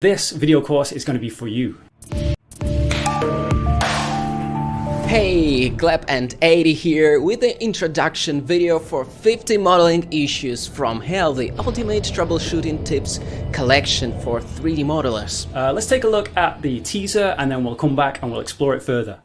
This video course is going to be for you. Hey, Gleb and 80 here with the introduction video for 50 modeling issues from Hell, the ultimate troubleshooting tips collection for 3D modelers. Let's take a look at the teaser and then we'll come back and we'll explore it further.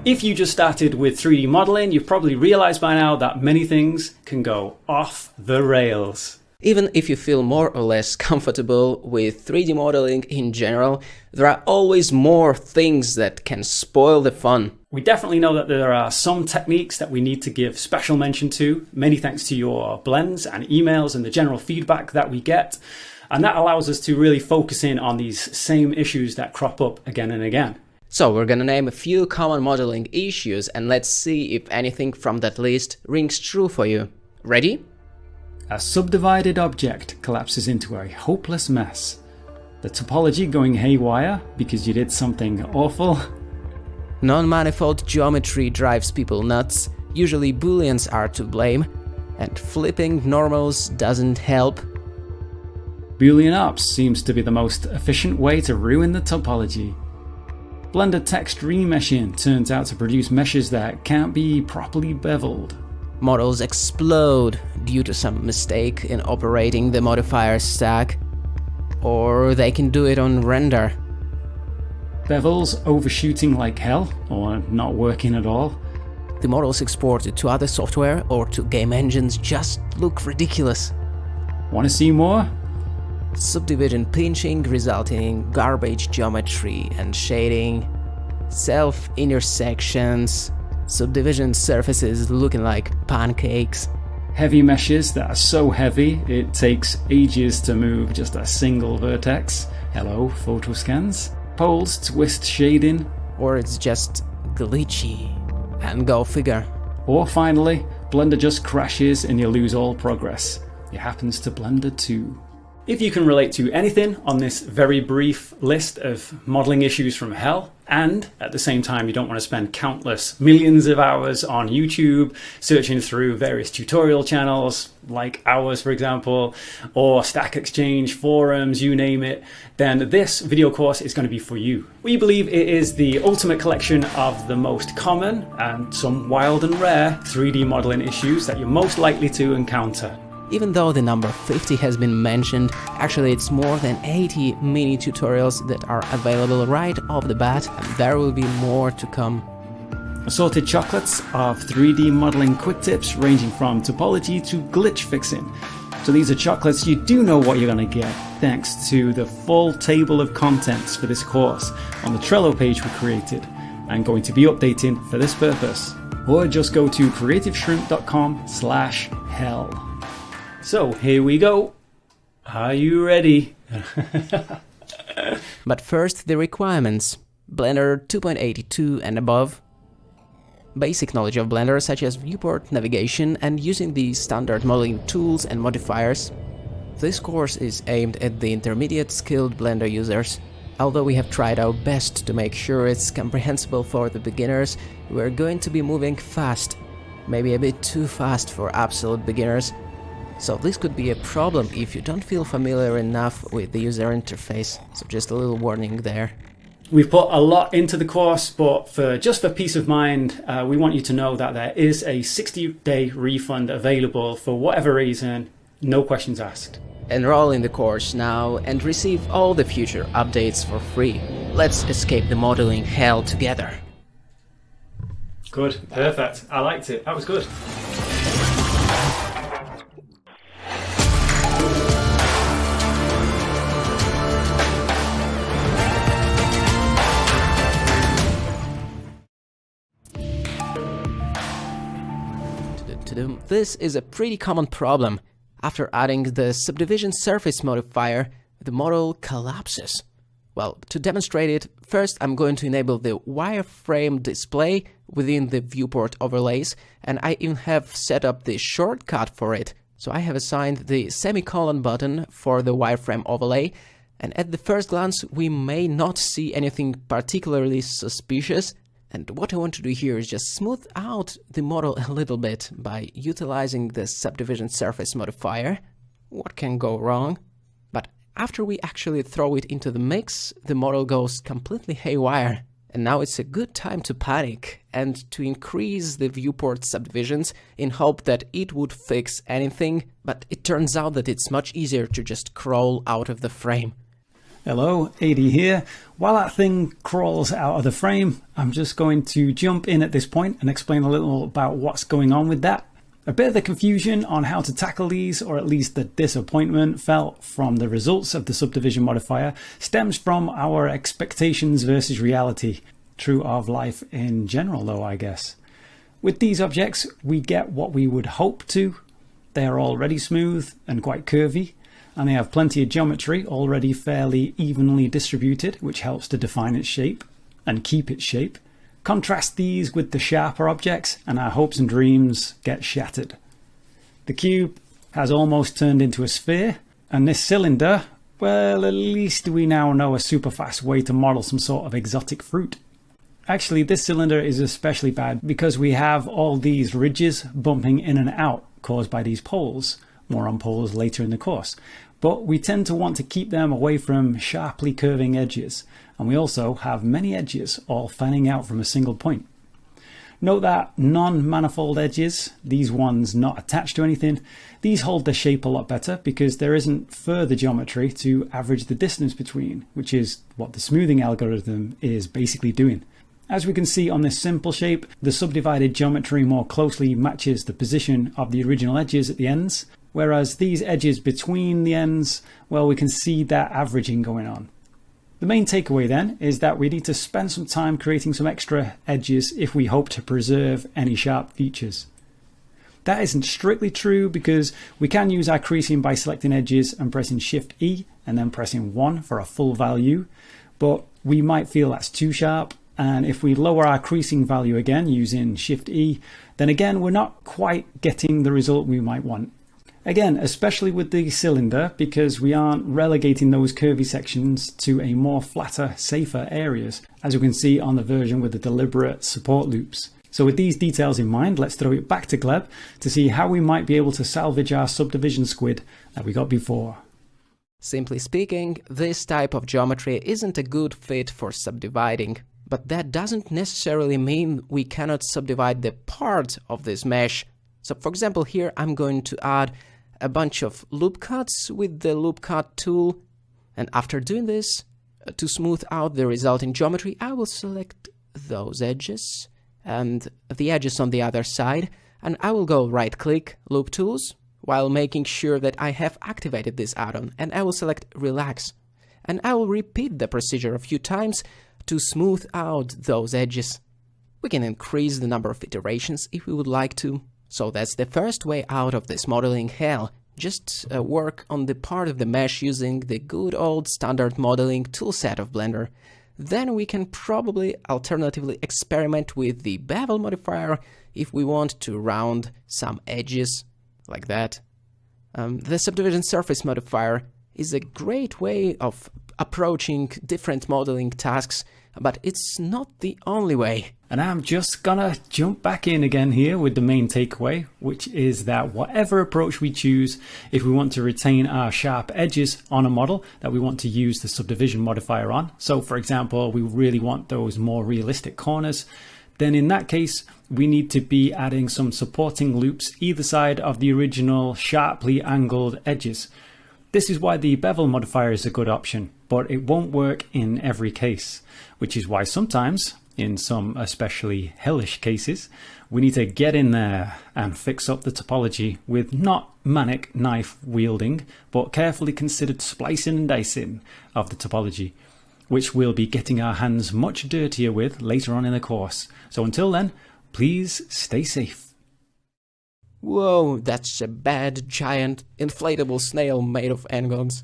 If you just started with 3D modeling, you've probably realized by now that many things can go off the rails. Even if you feel more or less comfortable with 3D modeling in general, there are always more things that can spoil the fun. We definitely know that there are some techniques that we need to give special mention to, many thanks to your blends and emails and the general feedback that we get. And that allows us to really focus in on these same issues that crop up again and again. So we're gonna name a few common modeling issues and let's see if anything from that list rings true for you. Ready? A subdivided object collapses into a hopeless mess. The topology going haywire because you did something awful. Non-manifold geometry drives people nuts. Usually booleans are to blame. And flipping normals doesn't help. Boolean ops seems to be the most efficient way to ruin the topology. Blender text remeshing turns out to produce meshes that can't be properly beveled. Models explode due to some mistake in operating the modifier stack. Or they can do it on render. Bevels overshooting like hell, or not working at all. The models exported to other software or to game engines just look ridiculous. Want to see more? Subdivision pinching resulting in garbage geometry and shading, self-intersections, subdivision surfaces looking like pancakes. Heavy meshes that are so heavy it takes ages to move just a single vertex. Hello, photoscans. Poles twist shading. Or it's just glitchy. And go figure. Or finally, Blender just crashes and you lose all progress. It happens to Blender too. If you can relate to anything on this very brief list of modeling issues from hell, and at the same time you don't want to spend countless millions of hours on YouTube searching through various tutorial channels like ours for example, or Stack Exchange forums, you name it, then this video course is going to be for you. We believe it is the ultimate collection of the most common and some wild and rare 3D modeling issues that you're most likely to encounter. Even though the number 50 has been mentioned, actually it's more than 80 mini tutorials that are available right off the bat, and there will be more to come. Assorted chocolates of 3D modeling quick tips ranging from topology to glitch fixing. So these are chocolates you do know what you're going to get thanks to the full table of contents for this course on the Trello page we created and going to be updating for this purpose. Or just go to creativeshrimp.com/hell. So here we go. Are you ready? But first, the requirements. Blender 2.82 and above. Basic knowledge of Blender such as viewport navigation and using the standard modeling tools and modifiers. This course is aimed at the intermediate skilled Blender users. Although we have tried our best to make sure it's comprehensible for the beginners, we're going to be moving fast. Maybe a bit too fast for absolute beginners. So this could be a problem if you don't feel familiar enough with the user interface, so just a little warning there. We've put a lot into the course, but just for peace of mind, we want you to know that there is a 60-day refund available for whatever reason, no questions asked. Enroll in the course now and receive all the future updates for free. Let's escape the modeling hell together. Good, perfect. I liked it. That was good. to do, this is a pretty common problem. After adding the subdivision surface modifier, the model collapses. Well, to demonstrate it, first I'm going to enable the wireframe display within the viewport overlays, and I even have set up the shortcut for it. So I have assigned the semicolon button for the wireframe overlay, and at the first glance we may not see anything particularly suspicious. And what I want to do here is just smooth out the model a little bit by utilizing the subdivision surface modifier. What can go wrong? But after we actually throw it into the mix, the model goes completely haywire. And now it's a good time to panic and to increase the viewport subdivisions in hope that it would fix anything, but it turns out that it's much easier to just crawl out of the frame. Hello, AD here. While that thing crawls out of the frame, I'm just going to jump in at this point and explain a little about what's going on with that. A bit of the confusion on how to tackle these, or at least the disappointment felt from the results of the subdivision modifier, stems from our expectations versus reality. True of life in general though, I guess. With these objects, we get what we would hope to. They are already smooth and quite curvy, and they have plenty of geometry already fairly evenly distributed, which helps to define its shape and keep its shape. Contrast these with the sharper objects and our hopes and dreams get shattered. The cube has almost turned into a sphere, and this cylinder, well, at least we now know a super fast way to model some sort of exotic fruit. Actually, this cylinder is especially bad because we have all these ridges bumping in and out caused by these poles. More on poles later in the course. But we tend to want to keep them away from sharply curving edges, and we also have many edges all fanning out from a single point. Note that non-manifold edges, these ones not attached to anything, these hold their shape a lot better because there isn't further geometry to average the distance between, which is what the smoothing algorithm is basically doing. As we can see on this simple shape, the subdivided geometry more closely matches the position of the original edges at the ends, whereas these edges between the ends, well, we can see that averaging going on. The main takeaway then is that we need to spend some time creating some extra edges if we hope to preserve any sharp features. That isn't strictly true because we can use our creasing by selecting edges and pressing Shift E and then pressing 1 for a full value, but we might feel that's too sharp. And if we lower our creasing value again using Shift E, then again we're not quite getting the result we might want. Again, especially with the cylinder, because we aren't relegating those curvy sections to a more flatter, safer areas, as you can see on the version with the deliberate support loops. So with these details in mind, let's throw it back to Gleb to see how we might be able to salvage our subdivision squid that we got before. Simply speaking, this type of geometry isn't a good fit for subdividing. But that doesn't necessarily mean we cannot subdivide the part of this mesh. So for example, here I'm going to add a bunch of loop cuts with the loop cut tool. And after doing this, to smooth out the resulting geometry, I will select those edges and the edges on the other side. And I will go right click, loop tools, while making sure that I have activated this add-on. And I will select relax. And I will repeat the procedure a few times to smooth out those edges. We can increase the number of iterations if we would like to. So that's the first way out of this modeling hell. Just work on the part of the mesh using the good old standard modeling toolset of Blender. Then we can probably alternatively experiment with the bevel modifier if we want to round some edges like that. The subdivision surface modifier is a great way of approaching different modeling tasks, but it's not the only way. And I'm just gonna jump back in again here with the main takeaway, which is that whatever approach we choose, if we want to retain our sharp edges on a model that we want to use the subdivision modifier on, so for example, we really want those more realistic corners, then in that case, we need to be adding some supporting loops either side of the original sharply angled edges. This is why the bevel modifier is a good option, but it won't work in every case, which is why sometimes, in some especially hellish cases, we need to get in there and fix up the topology with not manic knife wielding, but carefully considered splicing and dicing of the topology, which we'll be getting our hands much dirtier with later on in the course. So until then, please stay safe. Whoa, that's a bad, giant, inflatable snail made of n-gons.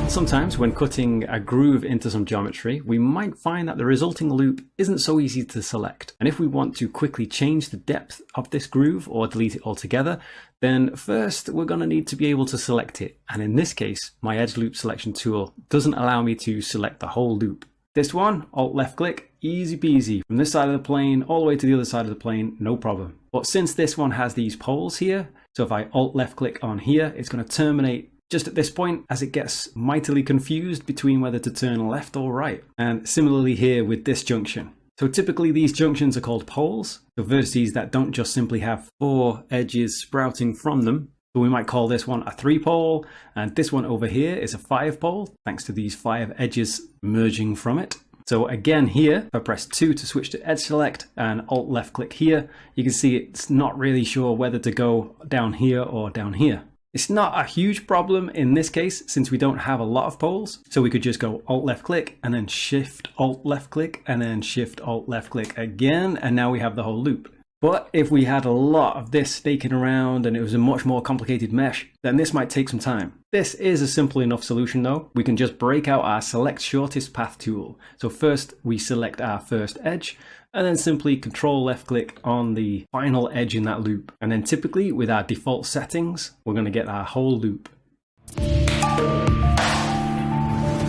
Sometimes when cutting a groove into some geometry, we might find that the resulting loop isn't so easy to select. And if we want to quickly change the depth of this groove or delete it altogether, then first we're going to need to be able to select it. And in this case, my edge loop selection tool doesn't allow me to select the whole loop. This one, Alt left click, easy peasy. From this side of the plane all the way to the other side of the plane, no problem. But since this one has these poles here, so if I Alt left click on here, it's going to terminate just at this point as it gets mightily confused between whether to turn left or right. And similarly here with this junction. So typically these junctions are called poles, so vertices that don't just simply have 4 edges sprouting from them. So we might call this one a 3-pole, and this one over here is a 5-pole, thanks to these 5 edges merging from it. So again here, if I press 2 to switch to edge select and Alt left click here, you can see it's not really sure whether to go down here or down here. It's not a huge problem in this case since we don't have a lot of poles, so we could just go Alt left click and then Shift Alt left click and then Shift Alt left click again, and now we have the whole loop. But if we had a lot of this staking around and it was a much more complicated mesh, then this might take some time. This is a simple enough solution though. We can just break out our select shortest path tool. So first we select our first edge, and then simply Control left click on the final edge in that loop. And then typically with our default settings, we're going to get our whole loop.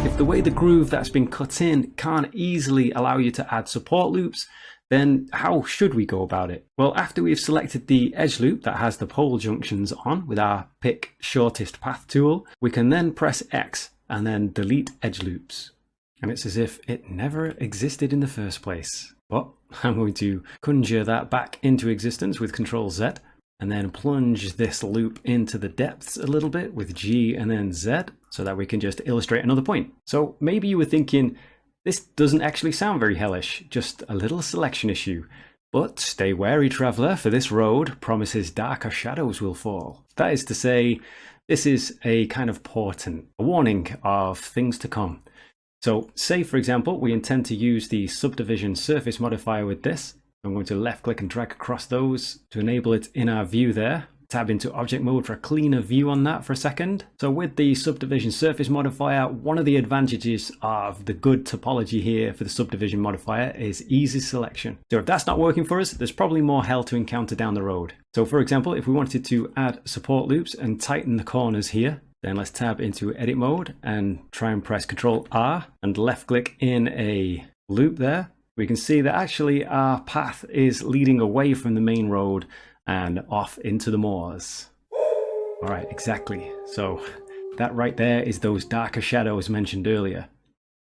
If the way the groove that's been cut in can't easily allow you to add support loops, then how should we go about it? Well, after we've selected the edge loop that has the pole junctions on with our pick shortest path tool, we can then press X and then delete edge loops. And it's as if it never existed in the first place. But I'm going to conjure that back into existence with Control Z and then plunge this loop into the depths a little bit with G and then Z so that we can just illustrate another point. So maybe you were thinking, this doesn't actually sound very hellish, just a little selection issue. But stay wary, traveller, for this road promises darker shadows will fall. That is to say, this is a kind of portent, a warning of things to come. So say, for example, we intend to use the subdivision surface modifier with this. I'm going to left click and drag across those to enable it in our view there. Tab into object mode for a cleaner view on that for a second. So with the subdivision surface modifier, one of the advantages of the good topology here for the subdivision modifier is easy selection. So if that's not working for us, there's probably more hell to encounter down the road. So for example, if we wanted to add support loops and tighten the corners here, then let's tab into edit mode and try and press Control R and left click in a loop there. We can see that actually our path is leading away from the main road and off into the moors. All right, exactly. So that right there is those darker shadows mentioned earlier.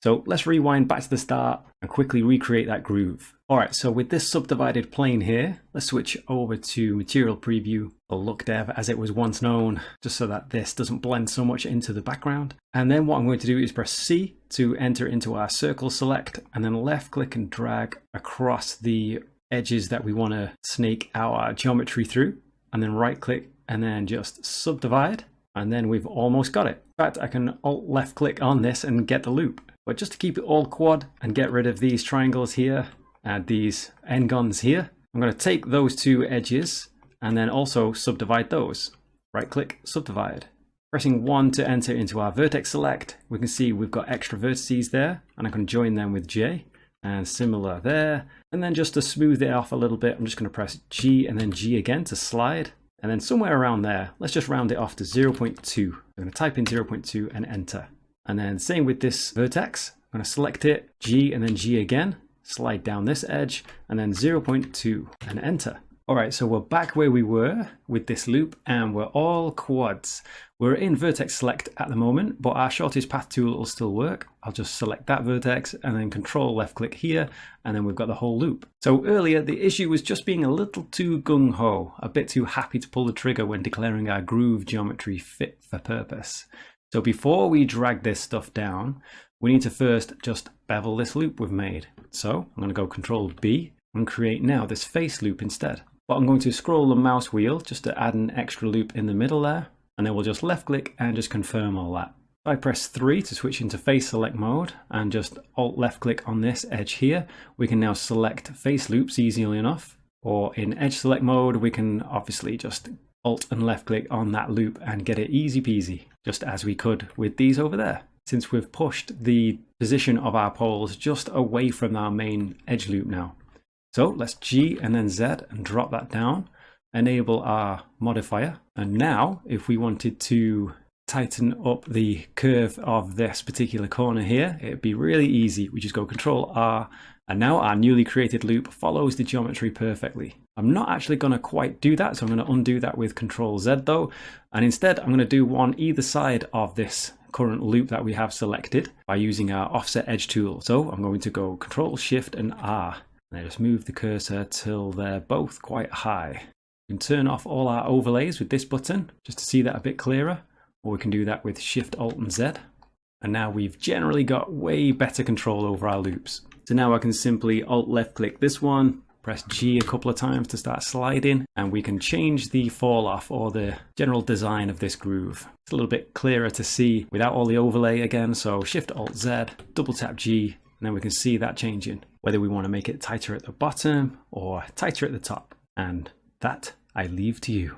So let's rewind back to the start and quickly recreate that groove. All right, so with this subdivided plane here, let's switch over to Material Preview, or Look Dev as it was once known, just so that this doesn't blend so much into the background. And then what I'm going to do is press C to enter into our circle select, and then left click and drag across the edges that we want to snake our geometry through, and then right click and then just subdivide, and then we've almost got it. In fact, I can Alt left click on this and get the loop. But just to keep it all quad and get rid of these triangles here and these n-gons here, I'm going to take those 2 edges and then also subdivide those. Right click, subdivide. Pressing 1 to enter into our vertex select, we can see we've got extra vertices there, and I can join them with J, and similar there. And then just to smooth it off a little bit, I'm just going to press G and then G again to slide. And then somewhere around there, let's just round it off to 0.2. I'm going to type in 0.2 and enter. And then same with this vertex, I'm going to select it, G and then G again, slide down this edge, and then 0.2 and enter. All right, so we're back where we were with this loop, and we're all quads. We're in vertex select at the moment, but our shortest path tool will still work. I'll just select that vertex and then Control left click here, and then we've got the whole loop. So earlier, the issue was just being a little too gung-ho, a bit too happy to pull the trigger when declaring our groove geometry fit for purpose. So before we drag this stuff down, we need to first just bevel this loop we've made. So I'm going to go Control B and create now this face loop instead. But I'm going to scroll the mouse wheel just to add an extra loop in the middle there, and then we'll just left click and just confirm all that. If I press 3 to switch into face select mode and just Alt left click on this edge here, we can now select face loops easily enough. Or in edge select mode, we can obviously just Alt and left click on that loop and get it easy peasy, just as we could with these over there. Since we've pushed the position of our poles just away from our main edge loop now. So let's G and then Z and drop that down, enable our modifier. And now if we wanted to tighten up the curve of this particular corner here, it'd be really easy. We just go Control R, and now our newly created loop follows the geometry perfectly. I'm not actually going to quite do that, so I'm going to undo that with Control Z though, and instead I'm going to do one either side of this current loop that we have selected by using our offset edge tool. So I'm going to go Control Shift and R, and I just move the cursor till they're both quite high. We can turn off all our overlays with this button just to see that a bit clearer, or we can do that with Shift, Alt and Z. And now we've generally got way better control over our loops. So now I can simply Alt left click this one, press G a couple of times to start sliding, and we can change the fall off or the general design of this groove. It's a little bit clearer to see without all the overlay again, so Shift Alt Z, double tap G, and then we can see that changing, whether we want to make it tighter at the bottom or tighter at the top. And that I leave to you.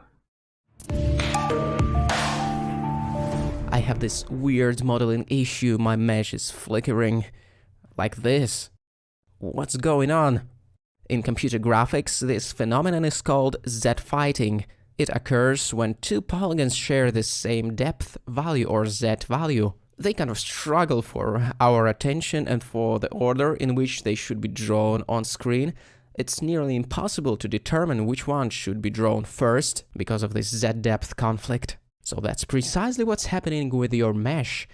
I have this weird modeling issue, my mesh is flickering like this. What's going on? In computer graphics, this phenomenon is called Z-fighting. It occurs when two polygons share the same depth value or Z value. They kind of struggle for our attention and for the order in which they should be drawn on screen. It's nearly impossible to determine which one should be drawn first because of this Z-depth conflict. So that's precisely what's happening with your mesh.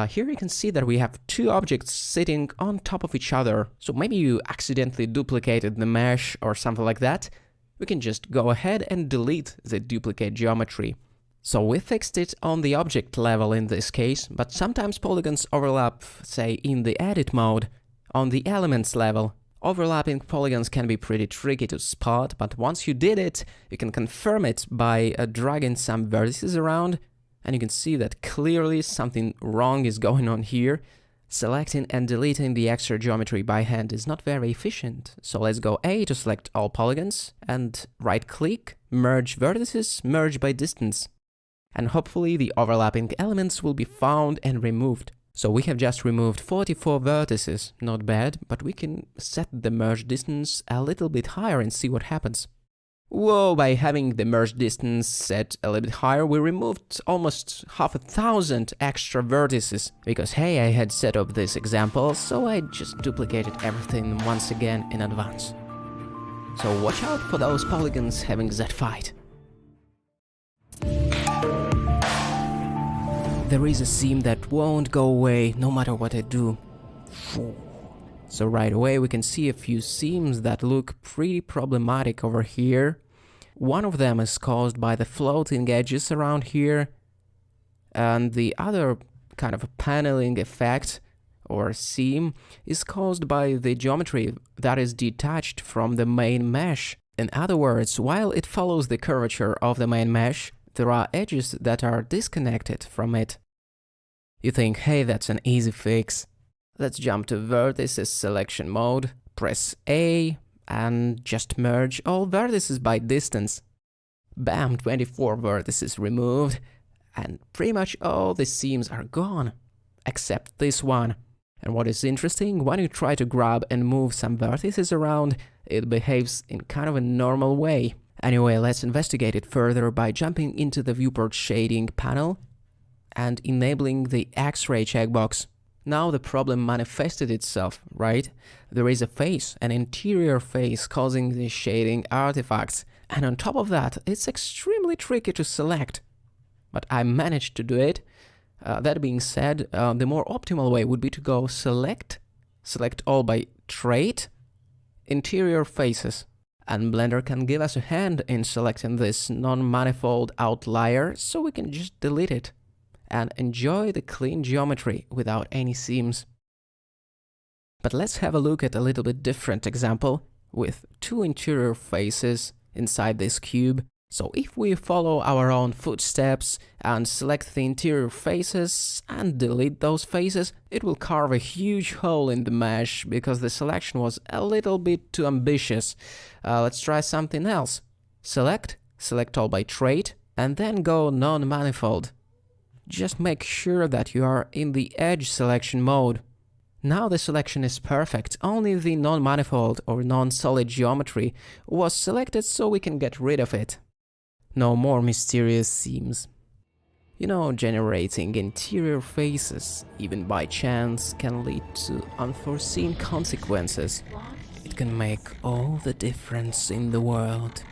Here you can see that we have two objects sitting on top of each other. So maybe you accidentally duplicated the mesh or something like that. We can just go ahead and delete the duplicate geometry. So we fixed it on the object level in this case, but sometimes polygons overlap, say in the edit mode, on the elements level. Overlapping polygons can be pretty tricky to spot, but once you did it, you can confirm it by dragging some vertices around, and you can see that clearly something wrong is going on here. Selecting and deleting the extra geometry by hand is not very efficient, so let's go A to select all polygons, and right-click, merge vertices, merge by distance. And hopefully the overlapping elements will be found and removed. So we have just removed 44 vertices, not bad, but we can set the merge distance a little bit higher and see what happens. Whoa, by having the merge distance set a little bit higher, we removed almost 1,000 extra vertices. Because hey, I had set up this example, so I just duplicated everything once again in advance. So watch out for those polygons having Z-fight. There is a seam that won't go away no matter what I do. So right away we can see a few seams that look pretty problematic over here. One of them is caused by the floating edges around here, and the other kind of a paneling effect or seam is caused by the geometry that is detached from the main mesh. In other words, while it follows the curvature of the main mesh, there are edges that are disconnected from it. You think, hey, that's an easy fix. Let's jump to vertices selection mode, press A, and just merge all vertices by distance. Bam, 24 vertices removed, and pretty much all the seams are gone, except this one. And what is interesting, when you try to grab and move some vertices around, it behaves in kind of a normal way. Anyway, let's investigate it further by jumping into the viewport shading panel and enabling the X-ray checkbox. Now the problem manifested itself, right? There is a face, an interior face causing the shading artifacts, and on top of that, it's extremely tricky to select. But I managed to do it. That being said, the more optimal way would be to go select all by trait, interior faces. And Blender can give us a hand in selecting this non-manifold outlier, so we can just delete it and enjoy the clean geometry without any seams. But let's have a look at a little bit different example with two interior faces inside this cube. So if we follow our own footsteps and select the interior faces and delete those faces, it will carve a huge hole in the mesh because the selection was a little bit too ambitious. Let's try something else. Select all by trait, and then go non-manifold. Just make sure that you are in the edge selection mode. Now the selection is perfect, only the non-manifold or non-solid geometry was selected, so we can get rid of it. No more mysterious seams. You know, generating interior faces, even by chance, can lead to unforeseen consequences. It can make all the difference in the world.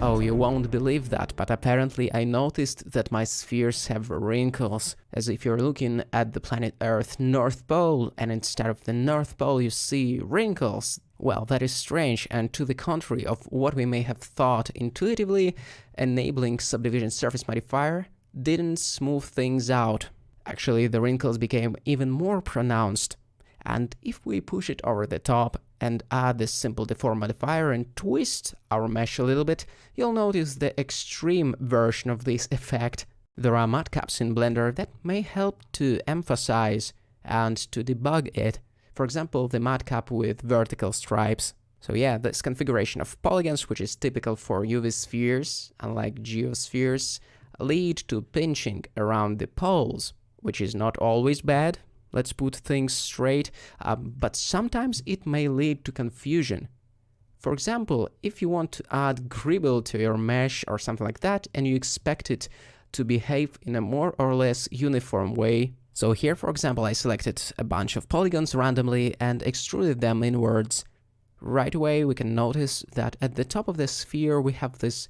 Oh, you won't believe that, but apparently I noticed that my spheres have wrinkles, as if you're looking at the planet Earth North Pole, and instead of the North Pole you see wrinkles. Well, that is strange, and to the contrary of what we may have thought intuitively, enabling subdivision surface modifier didn't smooth things out. Actually, the wrinkles became even more pronounced. And if we push it over the top and add this simple deform modifier and twist our mesh a little bit, you'll notice the extreme version of this effect. There are matcaps in Blender that may help to emphasize and to debug it. For example, the matcap with vertical stripes. So yeah, this configuration of polygons, which is typical for UV spheres, unlike geospheres, lead to pinching around the poles, which is not always bad. Let's put things straight, but sometimes it may lead to confusion. For example, if you want to add Gribble to your mesh or something like that, and you expect it to behave in a more or less uniform way. So here, for example, I selected a bunch of polygons randomly and extruded them inwards. Right away, we can notice that at the top of the sphere we have this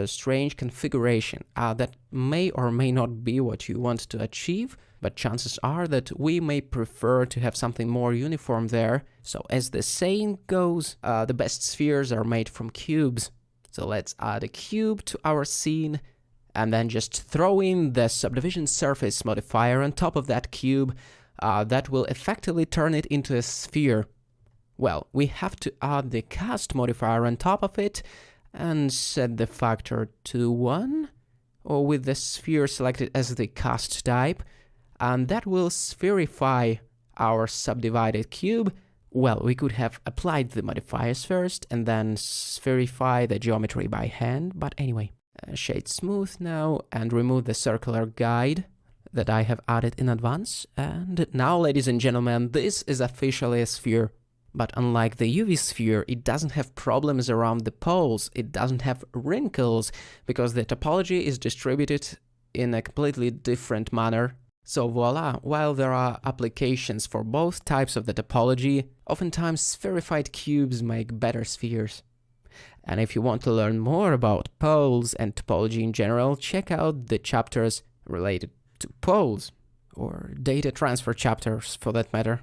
strange configuration that may or may not be what you want to achieve, but chances are that we may prefer to have something more uniform there. So as the saying goes, the best spheres are made from cubes. So let's add a cube to our scene and then just throw in the subdivision surface modifier on top of that cube. That will effectively turn it into a sphere. Well, we have to add the cast modifier on top of it and set the factor to 1, or with the sphere selected as the cast type, and that will spherify our subdivided cube. Well, we could have applied the modifiers first and then spherify the geometry by hand, but anyway. Shade smooth now and remove the circular guide that I have added in advance. And now, ladies and gentlemen, this is officially a sphere. But unlike the UV sphere, it doesn't have problems around the poles, it doesn't have wrinkles, because the topology is distributed in a completely different manner. So voila, while there are applications for both types of the topology, oftentimes spherified cubes make better spheres. And if you want to learn more about poles and topology in general, check out the chapters related to poles, or data transfer chapters for that matter.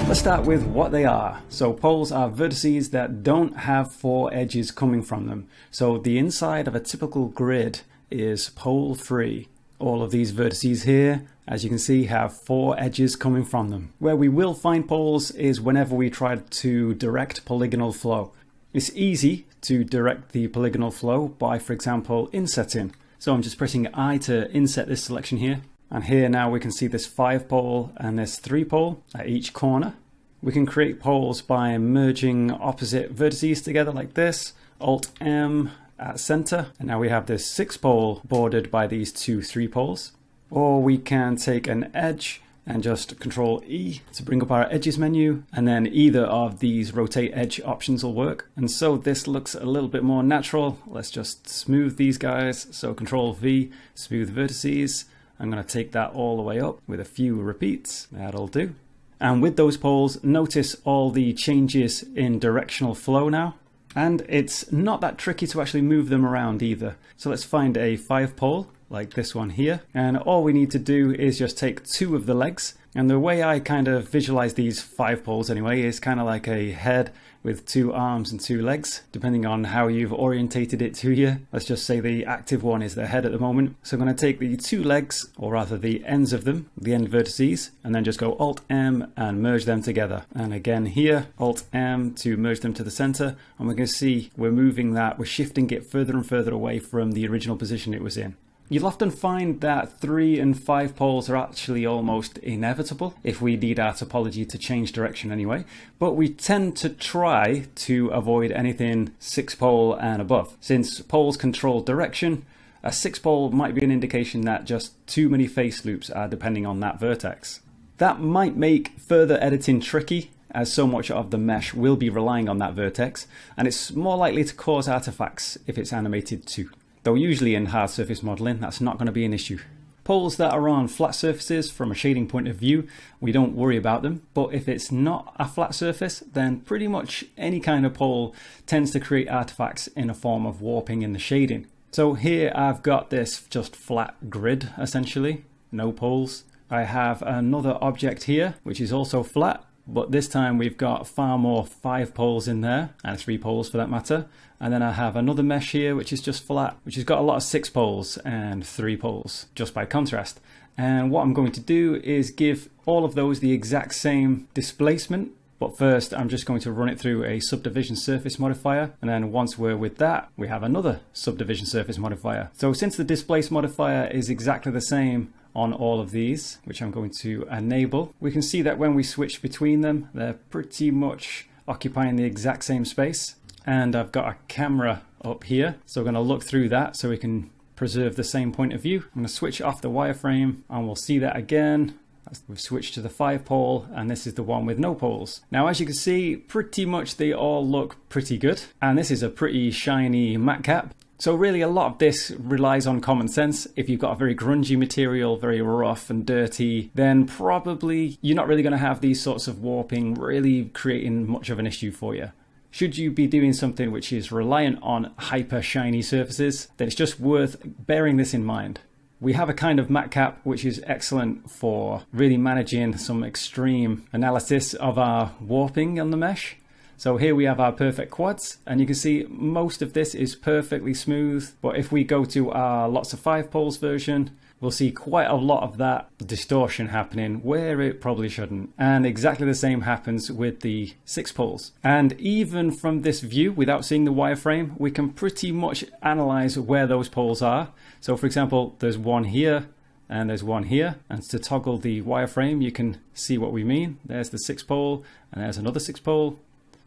Let's start with what they are. So poles are vertices that don't have 4 edges coming from them. So the inside of a typical grid is pole free. All of these vertices here, as you can see, have 4 edges coming from them. Where we will find poles is whenever we try to direct polygonal flow. It's easy to direct the polygonal flow by, for example, insetting. So I'm just pressing I to inset this selection here. And here now we can see this 5 pole and this 3 pole at each corner. We can create poles by merging opposite vertices together like this. Alt M at center. And now we have this 6 pole bordered by these 2 3 poles. Or we can take an edge and just Control E to bring up our edges menu, and then either of these rotate edge options will work. And so this looks a little bit more natural. Let's just smooth these guys. So Control V, smooth vertices. I'm going to take that all the way up with a few repeats. That'll do. And with those poles, notice all the changes in directional flow now. And it's not that tricky to actually move them around either. So let's find a 5 pole like this one here. And all we need to do is just take 2 of the legs And the way I kind of visualize these 5 poles anyway is kind of like a head with 2 arms and 2 legs, depending on how you've orientated it to you. Let's just say the active one is the head at the moment. So I'm going to take the 2 legs, or rather the ends of them, the end vertices, and then just go Alt-M and merge them together. And again here, Alt-M to merge them to the center. And we're going to see we're moving that, we're shifting it further and further away from the original position it was in. You'll often find that 3 and 5 poles are actually almost inevitable if we need our topology to change direction anyway, but we tend to try to avoid anything 6 pole and above. Since poles control direction, a 6 pole might be an indication that just too many face loops are depending on that vertex. That might make further editing tricky, as so much of the mesh will be relying on that vertex, and it's more likely to cause artifacts if it's animated too. Though usually in hard surface modeling, that's not going to be an issue. Poles that are on flat surfaces, from a shading point of view, we don't worry about them. But if it's not a flat surface, then pretty much any kind of pole tends to create artifacts in a form of warping in the shading. So here I've got this just flat grid, essentially, no poles. I have another object here, which is also flat, but this time we've got far more 5 poles in there, and 3 poles for that matter. And then I have another mesh here, which is just flat, which has got a lot of 6 poles and 3 poles, just by contrast. And what I'm going to do is give all of those the exact same displacement. But first, I'm just going to run it through a subdivision surface modifier. And then once we're with that, we have another subdivision surface modifier. So since the displace modifier is exactly the same on all of these, which I'm going to enable, we can see that when we switch between them, they're pretty much occupying the exact same space. And I've got a camera up here, so we're going to look through that so we can preserve the same point of view. I'm going to switch off the wireframe and we'll see that again. We've switched to the 5 pole, and this is the one with no poles. Now, as you can see, pretty much they all look pretty good. And this is a pretty shiny matte cap. So really a lot of this relies on common sense. If you've got a very grungy material, very rough and dirty, then probably you're not really going to have these sorts of warping really creating much of an issue for you. Should you be doing something which is reliant on hyper shiny surfaces, then it's just worth bearing this in mind. We have a kind of matte cap which is excellent for really managing some extreme analysis of our warping on the mesh. So here we have our perfect quads, and you can see most of this is perfectly smooth. But if we go to our lots of 5 poles version, we'll see quite a lot of that distortion happening where it probably shouldn't. And exactly the same happens with the 6 poles. And even from this view, without seeing the wireframe, we can pretty much analyze where those poles are. So for example, there's one here and there's one here. And to toggle the wireframe, you can see what we mean. There's the 6 pole and there's another 6 pole.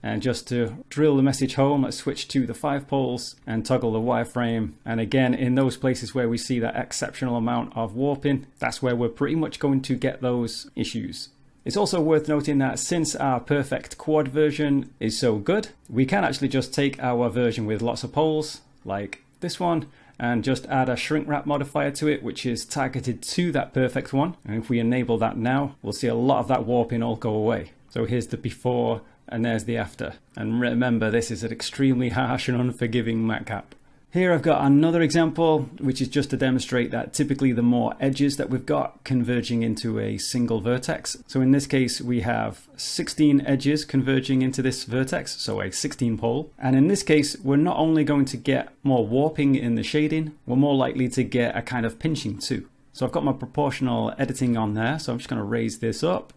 And just to drill the message home, let's switch to the 5 poles and toggle the wireframe. And again, in those places where we see that exceptional amount of warping, that's where we're pretty much going to get those issues. It's also worth noting that since our perfect quad version is so good, we can actually just take our version with lots of poles, like this one, and just add a shrink wrap modifier to it, which is targeted to that perfect one. And if we enable that now, we'll see a lot of that warping all go away. So here's the before, and there's the after. And remember, this is an extremely harsh and unforgiving matte cap. Here I've got another example, which is just to demonstrate that typically the more edges that we've got converging into a single vertex. So in this case, we have 16 edges converging into this vertex, so a 16 pole. And in this case, we're not only going to get more warping in the shading, we're more likely to get a kind of pinching too. So I've got my proportional editing on there, so I'm just going to raise this up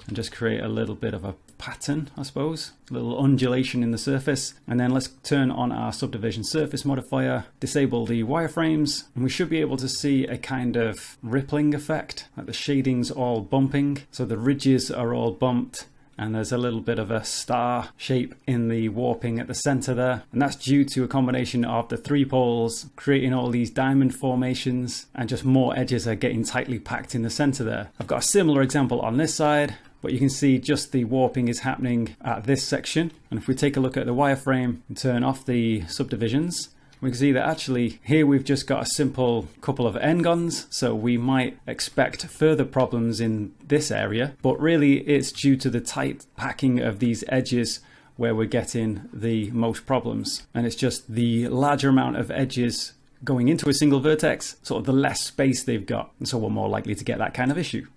and just create a little bit of a pattern, I suppose, a little undulation in the surface. And then let's turn on our subdivision surface modifier, disable the wireframes, and we should be able to see a kind of rippling effect, like the shading's all bumping, so the ridges are all bumped, and there's a little bit of a star shape in the warping at the center there. And that's due to a combination of the 3 poles creating all these diamond formations, and just more edges are getting tightly packed in the center there. I've got a similar example on this side, but you can see just the warping is happening at this section. And if we take a look at the wireframe and turn off the subdivisions, we can see that actually here we've just got a simple couple of n-gons, so we might expect further problems in this area, but really it's due to the tight packing of these edges where we're getting the most problems. And it's just the larger amount of edges going into a single vertex, sort of the less space they've got, and so we're more likely to get that kind of issue.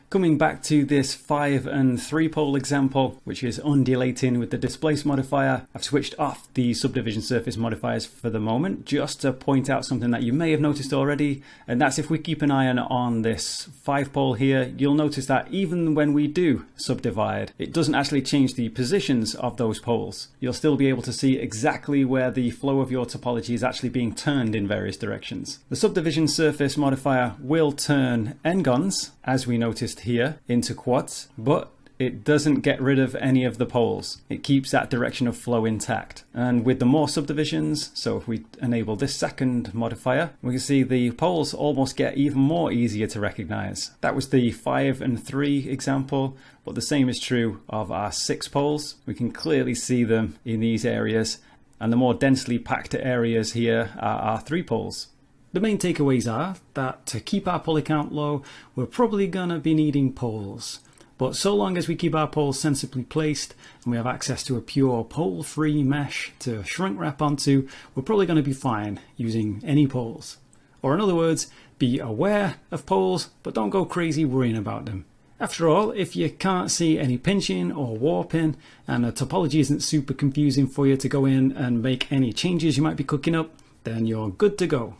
Coming back to this 5 and 3 pole example, which is undulating with the displace modifier, I've switched off the subdivision surface modifiers for the moment, just to point out something that you may have noticed already, and that's if we keep an eye on this 5 pole here, you'll notice that even when we do subdivide, it doesn't actually change the positions of those poles. You'll still be able to see exactly where the flow of your topology is actually being turned in various directions. The subdivision surface modifier will turn n-gons, as we noticed here, into quads, but it doesn't get rid of any of the poles. It keeps that direction of flow intact. And with the more subdivisions, so if we enable this second modifier, we can see the poles almost get even more easier to recognize. That was the 5 and 3 example, but the same is true of our 6 poles. We can clearly see them in these areas, and the more densely packed areas here are our 3 poles. The main takeaways are that to keep our poly count low, we're probably going to be needing poles. But so long as we keep our poles sensibly placed and we have access to a pure pole-free mesh to shrink wrap onto, we're probably going to be fine using any poles. Or in other words, be aware of poles, but don't go crazy worrying about them. After all, if you can't see any pinching or warping and the topology isn't super confusing for you to go in and make any changes you might be cooking up, then you're good to go.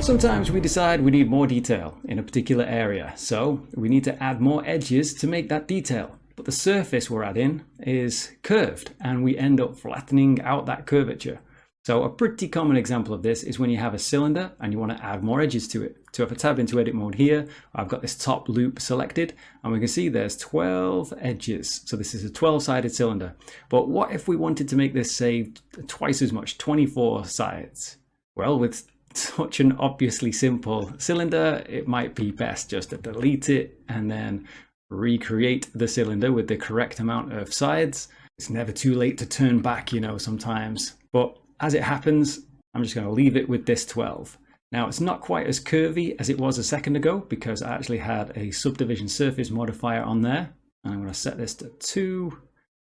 Sometimes we decide we need more detail in a particular area, so we need to add more edges to make that detail. But the surface we're adding is curved and we end up flattening out that curvature. So a pretty common example of this is when you have a cylinder and you want to add more edges to it. So if I tab into edit mode here, I've got this top loop selected and we can see there's 12 edges. So this is a 12-sided cylinder. But what if we wanted to make this, say, twice as much, 24 sides? Well, with such an obviously simple cylinder, it might be best just to delete it and then recreate the cylinder with the correct amount of sides. It's never too late to turn back, you know, sometimes. But as it happens, I'm just going to leave it with this 12. Now, it's not quite as curvy as it was a second ago because I actually had a subdivision surface modifier on there. I'm going to set this to 2.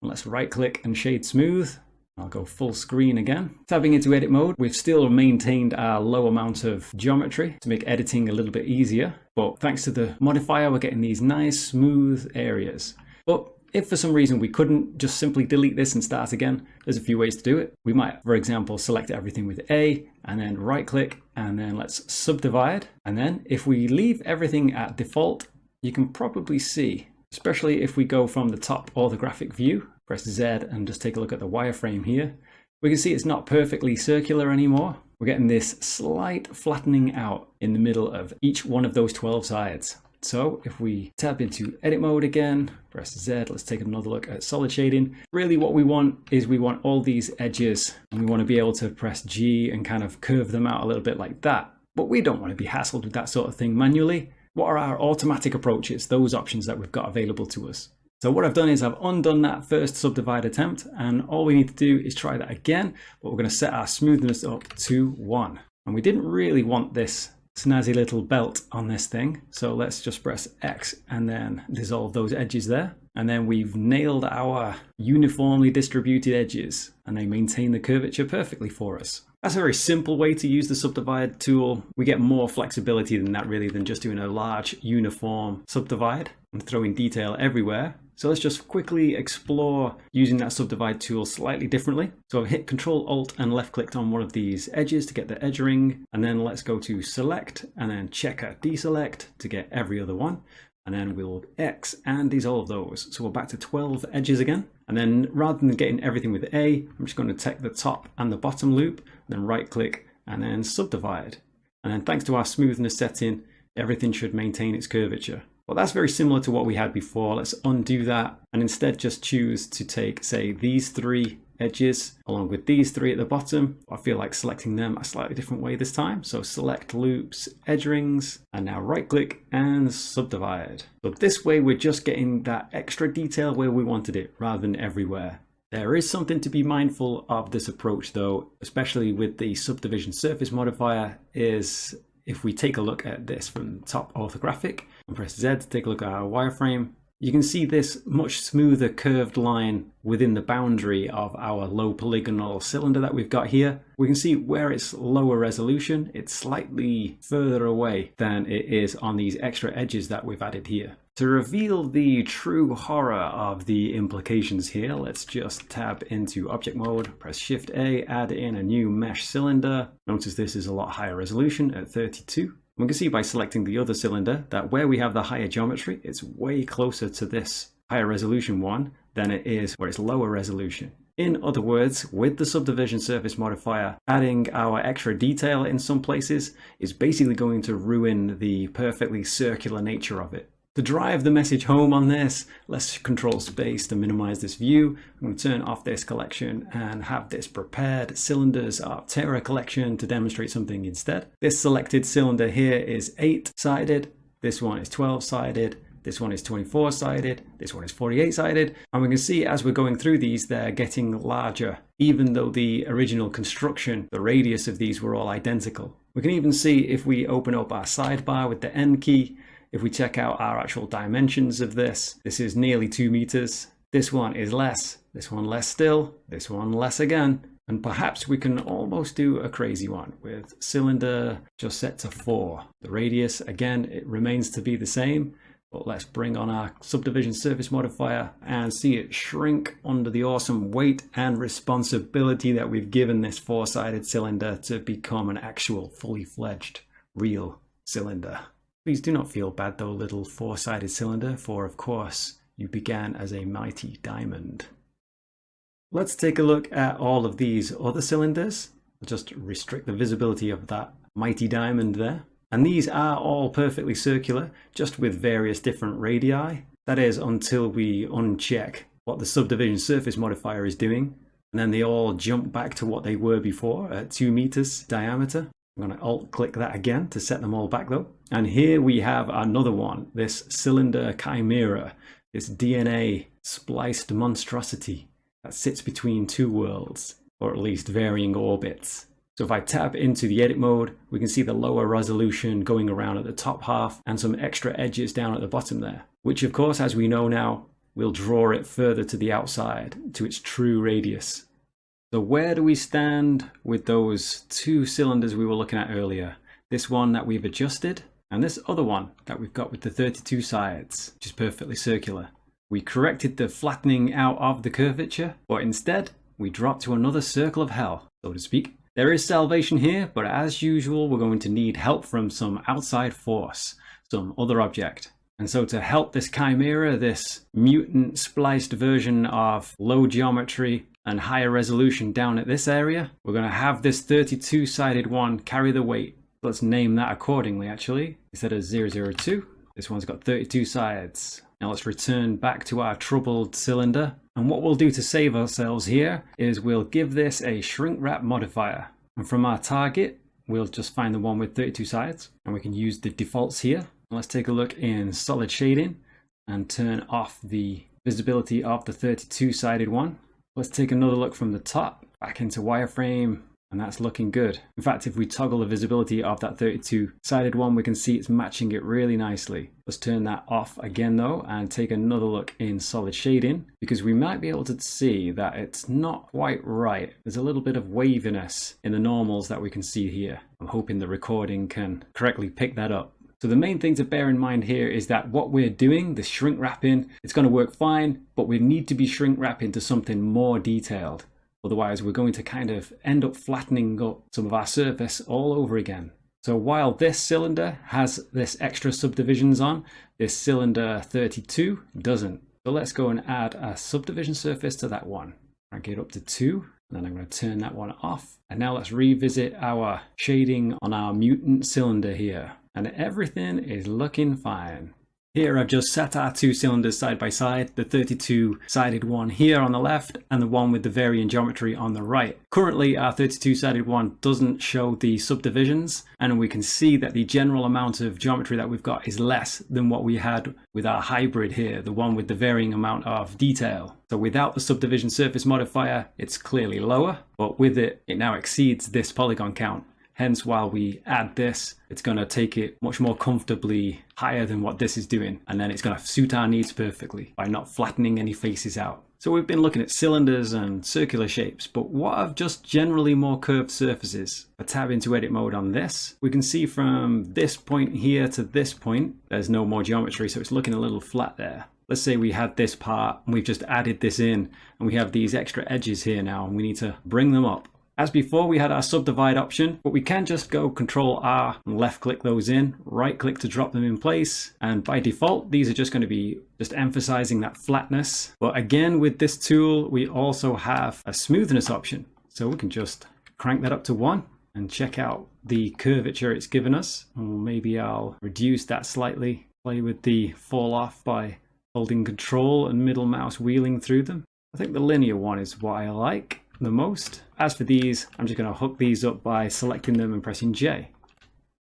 Let's right click and shade smooth. I'll go full screen again. Tabbing into edit mode, we've still maintained our low amount of geometry to make editing a little bit easier. But thanks to the modifier, we're getting these nice smooth areas. But if for some reason we couldn't just simply delete this and start again, there's a few ways to do it. We might, for example, select everything with A and then right click and then let's subdivide. And then if we leave everything at default, you can probably see, especially if we go from the top orthographic view, press Z and just take a look at the wireframe here, we can see it's not perfectly circular anymore. We're getting this slight flattening out in the middle of each one of those 12 sides. So if we tab into edit mode again, press Z, let's take another look at solid shading. Really what we want is we want all these edges and we want to be able to press G and kind of curve them out a little bit like that. But we don't want to be hassled with that sort of thing manually. What are our automatic approaches, those options that we've got available to us? So what I've done is I've undone that first subdivide attempt and all we need to do is try that again, but we're going to set our smoothness up to 1. And we didn't really want this snazzy little belt on this thing, so let's just press X and then dissolve those edges there. And then we've nailed our uniformly distributed edges and they maintain the curvature perfectly for us. That's a very simple way to use the subdivide tool. We get more flexibility than that really than just doing a large uniform subdivide and throwing detail everywhere. So let's just quickly explore using that subdivide tool slightly differently. So I've hit Control Alt and left clicked on one of these edges to get the edge ring. And then let's go to select and then checker deselect to get every other one. And then we'll X and dissolve those. So we're back to 12 edges again. And then rather than getting everything with A, I'm just going to take the top and the bottom loop, then right click and then subdivide. And then thanks to our smoothness setting, everything should maintain its curvature. Well, that's very similar to what we had before. Let's undo that and instead just choose to take, say, these 3 edges along with these 3 at the bottom. I feel like selecting them a slightly different way this time. So select loops, edge rings, and now right click and subdivide. So this way we're just getting that extra detail where we wanted it rather than everywhere. There is something to be mindful of this approach though, especially with the subdivision surface modifier, is if we take a look at this from top orthographic and press Z to take a look at our wireframe, You can see this much smoother curved line within the boundary of our low polygonal cylinder that we've got here. We can see where it's lower resolution, it's slightly further away than it is on these extra edges that we've added here. To reveal the true horror of the implications here, let's just tab into object mode, press Shift A, add in a new mesh cylinder. Notice this is a lot higher resolution at 32. We can see by selecting the other cylinder that where we have the higher geometry, it's way closer to this higher resolution one than it is where it's lower resolution. In other words, with the subdivision surface modifier, adding our extra detail in some places is basically going to ruin the perfectly circular nature of it. To drive the message home on this, let's control space to minimize this view. I'm going to turn off this collection and have this prepared cylinders of Terra collection to demonstrate something instead. This selected cylinder here is 8-sided, this one is 12-sided, this one is 24-sided, this one is 48-sided, and we can see as we're going through these, they're getting larger, even though the original construction, the radius of these were all identical. We can even see if we open up our sidebar with the N key, if we check out our actual dimensions of this, this is nearly 2 meters. This one is less, this one less still, this one less again. And perhaps we can almost do a crazy one with cylinder just set to 4. The radius, again, it remains to be the same, but let's bring on our subdivision surface modifier and see it shrink under the awesome weight and responsibility that we've given this 4-sided cylinder to become an actual fully fledged real cylinder. Please do not feel bad though, little 4-sided cylinder, for of course you began as a mighty diamond. Let's take a look at all of these other cylinders. I'll just restrict the visibility of that mighty diamond there. And these are all perfectly circular, just with various different radii. That is until we uncheck what the subdivision surface modifier is doing. And then they all jump back to what they were before at 2 meters diameter. I'm going to alt click that again to set them all back though. And here we have another one, this cylinder chimera, this DNA spliced monstrosity that sits between 2 worlds, or at least varying orbits. So if I tap into the edit mode, we can see the lower resolution going around at the top half and some extra edges down at the bottom there, which of course, as we know now, will draw it further to the outside to its true radius. So where do we stand with those 2 cylinders we were looking at earlier? This one that we've adjusted and this other one that we've got with the 32 sides, which is perfectly circular. We corrected the flattening out of the curvature, but instead we dropped to another circle of hell, so to speak. There is salvation here, but as usual, we're going to need help from some outside force, some other object. And so to help this chimera, this mutant spliced version of low geometry and higher resolution down at this area, we're going to have this 32-sided one carry the weight. Let's name that accordingly actually. Instead of 002, this one's got 32 sides. Now let's return back to our troubled cylinder. And what we'll do to save ourselves here is we'll give this a shrink wrap modifier. And from our target, we'll just find the one with 32 sides. And we can use the defaults here. Let's take a look in solid shading and turn off the visibility of the 32-sided one. Let's take another look from the top, back into wireframe, and that's looking good. In fact, if we toggle the visibility of that 32-sided one, we can see it's matching it really nicely. Let's turn that off again though, and take another look in solid shading, because we might be able to see that it's not quite right. There's a little bit of waviness in the normals that we can see here. I'm hoping the recording can correctly pick that up. So the main thing to bear in mind here is that what we're doing, the shrink wrapping, it's going to work fine, but we need to be shrink wrapping to something more detailed. Otherwise, we're going to kind of end up flattening up some of our surface all over again. So while this cylinder has this extra subdivisions on, this cylinder 32 doesn't. So let's go and add a subdivision surface to that one. I'll get up to 2. And then I'm going to turn that one off. And now let's revisit our shading on our mutant cylinder here. And everything is looking fine. Here I've just set our 2 cylinders side by side, the 32-sided one here on the left and the one with the varying geometry on the right. Currently our 32-sided one doesn't show the subdivisions, and we can see that the general amount of geometry that we've got is less than what we had with our hybrid here, the one with the varying amount of detail. So without the subdivision surface modifier, it's clearly lower, but with it, it now exceeds this polygon count. Hence, while we add this, it's going to take it much more comfortably higher than what this is doing, and then it's going to suit our needs perfectly by not flattening any faces out. So we've been looking at cylinders and circular shapes, but what of just generally more curved surfaces? If I tab into edit mode on this, we can see from this point here to this point, there's no more geometry, so it's looking a little flat there. Let's say we had this part and we've just added this in, and we have these extra edges here now, and we need to bring them up. As before, we had our subdivide option, but we can just go Control R and left click those in, right click to drop them in place. And by default, these are just going to be just emphasizing that flatness. But again, with this tool, we also have a smoothness option. So we can just crank that up to 1 and check out the curvature it's given us. Or maybe I'll reduce that slightly, play with the fall off by holding Control and middle mouse wheeling through them. I think the linear one is what I like the most. As for these, I'm just going to hook these up by selecting them and pressing J.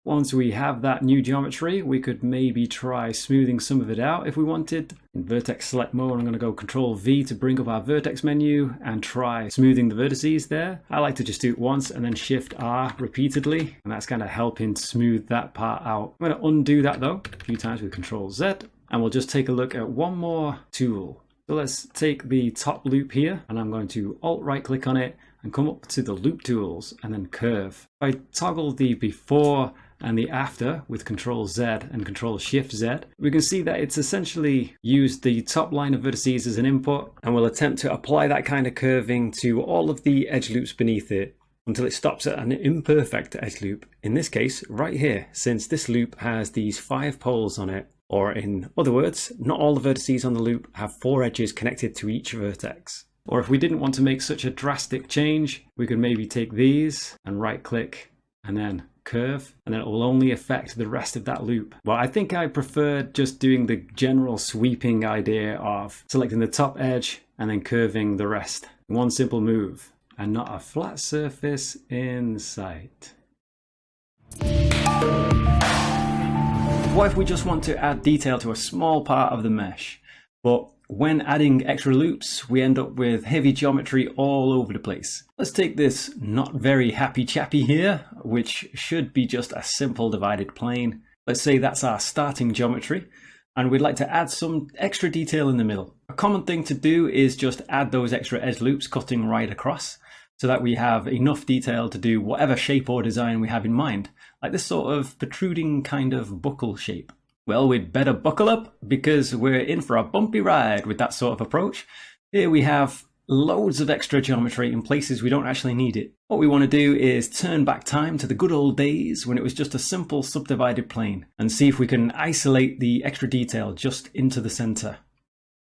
Once we have that new geometry, we could maybe try smoothing some of it out if we wanted. In vertex select mode, I'm going to go Control V to bring up our vertex menu and try smoothing the vertices there. I like to just do it once and then Shift R repeatedly, and that's kind of helping smooth that part out. I'm going to undo that though a few times with Control Z, and we'll just take a look at one more tool. So let's take the top loop here, and I'm going to Alt right click on it and come up to the loop tools and then curve. If I toggle the before and the after with Control Z and Control Shift Z, we can see that it's essentially used the top line of vertices as an input, and will attempt to apply that kind of curving to all of the edge loops beneath it until it stops at an imperfect edge loop. In this case, right here, since this loop has these 5 poles on it, or in other words, not all the vertices on the loop have 4 edges connected to each vertex. Or if we didn't want to make such a drastic change, we could maybe take these and right click and then curve, and then it will only affect the rest of that loop. Well, I think I preferred just doing the general sweeping idea of selecting the top edge and then curving the rest. One simple move, and not a flat surface in sight. What if we just want to add detail to a small part of the mesh, but when adding extra loops, we end up with heavy geometry all over the place? Let's take this not very happy chappy here, which should be just a simple divided plane. Let's say that's our starting geometry, and we'd like to add some extra detail in the middle. A common thing to do is just add those extra edge loops cutting right across, so that we have enough detail to do whatever shape or design we have in mind, like this sort of protruding kind of buckle shape. Well, we'd better buckle up, because we're in for a bumpy ride with that sort of approach. Here we have loads of extra geometry in places we don't actually need it. What we want to do is turn back time to the good old days when it was just a simple subdivided plane, and see if we can isolate the extra detail just into the center.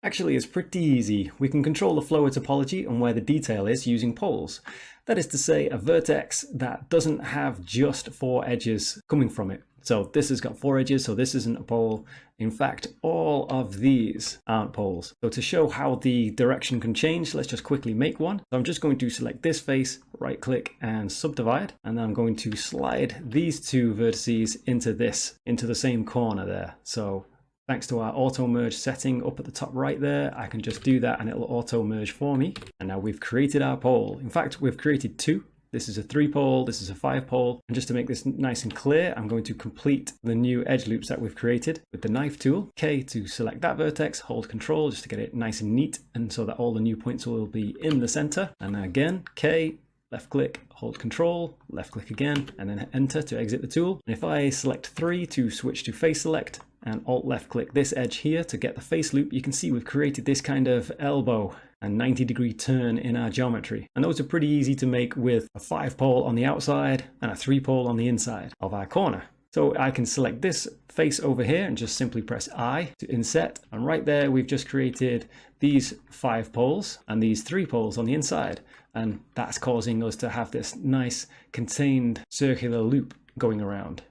Actually, it's pretty easy. We can control the flow of topology and where the detail is using poles. That is to say, a vertex that doesn't have just 4 edges coming from it. So this has got 4 edges, so this isn't a pole. In fact, all of these aren't poles. So to show how the direction can change, let's just quickly make one. So I'm just going to select this face, right click and subdivide, and then I'm going to slide these 2 vertices into the same corner there. So thanks to our auto merge setting up at the top right there, I can just do that and it'll auto merge for me. And now we've created our pole. In fact, we've created 2. This is a 3 pole, this is a 5 pole. And just to make this nice and clear, I'm going to complete the new edge loops that we've created with the knife tool. K to select that vertex, hold Control just to get it nice and neat, and so that all the new points will be in the center. And then again, K, left click, hold Control, left click again, and then enter to exit the tool. And if I select 3 to switch to face select, and alt left click this edge here to get the face loop, you can see we've created this kind of elbow and 90-degree turn in our geometry. And those are pretty easy to make with a 5 pole on the outside and a 3 pole on the inside of our corner. So I can select this face over here and just simply press I to inset. And right there, we've just created these 5 poles and these 3 poles on the inside. And that's causing us to have this nice contained circular loop going around.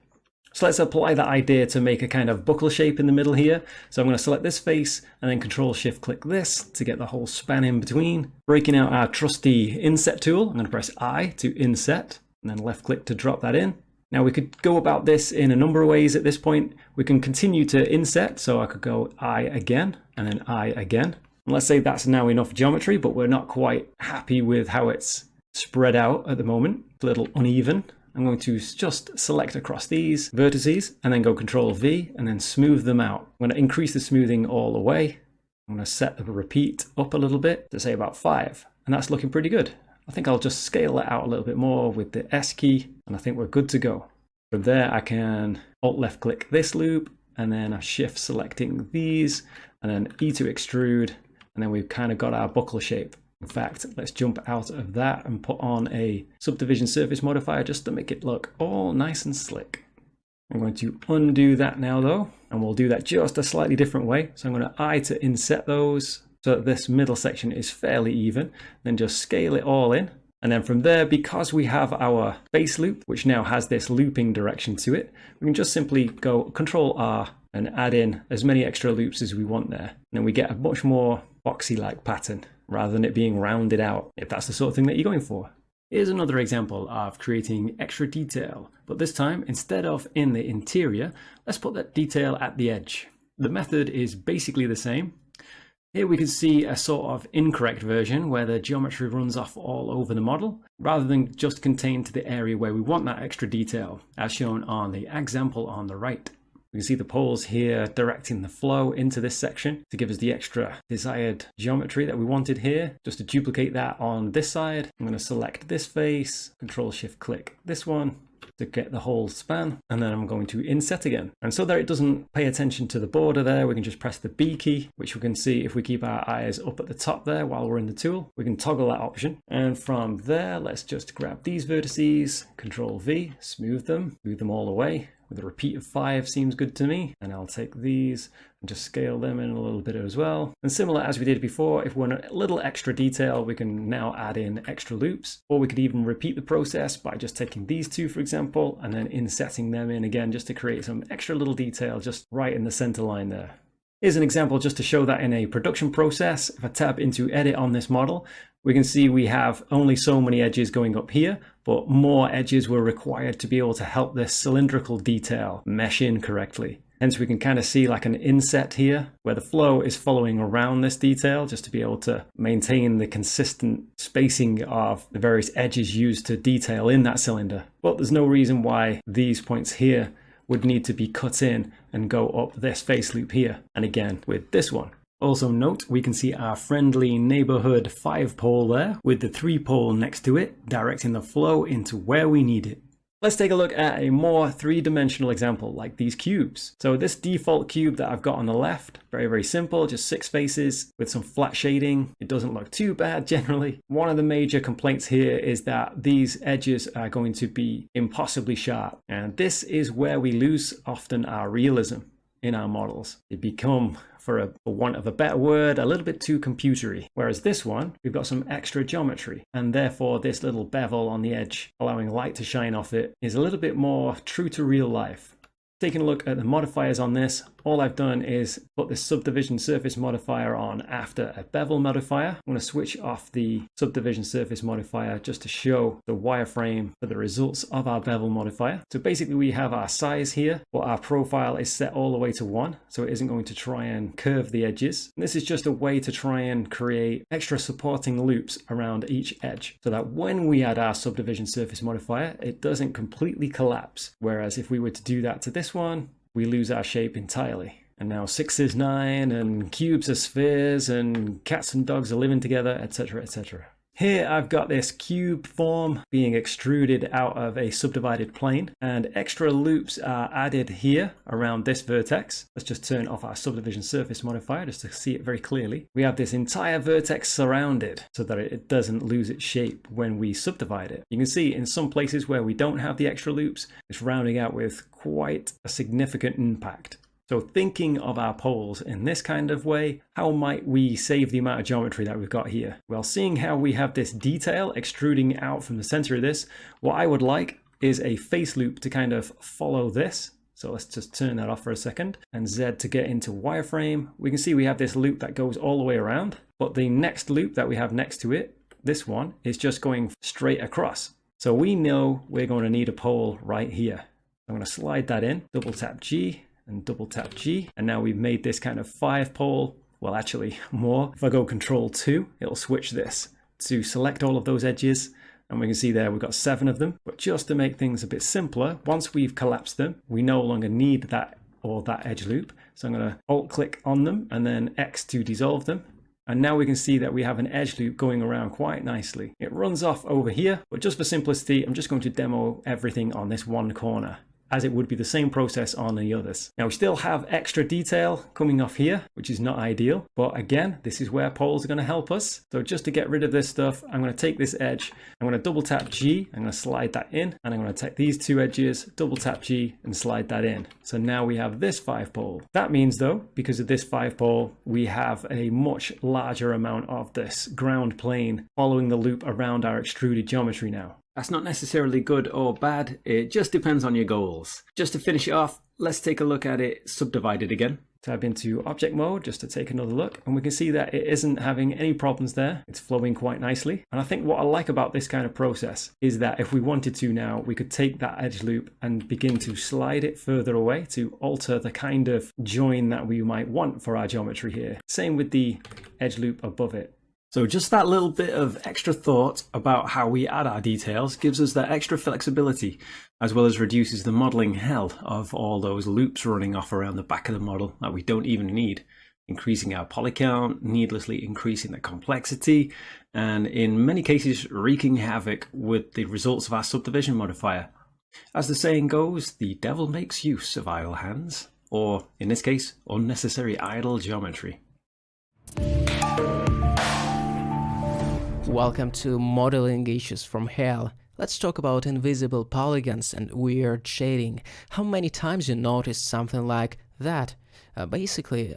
So let's apply that idea to make a kind of buckle shape in the middle here. So I'm going to select this face and then Control Shift click this to get the whole span in between. Breaking out our trusty inset tool, I'm going to press I to inset and then left click to drop that in. Now we could go about this in a number of ways at this point. We can continue to inset, so I could go I again and then I again. And let's say that's now enough geometry, but we're not quite happy with how it's spread out at the moment. It's a little uneven. I'm going to just select across these vertices and then go Control V and then smooth them out. I'm going to increase the smoothing all the way. I'm going to set the repeat up a little bit to say about 5, and that's looking pretty good. I think I'll just scale that out a little bit more with the S key, and I think we're good to go. From there, I can Alt left click this loop, and then I shift selecting these, and then E to extrude, and then we've kind of got our buckle shape. In fact, let's jump out of that and put on a subdivision surface modifier just to make it look all nice and slick. I'm going to undo that now though, and we'll do that just a slightly different way. So I'm going to I to inset those so that this middle section is fairly even, then just scale it all in. And then from there, because we have our base loop, which now has this looping direction to it, we can just simply go Control R and add in as many extra loops as we want there. And then we get a much more boxy-like pattern rather than it being rounded out, if that's the sort of thing that you're going for. Here's another example of creating extra detail, but this time, instead of in the interior, let's put that detail at the edge. The method is basically the same. Here we can see a sort of incorrect version where the geometry runs off all over the model, rather than just contained to the area where we want that extra detail, as shown on the example on the right. We can see the poles here directing the flow into this section to give us the extra desired geometry that we wanted here. Just to duplicate that on this side, I'm going to select this face, Control Shift click this one to get the whole span, and then I'm going to inset again. And so that it doesn't pay attention to the border there, we can just press the B key, which we can see if we keep our eyes up at the top there while we're in the tool, we can toggle that option. And from there, let's just grab these vertices, Control V, smooth them all away. With a repeat of 5 seems good to me. And I'll take these and just scale them in a little bit as well. And similar as we did before, if we want a little extra detail, we can now add in extra loops. Or we could even repeat the process by just taking these two, for example, and then insetting them in again just to create some extra little detail just right in the center line there. Here's an example just to show that in a production process. If I tab into edit on this model, we can see we have only so many edges going up here, but more edges were required to be able to help this cylindrical detail mesh in correctly. Hence we can kind of see like an inset here where the flow is following around this detail just to be able to maintain the consistent spacing of the various edges used to detail in that cylinder. But there's no reason why these points here would need to be cut in and go up this face loop here, and again with this one. Also note, we can see our friendly neighborhood 5-pole there with the 3-pole next to it, directing the flow into where we need it. Let's take a look at a more three-dimensional example like these cubes. So this default cube that I've got on the left, very simple, just 6 faces with some flat shading. It doesn't look too bad generally. One of the major complaints here is that these edges are going to be impossibly sharp. And this is where we lose often our realism in our models. They become, for want of a better word, a little bit too computery. Whereas this one, we've got some extra geometry, and therefore this little bevel on the edge, allowing light to shine off it, is a little bit more true to real life. Taking a look at the modifiers on this, all I've done is put this subdivision surface modifier on after a bevel modifier. I'm going to switch off the subdivision surface modifier just to show the wireframe for the results of our bevel modifier. So basically we have our size here, but our profile is set all the way to 1, so it isn't going to try and curve the edges. And this is just a way to try and create extra supporting loops around each edge, so that when we add our subdivision surface modifier, it doesn't completely collapse. Whereas if we were to do that to this one, we lose our shape entirely. And now 6 is 9, and cubes are spheres, and cats and dogs are living together, etc, etc. Here I've got this cube form being extruded out of a subdivided plane, and extra loops are added here around this vertex. Let's just turn off our subdivision surface modifier just to see it very clearly. We have this entire vertex surrounded so that it doesn't lose its shape when we subdivide it. You can see in some places where we don't have the extra loops, it's rounding out with quite a significant impact. So thinking of our poles in this kind of way, how might we save the amount of geometry that we've got here? Well, seeing how we have this detail extruding out from the center of this, what I would like is a face loop to kind of follow this. So let's just turn that off for a second, and Z to get into wireframe. We can see we have this loop that goes all the way around, but the next loop that we have next to it, this one, is just going straight across. So we know we're going to need a pole right here. I'm going to slide that in, double tap G, and double tap G, and now we've made this kind of 5-pole, well actually more. If I go Control 2, it'll switch this to select all of those edges, And we can see there we've got 7 of them. But just to make things a bit simpler, once we've collapsed them, we no longer need that edge loop. So I'm going to alt click on them and then X to dissolve them. And now we can see that we have an edge loop going around quite nicely. It runs off over here, but just for simplicity, I'm just going to demo everything on this one corner, as it would be the same process on the others. Now we still have extra detail coming off here, which is not ideal, but again, this is where poles are going to help us. So just to get rid of this stuff, I'm going to take this edge, I'm going to double tap G, I'm going to slide that in, and I'm going to take these 2 edges, double tap G, and slide that in. So now we have this 5 pole. That means though, because of this 5 pole, we have a much larger amount of this ground plane following the loop around our extruded geometry now. That's not necessarily good or bad, it just depends on your goals. Just to finish it off, let's take a look at it subdivided again. Tab into object mode just to take another look, and we can see that it isn't having any problems there. It's flowing quite nicely. And I think what I like about this kind of process is that if we wanted to now, we could take that edge loop and begin to slide it further away to alter the kind of join that we might want for our geometry here. Same with the edge loop above it. So just that little bit of extra thought about how we add our details gives us that extra flexibility, as well as reduces the modeling hell of all those loops running off around the back of the model that we don't even need, increasing our poly count, needlessly increasing the complexity, and in many cases wreaking havoc with the results of our subdivision modifier. As the saying goes, the devil makes use of idle hands, or in this case, unnecessary idle geometry. Welcome to Modeling Issues from Hell. Let's talk about invisible polygons and weird shading. How many times you noticed something like that? Basically,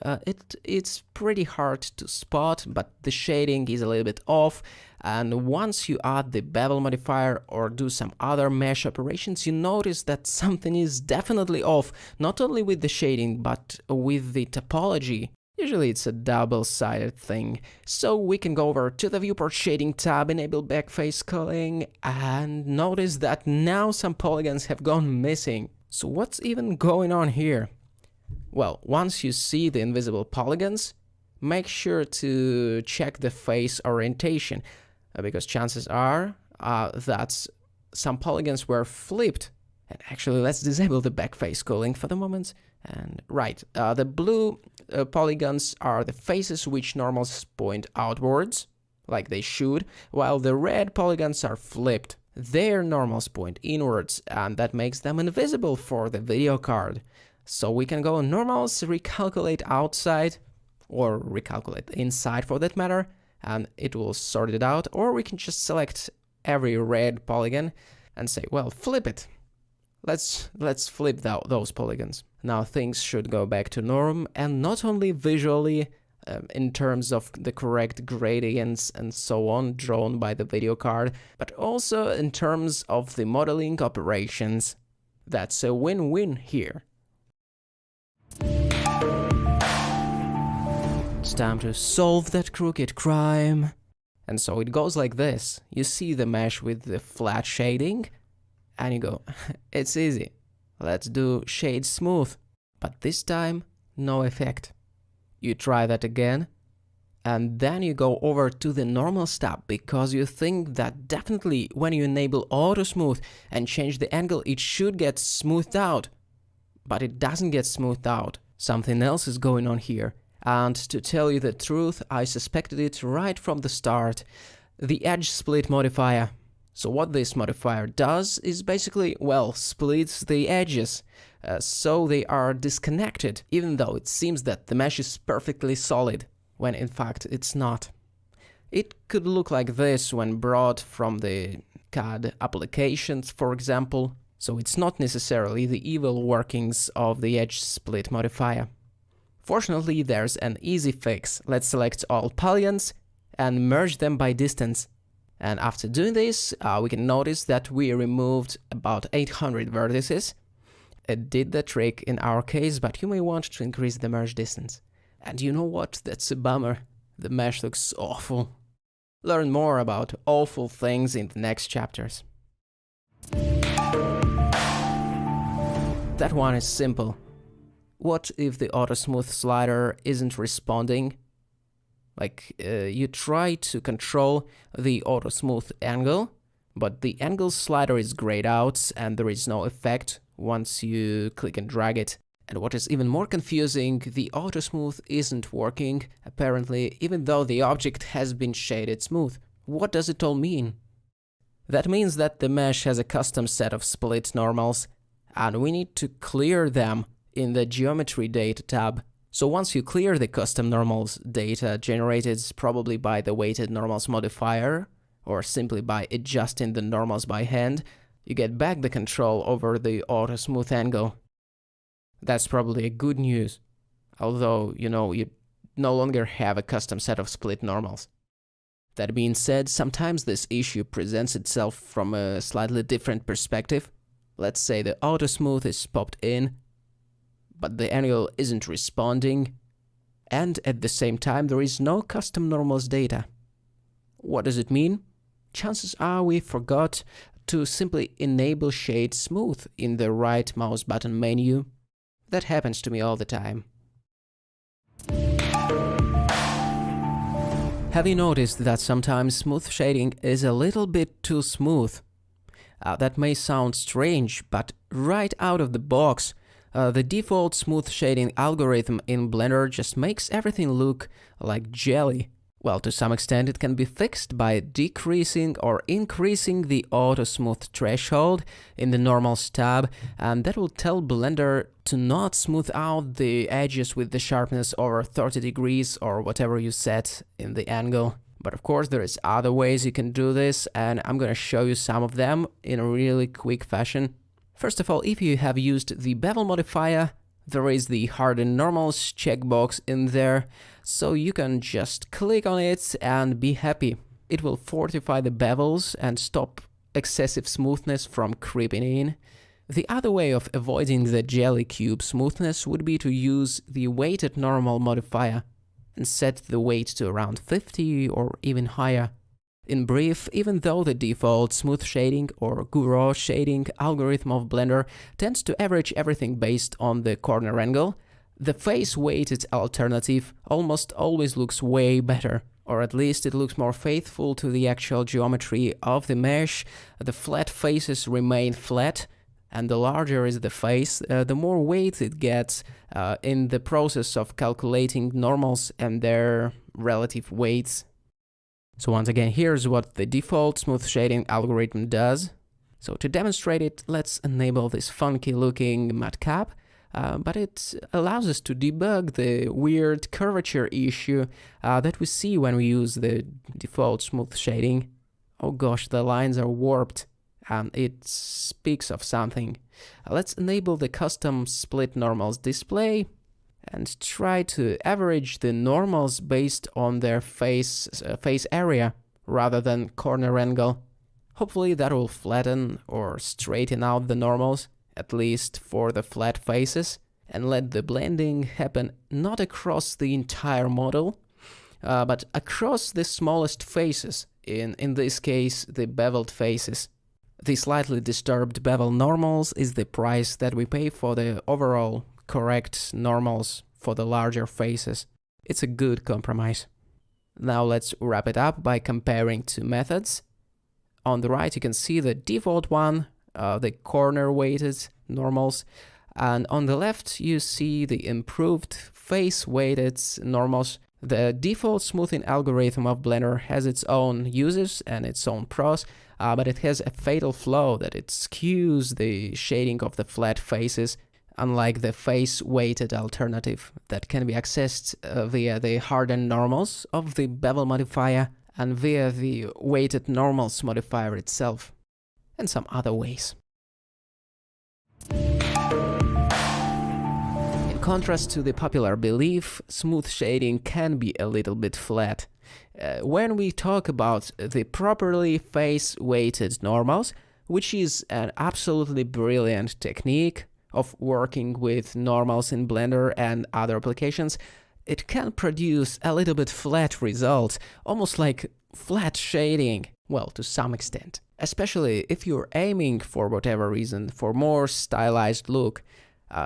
it's pretty hard to spot, but the shading is a little bit off, and once you add the bevel modifier or do some other mesh operations, you notice that something is definitely off, not only with the shading, but with the topology. Usually it's a double-sided thing, so we can go over to the Viewport Shading tab, enable backface culling, and notice that now some polygons have gone missing. So what's even going on here? Well, once you see the invisible polygons, make sure to check the face orientation, because chances are that some polygons were flipped. And actually, let's disable the backface culling for the moment. And right, the blue polygons are the faces which normals point outwards, like they should, while the red polygons are flipped. Their normals point inwards, and that makes them invisible for the video card. So we can go normals, recalculate outside, or recalculate inside for that matter, and it will sort it out, or we can just select every red polygon and say, well, flip it. Let's flip those polygons. Now things should go back to norm, and not only visually, in terms of the correct gradients and so on drawn by the video card, but also in terms of the modeling operations. That's a win-win here. It's time to solve that crooked crime. And so it goes like this. You see the mesh with the flat shading, and you go, it's easy. Let's do shade smooth. But this time, no effect. You try that again, and then you go over to the normal step, because you think that definitely when you enable auto smooth and change the angle, it should get smoothed out. But it doesn't get smoothed out. Something else is going on here. And to tell you the truth, I suspected it right from the start. The edge split modifier. So what this modifier does is basically, well, splits the edges, so they are disconnected, even though it seems that the mesh is perfectly solid, when in fact it's not. It could look like this when brought from the CAD applications, for example, so it's not necessarily the evil workings of the edge split modifier. Fortunately, there's an easy fix. Let's select all polygons and merge them by distance. And after doing this, we can notice that we removed about 800 vertices. It did the trick in our case, but you may want to increase the merge distance. And you know what? That's a bummer. The mesh looks awful. Learn more about awful things in the next chapters. That one is simple. What if the auto smooth slider isn't responding? Like, you try to control the auto smooth angle, but the angle slider is grayed out and there is no effect once you click and drag it. And what is even more confusing, the auto smooth isn't working, apparently, even though the object has been shaded smooth. What does it all mean? That means that the mesh has a custom set of split normals, and we need to clear them in the geometry data tab. So once you clear the custom normals data generated probably by the weighted normals modifier, or simply by adjusting the normals by hand, you get back the control over the auto smooth angle. That's probably a good news, although, you no longer have a custom set of split normals. That being said, sometimes this issue presents itself from a slightly different perspective. Let's say the auto smooth is popped in, but the angle isn't responding, and at the same time there is no custom normals data. What does it mean? Chances are we forgot to simply enable shade smooth in the right mouse button menu. That happens to me all the time. Have you noticed that sometimes smooth shading is a little bit too smooth? That may sound strange, but right out of the box, the default smooth shading algorithm in Blender just makes everything look like jelly. Well, to some extent it can be fixed by decreasing or increasing the auto smooth threshold in the normals tab, and that will tell Blender to not smooth out the edges with the sharpness over 30 degrees or whatever you set in the angle. But of course there is other ways you can do this, and I'm gonna show you some of them in a really quick fashion. First of all, if you have used the bevel modifier, there is the harden normals checkbox in there, so you can just click on it and be happy. It will fortify the bevels and stop excessive smoothness from creeping in. The other way of avoiding the jelly cube smoothness would be to use the weighted normal modifier and set the weight to around 50 or even higher. In brief, even though the default smooth shading or Gouraud shading algorithm of Blender tends to average everything based on the corner angle, the face-weighted alternative almost always looks way better, or at least it looks more faithful to the actual geometry of the mesh. The flat faces remain flat, and the larger is the face, the more weight it gets in the process of calculating normals and their relative weights. So once again, here's what the default smooth shading algorithm does. So to demonstrate it, let's enable this funky looking matcap, but it allows us to debug the weird curvature issue that we see when we use the default smooth shading. Oh gosh, the lines are warped, and it speaks of something. Let's enable the custom split normals display and try to average the normals based on their face area rather than corner angle. Hopefully that will flatten or straighten out the normals, at least for the flat faces, and let the blending happen not across the entire model, but across the smallest faces, in this case the beveled faces. The slightly disturbed bevel normals is the price that we pay for the overall correct normals for the larger faces. It's a good compromise. Now let's wrap it up by comparing two methods. On the right you can see the default one, the corner weighted normals, and on the left you see the improved face weighted normals. The default smoothing algorithm of Blender has its own uses and its own pros, but it has a fatal flaw that it skews the shading of the flat faces, unlike the face-weighted alternative that can be accessed via the hardened normals of the bevel modifier and via the weighted normals modifier itself, and some other ways. In contrast to the popular belief, smooth shading can be a little bit flat. When we talk about the properly face-weighted normals, which is an absolutely brilliant technique of working with normals in Blender and other applications, it can produce a little bit flat result, almost like flat shading, well, to some extent. Especially if you're aiming, for whatever reason, for more stylized look.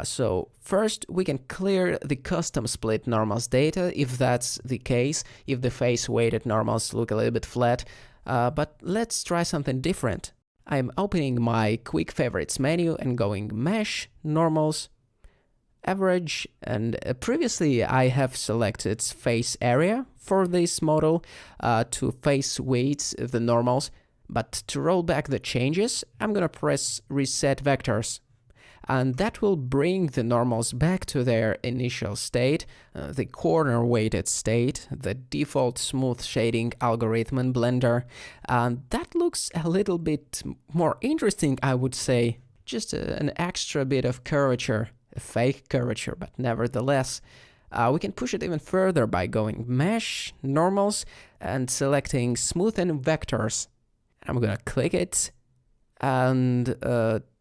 So first we can clear the custom split normals data if that's the case, if the face weighted normals look a little bit flat. But let's try something different. I'm opening my quick favorites menu and going Mesh, Normals, Average, and previously I have selected face area for this model to face weight the normals, but to roll back the changes I'm gonna press Reset Vectors, and that will bring the normals back to their initial state, the corner weighted state, the default smooth shading algorithm in Blender, and that looks a little bit more interesting, I would say, just an extra bit of curvature. A fake curvature, but nevertheless, we can push it even further by going Mesh, Normals, and selecting Smoothen Vectors. I'm gonna click it, and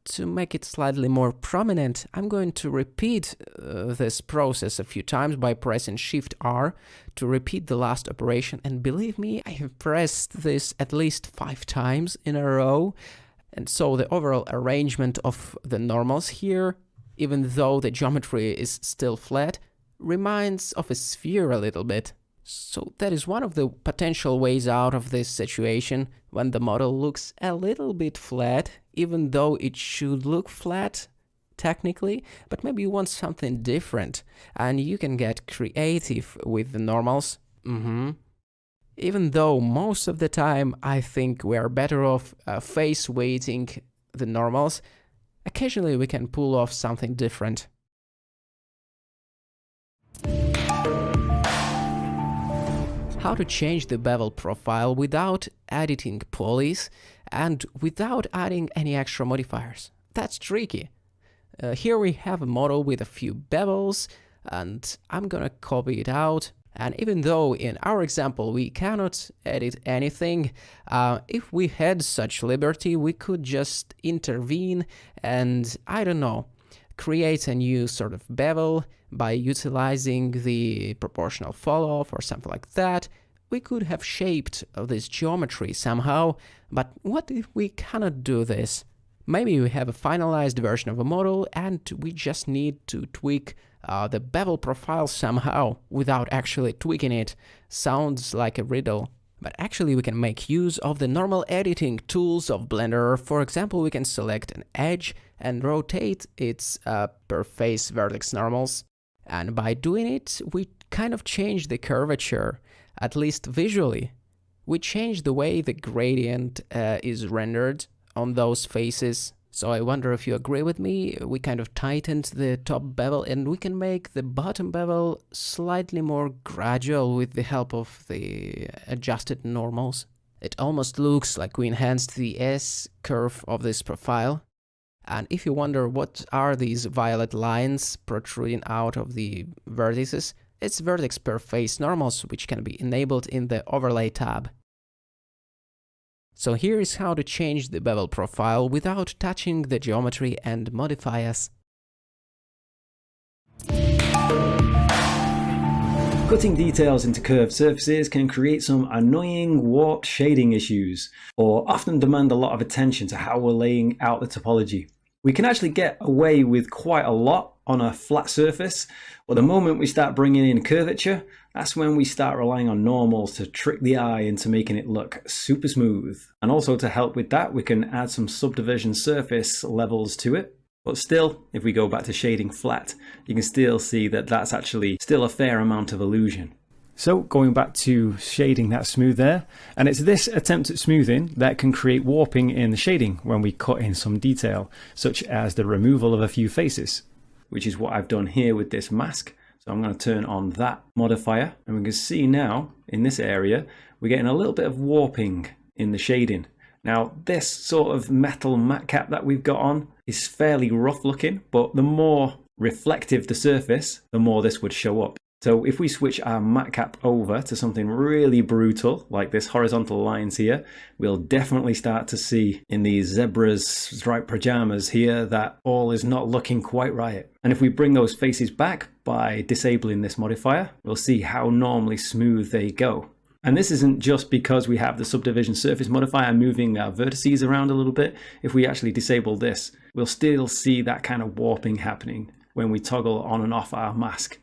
to make it slightly more prominent, I'm going to repeat this process a few times by pressing Shift-R to repeat the last operation, and believe me, I have pressed this at least 5 times in a row, and so the overall arrangement of the normals here, even though the geometry is still flat, reminds of a sphere a little bit. So that is one of the potential ways out of this situation, when the model looks a little bit flat, even though it should look flat technically, but maybe you want something different, and you can get creative with the normals. Even though most of the time I think we're better off face weighting the normals, occasionally we can pull off something different. How to change the bevel profile without editing polys and without adding any extra modifiers? That's tricky. Here we have a model with a few bevels, and I'm gonna copy it out. And even though in our example we cannot edit anything, if we had such liberty, we could just intervene and, I don't know, create a new sort of bevel by utilizing the proportional fall-off or something like that. We could have shaped this geometry somehow, but what if we cannot do this? Maybe we have a finalized version of a model and we just need to tweak the bevel profile somehow without actually tweaking it. Sounds like a riddle. But actually we can make use of the normal editing tools of Blender. For example, we can select an edge and rotate its per face vertex normals. And by doing it, we kind of change the curvature, at least visually. We change the way the gradient is rendered on those faces. So I wonder if you agree with me. We kind of tightened the top bevel and we can make the bottom bevel slightly more gradual with the help of the adjusted normals. It almost looks like we enhanced the S curve of this profile. And if you wonder what are these violet lines protruding out of the vertices, it's vertex per face normals, which can be enabled in the overlay tab. So here is how to change the bevel profile without touching the geometry and modifiers. Cutting details into curved surfaces can create some annoying warped shading issues, or often demand a lot of attention to how we're laying out the topology. We can actually get away with quite a lot on a flat surface, but the moment we start bringing in curvature, that's when we start relying on normals to trick the eye into making it look super smooth. And also to help with that, we can add some subdivision surface levels to it. But still, if we go back to shading flat, you can still see that that's actually still a fair amount of illusion. So going back to shading that smooth there, and it's this attempt at smoothing that can create warping in the shading when we cut in some detail, such as the removal of a few faces. Which is what I've done here with this mask. So I'm going to turn on that modifier, and we can see now in this area we're getting a little bit of warping in the shading. Now this sort of metal matte cap that we've got on is fairly rough looking, but the more reflective the surface, the more this would show up. So if we switch our matte cap over to something really brutal, like this horizontal lines here, we'll definitely start to see in these zebras striped pajamas here that all is not looking quite right. And if we bring those faces back by disabling this modifier, we'll see how normally smooth they go. And this isn't just because we have the subdivision surface modifier moving our vertices around a little bit. If we actually disable this, we'll still see that kind of warping happening when we toggle on and off our mask.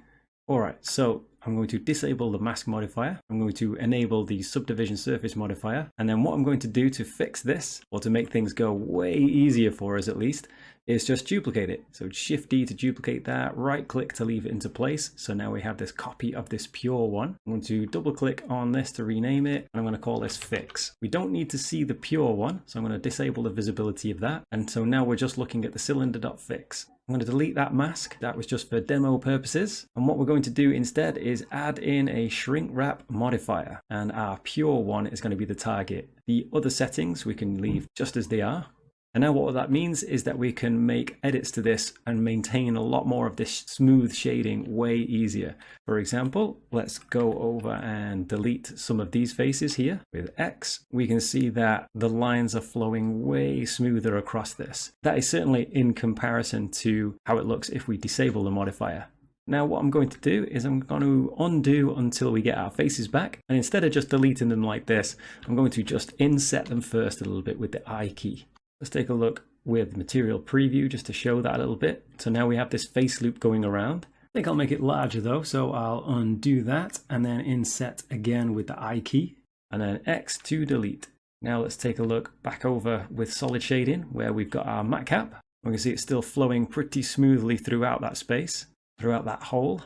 Alright, so I'm going to disable the mask modifier. I'm going to enable the subdivision surface modifier. And then what I'm going to do to fix this, or to make things go way easier for us at least, is just duplicate it. So Shift D to duplicate that, right click to leave it into place. So now we have this copy of this pure one. I'm going to double click on this to rename it, and I'm going to call this fix. We don't need to see the pure one, so I'm going to disable the visibility of that. And so now we're just looking at the cylinder.fix. I'm going to delete that mask. That was just for demo purposes. And what we're going to do instead is add in a shrink wrap modifier, and our pure one is going to be the target. The other settings we can leave just as they are. And now what that means is that we can make edits to this and maintain a lot more of this smooth shading way easier. For example, let's go over and delete some of these faces here. With X, we can see that the lines are flowing way smoother across this. That is certainly in comparison to how it looks if we disable the modifier. Now what I'm going to do is I'm going to undo until we get our faces back. And instead of just deleting them like this, I'm going to just inset them first a little bit with the I key. Let's take a look with material preview just to show that a little bit. So now we have this face loop going around. I think I'll make it larger though, so I'll undo that and then inset again with the I key and then X to delete. Now let's take a look back over with solid shading where we've got our matte cap. We can see it's still flowing pretty smoothly throughout that space, throughout that hole.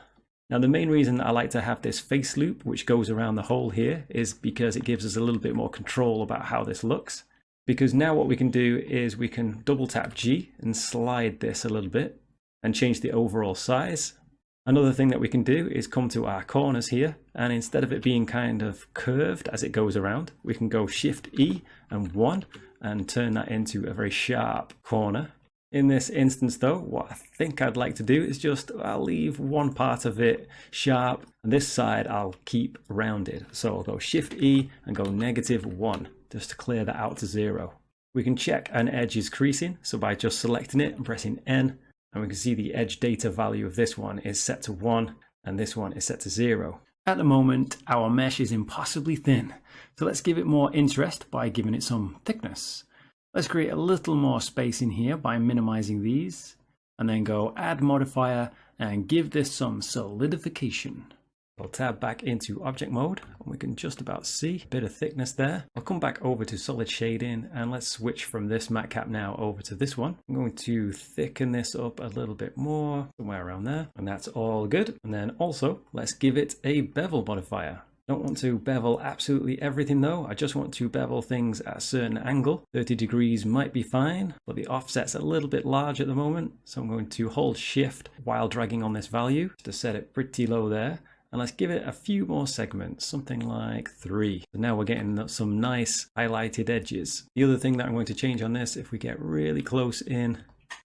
Now the main reason I like to have this face loop which goes around the hole here is because it gives us a little bit more control about how this looks. Because now what we can do is we can double tap G and slide this a little bit and change the overall size. Another thing that we can do is come to our corners here, and instead of it being kind of curved as it goes around, we can go Shift E and 1 and turn that into a very sharp corner. In this instance though, what I think I'd like to do is just, I'll leave one part of it sharp and this side I'll keep rounded. So I'll go Shift E and go -1. Just to clear that out to 0. We can check an edge is creasing, so by just selecting it and pressing N, and we can see the edge data value of this one is set to 1 and this one is set to 0. At the moment our mesh is impossibly thin, so let's give it more interest by giving it some thickness. Let's create a little more space in here by minimizing these, and then go Add Modifier and give this some solidification. I'll tab back into object mode and we can just about see a bit of thickness there. I'll come back over to solid shading and let's switch from this matte cap now over to this one. I'm going to thicken this up a little bit more, somewhere around there, and that's all good. And then also let's give it a bevel modifier. Don't want to bevel absolutely everything though. I just want to bevel things at a certain angle. 30 degrees might be fine, but the offset's a little bit large at the moment. So I'm going to hold Shift while dragging on this value to set it pretty low there. And let's give it a few more segments, something like 3. So now we're getting some nice highlighted edges. The other thing that I'm going to change on this, if we get really close in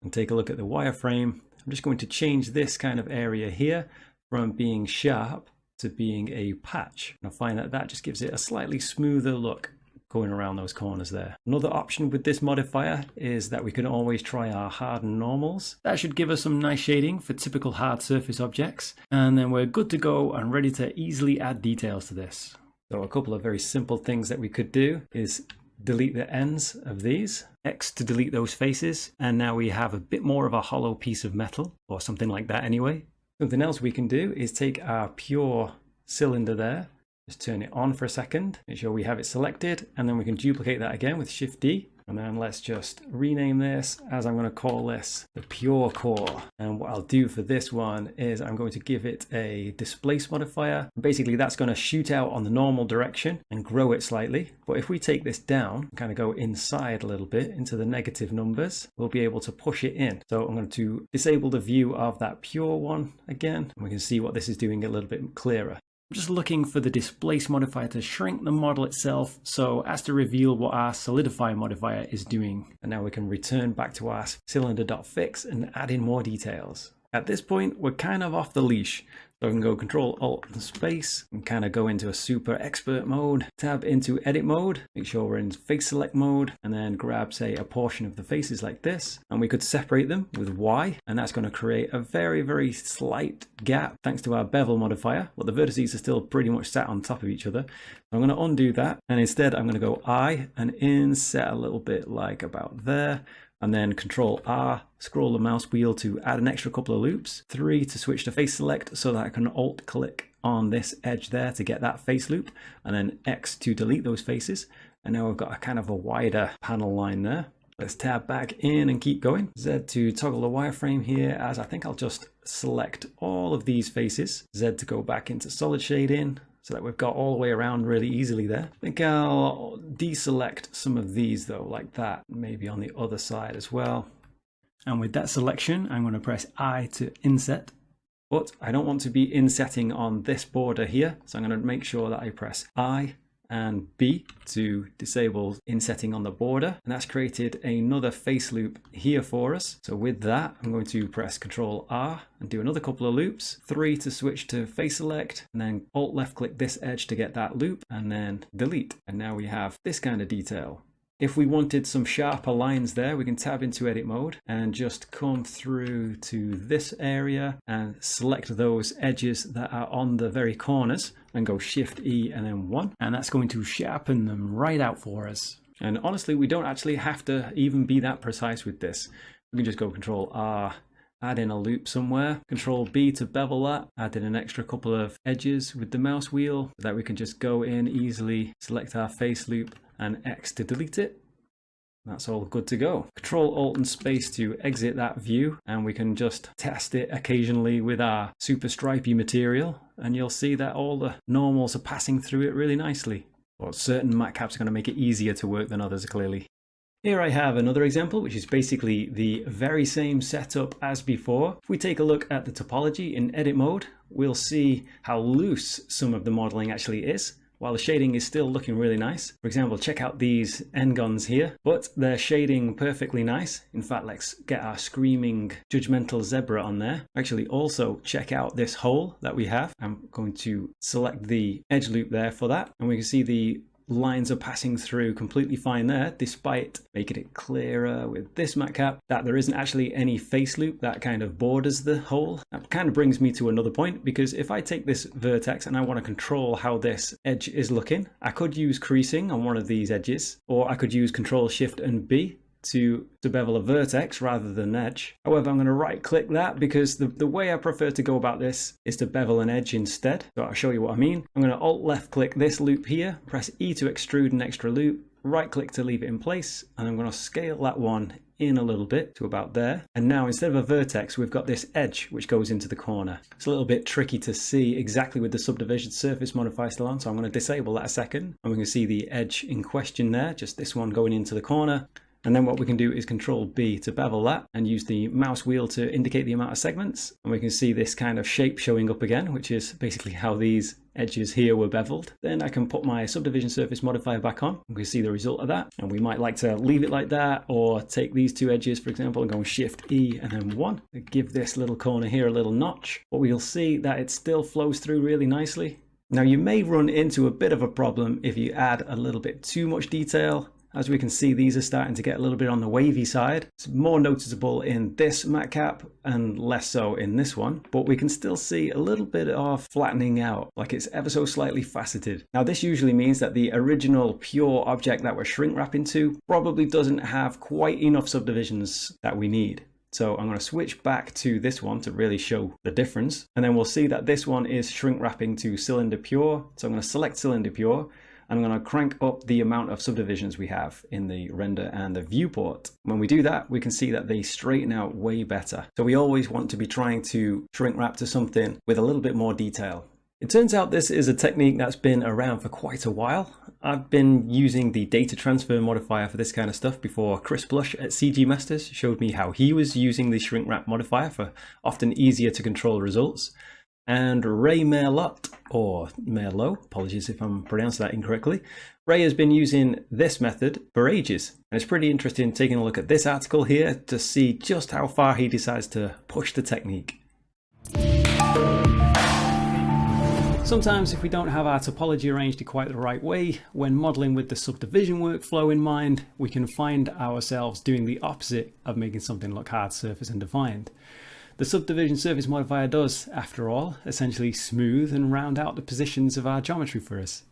and take a look at the wireframe, I'm just going to change this kind of area here from being sharp to being a patch. And I find that that just gives it a slightly smoother look going around those corners there. Another option with this modifier is that we can always try our harden normals. That should give us some nice shading for typical hard surface objects. And then we're good to go and ready to easily add details to this. So a couple of very simple things that we could do is delete the ends of these, X to delete those faces, and now we have a bit more of a hollow piece of metal, or something like that anyway. Something else we can do is take our pure cylinder there, just turn it on for a second, make sure we have it selected, and then we can duplicate that again with Shift D. And then let's just rename this as I'm going to call this the Pure Core. And what I'll do for this one is I'm going to give it a displace modifier. Basically that's going to shoot out on the normal direction and grow it slightly. But if we take this down, kind of go inside a little bit into the negative numbers, we'll be able to push it in. So I'm going to disable the view of that pure one again, and we can see what this is doing a little bit clearer. I'm just looking for the displace modifier to shrink the model itself so as to reveal what our solidify modifier is doing. And now we can return back to our cylinder.fix and add in more details. At this point, we're kind of off the leash. So I can go Control Alt and Space and kind of go into a super expert mode, tab into edit mode, make sure we're in face select mode, and then grab, say, a portion of the faces like this. And we could separate them with Y, and that's going to create a very, very slight gap thanks to our bevel modifier. But the vertices are still pretty much sat on top of each other. So I'm going to undo that, and instead I'm going to go I and inset a little bit like about there. and then Control R, scroll the mouse wheel to add an extra couple of loops, 3 to switch to face select so that I can alt click on this edge there to get that face loop, and then X to delete those faces. And now I've got a kind of a wider panel line there. Let's tab back in and keep going. Z to toggle the wireframe here, as I think I'll just select all of these faces. Z to go back into solid shading so that we've got all the way around really easily there. I think I'll deselect some of these though, like that, maybe on the other side as well. And with that selection, I'm going to press I to inset. But I don't want to be insetting on this border here, so I'm going to make sure that I press I and B to disable insetting on the border, and that's created another face loop here for us. So with that, I'm going to press Control R and do another couple of loops, 3 to switch to face select, and then Alt left click this edge to get that loop, and then delete. And now we have this kind of detail. If we wanted some sharper lines there, we can tab into edit mode and just come through to this area and select those edges that are on the very corners and go Shift E and then 1. And that's going to sharpen them right out for us. And honestly, we don't actually have to even be that precise with this. We can just go Control R, add in a loop somewhere, Control B to bevel that, add in an extra couple of edges with the mouse wheel so that we can just go in easily, select our face loop, and X to delete it. That's all good to go. Control Alt and Space to exit that view, and we can just test it occasionally with our super stripy material, and you'll see that all the normals are passing through it really nicely. But certain matcaps are going to make it easier to work than others, clearly. Here I have another example, which is basically the very same setup as before. If we take a look at the topology in edit mode, we'll see how loose some of the modeling actually is, while the shading is still looking really nice. For example, check out these N-gons here, but they're shading perfectly nice. In fact, let's get our screaming judgmental zebra on there. Actually, also check out this hole that we have. I'm going to select the edge loop there for that, and we can see the lines are passing through completely fine there, despite making it clearer with this matcap that there isn't actually any face loop that kind of borders the hole. That kind of brings me to another point, because if I take this vertex and I want to control how this edge is looking, I could use creasing on one of these edges, or I could use Control Shift and B to bevel a vertex rather than an edge. However, I'm going to right click that because the way I prefer to go about this is to bevel an edge instead. So I'll show you what I mean. I'm going to Alt left click this loop here, press E to extrude an extra loop, right click to leave it in place, and I'm going to scale that one in a little bit to about there. And now instead of a vertex, we've got this edge which goes into the corner. It's a little bit tricky to see exactly with the subdivision surface modifier still on, so I'm going to disable that a second, and we can see the edge in question there, just this one going into the corner. And then what we can do is Control B to bevel that and use the mouse wheel to indicate the amount of segments. And we can see this kind of shape showing up again, which is basically how these edges here were beveled. Then I can put my subdivision surface modifier back on. We can see the result of that. And we might like to leave it like that, or take these two edges, for example, and go Shift E and then 1. Give this little corner here a little notch. But we'll see that it still flows through really nicely. Now you may run into a bit of a problem if you add a little bit too much detail. As we can see, these are starting to get a little bit on the wavy side. It's more noticeable in this matcap and less so in this one, but we can still see a little bit of flattening out, like it's ever so slightly faceted. Now this usually means that the original pure object that we're shrink wrapping to probably doesn't have quite enough subdivisions that we need. So I'm going to switch back to this one to really show the difference. And then we'll see that this one is shrink wrapping to cylinder pure. So I'm going to select cylinder pure. I'm going to crank up the amount of subdivisions we have in the render and the viewport. When we do that, we can see that they straighten out way better. So we always want to be trying to shrink wrap to something with a little bit more detail. It turns out this is a technique that's been around for quite a while. I've been using the data transfer modifier for this kind of stuff before Chris Blush at CG Masters showed me how he was using the shrink wrap modifier for often easier to control results. And Ray Merlot, or Merlot, apologies if I'm pronouncing that incorrectly, Ray has been using this method for ages. And it's pretty interesting taking a look at this article here to see just how far he decides to push the technique. Sometimes if we don't have our topology arranged in quite the right way, when modeling with the subdivision workflow in mind, we can find ourselves doing the opposite of making something look hard surface and defined. The subdivision surface modifier does, after all, essentially smooth and round out the positions of our geometry for us.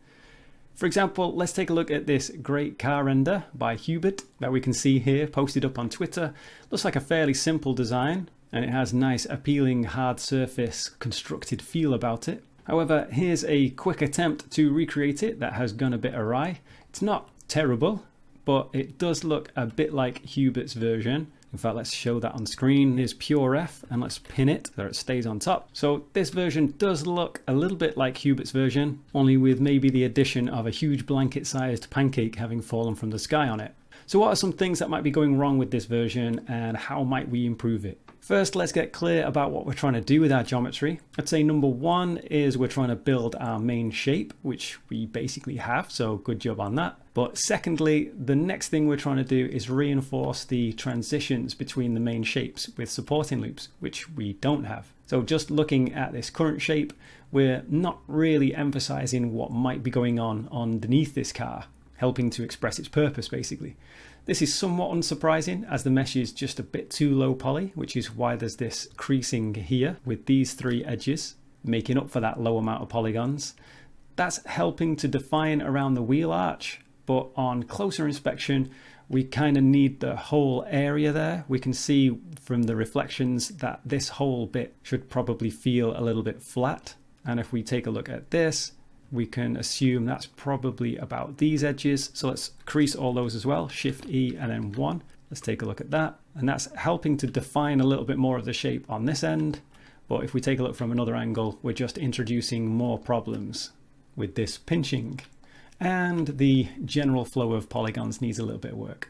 For example, let's take a look at this great car render by Hubert that we can see here posted up on Twitter. Looks like a fairly simple design, and it has nice appealing hard surface constructed feel about it. However, here's a quick attempt to recreate it that has gone a bit awry. It's not terrible, but it does look a bit like Hubert's version. In fact, let's show that on screen. Here's PureRef, and let's pin it so it stays on top. So this version does look a little bit like Hubert's version, only with maybe the addition of a huge blanket-sized pancake having fallen from the sky on it. So what are some things that might be going wrong with this version, and how might we improve it? First, let's get clear about what we're trying to do with our geometry. I'd say number one is we're trying to build our main shape, which we basically have, so good job on that. But secondly, the next thing we're trying to do is reinforce the transitions between the main shapes with supporting loops, which we don't have. So just looking at this current shape, we're not really emphasizing what might be going on underneath this car, helping to express its purpose basically. This is somewhat unsurprising as the mesh is just a bit too low poly, which is why there's this creasing here with these three edges, making up for that low amount of polygons. That's helping to define around the wheel arch, but on closer inspection, we kind of need the whole area there. We can see from the reflections that this whole bit should probably feel a little bit flat. And if we take a look at this, we can assume that's probably about these edges. So let's crease all those as well, Shift E and then 1. Let's take a look at that. And that's helping to define a little bit more of the shape on this end. But if we take a look from another angle, we're just introducing more problems with this pinching. And the general flow of polygons needs a little bit of work.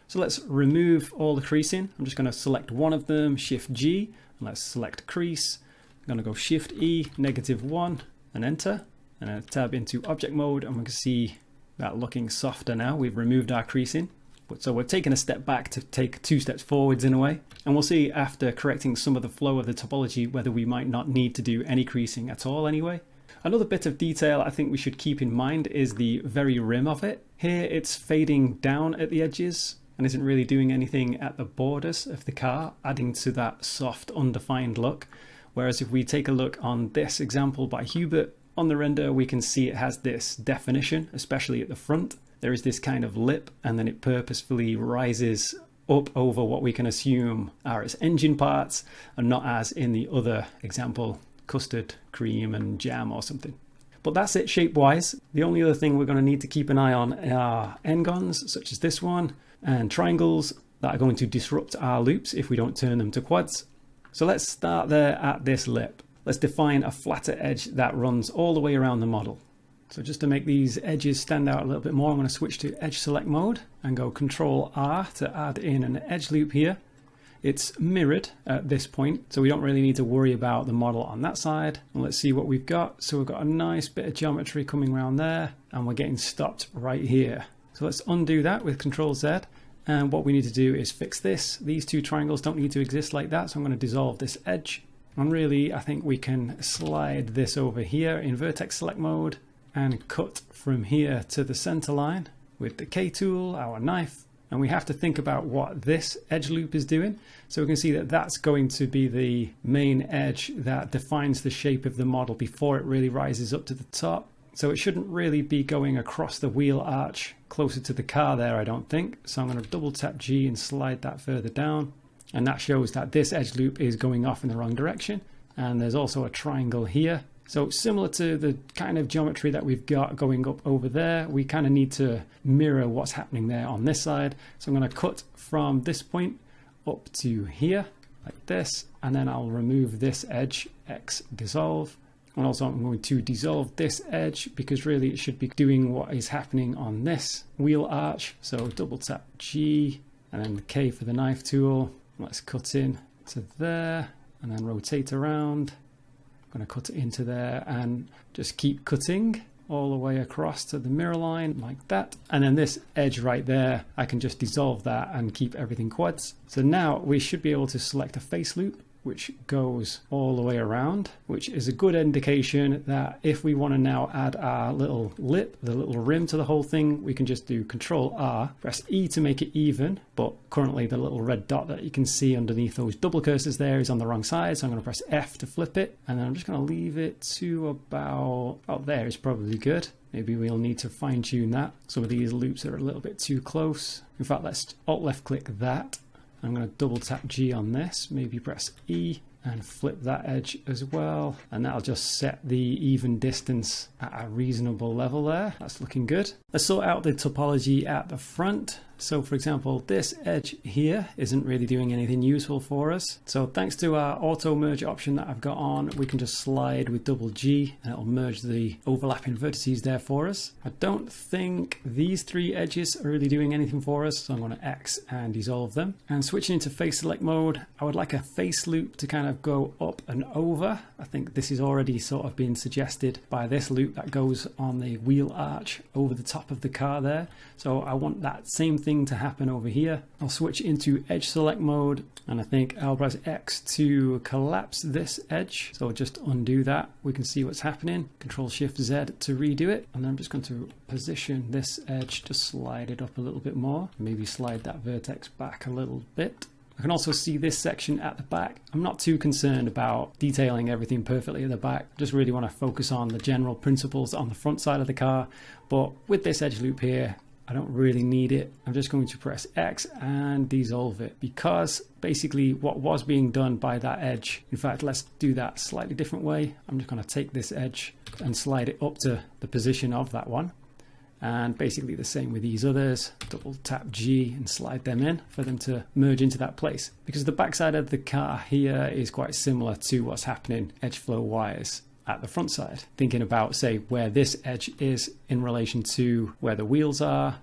So let's remove all the creasing. I'm just going to select one of them, Shift G, and let's select crease. I'm going to go Shift E, -1, and enter. And then tab into object mode, and we can see that looking softer now. We've removed our creasing. So we're taking a step back to take 2 steps forwards in a way. And we'll see after correcting some of the flow of the topology whether we might not need to do any creasing at all anyway. Another bit of detail I think we should keep in mind is the very rim of it. Here it's fading down at the edges and isn't really doing anything at the borders of the car, adding to that soft, undefined look. Whereas if we take a look on this example by Hubert, on the render we can see it has this definition, especially at the front. There is this kind of lip, and then it purposefully rises up over what we can assume are its engine parts, and not as in the other example, custard, cream and jam or something. But that's it shape-wise. The only other thing we're going to need to keep an eye on are n-gons, such as this one, and triangles that are going to disrupt our loops if we don't turn them to quads. So let's start there at this lip. Let's define a flatter edge that runs all the way around the model. So just to make these edges stand out a little bit more, I'm going to switch to edge select mode and go Control R to add in an edge loop here. It's mirrored at this point, so we don't really need to worry about the model on that side. And let's see what we've got. So we've got a nice bit of geometry coming around there, and we're getting stopped right here. So let's undo that with Control Z. And what we need to do is fix this. These two triangles don't need to exist like that, so I'm going to dissolve this edge. And really, I think we can slide this over here in vertex select mode and cut from here to the center line with the K tool, our knife. And we have to think about what this edge loop is doing. So we can see that that's going to be the main edge that defines the shape of the model before it really rises up to the top. So it shouldn't really be going across the wheel arch closer to the car there, I don't think. So I'm going to double tap G and slide that further down. And that shows that this edge loop is going off in the wrong direction. And there's also a triangle here. So similar to the kind of geometry that we've got going up over there, we kind of need to mirror what's happening there on this side. So I'm going to cut from this point up to here, like this. And then I'll remove this edge, X dissolve. And also I'm going to dissolve this edge because really it should be doing what is happening on this wheel arch. So double tap G and then the K for the knife tool. Let's cut in to there and then rotate around. I'm going to cut it into there and just keep cutting all the way across to the mirror line like that. And then this edge right there, I can just dissolve that and keep everything quads. So now we should be able to select a face loop which goes all the way around, which is a good indication that if we want to now add our little lip, the little rim to the whole thing, we can just do Control R, press E to make it even, but currently the little red dot that you can see underneath those double cursors there is on the wrong side, so I'm going to press F to flip it, and then I'm just going to leave it to about there is probably good. Maybe we'll need to fine tune that. Some of these loops are a little bit too close. In fact, let's Alt left click that. I'm going to double tap G on this, maybe press E and flip that edge as well. And that'll just set the even distance at a reasonable level there. That's looking good. Let's sort out the topology at the front. So for example, this edge here isn't really doing anything useful for us. So thanks to our auto merge option that I've got on, we can just slide with double G and it'll merge the overlapping vertices there for us. I don't think these three edges are really doing anything for us, so I'm going to X and dissolve them. And switching into face select mode, I would like a face loop to kind of go up and over. I think this is already sort of been suggested by this loop that goes on the wheel arch over the top of the car there. So I want that same thing to happen over here. I'll switch into edge select mode, and I think I'll press X to collapse this edge. So I'll just undo that. We can see what's happening. Control Shift Z to redo it, and then I'm just going to position this edge to slide it up a little bit more. Maybe slide that vertex back a little bit. I can also see this section at the back. I'm not too concerned about detailing everything perfectly at the back. I just really want to focus on the general principles on the front side of the car. But with this edge loop here, I don't really need it. I'm just going to press X and dissolve it, because basically what was being done by that edge, in fact, let's do that slightly different way. I'm just going to take this edge and slide it up to the position of that one. And basically the same with these others. Double tap G and slide them in for them to merge into that place. Because the backside of the car here is quite similar to what's happening edge flow wise at the front side. Thinking about, say, where this edge is in relation to where the wheels are.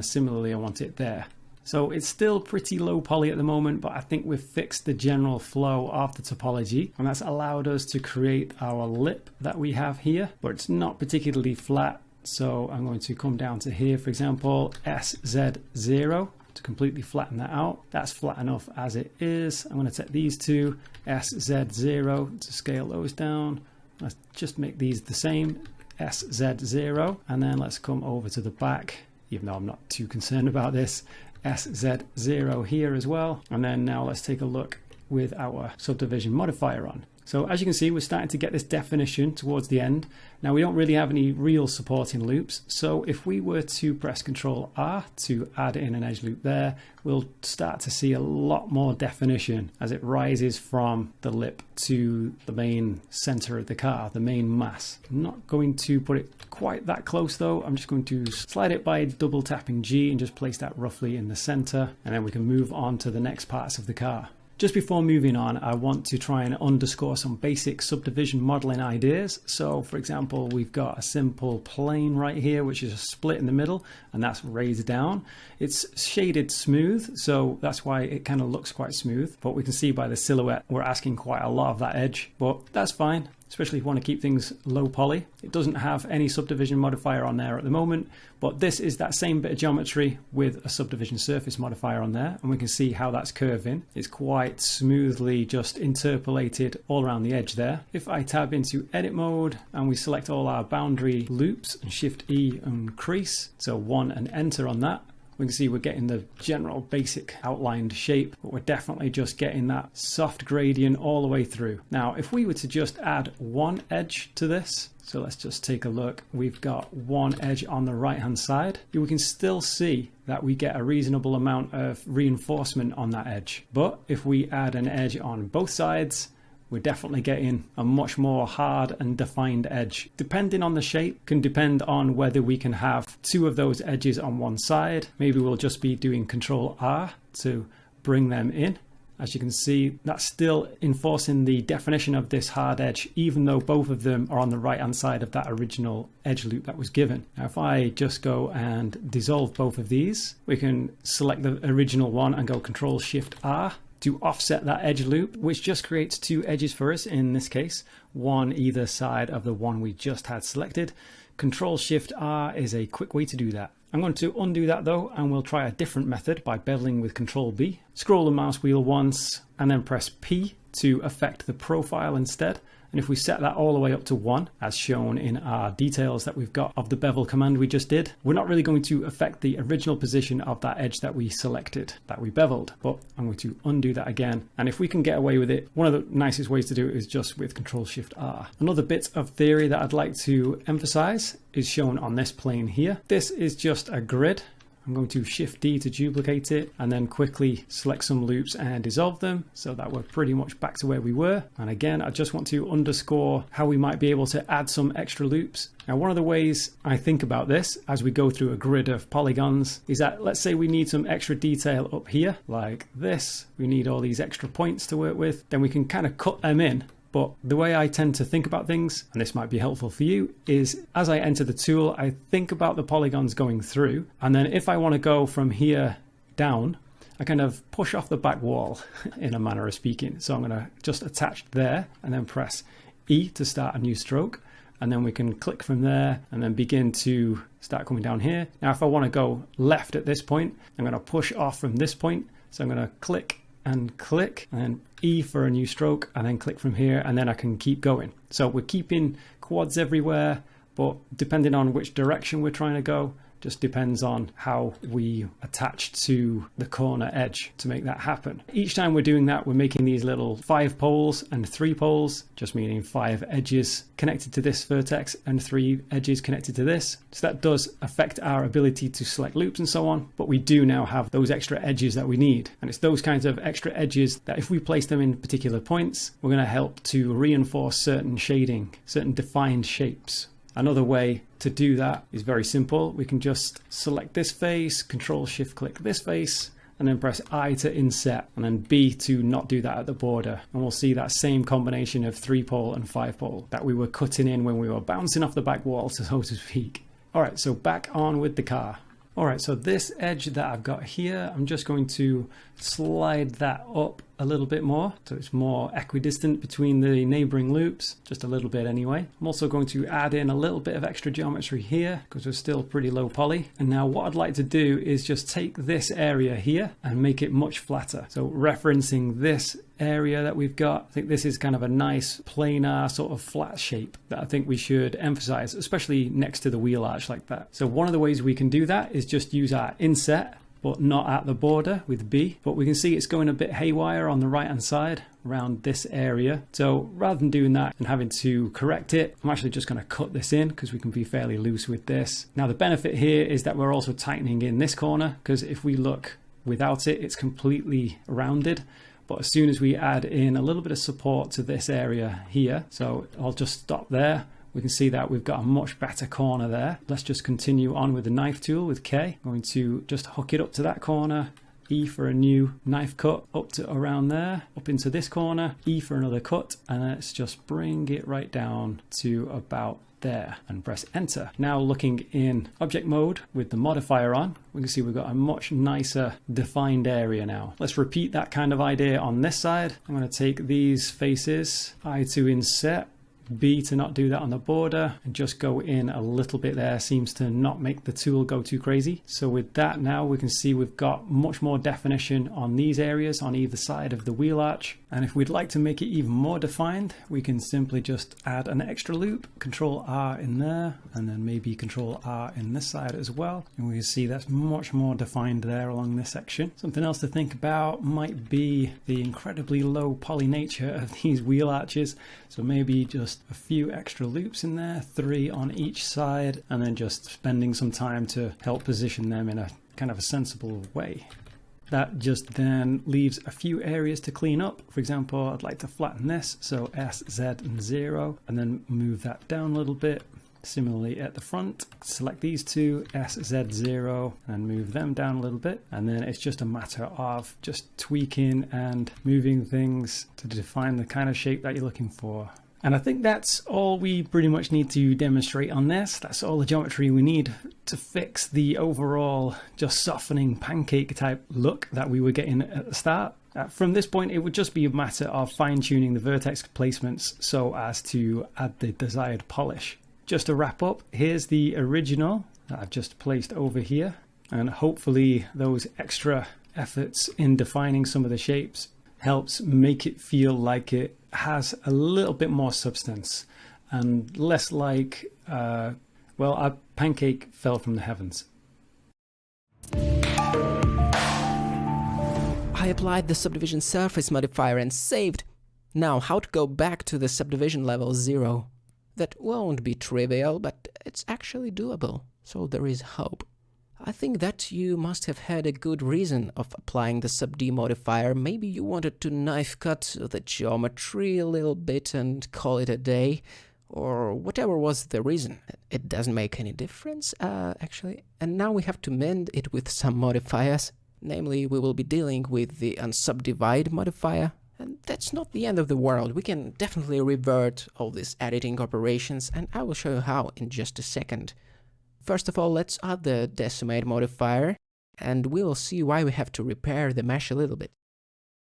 Similarly, I want it there. So it's still pretty low poly at the moment, but I think we've fixed the general flow of the topology, and that's allowed us to create our lip that we have here, but it's not particularly flat. So I'm going to come down to here, for example, SZ0 to completely flatten that out. That's flat enough as it is. I'm going to take these two, SZ0, to scale those down. Let's just make these the same, SZ0, and then let's come over to the back, even though I'm not too concerned about this, SZ0 here as well. And then now let's take a look with our subdivision modifier on. So as you can see, we're starting to get this definition towards the end. Now we don't really have any real supporting loops, so if we were to press Control R to add in an edge loop there, we'll start to see a lot more definition as it rises from the lip to the main center of the car, the main mass. I'm not going to put it quite that close though. I'm just going to slide it by double tapping G and just place that roughly in the center, and then we can move on to the next parts of the car. Just before moving on, I want to try and underscore some basic subdivision modeling ideas. So for example, we've got a simple plane right here, which is a split in the middle, and that's raised down. It's shaded smooth, so that's why it kind of looks quite smooth. But we can see by the silhouette, we're asking quite a lot of that edge, but that's fine, especially if you want to keep things low poly. It doesn't have any subdivision modifier on there at the moment, but this is that same bit of geometry with a subdivision surface modifier on there, and we can see how that's curving. It's quite smoothly just interpolated all around the edge there. If I tab into edit mode and we select all our boundary loops and Shift E and crease, so 1 and enter on that, we can see we're getting the general basic outlined shape, but we're definitely just getting that soft gradient all the way through. Now, if we were to just add one edge to this, so let's just take a look. We've got one edge on the right hand side. We can still see that we get a reasonable amount of reinforcement on that edge. But if we add an edge on both sides, we're definitely getting a much more hard and defined edge. Depending on the shape, can depend on whether we can have two of those edges on one side. Maybe we'll just be doing Control R to bring them in. As you can see, that's still enforcing the definition of this hard edge, even though both of them are on the right hand side of that original edge loop that was given. Now, if I just go and dissolve both of these, we can select the original one and go Control Shift R to offset that edge loop, which just creates two edges for us in this case, one either side of the one we just had selected. Control Shift R is a quick way to do that. I'm going to undo that though, and we'll try a different method by beveling with Control B. Scroll the mouse wheel once and then press P to affect the profile instead. And if we set that all the way up to 1, as shown in our details that we've got of the bevel command we just did, we're not really going to affect the original position of that edge that we selected, that we beveled. But I'm going to undo that again. And if we can get away with it, one of the nicest ways to do it is just with Control-Shift-R. Another bit of theory that I'd like to emphasize is shown on this plane here. This is just a grid. I'm going to Shift D to duplicate it and then quickly select some loops and dissolve them so that we're pretty much back to where we were. And again, I just want to underscore how we might be able to add some extra loops. Now, one of the ways I think about this as we go through a grid of polygons is that, let's say we need some extra detail up here like this. We need all these extra points to work with. Then we can kind of cut them in. But the way I tend to think about things, and this might be helpful for you, is as I enter the tool, I think about the polygons going through. And then if I want to go from here down, I kind of push off the back wall in a manner of speaking. So I'm going to just attach there and then press E to start a new stroke. And then we can click from there and then begin to start coming down here. Now, if I want to go left at this point, I'm going to push off from this point. So I'm going to click and then E for a new stroke and then click from here, and then I can keep going. So we're keeping quads everywhere, but depending on which direction we're trying to go, just depends on how we attach to the corner edge to make that happen. Each time we're doing that, we're making these little 5 poles and 3 poles, just meaning 5 edges connected to this vertex and 3 edges connected to this. So that does affect our ability to select loops and so on, but we do now have those extra edges that we need. And it's those kinds of extra edges that if we place them in particular points, we're going to help to reinforce certain shading, certain defined shapes. Another way to do that is very simple. We can just select this face, Control-Shift-Click this face, and then press I to inset, and then B to not do that at the border. And we'll see that same combination of 3-pole and 5-pole that we were cutting in when we were bouncing off the back wall, so to speak. All right, so back on with the car. All right, so this edge that I've got here, I'm just going to slide that up a little bit more so it's more equidistant between the neighboring loops, just a little bit anyway. I'm also going to add in a little bit of extra geometry here because we're still pretty low poly. And now what I'd like to do is just take this area here and make it much flatter. So referencing this area that we've got, I think this is kind of a nice planar sort of flat shape that I think we should emphasize, especially next to the wheel arch like that. So one of the ways we can do that is just use our inset, but not at the border with B. But we can see it's going a bit haywire on the right hand side around this area. So rather than doing that and having to correct it, I'm actually just going to cut this in because we can be fairly loose with this. Now the benefit here is that we're also tightening in this corner, because if we look without it, it's completely rounded. But as soon as we add in a little bit of support to this area here, so I'll just stop there. We can see that we've got a much better corner there. Let's just continue on with the knife tool with K. I'm going to just hook it up to that corner. E for a new knife cut up to around there, up into this corner. E for another cut, and let's just bring it right down to about there and press enter. Now looking in object mode with the modifier on, we can see we've got a much nicer defined area now. Let's repeat that kind of idea on this side. I'm going to take these faces, I to inset, B to not do that on the border, and just go in a little bit there. Seems to not make the tool go too crazy. So with that, now we can see we've got much more definition on these areas on either side of the wheel arch. And if we'd like to make it even more defined, we can simply just add an extra loop, Control R in there, and then maybe Control R in this side as well. And we can see that's much more defined there along this section. Something else to think about might be the incredibly low poly nature of these wheel arches. So maybe just a few extra loops in there, 3 on each side, and then just spending some time to help position them in a kind of a sensible way. That just then leaves a few areas to clean up. For example, I'd like to flatten this, so S, Z, and 0, and then move that down a little bit. Similarly at the front, select these two, S, Z, 0, and move them down a little bit. And then it's just a matter of just tweaking and moving things to define the kind of shape that you're looking for. And I think that's all we pretty much need to demonstrate on this. That's all the geometry we need to fix the overall just softening pancake type look that we were getting at the start. From this point, it would just be a matter of fine-tuning the vertex placements so as to add the desired polish. Just to wrap up, here's the original that I've just placed over here. And hopefully those extra efforts in defining some of the shapes helps make it feel like it has a little bit more substance and less like, well, a pancake fell from the heavens. I applied the subdivision surface modifier and saved. Now, how to go back to the subdivision level 0? That won't be trivial, but it's actually doable, so there is hope. I think that you must have had a good reason of applying the sub-D modifier. Maybe you wanted to knife cut the geometry a little bit and call it a day, or whatever was the reason. It doesn't make any difference, actually. And now we have to mend it with some modifiers. Namely, we will be dealing with the unsubdivide modifier. And that's not the end of the world. We can definitely revert all these editing operations, and I will show you how in just a second. First of all, let's add the decimate modifier, and we will see why we have to repair the mesh a little bit.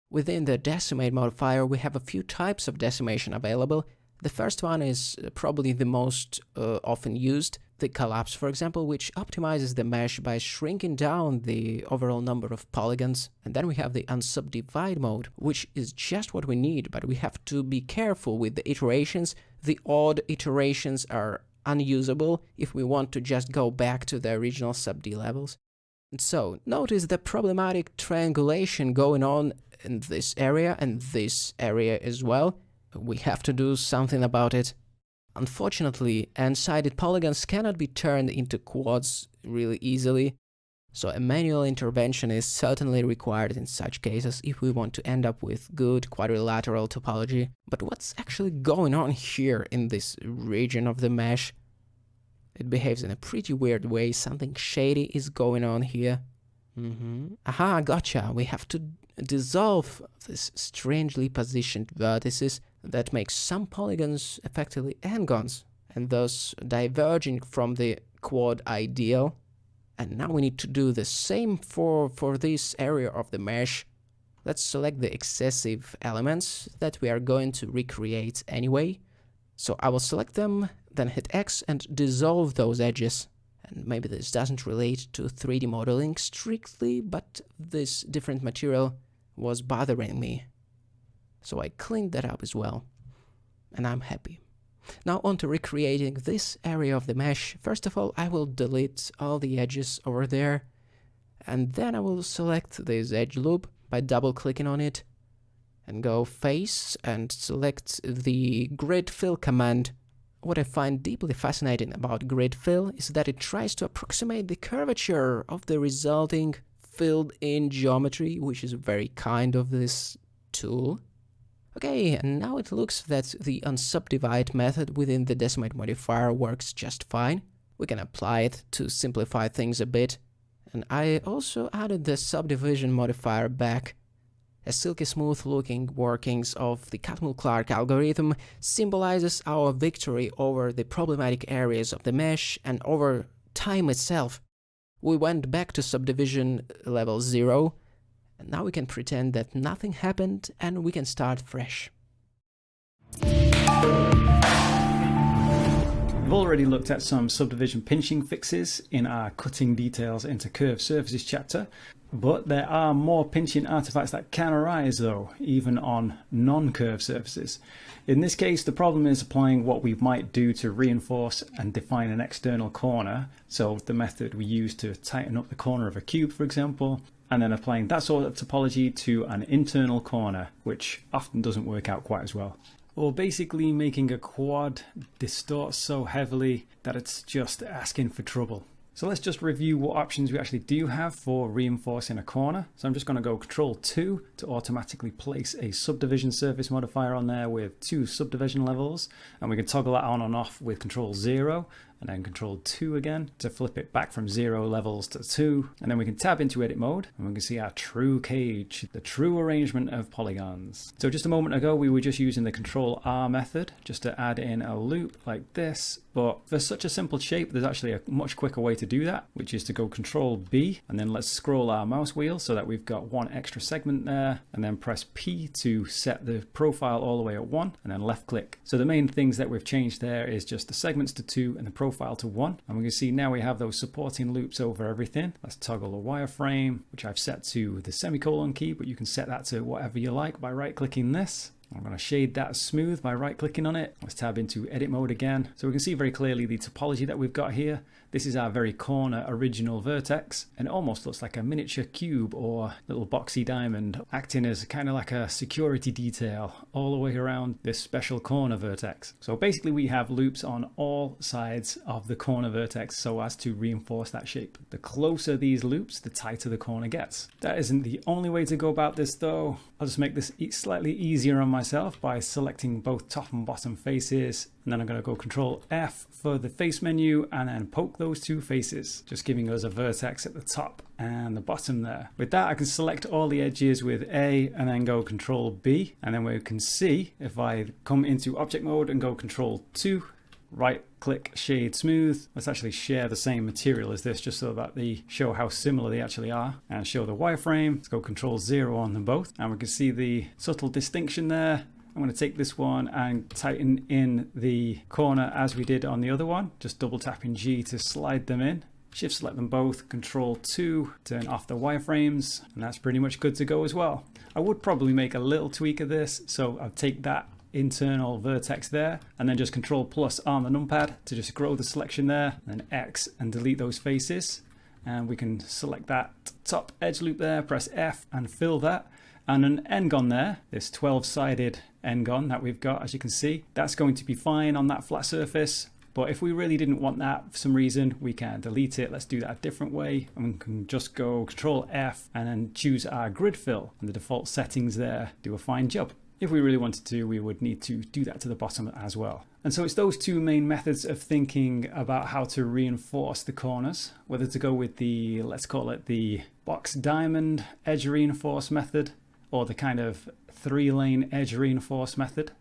Within the decimate modifier, we have a few types of decimation available. The first one is probably the most often used, the collapse, for example, which optimizes the mesh by shrinking down the overall number of polygons. And then we have the unsubdivide mode, which is just what we need, but we have to be careful with the iterations. The odd iterations are unusable if we want to just go back to the original sub-D levels. And so, notice the problematic triangulation going on in this area and this area as well. We have to do something about it. Unfortunately, n-sided polygons cannot be turned into quads really easily, so a manual intervention is certainly required in such cases if we want to end up with good quadrilateral topology. But what's actually going on here in this region of the mesh? It behaves in a pretty weird way. Something shady is going on here. Aha, gotcha. We have to dissolve these strangely positioned vertices that make some polygons effectively n-gons, and thus diverging from the quad ideal. And now we need to do the same for this area of the mesh. Let's select the excessive elements that we are going to recreate anyway. So I will select them, then hit X and dissolve those edges. And maybe this doesn't relate to 3D modeling strictly, but this different material was bothering me. So I cleaned that up as well, and I'm happy. Now on to recreating this area of the mesh. First of all, I will delete all the edges over there, and then I will select this edge loop by double-clicking on it, and go face and select the grid fill command. What I find deeply fascinating about grid fill is that it tries to approximate the curvature of the resulting filled-in geometry, which is very kind of this tool. Okay, and now it looks that the unsubdivide method within the decimate modifier works just fine. We can apply it to simplify things a bit. And I also added the subdivision modifier back. A silky smooth looking workings of the Catmull-Clark algorithm symbolizes our victory over the problematic areas of the mesh and over time itself. We went back to subdivision level 0, and now we can pretend that nothing happened and we can start fresh. We've already looked at some subdivision pinching fixes in our cutting details into curved surfaces chapter, but there are more pinching artifacts that can arise though, even on non-curved surfaces. In this case, the problem is applying what we might do to reinforce and define an external corner. So the method we use to tighten up the corner of a cube, for example, and then applying that sort of topology to an internal corner, which often doesn't work out quite as well. Or basically making a quad distort so heavily that it's just asking for trouble. So let's just review what options we actually do have for reinforcing a corner. So I'm just going to go Ctrl+2 to automatically place a subdivision surface modifier on there with 2 subdivision levels, and we can toggle that on and off with Ctrl+0 and then Ctrl+2 again to flip it back from 0 levels to 2, and then we can tab into edit mode and we can see our true cage, the true arrangement of polygons. So just a moment ago we were just using the Ctrl+R method just to add in a loop like this, but for such a simple shape there's actually a much quicker way to do that, which is to go Ctrl+B and then let's scroll our mouse wheel so that we've got one extra segment there, and then press P to set the profile all the way at 1 and then left click. So the main things that we've changed there is just the segments to 2 and the profile profile to 1. And we can see now we have those supporting loops over everything. Let's toggle the wireframe, which I've set to the semicolon key, but you can set that to whatever you like by right-clicking this. I'm going to shade that smooth by right-clicking on it. Let's tab into edit mode again. So we can see very clearly the topology that we've got here. This is our very corner original vertex, and it almost looks like a miniature cube or little boxy diamond, acting as kind of like a security detail all the way around this special corner vertex. So basically we have loops on all sides of the corner vertex so as to reinforce that shape. The closer these loops, the tighter the corner gets. That isn't the only way to go about this though. I'll just make this slightly easier on myself by selecting both top and bottom faces, and then I'm going to go Control F for the face menu and then poke those two faces, just giving us a vertex at the top and the bottom there. With that I can select all the edges with A and then go Control B, and then we can see if I come into object mode and go Control 2, right click shade smooth. Let's actually share the same material as this just so that they show how similar they actually are, and show the wireframe. Let's go Control 0 on them both, and we can see the subtle distinction there. I'm going to take this one and tighten in the corner as we did on the other one, just double tapping G to slide them in. Shift select them both, Control 2, turn off the wireframes, and that's pretty much good to go as well. I would probably make a little tweak of this, so I'll take that internal vertex there and then just Control plus on the numpad to just grow the selection there, and then X and delete those faces, and we can select that top edge loop there, press F and fill that, and an n-gon there, this 12-sided n-gon that we've got, as you can see, that's going to be fine on that flat surface. But if we really didn't want that for some reason, we can delete it. Let's do that a different way, and we can just go Control F and then choose our grid fill, and the default settings there do a fine job. If we really wanted to, we would need to do that to the bottom as well. And so it's those two main methods of thinking about how to reinforce the corners, whether to go with the, let's call it the box diamond edge reinforce method, or the kind of 3-lane edge reinforce method.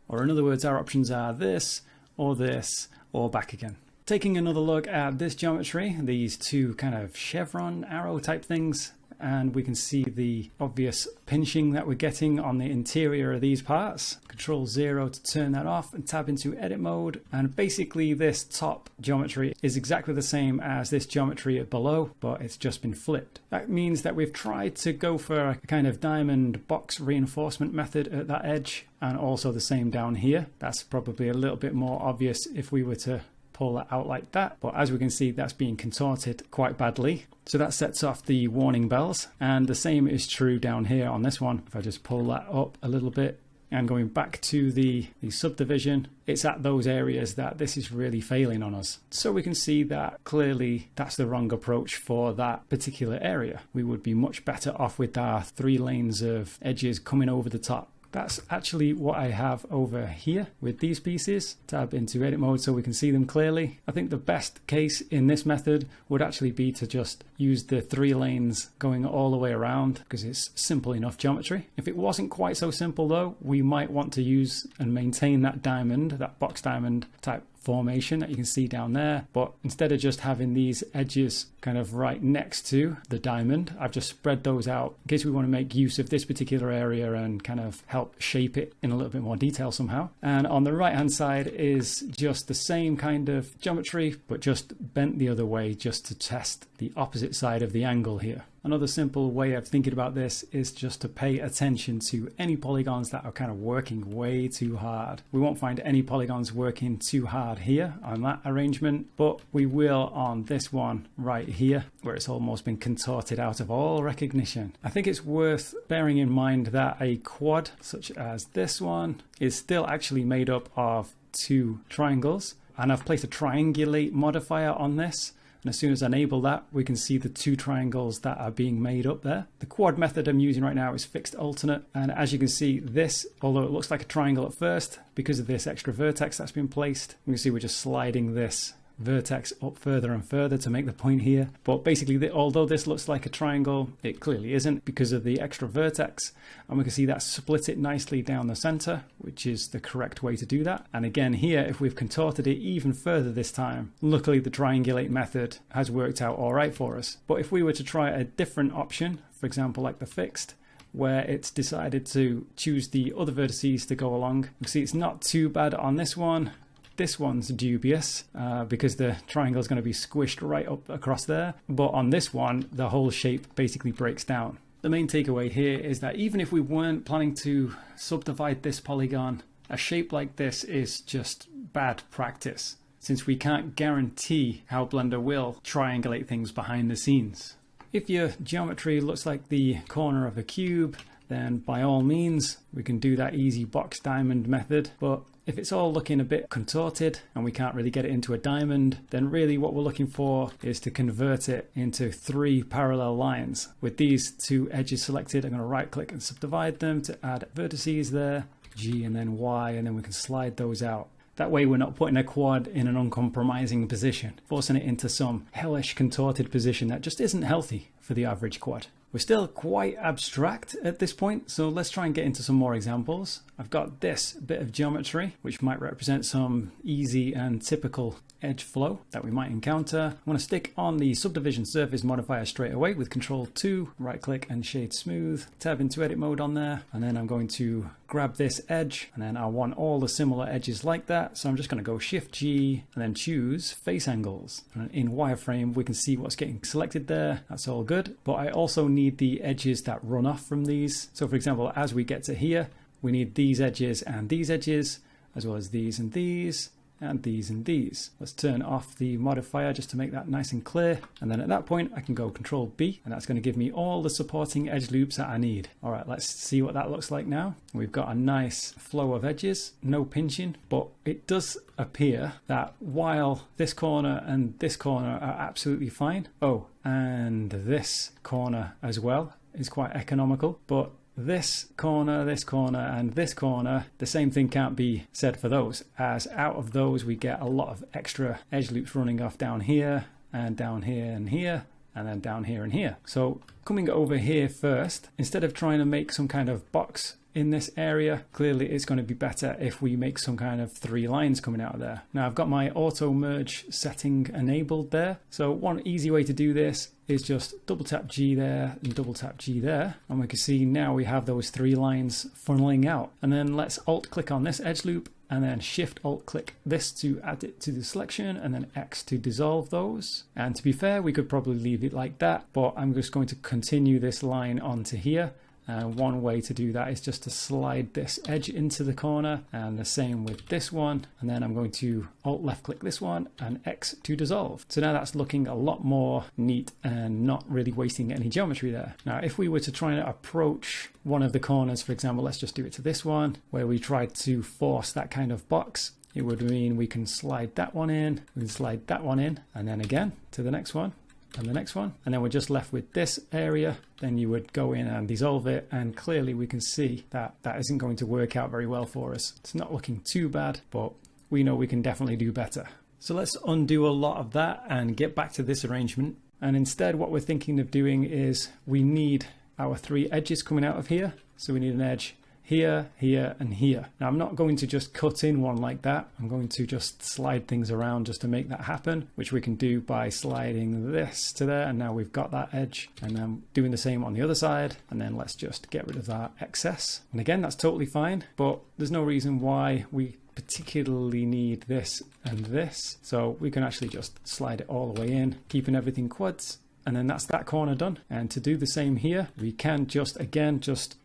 Or in other words, our options are this, or back again. Taking another look at this geometry, these two kind of chevron arrow type things, and we can see the obvious pinching that we're getting on the interior of these parts. Control 0 to turn that off and tab into edit mode, and basically this top geometry is exactly the same as this geometry below, but it's just been flipped. That means that we've tried to go for a kind of diamond box reinforcement method at that edge, and also the same down here. That's probably a little bit more obvious if we were to pull that out like that, but as we can see, that's being contorted quite badly. So that sets off the warning bells, and the same is true down here on this one. If I just pull that up a little bit and going back to the subdivision, it's at those areas that this is really failing on us. So we can see that clearly that's the wrong approach for that particular area. We would be much better off with our 3 lanes of edges coming over the top. That's actually what I have over here with these pieces. Tab into edit mode so we can see them clearly. I think the best case in this method would actually be to just use the 3 lanes going all the way around, because it's simple enough geometry. If it wasn't quite so simple though, we might want to use and maintain that diamond, that box diamond type formation that you can see down there, but instead of just having these edges kind of right next to the diamond, I've just spread those out in case we want to make use of this particular area and kind of help shape it in a little bit more detail somehow. And on the right hand side is just the same kind of geometry, but just bent the other way just to test the opposite side of the angle here. Another simple way of thinking about this is just to pay attention to any polygons that are kind of working way too hard. We won't find any polygons working too hard here on that arrangement, but we will on this one right here, where it's almost been contorted out of all recognition. I think it's worth bearing in mind that a quad such as this one is still actually made up of 2 triangles, and I've placed a triangulate modifier on this. And as soon as I enable that, we can see the 2 triangles that are being made up there. The quad method I'm using right now is fixed alternate. And as you can see, this, although it looks like a triangle at first, because of this extra vertex that's been placed, you can see we're just sliding this vertex up further and further to make the point here. But basically, although this looks like a triangle, it clearly isn't because of the extra vertex. And we can see that split it nicely down the center, which is the correct way to do that. And again here, if we've contorted it even further this time, luckily the triangulate method has worked out all right for us. But if we were to try a different option, for example like the fixed, where it's decided to choose the other vertices to go along, you can see it's not too bad on this one, This one's dubious because the triangle is going to be squished right up across there. But on this one, the whole shape basically breaks down. The main takeaway here is that even if we weren't planning to subdivide this polygon, a shape like this is just bad practice, since we can't guarantee how Blender will triangulate things behind the scenes. If your geometry looks like the corner of a cube, then by all means we can do that easy box diamond method. But if it's all looking a bit contorted and we can't really get it into a diamond, then really what we're looking for is to convert it into 3 parallel lines. With these 2 edges selected, I'm going to right click and subdivide them to add vertices there, G and then Y, and then we can slide those out. That way we're not putting a quad in an uncompromising position, forcing it into some hellish contorted position that just isn't healthy for the average quad. We're still quite abstract at this point, so let's try and get into some more examples. I've got this bit of geometry, which might represent some easy and typical edge flow that we might encounter. I'm going to stick on the subdivision surface modifier straight away with Control 2, right click and shade smooth, tab into edit mode on there, and then I'm going to grab this edge, and then I want all the similar edges like that, so I'm just going to go Shift G and then choose face angles. And in wireframe we can see what's getting selected there, that's all good, but I also need the edges that run off from these. So for example, as we get to here, we need these edges and these edges, as well as these and these, and these and these. Let's turn off the modifier just to make that nice and clear. And then at that point, I can go Control B, and that's going to give me all the supporting edge loops that I need. All right, let's see what that looks like now. We've got a nice flow of edges, no pinching, but it does appear that while this corner and this corner are absolutely fine, oh, and this corner as well is quite economical, but this corner, and this corner, the same thing can't be said for those, as out of those we get a lot of extra edge loops running off down here, and down here and here, and then down here and here. So coming over here first, instead of trying to make some kind of box in this area, clearly it's going to be better if we make some kind of 3 lines coming out of there. Now I've got my auto merge setting enabled there, so one easy way to do this is just double tap G there and double tap G there, and we can see now we have those 3 lines funneling out. And then let's alt click on this edge loop, and then shift alt click this to add it to the selection, and then X to dissolve those. And to be fair, we could probably leave it like that, but I'm just going to continue this line onto here. And one way to do that is just to slide this edge into the corner, and the same with this one. And then I'm going to alt left click this one and X to dissolve. So now that's looking a lot more neat and not really wasting any geometry there. Now if we were to try and approach one of the corners, for example, let's just do it to this one where we tried to force that kind of box, it would mean we can slide that one in, we can slide that one in, and then again to the next one and the next one, and then we're just left with this area. Then you would go in and dissolve it, and clearly we can see that that isn't going to work out very well for us. It's not looking too bad, but we know we can definitely do better. So let's undo a lot of that and get back to this arrangement. And instead what we're thinking of doing is we need our 3 edges coming out of here. So we need an edge here, here, and here. Now I'm not going to just cut in one like that. I'm going to just slide things around just to make that happen, which we can do by sliding this to there, and now we've got that edge, and then doing the same on the other side. And then let's just get rid of that excess. And again, that's totally fine, but there's no reason why we particularly need this and this. So we can actually just slide it all the way in, keeping everything quads. And then that's that corner done. And to do the same here, we can just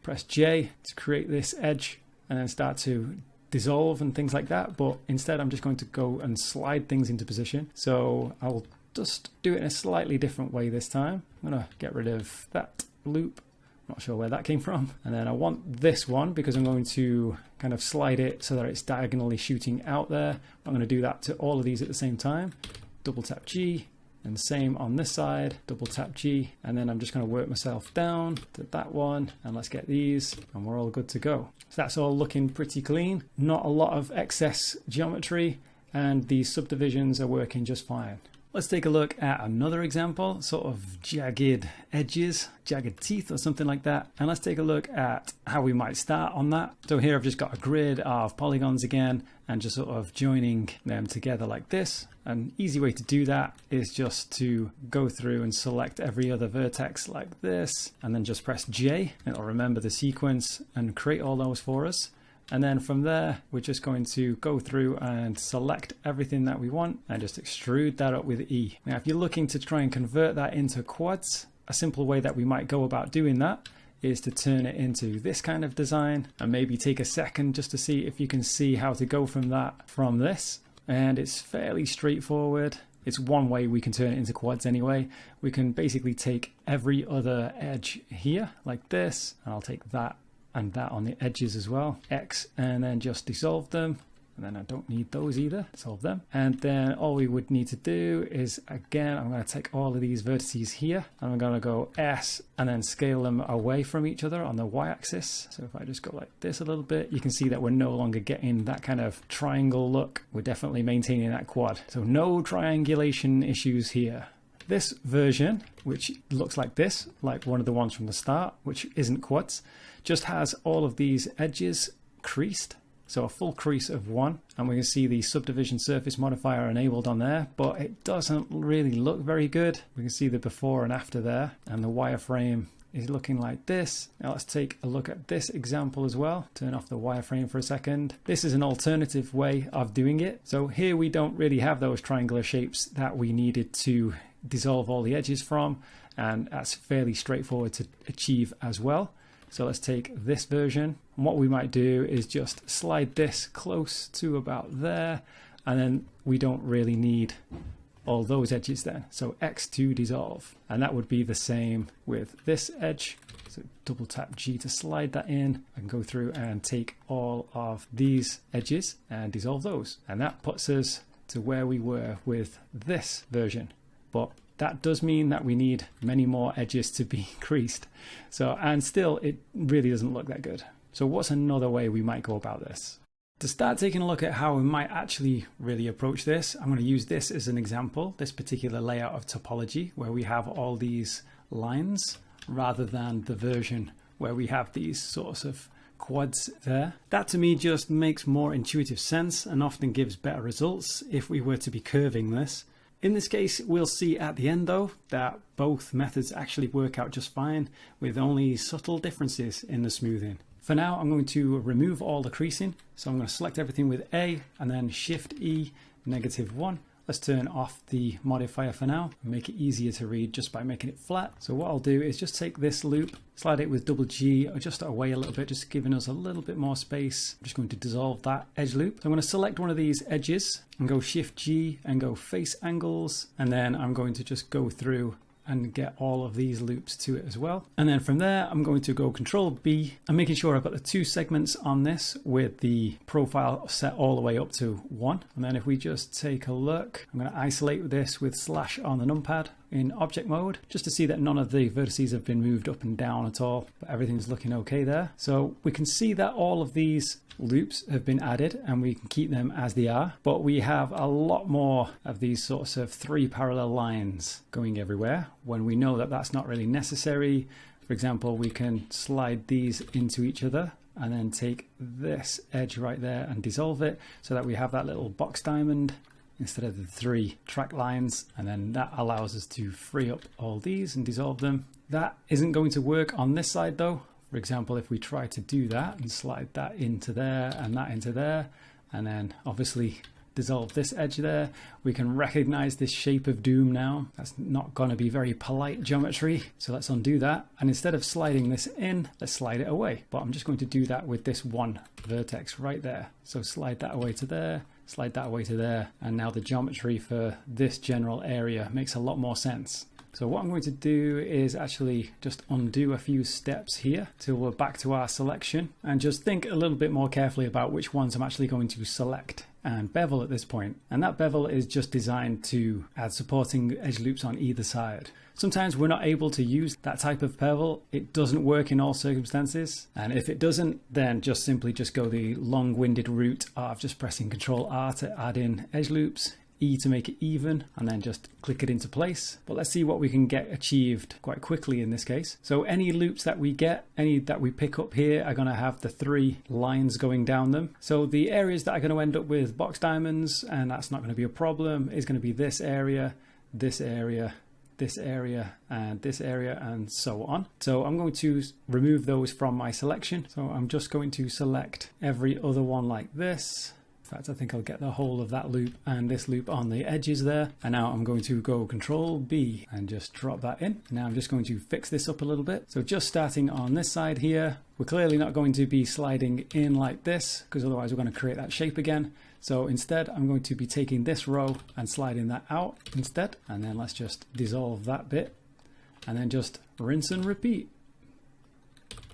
press J to create this edge and then start to dissolve and things like that. But instead, I'm just going to go and slide things into position. So I'll just do it in a slightly different way this time. I'm going to get rid of that loop. Not sure where that came from. And then I want this one because I'm going to kind of slide it so that it's diagonally shooting out there. I'm going to do that to all of these at the same time. Double tap G. And same on this side, double tap G, and then I'm just going to work myself down to that one, and let's get these, and we're all good to go. So that's all looking pretty clean. Not a lot of excess geometry, and these subdivisions are working just fine. Let's take a look at another example, sort of jagged edges, jagged teeth or something like that. And let's take a look at how we might start on that. So here I've just got a grid of polygons again, and just sort of joining them together like this. An easy way to do that is just to go through and select every other vertex like this, and then just press J. It'll remember the sequence and create all those for us. And then from there, we're just going to go through and select everything that we want and just extrude that up with E. Now, if you're looking to try and convert that into quads, a simple way that we might go about doing that is to turn it into this kind of design and maybe take a second just to see if you can see how to go from that from this. And it's fairly straightforward. It's one way we can turn it into quads anyway. We can basically take every other edge here like this, and I'll take that and that on the edges as well, X, and then just dissolve them. And then I don't need those either, dissolve them. And then all we would need to do is, again, I'm going to take all of these vertices here, and I'm going to go S and then scale them away from each other on the Y-axis. So if I just go like this a little bit, you can see that we're no longer getting that kind of triangle look. We're definitely maintaining that quad. So no triangulation issues here. This version, which looks like this, like one of the ones from the start, which isn't quads, just has all of these edges creased. So a full crease of 1, and we can see the subdivision surface modifier enabled on there, but it doesn't really look very good. We can see the before and after there, and the wireframe is looking like this. Now let's take a look at this example as well. Turn off the wireframe for a second. This is an alternative way of doing it. So here we don't really have those triangular shapes that we needed to dissolve all the edges from, and that's fairly straightforward to achieve as well. So let's take this version, and what we might do is just slide this close to about there, and then we don't really need all those edges then. So X to dissolve, and that would be the same with this edge. So double tap G to slide that in, and go through and take all of these edges and dissolve those. And that puts us to where we were with this version. But that does mean that we need many more edges to be creased. So, and still, it really doesn't look that good. So what's another way we might go about this? To start taking a look at how we might actually really approach this, I'm going to use this as an example, this particular layout of topology, where we have all these lines, rather than the version where we have these sorts of quads there. That to me just makes more intuitive sense and often gives better results if we were to be curving this. In this case, we'll see at the end though that both methods actually work out just fine, with only subtle differences in the smoothing. For now, I'm going to remove all the creasing. So I'm going to select everything with A and then Shift E, -1. Let's turn off the modifier for now and make it easier to read just by making it flat. So what I'll do is just take this loop, slide it with double G, adjust it away a little bit, just giving us a little bit more space. I'm just going to dissolve that edge loop. So I'm going to select one of these edges and go Shift G and go face angles. And then I'm going to just go through and get all of these loops to it as well. And then from there, I'm going to go Control B and making sure I've got the 2 segments on this with the profile set all the way up to 1. And then if we just take a look, I'm going to isolate this with slash on the numpad in object mode, just to see that none of the vertices have been moved up and down at all, but everything's looking okay there. So we can see that all of these loops have been added and we can keep them as they are, but we have a lot more of these sorts of 3 parallel lines going everywhere when we know that that's not really necessary. For example, we can slide these into each other and then take this edge right there and dissolve it so that we have that little box diamond instead of the 3 track lines, and then that allows us to free up all these and dissolve them. That isn't going to work on this side though. For example, if we try to do that and slide that into there and that into there, and then obviously dissolve this edge there, we can recognize this shape of doom now. That's not going to be very polite geometry. So let's undo that. And instead of sliding this in, let's slide it away. But I'm just going to do that with this one vertex right there. So slide that away to there, slide that away to there. And now the geometry for this general area makes a lot more sense. So what I'm going to do is actually just undo a few steps here till we're back to our selection, and just think a little bit more carefully about which ones I'm actually going to select and bevel at this point. And that bevel is just designed to add supporting edge loops on either side. Sometimes we're not able to use that type of bevel. It doesn't work in all circumstances. And if it doesn't, then just simply just go the long-winded route of just pressing Control R to add in edge loops, E to make it even, and then just click it into place. But let's see what we can get achieved quite quickly in this case. So any loops that we get, any that we pick up here, are going to have the 3 lines going down them. So the areas that are going to end up with box diamonds, and that's not going to be a problem, is going to be this area, this area and so on. So I'm going to remove those from my selection. So I'm just going to select every other one like this. In fact, I think I'll get the whole of that loop and this loop on the edges there. And now I'm going to go Control B and just drop that in. Now I'm just going to fix this up a little bit. So just starting on this side here, we're clearly not going to be sliding in like this because otherwise we're going to create that shape again. So instead, I'm going to be taking this row and sliding that out instead. And then let's just dissolve that bit and then just rinse and repeat.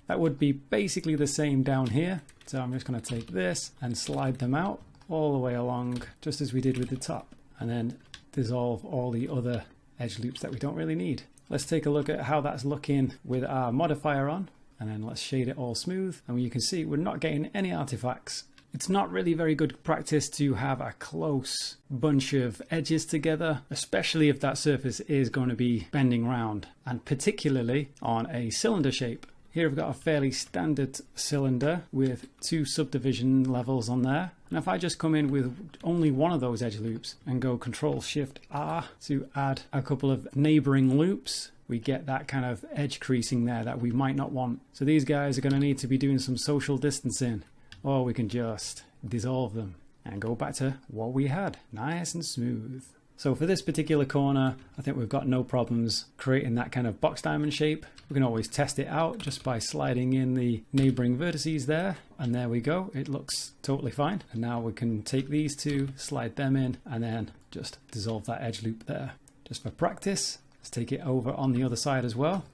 That would be basically the same down here. So I'm just going to take this and slide them out all the way along, just as we did with the top, and then dissolve all the other edge loops that we don't really need. Let's take a look at how that's looking with our modifier on, and then let's shade it all smooth. And you can see we're not getting any artifacts. It's not really very good practice to have a close bunch of edges together, especially if that surface is going to be bending round, and particularly on a cylinder shape. Here we've got a fairly standard cylinder with 2 subdivision levels on there. And if I just come in with only one of those edge loops and go Control-Shift-R to add a couple of neighboring loops, we get that kind of edge creasing there that we might not want. So these guys are going to need to be doing some social distancing, or we can just dissolve them and go back to what we had, nice and smooth. So for this particular corner, I think we've got no problems creating that kind of box diamond shape. We can always test it out just by sliding in the neighboring vertices there. And there we go. It looks totally fine. And now we can take these two, slide them in, and then just dissolve that edge loop there. Just for practice, let's take it over on the other side as well.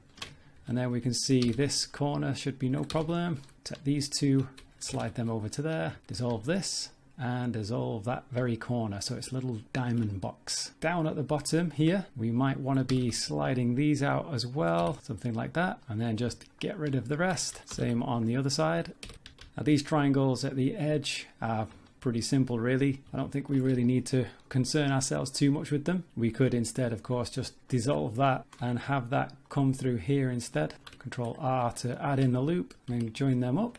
And then we can see this corner should be no problem. Take these two, slide them over to there, dissolve this, and dissolve that very corner, so it's a little diamond box. Down at the bottom here, we might want to be sliding these out as well, something like that, and then just get rid of the rest. Same on the other side. Now these triangles at the edge are pretty simple really. I don't think we really need to concern ourselves too much with them. We could instead, of course, just dissolve that and have that come through here instead. Control R to add in the loop and then join them up.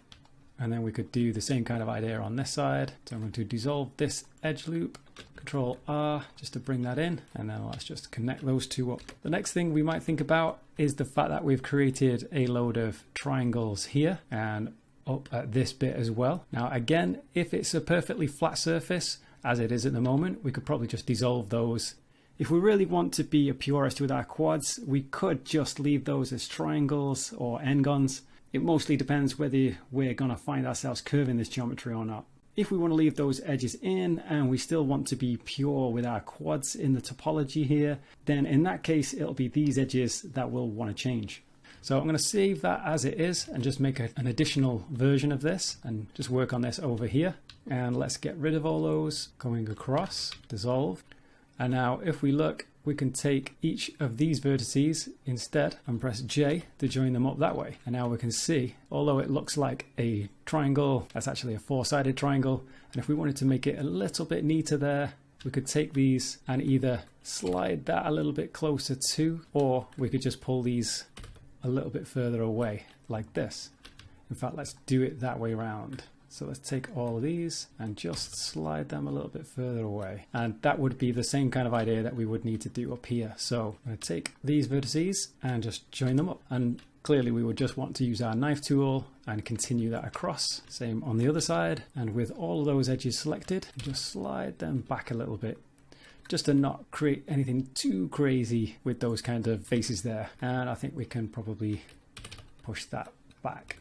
And then we could do the same kind of idea on this side. So I'm going to dissolve this edge loop, Control R just to bring that in, and then let's just connect those two up. The next thing we might think about is the fact that we've created a load of triangles here and up at this bit as well. Now again, if it's a perfectly flat surface, as it is at the moment, we could probably just dissolve those. If we really want to be a purist with our quads, we could just leave those as triangles or n-gons. It mostly depends whether we're going to find ourselves curving this geometry or not. If we want to leave those edges in and we still want to be pure with our quads in the topology here, then in that case it'll be these edges that we'll want to change. So I'm going to save that as it is and just make an additional version of this and just work on this over here. And let's get rid of all those, going across, dissolve. And now if we look, we can take each of these vertices instead and press J to join them up that way. And now we can see, although it looks like a triangle, that's actually a 4-sided triangle. And if we wanted to make it a little bit neater there, we could take these and either slide that a little bit closer to, or we could just pull these a little bit further away like this. In fact, let's do it that way around. So let's take all of these and just slide them a little bit further away. And that would be the same kind of idea that we would need to do up here. So I'm going to take these vertices and just join them up. And clearly we would just want to use our knife tool and continue that across. Same on the other side. And with all of those edges selected, just slide them back a little bit, just to not create anything too crazy with those kind of faces there. And I think we can probably push that back.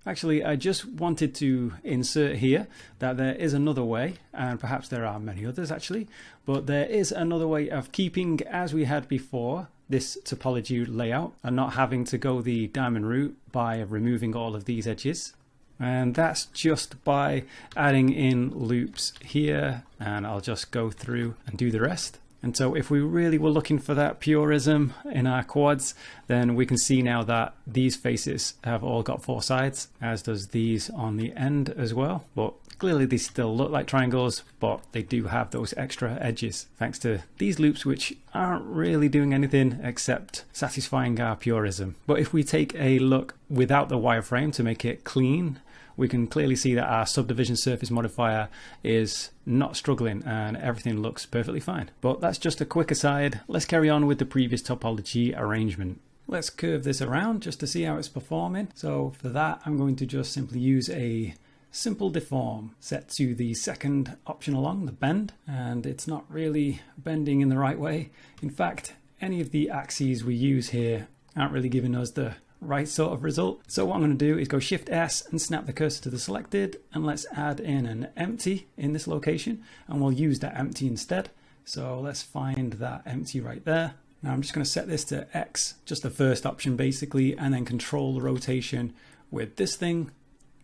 Actually, I just wanted to insert here that there is another way, and perhaps there are many others actually, but there is another way of keeping, as we had before, this topology layout and not having to go the diamond route by removing all of these edges. And that's just by adding in loops here, and I'll just go through and do the rest. And so if we really were looking for that purism in our quads, then we can see now that these faces have all got 4 sides, as does these on the end as well. But clearly they still look like triangles, but they do have those extra edges thanks to these loops, which aren't really doing anything except satisfying our purism. But if we take a look without the wireframe to make it clean, we can clearly see that our subdivision surface modifier is not struggling and everything looks perfectly fine. But that's just a quick aside. Let's carry on with the previous topology arrangement. Let's curve this around just to see how it's performing. So for that, I'm going to just simply use a simple deform set to the second option along, the bend, and it's not really bending in the right way. In fact, any of the axes we use here aren't really giving us the right sort of result. So what I'm going to do is go Shift S and snap the cursor to the selected, and let's add in an empty in this location, and we'll use that empty instead. So let's find that empty right there. Now I'm just going to set this to X, just the first option basically, and then control the rotation with this thing.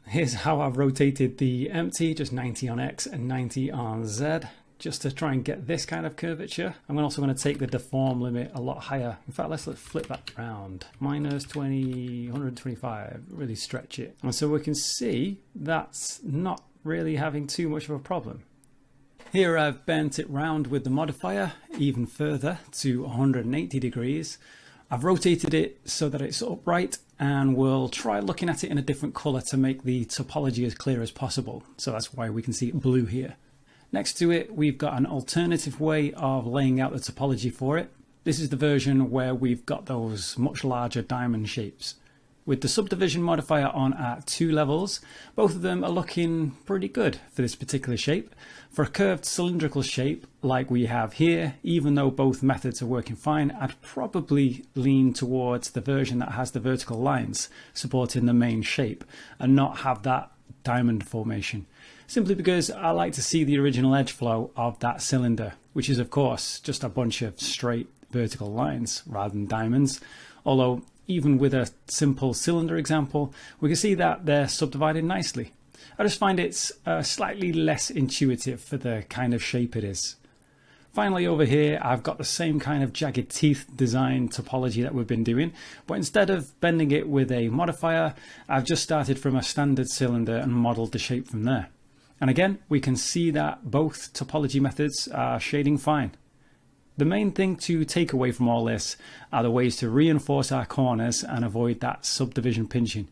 Here's how I've rotated the empty, just 90 on X and 90 on Z, just to try and get this kind of curvature. I'm also going to take the deform limit a lot higher. In fact, let's flip that around. Minus 20, 125, really stretch it. And so we can see that's not really having too much of a problem. Here I've bent it round with the modifier even further to 180 degrees. I've rotated it so that it's upright, and we'll try looking at it in a different color to make the topology as clear as possible. So that's why we can see it blue here. Next to it, we've got an alternative way of laying out the topology for it. This is the version where we've got those much larger diamond shapes. With the subdivision modifier on at 2 levels, both of them are looking pretty good for this particular shape. For a curved cylindrical shape like we have here, even though both methods are working fine, I'd probably lean towards the version that has the vertical lines supporting the main shape and not have that diamond formation. Simply because I like to see the original edge flow of that cylinder, which is of course just a bunch of straight vertical lines rather than diamonds. Although even with a simple cylinder example, we can see that they're subdivided nicely. I just find it's slightly less intuitive for the kind of shape it is. Finally over here, I've got the same kind of jagged teeth design topology that we've been doing, but instead of bending it with a modifier, I've just started from a standard cylinder and modeled the shape from there. And again, we can see that both topology methods are shading fine. The main thing to take away from all this are the ways to reinforce our corners and avoid that subdivision pinching.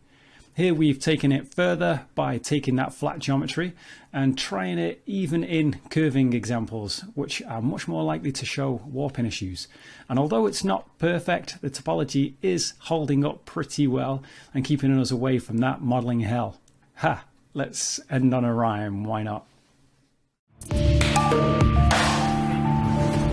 Here we've taken it further by taking that flat geometry and trying it even in curving examples, which are much more likely to show warping issues. And although it's not perfect, the topology is holding up pretty well and keeping us away from that modeling hell. Ha! Let's end on a rhyme, why not?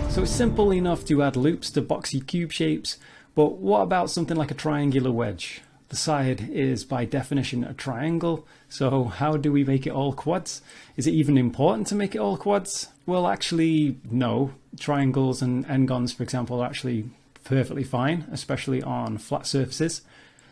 So it's simple enough to add loops to boxy cube shapes, but what about something like a triangular wedge? The side is by definition a triangle, so how do we make it all quads? Is it even important to make it all quads? Well, actually, no. Triangles and n-gons, for example, are actually perfectly fine, especially on flat surfaces.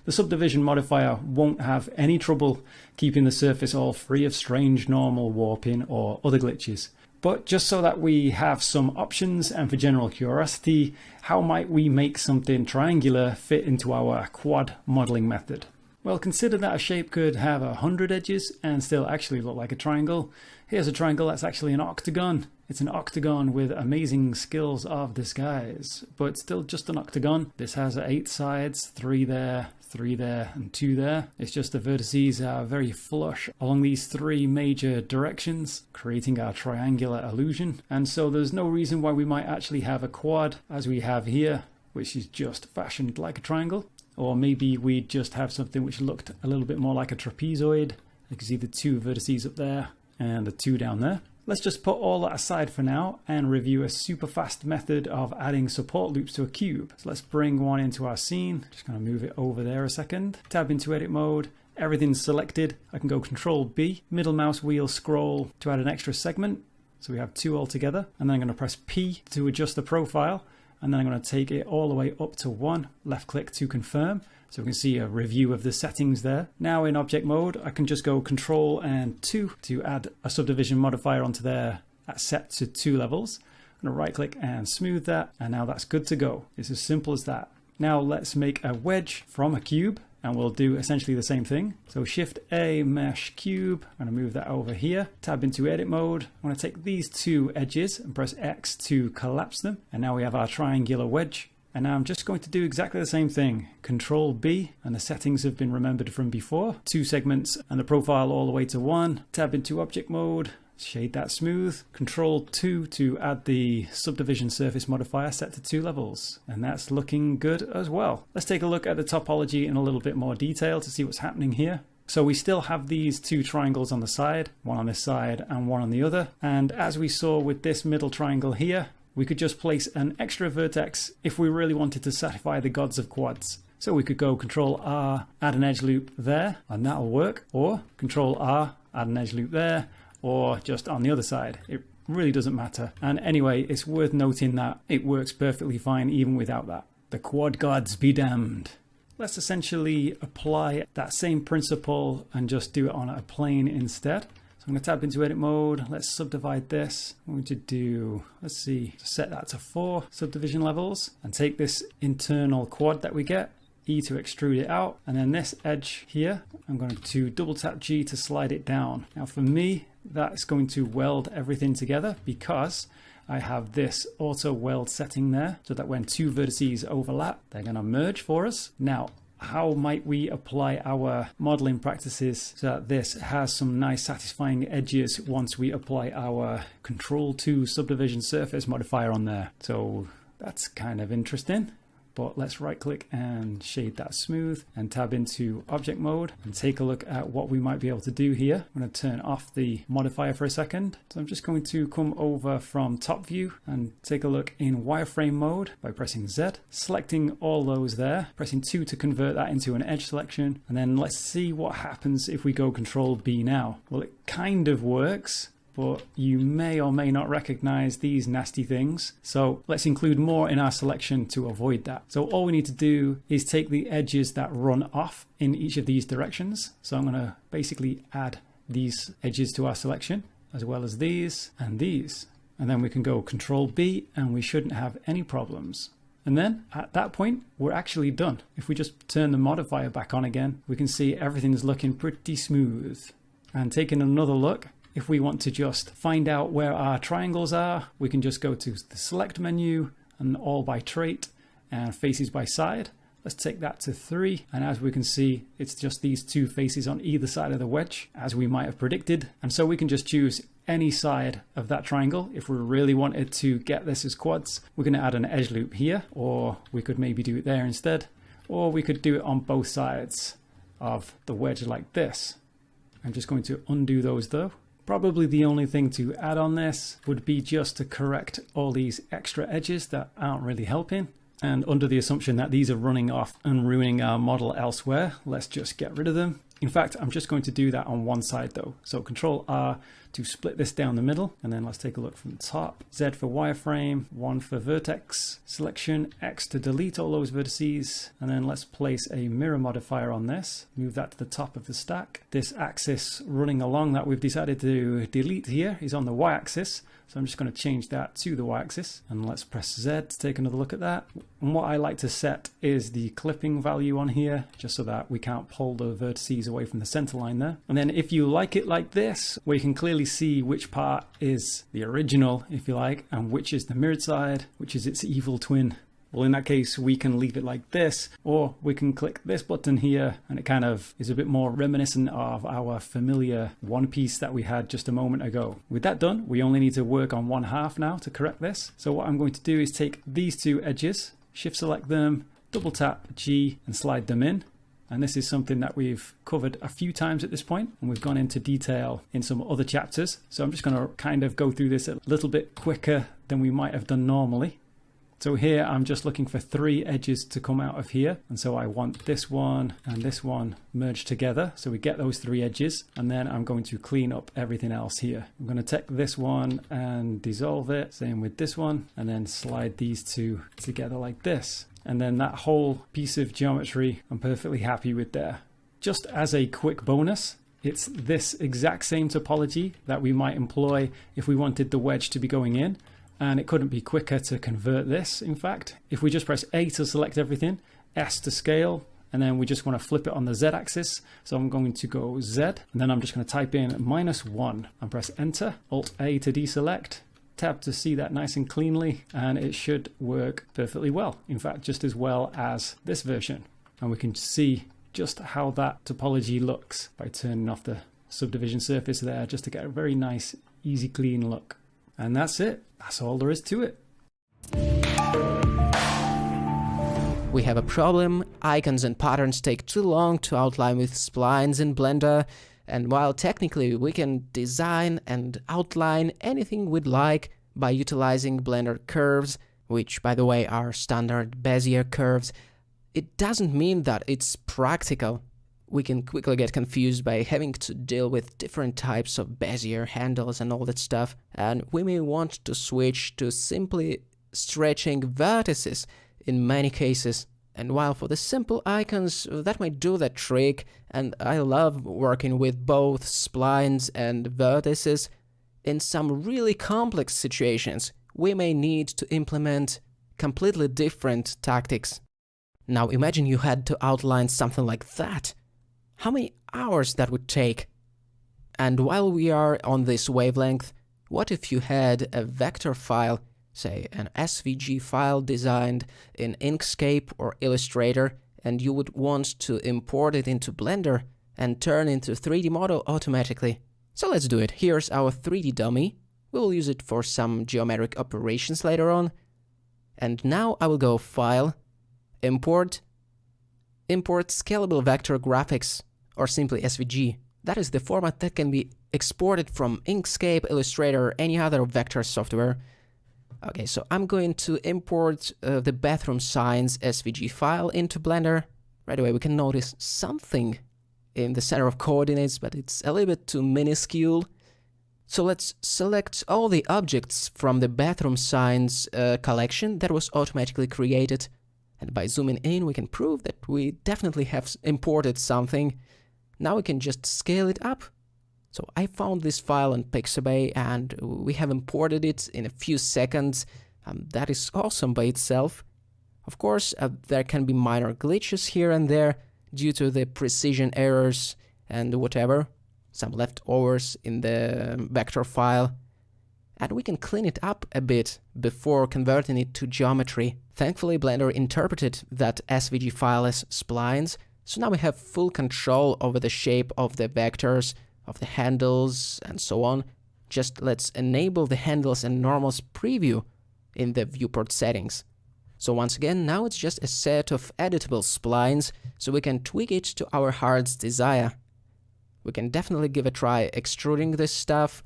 The subdivision modifier won't have any trouble keeping the surface all free of strange normal warping or other glitches. But just so that we have some options and for general curiosity, how might we make something triangular fit into our quad modeling method? Well, consider that a shape could have 100 edges and still actually look like a triangle. Here's a triangle that's actually an octagon. It's an octagon with amazing skills of disguise, but still just an octagon. This has 8 sides, 3 there, 3 there, and 2 there. It's just the vertices are very flush along these 3 major directions, creating our triangular illusion. And so there's no reason why we might actually have a quad as we have here, which is just fashioned like a triangle. Or maybe we'd just have something which looked a little bit more like a trapezoid. You can see the 2 vertices up there and the 2 down there. Let's just put all that aside for now and review a super fast method of adding support loops to a cube. So let's bring one into our scene. Just going to move it over there a second. Tab into edit mode. Everything's selected. I can go Control B, middle mouse wheel scroll to add an extra segment. So we have 2 altogether. And then I'm going to press P to adjust the profile. And then I'm going to take it all the way up to 1. Left click to confirm. So we can see a review of the settings there. Now in object mode, I can just go Control and 2 to add a subdivision modifier onto there that's set to 2 levels. I'm going to right click and smooth that. And now that's good to go. It's as simple as that. Now let's make a wedge from a cube. And we'll do essentially the same thing. So Shift A, Mesh Cube. I'm going to move that over here. Tab into edit mode. I'm going to take these 2 edges and press X to collapse them. And now we have our triangular wedge. And now I'm just going to do exactly the same thing. Control B, and the settings have been remembered from before. 2 segments and the profile all the way to 1. Tab into object mode, shade that smooth. Control 2 to add the subdivision surface modifier set to 2 levels. And that's looking good as well. Let's take a look at the topology in a little bit more detail to see what's happening here. So we still have these 2 triangles on the side, one on this side and one on the other. And as we saw with this middle triangle here, we could just place an extra vertex if we really wanted to satisfy the gods of quads. So we could go Control R, add an edge loop there, and that'll work. Or Control R, add an edge loop there, or just on the other side. It really doesn't matter. And anyway, it's worth noting that it works perfectly fine even without that. The quad gods be damned. Let's essentially apply that same principle and just do it on a plane instead. So I'm going to tab into edit mode. Let's subdivide this. I'm going to do, let's see, set that to 4 subdivision levels and take this internal quad that we get, E to extrude it out. And then this edge here, I'm going to double tap G to slide it down. Now for me, that's going to weld everything together because I have this auto weld setting there so that when 2 vertices overlap, they're going to merge for us. Now, how might we apply our modeling practices so that this has some nice satisfying edges once we apply our Control 2 subdivision surface modifier on there? So that's kind of interesting. But let's right click and shade that smooth and tab into object mode and take a look at what we might be able to do here. I'm going to turn off the modifier for a second. So I'm just going to come over from top view and take a look in wireframe mode by pressing Z, selecting all those there, pressing 2 to convert that into an edge selection. And then let's see what happens if we go Control B now. Well, it kind of works, but you may or may not recognize these nasty things. So let's include more in our selection to avoid that. So all we need to do is take the edges that run off in each of these directions. So I'm going to basically add these edges to our selection, as well as these and these. And then we can go Control B and we shouldn't have any problems. And then at that point, we're actually done. If we just turn the modifier back on again, we can see everything's looking pretty smooth. And taking another look, if we want to just find out where our triangles are, we can just go to the select menu and all by trait and faces by side. Let's take that to 3. And as we can see, it's just these 2 faces on either side of the wedge, as we might have predicted. And so we can just choose any side of that triangle. If we really wanted to get this as quads, we're going to add an edge loop here, or we could maybe do it there instead, or we could do it on both sides of the wedge like this. I'm just going to undo those though. Probably the only thing to add on this would be just to correct all these extra edges that aren't really helping. And under the assumption that these are running off and ruining our model elsewhere, let's just get rid of them. In fact, I'm just going to do that on one side though. So Control R to split this down the middle, and then let's take a look from the top. Z for wireframe, 1 for vertex selection, X to delete all those vertices, and then let's place a mirror modifier on this. Move that to the top of the stack. This axis running along that we've decided to delete here is on the Y-axis. So I'm just going to change that to the Y-axis, and let's press Z to take another look at that. And what I like to set is the clipping value on here, just so that we can't pull the vertices away from the center line there. And then if you like it like this, where you can clearly see which part is the original, if you like, and which is the mirrored side, which is its evil twin. Well, in that case, we can leave it like this, or we can click this button here, and it kind of is a bit more reminiscent of our familiar one piece that we had just a moment ago. With that done, we only need to work on 1/2 now to correct this. So what I'm going to do is take these 2 edges, shift select them, double tap G and slide them in. And this is something that we've covered a few times at this point, and we've gone into detail in some other chapters. So I'm just going to kind of go through this a little bit quicker than we might have done normally. So here I'm just looking for 3 edges to come out of here, and so I want this one and this one merged together, so we get those 3 edges, and then I'm going to clean up everything else here. I'm going to take this one and dissolve it, same with this one, and then slide these 2 together like this. And then that whole piece of geometry I'm perfectly happy with there. Just as a quick bonus, it's this exact same topology that we might employ if we wanted the wedge to be going in. And it couldn't be quicker to convert this, in fact. If we just press A to select everything, S to scale, and then we just want to flip it on the Z axis. So I'm going to go Z, and then I'm just going to type in -1 and press Enter, Alt A to deselect, tab to see that nice and cleanly, and it should work perfectly well. In fact, just as well as this version. And we can see just how that topology looks by turning off the subdivision surface there, just to get a very nice, easy, clean look. And that's it. That's all there is to it. We have a problem. Icons and patterns take too long to outline with splines in Blender, and while technically we can design and outline anything we'd like by utilizing Blender curves, which by the way are standard Bezier curves, it doesn't mean that it's practical. We can quickly get confused by having to deal with different types of Bezier handles and all that stuff, and we may want to switch to simply stretching vertices in many cases. And while for the simple icons that might do that trick, and I love working with both splines and vertices, in some really complex situations we may need to implement completely different tactics. Now imagine you had to outline something like that. How many hours that would take? And while we are on this wavelength, what if you had a vector file, say an SVG file designed in Inkscape or Illustrator, and you would want to import it into Blender and turn into 3D model automatically? So let's do it. Here's our 3D dummy. We will use it for some geometric operations later on. And now I will go File, Import Scalable Vector Graphics, or simply SVG. That is the format that can be exported from Inkscape, Illustrator, or any other vector software. Okay, so I'm going to import the bathroom signs SVG file into Blender. Right away we can notice something in the center of coordinates, but it's a little bit too minuscule. So let's select all the objects from the bathroom signs collection that was automatically created. And by zooming in, we can prove that we definitely have imported something. Now we can just scale it up. So I found this file on Pixabay and we have imported it in a few seconds. That is awesome by itself. Of course, there can be minor glitches here and there due to the precision errors and whatever, some leftovers in the vector file. And we can clean it up a bit before converting it to geometry. Thankfully, Blender interpreted that SVG file as splines, so now we have full control over the shape of the vectors, of the handles, and so on. Just let's enable the handles and normals preview in the viewport settings. So once again, now it's just a set of editable splines, so we can tweak it to our heart's desire. We can definitely give a try extruding this stuff,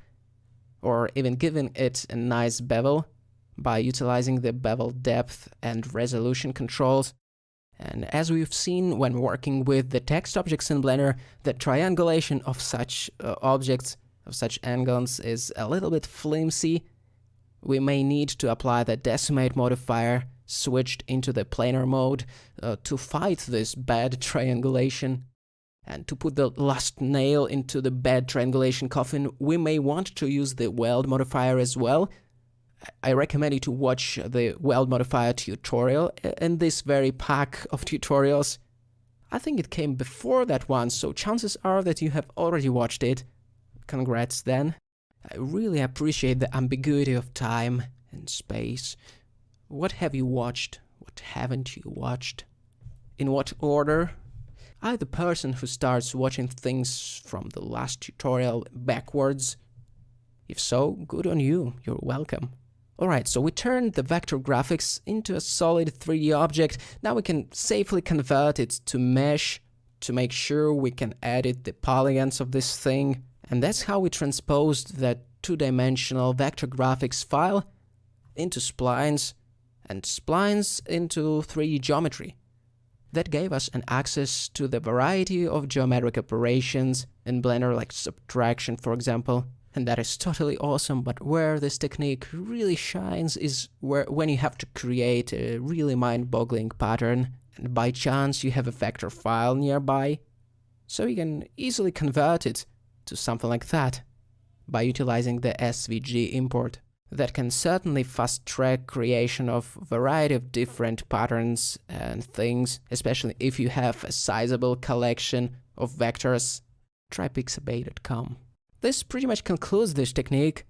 or even giving it a nice bevel by utilizing the bevel depth and resolution controls. And as we've seen when working with the text objects in Blender, the triangulation of such objects, of such angles, is a little bit flimsy. We may need to apply the decimate modifier switched into the planar mode to fight this bad triangulation. And to put the last nail into the bad triangulation coffin, we may want to use the weld modifier as well. I recommend you to watch the weld modifier tutorial in this very pack of tutorials. I think it came before that one, so chances are that you have already watched it. Congrats then. I really appreciate the ambiguity of time and space. What have you watched? What haven't you watched? In what order? I'm the person who starts watching things from the last tutorial backwards. If so, good on you, you're welcome. Alright, so we turned the vector graphics into a solid 3D object. Now we can safely convert it to mesh to make sure we can edit the polygons of this thing. And that's how we transposed that two-dimensional vector graphics file into splines, and splines into 3D geometry. That gave us an access to the variety of geometric operations in Blender, like subtraction, for example. And that is totally awesome, but where this technique really shines is when you have to create a really mind-boggling pattern, and by chance you have a vector file nearby, so you can easily convert it to something like that by utilizing the SVG import. That can certainly fast-track creation of a variety of different patterns and things, especially if you have a sizable collection of vectors. Try pixabay.com. This pretty much concludes this technique.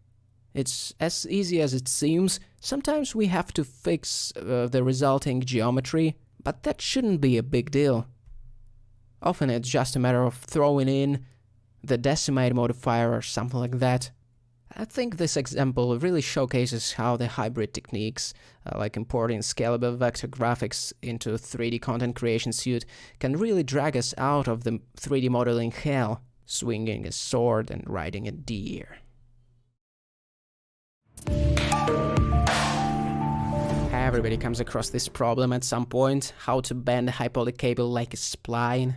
It's as easy as it seems. Sometimes we have to fix the resulting geometry, but that shouldn't be a big deal. Often it's just a matter of throwing in the decimate modifier or something like that. I think this example really showcases how the hybrid techniques, like importing scalable vector graphics into 3D content creation suite, can really drag us out of the 3D modeling hell, swinging a sword and riding a deer. Everybody comes across this problem at some point, how to bend a high poly cable like a spline.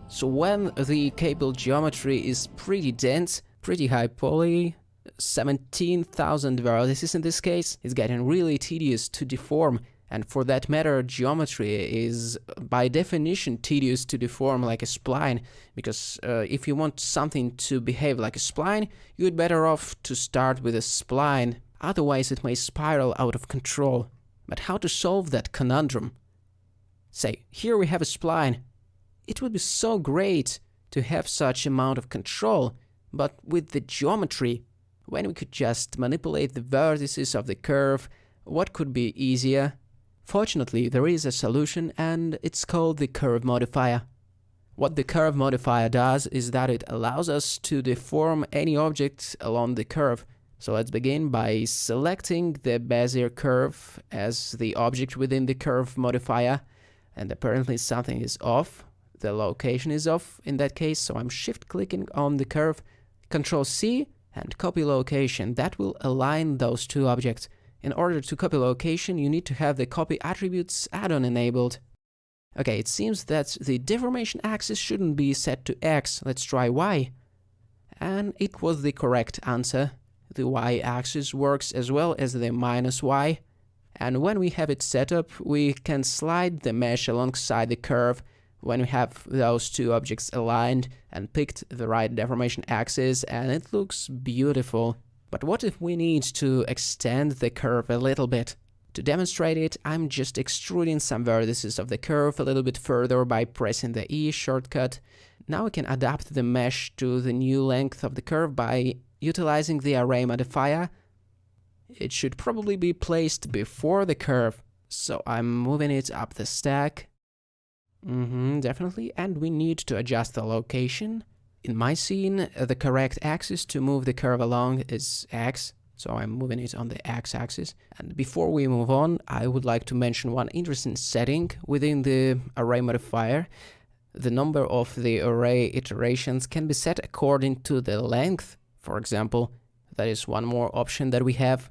So when the cable geometry is pretty dense, pretty high poly, 17,000 vertices in this case, it's getting really tedious to deform, and for that matter geometry is by definition tedious to deform like a spline, because if you want something to behave like a spline, you'd better off to start with a spline. Otherwise it may spiral out of control. But how to solve that conundrum? Say, here we have a spline. It would be so great to have such amount of control, but with the geometry, when we could just manipulate the vertices of the curve, what could be easier? Fortunately, there is a solution, and it's called the curve modifier. What the curve modifier does is that it allows us to deform any object along the curve. So let's begin by selecting the Bezier curve as the object within the curve modifier, and apparently something is off. The location is off in that case, so I'm shift clicking on the curve, Ctrl C and copy location. That will align those two objects. In order to copy location, you need to have the copy attributes add-on enabled. Okay, it seems that the deformation axis shouldn't be set to X. Let's try Y. And it was the correct answer. The Y-axis works as well as the -Y, and when we have it set up, we can slide the mesh alongside the curve when we have those two objects aligned and picked the right deformation axis, and it looks beautiful. But what if we need to extend the curve a little bit? To demonstrate it, I'm just extruding some vertices of the curve a little bit further by pressing the E shortcut. Now we can adapt the mesh to the new length of the curve by utilizing the array modifier. It should probably be placed before the curve, so I'm moving it up the stack. Definitely, and we need to adjust the location. In my scene, the correct axis to move the curve along is X, so I'm moving it on the X-axis. And before we move on, I would like to mention one interesting setting within the array modifier. The number of the array iterations can be set according to the length. For example, that is one more option that we have.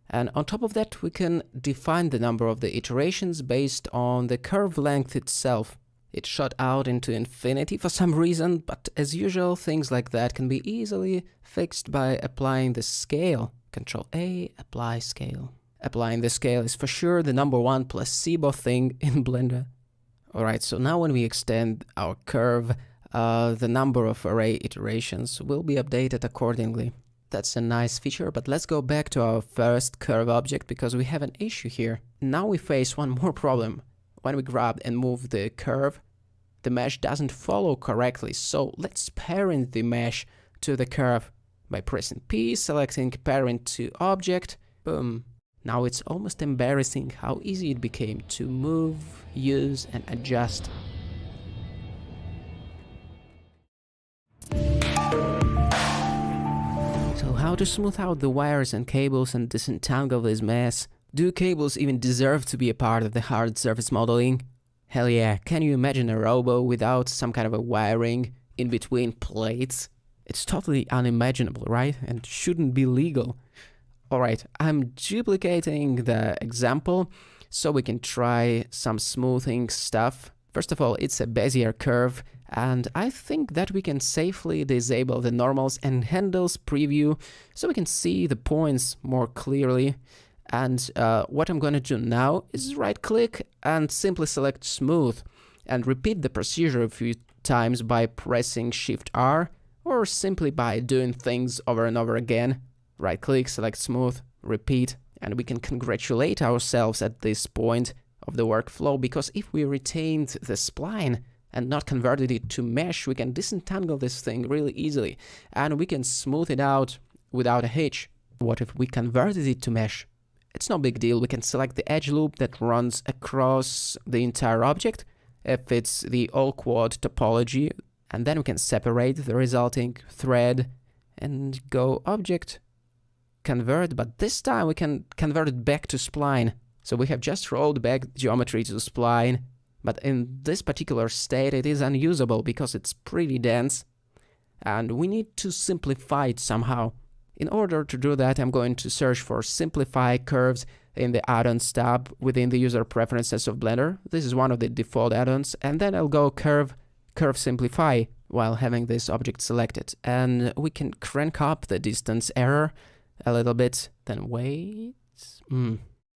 And on top of that, we can define the number of the iterations based on the curve length itself. It's shot out into infinity for some reason, but as usual, things like that can be easily fixed by applying the scale. Ctrl A, apply scale. Applying the scale is for sure the number one placebo thing in Blender. Alright, so now when we extend our curve, the number of array iterations will be updated accordingly. That's a nice feature, but let's go back to our first curve object because we have an issue here. Now we face one more problem. When we grab and move the curve, the mesh doesn't follow correctly, so let's parent the mesh to the curve by pressing P, selecting parent to object, boom. Now it's almost embarrassing how easy it became to move, use and adjust. So how to smooth out the wires and cables and disentangle this mess? Do cables even deserve to be a part of the hard surface modeling? Hell yeah, can you imagine a robo without some kind of a wiring in between plates? It's totally unimaginable, right? And shouldn't be legal. Alright, I'm duplicating the example so we can try some smoothing stuff. First of all, it's a Bezier curve, and I think that we can safely disable the normals and handles preview so we can see the points more clearly. And what I'm going to do now is right click and simply select smooth and repeat the procedure a few times by pressing Shift R or simply by doing things over and over again. Right click, select smooth, repeat, and we can congratulate ourselves at this point of the workflow, because if we retained the spline and not converted it to mesh, we can disentangle this thing really easily and we can smooth it out without a hitch. What if we converted it to mesh? It's no big deal. We can select the edge loop that runs across the entire object if it's the all-quad topology, and then we can separate the resulting thread and go object, convert, but this time we can convert it back to spline. So we have just rolled back geometry to spline, but in this particular state it is unusable because it's pretty dense, and we need to simplify it somehow. In order to do that, I'm going to search for Simplify Curves in the Add-ons tab within the User Preferences of Blender. This is one of the default add-ons, and then I'll go Curve Simplify while having this object selected. And we can crank up the distance error a little bit, then wait.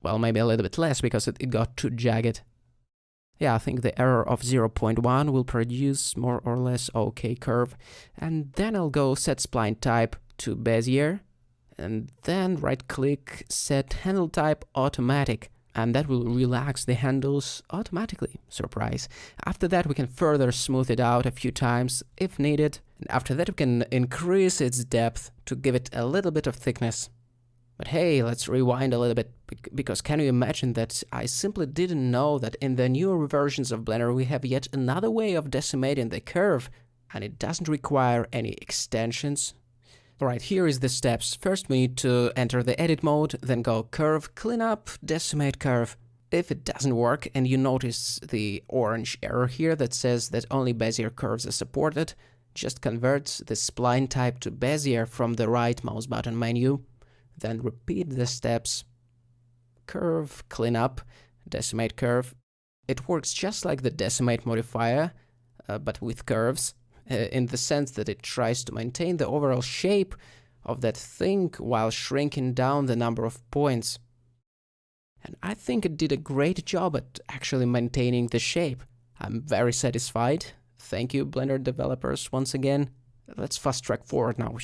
Well, maybe a little bit less because it got too jagged. Yeah, I think the error of 0.1 will produce more or less okay curve. And then I'll go Set Spline Type to Bezier, and then right-click Set Handle Type Automatic, and that will relax the handles automatically. Surprise. After that, we can further smooth it out a few times if needed, and after that we can increase its depth to give it a little bit of thickness. But hey, let's rewind a little bit, because can you imagine that I simply didn't know that in the newer versions of Blender we have yet another way of decimating the curve, and it doesn't require any extensions. Alright, here is the steps. First we need to enter the edit mode, then go curve, clean up, decimate curve. If it doesn't work and you notice the orange error here that says that only Bezier curves are supported, just convert the spline type to Bezier from the right mouse button menu. Then repeat the steps. Curve, clean up, decimate curve. It works just like the decimate modifier, but with curves. In the sense that it tries to maintain the overall shape of that thing while shrinking down the number of points. And I think it did a great job at actually maintaining the shape. I'm very satisfied. Thank you, Blender developers, once again. Let's fast track forward now.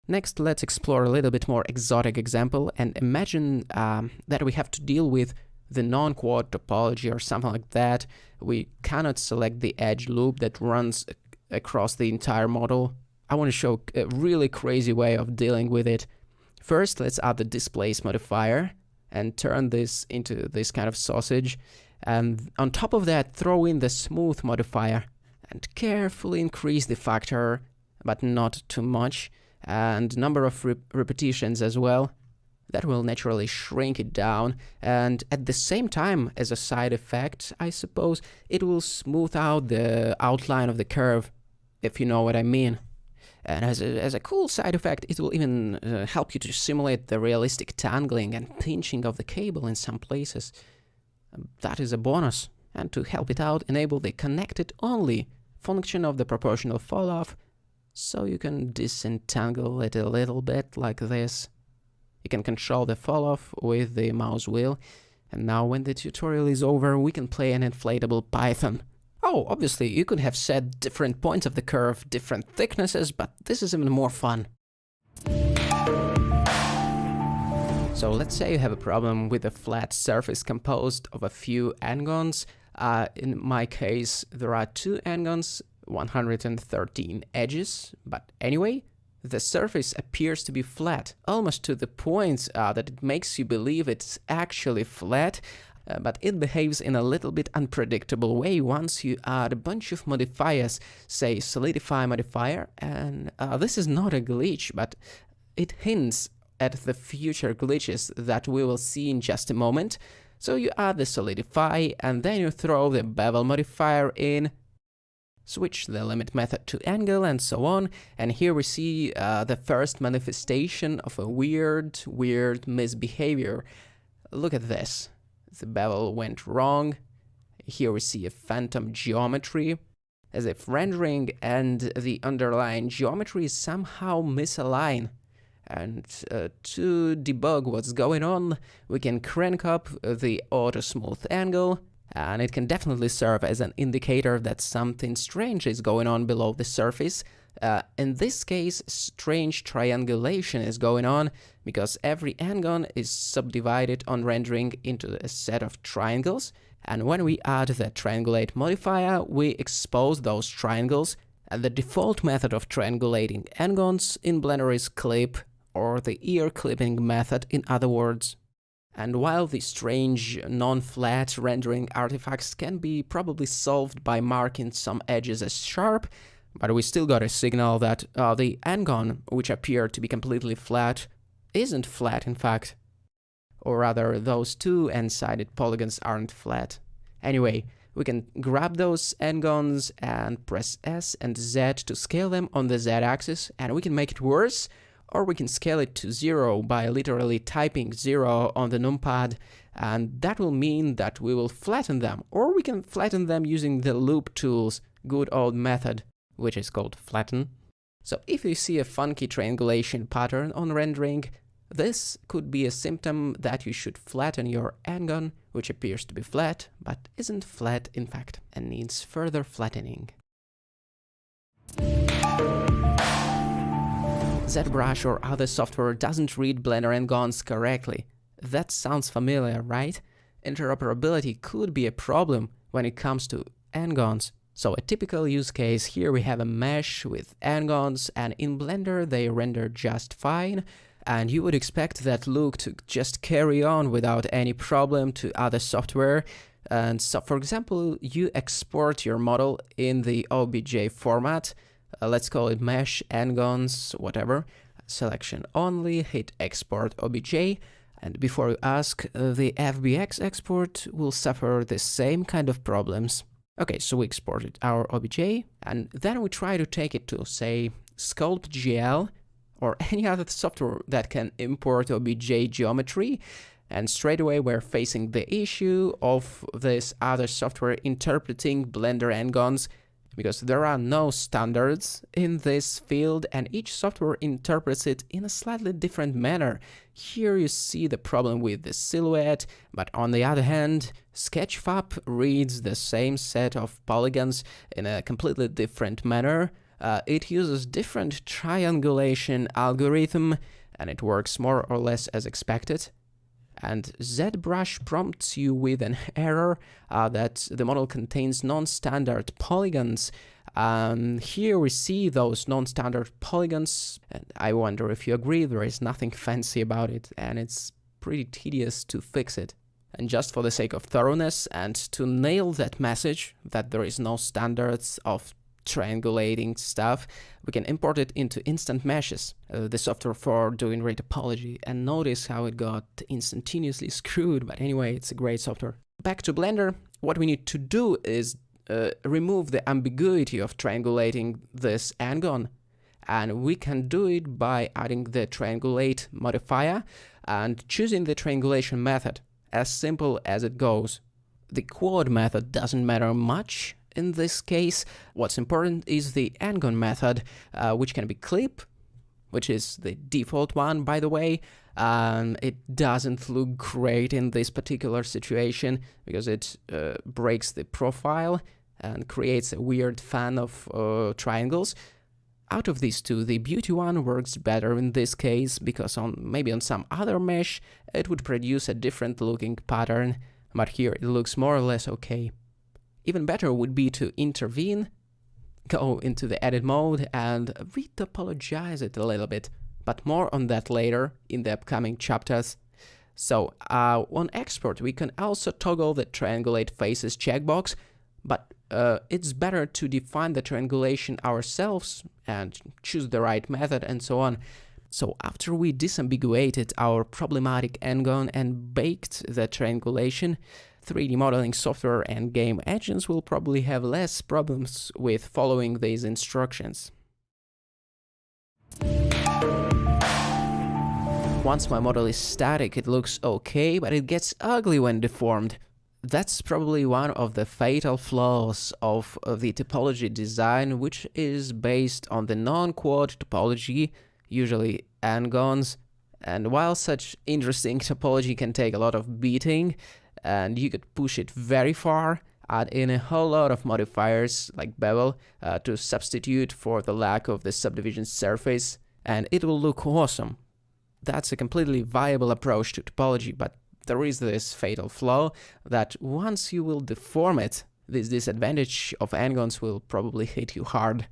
Next, let's explore a little bit more exotic example and imagine that we have to deal with the non-quad topology or something like that. We cannot select the edge loop that runs across the entire model. I want to show a really crazy way of dealing with it. First, let's add the displace modifier and turn this into this kind of sausage. And on top of that, throw in the smooth modifier and carefully increase the factor, but not too much, and number of repetitions as well. That will naturally shrink it down, and at the same time, as a side effect, I suppose, it will smooth out the outline of the curve, if you know what I mean. And as a cool side effect, it will even help you to simulate the realistic tangling and pinching of the cable in some places. That is a bonus. And to help it out, enable the connected only function of the proportional falloff, so you can disentangle it a little bit like this. You can control the falloff with the mouse wheel. And now when the tutorial is over, we can play an inflatable Python. Oh, obviously you could have set different points of the curve, different thicknesses, but this is even more fun. So let's say you have a problem with a flat surface composed of a few n-gons. In my case, there are 2 n-gons, 113 edges, but anyway, the surface appears to be flat, almost to the point that it makes you believe it's actually flat, but it behaves in a little bit unpredictable way once you add a bunch of modifiers, say solidify modifier, and this is not a glitch, but it hints at the future glitches that we will see in just a moment. So you add the solidify, and then you throw the bevel modifier in, switch the limit method to angle, and so on, and here we see the first manifestation of a weird misbehavior. Look at this. The bevel went wrong. Here we see a phantom geometry, as if rendering and the underlying geometry somehow misalign. And to debug what's going on, we can crank up the auto smooth angle, and it can definitely serve as an indicator that something strange is going on below the surface. In this case, strange triangulation is going on, because every n-gon is subdivided on rendering into a set of triangles, and when we add the triangulate modifier, we expose those triangles, And the default method of triangulating n-gons in Blender is clip, or the ear clipping method in other words. And while the strange non-flat rendering artifacts can be probably solved by marking some edges as sharp, but we still got a signal that the n-gon, which appeared to be completely flat, isn't flat in fact. Or rather, those two n-sided polygons aren't flat. Anyway, we can grab those n-gons and press S and Z to scale them on the Z-axis, and we can make it worse, or we can scale it to 0 by literally typing 0 on the numpad, and that will mean that we will flatten them, or we can flatten them using the loop tool's good old method, which is called flatten. So if you see a funky triangulation pattern on rendering, this could be a symptom that you should flatten your n-gon, which appears to be flat, but isn't flat in fact, and needs further flattening. ZBrush or other software doesn't read Blender n-gons correctly. That sounds familiar, right? Interoperability could be a problem when it comes to n-gons. So a typical use case, here we have a mesh with n-gons, and in Blender they render just fine, and you would expect that look to just carry on without any problem to other software. And so, for example, you export your model in the OBJ format, let's call it mesh, n-gons, whatever, selection only, hit export OBJ, and before you ask, the FBX export will suffer the same kind of problems. Okay, so we exported our OBJ, and then we try to take it to, say, SculptGL, or any other software that can import OBJ geometry, and straight away we're facing the issue of this other software interpreting Blender n-gons, because there are no standards in this field and each software interprets it in a slightly different manner. Here you see the problem with the silhouette, but on the other hand, Sketchfab reads the same set of polygons in a completely different manner. It uses different triangulation algorithm and it works more or less as expected. And ZBrush prompts you with an error that the model contains non-standard polygons. Here we see those non-standard polygons, and I wonder if you agree, there is nothing fancy about it, and it's pretty tedious to fix it. And just for the sake of thoroughness and to nail that message that there is no standards of triangulating stuff, we can import it into Instant Meshes, the software for doing ray topology, and notice how it got instantaneously screwed, but anyway, it's a great software. Back to Blender, what we need to do is remove the ambiguity of triangulating this n-gon, and we can do it by adding the triangulate modifier and choosing the triangulation method, as simple as it goes. The quad method doesn't matter much in this case. What's important is the n-gon method, which can be clip, which is the default one, by the way. It doesn't look great in this particular situation because it breaks the profile and creates a weird fan of triangles. Out of these two, the beauty one works better in this case because maybe on some other mesh it would produce a different looking pattern, but here it looks more or less okay. Even better would be to intervene, go into the edit mode and retopologize it a little bit, but more on that later in the upcoming chapters. So on export we can also toggle the triangulate faces checkbox, but it's better to define the triangulation ourselves and choose the right method and so on. So after we disambiguated our problematic n-gon and baked the triangulation, 3D modeling software and game engines will probably have less problems with following these instructions. Once my model is static, it looks okay, but it gets ugly when deformed. That's probably one of the fatal flaws of the topology design, which is based on the non-quad topology, usually n-gons. And while such interesting topology can take a lot of beating, and you could push it very far, add in a whole lot of modifiers like bevel to substitute for the lack of the subdivision surface, and it will look awesome. That's a completely viable approach to topology, but there is this fatal flaw that once you will deform it, this disadvantage of n-gons will probably hit you hard.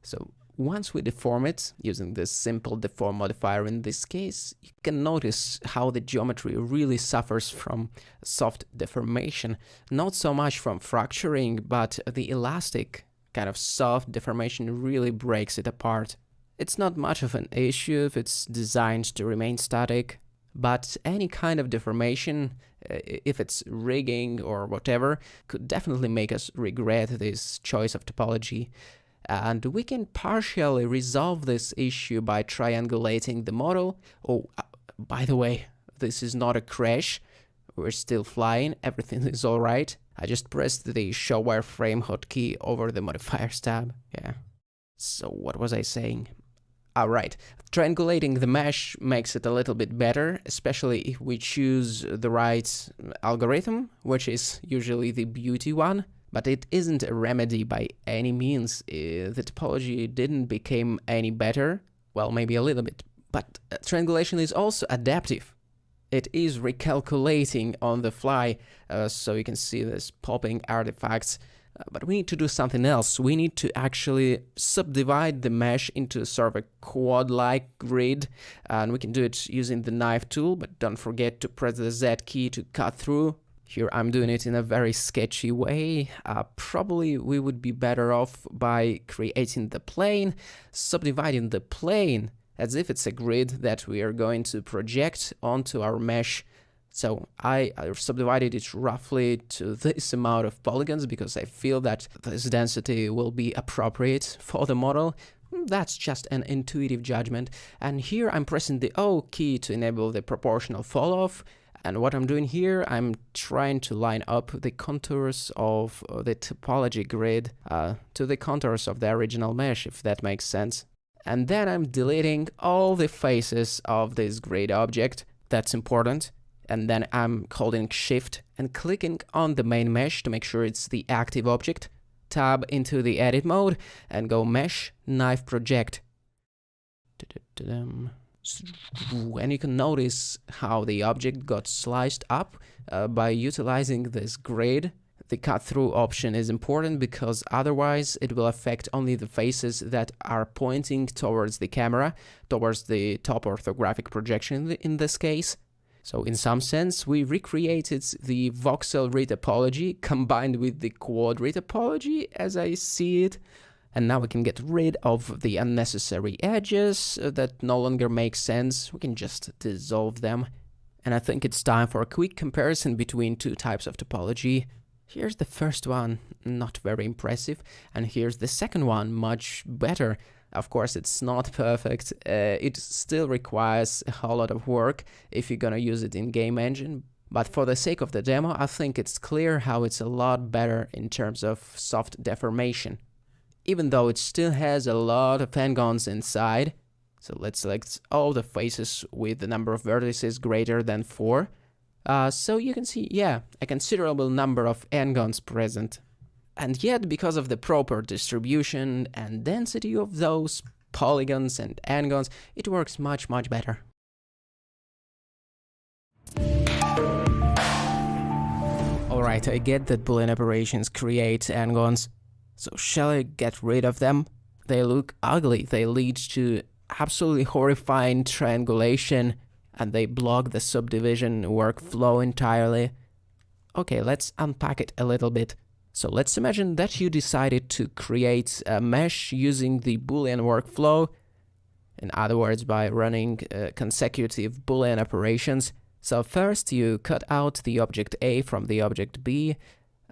So once we deform it, using this simple deform modifier in this case, you can notice how the geometry really suffers from soft deformation. Not so much from fracturing, but the elastic kind of soft deformation really breaks it apart. It's not much of an issue if it's designed to remain static, but any kind of deformation, if it's rigging or whatever, could definitely make us regret this choice of topology. And we can partially resolve this issue by triangulating the model. Oh, by the way, this is not a crash. We're still flying, everything is alright. I just pressed the show wireframe hotkey over the modifiers tab. Yeah. So what was I saying? Alright, triangulating the mesh makes it a little bit better, especially if we choose the right algorithm, which is usually the beauty one. But it isn't a remedy by any means. The topology didn't become any better. Well, maybe a little bit. But triangulation is also adaptive. It is recalculating on the fly, so you can see this popping artifacts. But we need to do something else. We need to actually subdivide the mesh into sort of a quad-like grid. And we can do it using the knife tool, but don't forget to press the Z key to cut through. Here I'm doing it in a very sketchy way. Probably we would be better off by creating the plane, subdividing the plane as if it's a grid that we are going to project onto our mesh. So I subdivided it roughly to this amount of polygons because I feel that this density will be appropriate for the model. That's just an intuitive judgment. And here I'm pressing the O key to enable the proportional fall-off. And what I'm doing here, I'm trying to line up the contours of the topology grid to the contours of the original mesh, if that makes sense. And then I'm deleting all the faces of this grid object. That's important. And then I'm holding Shift and clicking on the main mesh to make sure it's the active object. Tab into the edit mode and go Mesh, Knife Project. And you can notice how the object got sliced up by utilizing this grid. The cut through option is important because otherwise it will affect only the faces that are pointing towards the camera, towards the top orthographic projection in this case. So in some sense, we recreated the voxel retopology combined with the quad retopology as I see it. And now we can get rid of the unnecessary edges that no longer make sense. We can just dissolve them. And I think it's time for a quick comparison between two types of topology. Here's the first one, not very impressive. And here's the second one, much better. Of course, it's not perfect. It still requires a whole lot of work if you're gonna use it in game engine. But for the sake of the demo, I think it's clear how it's a lot better in terms of soft deformation. Even though it still has a lot of n-gons inside. So let's select all the faces with the number of vertices greater than 4. So you can see, yeah, a considerable number of n-gons present. And yet, because of the proper distribution and density of those polygons and n-gons, it works much, much better. Alright, I get that Boolean operations create n-gons. So shall I get rid of them? They look ugly, they lead to absolutely horrifying triangulation, and they block the subdivision workflow entirely. Okay, let's unpack it a little bit. So let's imagine that you decided to create a mesh using the Boolean workflow. In other words, by running consecutive Boolean operations. So first you cut out the object A from the object B,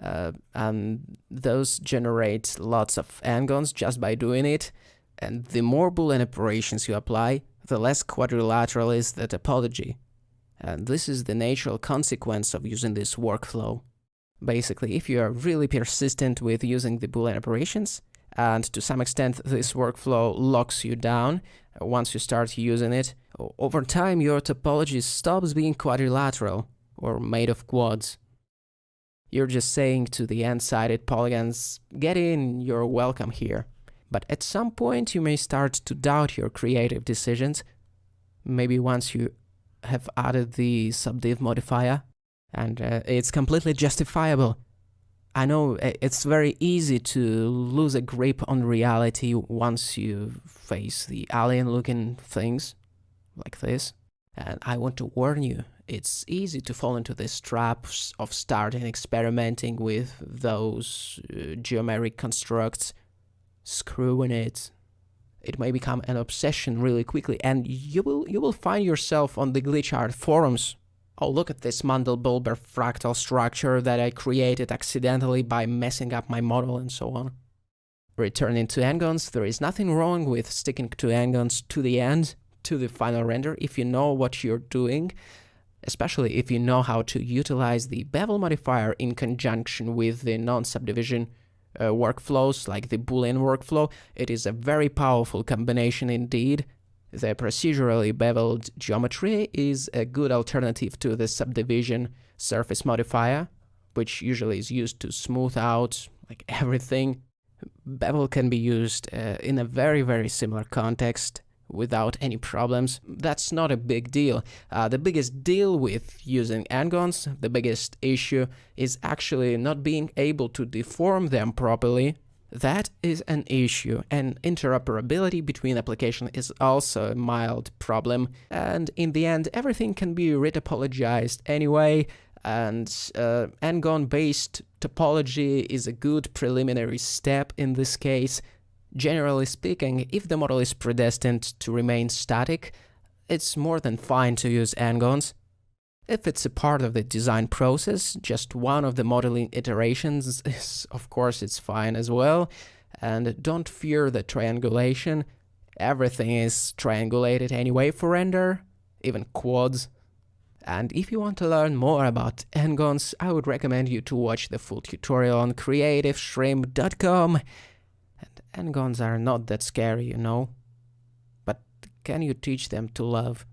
and those generate lots of n-gons just by doing it. And the more Boolean operations you apply, the less quadrilateral is the topology. And this is the natural consequence of using this workflow. Basically, if you are really persistent with using the Boolean operations, and to some extent this workflow locks you down once you start using it, over time your topology stops being quadrilateral or made of quads. You're just saying to the n-sided polygons, get in, you're welcome here. But at some point you may start to doubt your creative decisions, maybe once you have added the subdiv modifier, and it's completely justifiable. I know it's very easy to lose a grip on reality once you face the alien-looking things like this. And I want to warn you, it's easy to fall into this trap of starting experimenting with those geometric constructs, screwing it. It may become an obsession really quickly, and you will find yourself on the glitchart forums. Oh, look at this Mandelbrot fractal structure that I created accidentally by messing up my model and so on. Returning to n-gons, there is nothing wrong with sticking to n-gons to the end, to the final render, if you know what you're doing, especially if you know how to utilize the bevel modifier in conjunction with the non-subdivision workflows like the Boolean workflow. It is a very powerful combination indeed. The procedurally beveled geometry is a good alternative to the subdivision surface modifier, which usually is used to smooth out like everything. Bevel can be used in a very similar context without any problems. That's not a big deal. The biggest deal with using n-gons, the biggest issue, is actually not being able to deform them properly. That is an issue, and interoperability between applications is also a mild problem, and in the end everything can be retopologized anyway, and n-gon based topology is a good preliminary step in this case. Generally speaking, if the model is predestined to remain static, it's more than fine to use n-gons. If it's a part of the design process, just one of the modeling iterations, of course it's fine as well. And don't fear the triangulation. Everything is triangulated anyway for render, even quads. And if you want to learn more about n-gons, I would recommend you to watch the full tutorial on creativeshrimp.com. And n-gons are not that scary, you know. But can you teach them to love?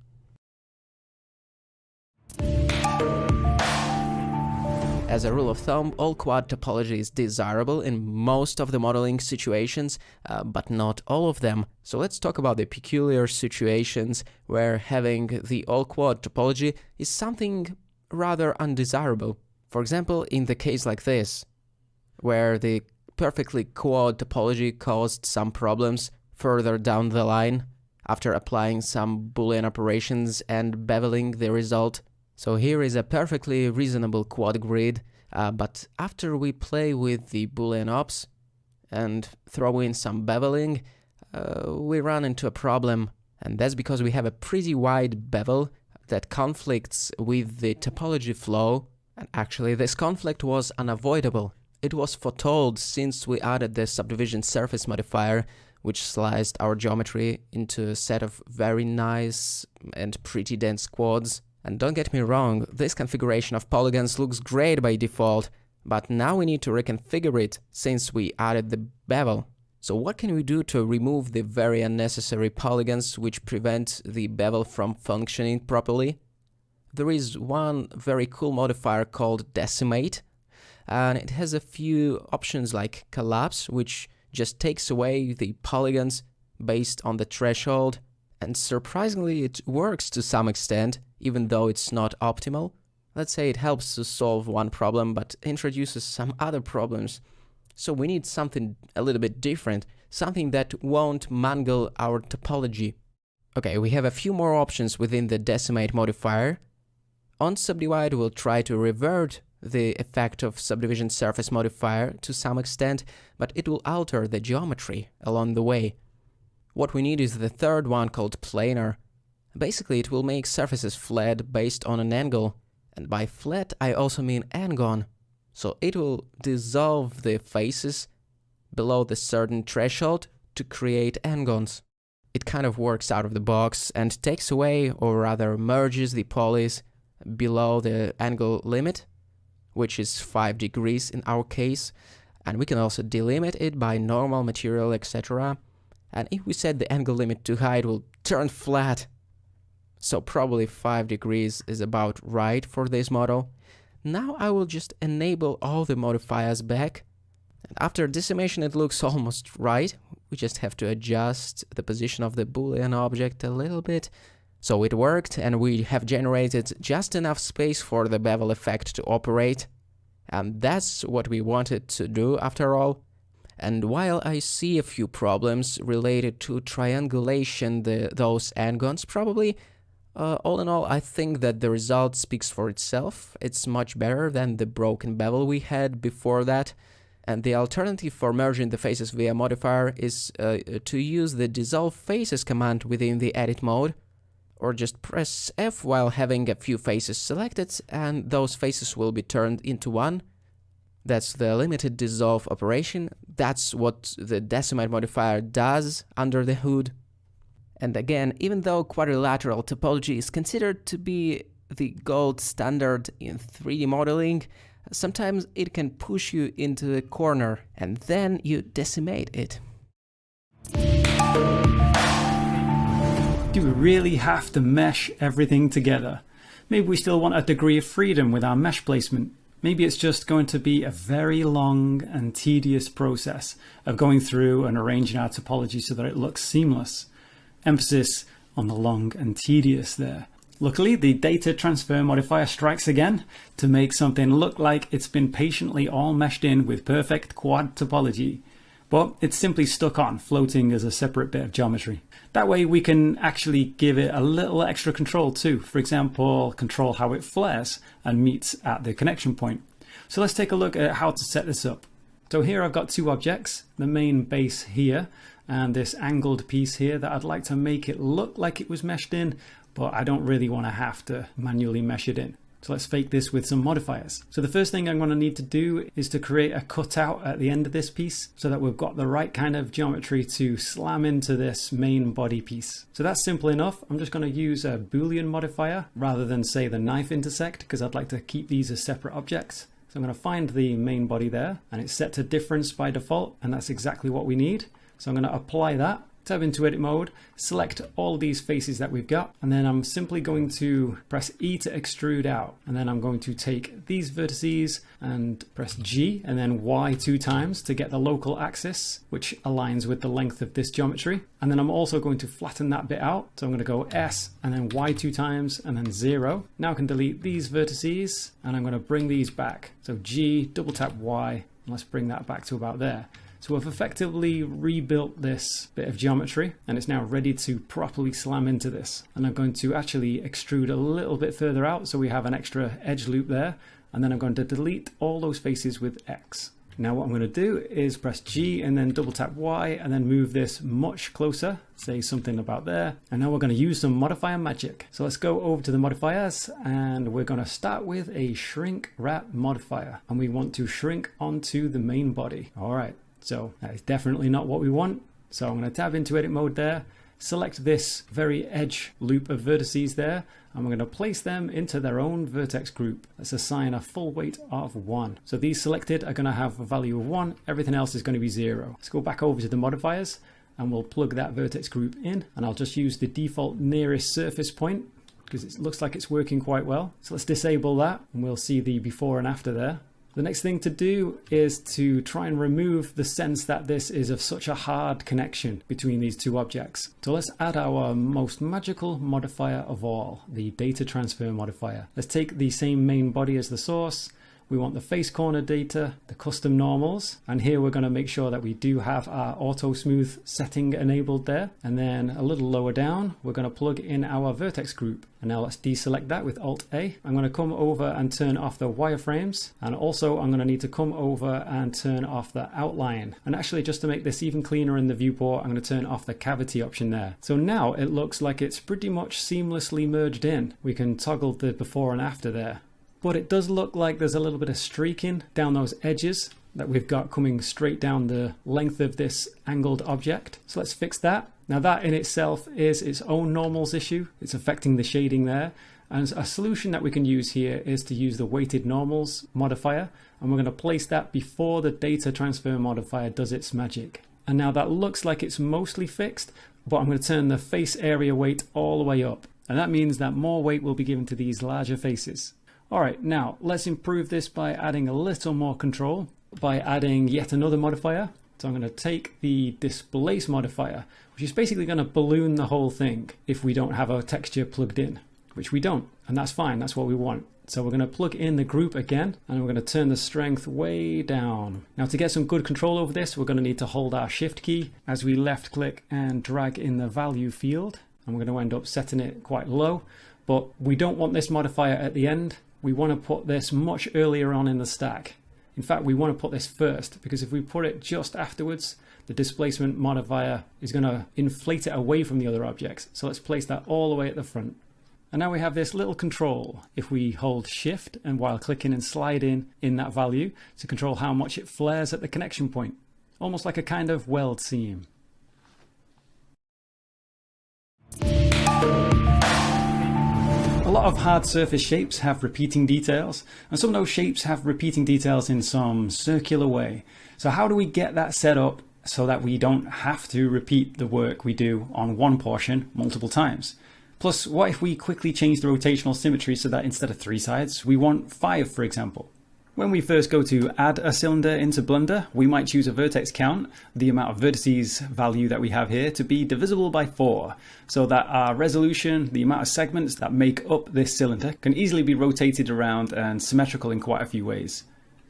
As a rule of thumb, all quad topology is desirable in most of the modeling situations, but not all of them. So let's talk about the peculiar situations where having the all quad topology is something rather undesirable. For example, in the case like this, where the perfectly quad topology caused some problems further down the line after applying some Boolean operations and beveling the result. So here is a perfectly reasonable quad grid, but after we play with the Boolean ops and throw in some beveling, we run into a problem, and that's because we have a pretty wide bevel that conflicts with the topology flow, and actually this conflict was unavoidable. It was foretold since we added the subdivision surface modifier, which sliced our geometry into a set of very nice and pretty dense quads. And don't get me wrong, this configuration of polygons looks great by default, but now we need to reconfigure it since we added the bevel. So what can we do to remove the very unnecessary polygons which prevent the bevel from functioning properly? There is one very cool modifier called Decimate, and it has a few options like Collapse, which just takes away the polygons based on the threshold, and surprisingly it works to some extent, even though it's not optimal. Let's say it helps to solve one problem, but introduces some other problems. So we need something a little bit different, something that won't mangle our topology. Okay, we have a few more options within the Decimate modifier. On Subdivide, we'll try to revert the effect of subdivision surface modifier to some extent, but it will alter the geometry along the way. What we need is the third one called Planar. Basically, it will make surfaces flat based on an angle, and by flat I also mean n-gon. So it will dissolve the faces below the certain threshold to create n-gons. It kind of works out of the box and takes away, or rather merges the polys below the angle limit, which is 5 degrees in our case, and we can also delimit it by normal material, etc. And if we set the angle limit too high, it will turn flat. So probably 5 degrees is about right for this model. Now I will just enable all the modifiers back. And after decimation it looks almost right. We just have to adjust the position of the Boolean object a little bit. So it worked, and we have generated just enough space for the bevel effect to operate. And that's what we wanted to do after all. And while I see a few problems related to triangulation, those n-gons probably, all in all, I think that the result speaks for itself. It's much better than the broken bevel we had before that. And the alternative for merging the faces via modifier is to use the dissolve faces command within the edit mode, or just press F while having a few faces selected, and those faces will be turned into one. That's the limited dissolve operation. That's what the Decimate modifier does under the hood. And again, even though quadrilateral topology is considered to be the gold standard in 3D modeling, sometimes it can push you into a corner and then you decimate it. Do we really have to mesh everything together? Maybe we still want a degree of freedom with our mesh placement. Maybe it's just going to be a very long and tedious process of going through and arranging our topology so that it looks seamless. Emphasis on the long and tedious there. Luckily, the data transfer modifier strikes again to make something look like it's been patiently all meshed in with perfect quad topology. But it's simply stuck on, floating as a separate bit of geometry. That way we can actually give it a little extra control too. For example, control how it flares and meets at the connection point. So let's take a look at how to set this up. So here I've got two objects, the main base here and this angled piece here that I'd like to make it look like it was meshed in, but I don't really want to have to manually mesh it in. So let's fake this with some modifiers. So the first thing I'm going to need to do is to create a cutout at the end of this piece so that we've got the right kind of geometry to slam into this main body piece. So that's simple enough. I'm just going to use a Boolean modifier rather than say the knife intersect, because I'd like to keep these as separate objects. So I'm going to find the main body there, and it's set to difference by default, and that's exactly what we need. So I'm going to apply that. Tab into edit mode, select all these faces that we've got, and then I'm simply going to press E to extrude out. And then I'm going to take these vertices and press G and then Y 2 times to get the local axis, which aligns with the length of this geometry. And then I'm also going to flatten that bit out. So I'm going to go S and then Y 2 times and then 0. Now I can delete these vertices and I'm going to bring these back. So G, double tap Y, and let's bring that back to about there. So we've effectively rebuilt this bit of geometry and it's now ready to properly slam into this. And I'm going to actually extrude a little bit further out so we have an extra edge loop there. And then I'm going to delete all those faces with X. Now what I'm going to do is press G and then double tap Y and then move this much closer, say something about there. And now we're going to use some modifier magic. So let's go over to the modifiers and we're going to start with a shrink wrap modifier. And we want to shrink onto the main body. All right. So that is definitely not what we want. So I'm going to tab into edit mode there, select this very edge loop of vertices there, and we're going to place them into their own vertex group. Let's assign a full weight of 1. So these selected are going to have a value of 1, everything else is going to be 0. Let's go back over to the modifiers and we'll plug that vertex group in, and I'll just use the default nearest surface point because it looks like it's working quite well. So let's disable that and we'll see the before and after there. The next thing to do is to try and remove the sense that this is of such a hard connection between these two objects. So let's add our most magical modifier of all, the data transfer modifier. Let's take the same main body as the source. We want the face corner data, the custom normals, and here we're going to make sure that we do have our auto smooth setting enabled there. And then a little lower down, we're going to plug in our vertex group. And now let's deselect that with Alt A. I'm going to come over and turn off the wireframes. And also I'm going to need to come over and turn off the outline. And actually, just to make this even cleaner in the viewport, I'm going to turn off the cavity option there. So now it looks like it's pretty much seamlessly merged in. We can toggle the before and after there. But it does look like there's a little bit of streaking down those edges that we've got coming straight down the length of this angled object. So let's fix that. Now that in itself is its own normals issue. It's affecting the shading there. And a solution that we can use here is to use the weighted normals modifier. And we're going to place that before the data transfer modifier does its magic. And now that looks like it's mostly fixed, but I'm going to turn the face area weight all the way up. And that means that more weight will be given to these larger faces. Alright, now let's improve this by adding a little more control, by adding yet another modifier. So I'm going to take the displace modifier, which is basically going to balloon the whole thing if we don't have a texture plugged in, which we don't, and that's fine, that's what we want. So we're going to plug in the group again, and we're going to turn the strength way down. Now to get some good control over this, we're going to need to hold our shift key as we left click and drag in the value field. And we're going to end up setting it quite low, but we don't want this modifier at the end. We want to put this much earlier on in the stack. In fact, we want to put this first, because if we put it just afterwards, the displacement modifier is going to inflate it away from the other objects. So let's place that all the way at the front. And now we have this little control. If we hold shift and while clicking and sliding in that value to control how much it flares at the connection point, almost like a kind of weld seam. A lot of hard surface shapes have repeating details, and some of those shapes have repeating details in some circular way. So how do we get that set up so that we don't have to repeat the work we do on one portion multiple times? Plus, what if we quickly change the rotational symmetry so that instead of 3 sides, we want 5, for example? When we first go to add a cylinder into Blender, we might choose a vertex count, the amount of vertices value that we have here, to be divisible by 4, so that our resolution, the amount of segments that make up this cylinder, can easily be rotated around and symmetrical in quite a few ways.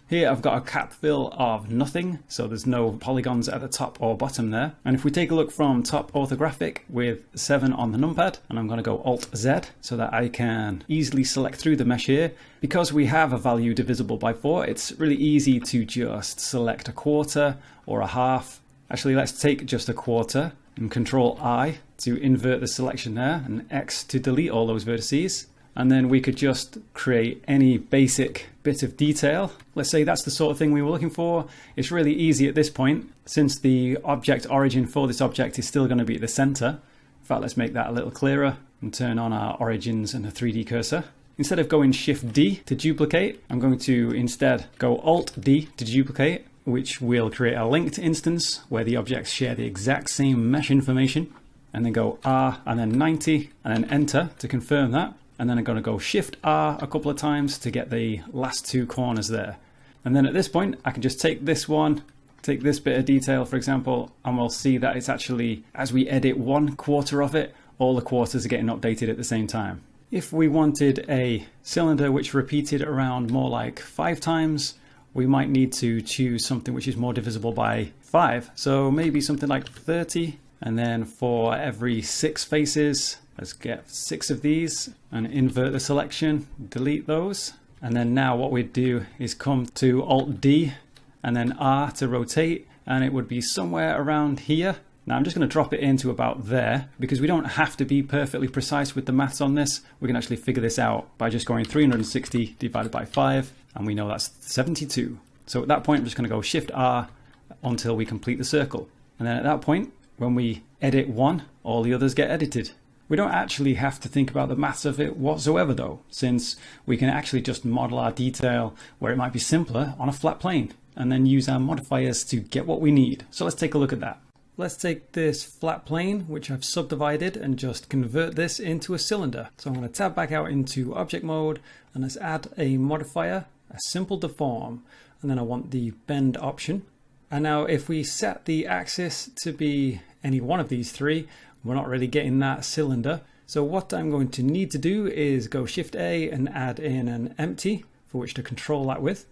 Here I've got a cap fill of nothing, so there's no polygons at the top or bottom there. And if we take a look from top orthographic with 7 on the numpad, and I'm going to go Alt Z so that I can easily select through the mesh here, because we have a value divisible by 4, it's really easy to just select a quarter or a half. Actually, let's take just a quarter and Control I to invert the selection there, and X to delete all those vertices. And then we could just create any basic bit of detail. Let's say that's the sort of thing we were looking for. It's really easy at this point, since the object origin for this object is still going to be at the center. In fact, let's make that a little clearer and turn on our origins and a 3D cursor. Instead of going Shift D to duplicate, I'm going to instead go Alt D to duplicate, which will create a linked instance where the objects share the exact same mesh information. And then go R and then 90 and then Enter to confirm that. And then I'm going to go Shift R a couple of times to get the last 2 corners there. And then at this point, I can just take this one, take this bit of detail, for example, and we'll see that it's actually, as we edit 1/4 of it, all the quarters are getting updated at the same time. If we wanted a cylinder which repeated around more like 5 times, we might need to choose something which is more divisible by 5. So maybe something like 30. And then for every 6 faces, let's get 6 of these and invert the selection, delete those. And then now what we'd do is come to Alt D and then R to rotate, and it would be somewhere around here. Now I'm just going to drop it into about there, because we don't have to be perfectly precise with the maths on this. We can actually figure this out by just going 360 divided by 5, and we know that's 72. So at that point, I'm just going to go Shift R until we complete the circle. And then at that point, when we edit one, all the others get edited. We don't actually have to think about the maths of it whatsoever though, since we can actually just model our detail where it might be simpler on a flat plane, and then use our modifiers to get what we need. So let's take a look at that. Let's take this flat plane, which I've subdivided, and just convert this into a cylinder. So I'm going to tab back out into object mode, and let's add a modifier, a simple deform, and then I want the bend option. And now if we set the axis to be any one of these 3, we're not really getting that cylinder. So what I'm going to need to do is go Shift A and add in an empty for which to control that with.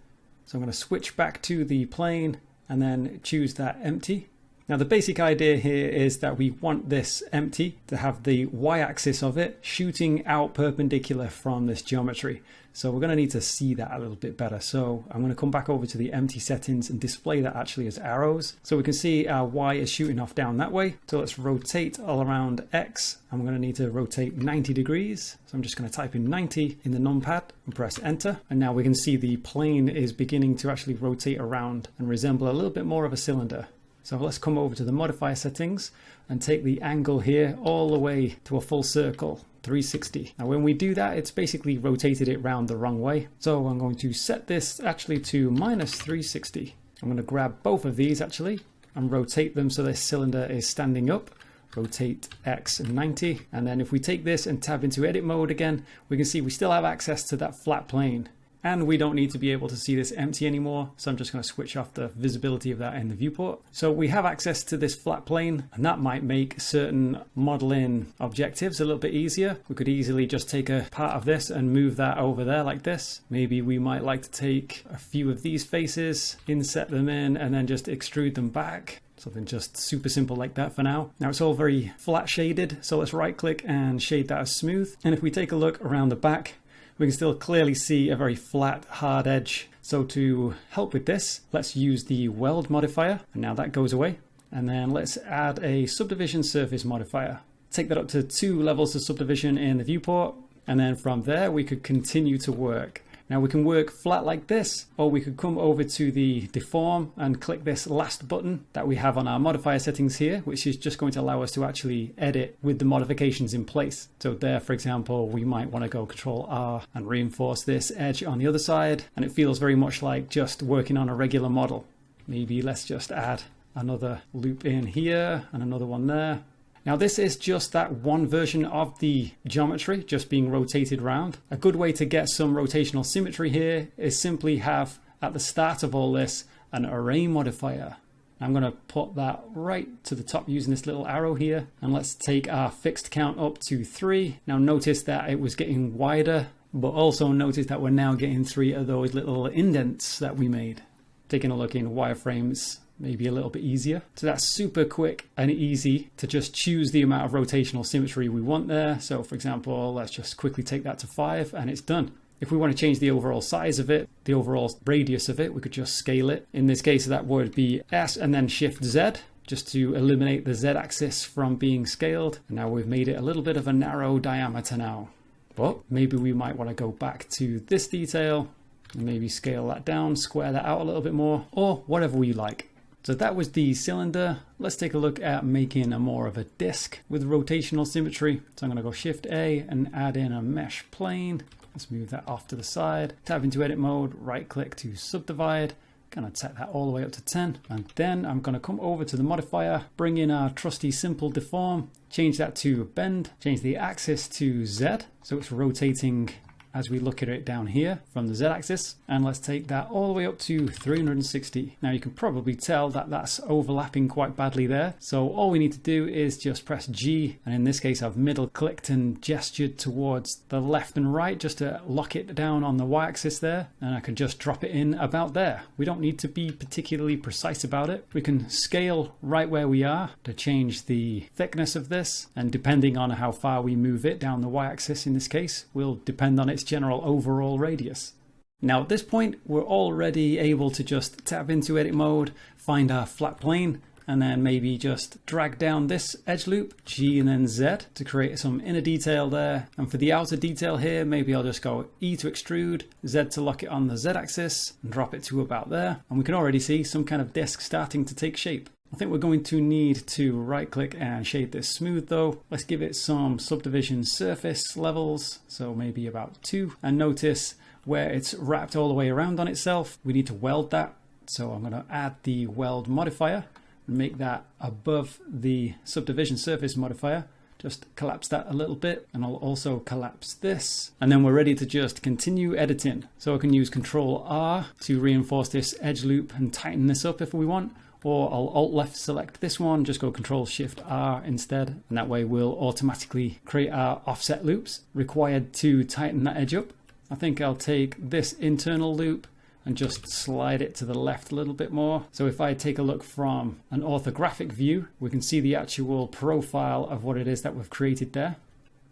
So I'm going to switch back to the plane and then choose that empty. Now the basic idea here is that we want this empty to have the y-axis of it shooting out perpendicular from this geometry. So we're going to need to see that a little bit better. So I'm going to come back over to the empty settings and display that actually as arrows. So we can see our y is shooting off down that way. So let's rotate all around X. I'm going to need to rotate 90 degrees. So I'm just going to type in 90 in the numpad and press enter. And now we can see the plane is beginning to actually rotate around and resemble a little bit more of a cylinder. So let's come over to the modifier settings and take the angle here all the way to a full circle, 360. Now when we do that, it's basically rotated it round the wrong way. So I'm going to set this actually to -360. I'm going to grab both of these actually and rotate them so this cylinder is standing up. Rotate X and 90. And then if we take this and tab into edit mode again, we can see we still have access to that flat plane. And we don't need to be able to see this empty anymore. So I'm just going to switch off the visibility of that in the viewport. So we have access to this flat plane, and that might make certain modeling objectives a little bit easier. We could easily just take a part of this and move that over there like this. Maybe we might like to take a few of these faces, inset them in, and then just extrude them back. Something just super simple like that for now. Now it's all very flat shaded, so let's right click and shade that as smooth. And if we take a look around the back, we can still clearly see a very flat, hard edge. So to help with this, let's use the weld modifier, and now that goes away. And then let's add a subdivision surface modifier. Take that up to 2 levels of subdivision in the viewport, and then from there we could continue to work. Now we can work flat like this, or we could come over to the deform and click this last button that we have on our modifier settings here, which is just going to allow us to actually edit with the modifications in place. So there, for example, we might want to go Control R and reinforce this edge on the other side, and it feels very much like just working on a regular model. Maybe let's just add another loop in here and another one there. Now this is just that one version of the geometry just being rotated around. A good way to get some rotational symmetry here is simply have at the start of all this an array modifier. I'm going to put that right to the top using this little arrow here, and let's take our fixed count up to 3. Now notice that it was getting wider, but also notice that we're now getting 3 of those little indents that we made. Taking a look in wireframes, maybe a little bit easier. So that's super quick and easy to just choose the amount of rotational symmetry we want there. So for example, let's just quickly take that to 5 and it's done. If we want to change the overall size of it, the overall radius of it, we could just scale it. In this case, that would be S and then Shift Z, just to eliminate the Z axis from being scaled. And now we've made it a little bit of a narrow diameter now. But maybe we might want to go back to this detail and maybe scale that down, square that out a little bit more, or whatever we like. So that was the cylinder. Let's take a look at making a more of a disc with rotational symmetry. So I'm going to go Shift A and add in a mesh plane. Let's move that off to the side. Tap into edit mode, right click to subdivide. Going to set that all the way up to 10. And then I'm going to come over to the modifier, bring in our trusty simple deform, change that to bend, change the axis to Z. So it's rotating as we look at it down here from the Z axis, and let's take that all the way up to 360. Now you can probably tell that that's overlapping quite badly there. So all we need to do is just press G, and in this case I've middle clicked and gestured towards the left and right just to lock it down on the Y axis there, and I can just drop it in about there. We don't need to be particularly precise about it. We can scale right where we are to change the thickness of this, and depending on how far we move it down the Y axis in this case will depend on its general overall radius. Now at this point we're already able to just tap into edit mode, find our flat plane, and then maybe just drag down this edge loop, G and then Z, to create some inner detail there. And for the outer detail here, maybe I'll just go E to extrude, Z to lock it on the Z axis, and drop it to about there. And we can already see some kind of disc starting to take shape. I think we're going to need to right click and shade this smooth though. Let's give it some subdivision surface levels, so maybe about 2. And notice where it's wrapped all the way around on itself, we need to weld that. So I'm going to add the weld modifier and make that above the subdivision surface modifier. Just collapse that a little bit, and I'll also collapse this. And then we're ready to just continue editing. So I can use Control R to reinforce this edge loop and tighten this up if we want. Or I'll Alt left select this one, just go Control Shift R instead, and that way we'll automatically create our offset loops required to tighten that edge up. I think I'll take this internal loop and just slide it to the left a little bit more. So if I take a look from an orthographic view, we can see the actual profile of what it is that we've created there.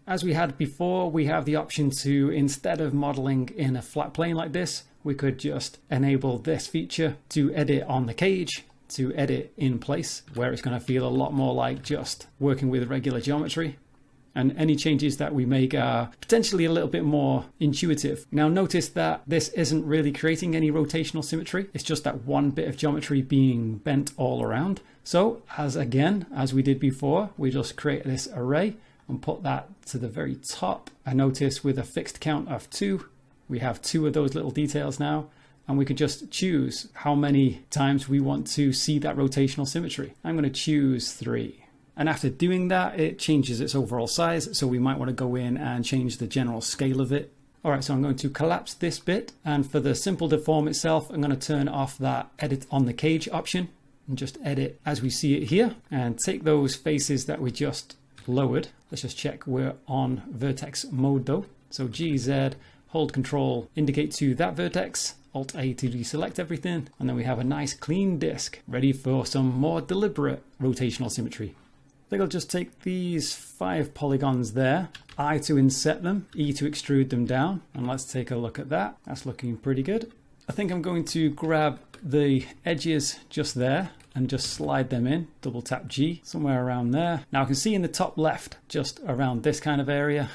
As we had before, we have the option to, instead of modeling in a flat plane like this, we could just enable this feature to edit on the cage, to edit in place, where it's going to feel a lot more like just working with regular geometry. And any changes that we make are potentially a little bit more intuitive. Now notice that this isn't really creating any rotational symmetry. It's just that one bit of geometry being bent all around. So as we did before, we just create this array and put that to the very top. I notice with a fixed count of 2, we have 2 of those little details now. And we can just choose how many times we want to see that rotational symmetry. I'm going to choose 3. And after doing that, it changes its overall size. So we might want to go in and change the general scale of it. All right, so I'm going to collapse this bit, and for the simple deform itself, I'm going to turn off that edit on the cage option and just edit as we see it here, and take those faces that we just lowered. Let's just check we're on vertex mode though. So GZ, hold control, indicate to that vertex, Alt A to deselect everything, and then we have a nice clean disk ready for some more deliberate rotational symmetry. I think I'll just take these 5 polygons there, I to inset them, E to extrude them down, and let's take a look at that. That's looking pretty good. I think I'm going to grab the edges just there and just slide them in, double tap G, somewhere around there. Now I can see in the top left, just around this kind of area,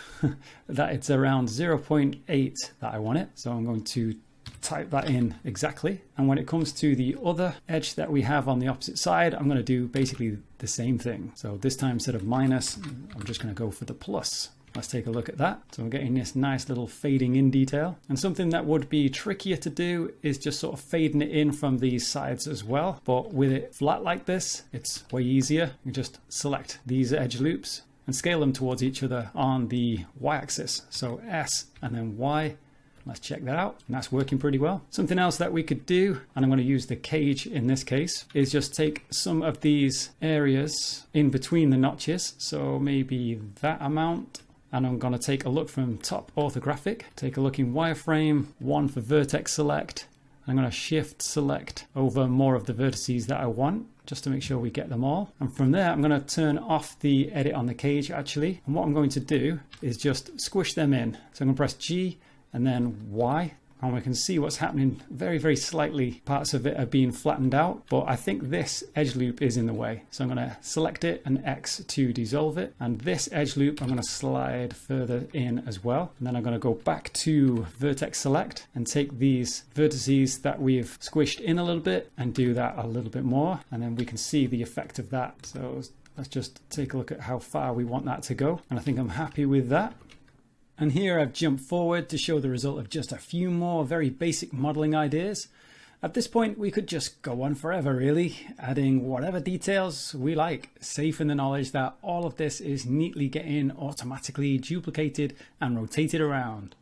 that it's around 0.8 that I want it. So I'm going to type that in exactly. And when it comes to the other edge that we have on the opposite side, I'm going to do basically the same thing. So this time, instead of minus, I'm just going to go for the plus. Let's take a look at that. So we're getting this nice little fading in detail. And something that would be trickier to do is just sort of fading it in from these sides as well. But with it flat like this, it's way easier. You just select these edge loops and scale them towards each other on the y-axis. So S and then Y. Let's check that out, and that's working pretty well. Something else that we could do, and I'm going to use the cage in this case, is just take some of these areas in between the notches, so maybe that amount, and I'm going to take a look from top orthographic, take a look in wireframe, 1 for vertex select. I'm going to shift select over more of the vertices that I want, just to make sure we get them all. And from there, I'm going to turn off the edit on the cage actually, and what I'm going to do is just squish them in. So I'm going to press G and then Y, and we can see what's happening. Very, very slightly, parts of it are being flattened out, but I think this edge loop is in the way. So I'm going to select it and X to dissolve it. And this edge loop, I'm going to slide further in as well. And then I'm going to go back to vertex select and take these vertices that we've squished in a little bit and do that a little bit more. And then we can see the effect of that. So let's just take a look at how far we want that to go. And I think I'm happy with that. And here I've jumped forward to show the result of just a few more very basic modeling ideas. At this point, we could just go on forever really, adding whatever details we like, safe in the knowledge that all of this is neatly getting automatically duplicated and rotated around.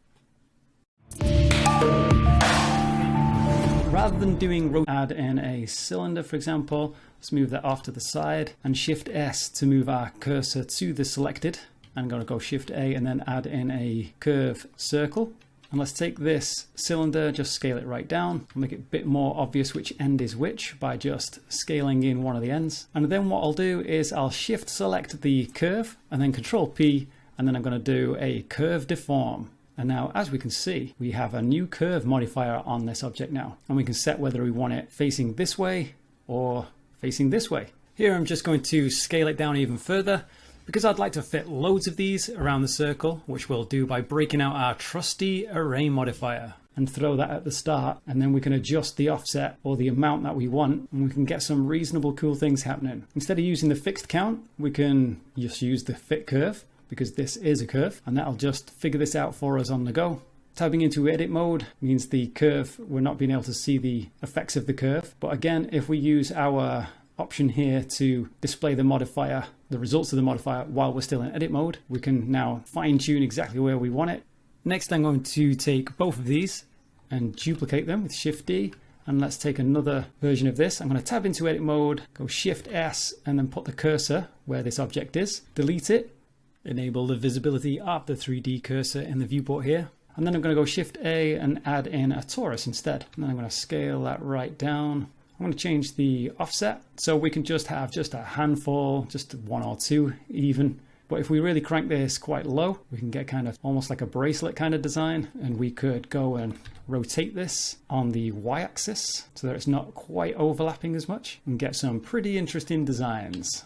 Rather than doing add in a cylinder, for example, let's move that off to the side and Shift S to move our cursor to the selected. I'm going to go Shift A and then add in a curve circle. And let's take this cylinder, just scale it right down, make it a bit more obvious which end is which by just scaling in one of the ends. And then what I'll do is I'll Shift select the curve and then Control P, and then I'm going to do a curve deform. And now, as we can see, we have a new curve modifier on this object now. And we can set whether we want it facing this way or facing this way. Here I'm just going to scale it down even further, because I'd like to fit loads of these around the circle, which we'll do by breaking out our trusty array modifier and throw that at the start, and then we can adjust the offset or the amount that we want, and we can get some reasonable cool things happening. Instead of using the fixed count, we can just use the fit curve, because this is a curve, and that'll just figure this out for us on the go. Tabbing into edit mode means the curve, we're not being able to see the effects of the curve, but again, if we use our option here to display the modifier, the results of the modifier while we're still in edit mode, we can now fine tune exactly where we want it. Next, I'm going to take both of these and duplicate them with Shift D, and let's take another version of this. I'm going to tab into edit mode, go Shift S, and then put the cursor where this object is, delete it, enable the visibility of the 3D cursor in the viewport here. And then I'm going to go Shift A and add in a torus instead. And then I'm going to scale that right down. I'm going to change the offset so we can just have just a handful, just 1 or 2 even. But if we really crank this quite low, we can get kind of almost like a bracelet kind of design, and we could go and rotate this on the y-axis so that it's not quite overlapping as much and get some pretty interesting designs.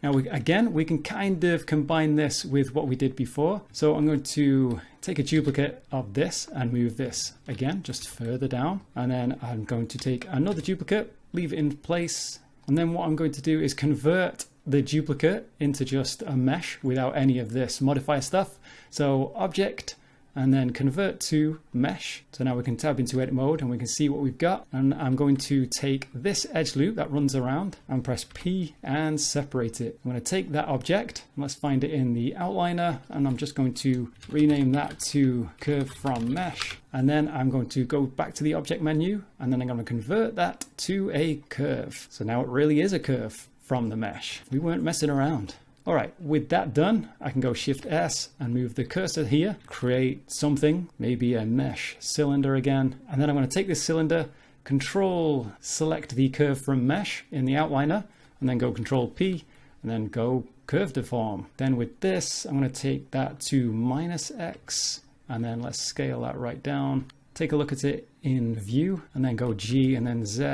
Now we can kind of combine this with what we did before. So I'm going to take a duplicate of this and move this again just further down, and then I'm going to take another duplicate, leave it in place, and then what I'm going to do is convert the duplicate into just a mesh without any of this modifier stuff. So object, and then convert to mesh. So now we can tab into edit mode and we can see what we've got. And I'm going to take this edge loop that runs around and press P and separate it. I'm going to take that object and let's find it in the outliner, and I'm just going to rename that to curve from mesh. And then I'm going to go back to the object menu, and then I'm going to convert that to a curve. So now it really is a curve from the mesh. We weren't messing around. All right, with that done, I can go Shift S and move the cursor here, create something, maybe a mesh cylinder again. And then I'm going to take this cylinder, Control select the curve from mesh in the outliner, and then go Control P, and then go curve deform. Then with this, I'm going to take that to -X, and then let's scale that right down. Take a look at it in view, and then go G and then Z,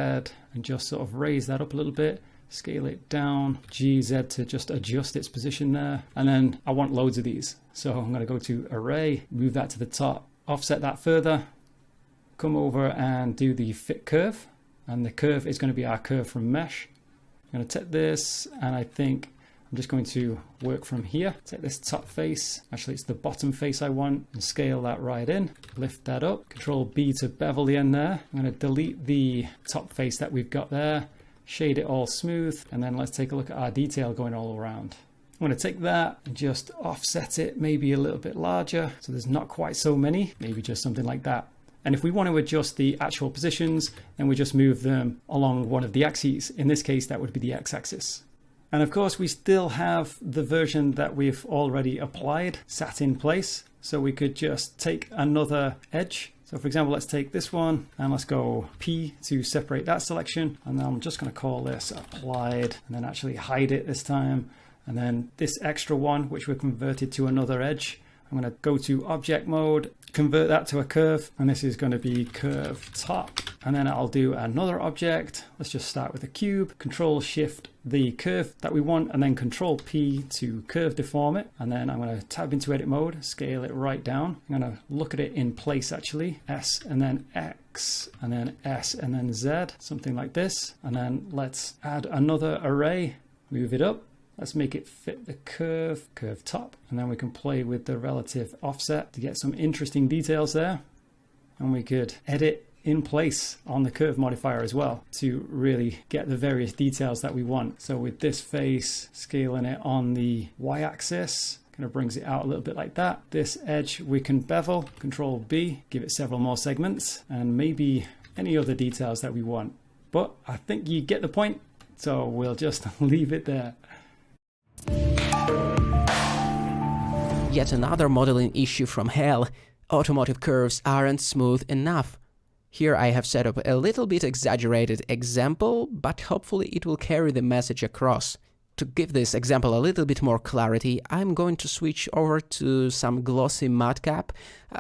and just sort of raise that up a little bit. Scale it down, G, Z to just adjust its position there. And then I want loads of these. So I'm going to go to Array, move that to the top, offset that further, come over and do the fit curve. And the curve is going to be our curve from mesh. I'm going to take this, and I think I'm just going to work from here. Take this top face, actually it's the bottom face I want, and scale that right in. Lift that up, Control B to bevel the end there. I'm going to delete the top face that we've got there. Shade it all smooth, and then let's take a look at our detail going all around. I'm going to take that and just offset it maybe a little bit larger so there's not quite so many, maybe just something like that. And if we want to adjust the actual positions, then we just move them along one of the axes. In this case, that would be the x-axis. And of course, we still have the version that we've already applied sat in place. So we could just take another edge. So for example, let's take this one and let's go P to separate that selection. And then I'm just going to call this applied, and then actually hide it this time. And then this extra one, which we've converted to another edge, I'm going to go to object mode, convert that to a curve, and this is going to be curve top. And then I'll do another object. Let's just start with a cube, Control Shift the curve that we want, and then Control P to curve deform it. And then I'm going to tab into edit mode, scale it right down. I'm going to look at it in place actually, S and then X and then S and then Z, something like this. And then let's add another array, move it up. Let's make it fit the curve, curve top, and then we can play with the relative offset to get some interesting details there. And we could edit in place on the curve modifier as well to really get the various details that we want. So with this face, scaling it on the y-axis, kind of brings it out a little bit like that. This edge we can bevel, Control B, give it several more segments, and maybe any other details that we want. But I think you get the point, so we'll just leave it there. Yet another modeling issue from hell. Automotive curves aren't smooth enough. Here I have set up a little bit exaggerated example, but hopefully it will carry the message across. To give this example a little bit more clarity, I'm going to switch over to some glossy matcap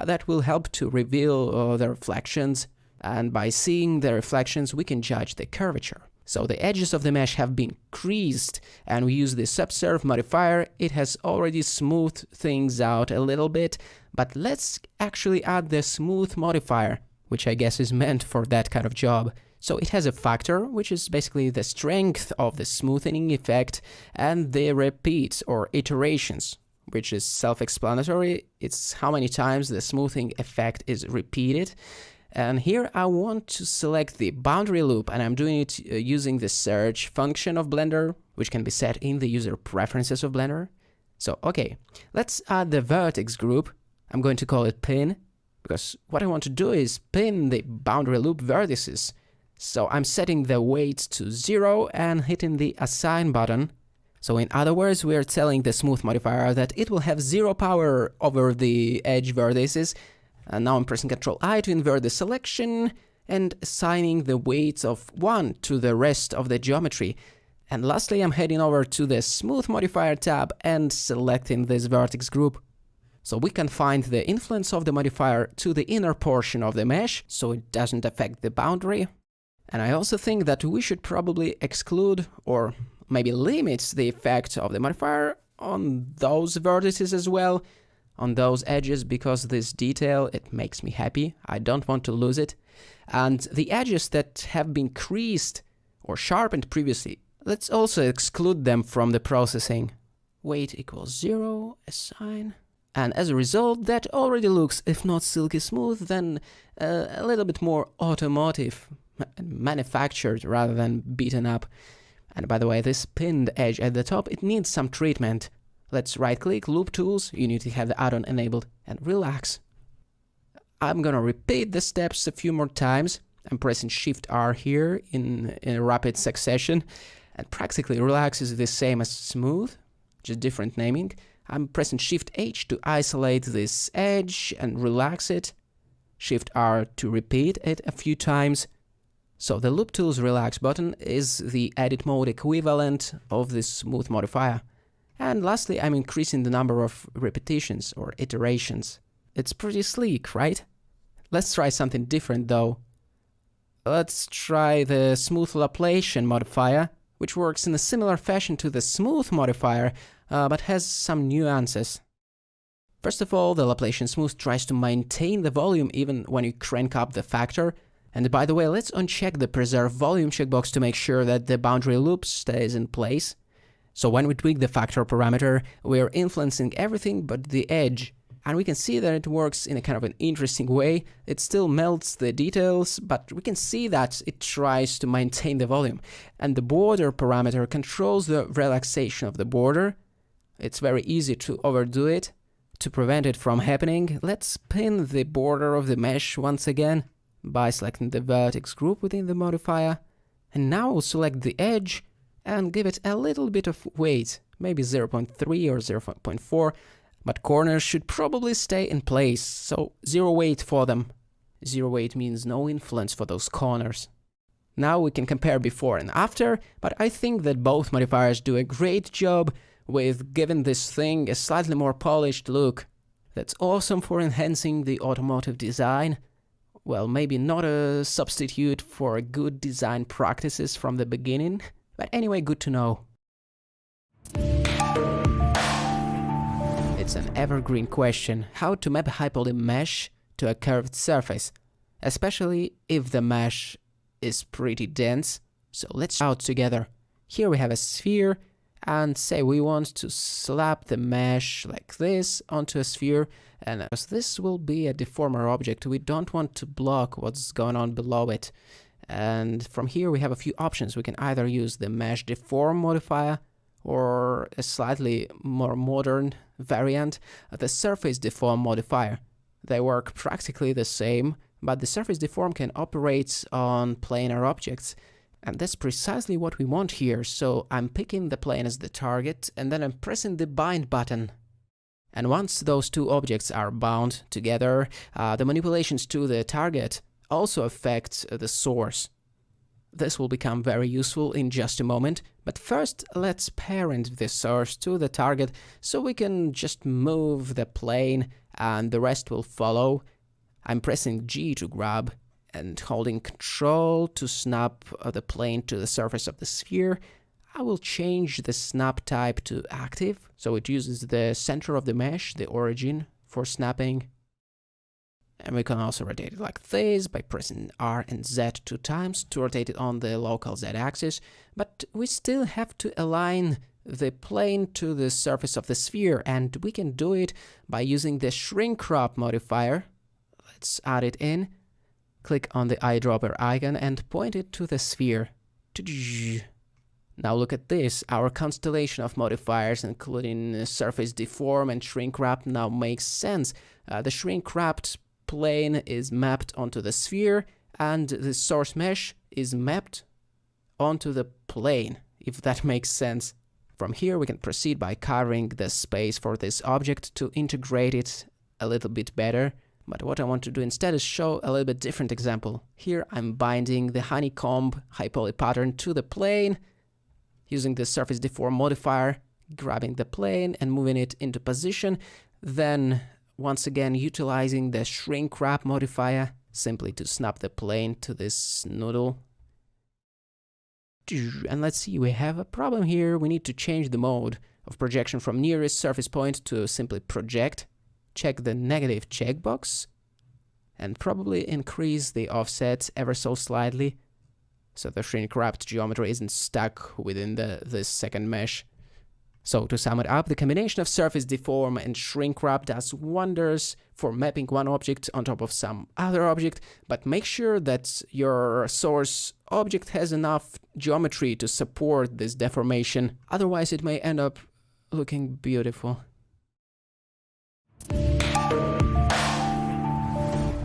that will help to reveal the reflections, and by seeing the reflections we can judge the curvature. So the edges of the mesh have been creased, and we use the subsurf modifier. It has already smoothed things out a little bit, but let's actually add the smooth modifier, which I guess is meant for that kind of job. So it has a factor, which is basically the strength of the smoothing effect, and the repeats or iterations, which is self-explanatory. It's how many times the smoothing effect is repeated. And here I want to select the boundary loop, and I'm doing it using the search function of Blender, which can be set in the user preferences of Blender. So, okay, let's add the vertex group. I'm going to call it pin, because what I want to do is pin the boundary loop vertices. So I'm setting the weight to 0 and hitting the assign button. So in other words, we are telling the smooth modifier that it will have 0 power over the edge vertices. And now I'm pressing Ctrl I to invert the selection and assigning the weights of 1 to the rest of the geometry. And lastly, I'm heading over to the Smooth Modifier tab and selecting this vertex group. So we can find the influence of the modifier to the inner portion of the mesh, so it doesn't affect the boundary. And I also think that we should probably exclude or maybe limit the effect of the modifier on those vertices as well, on those edges, because this detail, it makes me happy. I don't want to lose it. And the edges that have been creased or sharpened previously, let's also exclude them from the processing. Weight equals 0, assign. And as a result, that already looks, if not silky smooth, then a little bit more automotive, manufactured rather than beaten up. And by the way, this pinned edge at the top, it needs some treatment. Let's right-click, Loop Tools, you need to have the add-on enabled, and relax. I'm gonna repeat the steps a few more times. I'm pressing Shift-R here in a rapid succession, and practically relax is the same as smooth, just different naming. I'm pressing Shift-H to isolate this edge and relax it, Shift-R to repeat it a few times. So the Loop Tools Relax button is the edit mode equivalent of this smooth modifier. And lastly, I'm increasing the number of repetitions or iterations. It's pretty sleek, right? Let's try something different though. Let's try the Smooth Laplacian modifier, which works in a similar fashion to the Smooth modifier, but has some nuances. First of all, the Laplacian Smooth tries to maintain the volume even when you crank up the factor. And by the way, let's uncheck the Preserve Volume checkbox to make sure that the boundary loop stays in place. So when we tweak the factor parameter, we're influencing everything but the edge. And we can see that it works in a kind of an interesting way. It still melts the details, but we can see that it tries to maintain the volume. And the border parameter controls the relaxation of the border. It's very easy to overdo it. To prevent it from happening, let's pin the border of the mesh once again by selecting the vertex group within the modifier. And now we'll select the edge and give it a little bit of weight, maybe 0.3 or 0.4. But corners should probably stay in place, so 0 weight for them. 0 weight means no influence for those corners. Now we can compare before and after, but I think that both modifiers do a great job with giving this thing a slightly more polished look. That's awesome for enhancing the automotive design. Well, maybe not a substitute for good design practices from the beginning, but anyway, good to know. It's an evergreen question, how to map a high-poly mesh to a curved surface, especially if the mesh is pretty dense. So let's try out together. Here we have a sphere, and say we want to slap the mesh like this onto a sphere, and as this will be a deformer object, we don't want to block what's going on below it. And from here we have a few options. We can either use the mesh deform modifier, or a slightly more modern variant, the surface deform modifier. They work practically the same, but the surface deform can operate on planar objects, and that's precisely what we want here. So I'm picking the plane as the target, and then I'm pressing the bind button. And once those two objects are bound together, the manipulations to the target also affect the source. This will become very useful in just a moment, but first let's parent the source to the target so we can just move the plane and the rest will follow. I'm pressing G to grab and holding Control to snap the plane to the surface of the sphere. I will change the snap type to active, so it uses the center of the mesh, the origin, for snapping. And we can also rotate it like this by pressing R and Z 2 times to rotate it on the local Z axis, but we still have to align the plane to the surface of the sphere, and we can do it by using the shrink crop modifier. Let's add it in. Click on the eyedropper icon and point it to the sphere. Now look at this, our constellation of modifiers, including surface deform and shrink wrap, now makes sense. The shrink wrapped plane is mapped onto the sphere, and the source mesh is mapped onto the plane, if that makes sense. From here we can proceed by covering the space for this object to integrate it a little bit better. But what I want to do instead is show a little bit different example. Here I'm binding the honeycomb high poly pattern to the plane, using the surface deform modifier, grabbing the plane and moving it into position, then once again utilizing the shrink wrap modifier simply to snap the plane to this noodle. And let's see, we have a problem here. We need to change the mode of projection from nearest surface point to simply project. Check the negative checkbox and probably increase the offset ever so slightly so the shrink wrapped geometry isn't stuck within this second mesh. So to sum it up, the combination of surface deform and shrink wrap does wonders for mapping one object on top of some other object, but make sure that your source object has enough geometry to support this deformation, otherwise it may end up looking beautiful.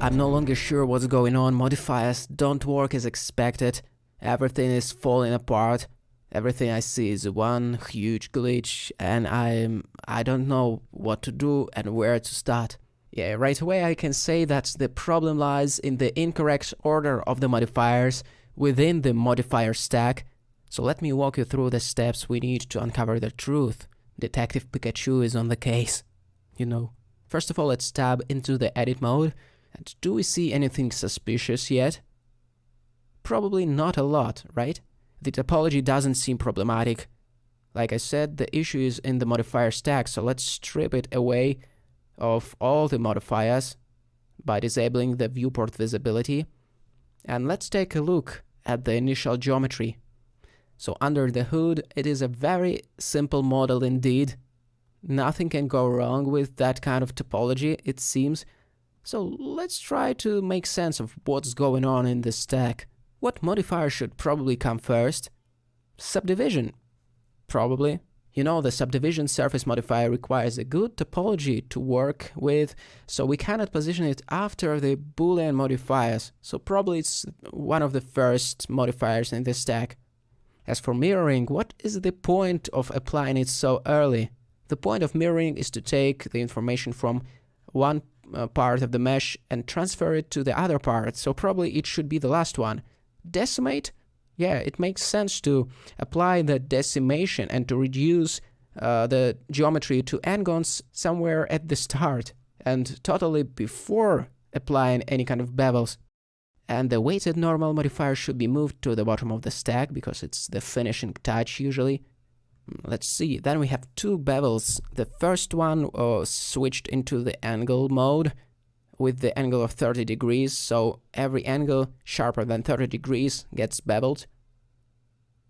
I'm no longer sure what's going on, modifiers don't work as expected, everything is falling apart. Everything I see is one huge glitch, and I don't know what to do and where to start. Yeah, right away I can say that the problem lies in the incorrect order of the modifiers within the modifier stack. So let me walk you through the steps we need to uncover the truth. Detective Pikachu is on the case. You know. First of all, let's tab into the edit mode. And do we see anything suspicious yet? Probably not a lot, right? The topology doesn't seem problematic. Like I said, the issue is in the modifier stack, so let's strip it away of all the modifiers by disabling the viewport visibility. And let's take a look at the initial geometry. So under the hood, it is a very simple model indeed. Nothing can go wrong with that kind of topology, it seems. So let's try to make sense of what's going on in the stack. What modifier should probably come first? Subdivision. Probably. You know, the subdivision surface modifier requires a good topology to work with, so we cannot position it after the Boolean modifiers, so probably it's one of the first modifiers in the stack. As for mirroring, what is the point of applying it so early? The point of mirroring is to take the information from one part of the mesh and transfer it to the other part, so probably it should be the last one. Decimate? Yeah, it makes sense to apply the decimation and to reduce the geometry to n-gons somewhere at the start and totally before applying any kind of bevels. And the weighted normal modifier should be moved to the bottom of the stack because it's the finishing touch usually. Let's see, then we have two bevels. The first one switched into the angle mode with the angle of 30 degrees, so every angle sharper than 30 degrees gets beveled.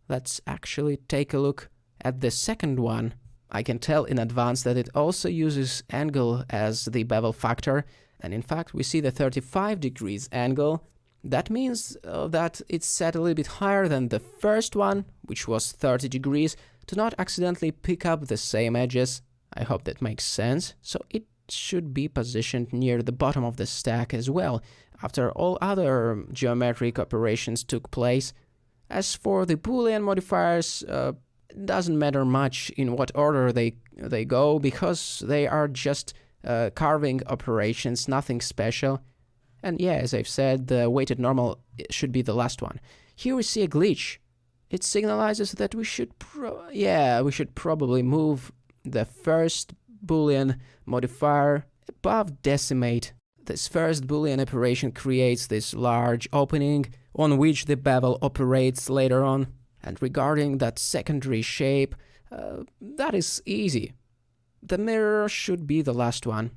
Let's actually take a look at the second one. I can tell in advance that it also uses angle as the bevel factor, and in fact we see the 35 degrees angle. That means that it's set a little bit higher than the first one, which was 30 degrees, to not accidentally pick up the same edges. I hope that makes sense. So it should be positioned near the bottom of the stack as well, after all other geometric operations took place. As for the Boolean modifiers, it doesn't matter much in what order they go, because they are just carving operations, nothing special. And yeah, as I've said, the weighted normal should be the last one. Here we see a glitch. It signalizes that we should probably move the first Boolean modifier above decimate. This first Boolean operation creates this large opening on which the bevel operates later on. And regarding that secondary shape, that is easy. The mirror should be the last one.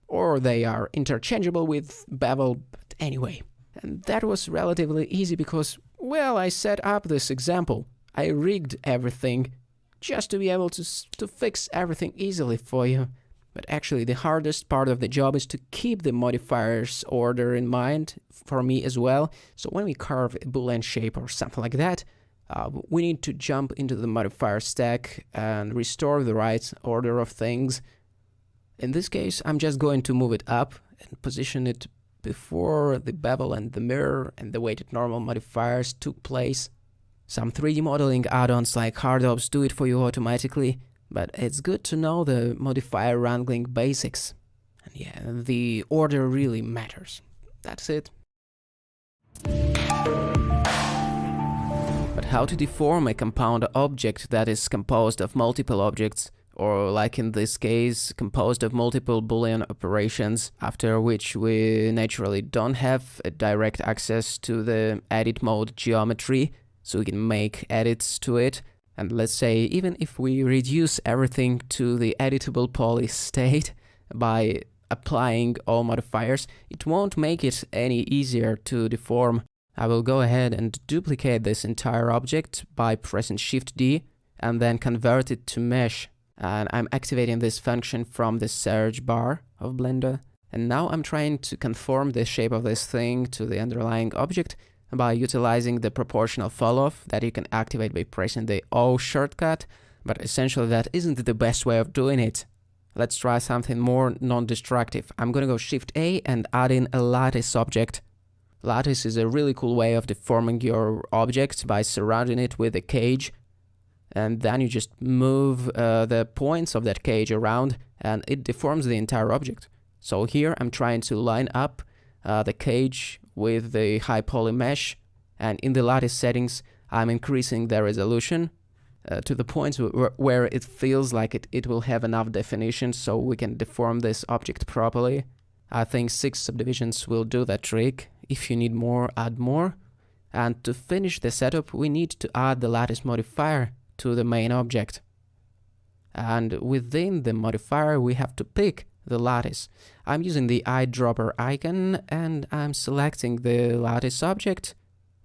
Or they are interchangeable with bevel, but anyway. And that was relatively easy because, well, I set up this example. I rigged everything just to be able to fix everything easily for you. But actually the hardest part of the job is to keep the modifiers order in mind for me as well. So when we carve a Boolean shape or something like that, we need to jump into the modifier stack and restore the right order of things. In this case, I'm just going to move it up and position it before the bevel and the mirror and the weighted normal modifiers took place. Some 3D modeling add-ons like HardOps do it for you automatically, but it's good to know the modifier wrangling basics. And yeah, the order really matters. That's it. But how to deform a compound object that is composed of multiple objects, or like in this case, composed of multiple Boolean operations, after which we naturally don't have a direct access to the edit mode geometry, so we can make edits to it. And let's say, even if we reduce everything to the editable poly state by applying all modifiers, it won't make it any easier to deform. I will go ahead and duplicate this entire object by pressing Shift D and then convert it to mesh. And I'm activating this function from the search bar of Blender. And now I'm trying to conform the shape of this thing to the underlying object by utilizing the proportional fall-off that you can activate by pressing the O shortcut, but essentially that isn't the best way of doing it. Let's try something more non-destructive. I'm gonna go Shift A and add in a lattice object. Lattice is a really cool way of deforming your object by surrounding it with a cage, and then you just move the points of that cage around and it deforms the entire object. So here I'm trying to line up the cage with the high poly mesh, and in the lattice settings I'm increasing the resolution to the point where it feels like it will have enough definition so we can deform this object properly. I think 6 subdivisions will do that trick. If you need more, add more. And to finish the setup, we need to add the lattice modifier to the main object. And within the modifier, we have to pick the lattice. I'm using the eyedropper icon and I'm selecting the lattice object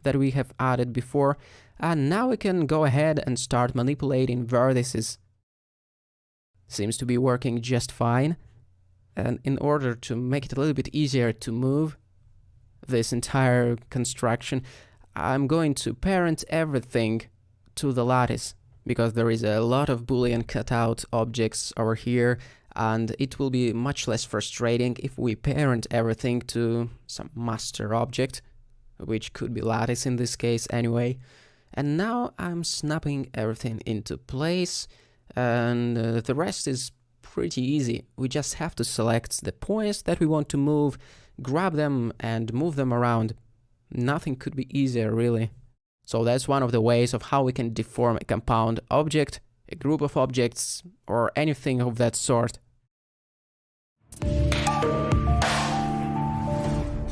that we have added before. And now we can go ahead and start manipulating vertices. Seems to be working just fine. And in order to make it a little bit easier to move this entire construction, I'm going to parent everything to the lattice, because there is a lot of Boolean cutout objects over here, and it will be much less frustrating if we parent everything to some master object, which could be lattice in this case anyway. And now I'm snapping everything into place, and the rest is pretty easy. We just have to select the points that we want to move, grab them and move them around. Nothing could be easier, really. So that's one of the ways of how we can deform a compound object, a group of objects, or anything of that sort.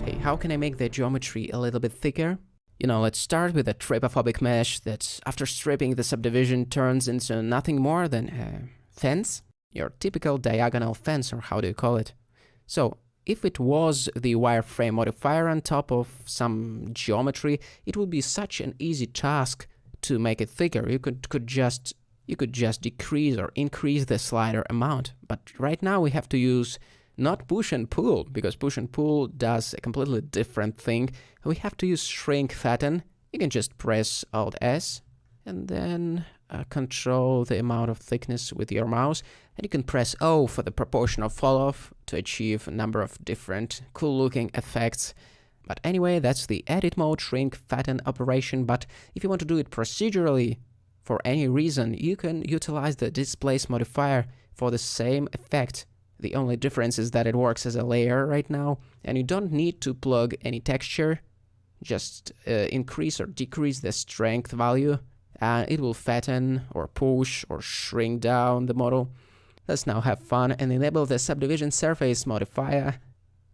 Hey, how can I make the geometry a little bit thicker? You know, let's start with a trypophobic mesh that, after stripping the subdivision, turns into nothing more than a fence. Your typical diagonal fence, or how do you call it? So, if it was the wireframe modifier on top of some geometry, it would be such an easy task to make it thicker. You could just decrease or increase the slider amount. But right now we have to use not push and pull, because push and pull does a completely different thing. We have to use shrink fatten. You can just press Alt S and then control the amount of thickness with your mouse, and you can press O for the proportional fall-off to achieve a number of different cool looking effects. But anyway, that's the edit mode shrink fatten operation. But if you want to do it procedurally for any reason, you can utilize the displace modifier for the same effect. The only difference is that it works as a layer right now, and you don't need to plug any texture. Just increase or decrease the strength value, and it will fatten or push or shrink down the model. Let's now have fun and enable the subdivision surface modifier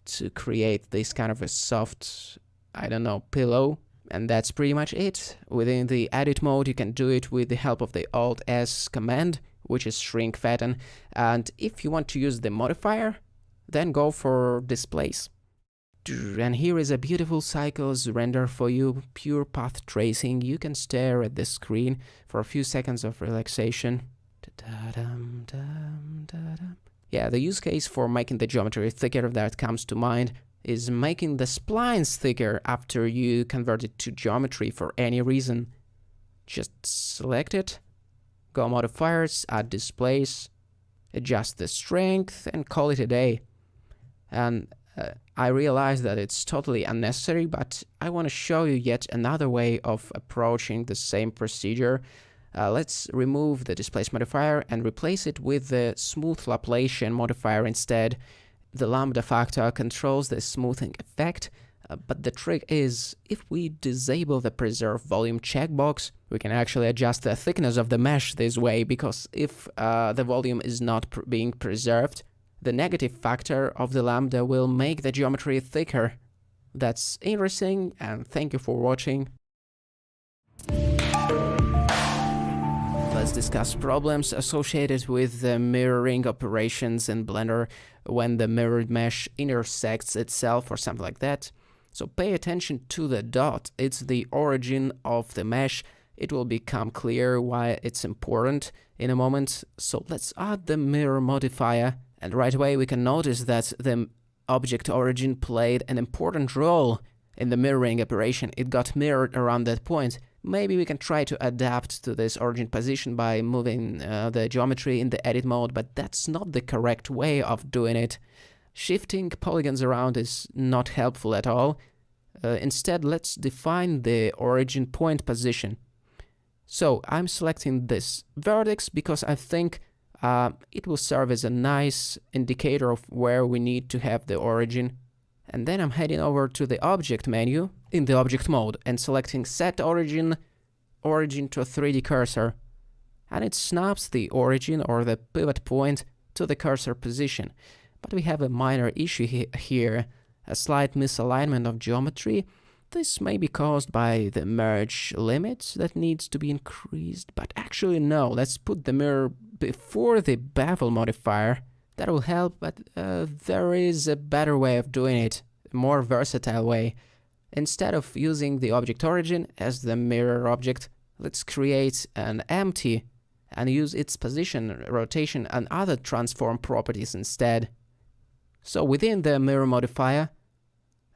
to create this kind of a soft, I don't know, pillow. And that's pretty much it. Within the edit mode, you can do it with the help of the Alt S command, which is shrink fatten. And if you want to use the modifier, then go for displace. And here is a beautiful cycles render for you, pure path tracing. You can stare at the screen for a few seconds of relaxation. Yeah, the use case for making the geometry thicker that comes to mind is making the splines thicker after you convert it to geometry for any reason. Just select it, go modifiers, add displace, adjust the strength, and call it a day. And I realize that it's totally unnecessary, but I want to show you yet another way of approaching the same procedure. Let's remove the displace modifier and replace it with the smooth Laplacian modifier instead. The lambda factor controls the smoothing effect, but the trick is, if we disable the preserve volume checkbox, we can actually adjust the thickness of the mesh this way, because if the volume is not being preserved, the negative factor of the lambda will make the geometry thicker. That's interesting, and thank you for watching. Let's discuss problems associated with the mirroring operations in Blender when the mirrored mesh intersects itself or something like that. So pay attention to the dot. It's the origin of the mesh, It will become clear why it's important in a moment. So let's add the mirror modifier, and right away we can notice that the object origin played an important role in the mirroring operation. It got mirrored around that point. Maybe we can try to adapt to this origin position by moving the geometry in the edit mode, but that's not the correct way of doing it. Shifting polygons around is not helpful at all. Instead, let's define the origin point position. So I'm selecting this vertex because I think it will serve as a nice indicator of where we need to have the origin. And then I'm heading over to the object menu in the object mode and selecting set origin to a 3D cursor. And it snaps the origin or the pivot point to the cursor position. But we have a minor issue here, a slight misalignment of geometry. This may be caused by the merge limit that needs to be increased, but actually no, let's put the mirror before the bevel modifier. That will help, but there is a better way of doing it, a more versatile way. Instead of using the object origin as the mirror object, let's create an empty and use its position, rotation and other transform properties instead. So within the mirror modifier,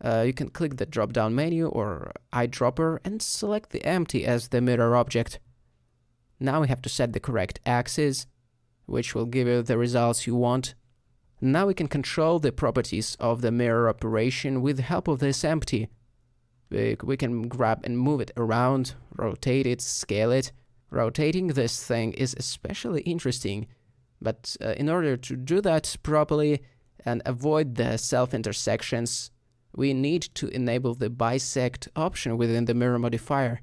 you can click the drop-down menu or eyedropper and select the empty as the mirror object. Now we have to set the correct axis, which will give you the results you want. Now we can control the properties of the mirror operation with the help of this empty. We can grab and move it around, rotate it, scale it. Rotating this thing is especially interesting, but in order to do that properly and avoid the self-intersections, we need to enable the bisect option within the mirror modifier.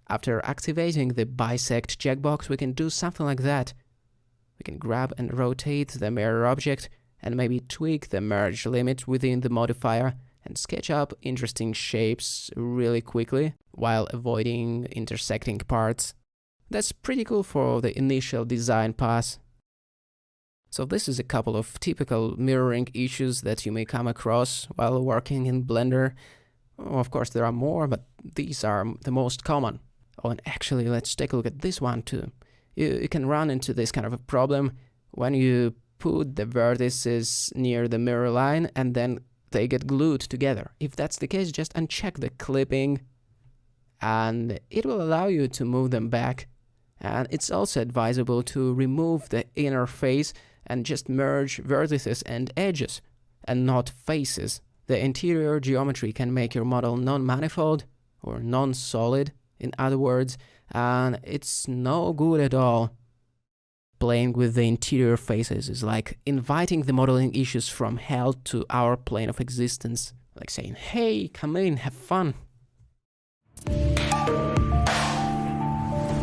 After activating the bisect checkbox, we can do something like that. We can grab and rotate the mirror object and maybe tweak the merge limit within the modifier and sketch up interesting shapes really quickly while avoiding intersecting parts. That's pretty cool for the initial design pass. So this is a couple of typical mirroring issues that you may come across while working in Blender. Of course there are more, but these are the most common. Oh, and actually let's take a look at this one too. You can run into this kind of a problem when you put the vertices near the mirror line and then they get glued together. If that's the case, just uncheck the clipping and it will allow you to move them back. And it's also advisable to remove the inner face and just merge vertices and edges and not faces. The interior geometry can make your model non-manifold or non-solid, in other words, and it's no good at all. Playing with the interior faces is like inviting the modeling issues from hell to our plane of existence, like saying, hey, come in, have fun.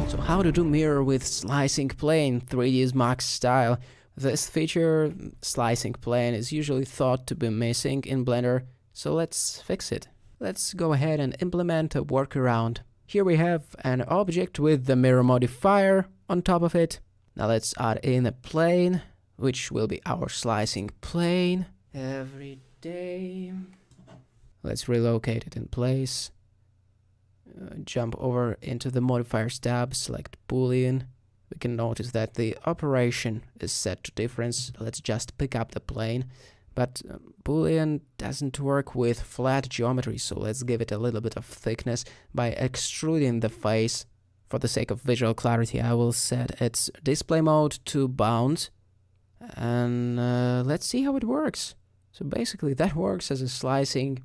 So how to do mirror with slicing plane, 3ds Max style. This feature, slicing plane, is usually thought to be missing in Blender, so let's fix it. Let's go ahead and implement a workaround. Here we have an object with the mirror modifier on top of it. Now let's add in a plane, which will be our slicing plane. Every day. Let's relocate it in place. Jump over into the modifiers tab, select Boolean. We can notice that the operation is set to difference. Let's just pick up the plane. But Boolean doesn't work with flat geometry, so let's give it a little bit of thickness by extruding the face. For the sake of visual clarity, I will set its display mode to bound. And let's see how it works. So basically that works as a slicing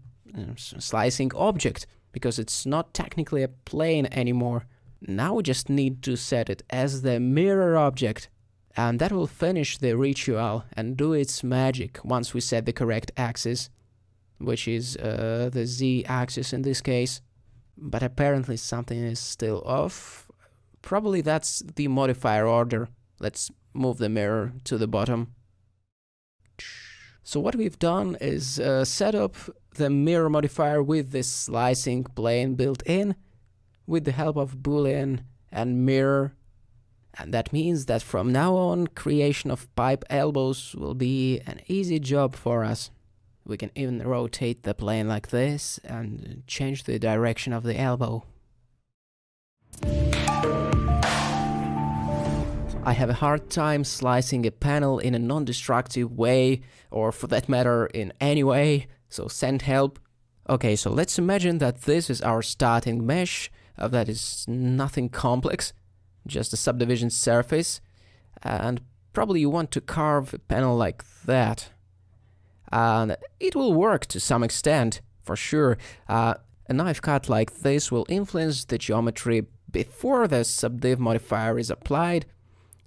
object, because it's not technically a plane anymore. Now we just need to set it as the mirror object, and that will finish the ritual and do its magic once we set the correct axis, which is the z-axis in this case. But apparently something is still off. Probably that's the modifier order. Let's move the mirror to the bottom. So what we've done is set up the mirror modifier with this slicing plane built in, with the help of Boolean and mirror. And that means that from now on, creation of pipe elbows will be an easy job for us. We can even rotate the plane like this and change the direction of the elbow. I have a hard time slicing a panel in a non-destructive way, or for that matter in any way, so send help. Okay, so let's imagine that this is our starting mesh, that is nothing complex, just a subdivision surface, and probably you want to carve a panel like that. And it will work to some extent, for sure. A knife cut like this will influence the geometry before the subdiv modifier is applied,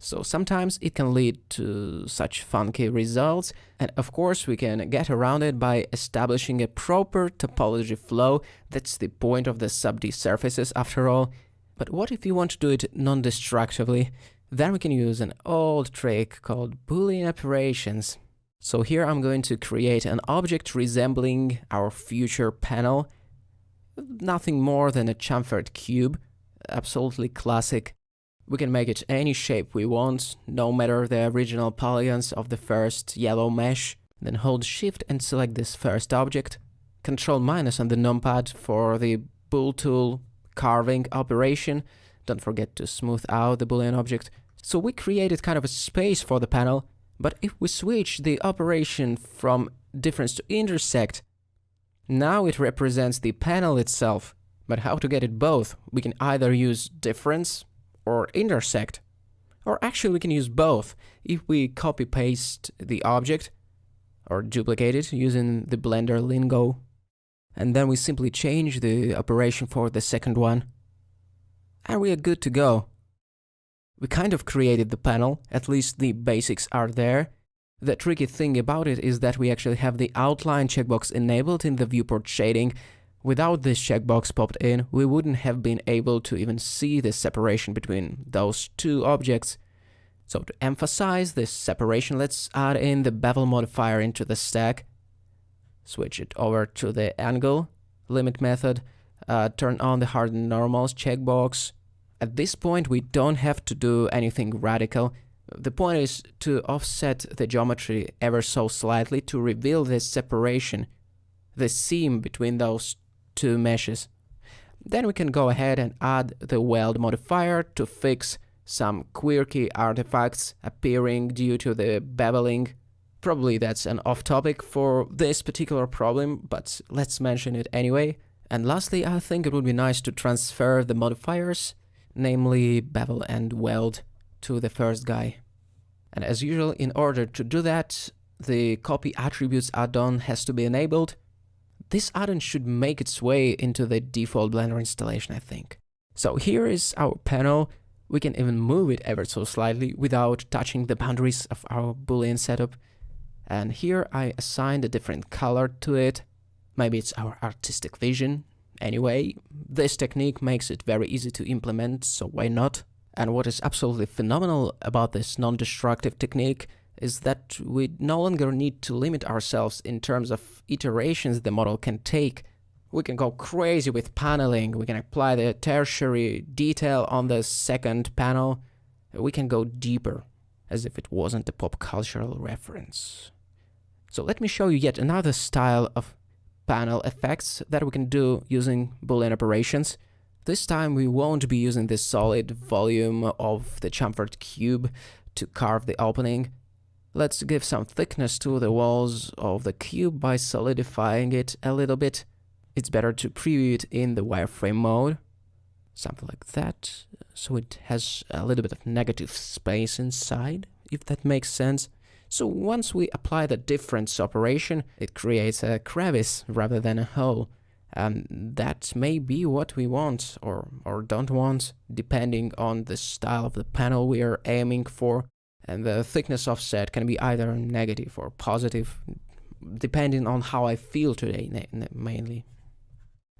so sometimes it can lead to such funky results, and of course we can get around it by establishing a proper topology flow. That's the point of the subd surfaces after all. But what if you want to do it non-destructively? Then we can use an old trick called Boolean operations. So here I'm going to create an object resembling our future panel. Nothing more than a chamfered cube, absolutely classic. We can make it any shape we want, no matter the original polygons of the first yellow mesh. Then hold Shift and select this first object. Control- on the numpad for the bool tool carving operation. Don't forget to smooth out the Boolean object. So we created kind of a space for the panel, but if we switch the operation from difference to intersect, now it represents the panel itself. But how to get it both? We can either use difference or intersect, or actually we can use both. If we copy paste the object or duplicate it using the Blender lingo, and then we simply change the operation for the second one, and we are good to go. We kind of created the panel, at least the basics are there. The tricky thing about it is that we actually have the outline checkbox enabled in the viewport shading. Without this checkbox popped in, we wouldn't have been able to even see the separation between those two objects. So to emphasize this separation, let's add in the bevel modifier into the stack. Switch it over to the angle limit method, turn on the harden normals checkbox. At this point, we don't have to do anything radical. The point is to offset the geometry ever so slightly to reveal this separation, the seam between those two meshes. Then we can go ahead and add the weld modifier to fix some quirky artifacts appearing due to the beveling. Probably that's an off topic for this particular problem, but let's mention it anyway. And lastly, I think it would be nice to transfer the modifiers, namely bevel and weld, to the first guy. And as usual, in order to do that, the copy attributes add-on has to be enabled. This add-on should make its way into the default Blender installation, I think. So here is our panel. We can even move it ever so slightly without touching the boundaries of our Boolean setup. And here I assigned a different color to it. Maybe it's our artistic vision. Anyway, this technique makes it very easy to implement, so why not? And what is absolutely phenomenal about this non-destructive technique is that we no longer need to limit ourselves in terms of iterations the model can take. We can go crazy with paneling, we can apply the tertiary detail on the second panel, we can go deeper, as if it wasn't a pop cultural reference. So let me show you yet another style of panel effects that we can do using Boolean operations. This time we won't be using the solid volume of the chamfered cube to carve the opening. Let's give some thickness to the walls of the cube by solidifying it a little bit. It's better to preview it in the wireframe mode, something like that, so it has a little bit of negative space inside, if that makes sense. So once we apply the difference operation, it creates a crevice rather than a hole. And that may be what we want or don't want, depending on the style of the panel we are aiming for. And the thickness offset can be either negative or positive, depending on how I feel today, mainly.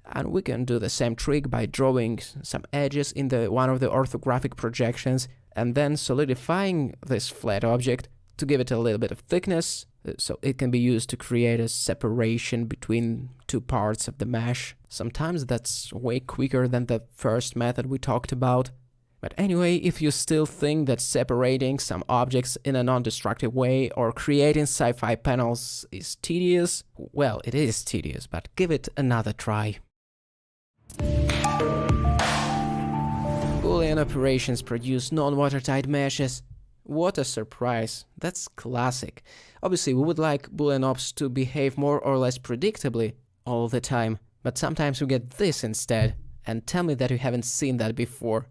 And we can do the same trick by drawing some edges in one of the orthographic projections and then solidifying this flat object to give it a little bit of thickness, so it can be used to create a separation between two parts of the mesh. Sometimes that's way quicker than the first method we talked about. But anyway, if you still think that separating some objects in a non-destructive way or creating sci-fi panels is tedious, well, it is tedious, but give it another try. Boolean operations produce non-watertight meshes. What a surprise. That's classic. Obviously, we would like Boolean ops to behave more or less predictably all the time, but sometimes we get this instead. And tell me that you haven't seen that before.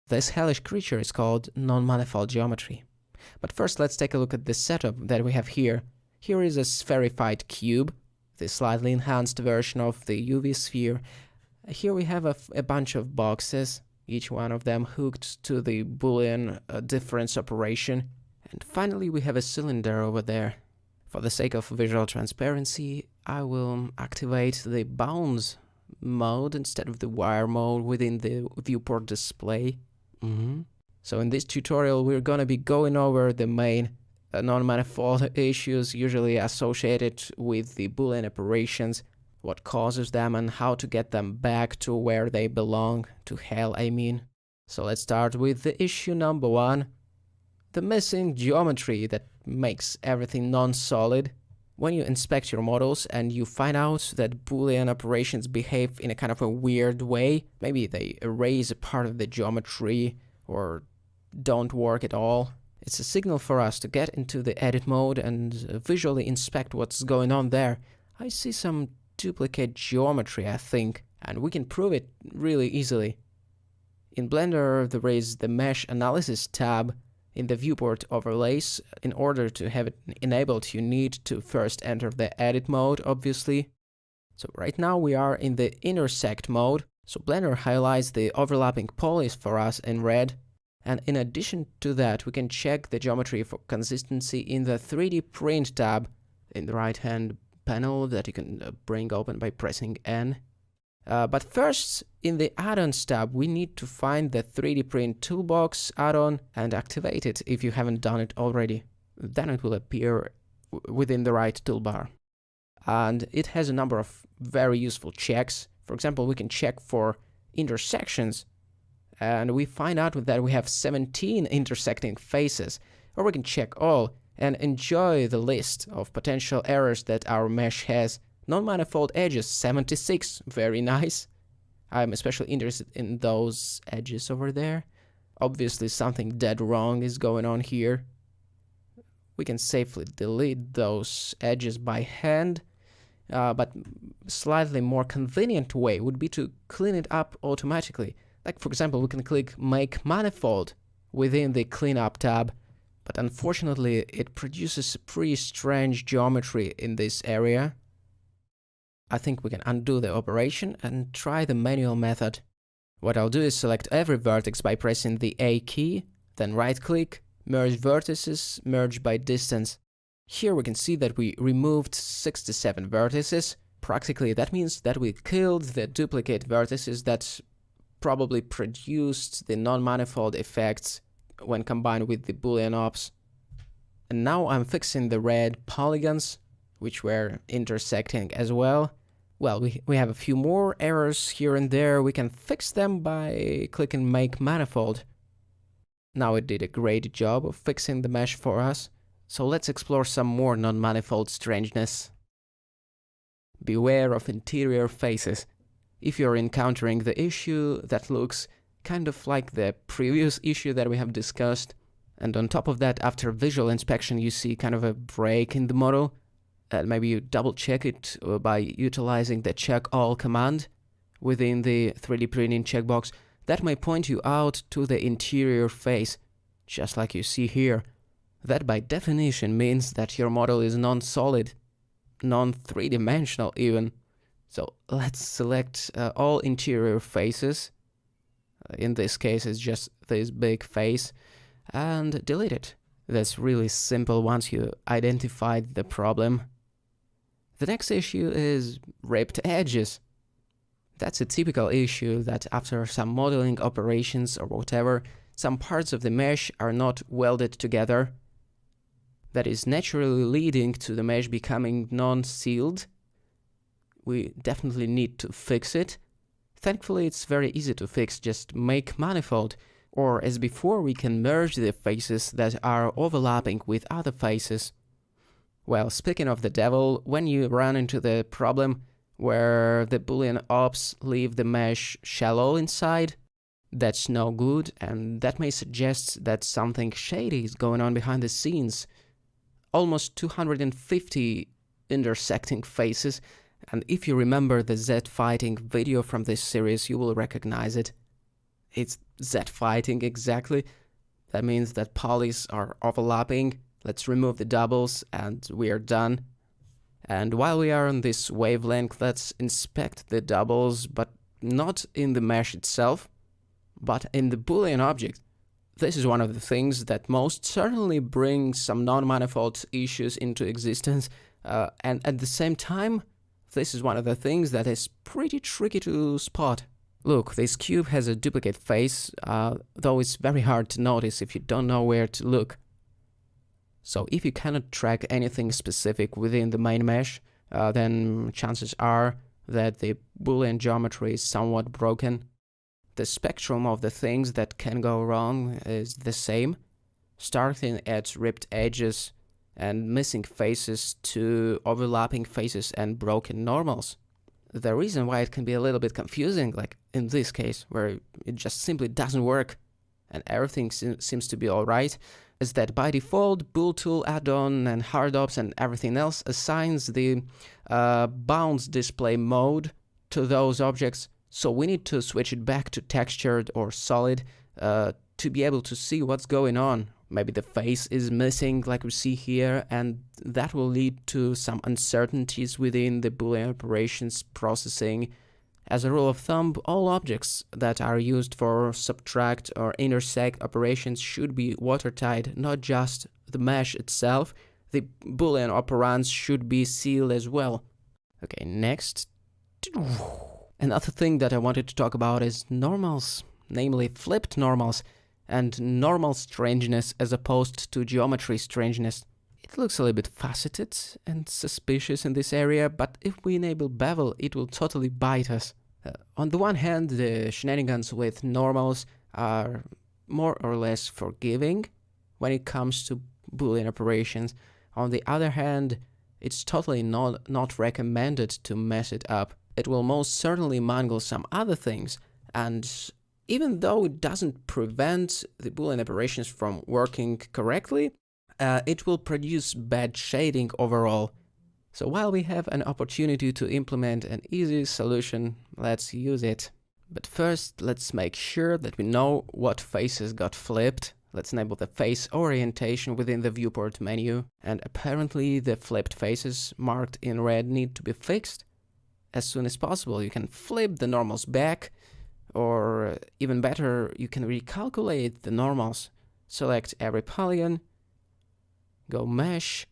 This hellish creature is called non-manifold geometry. But first, let's take a look at the setup that we have here. Here is a spherified cube, the slightly enhanced version of the UV sphere. Here we have a bunch of boxes, each one of them hooked to the Boolean difference operation. And finally, we have a cylinder over there. For the sake of visual transparency, I will activate the bounds mode instead of the wire mode within the viewport display. So in this tutorial, we're gonna be going over the main non-manifold issues usually associated with the Boolean operations, what causes them and how to get them back to where they belong, to hell I mean. So let's start with the issue number 1, the missing geometry that makes everything non-solid. When you inspect your models and you find out that Boolean operations behave in a kind of a weird way, maybe they erase a part of the geometry or don't work at all, it's a signal for us to get into the edit mode and visually inspect what's going on there. I see some duplicate geometry, I think, and we can prove it really easily. In Blender, there is the Mesh Analysis tab in the viewport overlays. In order to have it enabled, you need to first enter the edit mode, obviously. So right now we are in the intersect mode, so Blender highlights the overlapping polys for us in red. And in addition to that, we can check the geometry for consistency in the 3D Print tab in the right-hand panel that you can bring open by pressing N. But first, in the Add-ons tab, we need to find the 3D Print Toolbox add-on and activate it if you haven't done it already. Then it will appear within the right toolbar. And it has a number of very useful checks. For example, we can check for intersections, and we find out that we have 17 intersecting faces. Or we can check all and enjoy the list of potential errors that our mesh has. Non-manifold edges, 76, very nice. I'm especially interested in those edges over there. Obviously something dead wrong is going on here. We can safely delete those edges by hand, but slightly more convenient way would be to clean it up automatically. Like for example, we can click Make Manifold within the Cleanup tab, but unfortunately it produces pretty strange geometry in this area. I think we can undo the operation and try the manual method. What I'll do is select every vertex by pressing the A key, then right-click, Merge Vertices, Merge by Distance. Here we can see that we removed 67 vertices. Practically that means that we killed the duplicate vertices that probably produced the non-manifold effects when combined with the Boolean ops. And now I'm fixing the red polygons, which were intersecting as well. Well, we have a few more errors here and there. We can fix them by clicking Make Manifold. Now it did a great job of fixing the mesh for us. So let's explore some more non-manifold strangeness. Beware of interior faces. If you're encountering the issue that looks kind of like the previous issue that we have discussed, and on top of that, after visual inspection, you see kind of a break in the model, maybe you double check it by utilizing the Check All command within the 3D printing checkbox. That may point you out to the interior face, just like you see here. That by definition means that your model is non-solid, non-3-dimensional even. So let's select all interior faces. In this case, it's just this big face, and delete it. That's really simple once you identified the problem. The next issue is ripped edges. That's a typical issue that after some modeling operations or whatever, some parts of the mesh are not welded together. That is naturally leading to the mesh becoming non-sealed. We definitely need to fix it. Thankfully, it's very easy to fix, just make manifold. Or as before, we can merge the faces that are overlapping with other faces. Well, speaking of the devil, when you run into the problem where the Boolean ops leave the mesh shallow inside, That's no good, and that may suggest that something shady is going on behind the scenes. Almost 250 intersecting faces, and if you remember the Z fighting video from this series, you will recognize it. It's Z fighting exactly. That means that polys are overlapping. Let's remove the doubles and we are done. And while we are on this wavelength, let's inspect the doubles, but not in the mesh itself, but in the Boolean object. This is one of the things that most certainly brings some non-manifold issues into existence, and at the same time, this is one of the things that is pretty tricky to spot. Look, this cube has a duplicate face, though it's very hard to notice if you don't know where to look. So if you cannot track anything specific within the main mesh, then chances are that the Boolean geometry is somewhat broken. The spectrum of the things that can go wrong is the same, starting at ripped edges and missing faces to overlapping faces and broken normals. The reason why it can be a little bit confusing, like in this case, where it just simply doesn't work and everything seems to be alright, is that by default, Booltool add-on and HardOps and everything else assigns the bounds display mode to those objects. So we need to switch it back to textured or solid to be able to see what's going on. Maybe the face is missing like we see here, and that will lead to some uncertainties within the Boolean operations processing. As a rule of thumb, all objects that are used for subtract or intersect operations should be watertight, not just the mesh itself. The Boolean operands should be sealed as well. Okay, next. Another thing that I wanted to talk about is normals, namely flipped normals and normal strangeness as opposed to geometry strangeness. It looks a little bit faceted and suspicious in this area, but if we enable bevel, it will totally bite us. On the one hand, the shenanigans with normals are more or less forgiving when it comes to Boolean operations. On the other hand, it's totally not recommended to mess it up. It will most certainly mangle some other things, and even though it doesn't prevent the Boolean operations from working correctly, it will produce bad shading overall. So while we have an opportunity to implement an easy solution, let's use it. But first, let's make sure that we know what faces got flipped. Let's enable the face orientation within the viewport menu, and apparently the flipped faces marked in red need to be fixed as soon as possible. You can flip the normals back, or even better, you can recalculate the normals. Select every polygon, go mesh,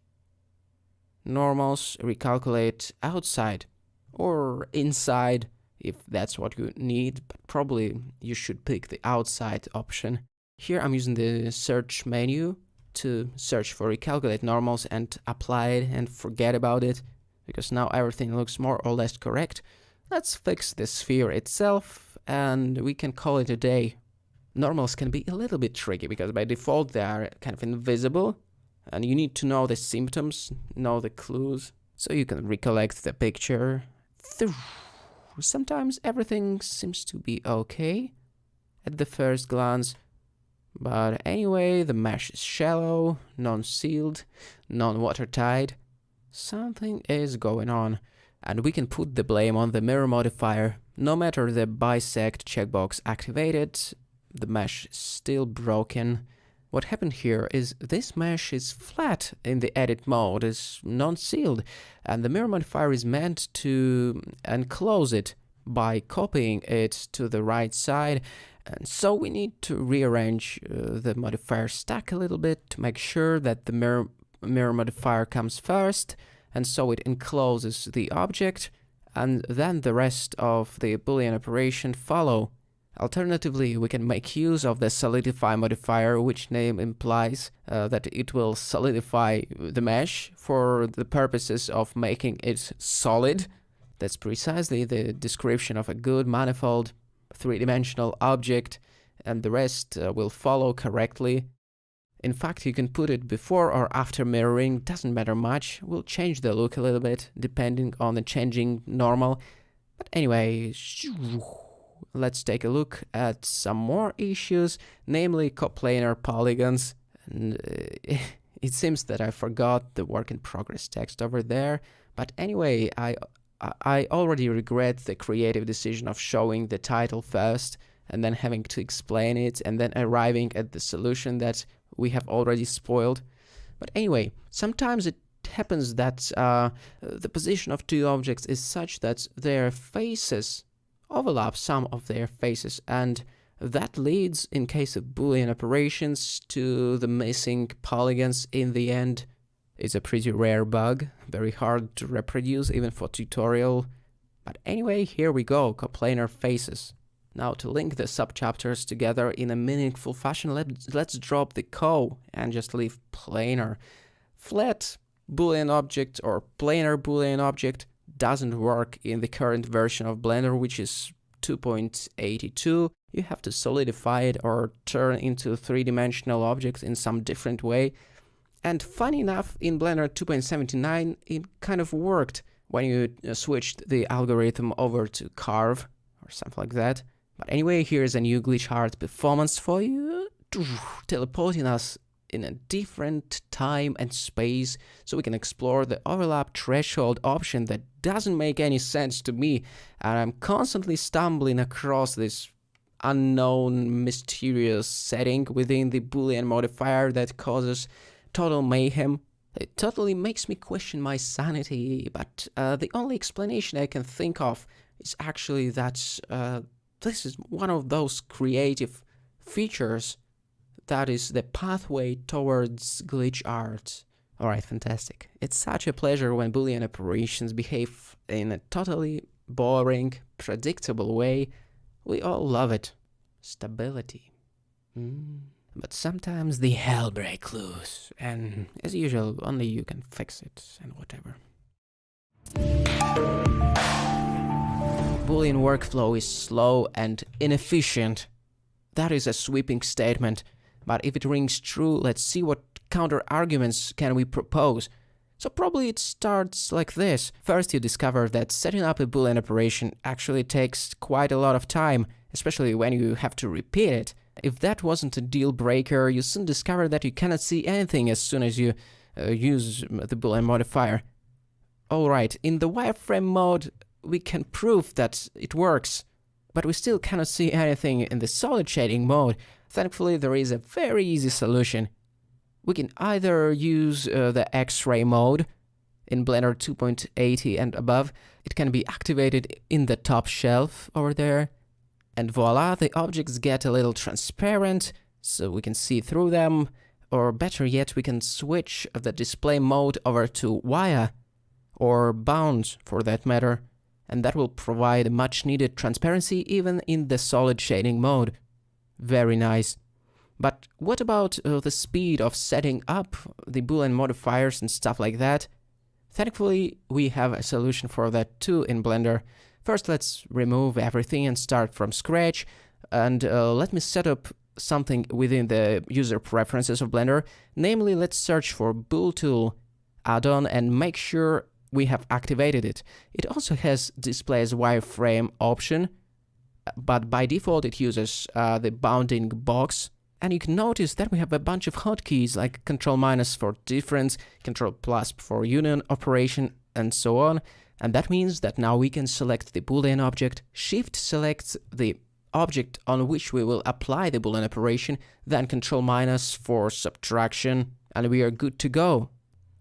normals, recalculate outside or inside if that's what you need, but probably you should pick the outside option. Here I'm using the search menu to search for recalculate normals and apply it and forget about it, because now everything looks more or less correct. Let's fix the sphere itself and we can call it a day. Normals can be a little bit tricky because by default they are kind of invisible, and you need to know the symptoms, know the clues, so you can recollect the picture. Sometimes everything seems to be okay at the first glance, but anyway, the mesh is shallow, non-sealed, non-watertight. Something is going on, and we can put the blame on the mirror modifier. No matter the bisect checkbox activated, the mesh is still broken. What happened here is this mesh is flat in the edit mode, is non-sealed, and the mirror modifier is meant to enclose it by copying it to the right side, and so we need to rearrange the modifier stack a little bit to make sure that the mirror modifier comes first, and so it encloses the object, and then the rest of the Boolean operation follow. Alternatively, we can make use of the solidify modifier, which name implies that it will solidify the mesh for the purposes of making it solid. That's precisely the description of a good manifold three-dimensional object, and the rest will follow correctly. In fact, you can put it before or after mirroring, doesn't matter much. We'll change the look a little bit depending on the changing normal. But anyway, let's take a look at some more issues, namely coplanar polygons. And it seems that I forgot the work in progress text over there, but anyway, I already regret the creative decision of showing the title first and then having to explain it and then arriving at the solution that we have already spoiled. But anyway, sometimes it happens that the position of two objects is such that their faces overlap some of their faces, and that leads, in case of Boolean operations, to the missing polygons in the end. It's a pretty rare bug, very hard to reproduce even for tutorial. But anyway, here we go, coplanar faces. Now, to link the subchapters together in a meaningful fashion, let's drop the co and just leave planar. Flat Boolean object or planar Boolean object doesn't work in the current version of Blender, which is 2.82. You have to solidify it or turn into three-dimensional objects in some different way. And funny enough, in Blender 2.79, it kind of worked when you switched the algorithm over to Carve or something like that. But anyway, here's a new glitch hard performance for you, teleporting us in a different time and space so we can explore the overlap threshold option that doesn't make any sense to me, and I'm constantly stumbling across this unknown mysterious setting within the Boolean modifier that causes total mayhem. It totally makes me question my sanity, but the only explanation I can think of is actually that this is one of those creative features that is the pathway towards glitch art. Alright, fantastic. It's such a pleasure when Boolean operations behave in a totally boring, predictable way. We all love it. Stability. But sometimes the hell breaks loose, and as usual, only you can fix it, and whatever. Boolean workflow is slow and inefficient. That is a sweeping statement, but if it rings true, let's see what counter-arguments can we propose. So probably it starts like this. First, you discover that setting up a Boolean operation actually takes quite a lot of time, especially when you have to repeat it. If that wasn't a deal breaker, you soon discover that you cannot see anything as soon as you use the Boolean modifier. Alright, in the wireframe mode, we can prove that it works, but we still cannot see anything in the solid shading mode. Thankfully, there is a very easy solution. We can either use the X-ray mode in Blender 2.80 and above. It can be activated in the top shelf over there. And voila, the objects get a little transparent, so we can see through them. Or better yet, we can switch the display mode over to wire, or bound for that matter, and that will provide much needed transparency even in the solid shading mode. Very nice. But what about the speed of setting up the Boolean modifiers and stuff like that? Thankfully, we have a solution for that too in Blender. First, let's remove everything and start from scratch, and let me set up something within the user preferences of Blender. Namely, let's search for BoolTool add-on and make sure we have activated it. It also has display as wireframe option, but by default it uses the bounding box. And you can notice that we have a bunch of hotkeys like Ctrl- for difference, Ctrl+ for union operation, and so on. And that means that now we can select the Boolean object, Shift selects the object on which we will apply the Boolean operation, then Ctrl- for subtraction, and we are good to go.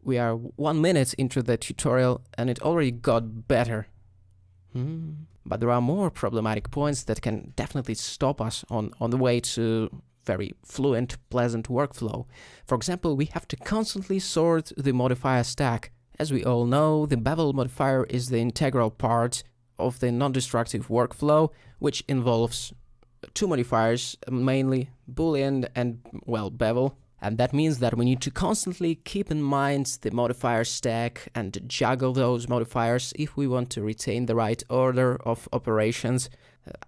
We are 1 minute into the tutorial and it already got better. But there are more problematic points that can definitely stop us on the way to very fluent, pleasant workflow. For example, we have to constantly sort the modifier stack. As we all know, the bevel modifier is the integral part of the non-destructive workflow, which involves two modifiers, mainly Boolean and, well, bevel. And that means that we need to constantly keep in mind the modifier stack and juggle those modifiers if we want to retain the right order of operations.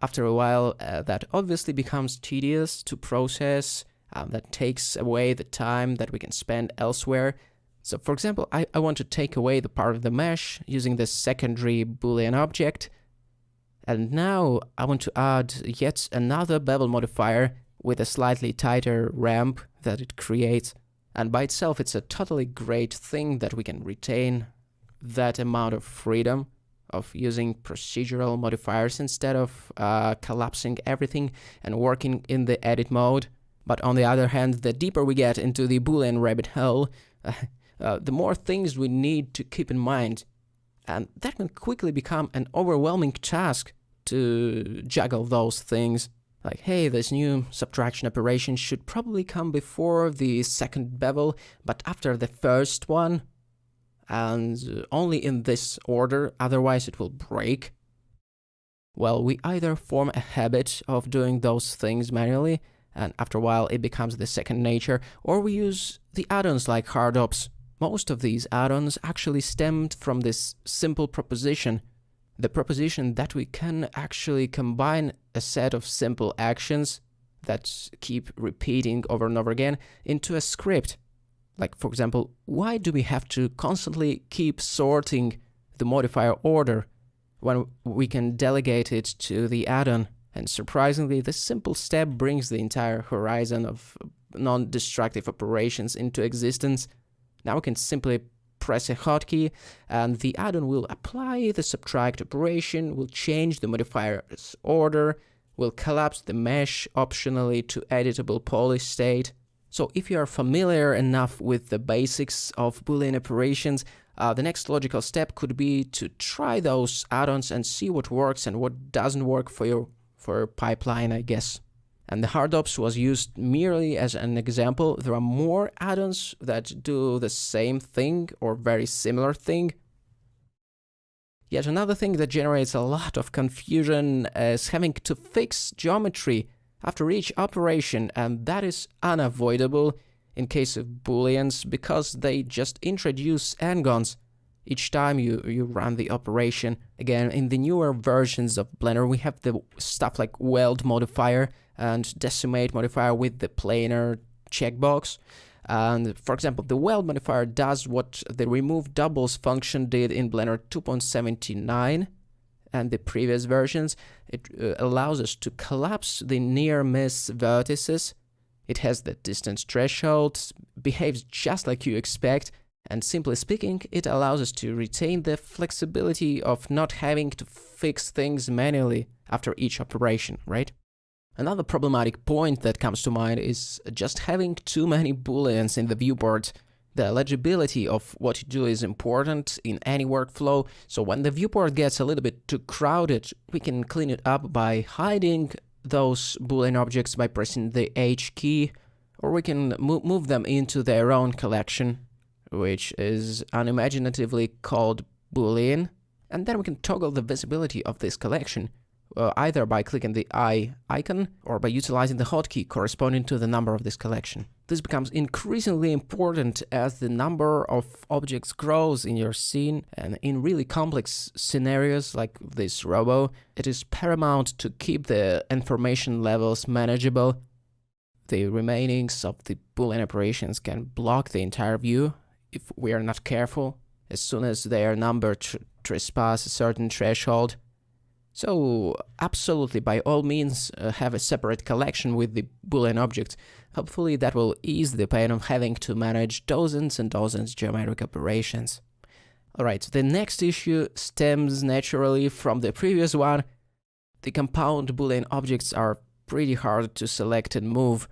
After a while, that obviously becomes tedious to process, that takes away the time that we can spend elsewhere. So for example, I want to take away the part of the mesh using the secondary Boolean object. And now I want to add yet another bevel modifier with a slightly tighter ramp that it creates. And by itself, it's a totally great thing that we can retain that amount of freedom of using procedural modifiers instead of collapsing everything and working in the edit mode. But on the other hand, the deeper we get into the Boolean rabbit hole, the more things we need to keep in mind. And that can quickly become an overwhelming task to juggle those things. Like, hey, this new subtraction operation should probably come before the second bevel, but after the first one, and only in this order, otherwise it will break. Well, we either form a habit of doing those things manually, and after a while it becomes the second nature, or we use the add-ons like HardOps. Most of these add-ons actually stemmed from this simple proposition. The proposition that we can actually combine a set of simple actions that keep repeating over and over again into a script. Like, for example, why do we have to constantly keep sorting the modifier order when we can delegate it to the add-on? And surprisingly, this simple step brings the entire horizon of non-destructive operations into existence. Now we can simply press a hotkey and the add-on will apply the subtract operation, will change the modifier's order, will collapse the mesh optionally to editable poly state. So if you are familiar enough with the basics of Boolean operations, the next logical step could be to try those add-ons and see what works and what doesn't work for your pipeline, I guess. And the HardOps was used merely as an example. There are more add-ons that do the same thing or very similar thing. Yet another thing that generates a lot of confusion is having to fix geometry after each operation, and that is unavoidable in case of Booleans because they just introduce n-gons each time you run the operation. Again, in the newer versions of Blender, we have the stuff like weld modifier and decimate modifier with the planar checkbox. And for example, the weld modifier does what the remove doubles function did in Blender 2.79 and the previous versions. It allows us to collapse the near-miss vertices. It has the distance threshold, behaves just like you expect, and simply speaking, it allows us to retain the flexibility of not having to fix things manually after each operation, right? Another problematic point that comes to mind is just having too many booleans in the viewport. The legibility of what you do is important in any workflow, so when the viewport gets a little bit too crowded, we can clean it up by hiding those boolean objects by pressing the H key, or we can move them into their own collection, which is unimaginatively called boolean, and then we can toggle the visibility of this collection either by clicking the eye icon or by utilizing the hotkey corresponding to the number of this collection. This becomes increasingly important as the number of objects grows in your scene, and in really complex scenarios like this robo, it is paramount to keep the information levels manageable. The remainings of the Boolean operations can block the entire view if we are not careful, as soon as their number trespass a certain threshold. So absolutely, by all means, have a separate collection with the Boolean objects. Hopefully that will ease the pain of having to manage dozens and dozens of geometric operations. Alright, the next issue stems naturally from the previous one. The compound Boolean objects are pretty hard to select and move.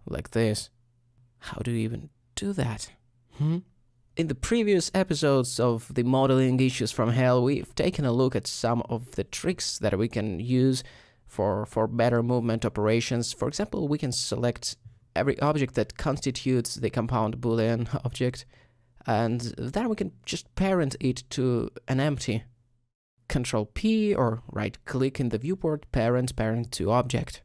Like this. How do you even do that? In the previous episodes of the modeling issues from hell, we've taken a look at some of the tricks that we can use for better movement operations. For example, we can select every object that constitutes the compound Boolean object, and then we can just parent it to an empty. Control P or right-click in the viewport, parent to object.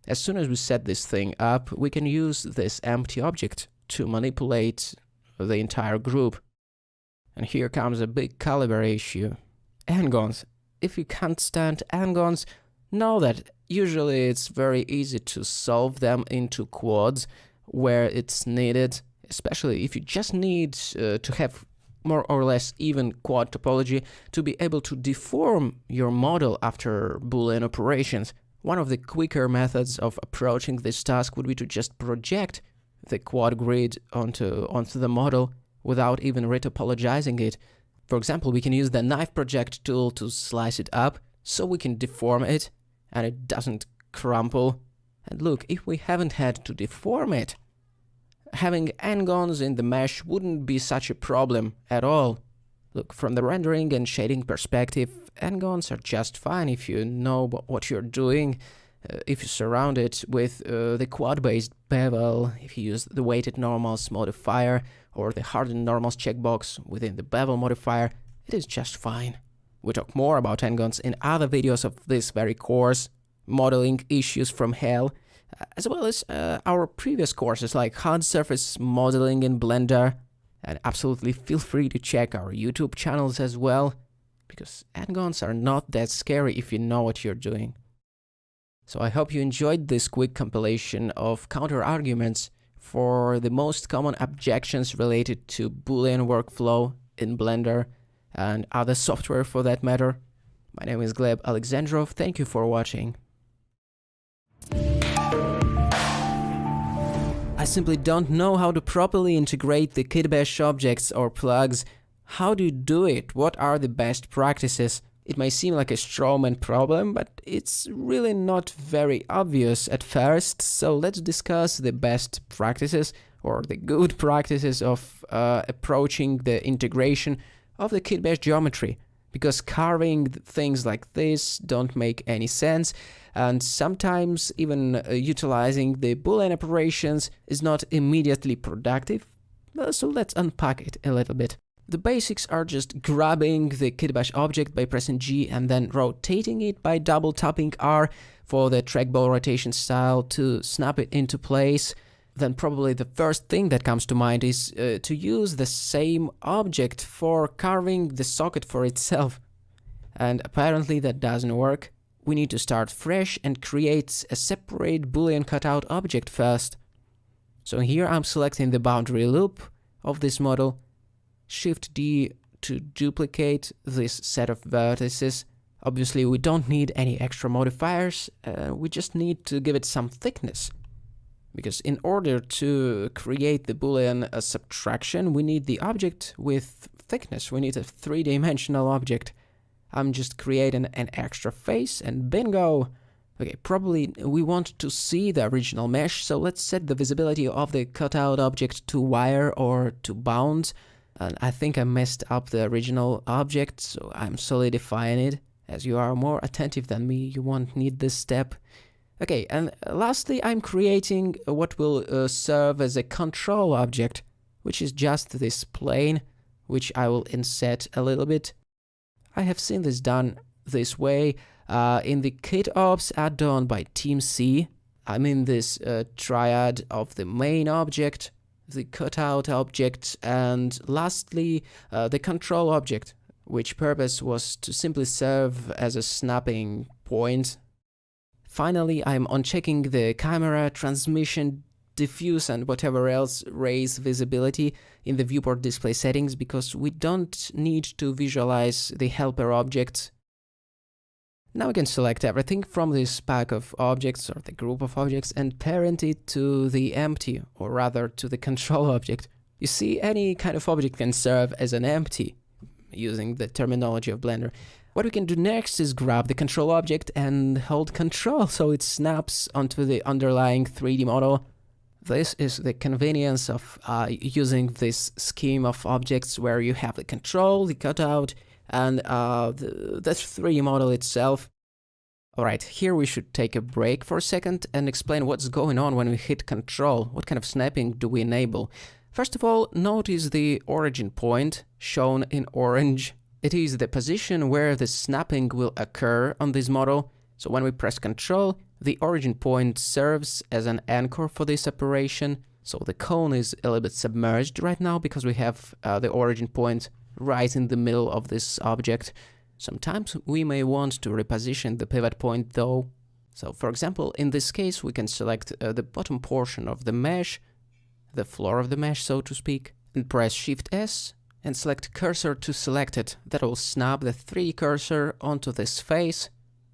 As soon as we set this thing up, we can use this empty object to manipulate the entire group. And here comes a big caliber issue. N-gons. If you can't stand N-gons, know that usually it's very easy to solve them into quads where it's needed, especially if you just need to have more or less even quad topology to be able to deform your model after Boolean operations. One of the quicker methods of approaching this task would be to just project the quad grid onto the model without even retopologizing it. For example, we can use the knife project tool to slice it up so we can deform it and it doesn't crumple. And look, if we haven't had to deform it, having n-gons in the mesh wouldn't be such a problem at all. Look, from the rendering and shading perspective, n-gons are just fine if you know what you're doing, if you surround it with the quad-based bevel, if you use the weighted normals modifier or the hardened normals checkbox within the bevel modifier, it is just fine. We talk more about n-gons in other videos of this very course, modeling issues from hell, as well as our previous courses like hard surface modeling in Blender. And absolutely feel free to check our YouTube channels as well, because n-gons are not that scary if you know what you're doing. So I hope you enjoyed this quick compilation of counter-arguments for the most common objections related to Boolean workflow in Blender and other software for that matter. My name is Gleb Alexandrov, thank you for watching. I simply don't know how to properly integrate the KitBash objects or plugs. How do you do it? What are the best practices? It may seem like a strawman problem, but it's really not very obvious at first, so let's discuss the best practices or the good practices of approaching the integration of the KitBash geometry, because carving things like this don't make any sense, and sometimes even utilizing the Boolean operations is not immediately productive. So let's unpack it a little bit. The basics are just grabbing the KitBash object by pressing G and then rotating it by double tapping R for the trackball rotation style to snap it into place. Then probably the first thing that comes to mind is to use the same object for carving the socket for itself. And apparently that doesn't work. We need to start fresh and create a separate Boolean cutout object first. So here I'm selecting the boundary loop of this model, Shift D to duplicate this set of vertices. Obviously we don't need any extra modifiers, we just need to give it some thickness. Because in order to create the Boolean subtraction, we need the object with thickness, we need a three-dimensional object. I'm just creating an extra face and bingo! Okay, probably we want to see the original mesh, so let's set the visibility of the cutout object to wire or to bounds. And I think I messed up the original object, so I'm solidifying it. As you are more attentive than me, you won't need this step. Okay, and lastly I'm creating what will serve as a control object, which is just this plane, which I will inset a little bit. I have seen this done this way in the KitOps add-on by Team C. I'm in this triad of the main object, the cutout object, and lastly the control object, which purpose was to simply serve as a snapping point. Finally, I'm unchecking the camera, transmission, diffuse and whatever else raise visibility in the viewport display settings, because we don't need to visualize the helper objects. Now we can select everything from this pack of objects or the group of objects and parent it to the empty, or rather to the control object. You see, any kind of object can serve as an empty, using the terminology of Blender. What we can do next is grab the control object and hold Control so it snaps onto the underlying 3D model. This is the convenience of using this scheme of objects where you have the control, the cutout, and the 3D model itself. Alright, here we should take a break for a second and explain what's going on when we hit Control. What kind of snapping do we enable? First of all, notice the origin point, shown in orange. It is the position where the snapping will occur on this model. So when we press Control, the origin point serves as an anchor for this operation. So the cone is a little bit submerged right now because we have the origin point right in the middle of this object. Sometimes we may want to reposition the pivot point though. So for example, in this case, we can select the bottom portion of the mesh, the floor of the mesh, so to speak, and press Shift S and select cursor to selected. That will snap the 3D cursor onto this face.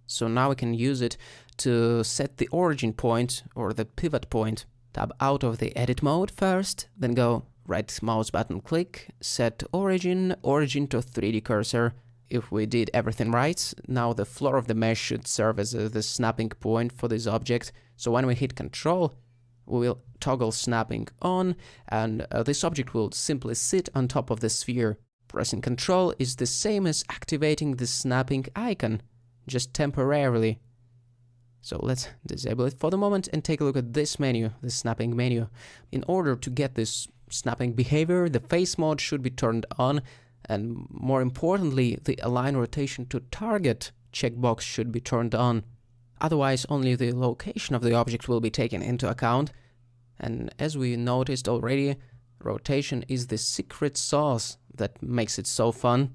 So now we can use it to set the origin point or the pivot point. Tab out of the edit mode first, then go right mouse button click, set origin to 3D cursor. If we did everything right, now the floor of the mesh should serve as the snapping point for this object. So when we hit Control, we will toggle snapping on, and this object will simply sit on top of the sphere. Pressing Control is the same as activating the snapping icon, just temporarily. So let's disable it for the moment and take a look at this menu, the snapping menu. In order to get this snapping behavior, the face mode should be turned on, and more importantly, the align rotation to target checkbox should be turned on. Otherwise, only the location of the object will be taken into account. And as we noticed already, rotation is the secret sauce that makes it so fun.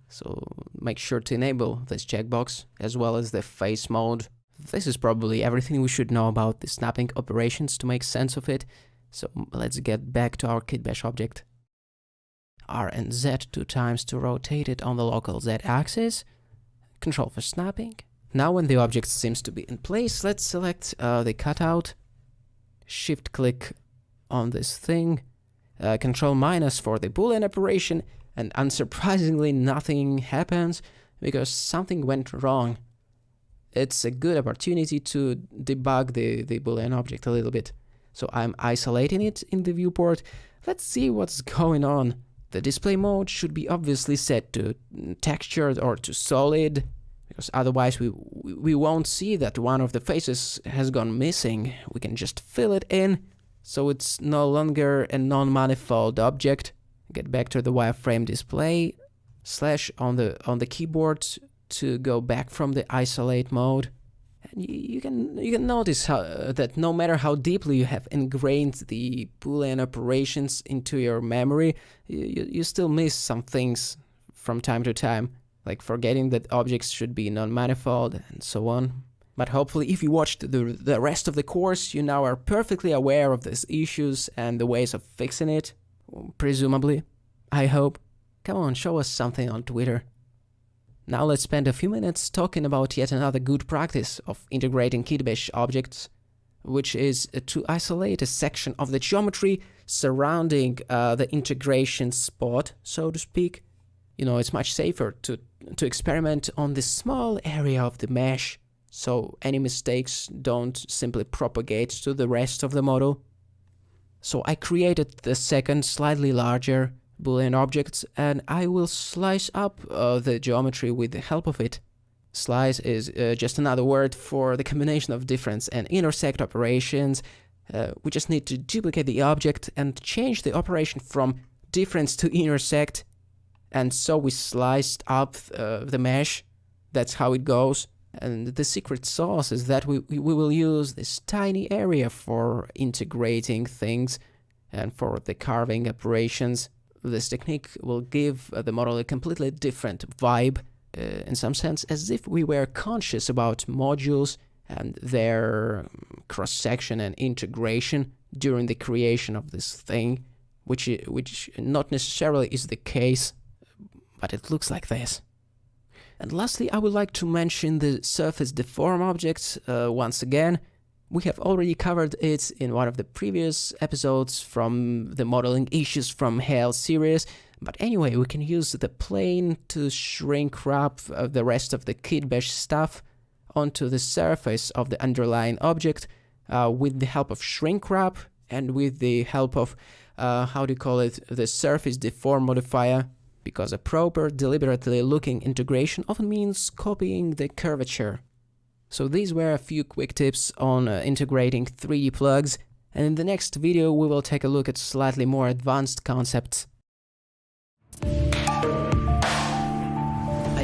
So make sure to enable this checkbox as well as the face mode. This is probably everything we should know about the snapping operations to make sense of it. So let's get back to our KitBash object. R and Z 2 times to rotate it on the local Z axis. Control for snapping. Now when the object seems to be in place, let's select the cutout. Shift click on this thing. Control minus for the Boolean operation. And unsurprisingly, nothing happens because something went wrong. It's a good opportunity to debug the Boolean object a little bit. So I'm isolating it in the viewport. Let's see what's going on. The display mode should be obviously set to textured or to solid, because otherwise we won't see that one of the faces has gone missing. We can just fill it in, so it's no longer a non-manifold object. Get back to the wireframe display, slash on the keyboard to go back from the isolate mode. And you can notice that no matter how deeply you have ingrained the Boolean operations into your memory, you still miss some things from time to time, like forgetting that objects should be non-manifold and so on. But hopefully if you watched the rest of the course, you now are perfectly aware of these issues and the ways of fixing it. Presumably, I hope. Come on, show us something on Twitter. Now let's spend a few minutes talking about yet another good practice of integrating KitBash objects, which is to isolate a section of the geometry surrounding the integration spot, so to speak. You know, it's much safer to experiment on this small area of the mesh, so any mistakes don't simply propagate to the rest of the model. So I created the second, slightly larger Boolean object, and I will slice up the geometry with the help of it. Slice is just another word for the combination of difference and intersect operations. We just need to duplicate the object and change the operation from difference to intersect, and so we sliced up the mesh. That's how it goes. And the secret sauce is that we will use this tiny area for integrating things and for the carving operations. This technique will give the model a completely different vibe, in some sense, as if we were conscious about modules and their cross-section and integration during the creation of this thing, which not necessarily is the case, but it looks like this. And lastly, I would like to mention the surface deform object once again. We have already covered it in one of the previous episodes from the Modeling Issues from Hell series, but anyway, we can use the plane to shrink wrap the rest of the KitBash stuff onto the surface of the underlying object with the help of shrink wrap and with the help of, the surface deform modifier, because a proper, deliberately looking integration often means copying the curvature. So these were a few quick tips on integrating 3D plugs, and in the next video we will take a look at slightly more advanced concepts. I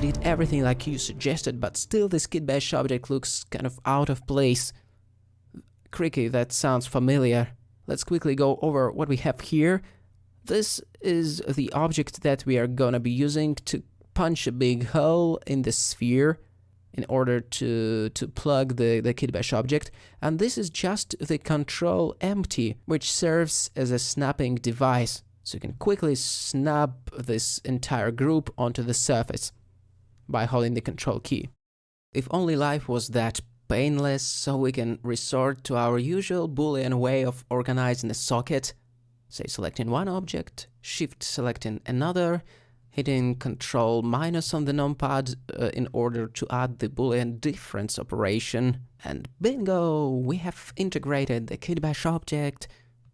did everything like you suggested, but still this KitBash object looks kind of out of place. Cricky, that sounds familiar. Let's quickly go over what we have here. This is the object that we are gonna be using to punch a big hole in the sphere in order to plug the KitBash object, and this is just the control empty, which serves as a snapping device. So you can quickly snap this entire group onto the surface by holding the Control key. If only life was that painless, so we can resort to our usual Boolean way of organizing a socket, say selecting one object, shift selecting another, hitting Control minus on the numpad in order to add the Boolean difference operation, and bingo, we have integrated the KitBash object.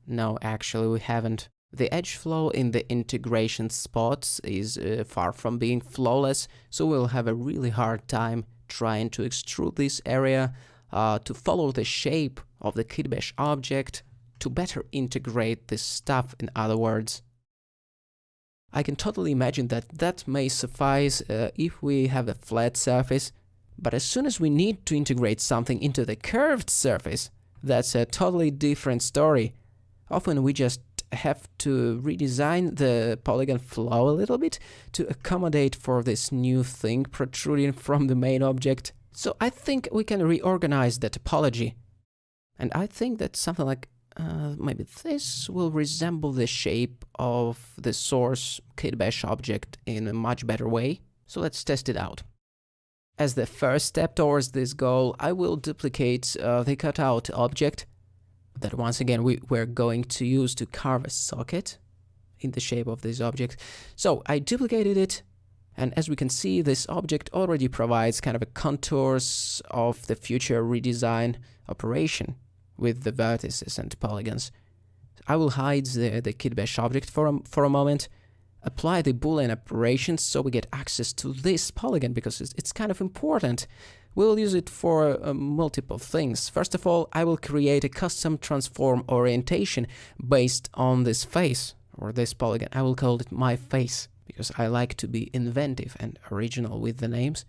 No, actually we haven't. The edge flow in the integration spots is far from being flawless, so we'll have a really hard time trying to extrude this area to follow the shape of the KitBash object, to better integrate this stuff, in other words. I can totally imagine that may suffice if we have a flat surface, but as soon as we need to integrate something into the curved surface, that's a totally different story. Often we just have to redesign the polygon flow a little bit to accommodate for this new thing protruding from the main object. So I think we can reorganize the topology. And I think that something like maybe this will resemble the shape of the source KitBash object in a much better way. So let's test it out. As the first step towards this goal, I will duplicate the cutout object that once again we're going to use to carve a socket in the shape of this object. So I duplicated it, and as we can see, this object already provides kind of a contours of the future redesign operation with the vertices and polygons. I will hide the KitBash object for a moment, apply the Boolean operations so we get access to this polygon because it's kind of important. We'll use it for multiple things. First of all, I will create a custom transform orientation based on this face or this polygon. I will call it my face because I like to be inventive and original with the names.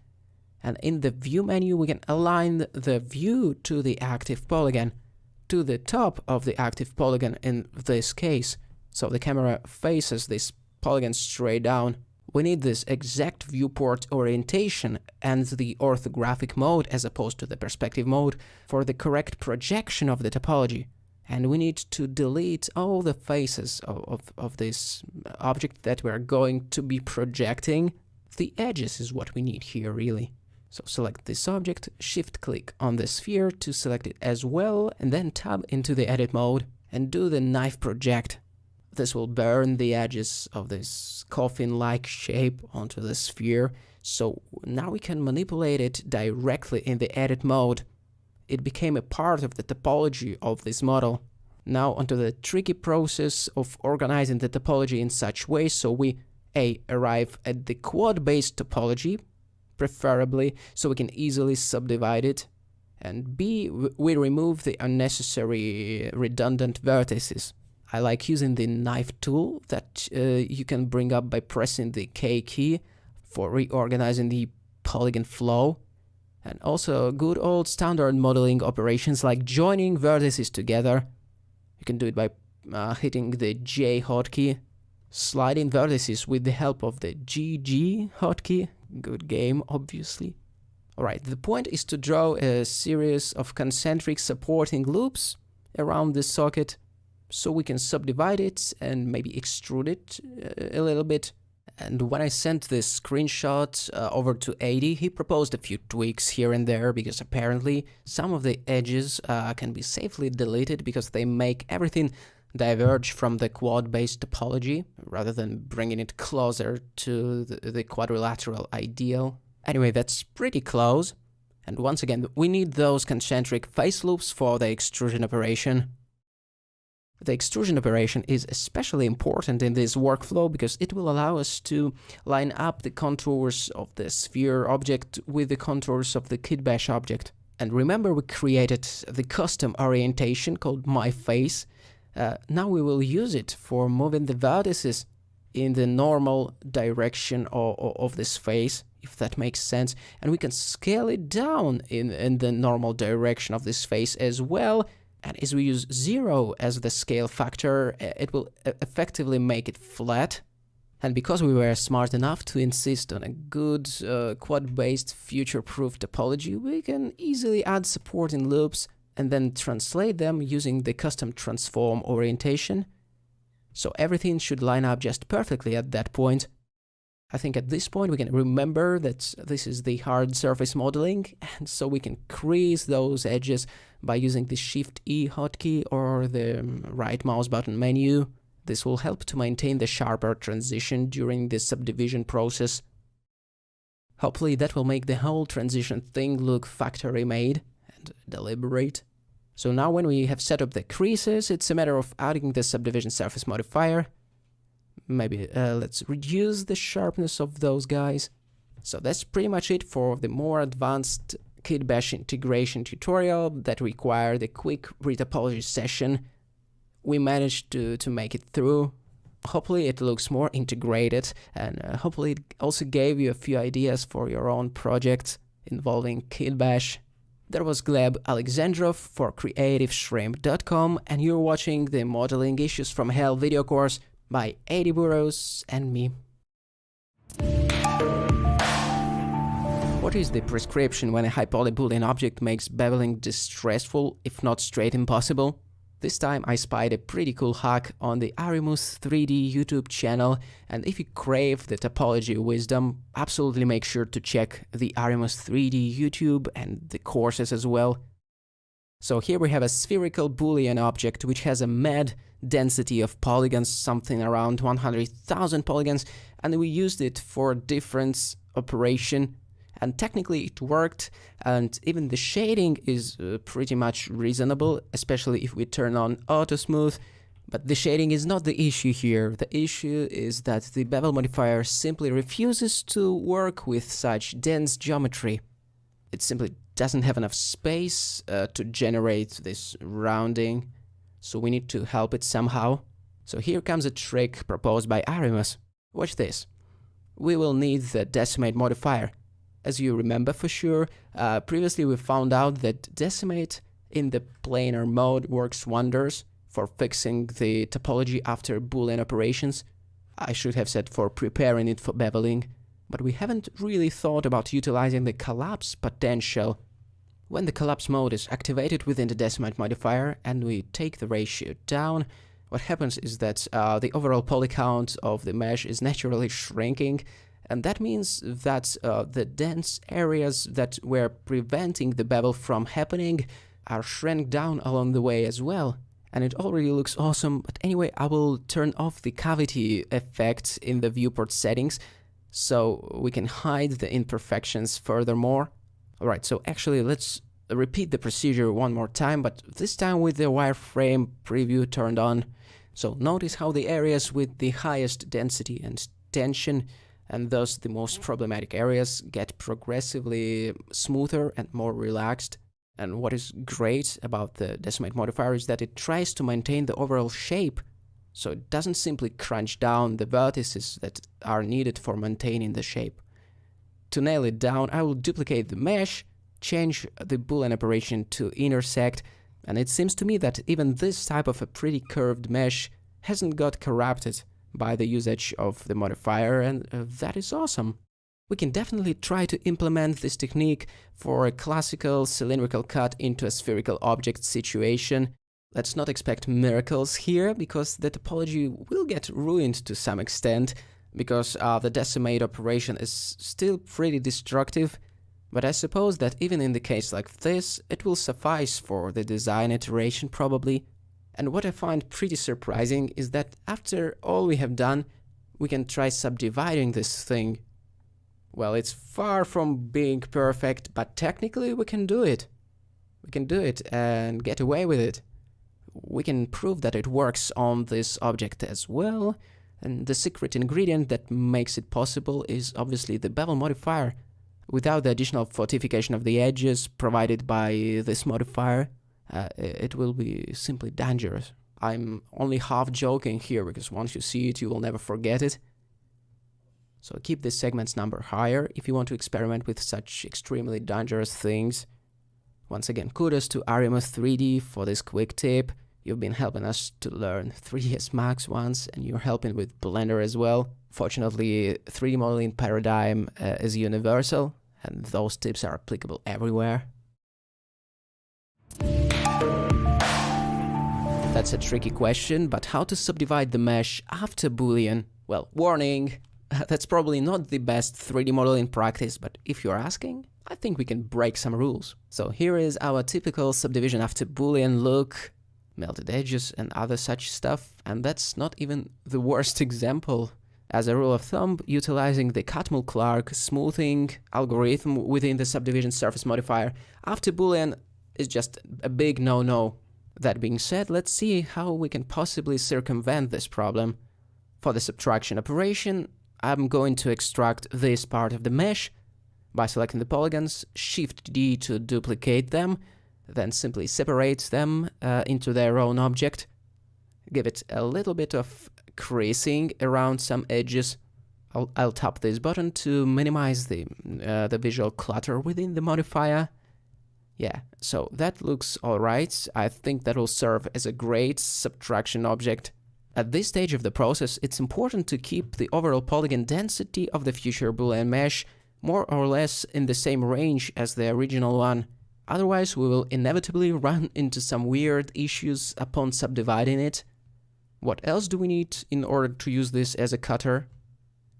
And in the view menu, we can align the view to the active polygon, to the top of the active polygon in this case. So the camera faces this polygon straight down. We need this exact viewport orientation and the orthographic mode as opposed to the perspective mode for the correct projection of the topology. And we need to delete all the faces of this object that we're going to be projecting. The edges is what we need here, really. So select this object, shift-click on the sphere to select it as well, and then tab into the edit mode and do the knife project. This will burn the edges of this coffin-like shape onto the sphere, so now we can manipulate it directly in the edit mode. It became a part of the topology of this model. Now onto the tricky process of organizing the topology in such way so we A. arrive at the quad-based topology, preferably so we can easily subdivide it, and B. we remove the unnecessary redundant vertices. I like using the knife tool that you can bring up by pressing the K key for reorganizing the polygon flow, and also good old standard modeling operations like joining vertices together. You can do it by hitting the J hotkey, sliding vertices with the help of the GG hotkey. Good game, obviously. Alright, the point is to draw a series of concentric supporting loops around this socket, so we can subdivide it and maybe extrude it a little bit. And when I sent this screenshot over to Adi, he proposed a few tweaks here and there because apparently some of the edges can be safely deleted because they make everything diverge from the quad-based topology rather than bringing it closer to the quadrilateral ideal. Anyway, that's pretty close. And once again, we need those concentric face loops for the extrusion operation. The extrusion operation is especially important in this workflow because it will allow us to line up the contours of the sphere object with the contours of the KitBash object. And remember, we created the custom orientation called My Face. Now we will use it for moving the vertices in the normal direction of this face, if that makes sense. And we can scale it down in the normal direction of this face as well. And as we use 0 as the scale factor, it will effectively make it flat. And because we were smart enough to insist on a good quad-based future-proof topology, we can easily add supporting loops and then translate them using the custom transform orientation. So everything should line up just perfectly at that point. I think at this point we can remember that this is the hard surface modeling, and so we can crease those edges by using the Shift-E hotkey or the right mouse button menu. This will help to maintain the sharper transition during the subdivision process. Hopefully that will make the whole transition thing look factory-made and deliberate. So now when we have set up the creases, it's a matter of adding the subdivision surface modifier. Maybe let's reduce the sharpness of those guys. So that's pretty much it for the more advanced KitBash integration tutorial that required a quick retopology session. We managed to make it through. Hopefully it looks more integrated, and hopefully it also gave you a few ideas for your own projects involving KitBash. That was Gleb Alexandrov for CreativeShrimp.com, and you're watching the Modeling Issues from Hell video course by Adi Burrows and me. What is the prescription when a high-poly Boolean object makes beveling distressful, if not straight impossible? This time I spied a pretty cool hack on the Arimus 3D YouTube channel, and if you crave the topology wisdom, absolutely make sure to check the Arimus 3D YouTube and the courses as well. So here we have a spherical Boolean object which has a mad density of polygons, something around 100,000 polygons, and we used it for difference operation, and technically it worked, and even the shading is pretty much reasonable, especially if we turn on auto smooth. But the shading is not the issue here. The issue is that the bevel modifier simply refuses to work with such dense geometry. It simply doesn't have enough space to generate this rounding, so we need to help it somehow. So here comes a trick proposed by Arimus. Watch this. We will need the decimate modifier. As you remember for sure, previously we found out that decimate in the planar mode works wonders for fixing the topology after Boolean operations. I should have said for preparing it for beveling, but we haven't really thought about utilizing the collapse potential. When the collapse mode is activated within the decimate modifier and we take the ratio down, what happens is that the overall poly count of the mesh is naturally shrinking, and that means that the dense areas that were preventing the bevel from happening are shrank down along the way as well. And it already looks awesome, but anyway, I will turn off the cavity effect in the viewport settings so we can hide the imperfections furthermore. Alright, so actually let's repeat the procedure one more time, but this time with the wireframe preview turned on. So notice how the areas with the highest density and tension, and thus the most problematic areas, get progressively smoother and more relaxed. And what is great about the decimate modifier is that it tries to maintain the overall shape, so it doesn't simply crunch down the vertices that are needed for maintaining the shape. To nail it down, I will duplicate the mesh, change the Boolean operation to intersect, and it seems to me that even this type of a pretty curved mesh hasn't got corrupted by the usage of the modifier, and that is awesome. We can definitely try to implement this technique for a classical cylindrical cut into a spherical object situation. Let's not expect miracles here, because the topology will get ruined to some extent, because the decimate operation is still pretty destructive. But I suppose that even in the case like this, it will suffice for the design iteration probably. And what I find pretty surprising is that after all we have done, we can try subdividing this thing. Well, it's far from being perfect, but technically we can do it. We can do it and get away with it. We can prove that it works on this object as well, and the secret ingredient that makes it possible is obviously the bevel modifier. Without the additional fortification of the edges provided by this modifier, it will be simply dangerous. I'm only half joking here, because once you see it, you will never forget it. So keep the segments number higher if you want to experiment with such extremely dangerous things. Once again, kudos to Arimus 3D for this quick tip. You've been helping us to learn 3ds Max once, and you're helping with Blender as well. Fortunately, 3D modeling paradigm is universal, and those tips are applicable everywhere. That's a tricky question, but how to subdivide the mesh after Boolean? Well, warning, that's probably not the best 3D model in practice, but if you're asking, I think we can break some rules. So here is our typical subdivision after Boolean look, melted edges and other such stuff, and that's not even the worst example. As a rule of thumb, utilizing the Catmull-Clark smoothing algorithm within the subdivision surface modifier after Boolean is just a big no-no. That being said, let's see how we can possibly circumvent this problem. For the subtraction operation, I'm going to extract this part of the mesh by selecting the polygons, Shift-D to duplicate them, then simply separate them into their own object. Give it a little bit of creasing around some edges. I'll tap this button to minimize the visual clutter within the modifier. Yeah, so that looks alright. I think that will serve as a great subtraction object. At this stage of the process, it's important to keep the overall polygon density of the future Boolean mesh more or less in the same range as the original one. Otherwise, we will inevitably run into some weird issues upon subdividing it. What else do we need in order to use this as a cutter?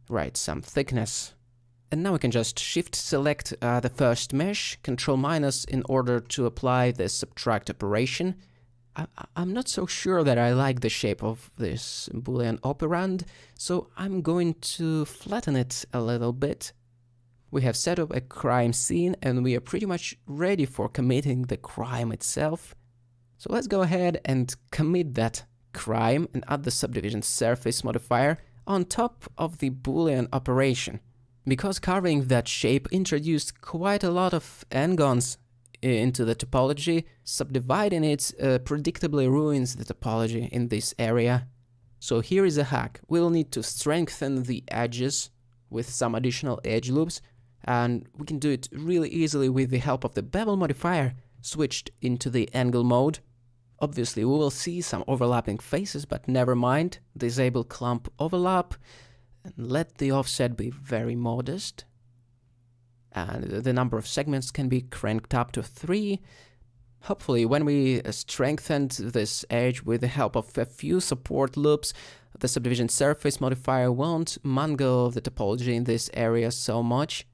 Right, some thickness. And now we can just Shift select the first mesh, Ctrl- in order to apply the subtract operation. I'm not so sure that I like the shape of this Boolean operand, so I'm going to flatten it a little bit. We have set up a crime scene and we are pretty much ready for committing the crime itself. So let's go ahead and commit that crime and add the subdivision surface modifier on top of the Boolean operation. Because carving that shape introduced quite a lot of n-gons into the topology, subdividing it predictably ruins the topology in this area. So here is a hack. We'll need to strengthen the edges with some additional edge loops, and we can do it really easily with the help of the bevel modifier switched into the angle mode. Obviously, we will see some overlapping faces, but never mind. Disable clump overlap and let the offset be very modest. And the number of segments can be cranked up to 3. Hopefully, when we strengthened this edge with the help of a few support loops, the subdivision surface modifier won't mangle the topology in this area so much.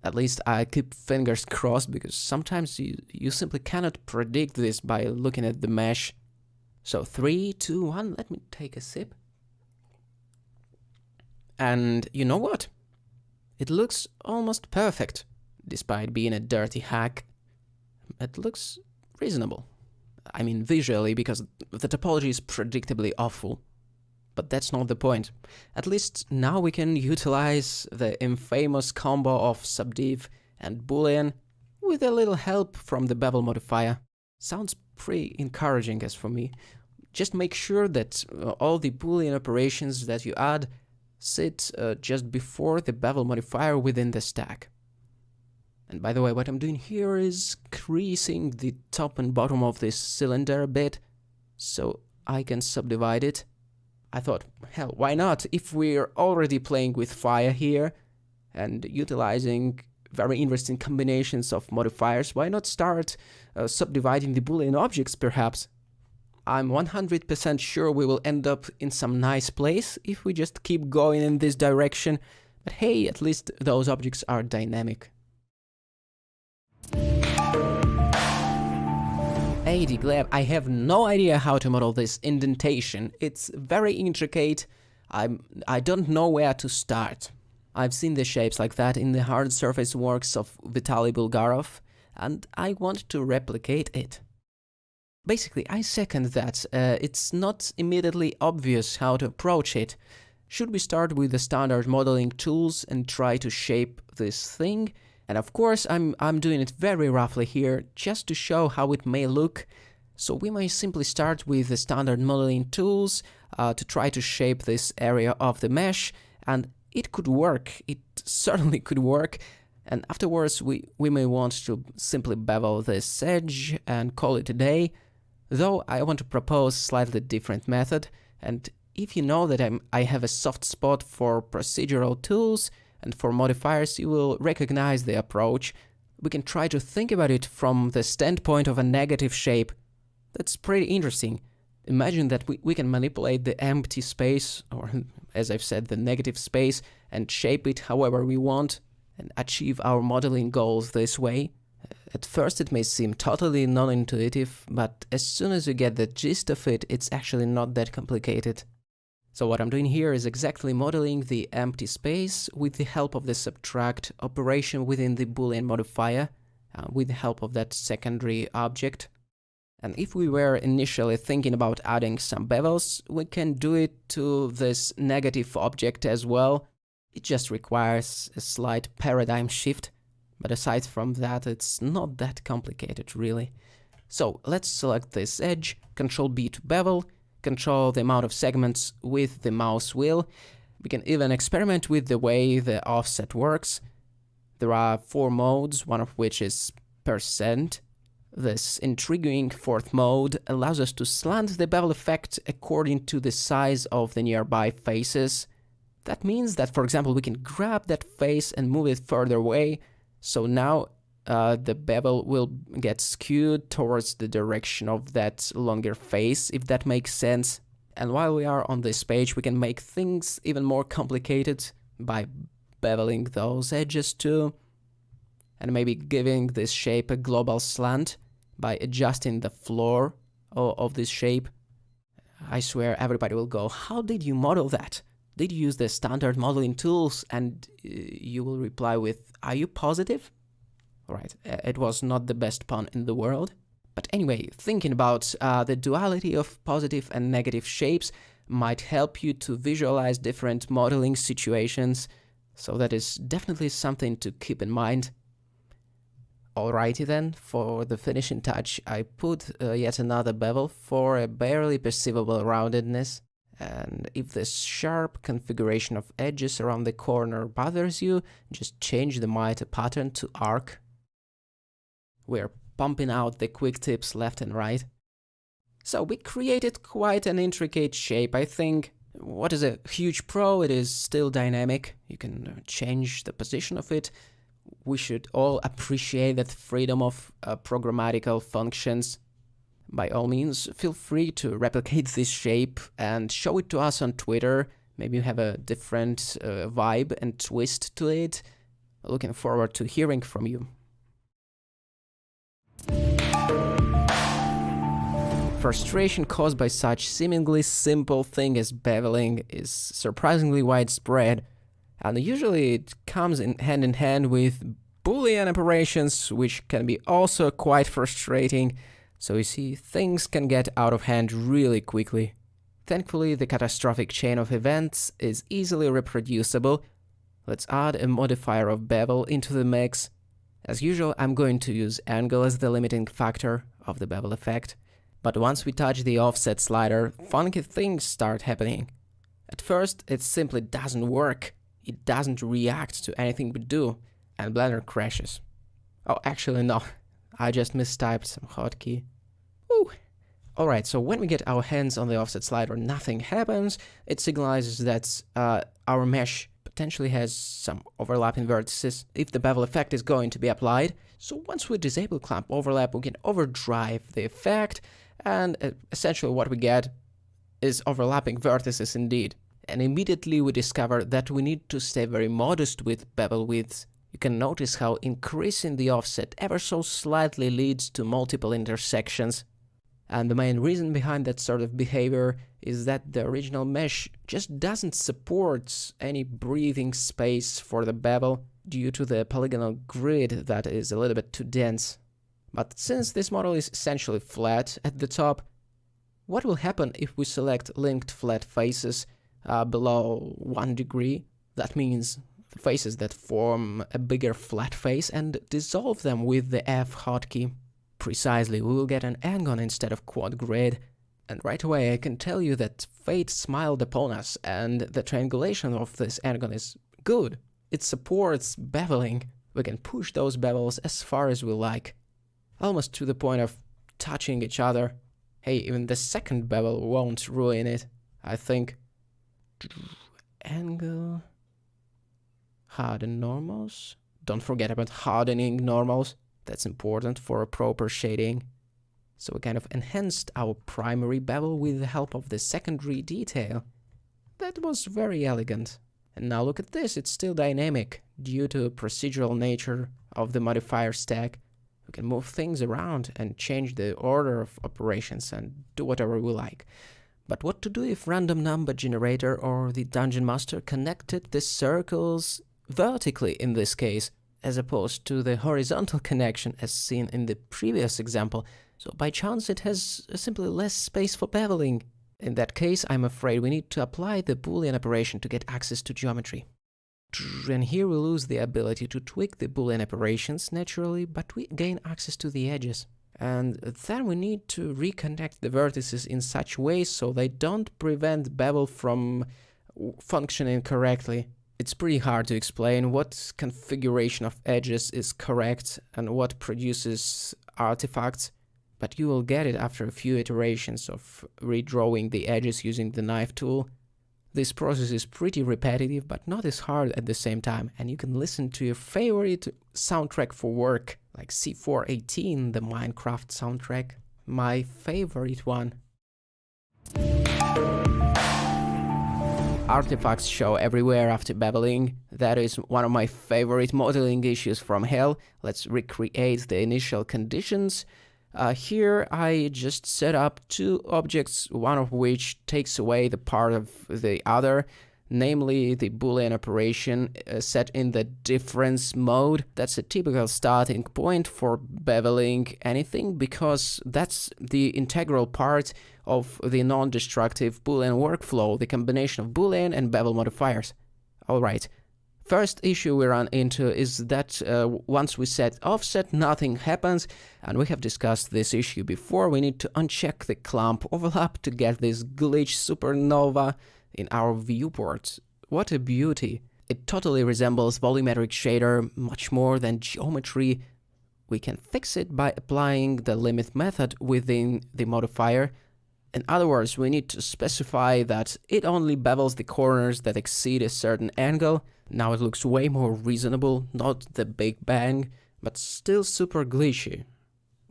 At least I keep fingers crossed, because sometimes you simply cannot predict this by looking at the mesh. So 3, 2, 1, let me take a sip. And you know what? It looks almost perfect, despite being a dirty hack. It looks reasonable. I mean visually, because the topology is predictably awful. But that's not the point. At least now we can utilize the infamous combo of subdiv and Boolean with a little help from the bevel modifier. Sounds pretty encouraging as for me. Just make sure that all the Boolean operations that you add sit just before the bevel modifier within the stack. And by the way, what I'm doing here is creasing the top and bottom of this cylinder a bit so I can subdivide it. I thought, hell, why not? If we're already playing with fire here and utilizing very interesting combinations of modifiers, why not start subdividing the Boolean objects, perhaps? I'm 100% sure we will end up in some nice place if we just keep going in this direction. But hey, at least those objects are dynamic. Hey Gleb, I have no idea how to model this indentation. It's very intricate. I don't know where to start. I've seen the shapes like that in the hard surface works of Vitaly Bulgarov, and I want to replicate it. Basically, I second that. It's not immediately obvious how to approach it. Should we start with the standard modeling tools and try to shape this thing? And of course, I'm doing it very roughly here, just to show how it may look. So we may simply start with the standard modeling tools to try to shape this area of the mesh, and it could work. It certainly could work. And afterwards, we may want to simply bevel this edge and call it a day. Though I want to propose a slightly different method, and if you know that I have a soft spot for procedural tools and for modifiers, you will recognize the approach. We can try to think about it from the standpoint of a negative shape. That's pretty interesting. Imagine that we can manipulate the empty space, or as I've said, the negative space, and shape it however we want and achieve our modeling goals this way. At first it may seem totally non-intuitive, but as soon as you get the gist of it, it's actually not that complicated. So what I'm doing here is exactly modeling the empty space with the help of the subtract operation within the Boolean modifier, with the help of that secondary object. And if we were initially thinking about adding some bevels, we can do it to this negative object as well. It just requires a slight paradigm shift, but aside from that, it's not that complicated really. So let's select this edge, Ctrl B to bevel, control the amount of segments with the mouse wheel. We can even experiment with the way the offset works. There are 4 modes, one of which is %. This intriguing 4th mode allows us to slant the bevel effect according to the size of the nearby faces. That means that, for example, we can grab that face and move it further away, so now the bevel will get skewed towards the direction of that longer face, if that makes sense. And while we are on this page, we can make things even more complicated by beveling those edges too, and maybe giving this shape a global slant by adjusting the floor of this shape. I swear everybody will go, how did you model that? Did you use the standard modeling tools? And you will reply with, are you positive? Alright, it was not the best pun in the world. But anyway, thinking about the duality of positive and negative shapes might help you to visualize different modeling situations, so that is definitely something to keep in mind. Alrighty then, for the finishing touch, I put yet another bevel for a barely perceivable roundedness. And if this sharp configuration of edges around the corner bothers you, just change the miter pattern to arc. We're pumping out the quick tips left and right. So we created quite an intricate shape, I think. What is a huge pro, it is still dynamic. You can change the position of it. We should all appreciate that freedom of programmatical functions. By all means, feel free to replicate this shape and show it to us on Twitter. Maybe you have a different vibe and twist to it. Looking forward to hearing from you. Frustration caused by such seemingly simple thing as beveling is surprisingly widespread, and usually it comes in hand with Boolean operations, which can be also quite frustrating. So you see, things can get out of hand really quickly. Thankfully, the catastrophic chain of events is easily reproducible. Let's add a modifier of bevel into the mix. As usual, I'm going to use angle as the limiting factor of the bevel effect. But once we touch the offset slider, funky things start happening. At first, it simply doesn't work. It doesn't react to anything we do, and Blender crashes. Oh, actually no, I just mistyped some hotkey. Ooh. Alright, so when we get our hands on the offset slider, nothing happens. It signalizes that our mesh potentially has some overlapping vertices if the bevel effect is going to be applied. So once we disable clamp overlap, we can overdrive the effect, and essentially what we get is overlapping vertices indeed. And immediately we discover that we need to stay very modest with bevel widths. You can notice how increasing the offset ever so slightly leads to multiple intersections. And the main reason behind that sort of behavior is that the original mesh just doesn't support any breathing space for the bevel due to the polygonal grid that is a little bit too dense. But since this model is essentially flat at the top, what will happen if we select linked flat faces below 1 degree? That means faces that form a bigger flat face, and dissolve them with the F hotkey. Precisely, we will get an Angon instead of quad grid. And right away I can tell you that fate smiled upon us, and the triangulation of this Angon is good. It supports beveling. We can push those bevels as far as we like, almost to the point of touching each other. Hey, even the second bevel won't ruin it, I think. Angle. Harden normals. Don't forget about hardening normals. That's important for a proper shading. So we kind of enhanced our primary bevel with the help of the secondary detail. That was very elegant. And now look at this, it's still dynamic due to the procedural nature of the modifier stack. We can move things around and change the order of operations and do whatever we like. But what to do if random number generator or the dungeon master connected the circles vertically in this case, as opposed to the horizontal connection as seen in the previous example? So by chance it has simply less space for beveling. In that case, I'm afraid we need to apply the Boolean operation to get access to geometry. And here we lose the ability to tweak the Boolean operations naturally, but we gain access to the edges. And then we need to reconnect the vertices in such ways so they don't prevent bevel from functioning correctly. It's pretty hard to explain what configuration of edges is correct and what produces artifacts, but you will get it after a few iterations of redrawing the edges using the knife tool. This process is pretty repetitive, but not as hard at the same time, and you can listen to your favorite soundtrack for work, like C418, the Minecraft soundtrack, my favorite one. Artifacts show everywhere after beveling. That is one of my favorite modeling issues from Hell. Let's recreate the initial conditions. Here I just set up two objects, one of which takes away the part of the other, namely the Boolean operation set in the difference mode. That's a typical starting point for beveling anything, because that's the integral part of the non-destructive Boolean workflow, the combination of Boolean and bevel modifiers. Alright. First issue we run into is that once we set offset, nothing happens, and we have discussed this issue before. We need to uncheck the clump overlap to get this glitch supernova in our viewport. What a beauty! It totally resembles volumetric shader much more than geometry. We can fix it by applying the limit method within the modifier. In other words, we need to specify that it only bevels the corners that exceed a certain angle. Now it looks way more reasonable, not the Big Bang, but still super glitchy.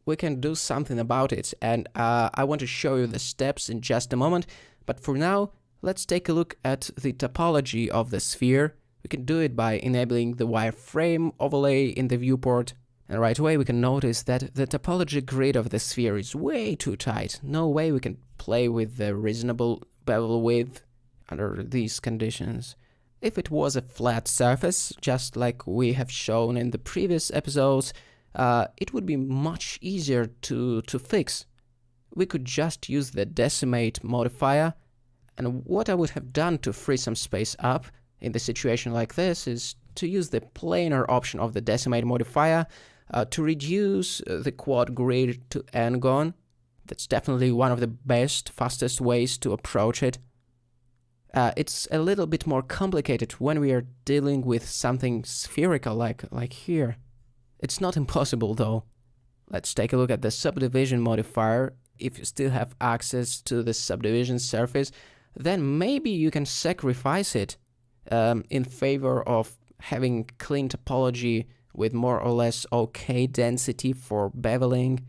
We can do something about it, and I want to show you the steps in just a moment, but for now, let's take a look at the topology of the sphere. We can do it by enabling the wireframe overlay in the viewport. And right away we can notice that the topology grid of the sphere is way too tight. No way we can play with the reasonable bevel width under these conditions. If it was a flat surface, just like we have shown in the previous episodes, it would be much easier to fix. We could just use the decimate modifier, and what I would have done to free some space up in the situation like this is to use the planar option of the decimate modifier to reduce the quad grid to n-gon. That's definitely one of the best, fastest ways to approach it. It's a little bit more complicated when we are dealing with something spherical like here. It's not impossible though. Let's take a look at the subdivision modifier. If you still have access to the subdivision surface, then maybe you can sacrifice it in favor of having clean topology with more or less okay density for beveling.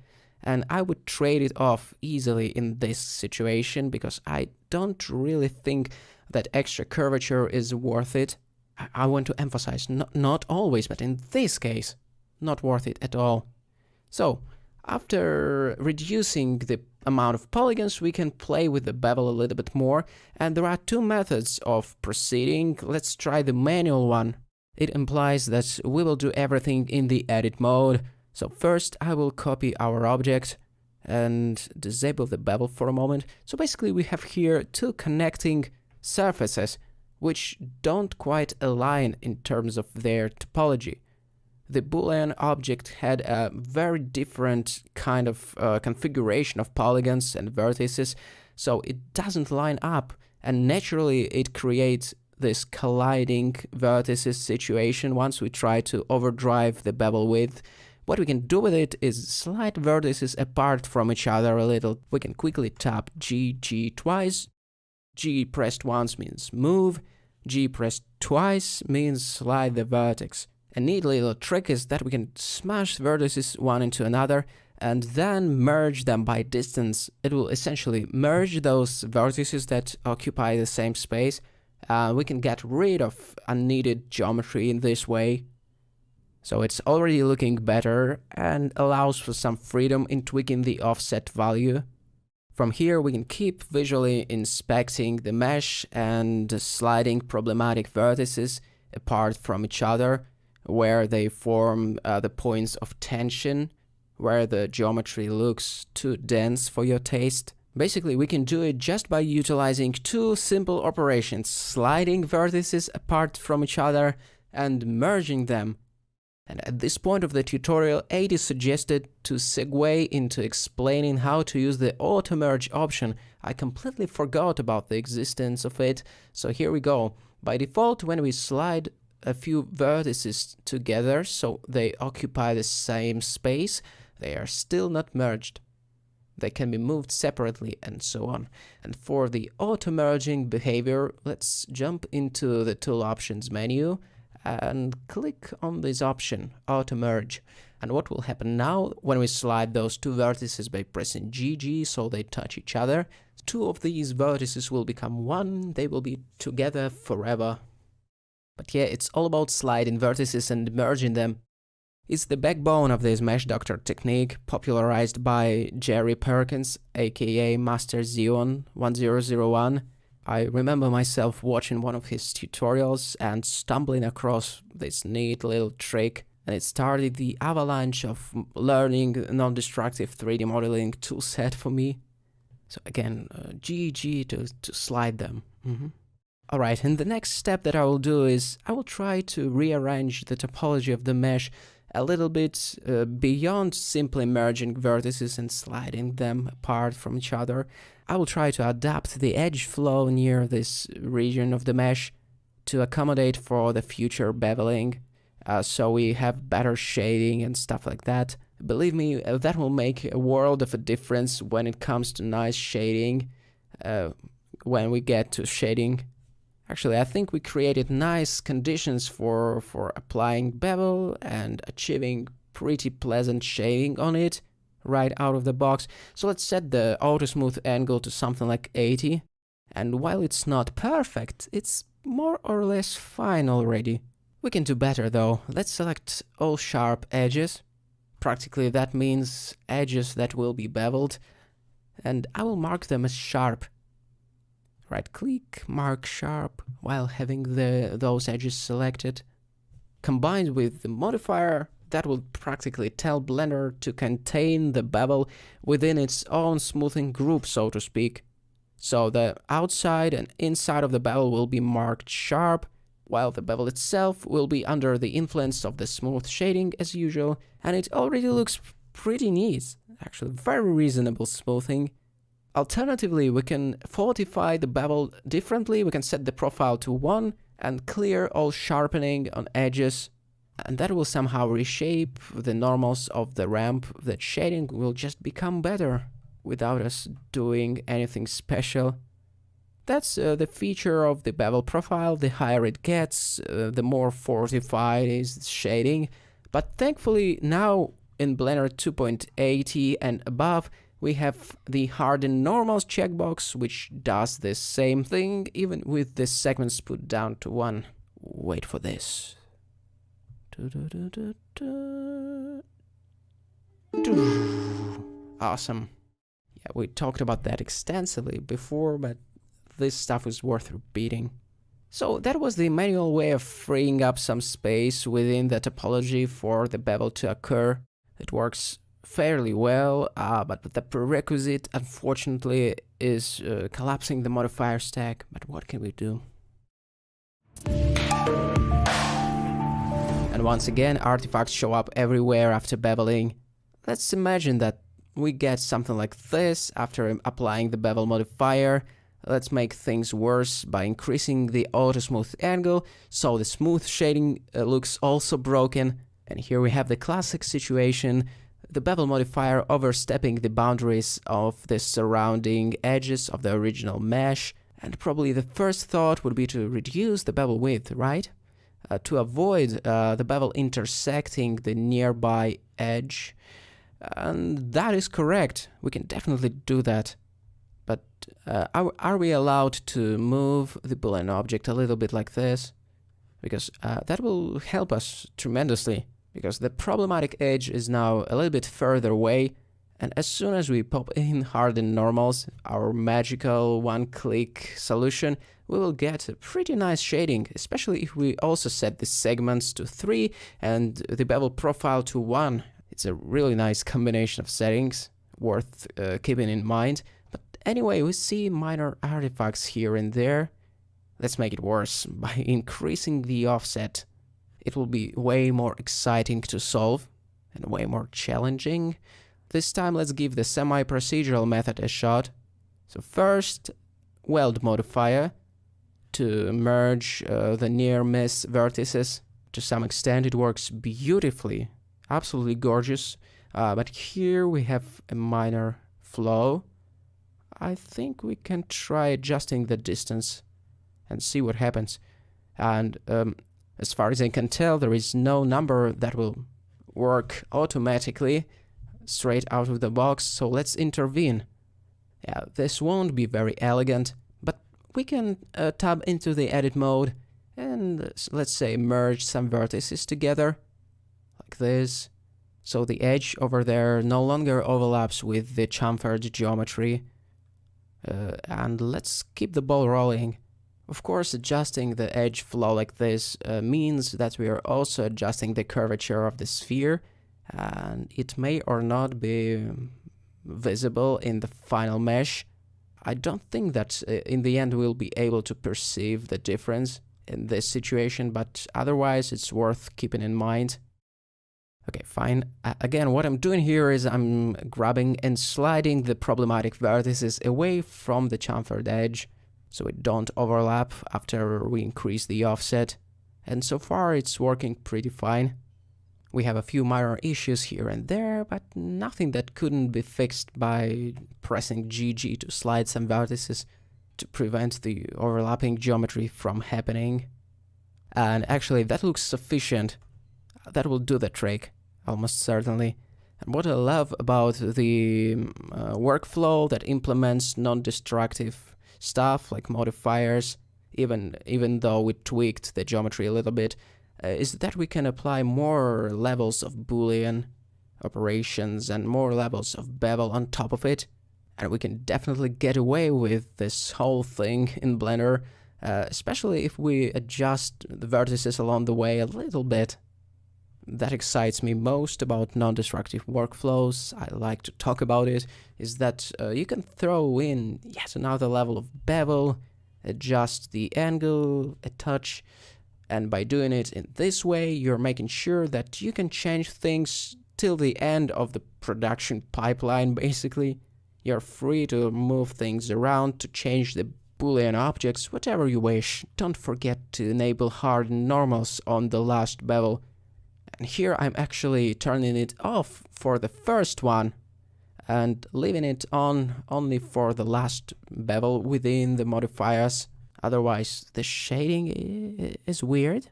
And I would trade it off easily in this situation because I don't really think that extra curvature is worth it. I want to emphasize, not always, but in this case, not worth it at all. So, after reducing the amount of polygons, we can play with the bevel a little bit more, and there are two methods of proceeding. Let's try the manual one. It implies that we will do everything in the edit mode. So first I will copy our object and disable the bevel for a moment. So basically we have here two connecting surfaces which don't quite align in terms of their topology. The Boolean object had a very different kind of configuration of polygons and vertices, so it doesn't line up, and naturally it creates this colliding vertices situation once we try to overdrive the bevel width. What we can do with it is slide vertices apart from each other a little. We can quickly tap G twice. G pressed once means move. G pressed twice means slide the vertex. A neat little trick is that we can smash vertices one into another, and then merge them by distance. It will essentially merge those vertices that occupy the same space. We can get rid of unneeded geometry in this way. So it's already looking better and allows for some freedom in tweaking the offset value. From here we can keep visually inspecting the mesh and sliding problematic vertices apart from each other, where they form the points of tension, where the geometry looks too dense for your taste. Basically, we can do it just by utilizing two simple operations: sliding vertices apart from each other and merging them. And at this point of the tutorial, Adi suggested to segue into explaining how to use the auto merge option. I completely forgot about the existence of it, so here we go. By default, when we slide a few vertices together so they occupy the same space, they are still not merged. They can be moved separately and so on. And for the auto merging behavior, let's jump into the tool options menu and click on this option, auto merge. And what will happen now when we slide those two vertices by pressing GG so they touch each other? Two of these vertices will become one, they will be together forever. But yeah, it's all about sliding vertices and merging them. It's the backbone of this Mesh Doctor technique, popularized by Jerry Perkins, aka Master Xeon 1001. I remember myself watching one of his tutorials and stumbling across this neat little trick, and it started the avalanche of learning non-destructive 3D modeling toolset for me. So again, GG to slide them. Alright, and the next step that I will do is I will try to rearrange the topology of the mesh a little bit beyond simply merging vertices and sliding them apart from each other. I will try to adapt the edge flow near this region of the mesh to accommodate for the future beveling, so we have better shading and stuff like that. Believe me, that will make a world of a difference when it comes to nice shading, when we get to shading. Actually, I think we created nice conditions for applying bevel and achieving pretty pleasant shading on it right out of the box. So let's set the auto smooth angle to something like 80. And while it's not perfect, it's more or less fine already. We can do better though. Let's select all sharp edges. Practically that means edges that will be beveled. And I will mark them as sharp. Right click, mark sharp, while having those edges selected. Combined with the modifier, that will practically tell Blender to contain the bevel within its own smoothing group, so to speak. So the outside and inside of the bevel will be marked sharp, while the bevel itself will be under the influence of the smooth shading as usual, and it already looks pretty neat. Actually, very reasonable smoothing. Alternatively, we can fortify the bevel differently. We can set the profile to 1 and clear all sharpening on edges, and that will somehow reshape the normals of the ramp. That shading will just become better without us doing anything special. That's the feature of the bevel profile. The higher it gets, the more fortified is the shading. But thankfully now in Blender 2.80 and above, we have the harden normals checkbox, which does the same thing, even with the segments put down to 1. Wait for this. Awesome. Yeah, we talked about that extensively before, but this stuff is worth repeating. So that was the manual way of freeing up some space within the topology for the bevel to occur. It works fairly well, but the prerequisite, unfortunately, is collapsing the modifier stack. But what can we do? And once again, artifacts show up everywhere after beveling. Let's imagine that we get something like this after applying the bevel modifier. Let's make things worse by increasing the auto smooth angle, so the smooth shading looks also broken. And here we have the classic situation, the bevel modifier overstepping the boundaries of the surrounding edges of the original mesh. And probably the first thought would be to reduce the bevel width, right? To avoid the bevel intersecting the nearby edge. And that is correct, we can definitely do that. But are we allowed to move the Boolean object a little bit like this? Because that will help us tremendously, because the problematic edge is now a little bit further away, and as soon as we pop in hardened normals, our magical one-click solution, we will get a pretty nice shading, especially if we also set the segments to 3 and the bevel profile to 1. It's a really nice combination of settings, worth keeping in mind. But anyway, we see minor artifacts here and there. Let's make it worse by increasing the offset. It will be way more exciting to solve and way more challenging. This time let's give the semi-procedural method a shot. So first, weld modifier to merge the near-miss vertices. To some extent it works beautifully, absolutely gorgeous. But here we have a minor flaw. I think we can try adjusting the distance and see what happens. And as far as I can tell, there is no number that will work automatically straight out of the box, so let's intervene. Yeah, this won't be very elegant, but we can tab into the edit mode and let's say merge some vertices together like this, so the edge over there no longer overlaps with the chamfered geometry. And let's keep the ball rolling. Of course, adjusting the edge flow like this means that we are also adjusting the curvature of the sphere, and it may or not be visible in the final mesh. I don't think that in the end we'll be able to perceive the difference in this situation, but otherwise it's worth keeping in mind. Okay, fine. Again, what I'm doing here is I'm grabbing and sliding the problematic vertices away from the chamfered edge, so it don't overlap after we increase the offset, and so far it's working pretty fine. We have a few minor issues here and there, but nothing that couldn't be fixed by pressing GG to slide some vertices to prevent the overlapping geometry from happening. And actually, that looks sufficient. That will do the trick, almost certainly. And what I love about the workflow that implements non-destructive stuff like modifiers, even though we tweaked the geometry a little bit, is that we can apply more levels of Boolean operations and more levels of bevel on top of it, and we can definitely get away with this whole thing in Blender, especially if we adjust the vertices along the way a little bit. That excites me most about non-destructive workflows. I like to talk about it, is that you can throw in yet another level of bevel, adjust the angle a touch, and by doing it in this way, you're making sure that you can change things till the end of the production pipeline, basically. You're free to move things around, to change the Boolean objects, whatever you wish. Don't forget to enable hardened normals on the last bevel. And here I'm actually turning it off for the first one and leaving it on only for the last bevel within the modifiers. Otherwise, the shading is weird.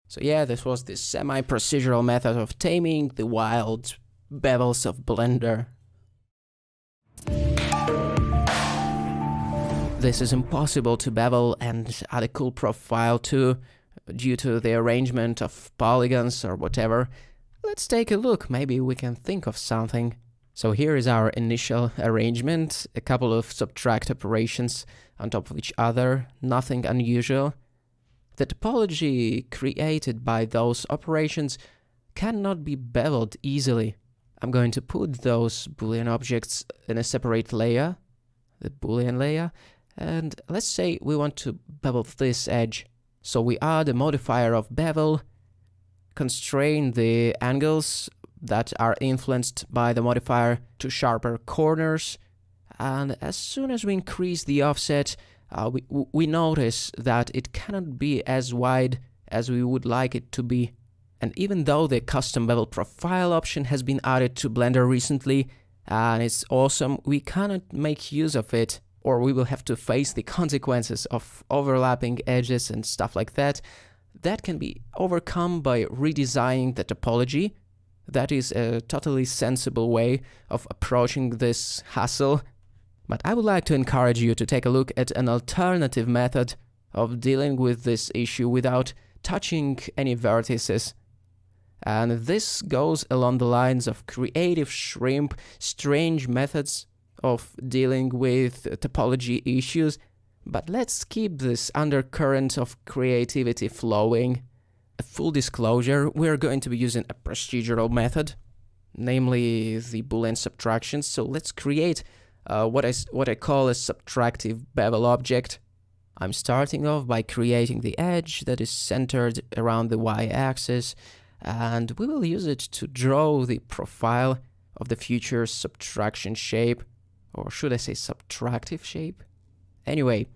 So yeah, this was the semi-procedural method of taming the wild bevels of Blender. This is impossible to bevel and add a cool profile to, due to the arrangement of polygons or whatever. Let's take a look, maybe we can think of something. So here is our initial arrangement, a couple of subtract operations on top of each other, nothing unusual. The topology created by those operations cannot be beveled easily. I'm going to put those Boolean objects in a separate layer, the Boolean layer, and let's say we want to bevel this edge. So we add a modifier of bevel, constrain the angles that are influenced by the modifier to sharper corners, and as soon as we increase the offset, we notice that it cannot be as wide as we would like it to be. And even though the custom bevel profile option has been added to Blender recently, and it's awesome, we cannot make use of it, or we will have to face the consequences of overlapping edges and stuff like that. That can be overcome by redesigning the topology, That is a totally sensible way of approaching this hassle. But I would like to encourage you to take a look at an alternative method of dealing with this issue without touching any vertices. And this goes along the lines of creative shrimp, strange methods of dealing with topology issues. But let's keep this undercurrent of creativity flowing. A full disclosure, we're going to be using a procedural method, namely the Boolean subtraction. So let's create what I call a subtractive bevel object. I'm starting off by creating the edge that is centered around the y-axis, and we will use it to draw the profile of the future subtraction shape, or should I say subtractive shape? Anyway,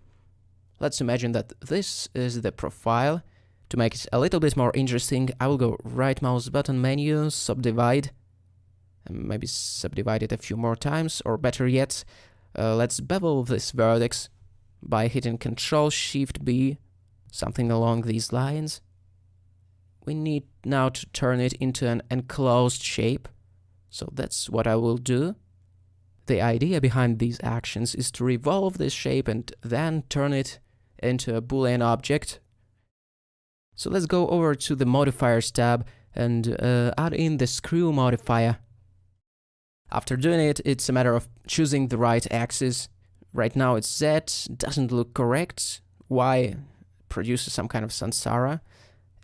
let's imagine that this is the profile. To make it a little bit more interesting, I will go right mouse button menu, subdivide, and maybe subdivide it a few more times, or better yet, let's bevel this vertex by hitting Ctrl-Shift-B, something along these lines. We need now to turn it into an enclosed shape, so that's what I will do. The idea behind these actions is to revolve this shape and then turn it into a Boolean object. So let's go over to the modifiers tab and add in the screw modifier. After doing it, it's a matter of choosing the right axis. Right now it's Z, doesn't look correct. Y produces some kind of samsara.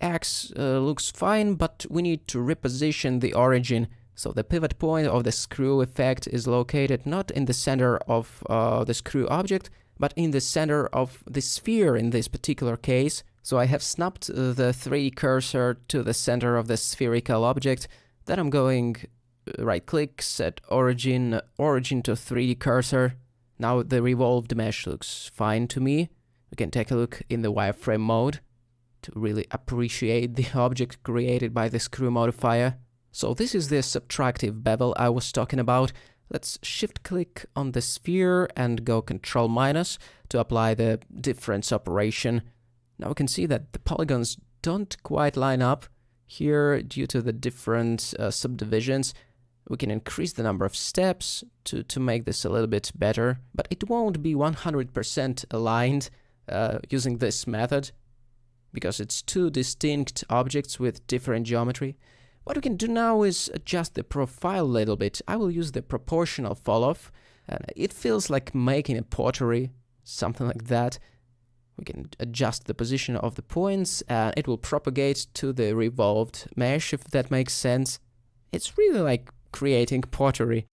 X looks fine, but we need to reposition the origin. So the pivot point of the screw effect is located not in the center of the screw object, but in the center of the sphere in this particular case. So I have snapped the 3D cursor to the center of the spherical object. Then I'm going right-click, set origin to 3D cursor. Now the revolved mesh looks fine to me. We can take a look in the wireframe mode to really appreciate the object created by the screw modifier. So this is the subtractive bevel I was talking about. Let's shift-click on the sphere and go Ctrl- to apply the difference operation. Now we can see that the polygons don't quite line up here due to the different subdivisions. We can increase the number of steps to make this a little bit better, but it won't be 100% aligned using this method because it's two distinct objects with different geometry. What we can do now is adjust the profile a little bit. I will use the proportional fall-off. It feels like making a pottery, something like that. We can adjust the position of the points and it will propagate to the revolved mesh, if that makes sense. It's really like creating pottery.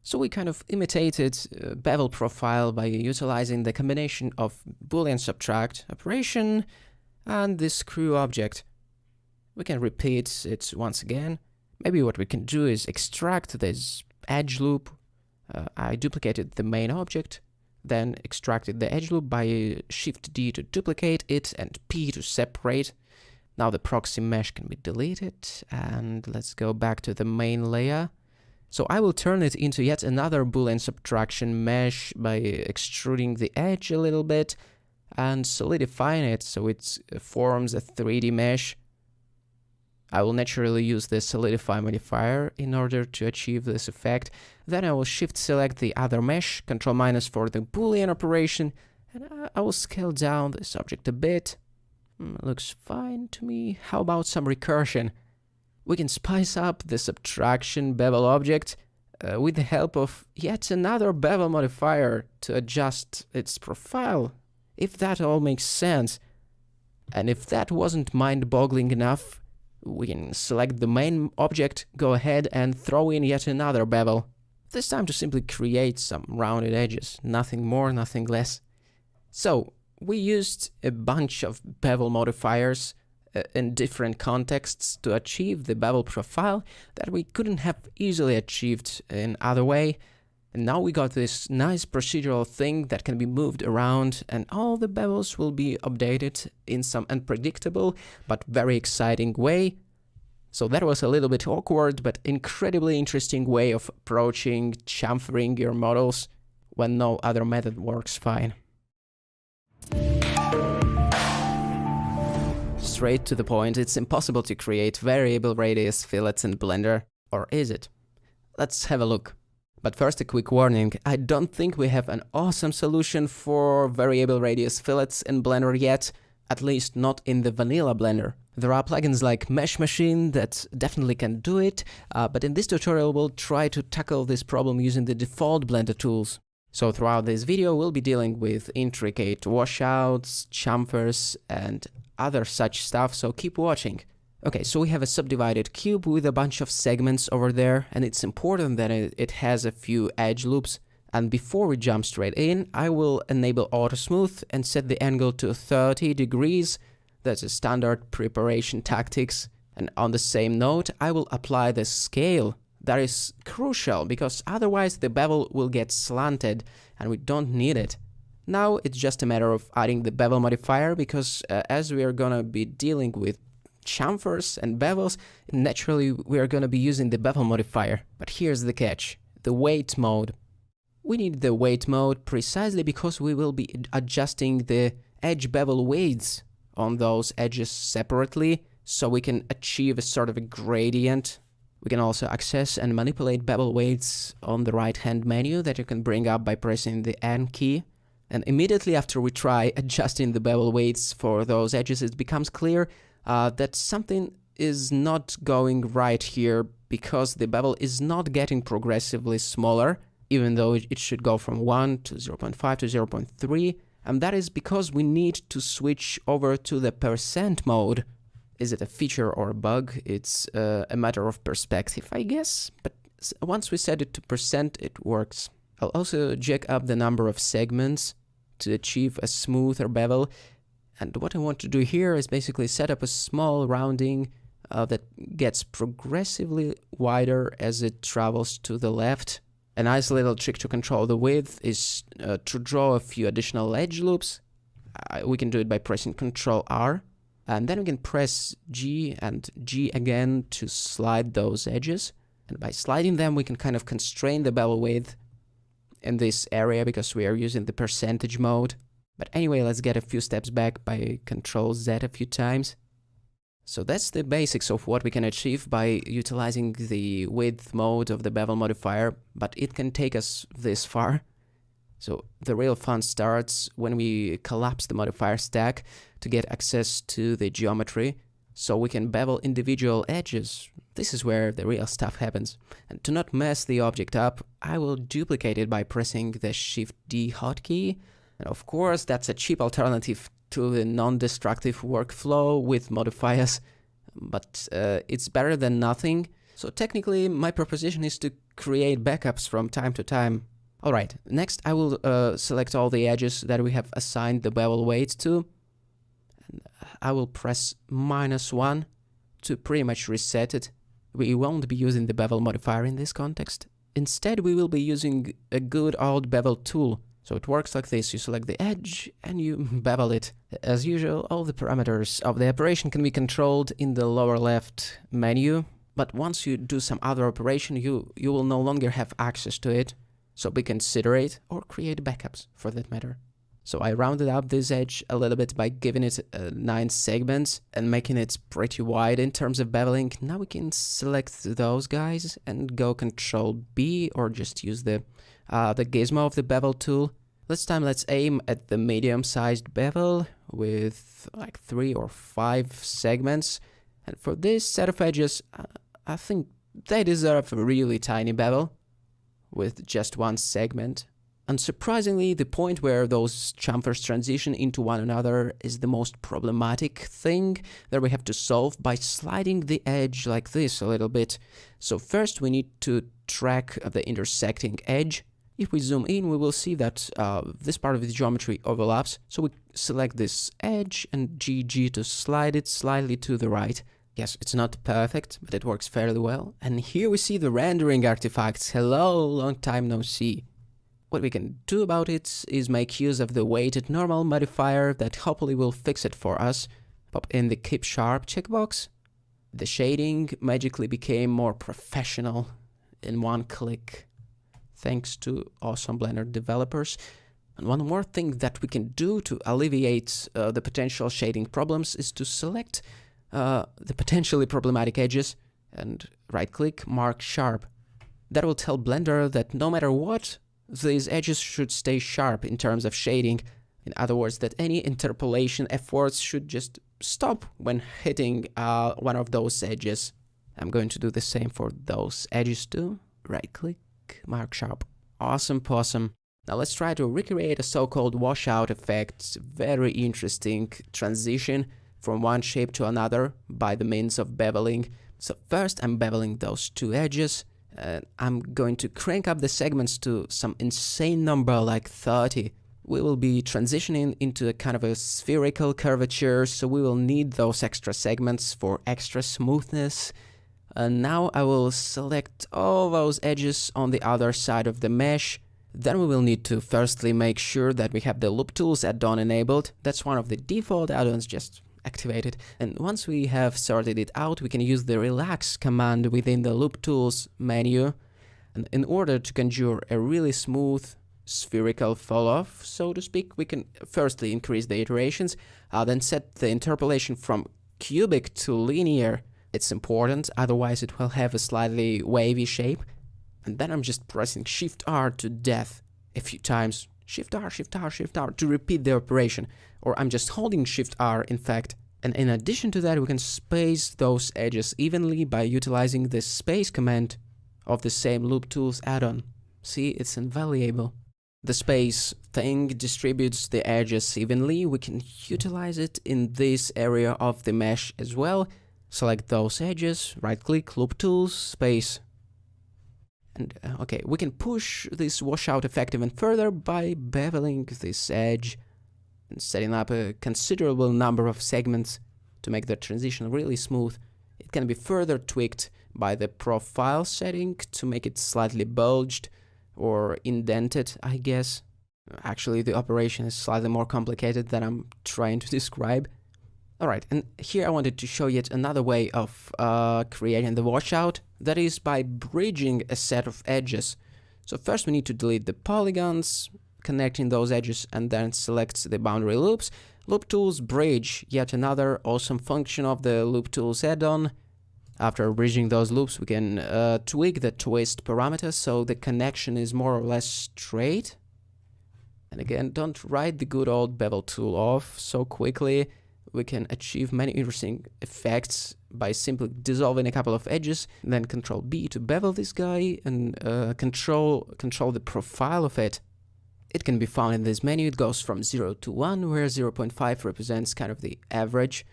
So we kind of imitated bevel profile by utilizing the combination of Boolean subtract operation and this screw object. We can repeat it once again. Maybe what we can do is extract this edge loop. I duplicated the main object, then extracted the edge loop by Shift-D to duplicate it and P to separate. Now the proxy mesh can be deleted, and let's go back to the main layer. So I will turn it into yet another Boolean subtraction mesh by extruding the edge a little bit and solidifying it so it forms a 3D mesh. I will naturally use the solidify modifier in order to achieve this effect. Then I will shift select the other mesh, Ctrl- for the Boolean operation, and I will scale down this object a bit. Looks fine to me. How about some recursion? We can spice up the subtraction bevel object with the help of yet another bevel modifier to adjust its profile, if that all makes sense. And if that wasn't mind-boggling enough, we can select the main object, go ahead and throw in yet another bevel. This time to simply create some rounded edges, nothing more, nothing less. So, we used a bunch of bevel modifiers in different contexts to achieve the bevel profile that we couldn't have easily achieved in other way. And now we got this nice procedural thing that can be moved around, and all the bevels will be updated in some unpredictable but very exciting way. So that was a little bit awkward but incredibly interesting way of approaching chamfering your models when no other method works fine. straight to the point, it's impossible to create variable radius fillets in Blender, or is it? Let's have a look. But first a quick warning, I don't think we have an awesome solution for variable radius fillets in Blender yet, at least not in the vanilla Blender. There are plugins like Mesh Machine that definitely can do it, but in this tutorial we'll try to tackle this problem using the default Blender tools. So throughout this video we'll be dealing with intricate washouts, chamfers and other such stuff, so keep watching. Okay, so we have a subdivided cube with a bunch of segments over there, and it's important that it has a few edge loops. And before we jump straight in, I will enable Auto Smooth and set the angle to 30 degrees. That's a standard preparation tactics. And on the same note, I will apply the scale. That is crucial, because otherwise the bevel will get slanted, and we don't need it. Now it's just a matter of adding the bevel modifier, because as we are gonna be dealing with chamfers and bevels, naturally we are going to be using the bevel modifier. But here's the catch, the weight mode. We need the weight mode precisely because we will be adjusting the edge bevel weights on those edges separately, so we can achieve a sort of a gradient. We can also access and manipulate bevel weights on the right hand menu that you can bring up by pressing the N key. And immediately after we try adjusting the bevel weights for those edges, it becomes clear that something is not going right here, because the bevel is not getting progressively smaller, even though it should go from 1 to 0.5 to 0.3, and that is because we need to switch over to the percent mode. Is it a feature or a bug? It's a matter of perspective, I guess, but once we set it to percent, it works. I'll also jack up the number of segments to achieve a smoother bevel. And what I want to do here is basically set up a small rounding that gets progressively wider as it travels to the left. A nice little trick to control the width is to draw a few additional edge loops. We can do it by pressing Ctrl R, and then we can press G and G again to slide those edges. And by sliding them, we can kind of constrain the bevel width in this area because we are using the percentage mode. But anyway, let's get a few steps back by Ctrl Z a few times. So that's the basics of what we can achieve by utilizing the width mode of the bevel modifier, but it can take us this far. So the real fun starts when we collapse the modifier stack to get access to the geometry, so we can bevel individual edges. This is where the real stuff happens. And to not mess the object up, I will duplicate it by pressing the Shift-D hotkey. And of course, that's a cheap alternative to the non-destructive workflow with modifiers, but it's better than nothing. So technically, my proposition is to create backups from time to time. Alright, next I will select all the edges that we have assigned the bevel weight to. And I will press -1 to pretty much reset it. We won't be using the bevel modifier in this context. Instead, we will be using a good old bevel tool. So it works like this: you select the edge and you bevel it. As usual, all the parameters of the operation can be controlled in the lower left menu, but once you do some other operation, you will no longer have access to it. So be considerate, or create backups for that matter. So I rounded up this edge a little bit by giving it 9 segments and making it pretty wide in terms of beveling. Now we can select those guys and go Ctrl B, or just use the gizmo of the bevel tool. This time let's aim at the medium-sized bevel with like 3 or 5 segments. And for this set of edges, I think they deserve a really tiny bevel with just 1 segment. Unsurprisingly, the point where those chamfers transition into one another is the most problematic thing that we have to solve by sliding the edge like this a little bit. So first we need to track the intersecting edge. If we zoom in, we will see that this part of the geometry overlaps. So we select this edge and GG to slide it slightly to the right. Yes, it's not perfect, but it works fairly well. And here we see the rendering artifacts. Hello, long time no see. What we can do about it is make use of the weighted normal modifier that hopefully will fix it for us. Pop in the Keep Sharp checkbox. The shading magically became more professional in one click, thanks to awesome Blender developers. And one more thing that we can do to alleviate the potential shading problems is to select the potentially problematic edges and right-click Mark Sharp. That will tell Blender that no matter what, these edges should stay sharp in terms of shading. In other words, that any interpolation efforts should just stop when hitting one of those edges. I'm going to do the same for those edges too. Right-click, Mark Sharp. Awesome possum. Now let's try to recreate a so-called washout effect. Very interesting transition from one shape to another by the means of beveling. So first I'm beveling those two edges. I'm going to crank up the segments to some insane number like 30. We will be transitioning into a kind of a spherical curvature, so we will need those extra segments for extra smoothness. And now I will select all those edges on the other side of the mesh. Then we will need to firstly make sure that we have the Loop Tools add-on enabled. That's one of the default add-ons, just activated. And once we have sorted it out, we can use the Relax command within the Loop Tools menu. And in order to conjure a really smooth spherical fall-off, so to speak, we can firstly increase the iterations, then set the interpolation from cubic to linear. It's important, otherwise it will have a slightly wavy shape. And then I'm just pressing Shift-R to death a few times. Shift-R, Shift-R, Shift-R to repeat the operation. Or I'm just holding Shift-R, in fact. And in addition to that, we can space those edges evenly by utilizing the space command of the same Loop Tools add-on. See, it's invaluable. The space thing distributes the edges evenly. We can utilize it in this area of the mesh as well. Select those edges, right-click, Loop Tools, space. And okay, we can push this washout effect even further by beveling this edge and setting up a considerable number of segments to make the transition really smooth. It can be further tweaked by the profile setting to make it slightly bulged or indented, I guess. Actually, the operation is slightly more complicated than I'm trying to describe. Alright, and here I wanted to show yet another way of creating the washout, that is by bridging a set of edges. So first we need to delete the polygons connecting those edges and then select the boundary loops. Loop Tools Bridge, yet another awesome function of the Loop Tools add-on. After bridging those loops, we can tweak the twist parameter so the connection is more or less straight. And again, don't write the good old bevel tool off so quickly. We can achieve many interesting effects by simply dissolving a couple of edges, and then Ctrl B to bevel this guy, and control the profile of it. It can be found in this menu. It goes from 0 to 1, where 0.5 represents kind of the average.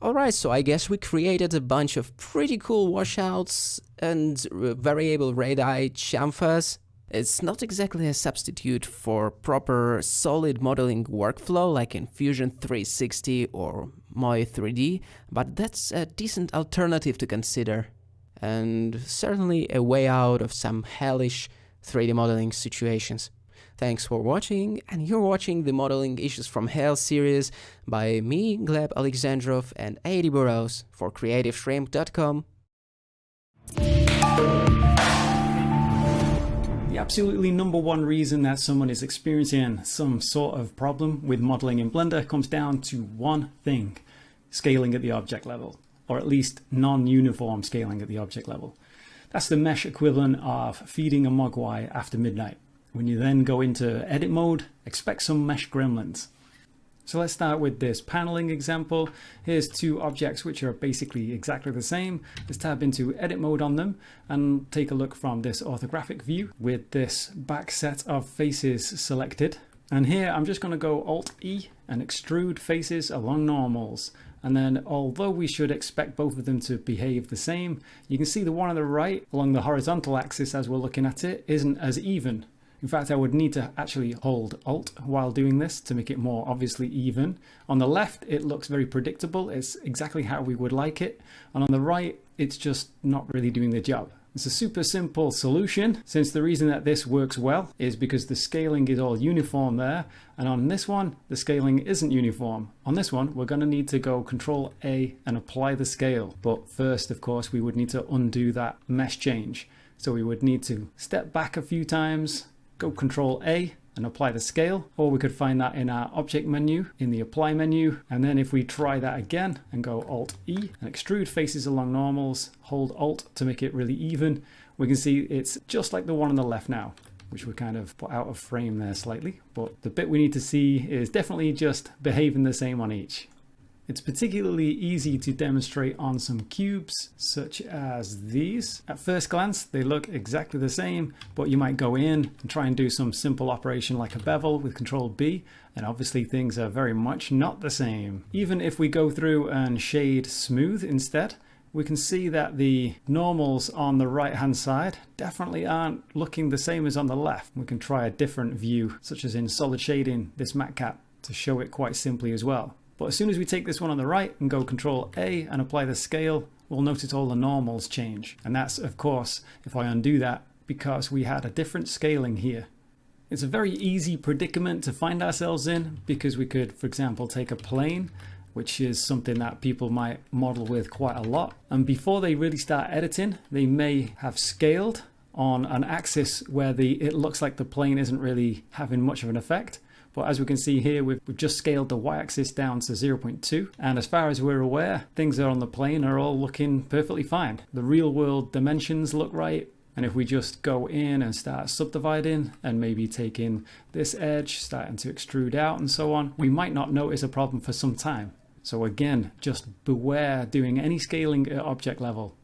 Alright, so I guess we created a bunch of pretty cool washouts and variable radii chamfers. It's not exactly a substitute for proper solid modeling workflow like in Fusion 360 or Moai 3D, but that's a decent alternative to consider, and certainly a way out of some hellish 3D modeling situations. Thanks for watching, and you're watching the Modeling Issues from Hell series by me, Gleb Alexandrov, and Adi Burrows for CreativeShrimp.com. The absolutely number one reason that someone is experiencing some sort of problem with modeling in Blender comes down to one thing: scaling at the object level, or at least non-uniform scaling at the object level. That's the mesh equivalent of feeding a mogwai after midnight. When you then go into edit mode, expect some mesh gremlins. So let's start with this paneling example. Here's two objects which are basically exactly the same. Let's tab into edit mode on them and take a look from this orthographic view with this back set of faces selected. And here I'm just going to go Alt E and extrude faces along normals. And then although we should expect both of them to behave the same, you can see the one on the right along the horizontal axis as we're looking at it isn't as even. In fact, I would need to actually hold Alt while doing this to make it more obviously even. On the left, it looks very predictable. It's exactly how we would like it. And on the right, it's just not really doing the job. It's a super simple solution, since the reason that this works well is because the scaling is all uniform there. And on this one, the scaling isn't uniform. On this one, we're going to need to go Control A and apply the scale. But first, of course, we would need to undo that mesh change. So we would need to step back a few times, go Control A, and apply the scale, or we could find that in our object menu in the apply menu. And then if we try that again and go Alt E and extrude faces along normals, hold Alt to make it really even, we can see it's just like the one on the left now, which we kind of put out of frame there slightly, but the bit we need to see is definitely just behaving the same on each. It's particularly easy to demonstrate on some cubes such as these. At first glance they look exactly the same, but you might go in and try and do some simple operation like a bevel with Control B, and obviously things are very much not the same. Even if we go through and shade smooth instead, we can see that the normals on the right hand side definitely aren't looking the same as on the left. We can try a different view, such as in solid shading this matte cap, to show it quite simply as well. But as soon as we take this one on the right and go Control A and apply the scale, we'll notice all the normals change. And that's, of course, if I undo that, because we had a different scaling here. It's a very easy predicament to find ourselves in, because we could, for example, take a plane, which is something that people might model with quite a lot. And before they really start editing, they may have scaled on an axis where it looks like the plane isn't really having much of an effect. But as we can see here, we've just scaled the y-axis down to 0.2. And as far as we're aware, things that are on the plane are all looking perfectly fine. The real world dimensions look right. And if we just go in and start subdividing and maybe taking this edge, starting to extrude out and so on, we might not notice a problem for some time. So again, just beware doing any scaling at object level.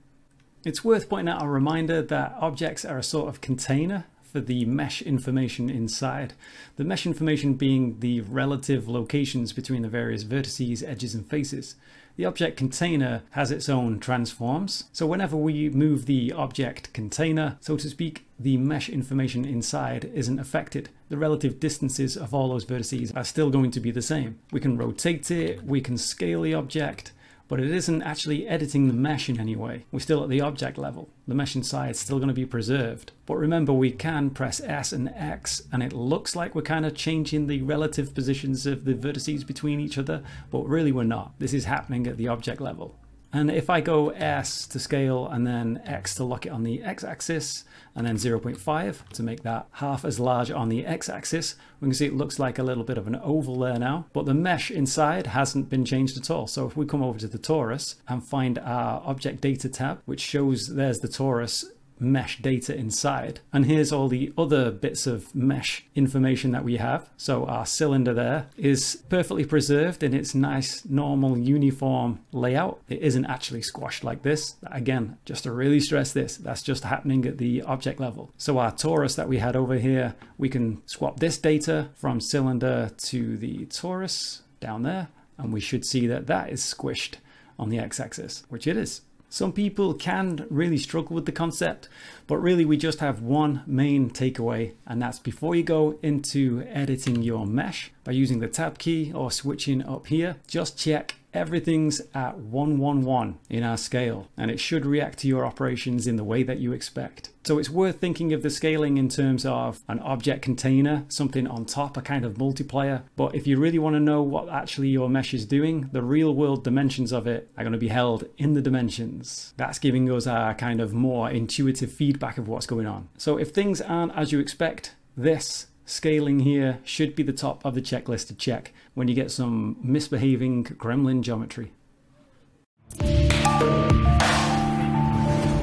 It's worth pointing out a reminder that objects are a sort of container for the mesh information inside. The mesh information being the relative locations between the various vertices, edges and faces. The object container has its own transforms. So whenever we move the object container, so to speak, the mesh information inside isn't affected. The relative distances of all those vertices are still going to be the same. We can rotate it, we can scale the object, but it isn't actually editing the mesh in any way. We're still at the object level. The mesh inside is still going to be preserved. But remember, we can press S and X, and it looks like we're kind of changing the relative positions of the vertices between each other, but really we're not. This is happening at the object level. And if I go S to scale and then X to lock it on the X-axis, and then 0.5 to make that half as large on the X-axis, we can see it looks like a little bit of an oval there now, but the mesh inside hasn't been changed at all. So if we come over to the torus and find our object data tab, which shows there's the torus mesh data inside, and here's all the other bits of mesh information that we have. So our cylinder there is perfectly preserved in its nice normal uniform layout. It isn't actually squashed like this. Again, just to really stress this, that's just happening at the object level. So our torus that we had over here, we can swap this data from cylinder to the torus down there, and we should see that that is squished on the x-axis, which it is. Some people can really struggle with the concept, but really we just have one main takeaway, and that's before you go into editing your mesh by using the tab key or switching up here, just check everything's at 111 in our scale, and it should react to your operations in the way that you expect. So it's worth thinking of the scaling in terms of an object container, something on top, a kind of multiplier. But if you really want to know what actually your mesh is doing, the real world dimensions of it are going to be held in the dimensions. That's giving us our kind of more intuitive feedback of what's going on. So if things aren't as you expect, this scaling here should be the top of the checklist to check when you get some misbehaving gremlin geometry.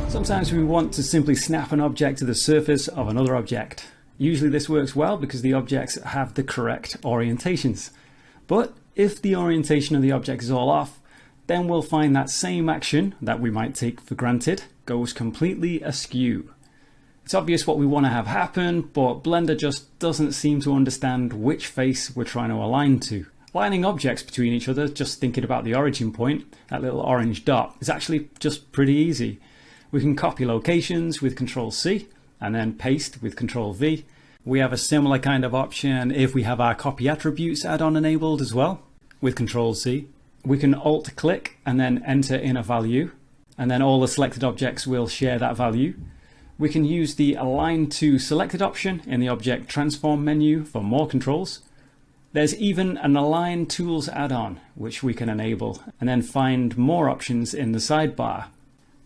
Sometimes we want to simply snap an object to the surface of another object. Usually this works well because the objects have the correct orientations. But if the orientation of the object is all off, then we'll find that same action that we might take for granted goes completely askew. It's obvious what we want to have happen, but Blender just doesn't seem to understand which face we're trying to align to. Aligning objects between each other, just thinking about the origin point, that little orange dot, is actually just pretty easy. We can copy locations with Control C and then paste with Control V. We have a similar kind of option if we have our copy attributes add-on enabled as well with Control C. We can Alt click and then enter in a value, and then all the selected objects will share that value. We can use the Align to Selected option in the Object Transform menu for more controls. There's even an Align Tools add-on, which we can enable, and then find more options in the sidebar.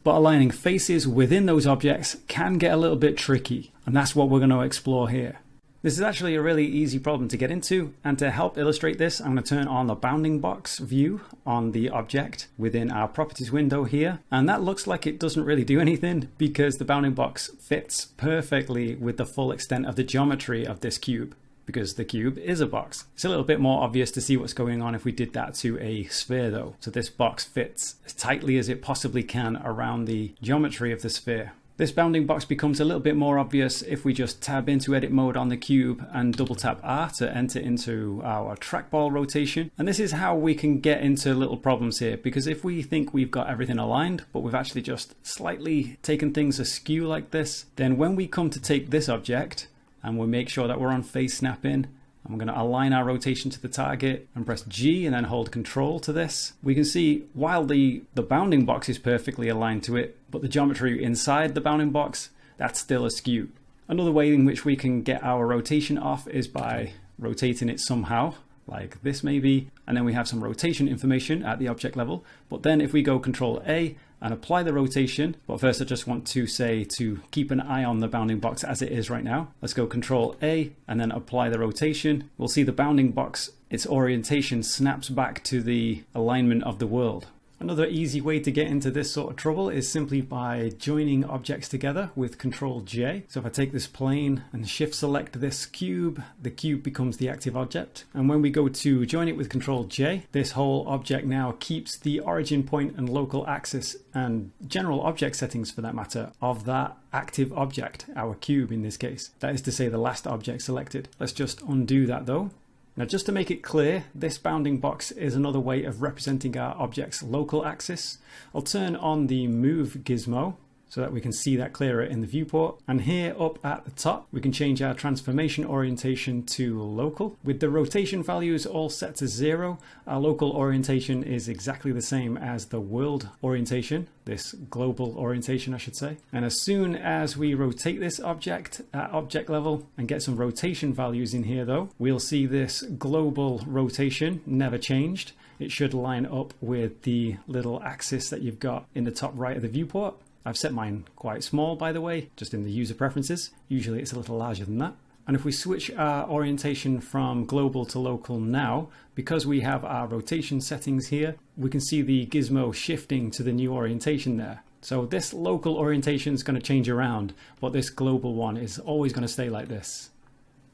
But aligning faces within those objects can get a little bit tricky, and that's what we're going to explore here. This is actually a really easy problem to get into, and to help illustrate this, I'm going to turn on the bounding box view on the object within our properties window here, and that looks like it doesn't really do anything because the bounding box fits perfectly with the full extent of the geometry of this cube, because the cube is a box. It's a little bit more obvious to see what's going on if we did that to a sphere though. So this box fits as tightly as it possibly can around the geometry of the sphere. This bounding box becomes a little bit more obvious if we just tab into edit mode on the cube and double tap R to enter into our trackball rotation. And this is how we can get into little problems here, because if we think we've got everything aligned, but we've actually just slightly taken things askew like this, then when we come to take this object and we make sure that we're on face snap in, I'm going to align our rotation to the target and press G and then hold Control to this. We can see while the bounding box is perfectly aligned to it, but the geometry inside the bounding box, that's still askew. Another way in which we can get our rotation off is by rotating it somehow, like this maybe, and then we have some rotation information at the object level. But then if we go Control A and apply the rotation, but first I just want to say to keep an eye on the bounding box as it is right now. Let's go Control A and then apply the rotation. We'll see the bounding box, its orientation snaps back to the alignment of the world. Another easy way to get into this sort of trouble is simply by joining objects together with Control J. So if I take this plane and shift select this cube, the cube becomes the active object. And when we go to join it with Control J, this whole object now keeps the origin point and local axis and general object settings for that matter of that active object, our cube in this case. That is to say the last object selected. Let's just undo that though. Now just to make it clear, this bounding box is another way of representing our object's local axis. I'll turn on the move gizmo so that we can see that clearer in the viewport. And here up at the top, we can change our transformation orientation to local. With the rotation values all set to 0, our local orientation is exactly the same as the world orientation, this global orientation I should say. And as soon as we rotate this object at object level and get some rotation values in here though, we'll see this global rotation never changed. It should line up with the little axis that you've got in the top right of the viewport. I've set mine quite small, by the way, just in the user preferences. Usually it's a little larger than that. And if we switch our orientation from global to local now, because we have our rotation settings here, we can see the gizmo shifting to the new orientation there. So this local orientation is going to change around, but this global one is always going to stay like this.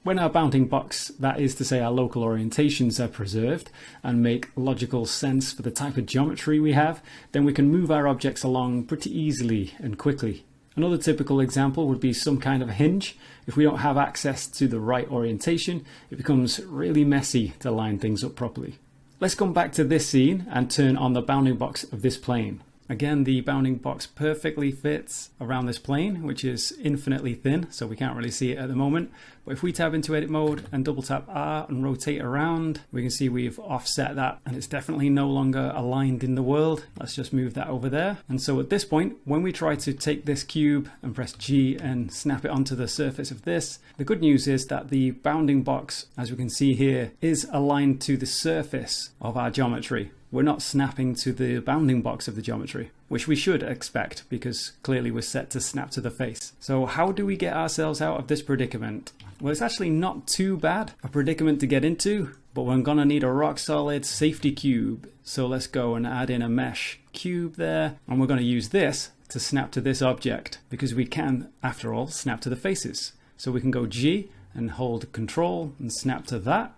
When our bounding box, that is to say our local orientations, are preserved and make logical sense for the type of geometry we have, then we can move our objects along pretty easily and quickly. Another typical example would be some kind of hinge. If we don't have access to the right orientation, it becomes really messy to line things up properly. Let's come back to this scene and turn on the bounding box of this plane. Again, the bounding box perfectly fits around this plane, which is infinitely thin, so we can't really see it at the moment. But if we tab into edit mode and double tap R and rotate around, we can see we've offset that and it's definitely no longer aligned in the world. Let's just move that over there. And so at this point, when we try to take this cube and press G and snap it onto the surface of this, the good news is that the bounding box, as we can see here, is aligned to the surface of our geometry. We're not snapping to the bounding box of the geometry, which we should expect because clearly we're set to snap to the face. So how do we get ourselves out of this predicament? Well, it's actually not too bad a predicament to get into, but we're going to need a rock solid safety cube. So let's go and add in a mesh cube there, and we're going to use this to snap to this object because we can, after all, snap to the faces. So we can go G and hold Control and snap to that.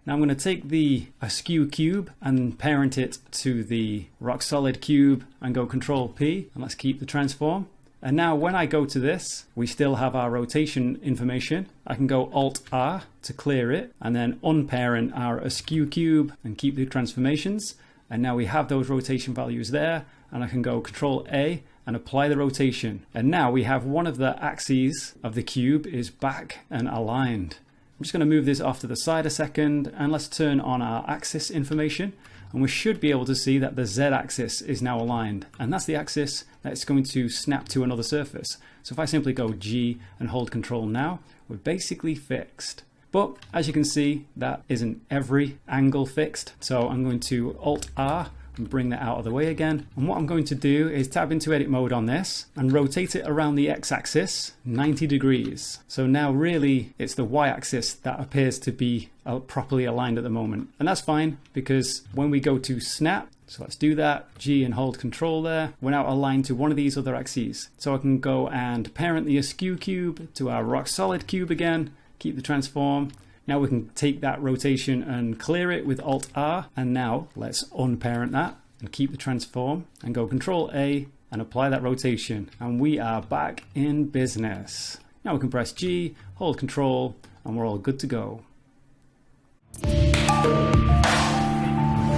Now I'm going to take the askew cube and parent it to the rock solid cube and go Control P, and let's keep the transform. And now when I go to this, we still have our rotation information. I can go Alt R to clear it and then unparent our askew cube and keep the transformations. And now we have those rotation values there, and I can go Control A and apply the rotation. And now we have one of the axes of the cube is back and aligned. I'm just going to move this off to the side a second and let's turn on our axis information, and we should be able to see that the Z axis is now aligned, and that's the axis that's going to snap to another surface. So if I simply go G and hold Control now, we're basically fixed. But as you can see, that isn't every angle fixed. So I'm going to Alt R and bring that out of the way again. And what I'm going to do is tab into edit mode on this and rotate it around the x-axis 90 degrees. So now really it's the y-axis that appears to be properly aligned at the moment. And that's fine, because when we go to snap, so let's do that, G and hold control there, we're now aligned to one of these other axes. So I can go and parent the askew cube to our rock solid cube again, keep the transform. Now we can take that rotation and clear it with Alt R, and now let's unparent that and keep the transform and go Control A and apply that rotation, and we are back in business. Now we can press G, hold control, and we're all good to go.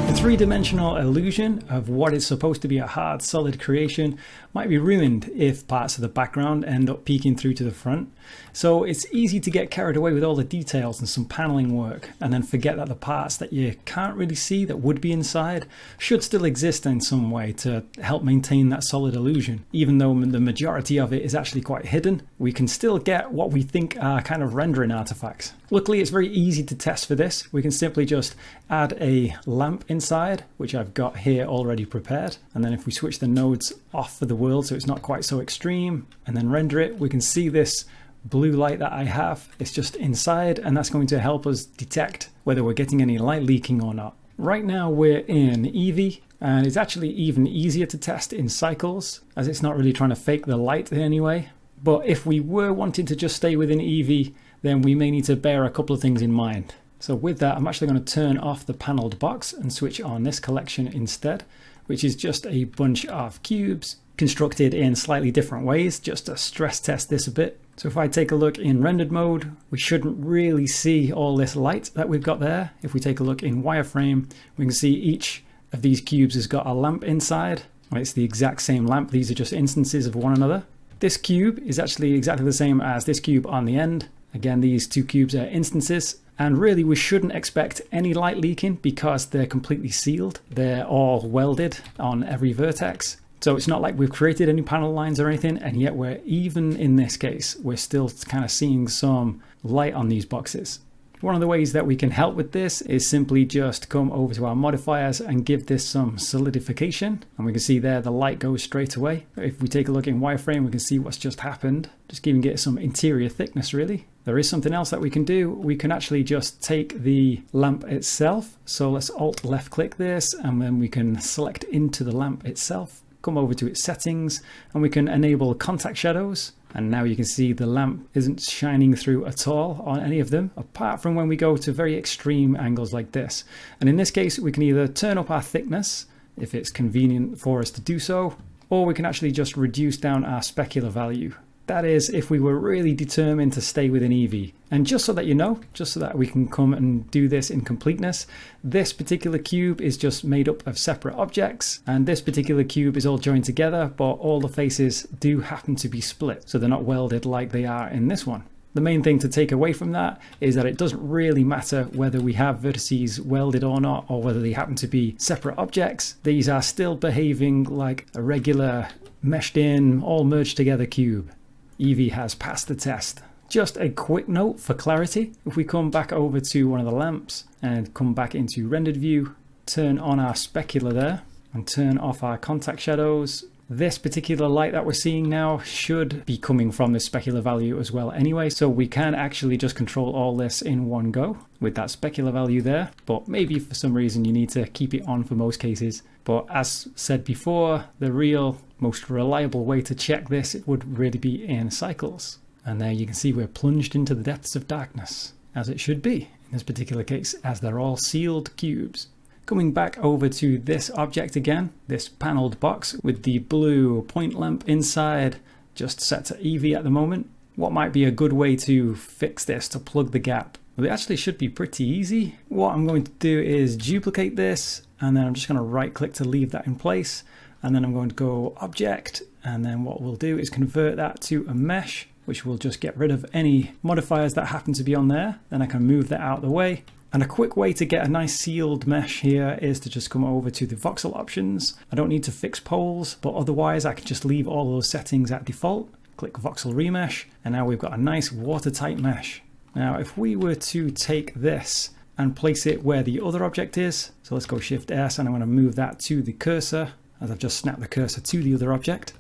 The three-dimensional illusion of what is supposed to be a hard, solid creation might be ruined if parts of the background end up peeking through to the front. So it's easy to get carried away with all the details and some paneling work, and then forget that the parts that you can't really see that would be inside should still exist in some way to help maintain that solid illusion. Even though the majority of it is actually quite hidden, we can still get what we think are kind of rendering artifacts. Luckily, it's very easy to test for this. We can simply just add a lamp inside, which I've got here already prepared. And then if we switch the nodes off for the world so it's not quite so extreme, and then render it, we can see this blue light that I have. It's just inside, and that's going to help us detect whether we're getting any light leaking or not. Right now we're in Eevee, and it's actually even easier to test in Cycles, as it's not really trying to fake the light anyway. But if we were wanting to just stay within Eevee, then we may need to bear a couple of things in mind. So with that, I'm actually going to turn off the paneled box and switch on this collection instead, which is just a bunch of cubes constructed in slightly different ways, just to stress test this a bit. So if I take a look in rendered mode, we shouldn't really see all this light that we've got there. If we take a look in wireframe, we can see each of these cubes has got a lamp inside. Well, it's the exact same lamp, these are just instances of one another. This cube is actually exactly the same as this cube on the end. Again, these two cubes are instances, and really we shouldn't expect any light leaking because they're completely sealed. They're all welded on every vertex. So it's not like we've created any panel lines or anything, and yet we're, even in this case, we're still kind of seeing some light on these boxes. One of the ways that we can help with this is simply just come over to our modifiers and give this some solidification. And we can see there the light goes straight away. If we take a look in wireframe, we can see what's just happened. Just giving it some interior thickness really. There is something else that we can do. We can actually just take the lamp itself. So let's Alt left click this, and then we can select into the lamp itself. Come over to its settings, and we can enable contact shadows. And now you can see the lamp isn't shining through at all on any of them, apart from when we go to very extreme angles like this. And in this case, we can either turn up our thickness, if it's convenient for us to do so, or we can actually just reduce down our specular value. That is, if we were really determined to stay within Eevee. And just so that you know, just so that we can come and do this in completeness, this particular cube is just made up of separate objects, and this particular cube is all joined together, but all the faces do happen to be split, so they're not welded like they are in this one. The main thing to take away from that is that it doesn't really matter whether we have vertices welded or not, or whether they happen to be separate objects. These are still behaving like a regular meshed in, all merged together cube. Eevee has passed the test. Just a quick note for clarity, if we come back over to one of the lamps and come back into rendered view, turn on our specular there and turn off our contact shadows, this particular light that we're seeing now should be coming from this specular value as well anyway, so we can actually just control all this in one go with that specular value there, but maybe for some reason you need to keep it on for most cases. But as said before, the real most reliable way to check this would really be in Cycles. And there you can see we're plunged into the depths of darkness, as it should be in this particular case, as they're all sealed cubes. Coming back over to this object again, this paneled box with the blue point lamp inside, just set to Eevee at the moment. What might be a good way to fix this, to plug the gap? Well, it actually should be pretty easy. What I'm going to do is duplicate this, and then I'm just going to right click to leave that in place. And then I'm going to go Object, and then what we'll do is convert that to a mesh, which will just get rid of any modifiers that happen to be on there. Then I can move that out of the way. And a quick way to get a nice sealed mesh here is to just come over to the voxel options. I don't need to fix poles, but otherwise I can just leave all those settings at default. Click voxel remesh, and now we've got a nice watertight mesh. Now, if we were to take this and place it where the other object is. So let's go Shift S, and I'm going to move that to the cursor as I've just snapped the cursor to the other object.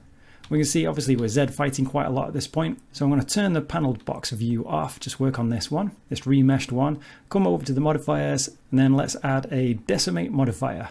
We can see obviously we're Z fighting quite a lot at this point. So I'm going to turn the paneled box view off, just work on this one, this remeshed one, come over to the modifiers, and then let's add a decimate modifier.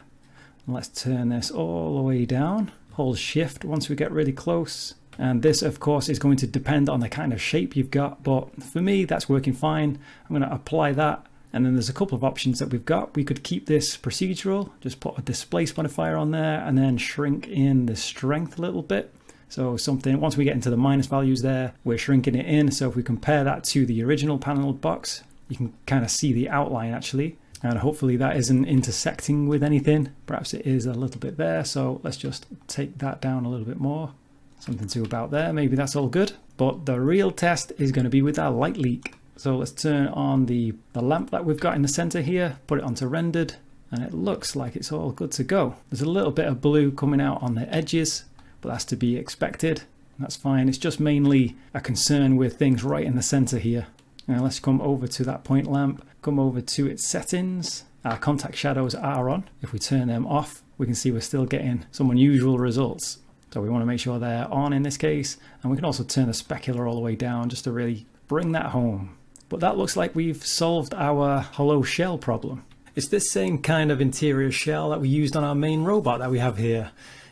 And let's turn this all the way down, hold Shift once we get really close. And this of course is going to depend on the kind of shape you've got, but for me that's working fine. I'm going to apply that. And then there's a couple of options that we've got. We could keep this procedural, just put a displace modifier on there and then shrink in the strength a little bit. So something, once we get into the minus values there, we're shrinking it in. So if we compare that to the original paneled box, you can kind of see the outline actually. And hopefully that isn't intersecting with anything. Perhaps it is a little bit there. So let's just take that down a little bit more. Something to about there, maybe that's all good. But the real test is going to be with our light leak. So let's turn on the lamp that we've got in the center here, put it onto rendered, and it looks like it's all good to go. There's a little bit of blue coming out on the edges, but that's to be expected. That's fine. It's just mainly a concern with things right in the center here. Now let's come over to that point lamp, come over to its settings. Our contact shadows are on. If we turn them off, we can see we're still getting some unusual results. So we want to make sure they're on in this case. And we can also turn the specular all the way down just to really bring that home. But that looks like we've solved our hollow shell problem. It's this same kind of interior shell that we used on our main robot that we have here.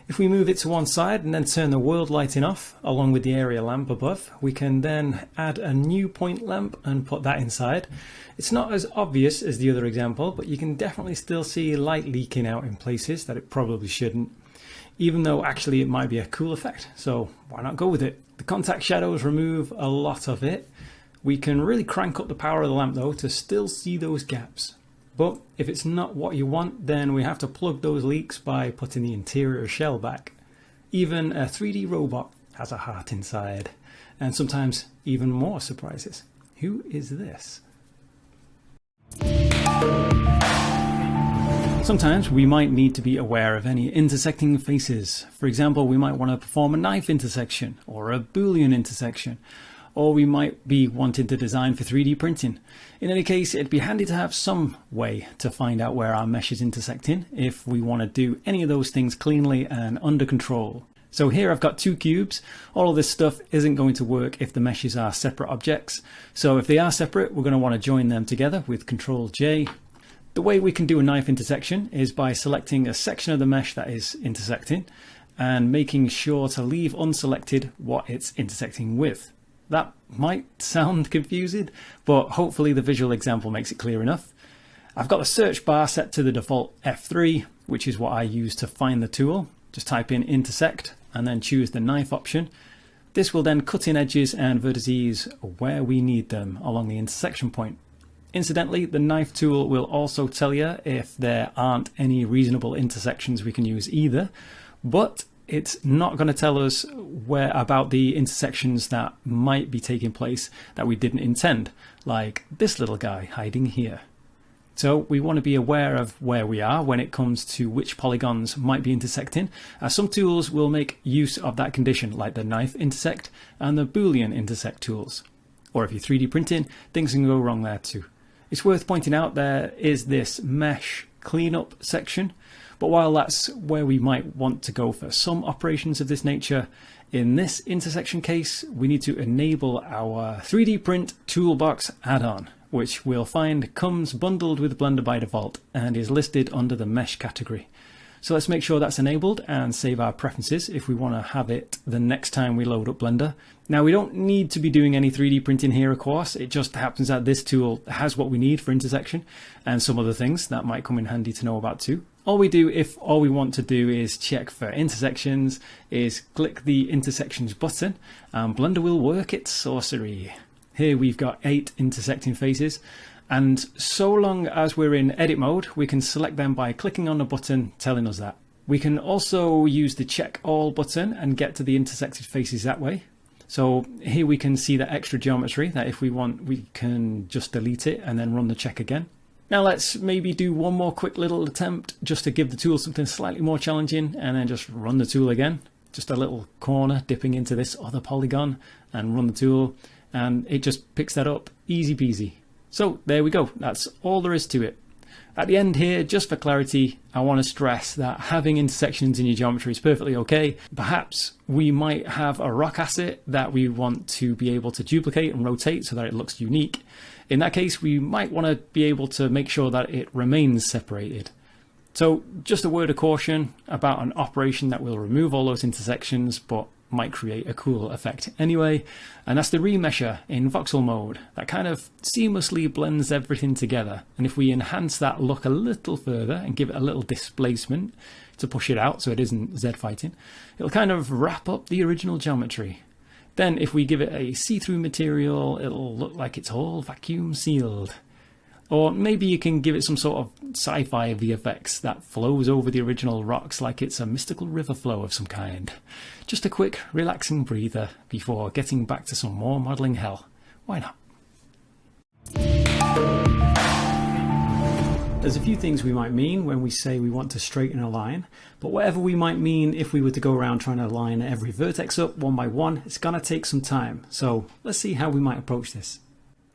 If we move it to one side and then turn the world lighting off along with the area lamp above, we can then add a new point lamp and put that inside. It's not as obvious as the other example, but you can definitely still see light leaking out in places that it probably shouldn't, even though actually it might be a cool effect. So why not go with it? The contact shadows remove a lot of it. We can really crank up the power of the lamp though to still see those gaps. But if it's not what you want, then we have to plug those leaks by putting the interior shell back. Even a 3D robot has a heart inside, and sometimes even more surprises. Who is this? Sometimes we might need to be aware of any intersecting faces. For example, we might want to perform a knife intersection or a Boolean intersection. Or we might be wanting to design for 3D printing. In any case, it'd be handy to have some way to find out where our mesh is intersecting if we want to do any of those things cleanly and under control. So here I've got two cubes. All of this stuff isn't going to work if the meshes are separate objects. So if they are separate, we're going to want to join them together with Ctrl J. The way we can do a knife intersection is by selecting a section of the mesh that is intersecting and making sure to leave unselected what it's intersecting with. That might sound confusing, but hopefully the visual example makes it clear enough. I've got the search bar set to the default F3, which is what I use to find the tool. Just type in intersect and then choose the knife option. This will then cut in edges and vertices where we need them along the intersection point. Incidentally, the knife tool will also tell you if there aren't any reasonable intersections we can use either, but it's not going to tell us where about the intersections that might be taking place that we didn't intend, like this little guy hiding here. So we want to be aware of where we are when it comes to which polygons might be intersecting. Some tools will make use of that condition, like the knife intersect and the Boolean intersect tools. Or if you're 3D printing, things can go wrong there too. It's worth pointing out there is this mesh cleanup section. But while that's where we might want to go for some operations of this nature, in this intersection case, we need to enable our 3D Print Toolbox add-on, which we'll find comes bundled with Blender by default and is listed under the Mesh category. So let's make sure that's enabled and save our preferences if we want to have it the next time we load up Blender. Now we don't need to be doing any 3D printing here, of course. It just happens that this tool has what we need for intersection and some other things that might come in handy to know about too. All we do if all we want to do is check for intersections is click the intersections button and Blender will work its sorcery. Here we've got 8 intersecting faces, and so long as we're in edit mode, we can select them by clicking on the button telling us that. We can also use the check all button and get to the intersected faces that way. So here we can see that extra geometry that if we want, we can just delete it and then run the check again. Now let's maybe do one more quick little attempt just to give the tool something slightly more challenging and then just run the tool again. Just a little corner dipping into this other polygon and run the tool and it just picks that up easy peasy. So there we go, that's all there is to it. At the end here, just for clarity, I want to stress that having intersections in your geometry is perfectly okay. Perhaps we might have a rock asset that we want to be able to duplicate and rotate so that it looks unique. In that case, we might want to be able to make sure that it remains separated. So just a word of caution about an operation that will remove all those intersections, but might create a cool effect anyway, and that's the remesher in voxel mode. That kind of seamlessly blends everything together, and if we enhance that look a little further and give it a little displacement to push it out so it isn't Z fighting, it'll kind of wrap up the original geometry. Then if we give it a see-through material, it'll look like it's all vacuum sealed. Or maybe you can give it some sort of sci-fi VFX that flows over the original rocks like it's a mystical river flow of some kind. Just a quick, relaxing breather before getting back to some more modelling hell. Why not? There's a few things we might mean when we say we want to straighten a line, but whatever we might mean if we were to go around trying to line every vertex up one by one, it's going to take some time. So let's see how we might approach this.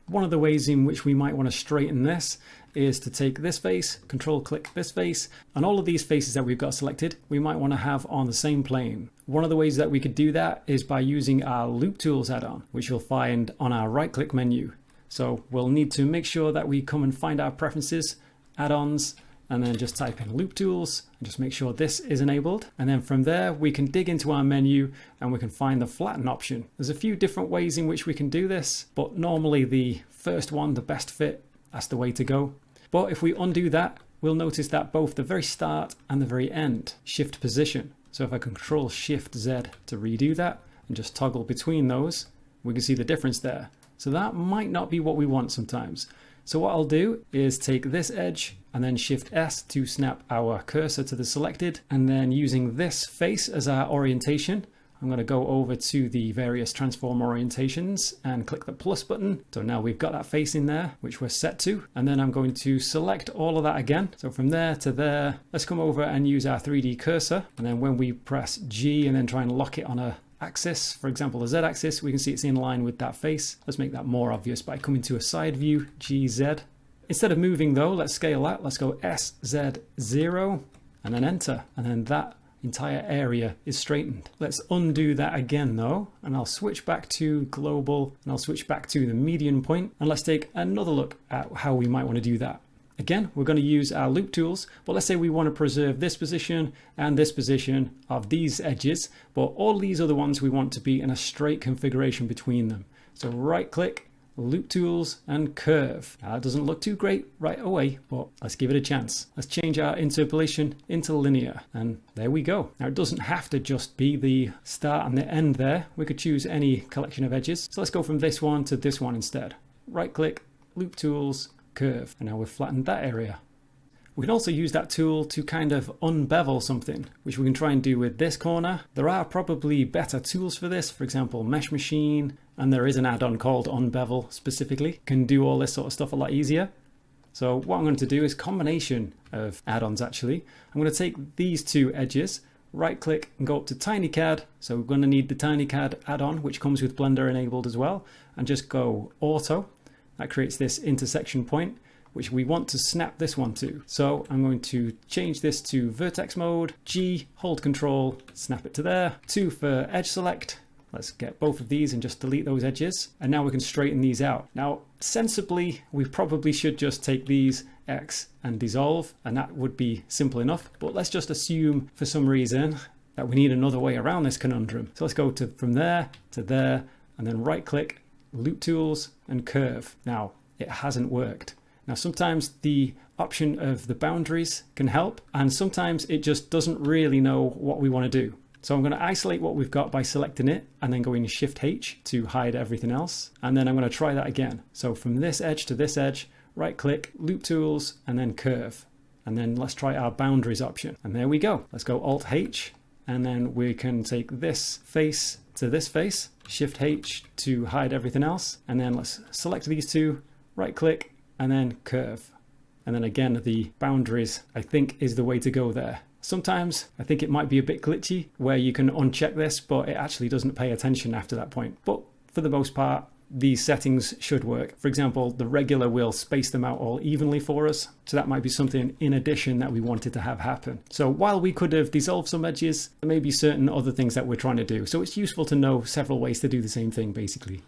One of the ways in which we might want to straighten this is to take this face, control click this face, and all of these faces that we've got selected, we might want to have on the same plane. One of the ways that we could do that is by using our Loop Tools add-on, which you'll find on our right click menu. So we'll need to make sure that we come and find our preferences, add-ons, and then just type in Loop Tools and just make sure this is enabled. And then from there, we can dig into our menu and we can find the flatten option. There's a few different ways in which we can do this, but normally the first one, the best fit, that's the way to go. But if we undo that, we'll notice that both the very start and the very end shift position. So if I control Shift Z to redo that and just toggle between those, we can see the difference there. So that might not be what we want sometimes. So what I'll do is take this edge and then Shift S to snap our cursor to the selected, and then using this face as our orientation, I'm going to go over to the various transform orientations and click the plus button. So now we've got that face in there, which we're set to. And then I'm going to select all of that again. So from there to there, let's come over and use our 3D cursor. And then when we press G and then try and lock it on a axis, for example the Z axis, we can see it's in line with that face. Let's make that more obvious by coming to a side view, GZ. Instead of moving though, let's scale that. Let's go SZ0 and then enter. And then that entire area is straightened. Let's undo that again though, and I'll switch back to global and I'll switch back to the median point, and let's take another look at how we might want to do that. Again, we're going to use our loop tools, but let's say we want to preserve this position and this position of these edges, but all these other ones we want to be in a straight configuration between them. So right click, loop tools and curve. Now that doesn't look too great right away, but let's give it a chance. Let's change our interpolation into linear, and there we go. Now it doesn't have to just be the start and the end there. We could choose any collection of edges. So let's go from this one to this one instead. Right click, loop tools, curve, and now we've flattened that area. We can also use that tool to kind of unbevel something, which we can try and do with this corner. There are probably better tools for this, for example Mesh Machine, and there is an add-on called Unbevel specifically. Can do all this sort of stuff a lot easier. So what I'm going to do is a combination of add-ons actually. I'm going to take these two edges, right click and go up to TinyCAD. So we're going to need the TinyCAD add-on, which comes with Blender enabled as well, and just go Auto. That creates this intersection point, which we want to snap this one to. So I'm going to change this to vertex mode, G, hold control, snap it to there. 2 for edge select. Let's get both of these and just delete those edges. And now we can straighten these out. Now, sensibly, we probably should just take these X and dissolve, and that would be simple enough. But let's just assume for some reason that we need another way around this conundrum. So let's go from there to there, and then right click, loop tools and curve. Now, it hasn't worked. Now, sometimes the option of the boundaries can help, and sometimes it just doesn't really know what we want to do. So I'm going to isolate what we've got by selecting it and then going Shift H to hide everything else. And then I'm going to try that again. So from this edge to this edge, right click, loop tools, and then curve. And then let's try our boundaries option. And there we go. Let's go Alt H, and then we can take this face to this face, Shift H to hide everything else. And then let's select these two, right click, and then curve. And then again, the boundaries, I think, is the way to go there. Sometimes I think it might be a bit glitchy where you can uncheck this, but it actually doesn't pay attention after that point. But for the most part, these settings should work. For example, the regular will space them out all evenly for us. So that might be something in addition that we wanted to have happen. So while we could have dissolved some edges, there may be certain other things that we're trying to do. So it's useful to know several ways to do the same thing, basically.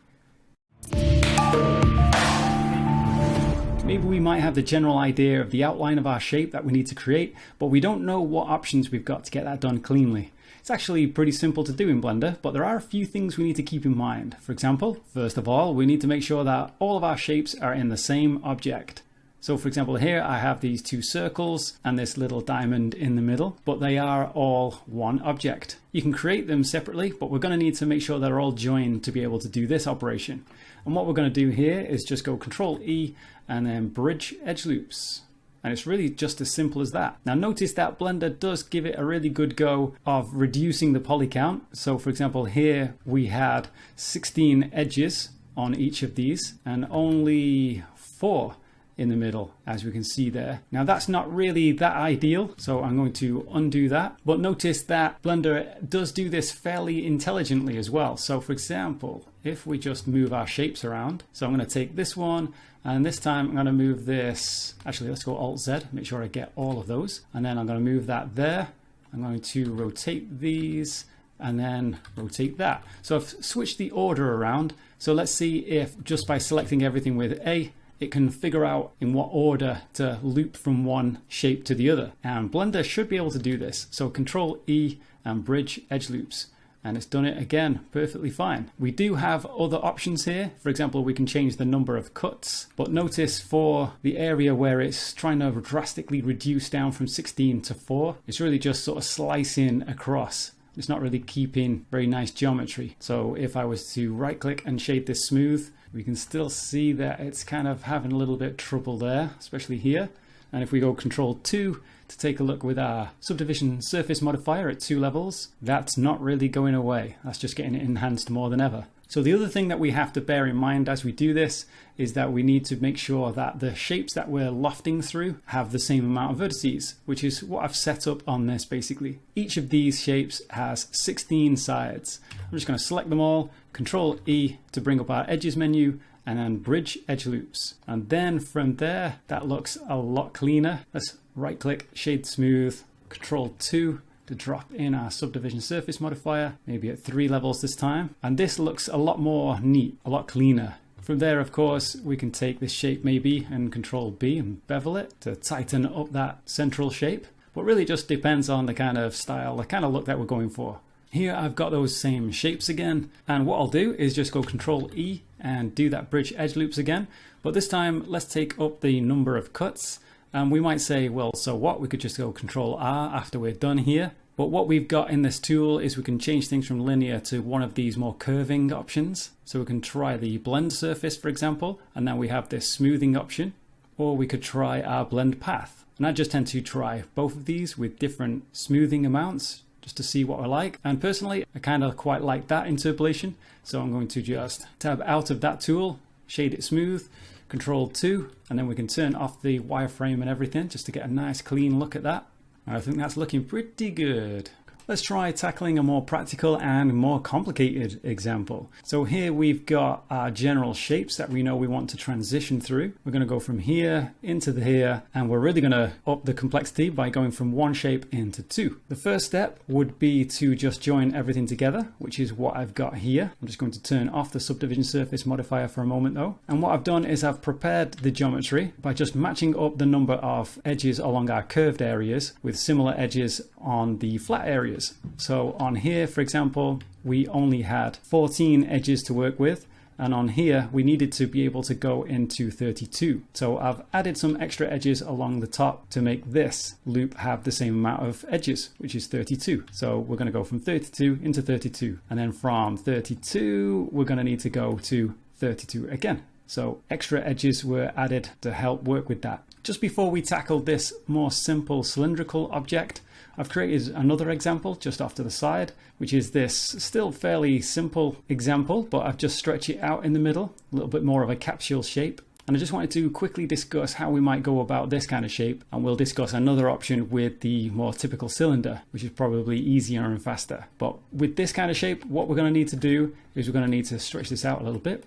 Maybe we might have the general idea of the outline of our shape that we need to create, but we don't know what options we've got to get that done cleanly. It's actually pretty simple to do in Blender, but there are a few things we need to keep in mind. For example, first of all, we need to make sure that all of our shapes are in the same object. So for example, here I have these two circles and this little diamond in the middle, but they are all one object. You can create them separately, but we're going to need to make sure they're all joined to be able to do this operation. And what we're going to do here is just go Control E and then bridge edge loops. And it's really just as simple as that. Now notice that Blender does give it a really good go of reducing the poly count. So for example, here we had 16 edges on each of these and only 4 in the middle, as we can see there. Now that's not really that ideal, so I'm going to undo that. But notice that Blender does do this fairly intelligently as well. So for example, if we just move our shapes around, so I'm going to take this one, and this time I'm going to move this, actually let's go Alt Z, make sure I get all of those, and then I'm going to move that there. I'm going to rotate these and then rotate that. So I've switched the order around. So let's see if just by selecting everything with A, it can figure out in what order to loop from one shape to the other. And Blender should be able to do this. So Control E and bridge edge loops. And it's done it again perfectly fine. We do have other options here. For example, we can change the number of cuts. But notice for the area where it's trying to drastically reduce down from 16 to 4, it's really just sort of slicing across. It's not really keeping very nice geometry. So if I was to right click and shade this smooth, we can still see that it's kind of having a little bit of trouble there, especially here. And if we go Control 2 to take a look with our subdivision surface modifier at 2 levels, that's not really going away. That's just getting it enhanced more than ever. So the other thing that we have to bear in mind as we do this is that we need to make sure that the shapes that we're lofting through have the same amount of vertices, which is what I've set up on this basically. Each of these shapes has 16 sides. I'm just going to select them all, Control E to bring up our edges menu, and then bridge edge loops. And then from there, that looks a lot cleaner. Let's right click, shade smooth, Control 2 to drop in our subdivision surface modifier, maybe at 3 levels this time. And this looks a lot more neat, a lot cleaner. From there, of course, we can take this shape maybe and Control B and bevel it to tighten up that central shape. But really just depends on the kind of style, the kind of look that we're going for. Here I've got those same shapes again, and what I'll do is just go Control E and do that bridge edge loops again. But this time let's take up the number of cuts, and we might say, well, so what? We could just go Control R after we're done here. But what we've got in this tool is we can change things from linear to one of these more curving options. So we can try the blend surface, for example, and now we have this smoothing option. Or we could try our blend path. And I just tend to try both of these with different smoothing amounts, just to see what I like. And personally, I kind of quite like that interpolation. So I'm going to just tab out of that tool, shade it smooth, Control 2, and then we can turn off the wireframe and everything just to get a nice clean look at that. And I think that's looking pretty good. Let's try tackling a more practical and more complicated example. So here we've got our general shapes that we know we want to transition through. We're going to go from here into here, and we're really going to up the complexity by going from one shape into 2. The first step would be to just join everything together, which is what I've got here. I'm just going to turn off the subdivision surface modifier for a moment though. And what I've done is I've prepared the geometry by just matching up the number of edges along our curved areas with similar edges on the flat areas. So on here, for example, we only had 14 edges to work with, and on here we needed to be able to go into 32. So I've added some extra edges along the top to make this loop have the same amount of edges, which is 32. So we're going to go from 32 into 32, and then from 32 we're going to need to go to 32 again. So extra edges were added to help work with that. Just before we tackle this more simple cylindrical object, I've created another example just off to the side, which is this still fairly simple example, but I've just stretched it out in the middle, a little bit more of a capsule shape. And I just wanted to quickly discuss how we might go about this kind of shape, and we'll discuss another option with the more typical cylinder, which is probably easier and faster. But with this kind of shape, what we're going to need to do is we're going to need to stretch this out a little bit.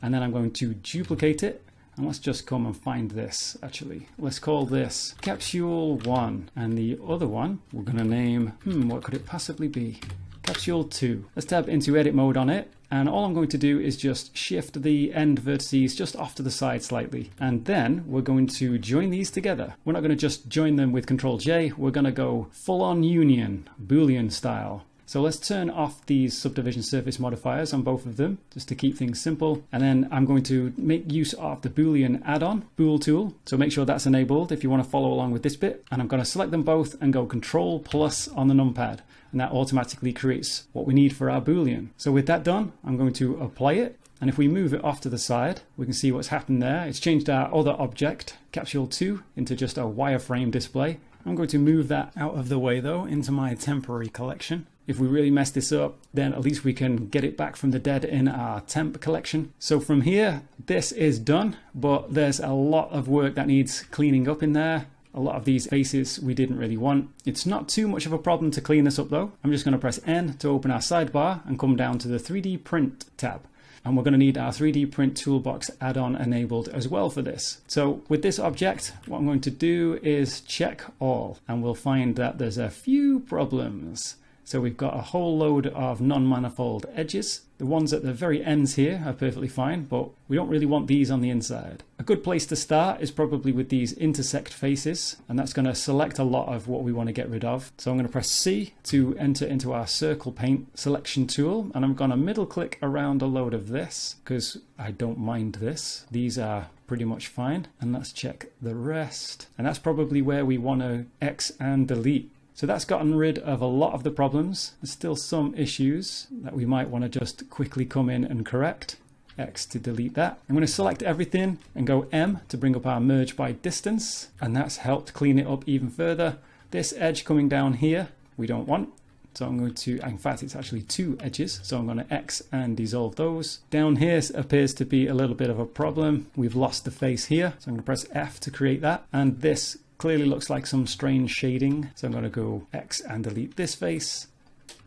and then I'm going to duplicate it. And let's just come and find this, actually. Let's call this Capsule 1. And the other one, we're going to name, what could it possibly be? Capsule 2. Let's tab into edit mode on it. And all I'm going to do is just shift the end vertices just off to the side slightly. And then we're going to join these together. We're not going to just join them with Control J. We're going to go full on union, Boolean style. So let's turn off these subdivision surface modifiers on both of them, just to keep things simple. And then I'm going to make use of the Boolean add-on, Bool tool. So make sure that's enabled if you want to follow along with this bit. And I'm going to select them both and go Control plus on the numpad. And that automatically creates what we need for our Boolean. So with that done, I'm going to apply it. And if we move it off to the side, we can see what's happened there. It's changed our other object, Capsule 2, into just a wireframe display. I'm going to move that out of the way though, into my temporary collection. If we really mess this up, then at least we can get it back from the dead in our temp collection. So from here, this is done, but there's a lot of work that needs cleaning up in there. A lot of these faces we didn't really want. It's not too much of a problem to clean this up though. I'm just going to press N to open our sidebar and come down to the 3D Print tab. And we're going to need our 3D Print Toolbox add-on enabled as well for this. So with this object, what I'm going to do is check all, and we'll find that there's a few problems. So we've got a whole load of non-manifold edges. The ones at the very ends here are perfectly fine, but we don't really want these on the inside. A good place to start is probably with these intersect faces, and that's going to select a lot of what we want to get rid of. So I'm going to press C to enter into our circle paint selection tool, and I'm going to middle click around a load of this because I don't mind this. These are pretty much fine, and let's check the rest. And that's probably where we want to X and delete. So that's gotten rid of a lot of the problems. There's still some issues that we might want to just quickly come in and correct. X to delete that. I'm going to select everything and go M to bring up our merge by distance, and that's helped clean it up even further. This edge coming down here we don't want, so I'm going to, in fact it's actually two edges, so I'm going to X and dissolve those. Down here appears to be a little bit of a problem. We've lost the face here, so I'm going to press F to create that, and this clearly looks like some strange shading, so I'm going to go X and delete this face,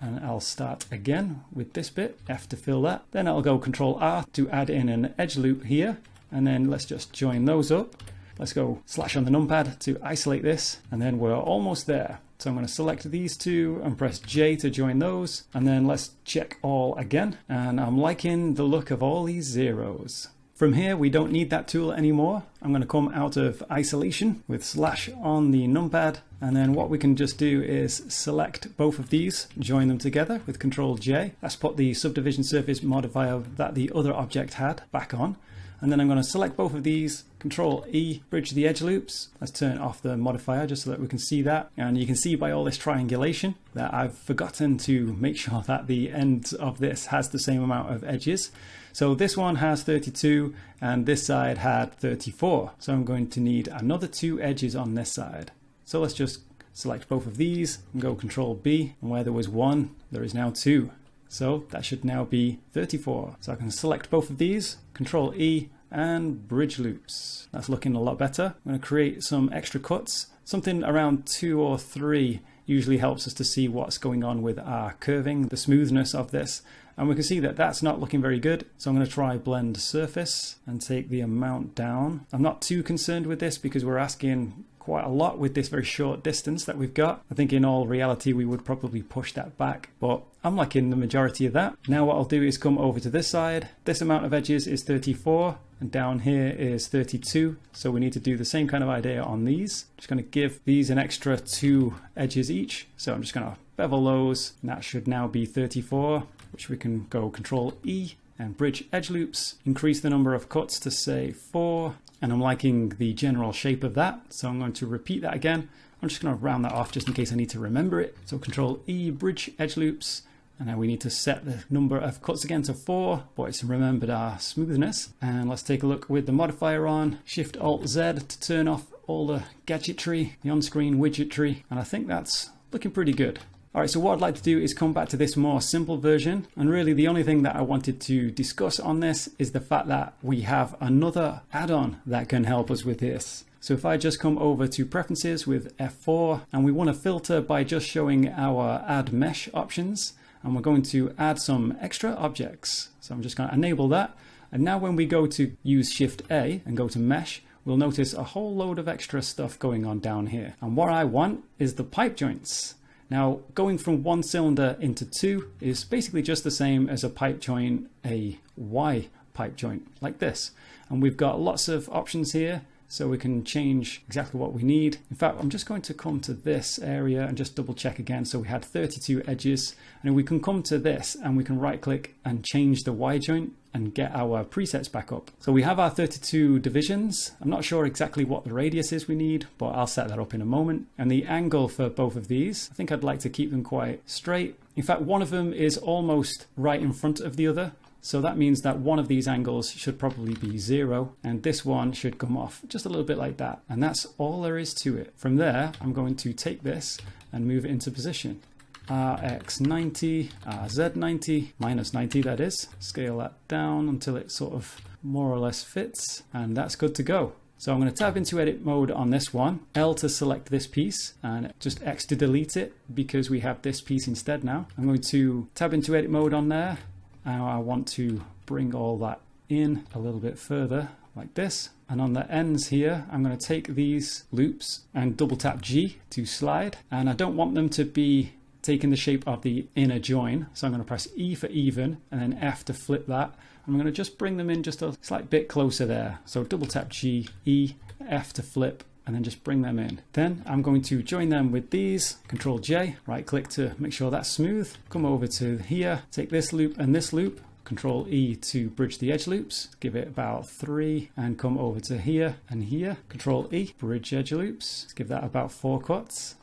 and I'll start again with this bit, F to fill that. Then I'll go Control R to add in an edge loop here, and then let's just join those up. Let's go slash on the numpad to isolate this, and then we're almost there. So I'm going to select these two and press J to join those, and then let's check all again, and I'm liking the look of all these zeros. From here, we don't need that tool anymore. I'm going to come out of isolation with slash on the numpad. And then what we can just do is select both of these, join them together with Control J. That's put the subdivision surface modifier that the other object had back on. And then I'm going to select both of these, Control E, bridge the edge loops. Let's turn off the modifier just so that we can see that. And you can see by all this triangulation that I've forgotten to make sure that the end of this has the same amount of edges. So this one has 32 and this side had 34. So I'm going to need another two edges on this side. So let's just select both of these and go Control B. And where there was one, there is now two. So that should now be 34. So I can select both of these, Control E, and bridge loops. That's looking a lot better. I'm going to create some extra cuts. Something around 2 or 3 usually helps us to see what's going on with our curving, the smoothness of this. And we can see that that's not looking very good. So I'm going to try blend surface and take the amount down. I'm not too concerned with this because we're asking quite a lot with this very short distance that we've got. I think in all reality we would probably push that back, but I'm liking the majority of that. Now what I'll do is come over to this side. This amount of edges is 34 and down here is 32, so we need to do the same kind of idea on these. Just going to give these an extra 2 edges each, so I'm just going to bevel those, and that should now be 34, which we can go Control E and bridge edge loops, increase the number of cuts to say 4, and I'm liking the general shape of that, so I'm going to repeat that again. I'm just going to round that off just in case I need to remember it. So Control E, bridge edge loops, and now we need to set the number of cuts again to 4, but it's remembered our smoothness. And let's take a look with the modifier on, Shift Alt Z to turn off all the gadgetry, the on-screen widgetry, and I think that's looking pretty good. Alright, so what I'd like to do is come back to this more simple version, and really the only thing that I wanted to discuss on this is the fact that we have another add-on that can help us with this. So if I just come over to preferences with F4, and we want to filter by just showing our add mesh options, and we're going to add some extra objects. So I'm just going to enable that. And now when we go to use Shift A and go to Mesh, we'll notice a whole load of extra stuff going on down here. And what I want is the pipe joints. Now, going from one cylinder into two is basically just the same as a pipe joint, a Y pipe joint like this. And we've got lots of options here, so we can change exactly what we need. In fact, I'm just going to come to this area and just double check again. So we had 32 edges, and we can come to this and we can right click and change the Y joint and get our presets back up. So we have our 32 divisions. I'm not sure exactly what the radius is we need, but I'll set that up in a moment. And the angle for both of these, I think I'd like to keep them quite straight. In fact, one of them is almost right in front of the other. So that means that one of these angles should probably be 0, and this one should come off just a little bit like that. And that's all there is to it. From there, I'm going to take this and move it into position. RX90, RZ90, minus 90 that is. Scale that down until it sort of more or less fits, and that's good to go. So I'm going to tab into edit mode on this one, L to select this piece, and just X to delete it because we have this piece instead now. I'm going to tab into edit mode on there. Now I want to bring all that in a little bit further like this. And on the ends here, I'm going to take these loops and double tap G to slide. And I don't want them to be taking the shape of the inner join. So I'm going to press E for even and then F to flip that. I'm going to just bring them in just a slight bit closer there. So double tap G, E, F to flip, and then just bring them in. Then I'm going to join them with these, Control J, right click to make sure that's smooth. Come over to here, take this loop and this loop, Control E to bridge the edge loops, give it about 3, and come over to here and here, Control E, bridge edge loops, give that about 4 cuts.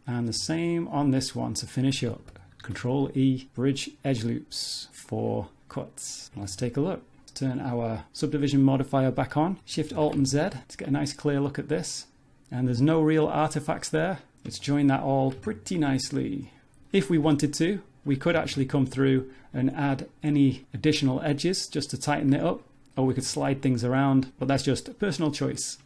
And the same on this one to finish up. Control E, bridge edge loops, 4 cuts. Let's take a look. Turn our subdivision modifier back on, Shift Alt and Z to get a nice clear look at this. And there's no real artifacts there. Let's join that all pretty nicely. If we wanted to, we could actually come through and add any additional edges just to tighten it up, or we could slide things around, but that's just a personal choice.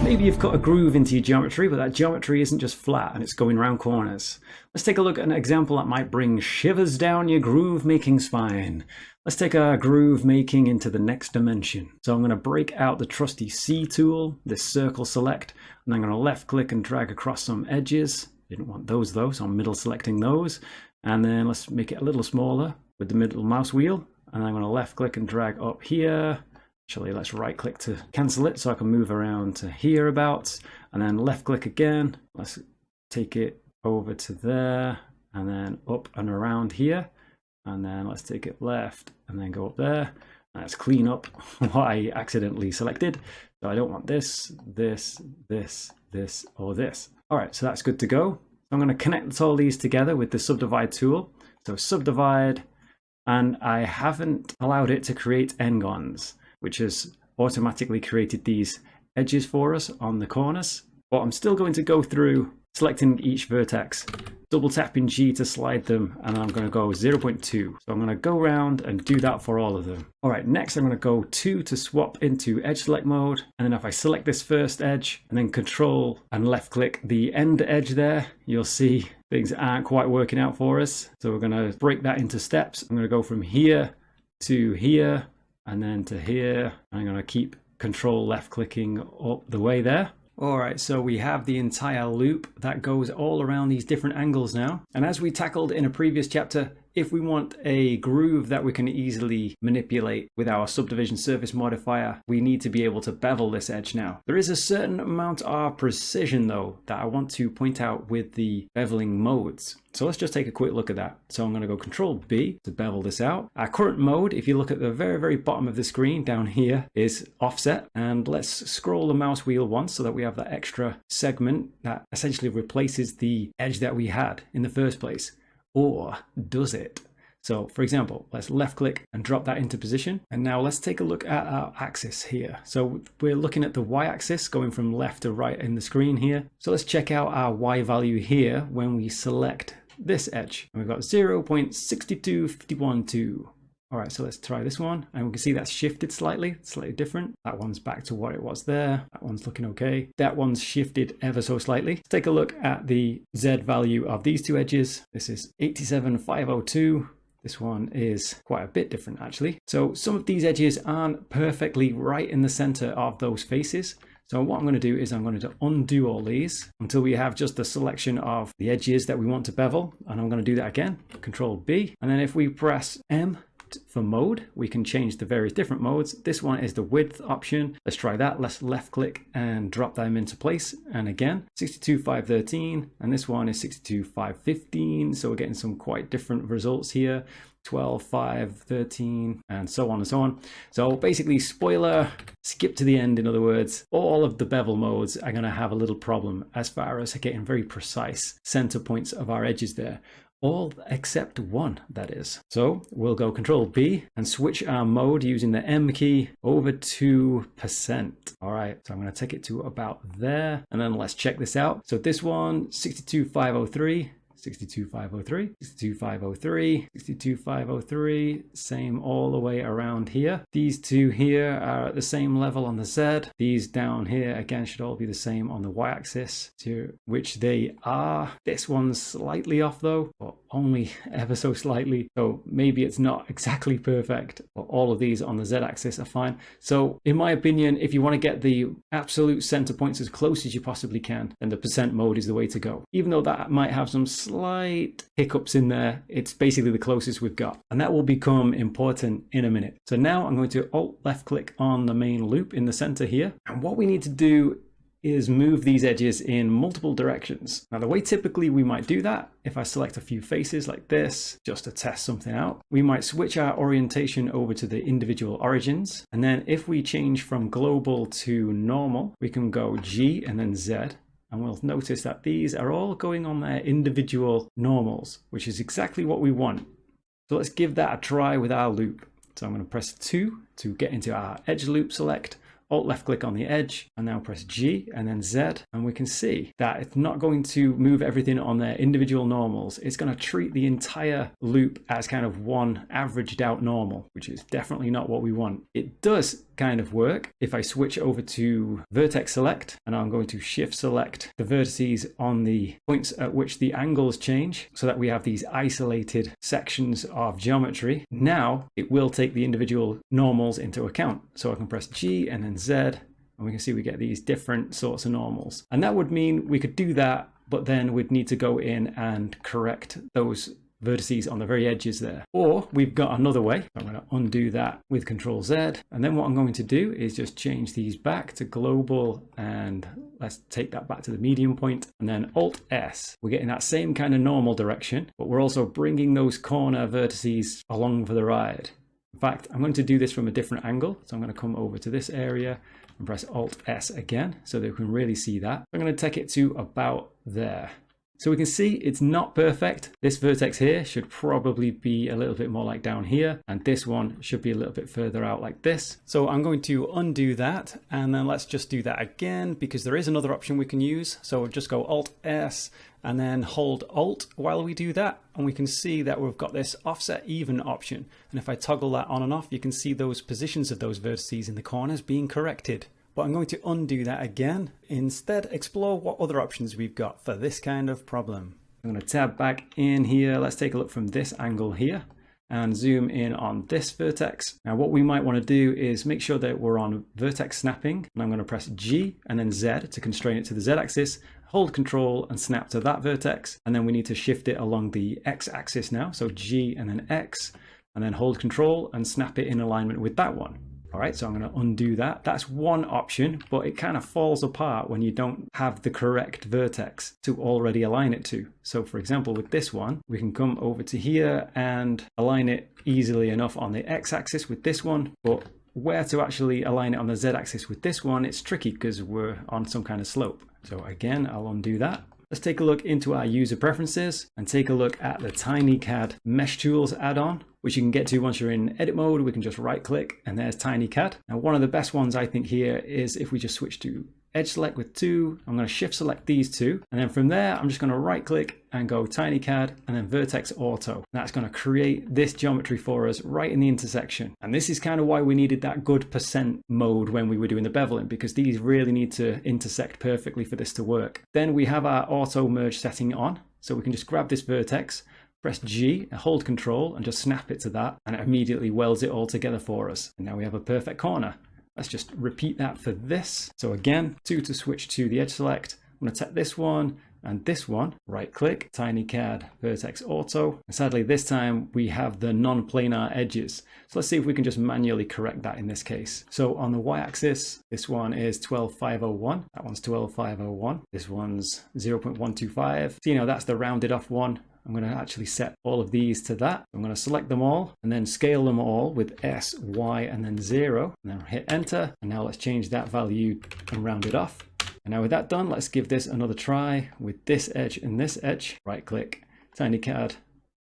Maybe you've cut a groove into your geometry, but that geometry isn't just flat and it's going around corners. Let's take a look at an example that might bring shivers down your groove making spine. Let's take our groove making into the next dimension. So I'm going to break out the trusty C tool, this circle select, and I'm going to left click and drag across some edges. Didn't want those though, so I'm middle selecting those. And then let's make it a little smaller with the middle mouse wheel. And I'm going to left click and drag up here. Actually, let's right click to cancel it so I can move around to here about, and then left click again. Let's take it over to there and then up and around here. And then let's take it left and then go up there. Let's clean up what I accidentally selected. So I don't want this, this, this, this, or this. All right, so that's good to go. I'm going to connect all these together with the subdivide tool. So subdivide, and I haven't allowed it to create n-gons, which has automatically created these edges for us on the corners. But I'm still going to go through selecting each vertex, double tapping G to slide them, and I'm going to go 0.2. So I'm going to go around and do that for all of them. All right, next I'm going to go 2 to swap into edge select mode. And then if I select this first edge and then control and left click the end edge there, you'll see things aren't quite working out for us. So we're going to break that into steps. I'm going to go from here to here and then to here. I'm going to keep control left clicking up the way there. All right, so we have the entire loop that goes all around these different angles now. And as we tackled in a previous chapter, if we want a groove that we can easily manipulate with our subdivision surface modifier, we need to be able to bevel this edge now. There is a certain amount of precision though that I want to point out with the beveling modes. So let's just take a quick look at that. So I'm going to go Control B to bevel this out. Our current mode, if you look at the very, very bottom of the screen down here, is offset. And let's scroll the mouse wheel once so that we have that extra segment that essentially replaces the edge that we had in the first place. Or does it? So for example, let's left click and drop that into position. And now let's take a look at our axis here. So we're looking at the Y axis going from left to right in the screen here. So let's check out our Y value here when we select this edge. And we've got 0.62512. All right, so let's try this one. And we can see that's shifted slightly different. That one's back to what it was there. That one's looking okay. That one's shifted ever so slightly. Let's take a look at the Z value of these two edges. This is 87502. This one is quite a bit different actually. So some of these edges aren't perfectly right in the center of those faces. So what I'm going to do is I'm going to undo all these until we have just a selection of the edges that we want to bevel. And I'm going to do that again, Control B. And then if we press M for mode, we can change the various different modes. This one is the width option. Let's try that. Let's left click and drop them into place. And again, 62:513, and this one is 62:515. So we're getting some quite different results here. 12:513, and so on and so on. So basically, spoiler, skip to the end. In other words, all of the bevel modes are going to have a little problem as far as getting very precise center points of our edges there. All except one, that is. So we'll go Control B and switch our mode using the M key over to %. All right, so I'm going to take it to about there, and then let's check this out. So this one, 62:503. 62:503, 62:503, 62:503, same all the way around here. These two here are at the same level on the Z. These down here again should all be the same on the Y-axis, to which they are. This one's slightly off though, but only ever so slightly. So maybe it's not exactly perfect, but all of these on the Z-axis are fine. So in my opinion, if you want to get the absolute center points as close as you possibly can, then the % mode is the way to go. Even though that might have some slight hiccups in there, it's basically the closest we've got, and that will become important in a minute. So now I'm going to Alt left click on the main loop in the center here, and what we need to do is move these edges in multiple directions. Now the way typically we might do that, if I select a few faces like this just to test something out, we might switch our orientation over to the individual origins, and then if we change from global to normal, we can go G and then Z. And we'll notice that these are all going on their individual normals, which is exactly what we want. So let's give that a try with our loop. So I'm going to press 2 to get into our edge loop select, Alt left click on the edge, and now press G and then Z, and we can see that it's not going to move everything on their individual normals. It's going to treat the entire loop as kind of one averaged out normal, which is definitely not what we want. It does kind of work if I switch over to vertex select, and I'm going to shift select the vertices on the points at which the angles change so that we have these isolated sections of geometry. Now it will take the individual normals into account. So I can press G and then Z, and we can see we get these different sorts of normals. And that would mean we could do that, but then we'd need to go in and correct those vertices on the very edges there. Or we've got another way. I'm going to undo that with Control Z, and then what I'm going to do is just change these back to global, and let's take that back to the medium point, and then Alt S. We're getting that same kind of normal direction, but we're also bringing those corner vertices along for the ride. In fact, I'm going to do this from a different angle. So I'm going to come over to this area and press Alt S again so that we can really see that. I'm going to take it to about there. So we can see it's not perfect. This vertex here should probably be a little bit more like down here, and this one should be a little bit further out like this. So I'm going to undo that, and then let's just do that again, because there is another option we can use. So we'll just go Alt S and then hold Alt while we do that, and we can see that we've got this offset even option. And if I toggle that on and off, you can see those positions of those vertices in the corners being corrected. But I'm going to undo that again. Instead, explore what other options we've got for this kind of problem. I'm going to tab back in here. Let's take a look from this angle here and zoom in on this vertex. Now what we might want to do is make sure that we're on vertex snapping, and I'm going to press G and then Z to constrain it to the Z axis, hold Control and snap to that vertex, and then we need to shift it along the X axis now. So G and then X, and then hold Control and snap it in alignment with that one. All right, so I'm going to undo that. That's one option, but it kind of falls apart when you don't have the correct vertex to already align it to. So for example, with this one, we can come over to here and align it easily enough on the X-axis with this one, but where to actually align it on the Z-axis with this one, it's tricky because we're on some kind of slope. So again, I'll undo that. Let's take a look into our user preferences and take a look at the TinyCAD Mesh Tools add-on, which you can get to once you're in edit mode. We can just right click and there's TinyCAD. Now, one of the best ones I think here is if we just switch to edge select with 2, I'm going to shift select these two. And then from there, I'm just going to right click and go TinyCAD and then Vertex Auto. That's going to create this geometry for us right in the intersection. And this is kind of why we needed that good % mode when we were doing the beveling, because these really need to intersect perfectly for this to work. Then we have our auto merge setting on. So we can just grab this vertex, press G, hold Control, and just snap it to that, and it immediately welds it all together for us. And now we have a perfect corner. Let's just repeat that for this. So again, 2 to switch to the edge select. I'm going to tap this one and this one, right click, TinyCAD Vertex Auto. And sadly, this time we have the non-planar edges. So let's see if we can just manually correct that in this case. So on the y-axis, this one is 12,501. That one's 12,501. This one's 0.125. So, that's the rounded off one. I'm going to actually set all of these to that. I'm going to select them all and then scale them all with S, Y, and then 0. And then hit enter. And now let's change that value and round it off. And now with that done, let's give this another try with this edge and this edge. Right click, TinyCAD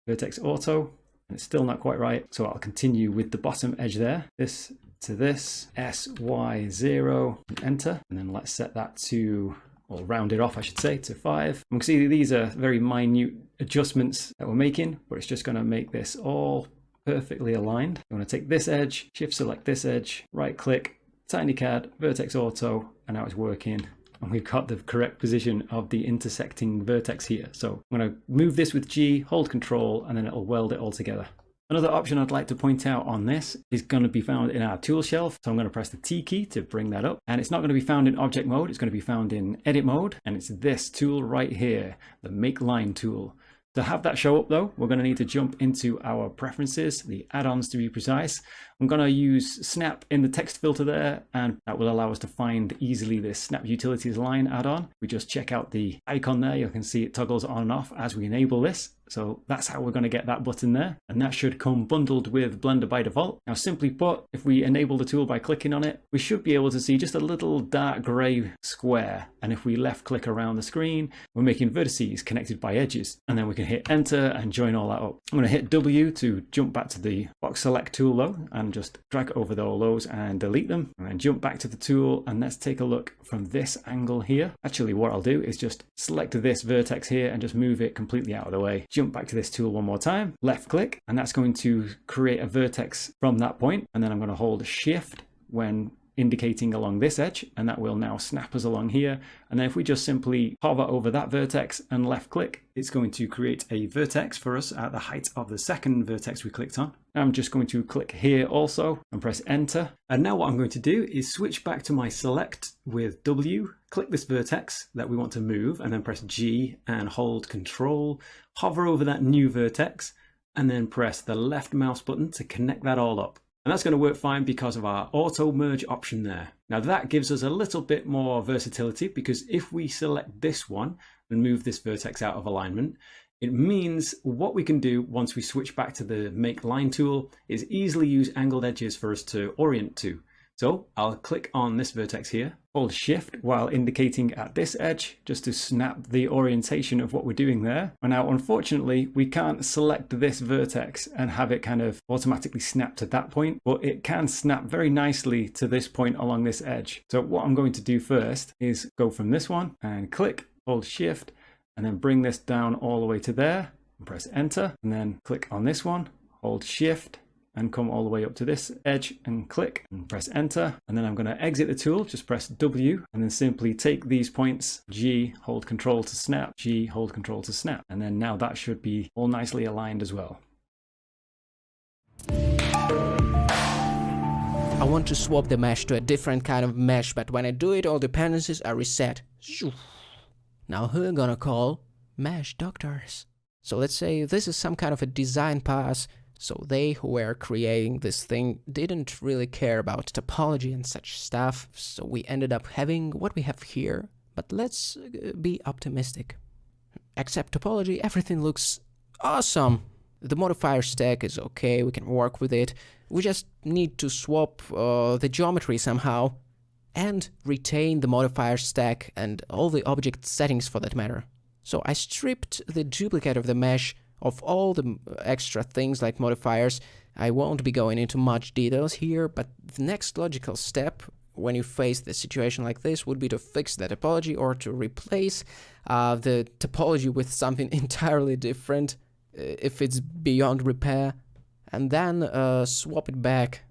Vertex Auto. And it's still not quite right. So I'll continue with the bottom edge there. This to this, S, Y, 0, and enter. And then let's set that to, or round it off, I should say, to 5. And we can see these are very minute adjustments that we're making, but it's just going to make this all perfectly aligned. I'm going to take this edge, shift select this edge, right click, TinyCAD Vertex Auto, and now it's working. And we've got the correct position of the intersecting vertex here. So I'm going to move this with G, hold Control, and then it'll weld it all together. Another option I'd like to point out on this is going to be found in our tool shelf. So I'm going to press the T key to bring that up. And it's not going to be found in object mode. It's going to be found in edit mode. And it's this tool right here, the Make Line tool. To have that show up though, we're going to need to jump into our preferences, the add-ons to be precise. I'm going to use Snap in the text filter there, and that will allow us to find easily this Snap Utilities line add-on. We just check out the icon there. You can see it toggles on and off as we enable this. So that's how we're going to get that button there. And that should come bundled with Blender by default. Now, simply put, if we enable the tool by clicking on it, we should be able to see just a little dark gray square. And if we left click around the screen, we're making vertices connected by edges. And then we can hit enter and join all that up. I'm going to hit W to jump back to the box select tool though, and just drag over all those and delete them. And then jump back to the tool, and let's take a look from this angle here. Actually, what I'll do is just select this vertex here and just move it completely out of the way. Jump back to this tool one more time, left click, and that's going to create a vertex from that point. And then I'm going to hold shift when indicating along this edge, and that will now snap us along here. And then if we just simply hover over that vertex and left click, it's going to create a vertex for us at the height of the second vertex we clicked on. I'm just going to click here also and press enter. And now what I'm going to do is switch back to my select with W, click this vertex that we want to move, and then press G and hold Control, hover over that new vertex, and then press the left mouse button to connect that all up. And that's going to work fine because of our auto merge option there. Now that gives us a little bit more versatility, because if we select this one and move this vertex out of alignment, it means what we can do once we switch back to the Make Line tool is easily use angled edges for us to orient to. So I'll click on this vertex here, hold shift while indicating at this edge just to snap the orientation of what we're doing there. And now unfortunately we can't select this vertex and have it kind of automatically snap to that point, but it can snap very nicely to this point along this edge. So what I'm going to do first is go from this one and click, hold shift, and then bring this down all the way to there and press enter, and then click on this one, hold shift, and come all the way up to this edge and click and press enter. And then I'm going to exit the tool, just press W, and then simply take these points, G, hold Control to snap, G, hold Control to snap. And then now that should be all nicely aligned as well. I want to swap the mesh to a different kind of mesh, but when I do it, all dependencies are reset. Now who am I gonna call? Mesh doctors. So let's say this is some kind of a design pass. So they who were creating this thing didn't really care about topology and such stuff, so we ended up having what we have here. But let's be optimistic. Except topology, everything looks awesome. The modifier stack is okay, we can work with it. We just need to swap the geometry somehow and retain the modifier stack and all the object settings for that matter. So I stripped the duplicate of the mesh of all the extra things like modifiers. I won't be going into much details here, but the next logical step when you face the situation like this would be to fix the topology or to replace the topology with something entirely different if it's beyond repair, and then swap it back.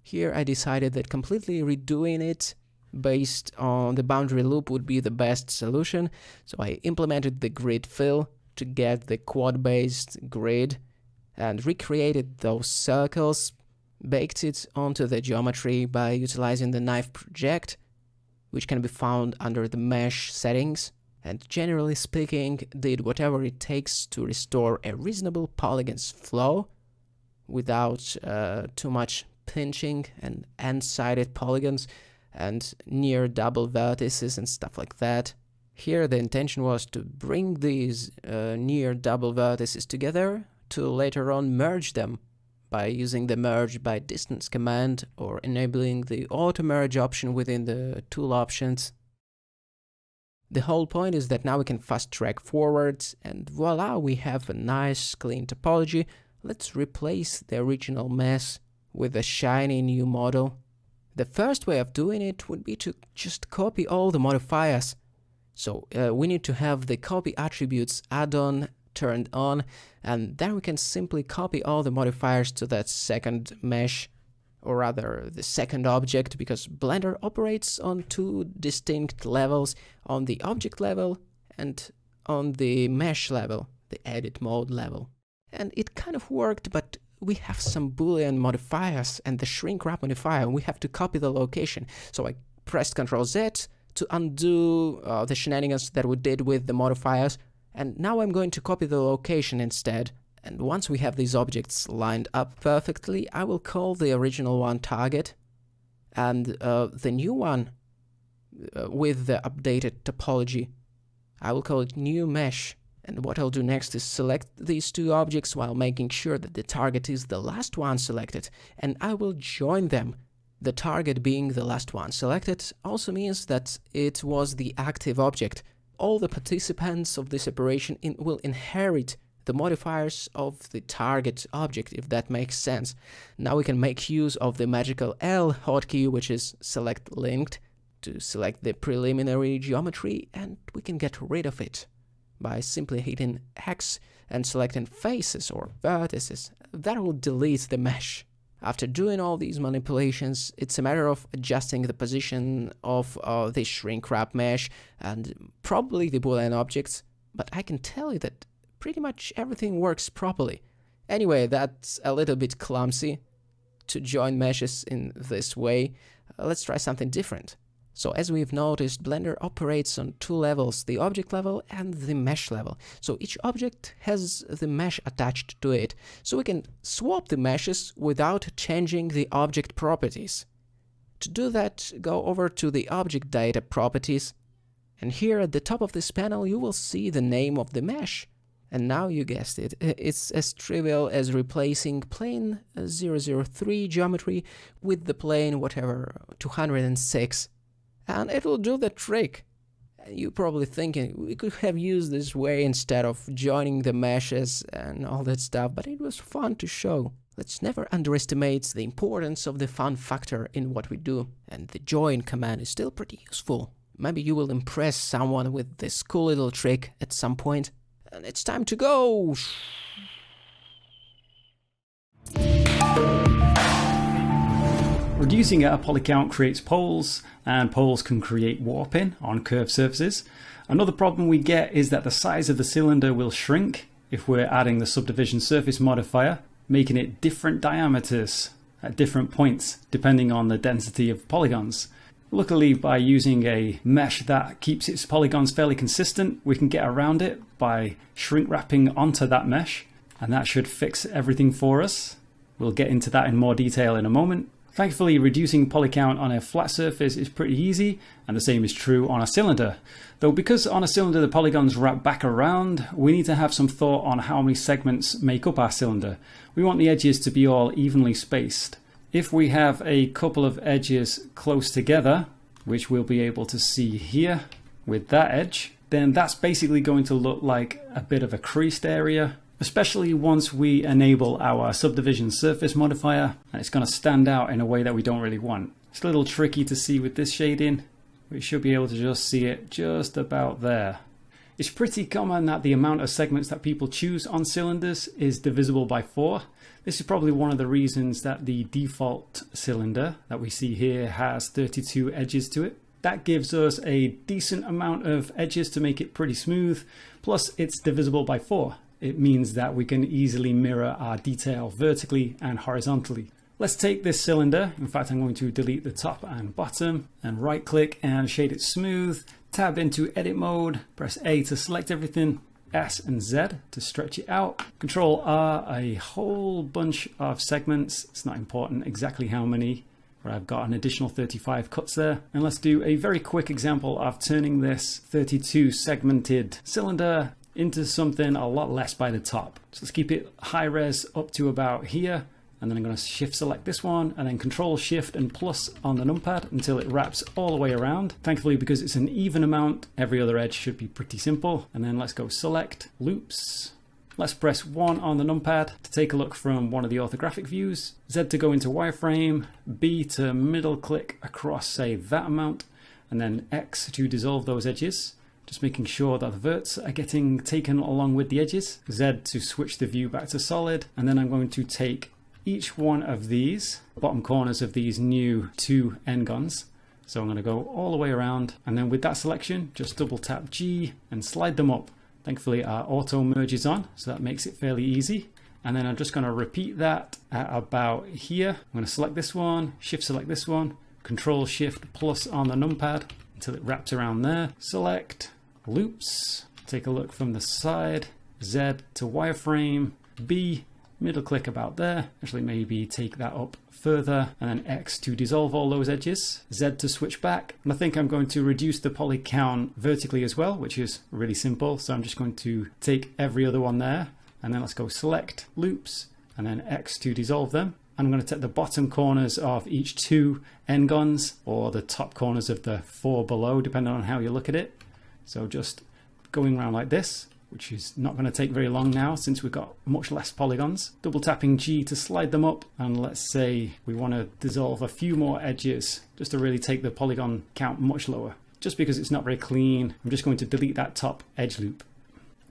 Here I decided that completely redoing it based on the boundary loop would be the best solution, so I implemented the grid fill to get the quad-based grid and recreated those circles, baked it onto the geometry by utilizing the knife project, which can be found under the mesh settings, and generally speaking did whatever it takes to restore a reasonable polygons flow without too much pinching and end-sided polygons and near double vertices and stuff like that. Here the intention was to bring these near double vertices together to later on merge them by using the merge by distance command or enabling the auto merge option within the tool options. The whole point is that now we can fast track forwards and voila, we have a nice clean topology. Let's replace the original mess with a shiny new model. The first way of doing it would be to just copy all the modifiers. So we need to have the copy attributes add-on turned on, and then we can simply copy all the modifiers to that second mesh, or rather the second object, because Blender operates on two distinct levels, on the object level and on the mesh level, the edit mode level. And it kind of worked, but we have some Boolean modifiers and the shrink wrap modifier, we have to copy the location. So I pressed Ctrl Z to undo the shenanigans that we did with the modifiers, and now I'm going to copy the location instead. And once we have these objects lined up perfectly, I will call the original one target, and the new one with the updated topology, I will call it new mesh. And what I'll do next is select these two objects while making sure that the target is the last one selected, and I will join them. The target being the last one selected also means that it was the active object. All the participants of this operation will inherit the modifiers of the target object, if that makes sense. Now we can make use of the magical L hotkey, which is select linked, to select the preliminary geometry, and we can get rid of it by simply hitting X and selecting faces or vertices. That will delete the mesh. After doing all these manipulations, it's a matter of adjusting the position of the shrink wrap mesh and probably the Boolean objects, but I can tell you that pretty much everything works properly. Anyway, that's a little bit clumsy to join meshes in this way. Let's try something different. So as we've noticed, Blender operates on two levels, the object level and the mesh level. So each object has the mesh attached to it. So we can swap the meshes without changing the object properties. To do that, go over to the object data properties, and here at the top of this panel you will see the name of the mesh. And now you guessed it, it's as trivial as replacing plane 003 geometry with the plane whatever 206. And it will do the trick. You're probably thinking, we could have used this way instead of joining the meshes and all that stuff, but it was fun to show. Let's never underestimate the importance of the fun factor in what we do, and the join command is still pretty useful. Maybe you will impress someone with this cool little trick at some point. And it's time to go! Reducing at a poly count creates poles, and poles can create warping on curved surfaces. Another problem we get is that the size of the cylinder will shrink if we're adding the subdivision surface modifier, making it different diameters at different points depending on the density of polygons. Luckily, by using a mesh that keeps its polygons fairly consistent, we can get around it by shrink wrapping onto that mesh, and that should fix everything for us. We'll get into that in more detail in a moment. Thankfully, reducing poly count on a flat surface is pretty easy, and the same is true on a cylinder. Though because on a cylinder the polygons wrap back around, we need to have some thought on how many segments make up our cylinder. We want the edges to be all evenly spaced. If we have a couple of edges close together, which we'll be able to see here with that edge, then that's basically going to look like a bit of a creased area, especially once we enable our subdivision surface modifier, and it's going to stand out in a way that we don't really want. It's a little tricky to see with this shading. We should be able to just see it just about there. It's pretty common that the amount of segments that people choose on cylinders is divisible by 4. This is probably one of the reasons that the default cylinder that we see here has 32 edges to it. That gives us a decent amount of edges to make it pretty smooth. Plus it's divisible by 4. It means that we can easily mirror our detail vertically and horizontally. Let's take this cylinder. In fact, I'm going to delete the top and bottom and right click and shade it smooth. Tab into edit mode, press A to select everything, S and Z to stretch it out. Control R, a whole bunch of segments. It's not important exactly how many, but I've got an additional 35 cuts there. And let's do a very quick example of turning this 32 segmented cylinder into something a lot less by the top. So let's keep it high res up to about here. And then I'm going to shift select this one and then control shift and plus on the numpad until it wraps all the way around. Thankfully, because it's an even amount, every other edge should be pretty simple. And then let's go select loops. Let's press 1 on the numpad to take a look from one of the orthographic views. Z to go into wireframe, B to middle click across, say, that amount, and then X to dissolve those edges. Just making sure that the verts are getting taken along with the edges. Z to switch the view back to solid. And then I'm going to take each one of these bottom corners of these new 2 n-gons. So I'm going to go all the way around, and then with that selection just double tap G and slide them up. Thankfully our auto merge is on, so that makes it fairly easy. And then I'm just going to repeat that at about here. I'm going to select this one, shift select this one, control shift plus on the numpad until it wraps around there. Select loops, take a look from the side, Z to wireframe, B middle click about there, actually maybe take that up further, and then X to dissolve all those edges, Z to switch back. And I think I'm going to reduce the poly count vertically as well, which is really simple. So I'm just going to take every other one there, and then let's go select loops and then X to dissolve them. I'm going to take the bottom corners of each 2 n-gons or the top corners of the 4 below, depending on how you look at it. So just going around like this, which is not going to take very long now since we've got much less polygons. Double tapping G to slide them up, and let's say we want to dissolve a few more edges just to really take the polygon count much lower. Just because it's not very clean, I'm just going to delete that top edge loop.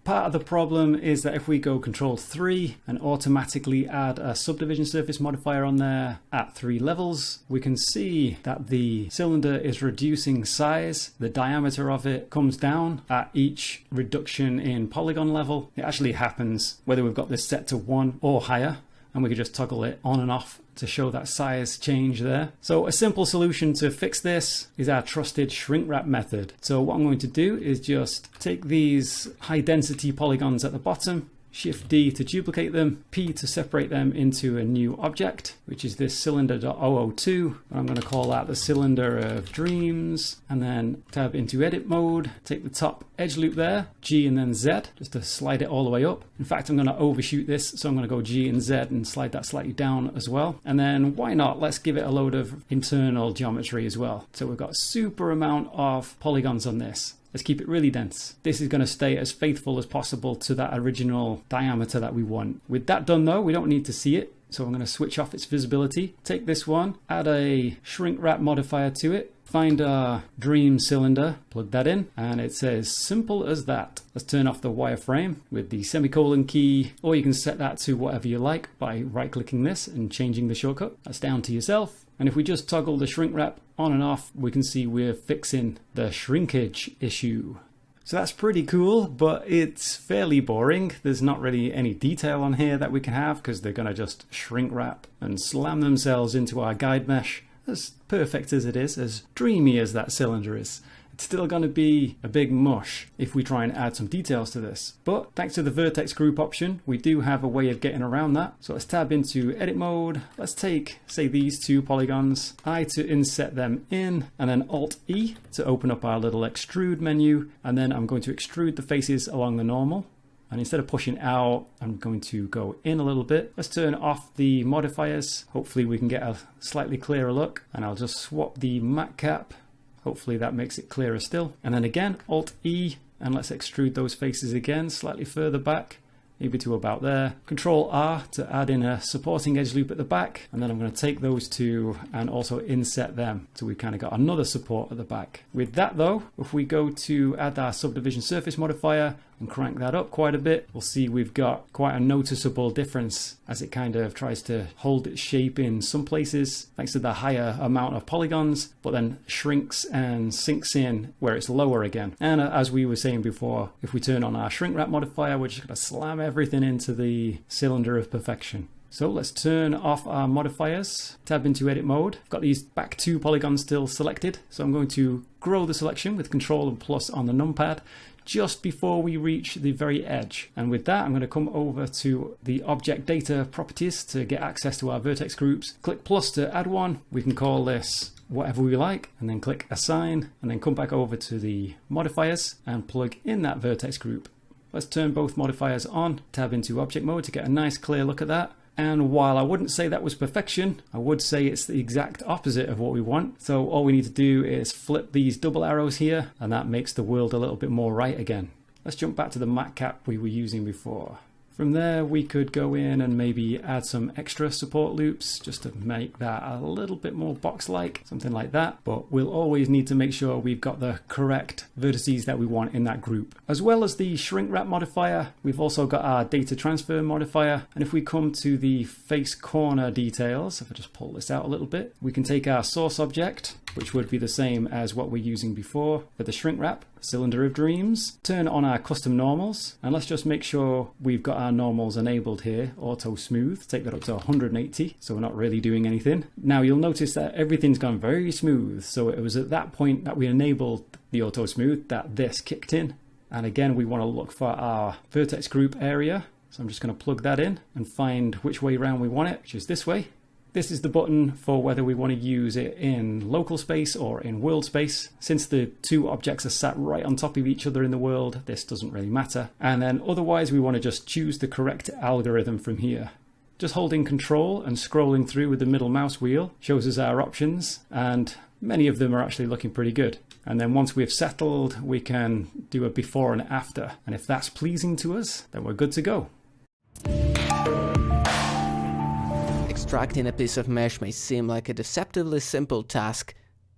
Part of the problem is that if we go Control 3 and automatically add a subdivision surface modifier on there at 3 levels, we can see that the cylinder is reducing size. The diameter of it comes down at each reduction in polygon level. It actually happens whether we've got this set to 1 or higher, and we can just toggle it on and off to show that size change there. So a simple solution to fix this is our trusted shrink wrap method. So what I'm going to do is just take these high density polygons at the bottom, Shift D to duplicate them, P to separate them into a new object, which is this cylinder.002. I'm going to call that the cylinder of dreams, and then tab into edit mode, take the top edge loop there, G and then Z, just to slide it all the way up. In fact, I'm going to overshoot this, so I'm going to go G and Z and slide that slightly down as well. And then why not, let's give it a load of internal geometry as well. So we've got a super amount of polygons on this. Let's keep it really dense. This is going to stay as faithful as possible to that original diameter that we want. With that done though, we don't need to see it. So I'm going to switch off its visibility. Take this one, add a shrink wrap modifier to it. Find our dream cylinder, plug that in, and it says simple as that. Let's turn off the wireframe with the semicolon key, or you can set that to whatever you like by right-clicking this and changing the shortcut. That's down to yourself. And if we just toggle the shrink wrap on and off, we can see we're fixing the shrinkage issue. So that's pretty cool, but it's fairly boring. There's not really any detail on here that we can have because they're going to just shrink wrap and slam themselves into our guide mesh. As perfect as it is, as dreamy as that cylinder is, it's still going to be a big mush if we try and add some details to this. But thanks to the vertex group option, we do have a way of getting around that. So let's tab into edit mode. Let's take, say, these 2 polygons, I to inset them in, and then Alt E to open up our little extrude menu. And then I'm going to extrude the faces along the normal. And instead of pushing out, I'm going to go in a little bit. Let's turn off the modifiers. Hopefully we can get a slightly clearer look. And I'll just swap the matte cap. Hopefully that makes it clearer still. And then again, Alt E, and let's extrude those faces again, slightly further back, maybe to about there. Control R to add in a supporting edge loop at the back. And then I'm going to take those 2 and also inset them. So we kind of got another support at the back. With that though, if we go to add our subdivision surface modifier, and crank that up quite a bit, we'll see we've got quite a noticeable difference as it kind of tries to hold its shape in some places thanks to the higher amount of polygons, but then shrinks and sinks in where it's lower again. And as we were saying before, if we turn on our shrink wrap modifier, we're just going to slam everything into the cylinder of perfection. So let's turn off our modifiers, tab into edit mode. I've got these back 2 polygons still selected, so I'm going to grow the selection with Control and plus on the numpad just before we reach the very edge. And with that, I'm going to come over to the object data properties to get access to our vertex groups. Click plus to add one. We can call this whatever we like, and then click assign, and then come back over to the modifiers and plug in that vertex group. Let's turn both modifiers on, tab into object mode to get a nice clear look at that. And while I wouldn't say that was perfection, I would say it's the exact opposite of what we want. So all we need to do is flip these double arrows here, and that makes the world a little bit more right again. Let's jump back to the matcap we were using before. From there, we could go in and maybe add some extra support loops just to make that a little bit more box-like, something like that. But we'll always need to make sure we've got the correct vertices that we want in that group. As well as the shrink wrap modifier, we've also got our data transfer modifier. And if we come to the face corner details, if I just pull this out a little bit, we can take our source object, which would be the same as what we're using before for the shrink wrap, cylinder of dreams, turn on our custom normals, and let's just make sure we've got our normals enabled here, auto smooth, take that up to 180, so we're not really doing anything. Now you'll notice that everything's gone very smooth, so it was at that point that we enabled the auto smooth that this kicked in. And again, we want to look for our vertex group area, so I'm just going to plug that in and find which way around we want it, which is this way. This is the button for whether we want to use it in local space or in world space. Since the 2 objects are sat right on top of each other in the world, this doesn't really matter. And then otherwise we want to just choose the correct algorithm from here. Just holding Control and scrolling through with the middle mouse wheel shows us our options, and many of them are actually looking pretty good. And then once we've settled, we can do a before and after. And if that's pleasing to us, then we're good to go. Extracting a piece of mesh may seem like a deceptively simple task,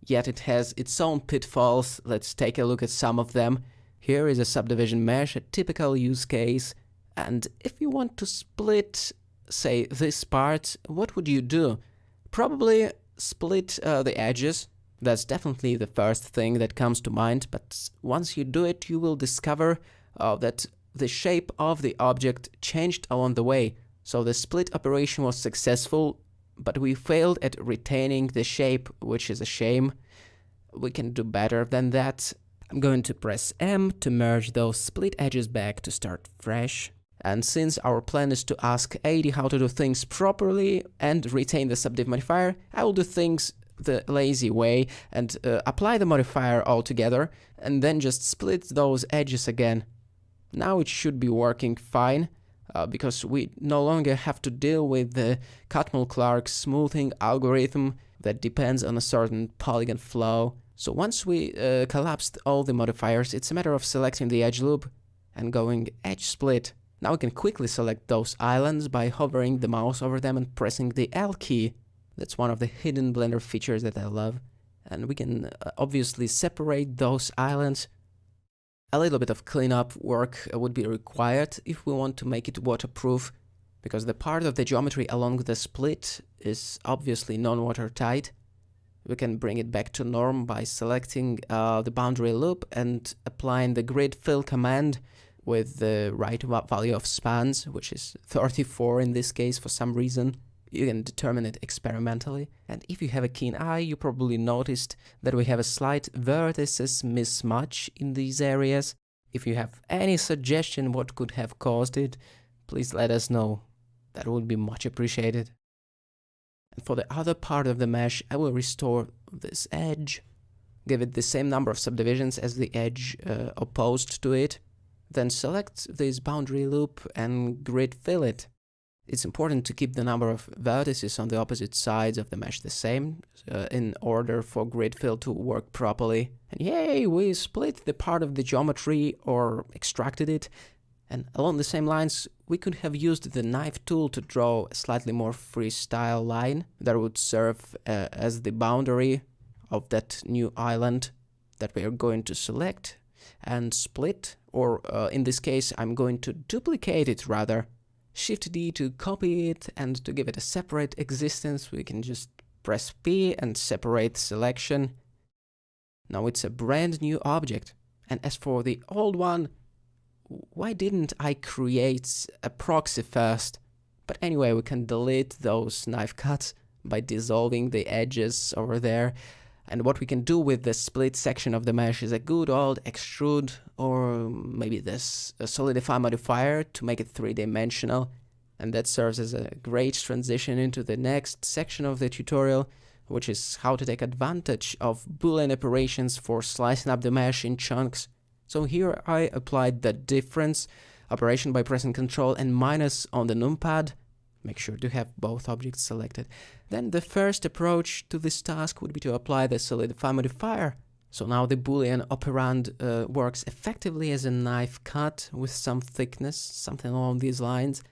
yet it has its own pitfalls. Let's take a look at some of them. Here is a subdivision mesh, a typical use case, and if you want to split, say, this part, what would you do? Probably split the edges. That's definitely the first thing that comes to mind, but once you do it, you will discover that the shape of the object changed along the way. So the split operation was successful, but we failed at retaining the shape, which is a shame. We can do better than that. I'm going to press M to merge those split edges back to start fresh. And since our plan is to ask AD how to do things properly and retain the subdiv modifier, I will do things the lazy way and apply the modifier altogether, and then just split those edges again. Now it should be working fine. Because we no longer have to deal with the Catmull-Clark smoothing algorithm that depends on a certain polygon flow. So once we collapsed all the modifiers, it's a matter of selecting the edge loop and going edge split. Now we can quickly select those islands by hovering the mouse over them and pressing the L key. That's one of the hidden Blender features that I love. And we can obviously separate those islands. A little bit of cleanup work would be required if we want to make it waterproof, because the part of the geometry along the split is obviously non-watertight. We can bring it back to norm by selecting the boundary loop and applying the grid fill command with the right value of spans, which is 34 in this case for some reason. You can determine it experimentally, and if you have a keen eye, you probably noticed that we have a slight vertices mismatch in these areas. If you have any suggestion what could have caused it, please let us know. That would be much appreciated. And for the other part of the mesh, I will restore this edge, give it the same number of subdivisions as the edge opposed to it, then select this boundary loop and grid fill it. It's important to keep the number of vertices on the opposite sides of the mesh the same in order for grid fill to work properly. And yay, we split the part of the geometry or extracted it. And along the same lines, we could have used the knife tool to draw a slightly more freestyle line that would serve as the boundary of that new island that we are going to select and split or in this case I'm going to duplicate it rather. Shift D to copy it, and to give it a separate existence we can just press P and separate selection. Now it's a brand new object. And as for the old one, why didn't I create a proxy first? But anyway, we can delete those knife cuts by dissolving the edges over there. And what we can do with the split section of the mesh is a good old extrude, or maybe this solidify modifier to make it three-dimensional. And that serves as a great transition into the next section of the tutorial, which is how to take advantage of Boolean operations for slicing up the mesh in chunks. So here I applied the difference operation by pressing Ctrl and minus on the numpad. Make sure to have both objects selected. Then the first approach to this task would be to apply the solidify modifier. So now the Boolean operand works effectively as a knife cut with some thickness, something along these lines.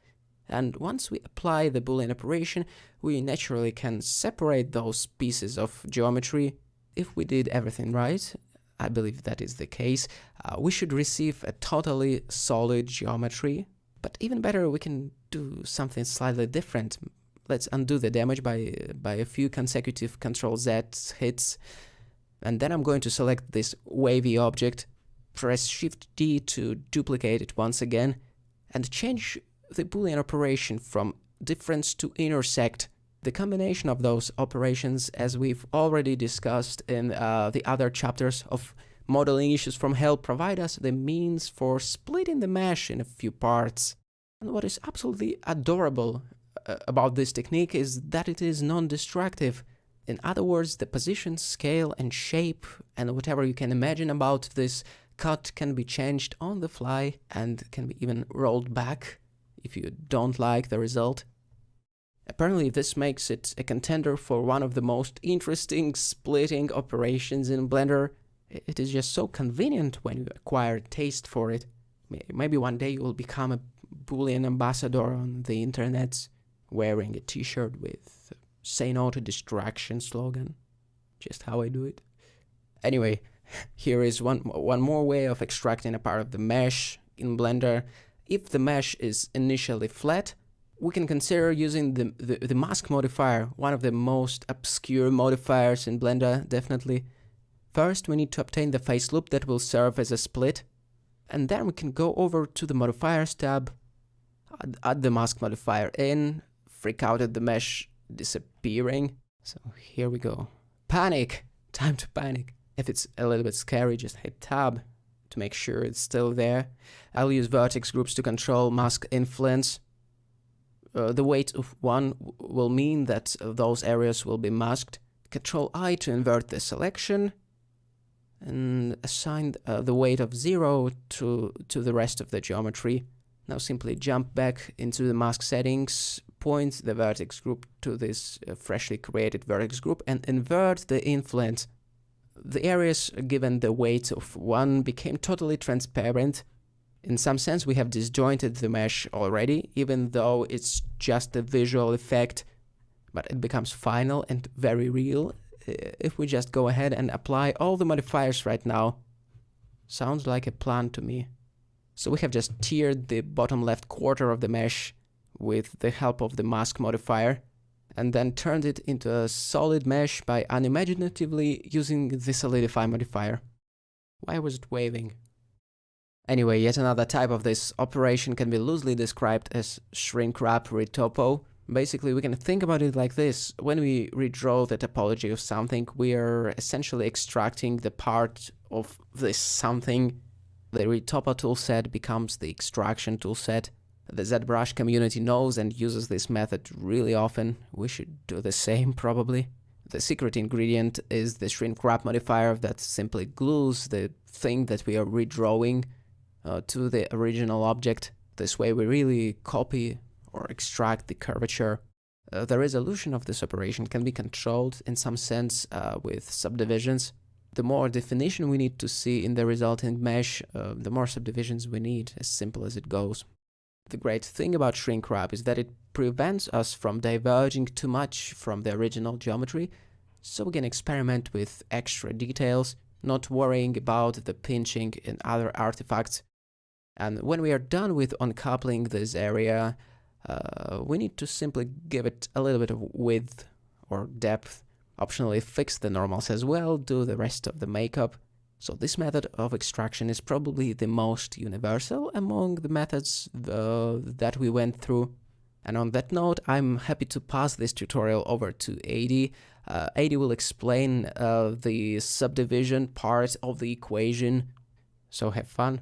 And once we apply the Boolean operation, we naturally can separate those pieces of geometry. If we did everything right, I believe that is the case, we should receive a totally solid geometry. But even better, we can do something slightly different. Let's undo the damage by a few consecutive Ctrl-Z hits. And then I'm going to select this wavy object, press Shift-D to duplicate it once again, and change the Boolean operation from difference to intersect. The combination of those operations, as we've already discussed in the other chapters of modeling issues from hell, provide us the means for splitting the mesh in a few parts. And what is absolutely adorable about this technique is that it is non-destructive. In other words, the position, scale and shape and whatever you can imagine about this cut can be changed on the fly and can be even rolled back if you don't like the result. Apparently this makes it a contender for one of the most interesting splitting operations in Blender. It is just so convenient when you acquire taste for it. Maybe one day you will become a Boolean ambassador on the internet, wearing a t-shirt with "Say No to Distraction" slogan. Just how I do it. Anyway, here is one more way of extracting a part of the mesh in Blender. If the mesh is initially flat, we can consider using the mask modifier, one of the most obscure modifiers in Blender, definitely. First, we need to obtain the face loop that will serve as a split, and then we can go over to the modifiers tab, add the mask modifier in, freak out at the mesh disappearing. So here we go. Panic! Time to panic. If it's a little bit scary, just hit tab to make sure it's still there. I'll use vertex groups to control mask influence. The weight of 1 will mean that those areas will be masked. Ctrl I to invert the selection and assign the weight of 0 to the rest of the geometry. Now simply jump back into the mask settings, point the vertex group to this freshly created vertex group and invert the influence. The areas given the weight of 1 became totally transparent. In some sense, we have disjointed the mesh already, even though it's just a visual effect, but it becomes final and very real if we just go ahead and apply all the modifiers right now. Sounds like a plan to me. So we have just tiered the bottom left quarter of the mesh with the help of the mask modifier, and then turned it into a solid mesh by unimaginatively using the solidify modifier. Why was it waving? Anyway, yet another type of this operation can be loosely described as shrink wrap retopo. Basically, we can think about it like this. When we redraw the topology of something, we are essentially extracting the part of this something. The retopo toolset becomes the extraction toolset. The ZBrush community knows and uses this method really often. We should do the same, probably. The secret ingredient is the shrink wrap modifier that simply glues the thing that we are redrawing to the original object. This way we really copy or extract the curvature. The resolution of this operation can be controlled in some sense with subdivisions. The more definition we need to see in the resulting mesh, the more subdivisions we need, as simple as it goes. The great thing about shrink wrap is that it prevents us from diverging too much from the original geometry, so we can experiment with extra details, not worrying about the pinching and other artifacts. And when we are done with uncoupling this area, we need to simply give it a little bit of width or depth, optionally fix the normals as well, do the rest of the makeup. So this method of extraction is probably the most universal among the methods that we went through. And on that note, I'm happy to pass this tutorial over to Adi. Adi will explain the subdivision part of the equation, so have fun.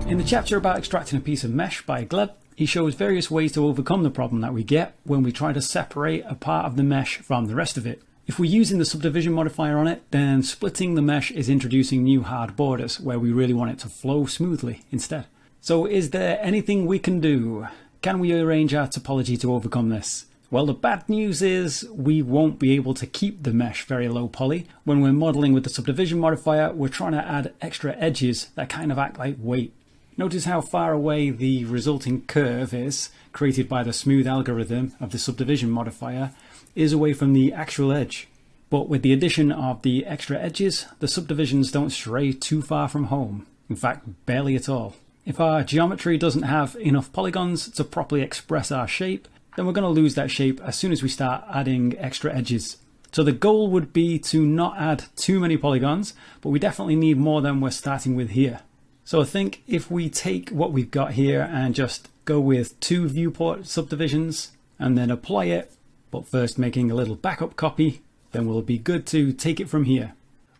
In the chapter about extracting a piece of mesh by Gleb, he shows various ways to overcome the problem that we get when we try to separate a part of the mesh from the rest of it. If we're using the subdivision modifier on it, then splitting the mesh is introducing new hard borders where we really want it to flow smoothly instead. So is there anything we can do? Can we arrange our topology to overcome this? Well, the bad news is we won't be able to keep the mesh very low poly. When we're modeling with the subdivision modifier, we're trying to add extra edges that kind of act like weight. Notice how far away the resulting curve is, created by the smooth algorithm of the subdivision modifier, is away from the actual edge. But with the addition of the extra edges, the subdivisions don't stray too far from home. In fact, barely at all. If our geometry doesn't have enough polygons to properly express our shape, then we're going to lose that shape as soon as we start adding extra edges. So the goal would be to not add too many polygons, but we definitely need more than we're starting with here. So I think if we take what we've got here and just go with 2 viewport subdivisions and then apply it, but first making a little backup copy, then we'll be good to take it from here.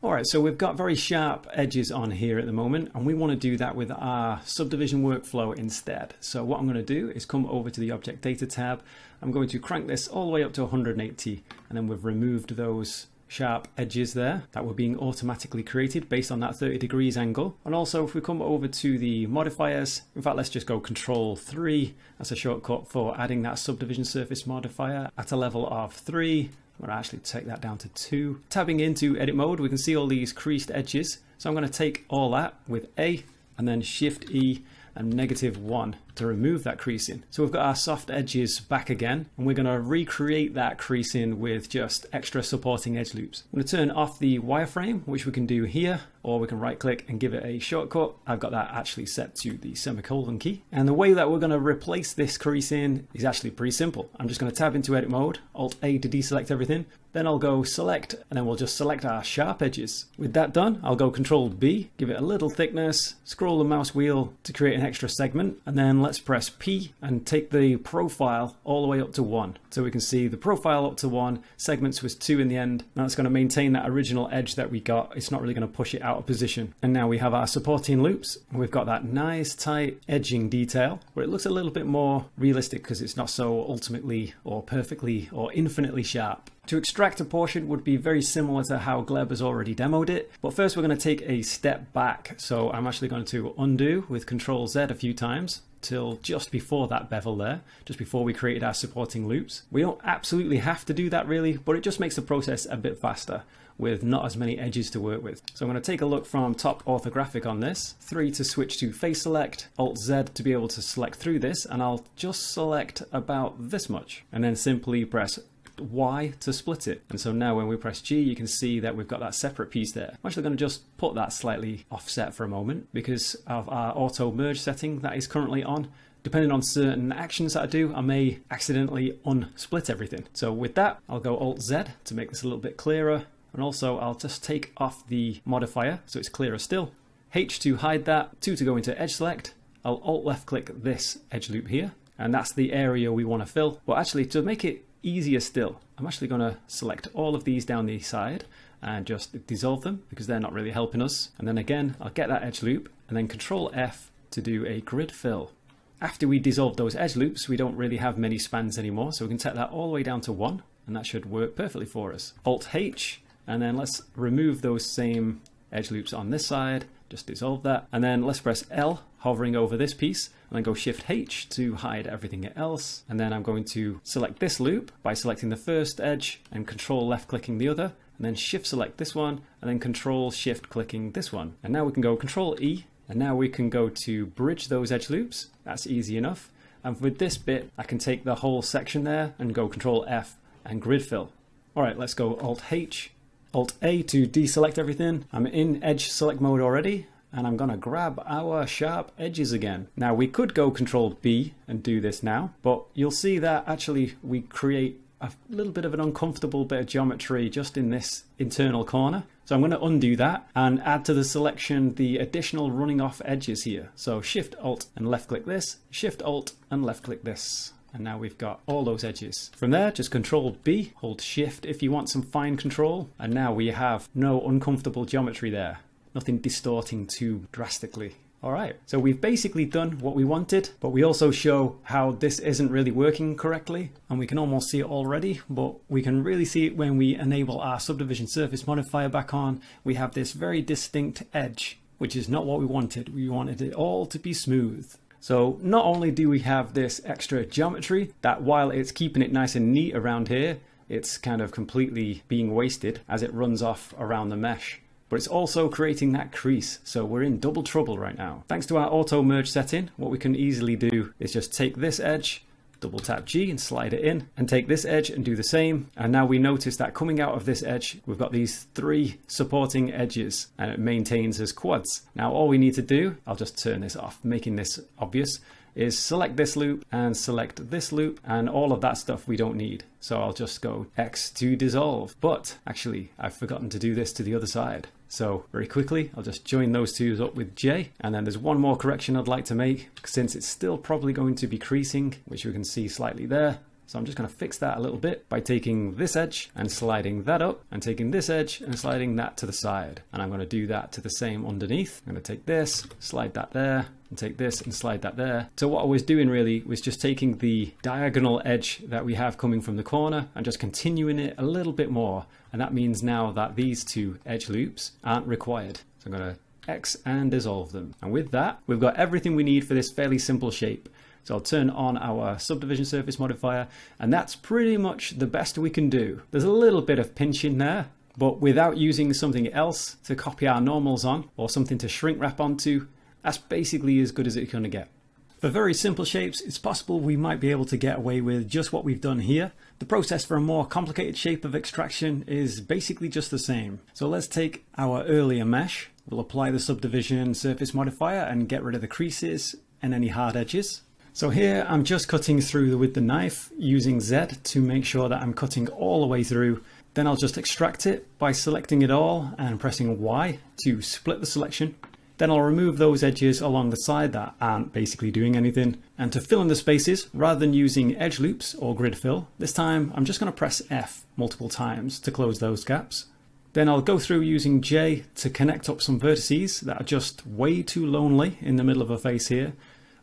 Alright, so we've got very sharp edges on here at the moment, and we want to do that with our subdivision workflow instead. So what I'm going to do is come over to the Object Data tab. I'm going to crank this all the way up to 180, and then we've removed those sharp edges there that were being automatically created based on that 30 degrees angle. And also if we come over to the modifiers, in fact let's just go Control 3, that's a shortcut for adding that subdivision surface modifier at a level of 3. I'm going to actually take that down to 2. Tabbing into edit mode, we can see all these creased edges. So I'm going to take all that with A and then Shift E and -1 to remove that creasing. So we've got our soft edges back again, and we're going to recreate that creasing with just extra supporting edge loops. I'm going to turn off the wireframe, which we can do here, or we can right click and give it a shortcut. I've got that actually set to the semicolon key. And the way that we're going to replace this creasing is actually pretty simple. I'm just going to tab into edit mode, Alt A to deselect everything. Then I'll go select, and then we'll just select our sharp edges. With that done, I'll go Control B, give it a little thickness, scroll the mouse wheel to create an extra segment, and then let's press P and take the profile all the way up to 1. So we can see the profile up to 1, segments was 2 in the end. Now it's going to maintain that original edge that we got. It's not really going to push it out of position. And now we have our supporting loops. We've got that nice tight edging detail where it looks a little bit more realistic because it's not so ultimately or perfectly or infinitely sharp. To extract a portion would be very similar to how Gleb has already demoed it, but first we're going to take a step back. So I'm actually going to undo with Control Z a few times till just before that bevel there, just before we created our supporting loops. We don't absolutely have to do that really, but it just makes the process a bit faster with not as many edges to work with. So I'm going to take a look from top orthographic on this, 3 to switch to face select, Alt Z to be able to select through this, and I'll just select about this much, and then simply press Y to split it. And so now when we press G, you can see that we've got that separate piece there. I'm actually going to just put that slightly offset for a moment because of our auto merge setting that is currently on. Depending on certain actions that I do, I may accidentally unsplit everything. So with that, I'll go Alt Z to make this a little bit clearer. And also I'll just take off the modifier so it's clearer still. H to hide that, 2 to go into edge select. I'll Alt left click this edge loop here, and that's the area we want to fill. But actually, to make it easier still, I'm actually going to select all of these down the side and just dissolve them because they're not really helping us. And then again, I'll get that edge loop and then Control F to do a grid fill. After we dissolve those edge loops, we don't really have many spans anymore, so we can take that all the way down to 1, and that should work perfectly for us. Alt H, and then let's remove those same edge loops on this side, just dissolve that, and then let's press L, hovering over this piece, and then go Shift H to hide everything else. And then I'm going to select this loop by selecting the first edge and Control left clicking the other, and then Shift select this one, and then Control Shift clicking this one. And now we can go Control E, and now we can go to bridge those edge loops. That's easy enough. And with this bit, I can take the whole section there and go Control F and grid fill. All right, let's go Alt H Alt A to deselect everything. I'm in edge select mode already, and I'm gonna grab our sharp edges again. Now we could go Control B and do this now, but you'll see that actually we create a little bit of an uncomfortable bit of geometry just in this internal corner. So I'm going to undo that and add to the selection the additional running off edges here. So Shift Alt and left click this, Shift Alt and left click this. And now we've got all those edges. From there, just Control B, hold Shift if you want some fine control. And now we have no uncomfortable geometry there. Nothing distorting too drastically. All right, so we've basically done what we wanted, but we also show how this isn't really working correctly, and we can almost see it already, but we can really see it when we enable our subdivision surface modifier back on. We have this very distinct edge, which is not what we wanted. We wanted it all to be smooth. So not only do we have this extra geometry that while it's keeping it nice and neat around here, it's kind of completely being wasted as it runs off around the mesh. But it's also creating that crease, so we're in double trouble right now. Thanks to our auto merge setting, what we can easily do is just take this edge, double tap G and slide it in, and take this edge and do the same. And now we notice that coming out of this edge, we've got these 3 supporting edges, and it maintains as quads. Now all we need to do, I'll just turn this off, making this obvious, is select this loop and select this loop, and all of that stuff we don't need. So I'll just go X to dissolve. But actually, I've forgotten to do this to the other side. So very quickly, I'll just join those two up with J. And then there's one more correction I'd like to make, since it's still probably going to be creasing, which we can see slightly there. So I'm just going to fix that a little bit by taking this edge and sliding that up, and taking this edge and sliding that to the side. And I'm going to do that to the same underneath. I'm going to take this, slide that there, and take this and slide that there. So what I was doing really was just taking the diagonal edge that we have coming from the corner and just continuing it a little bit more. And that means now that these 2 edge loops aren't required. So I'm going to X and dissolve them. And with that, we've got everything we need for this fairly simple shape. So I'll turn on our subdivision surface modifier, and that's pretty much the best we can do. There's a little bit of pinching there, but without using something else to copy our normals on, or something to shrink wrap onto, that's basically as good as it's going to get. For very simple shapes, it's possible we might be able to get away with just what we've done here. The process for a more complicated shape of extraction is basically just the same. So let's take our earlier mesh, we'll apply the subdivision surface modifier and get rid of the creases and any hard edges. So here I'm just cutting through with the knife using Z to make sure that I'm cutting all the way through. Then I'll just extract it by selecting it all and pressing Y to split the selection. Then I'll remove those edges along the side that aren't basically doing anything. And to fill in the spaces, rather than using edge loops or grid fill, this time I'm just going to press F multiple times to close those gaps. Then I'll go through using J to connect up some vertices that are just way too lonely in the middle of a face here.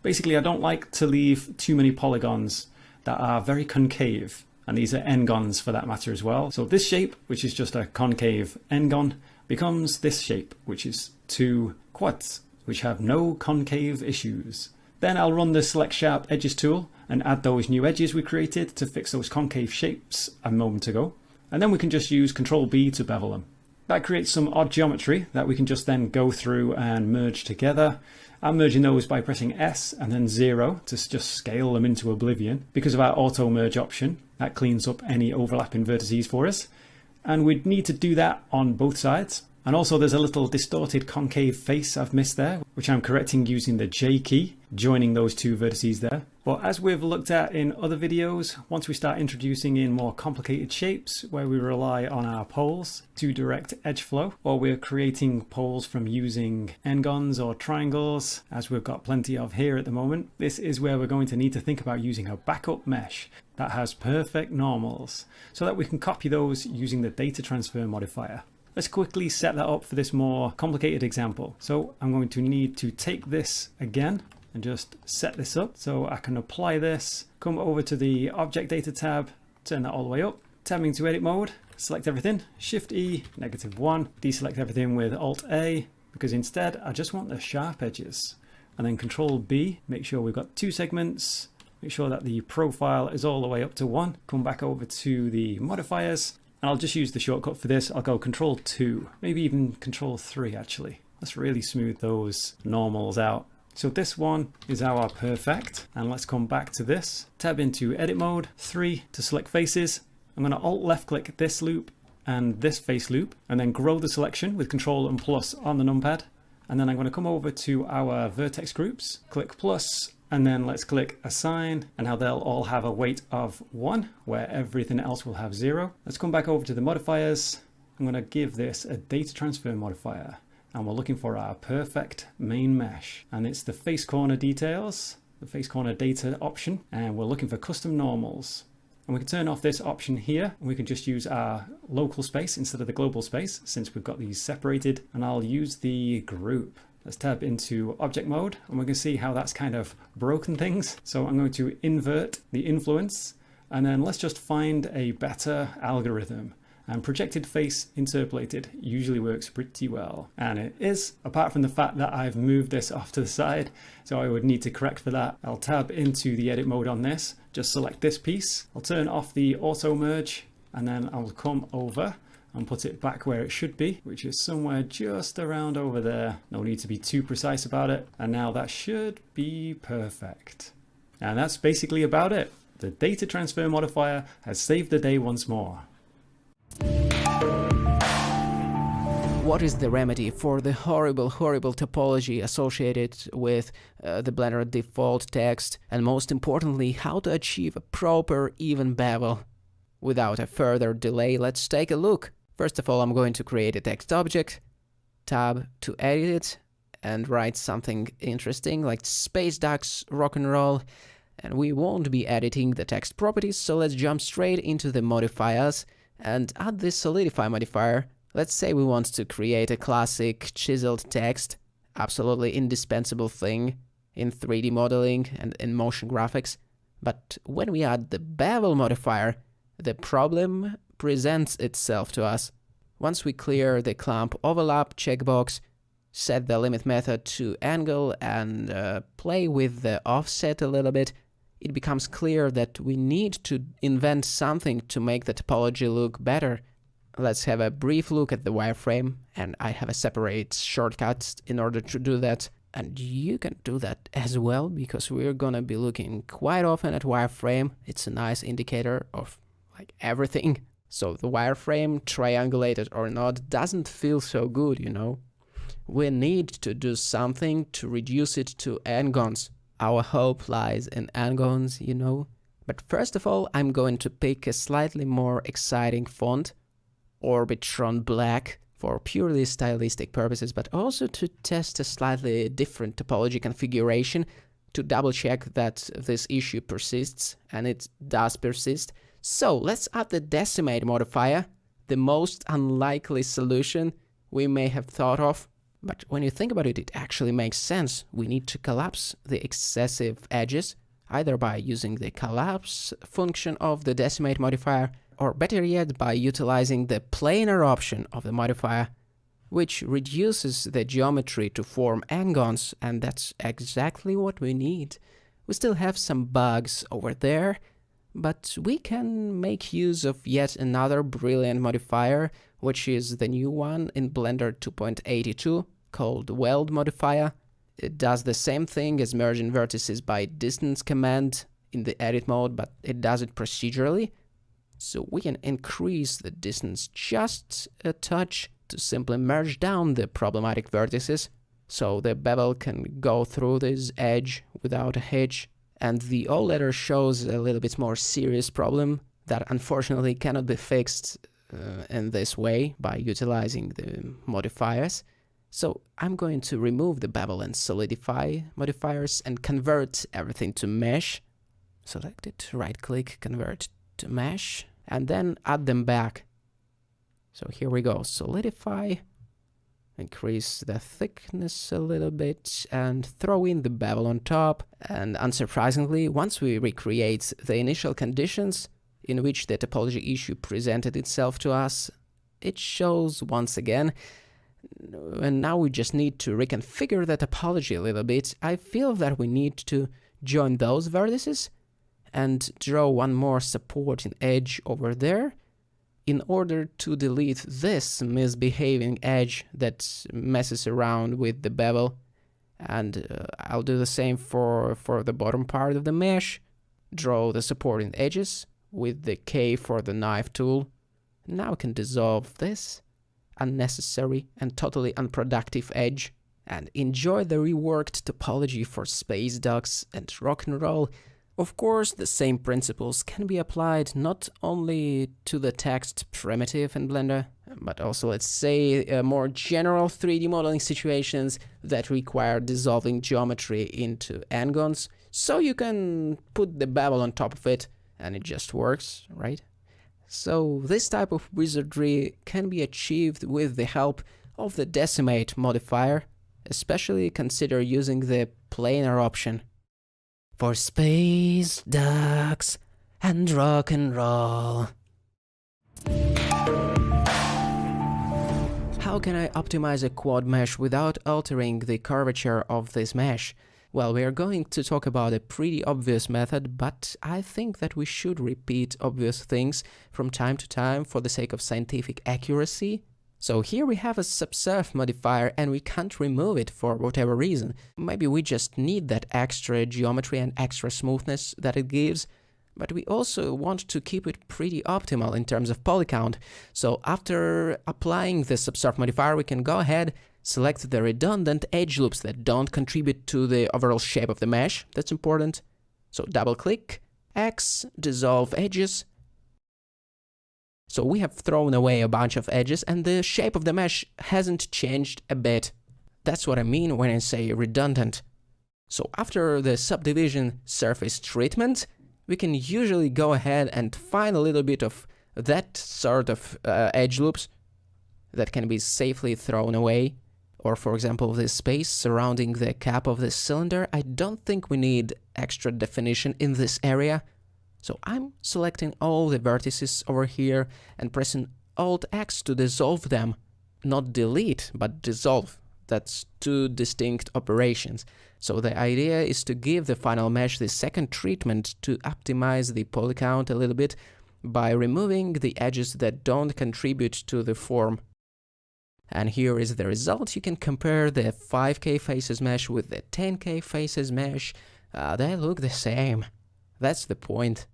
Basically, I don't like to leave too many polygons that are very concave, and these are n-gons for that matter as well. So this shape, which is just a concave n-gon, becomes this shape, which is 2 quads, which have no concave issues. Then I'll run the Select Sharp Edges tool and add those new edges we created to fix those concave shapes a moment ago. And then we can just use Control B to bevel them. That creates some odd geometry that we can just then go through and merge together. I'm merging those by pressing S and then 0 to just scale them into oblivion. Because of our auto merge option, that cleans up any overlapping vertices for us. And we'd need to do that on both sides. And also there's a little distorted concave face I've missed there, which I'm correcting using the J key, joining those 2 vertices there. But as we've looked at in other videos, once we start introducing in more complicated shapes where we rely on our poles to direct edge flow, or we're creating poles from using n-gons or triangles, as we've got plenty of here at the moment, this is where we're going to need to think about using a backup mesh that has perfect normals, so that we can copy those using the data transfer modifier. Let's quickly set that up for this more complicated example. So I'm going to need to take this again and just set this up so I can apply this, come over to the Object Data tab, turn that all the way up, tab into edit mode, select everything, Shift E, -1, deselect everything with Alt A, because instead I just want the sharp edges. And then Control B, make sure we've got 2 segments, make sure that the profile is all the way up to 1, come back over to the modifiers, and I'll just use the shortcut for this. I'll go Control 2, maybe even Control 3 actually. Let's really smooth those normals out. So this one is our perfect, and let's come back to this. Tab into edit mode, 3 to select faces. I'm going to Alt left click this loop and this face loop, and then grow the selection with Control and plus on the numpad. And then I'm going to come over to our vertex groups, click plus, and then let's click assign, and how they'll all have a weight of 1, where everything else will have 0. Let's come back over to the modifiers. I'm going to give this a data transfer modifier, and we're looking for our perfect main mesh, and it's the face corner details, the face corner data option, and we're looking for custom normals. And we can turn off this option here, and we can just use our local space instead of the global space, since we've got these separated. And I'll use the group. Let's tab into object mode, and we can see how that's kind of broken things. So I'm going to invert the influence, and then let's just find a better algorithm. And projected face interpolated usually works pretty well. And it is, apart from the fact that I've moved this off to the side, so I would need to correct for that. I'll tab into the edit mode on this, just select this piece. I'll turn off the auto merge, and then I'll come over and put it back where it should be, which is somewhere just around over there. No need to be too precise about it. And now that should be perfect. And that's basically about it. The data transfer modifier has saved the day once more. What is the remedy for the horrible topology associated with the Blender default text, and most importantly, how to achieve a proper even bevel? Without a further delay, let's take a look. First of all, I'm going to create a text object, tab to edit it, and write something interesting like Space Ducks Rock and Roll. And we won't be editing the text properties, so let's jump straight into the modifiers and add this solidify modifier. Let's say we want to create a classic chiseled text, absolutely indispensable thing in 3D modeling and in motion graphics. But when we add the bevel modifier, the problem presents itself to us. Once we clear the clamp overlap checkbox, set the limit method to angle, and play with the offset a little bit, it becomes clear that we need to invent something to make the topology look better. Let's have a brief look at the wireframe, and I have a separate shortcut in order to do that. And you can do that as well, because we're gonna be looking quite often at wireframe. It's a nice indicator of like everything. So the wireframe, triangulated or not, doesn't feel so good, you know. We need to do something to reduce it to n-gons. Our hope lies in n-gons, you know. But first of all, I'm going to pick a slightly more exciting font, Orbitron Black, for purely stylistic purposes, but also to test a slightly different topology configuration to double check that this issue persists, and it does persist. So let's add the decimate modifier, the most unlikely solution we may have thought of. But when you think about it, it actually makes sense. We need to collapse the excessive edges, either by using the collapse function of the decimate modifier, or better yet, by utilizing the planar option of the modifier, which reduces the geometry to form n-gons, and that's exactly what we need. We still have some bugs over there, but we can make use of yet another brilliant modifier, which is the new one in Blender 2.82, called Weld modifier. It does the same thing as merging vertices by distance command in the edit mode, but it does it procedurally. So we can increase the distance just a touch to simply merge down the problematic vertices, so the bevel can go through this edge without a hitch. And the O letter shows a little bit more serious problem that unfortunately cannot be fixed in this way by utilizing the modifiers. So I'm going to remove the bevel and solidify modifiers and convert everything to mesh. Select it, right click, convert to mesh, and then add them back. So here we go, solidify, increase the thickness a little bit, and throw in the bevel on top. And unsurprisingly, once we recreate the initial conditions in which the topology issue presented itself to us, it shows once again. And now we just need to reconfigure the topology a little bit. I feel that we need to join those vertices and draw one more supporting edge over there in order to delete this misbehaving edge that messes around with the bevel. And I'll do the same for the bottom part of the mesh. Draw the supporting edges with the K for the knife tool. Now we can dissolve this unnecessary and totally unproductive edge and enjoy the reworked topology for space docks and rock and roll. Of course, the same principles can be applied not only to the text primitive in Blender, but also, let's say, more general 3D modeling situations that require dissolving geometry into n-gons. So you can put the bevel on top of it and it just works, right? So this type of wizardry can be achieved with the help of the Decimate modifier, especially consider using the planar option. For space, ducks, and rock and roll. How can I optimize a quad mesh without altering the curvature of this mesh? Well, we are going to talk about a pretty obvious method, but I think that we should repeat obvious things from time to time for the sake of scientific accuracy. So here we have a subsurf modifier and we can't remove it for whatever reason. Maybe we just need that extra geometry and extra smoothness that it gives, but we also want to keep it pretty optimal in terms of poly count. So after applying the subsurf modifier, we can go ahead, select the redundant edge loops that don't contribute to the overall shape of the mesh. That's important. So double click, X, dissolve edges. So we have thrown away a bunch of edges and the shape of the mesh hasn't changed a bit. That's what I mean when I say redundant. So after the subdivision surface treatment, we can usually go ahead and find a little bit of that sort of edge loops that can be safely thrown away. Or for example, the space surrounding the cap of the cylinder, I don't think we need extra definition in this area. So I'm selecting all the vertices over here and pressing Alt-X to dissolve them. Not delete, but dissolve. That's two distinct operations. So the idea is to give the final mesh the second treatment to optimize the poly count a little bit by removing the edges that don't contribute to the form. And here is the result. You can compare the 5K faces mesh with the 10K faces mesh. They look the same. That's the point.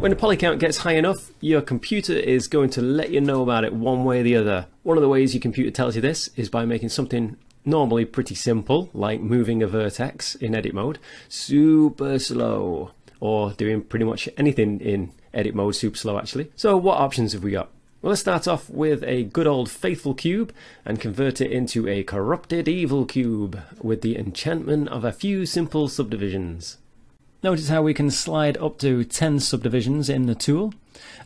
When the poly count gets high enough, your computer is going to let you know about it one way or the other. One of the ways your computer tells you this is by making something normally pretty simple, like moving a vertex in edit mode, super slow, or doing pretty much anything in edit mode super slow actually. So what options have we got? Well, let's start off with a good old faithful cube and convert it into a corrupted evil cube with the enchantment of a few simple subdivisions. Notice how we can slide up to 10 subdivisions in the tool.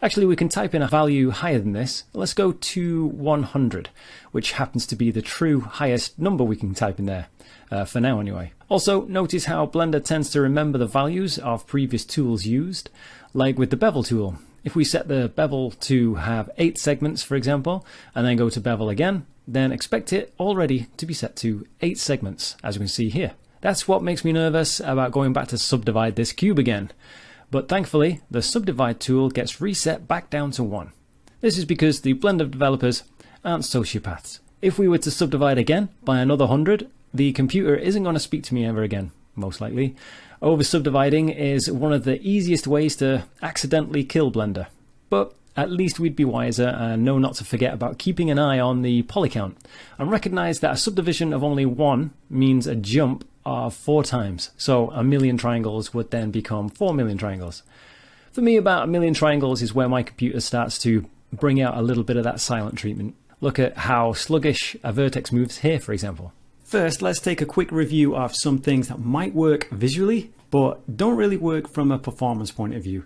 Actually, we can type in a value higher than this. Let's go to 100, which happens to be the true highest number we can type in there, for now anyway. Also, notice how Blender tends to remember the values of previous tools used, like with the bevel tool. If we set the bevel to have 8 segments, for example, and then go to bevel again, then expect it already to be set to 8 segments, as you can see here. That's what makes me nervous about going back to subdivide this cube again. But thankfully, the subdivide tool gets reset back down to 1. This is because the Blender developers aren't sociopaths. If we were to subdivide again by another 100, the computer isn't going to speak to me ever again, most likely. Over subdividing is one of the easiest ways to accidentally kill Blender. But at least we'd be wiser and know not to forget about keeping an eye on the poly count and recognize that a subdivision of only 1 means a jump of 4 times. So 1,000,000 triangles would then become 4,000,000 triangles. For me, about 1,000,000 triangles is where my computer starts to bring out a little bit of that silent treatment. Look at how sluggish a vertex moves here, for example. First, let's take a quick review of some things that might work visually, but don't really work from a performance point of view.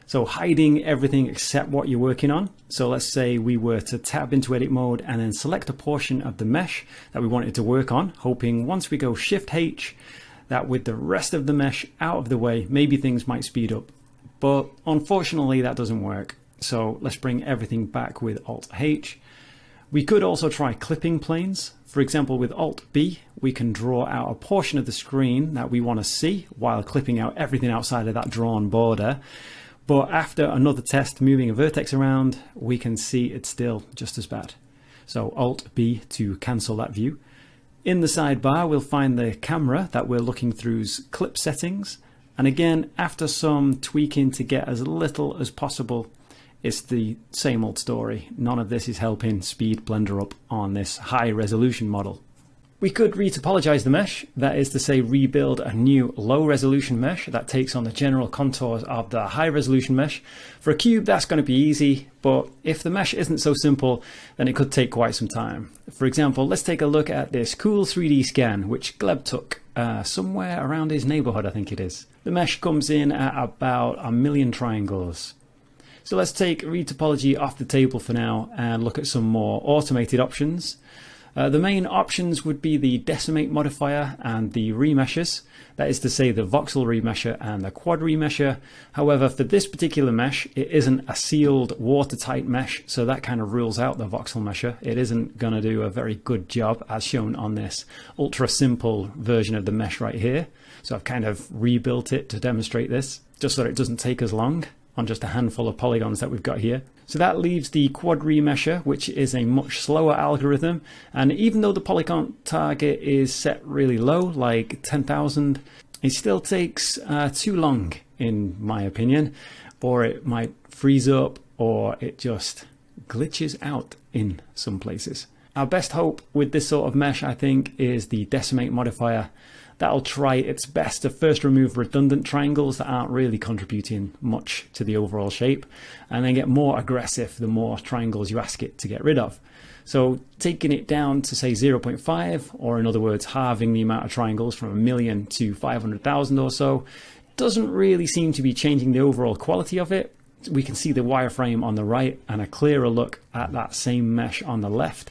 So hiding everything except what you're working on. So let's say we were to tab into edit mode and then select a portion of the mesh that we wanted to work on, hoping once we go Shift H, that with the rest of the mesh out of the way, maybe things might speed up. But unfortunately that doesn't work. So let's bring everything back with Alt H. We could also try clipping planes. For example, with Alt B, we can draw out a portion of the screen that we want to see while clipping out everything outside of that drawn border. But after another test moving a vertex around, we can see it's still just as bad. So Alt B to cancel that view. In the sidebar, we'll find the camera that we're looking through's clip settings. And again, after some tweaking to get as little as possible, it's the same old story. None of this is helping speed Blender up on this high resolution model. We could retopologize the mesh, that is to say rebuild a new low resolution mesh that takes on the general contours of the high resolution mesh. For a cube that's going to be easy, but if the mesh isn't so simple then it could take quite some time. For example, let's take a look at this cool 3D scan which Gleb took somewhere around his neighborhood, I think it is. The mesh comes in at about 1 million triangles. So let's take retopology off the table for now and look at some more automated options. The main options would be the decimate modifier and the remeshes, that is to say the voxel remesher and the quad remesher. However, for this particular mesh, it isn't a sealed watertight mesh, so that kind of rules out the voxel mesher. It isn't going to do a very good job as shown on this ultra simple version of the mesh right here. So I've kind of rebuilt it to demonstrate this, just so that it doesn't take as long on just a handful of polygons that we've got here. So that leaves the quad remesher, which is a much slower algorithm. And even though the polygon target is set really low, like 10,000, it still takes too long, in my opinion, or it might freeze up, or it just glitches out in some places. Our best hope with this sort of mesh, I think, is the decimate modifier. That'll try its best to first remove redundant triangles that aren't really contributing much to the overall shape, and then get more aggressive the more triangles you ask it to get rid of. So taking it down to say 0.5, or in other words halving the amount of triangles from 1 million to 500,000 or so, doesn't really seem to be changing the overall quality of it. We can see the wireframe on the right and a clearer look at that same mesh on the left.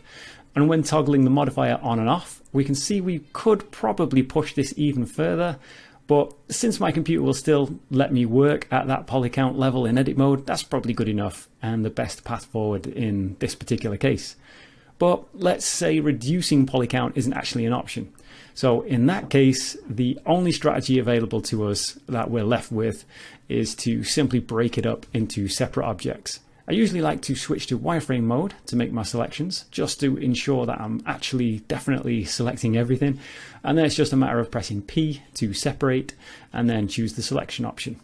And when toggling the modifier on and off, we can see we could probably push this even further, but since my computer will still let me work at that poly count level in edit mode, that's probably good enough and the best path forward in this particular case. But let's say reducing poly count isn't actually an option. So in that case, the only strategy available to us that we're left with is to simply break it up into separate objects. I usually like to switch to wireframe mode to make my selections, just to ensure that I'm actually definitely selecting everything. And then it's just a matter of pressing P to separate and then choose the selection option.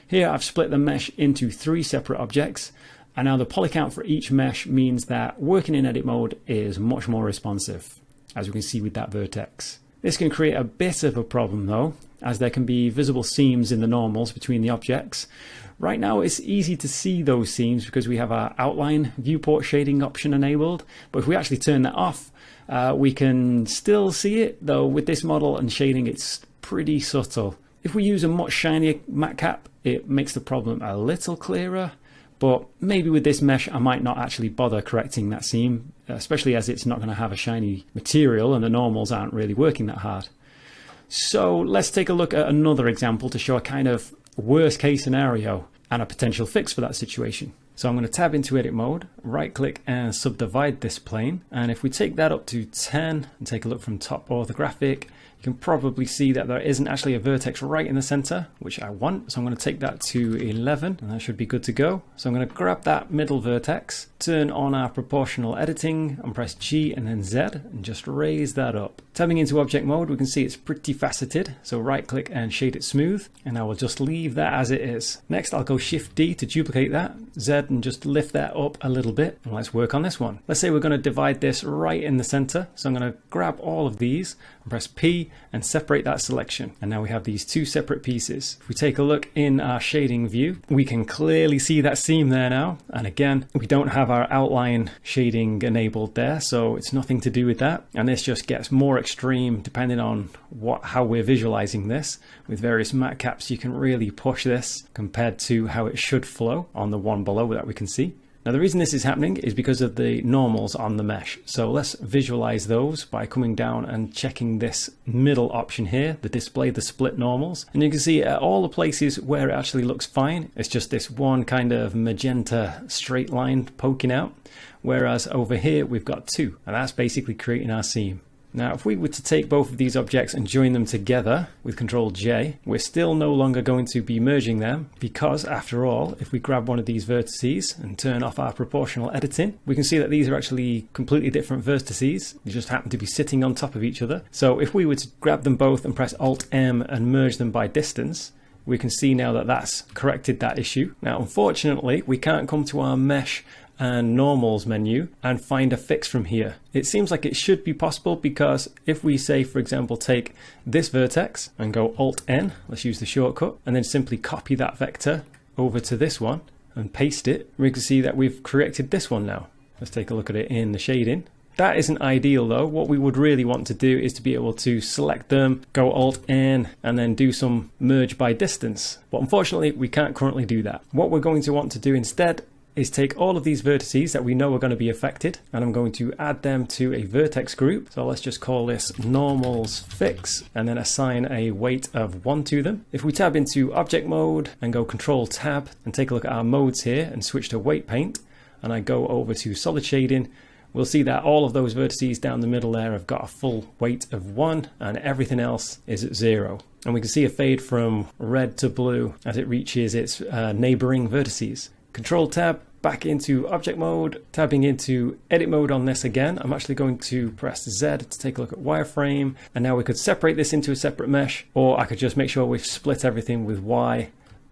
Here I've split the mesh into 3 separate objects, and now the poly count for each mesh means that working in edit mode is much more responsive, as we can see with that vertex. This can create a bit of a problem though, as there can be visible seams in the normals between the objects. Right now it's easy to see those seams because we have our outline viewport shading option enabled, but if we actually turn that off, we can still see it, though with this model and shading it's pretty subtle. If we use a much shinier matcap, it makes the problem a little clearer, but maybe with this mesh I might not actually bother correcting that seam, especially as it's not going to have a shiny material and the normals aren't really working that hard. So let's take a look at another example to show a kind of worst case scenario and a potential fix for that situation. So I'm going to tab into edit mode, right click and subdivide this plane. And if we take that up to 10 and take a look from top orthographic, you can probably see that there isn't actually a vertex right in the center, which I want. So I'm going to take that to 11 and that should be good to go. So I'm going to grab that middle vertex, turn on our proportional editing and press G and then Z and just raise that up. Tabbing into object mode, we can see it's pretty faceted. So right click and shade it smooth, and I will just leave that as it is. Next, I'll go Shift D to duplicate that, Z and just lift that up a little bit. And let's work on this one. Let's say we're going to divide this right in the center. So I'm going to grab all of these and press P and separate that selection. And now we have these 2 separate pieces. If we take a look in our shading view, we can clearly see that seam there now. And again, we don't have our outline shading enabled there, so it's nothing to do with that. And this just gets more extreme depending on how we're visualizing this. With various matte caps, you can really push this compared to how it should flow on the one below that we can see. Now the reason this is happening is because of the normals on the mesh. So let's visualize those by coming down and checking this middle option here, the display the split normals. And you can see at all the places where it actually looks fine, it's just this one kind of magenta straight line poking out. Whereas over here we've got 2, and that's basically creating our seam. Now, if we were to take both of these objects and join them together with Ctrl J, we're still no longer going to be merging them because, after all, if we grab one of these vertices and turn off our proportional editing, we can see that these are actually completely different vertices. They just happen to be sitting on top of each other. So if we were to grab them both and press Alt M and merge them by distance, we can see now that that's corrected that issue. Now, unfortunately, we can't come to our mesh and normals menu and find a fix from here. It seems like it should be possible, because if we say, for example, take this vertex and go Alt N, let's use the shortcut, and then simply copy that vector over to this one and paste it, we can see that we've corrected this one now. Let's take a look at it in the shading. That isn't ideal though. What we would really want to do is to be able to select them, go Alt N, and then do some merge by distance. But unfortunately, we can't currently do that. What we're going to want to do instead is take all of these vertices that we know are going to be affected, and I'm going to add them to a vertex group. So let's just call this normals fix, and then assign a weight of 1 to them. If we tab into object mode and go Control Tab and take a look at our modes here and switch to weight paint, and I go over to solid shading, we'll see that all of those vertices down the middle there have got a full weight of 1, and everything else is at 0. And we can see a fade from red to blue as it reaches its neighboring vertices. Control Tab, back into object mode, tabbing into edit mode on this again. I'm actually going to press Z to take a look at wireframe, and now we could separate this into a separate mesh, or I could just make sure we've split everything with Y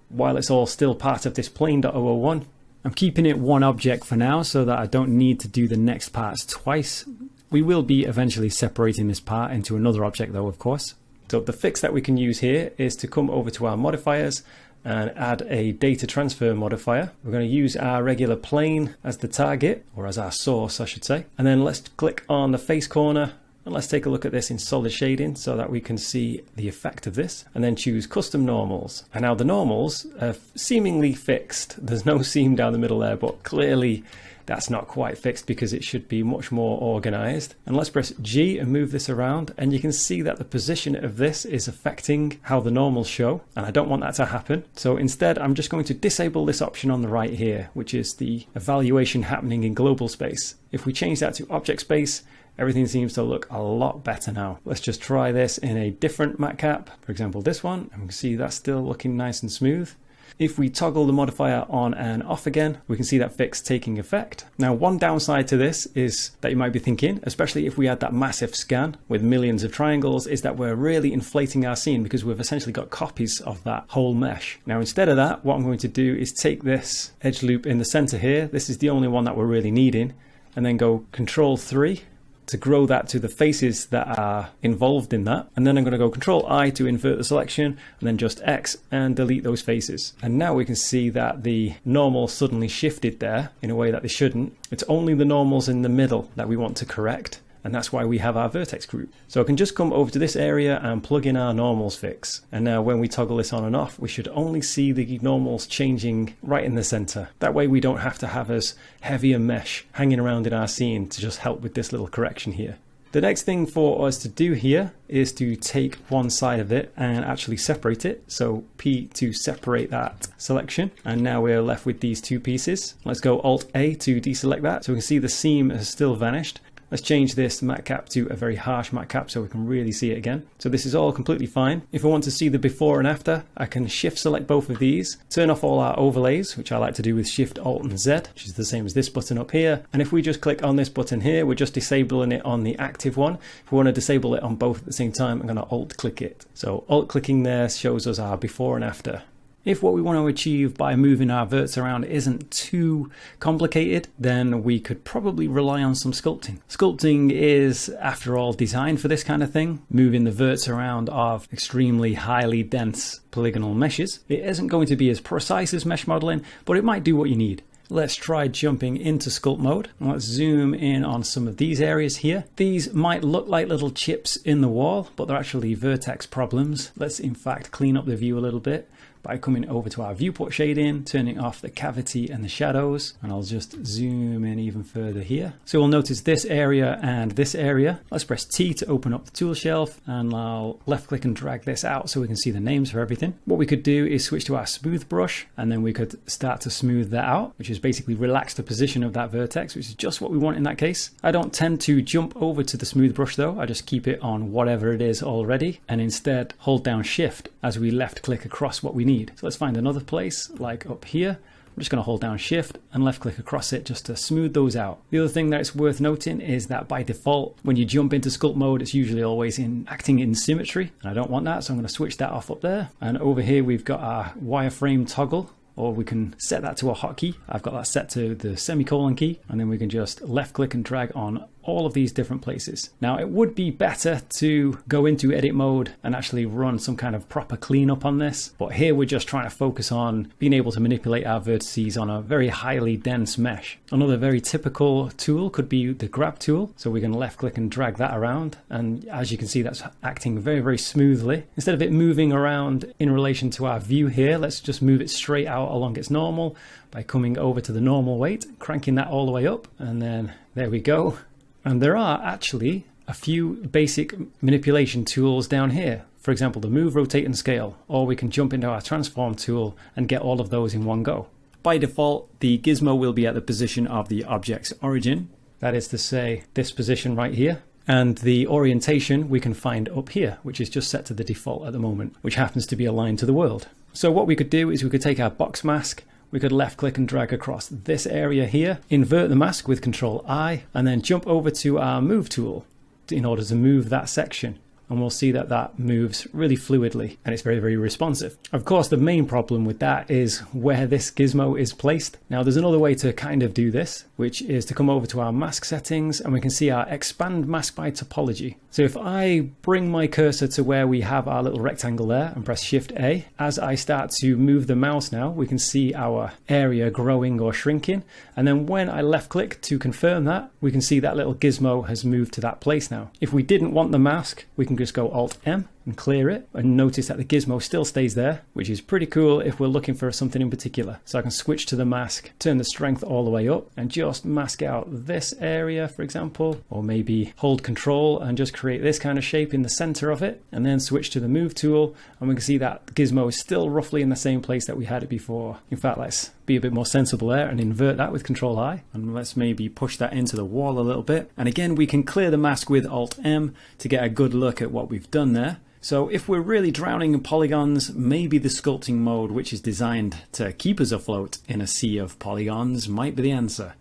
while it's all still part of this plane.001. I'm keeping it one object for now so that I don't need to do the next parts twice. We will be eventually separating this part into another object though, of course. So the fix that we can use here is to come over to our modifiers and add a data transfer modifier. We're going to use our regular plane as the target, or as our source I should say. And then let's click on the face corner, and let's take a look at this in solid shading so that we can see the effect of this, and then choose custom normals. And now the normals are seemingly fixed. There's no seam down the middle there, but clearly that's not quite fixed because it should be much more organized. And let's press G and move this around, and you can see that the position of this is affecting how the normals show, and I don't want that to happen. So instead I'm just going to disable this option on the right here, which is the evaluation happening in global space. If we change that to object space, everything seems to look a lot better now. Let's just try this in a different matcap, for example this one, and we can see that's still looking nice and smooth. If we toggle the modifier on and off again, we can see that fix taking effect. Now, one downside to this is that you might be thinking, especially if we had that massive scan with millions of triangles, is that we're really inflating our scene because we've essentially got copies of that whole mesh. Now, instead of that, what I'm going to do is take this edge loop in the center here. This is the only one that we're really needing, and then go Control 3 to grow that to the faces that are involved in that. And then I'm going to go Control I to invert the selection, and then just X and delete those faces. And now we can see that the normal suddenly shifted there in a way that they shouldn't. It's only the normals in the middle that we want to correct, and that's why we have our vertex group. So I can just come over to this area and plug in our normals fix. And now when we toggle this on and off, we should only see the normals changing right in the center. That way we don't have to have as heavy a mesh hanging around in our scene to just help with this little correction here. The next thing for us to do here is to take one side of it and actually separate it. So P to separate that selection. And now we're left with these two pieces. Let's go Alt A to deselect that. So we can see the seam has still vanished. Let's change this matcap to a very harsh matcap so we can really see it again. So this is all completely fine. If I want to see the before and after, I can shift select both of these, turn off all our overlays, which I like to do with Shift Alt and Z, which is the same as this button up here. And if we just click on this button here, we're just disabling it on the active one. If we want to disable it on both at the same time, I'm going to Alt click it. So Alt clicking there shows us our before and after. If what we want to achieve by moving our verts around isn't too complicated, then we could probably rely on some sculpting. Sculpting is, after all, designed for this kind of thing, moving the verts around of extremely highly dense polygonal meshes. It isn't going to be as precise as mesh modeling, but it might do what you need. Let's try jumping into sculpt mode. Let's zoom in on some of these areas here. These might look like little chips in the wall, but they're actually vertex problems. Let's in fact clean up the view a little bit by coming over to our viewport shading, turning off the cavity and the shadows, and I'll just zoom in even further here. So we'll notice this area and this area. Let's press T to open up the tool shelf, and I'll left click and drag this out so we can see the names for everything. What we could do is switch to our smooth brush, and then we could start to smooth that out, which is basically relax the position of that vertex, which is just what we want in that case. I don't tend to jump over to the smooth brush though. I just keep it on whatever it is already, and instead hold down Shift as we left click across what we need. So let's find another place like up here I'm just going to hold down Shift and left click across it just to smooth those out. The other thing that it's worth noting is that by default, when you jump into sculpt mode, it's usually always acting in symmetry, and I don't want that, so I'm going to switch that off up there. And over here we've got our wireframe toggle, or we can set that to a hotkey. I've got that set to the semicolon key, and then we can just left click and drag on all of these different places. Now, it would be better to go into edit mode and actually run some kind of proper cleanup on this, but here we're just trying to focus on being able to manipulate our vertices on a very highly dense mesh. Another very typical tool could be the grab tool, so we can left click and drag that around, and as you can see, that's acting very, very smoothly. Instead of it moving around in relation to our view here, let's just move it straight out along its normal by coming over to the normal weight, cranking that all the way up, and then there we go. And there are actually a few basic manipulation tools down here. For example, the move, rotate, and scale, or we can jump into our transform tool and get all of those in one go. By default, the gizmo will be at the position of the object's origin. That is to say, this position right here. And the orientation we can find up here, which is just set to the default at the moment, which happens to be aligned to the world. So what we could do is we could take our box mask, we could left click and drag across this area here, invert the mask with Control I, and then jump over to our move tool in order to move that section. And we'll see that that moves really fluidly and it's very, very responsive. Of course, the main problem with that is where this gizmo is placed. Now, there's another way to kind of do this, which is to come over to our mask settings and we can see our expand mask by topology. So if I bring my cursor to where we have our little rectangle there and press Shift A, as I start to move the mouse now, we can see our area growing or shrinking. And then when I left click to confirm that, we can see that little gizmo has moved to that place now. If we didn't want the mask, we can just go Alt M and clear it, and notice that the gizmo still stays there, which is pretty cool if we're looking for something in particular. So I can switch to the mask, turn the strength all the way up, and just mask out this area, for example, or maybe hold Control and just create this kind of shape in the center of it, and then switch to the move tool, and we can see that gizmo is still roughly in the same place that we had it before. In fact, let's be a bit more sensible there and invert that with Control I, and let's maybe push that into the wall a little bit. And again, we can clear the mask with Alt M to get a good look at what we've done there. So if we're really drowning in polygons, maybe the sculpting mode, which is designed to keep us afloat in a sea of polygons, might be the answer.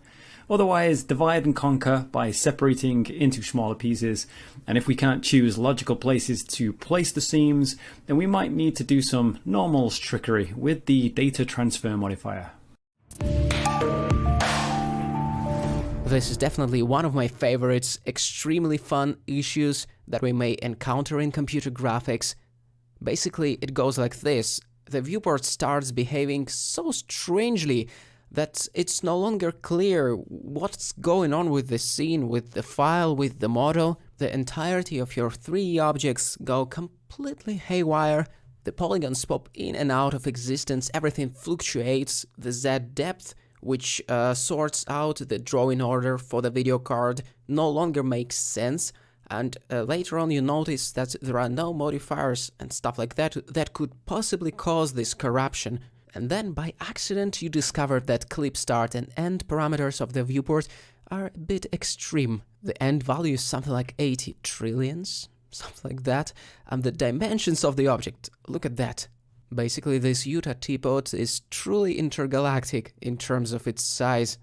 Otherwise, divide and conquer by separating into smaller pieces, and if we can't choose logical places to place the seams, then we might need to do some normals trickery with the data transfer modifier. This is definitely one of my favorites, extremely fun issues that we may encounter in computer graphics. Basically, it goes like this. The viewport starts behaving so strangely that it's no longer clear what's going on with the scene, with the file, with the model. The entirety of your 3D objects go completely haywire. The polygons pop in and out of existence, everything fluctuates, the Z depth, which sorts out the drawing order for the video card, no longer makes sense, and later on you notice that there are no modifiers and stuff like that that could possibly cause this corruption. And then by accident you discover that clip start and end parameters of the viewport are a bit extreme. The end value is something like 80 trillions, something like that, and the dimensions of the object, look at that. Basically, this Utah teapot is truly intergalactic in terms of its size.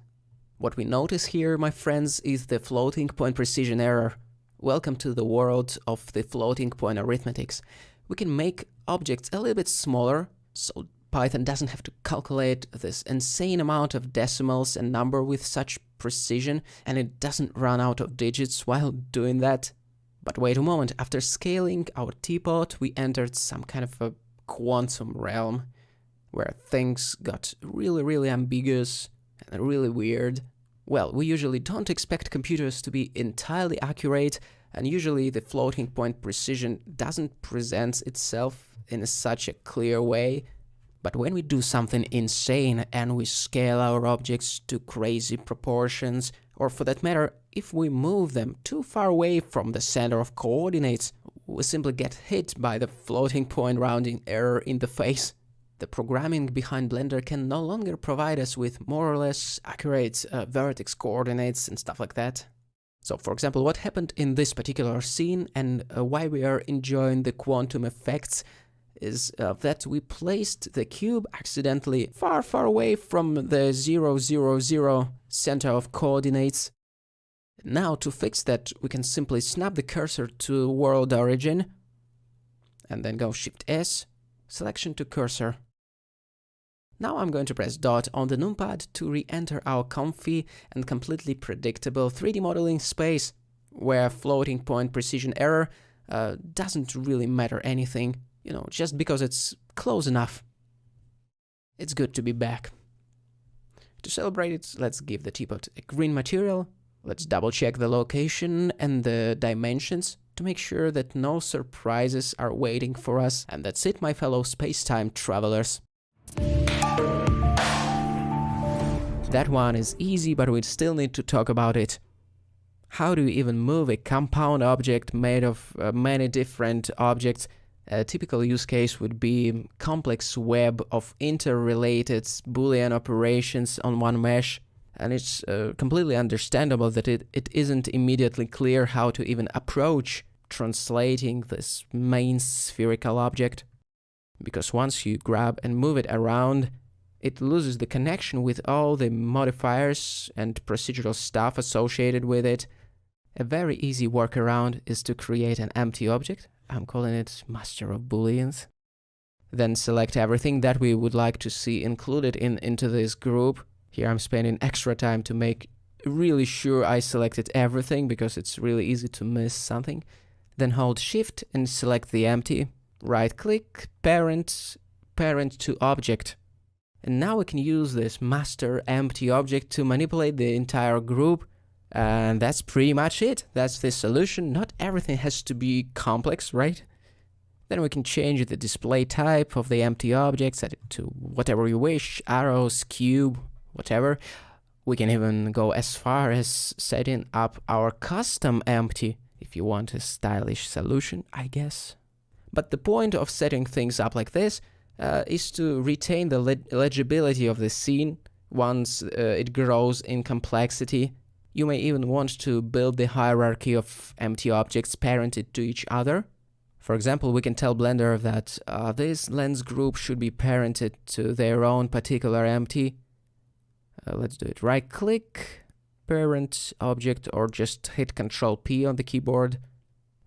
What we notice here, my friends, is the floating point precision error. Welcome to the world of the floating point arithmetics. We can make objects a little bit smaller, so Python doesn't have to calculate this insane amount of decimals and number with such precision, and it doesn't run out of digits while doing that. But wait a moment, after scaling our teapot, we entered some kind of a quantum realm where things got really ambiguous and really weird. Well, we usually don't expect computers to be entirely accurate, and usually the floating point precision doesn't present itself in such a clear way. But when we do something insane and we scale our objects to crazy proportions, or for that matter, if we move them too far away from the center of coordinates, we simply get hit by the floating point rounding error in the face. The programming behind Blender can no longer provide us with more or less accurate vertex coordinates and stuff like that. So, for example, what happened in this particular scene and why we are enjoying the quantum effects is that we placed the cube accidentally far away from the 0, 0, 0 center of coordinates. Now to fix that, we can simply snap the cursor to world origin and then go Shift S, selection to cursor. Now I'm going to press dot on the numpad to re-enter our comfy and completely predictable 3D modeling space, where floating point precision error doesn't really matter anything, you know, just because it's close enough. It's good to be back. To celebrate it, let's give the teapot a green material. Let's double check the location and the dimensions to make sure that no surprises are waiting for us. And that's it, my fellow space-time travelers. That one is easy, but we still need to talk about it. How do you even move a compound object made of many different objects? A typical use case would be a complex web of interrelated Boolean operations on one mesh, and it's completely understandable that it isn't immediately clear how to even approach translating this main spherical object. Because once you grab and move it around, it loses the connection with all the modifiers and procedural stuff associated with it. A very easy workaround is to create an empty object. I'm calling it master of booleans. Then select everything that we would like to see included into this group. Here I'm spending extra time to make really sure I selected everything, because it's really easy to miss something. Then hold Shift and select the empty. Right click, parent to object. And now we can use this master empty object to manipulate the entire group. And that's pretty much it. That's the solution. Not everything has to be complex, right? Then we can change the display type of the empty object, set it to whatever you wish, arrows, cube, whatever. We can even go as far as setting up our custom empty, if you want a stylish solution, I guess. But the point of setting things up like this is to retain the legibility of the scene once it grows in complexity. You may even want to build the hierarchy of empty objects parented to each other. For example, we can tell Blender that this lens group should be parented to their own particular empty. Let's do it. Right click, parent object, or just hit Ctrl P on the keyboard.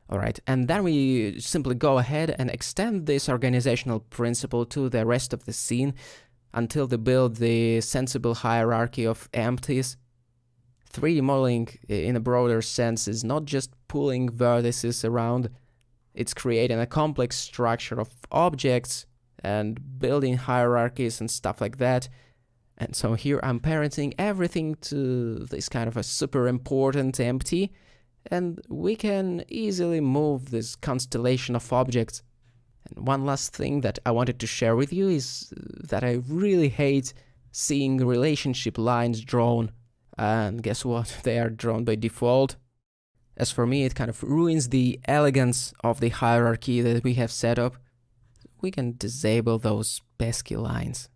Alright, and then we simply go ahead and extend this organizational principle to the rest of the scene until they build the sensible hierarchy of empties. 3D modeling in a broader sense is not just pulling vertices around, it's creating a complex structure of objects and building hierarchies and stuff like that. And so here I'm parenting everything to this kind of a super important empty, and we can easily move this constellation of objects. And one last thing that I wanted to share with you is that I really hate seeing relationship lines drawn. And guess what? They are drawn by default. As for me, it kind of ruins the elegance of the hierarchy that we have set up. We can disable those pesky lines.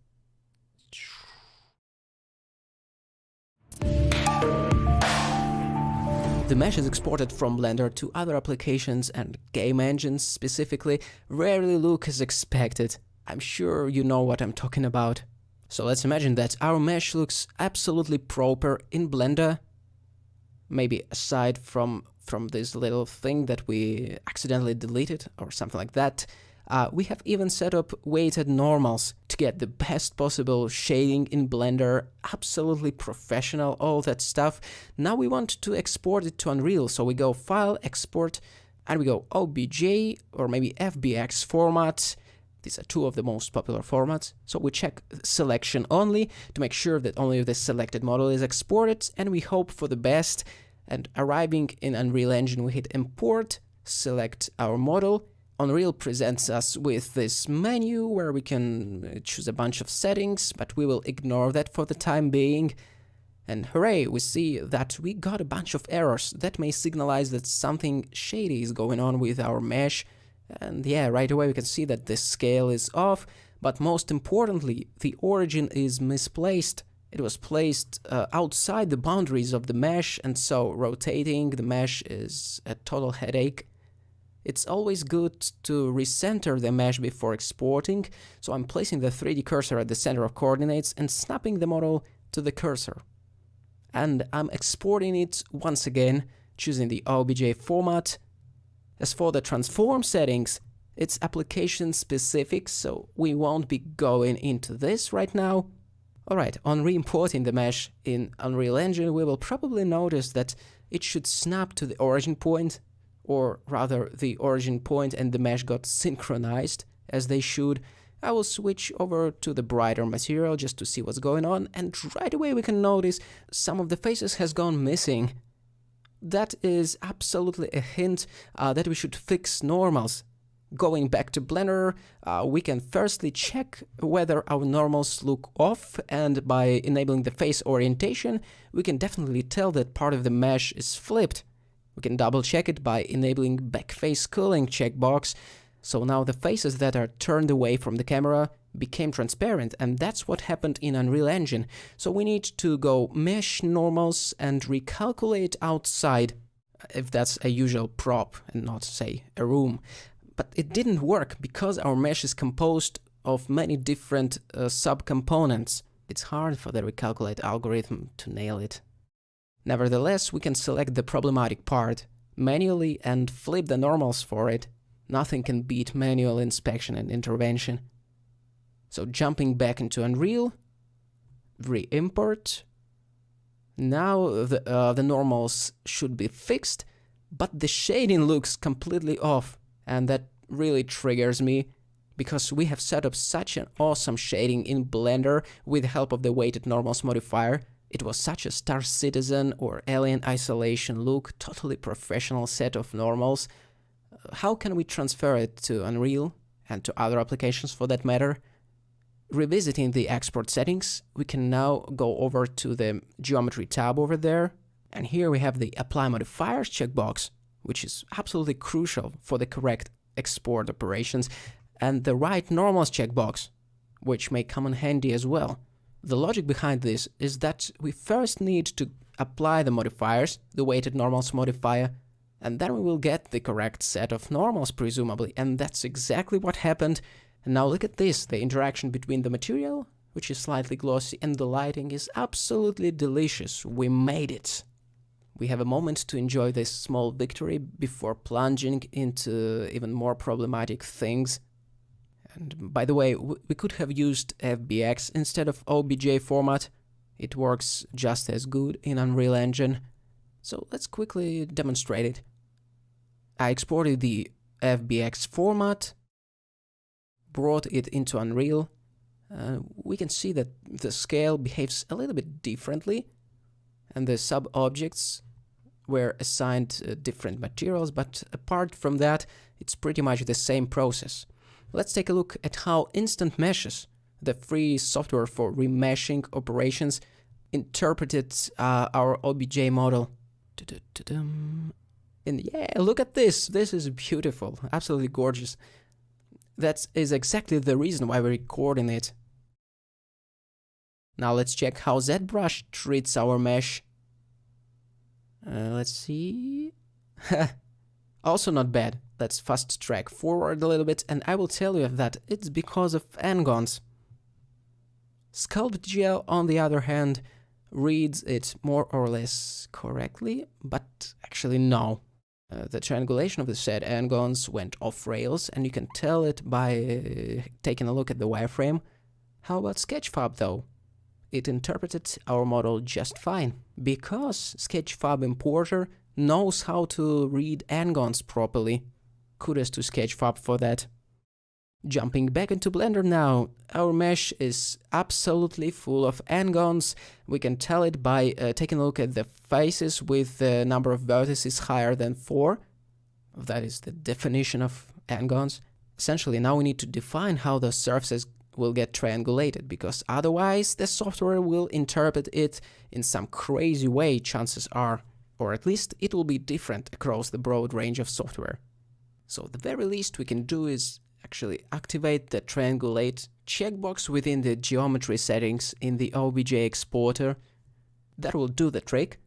The mesh is exported from Blender to other applications, and game engines specifically rarely look as expected. I'm sure you know what I'm talking about. So let's imagine that our mesh looks absolutely proper in Blender, maybe aside from this little thing that we accidentally deleted or something like that. We have even set up weighted normals to get the best possible shading in Blender, absolutely professional, all that stuff. Now we want to export it to Unreal, so we go File, Export, and we go OBJ or maybe FBX format. These are two of the most popular formats. So we check selection only to make sure that only the selected model is exported, and we hope for the best. And arriving in Unreal Engine, we hit Import, select our model. Unreal presents us with this menu where we can choose a bunch of settings, but we will ignore that for the time being. And hooray, we see that we got a bunch of errors that may signalize that something shady is going on with our mesh. And yeah, right away we can see that the scale is off, but most importantly, the origin is misplaced. It was placed outside the boundaries of the mesh, and so rotating the mesh is a total headache. it's always good to recenter the mesh before exporting, so I'm placing the 3D cursor at the center of coordinates and snapping the model to the cursor. And I'm exporting it once again, choosing the OBJ format. As for the transform settings, it's application specific, so we won't be going into this right now. Alright, on re-importing the mesh in Unreal Engine, we will probably notice that it should snap to the origin point, or rather the origin point and the mesh got synchronized as they should. I will switch over to the brighter material just to see what's going on, and right away we can notice some of the faces has gone missing. That is absolutely a hint that we should fix normals. Going back to Blender, we can firstly check whether our normals look off, and by enabling the face orientation, we can definitely tell that part of the mesh is flipped. We can double check it by enabling backface culling checkbox, so now the faces that are turned away from the camera became transparent, and that's what happened in Unreal Engine. So we need to go mesh normals and recalculate outside, if that's a usual prop and not, say, a room. But it didn't work because our mesh is composed of many different subcomponents. It's hard for the recalculate algorithm to nail it. Nevertheless, we can select the problematic part manually and flip the normals for it. Nothing can beat manual inspection and intervention. So jumping back into Unreal, re-import. Now the normals should be fixed, but the shading looks completely off. And that really triggers me, because we have set up such an awesome shading in Blender with the help of the weighted normals modifier. It was such a Star Citizen or Alien Isolation look, totally professional set of normals. How can we transfer it to Unreal and to other applications for that matter? Revisiting the export settings, we can now go over to the Geometry tab over there, and here we have the Apply Modifiers checkbox, which is absolutely crucial for the correct export operations, and the Right Normals checkbox, which may come in handy as well. The logic behind this is that we first need to apply the modifiers, the weighted normals modifier, and then we will get the correct set of normals presumably, and that's exactly what happened. And now look at this, the interaction between the material, which is slightly glossy, and the lighting is absolutely delicious. We made it! We have a moment to enjoy this small victory before plunging into even more problematic things. And by the way, we could have used FBX instead of OBJ format. It works just as good in Unreal Engine. So let's quickly demonstrate it. I exported the FBX format, brought it into Unreal. We can see that the scale behaves a little bit differently, and the sub-objects were assigned different materials, but apart from that, it's pretty much the same process. Let's take a look at how Instant Meshes, the free software for remeshing operations, interpreted our OBJ model. And yeah, look at this! This is beautiful, absolutely gorgeous. That is exactly the reason why we're recording it. Now let's check how ZBrush treats our mesh. Let's see. Also not bad. Let's fast track forward a little bit, and I will tell you that it's because of N-gons. SculptGL, on the other hand, reads it more or less correctly, but actually no. The triangulation of the said N-gons went off rails, and you can tell it by taking a look at the wireframe. How about Sketchfab though? It interpreted our model just fine, because Sketchfab Importer knows how to read N-gons properly. Kudos to Sketchfab for that. Jumping back into Blender now, our mesh is absolutely full of N-gons. We can tell it by taking a look at the faces with the number of vertices higher than 4. That is the definition of N-gons. Essentially, now we need to define how the surfaces will get triangulated, because otherwise the software will interpret it in some crazy way, chances are. Or at least it will be different across the broad range of software. So the very least we can do is actually activate the triangulate checkbox within the geometry settings in the OBJ exporter. That will do the trick.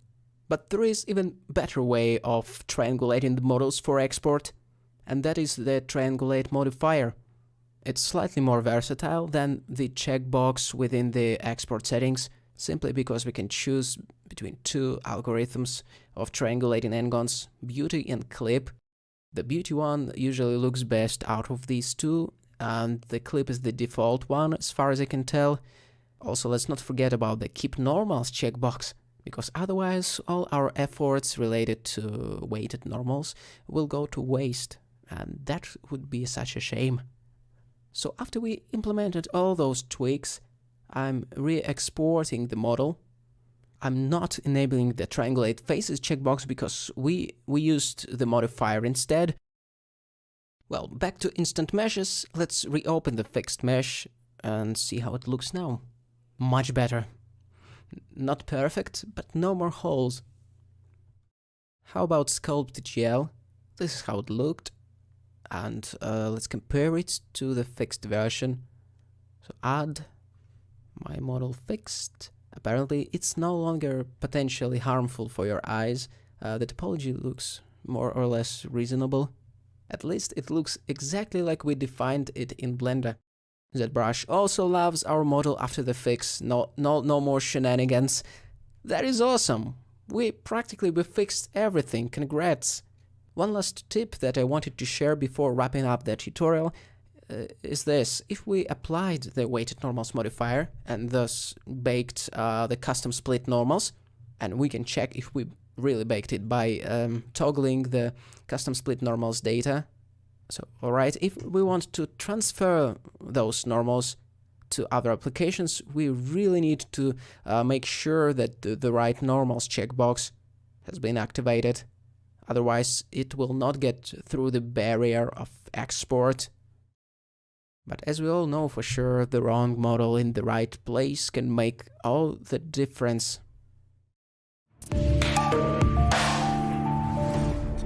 But there is even better way of triangulating the models for export. and that is the triangulate modifier. It's slightly more versatile than the checkbox within the export settings, simply because we can choose between two algorithms of triangulating n-gons, beauty and clip. The beauty one usually looks best out of these two, and the clip is the default one as far as I can tell. Also, let's not forget about the keep normals checkbox, because otherwise all our efforts related to weighted normals will go to waste, and that would be such a shame. So after we implemented all those tweaks, I'm re-exporting the model. I'm not enabling the triangulate faces checkbox because we used the modifier instead. Well, back to instant meshes, let's reopen the fixed mesh and see how it looks now. Much better. Not perfect, but no more holes. How about sculpt GL? This is how it looked. And let's compare it to the fixed version. So add my model fixed. Apparently it's no longer potentially harmful for your eyes. The topology looks more or less reasonable. At least it looks exactly like we defined it in Blender. ZBrush also loves our model after the fix. No more shenanigans. That is awesome. We fixed everything. Congrats. One last tip that I wanted to share before wrapping up the tutorial is this. If we applied the weighted normals modifier and thus baked the custom split normals, and we can check if we really baked it by toggling the custom split normals data. So, alright, if we want to transfer those normals to other applications, we really need to make sure that the right normals checkbox has been activated. Otherwise, it will not get through the barrier of export. But as we all know for sure, the wrong model in the right place can make all the difference.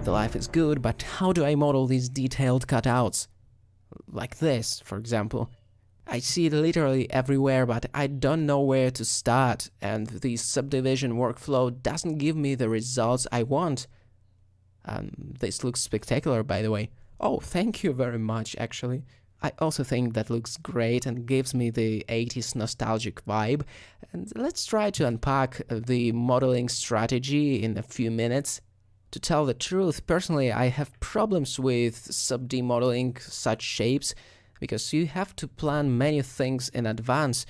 The life is good, but how do I model these detailed cutouts? Like this, for example. I see it literally everywhere, but I don't know where to start, and the subdivision workflow doesn't give me the results I want. This looks spectacular, by the way. Oh, thank you very much, actually. I also think that looks great and gives me the 80s nostalgic vibe. And let's try to unpack the modeling strategy in a few minutes. To tell the truth, personally, I have problems with sub-D modeling such shapes because you have to plan many things in advance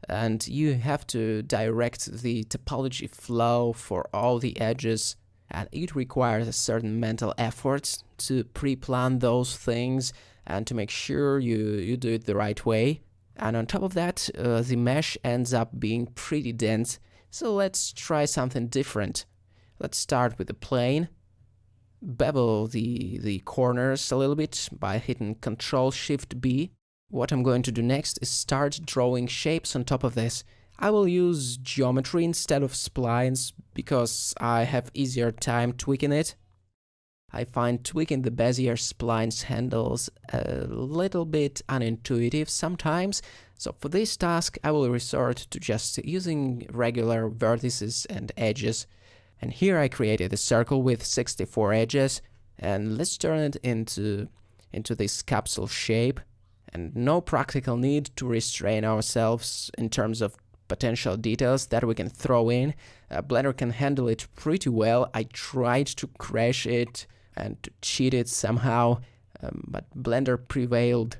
and you have to direct the topology flow for all the edges, and it requires a certain mental effort to pre-plan those things and to make sure you do it the right way. And on top of that, the mesh ends up being pretty dense, so let's try something different. Let's start with the plane, bevel the corners a little bit by hitting Ctrl-Shift-B. What I'm going to do next is start drawing shapes on top of this. I will use geometry instead of splines because I have easier time tweaking it. I find tweaking the Bezier splines handles a little bit unintuitive sometimes, so for this task I will resort to just using regular vertices and edges. And here I created a circle with 64 edges, and let's turn it into this capsule shape. And no practical need to restrain ourselves in terms of potential details that we can throw in. Blender can handle it pretty well. I tried to crash it and to cheat it somehow, but Blender prevailed.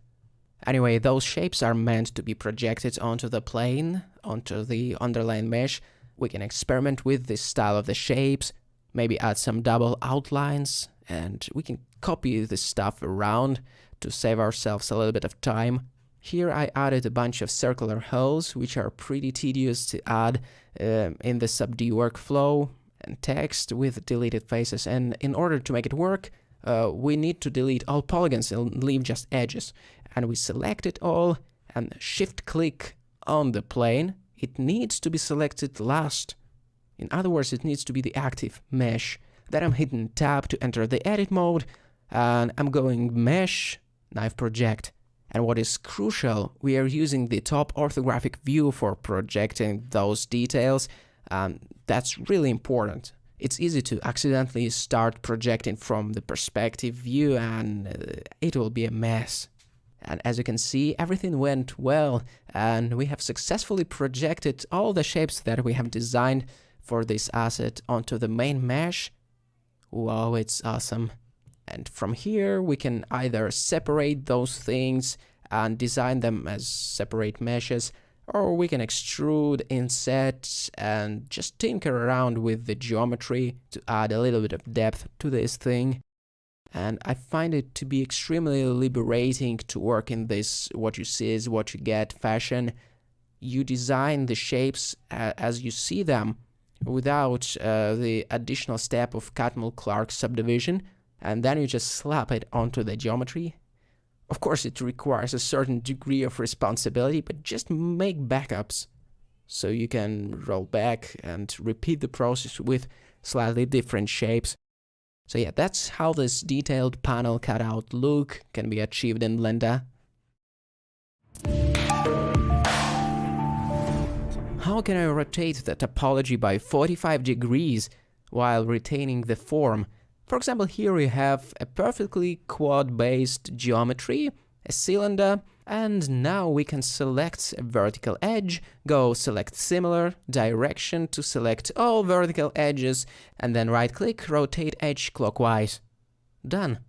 Anyway, those shapes are meant to be projected onto the plane, onto the underlying mesh. We can experiment with this style of the shapes, maybe add some double outlines, and we can copy this stuff around to save ourselves a little bit of time. Here I added a bunch of circular holes, which are pretty tedious to add in the sub-D workflow, and text with deleted faces. And in order to make it work, we need to delete all polygons and leave just edges. And we select it all and shift-click on the plane. It needs to be selected last. In other words, it needs to be the active mesh. Then I'm hitting Tab to enter the edit mode, and I'm going Mesh, Knife Project. And what is crucial, we are using the top orthographic view for projecting those details. That's really important. It's easy to accidentally start projecting from the perspective view and it will be a mess. And as you can see, everything went well and we have successfully projected all the shapes that we have designed for this asset onto the main mesh. Wow, it's awesome. And from here we can either separate those things and design them as separate meshes, or we can extrude, inset, and just tinker around with the geometry to add a little bit of depth to this thing. And I find it to be extremely liberating to work in this what you see is what you get fashion. You design the shapes as you see them without the additional step of Catmull-Clark subdivision, and then you just slap it onto the geometry. Of course, it requires a certain degree of responsibility, but just make backups so you can roll back and repeat the process with slightly different shapes. So yeah, that's how this detailed panel cutout look can be achieved in Blender. How can I rotate the topology by 45 degrees while retaining the form? For example, here we have a perfectly quad-based geometry, a cylinder, and now we can select a vertical edge, go select similar, direction to select all vertical edges, and then right-click, rotate edge clockwise. Done.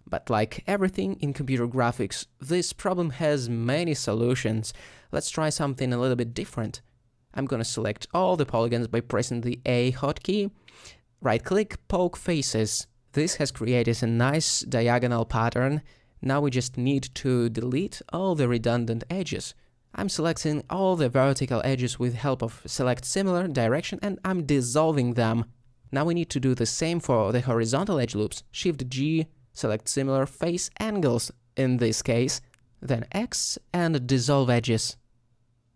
But like everything in computer graphics, this problem has many solutions. Let's try something a little bit different. I'm gonna select all the polygons by pressing the A hotkey. Right-click, poke faces. This has created a nice diagonal pattern. Now we just need to delete all the redundant edges. I'm selecting all the vertical edges with help of select similar, direction, and I'm dissolving them. Now we need to do the same for the horizontal edge loops. Shift G, select similar, face angles in this case, then X and dissolve edges.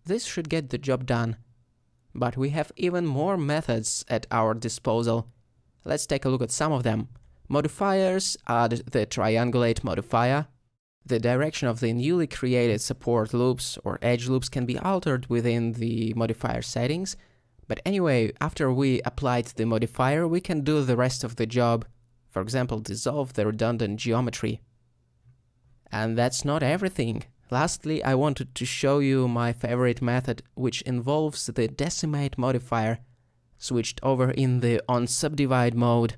This should get the job done. But we have even more methods at our disposal. Let's take a look at some of them. Modifiers, add the triangulate modifier. The direction of the newly created support loops or edge loops can be altered within the modifier settings. But anyway, after we applied the modifier, we can do the rest of the job. For example, dissolve the redundant geometry. And that's not everything. Lastly, I wanted to show you my favorite method, which involves the decimate modifier, switched over in the onSubdivide mode.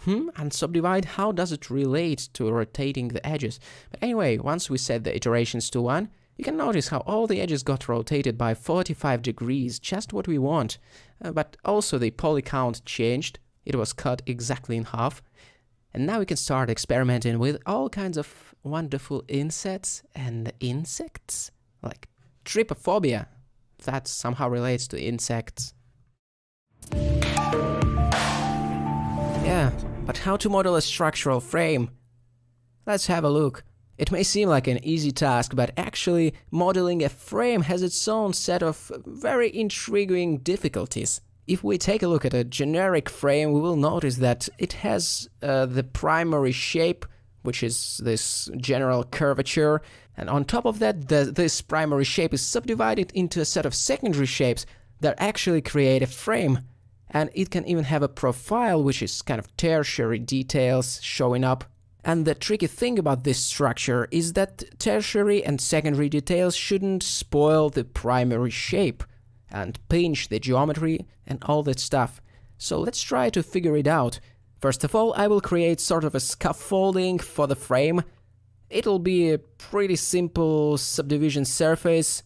OnSubdivide, how does it relate to rotating the edges? But anyway, once we set the iterations to 1, you can notice how all the edges got rotated by 45 degrees, just what we want. But also the poly count changed, it was cut exactly in half. And now we can start experimenting with all kinds of wonderful insets and insects, like trypophobia. That somehow relates to insects. Yeah, but how to model a structural frame? Let's have a look. It may seem like an easy task, but actually modeling a frame has its own set of very intriguing difficulties. If we take a look at a generic frame, we will notice that it has the primary shape, which is this general curvature, and on top of that, this primary shape is subdivided into a set of secondary shapes that actually create a frame. And it can even have a profile, which is kind of tertiary details showing up. And the tricky thing about this structure is that tertiary and secondary details shouldn't spoil the primary shape and pinch the geometry and all that stuff. So let's try to figure it out. First of all, I will create sort of a scaffolding for the frame. It'll be a pretty simple subdivision surface,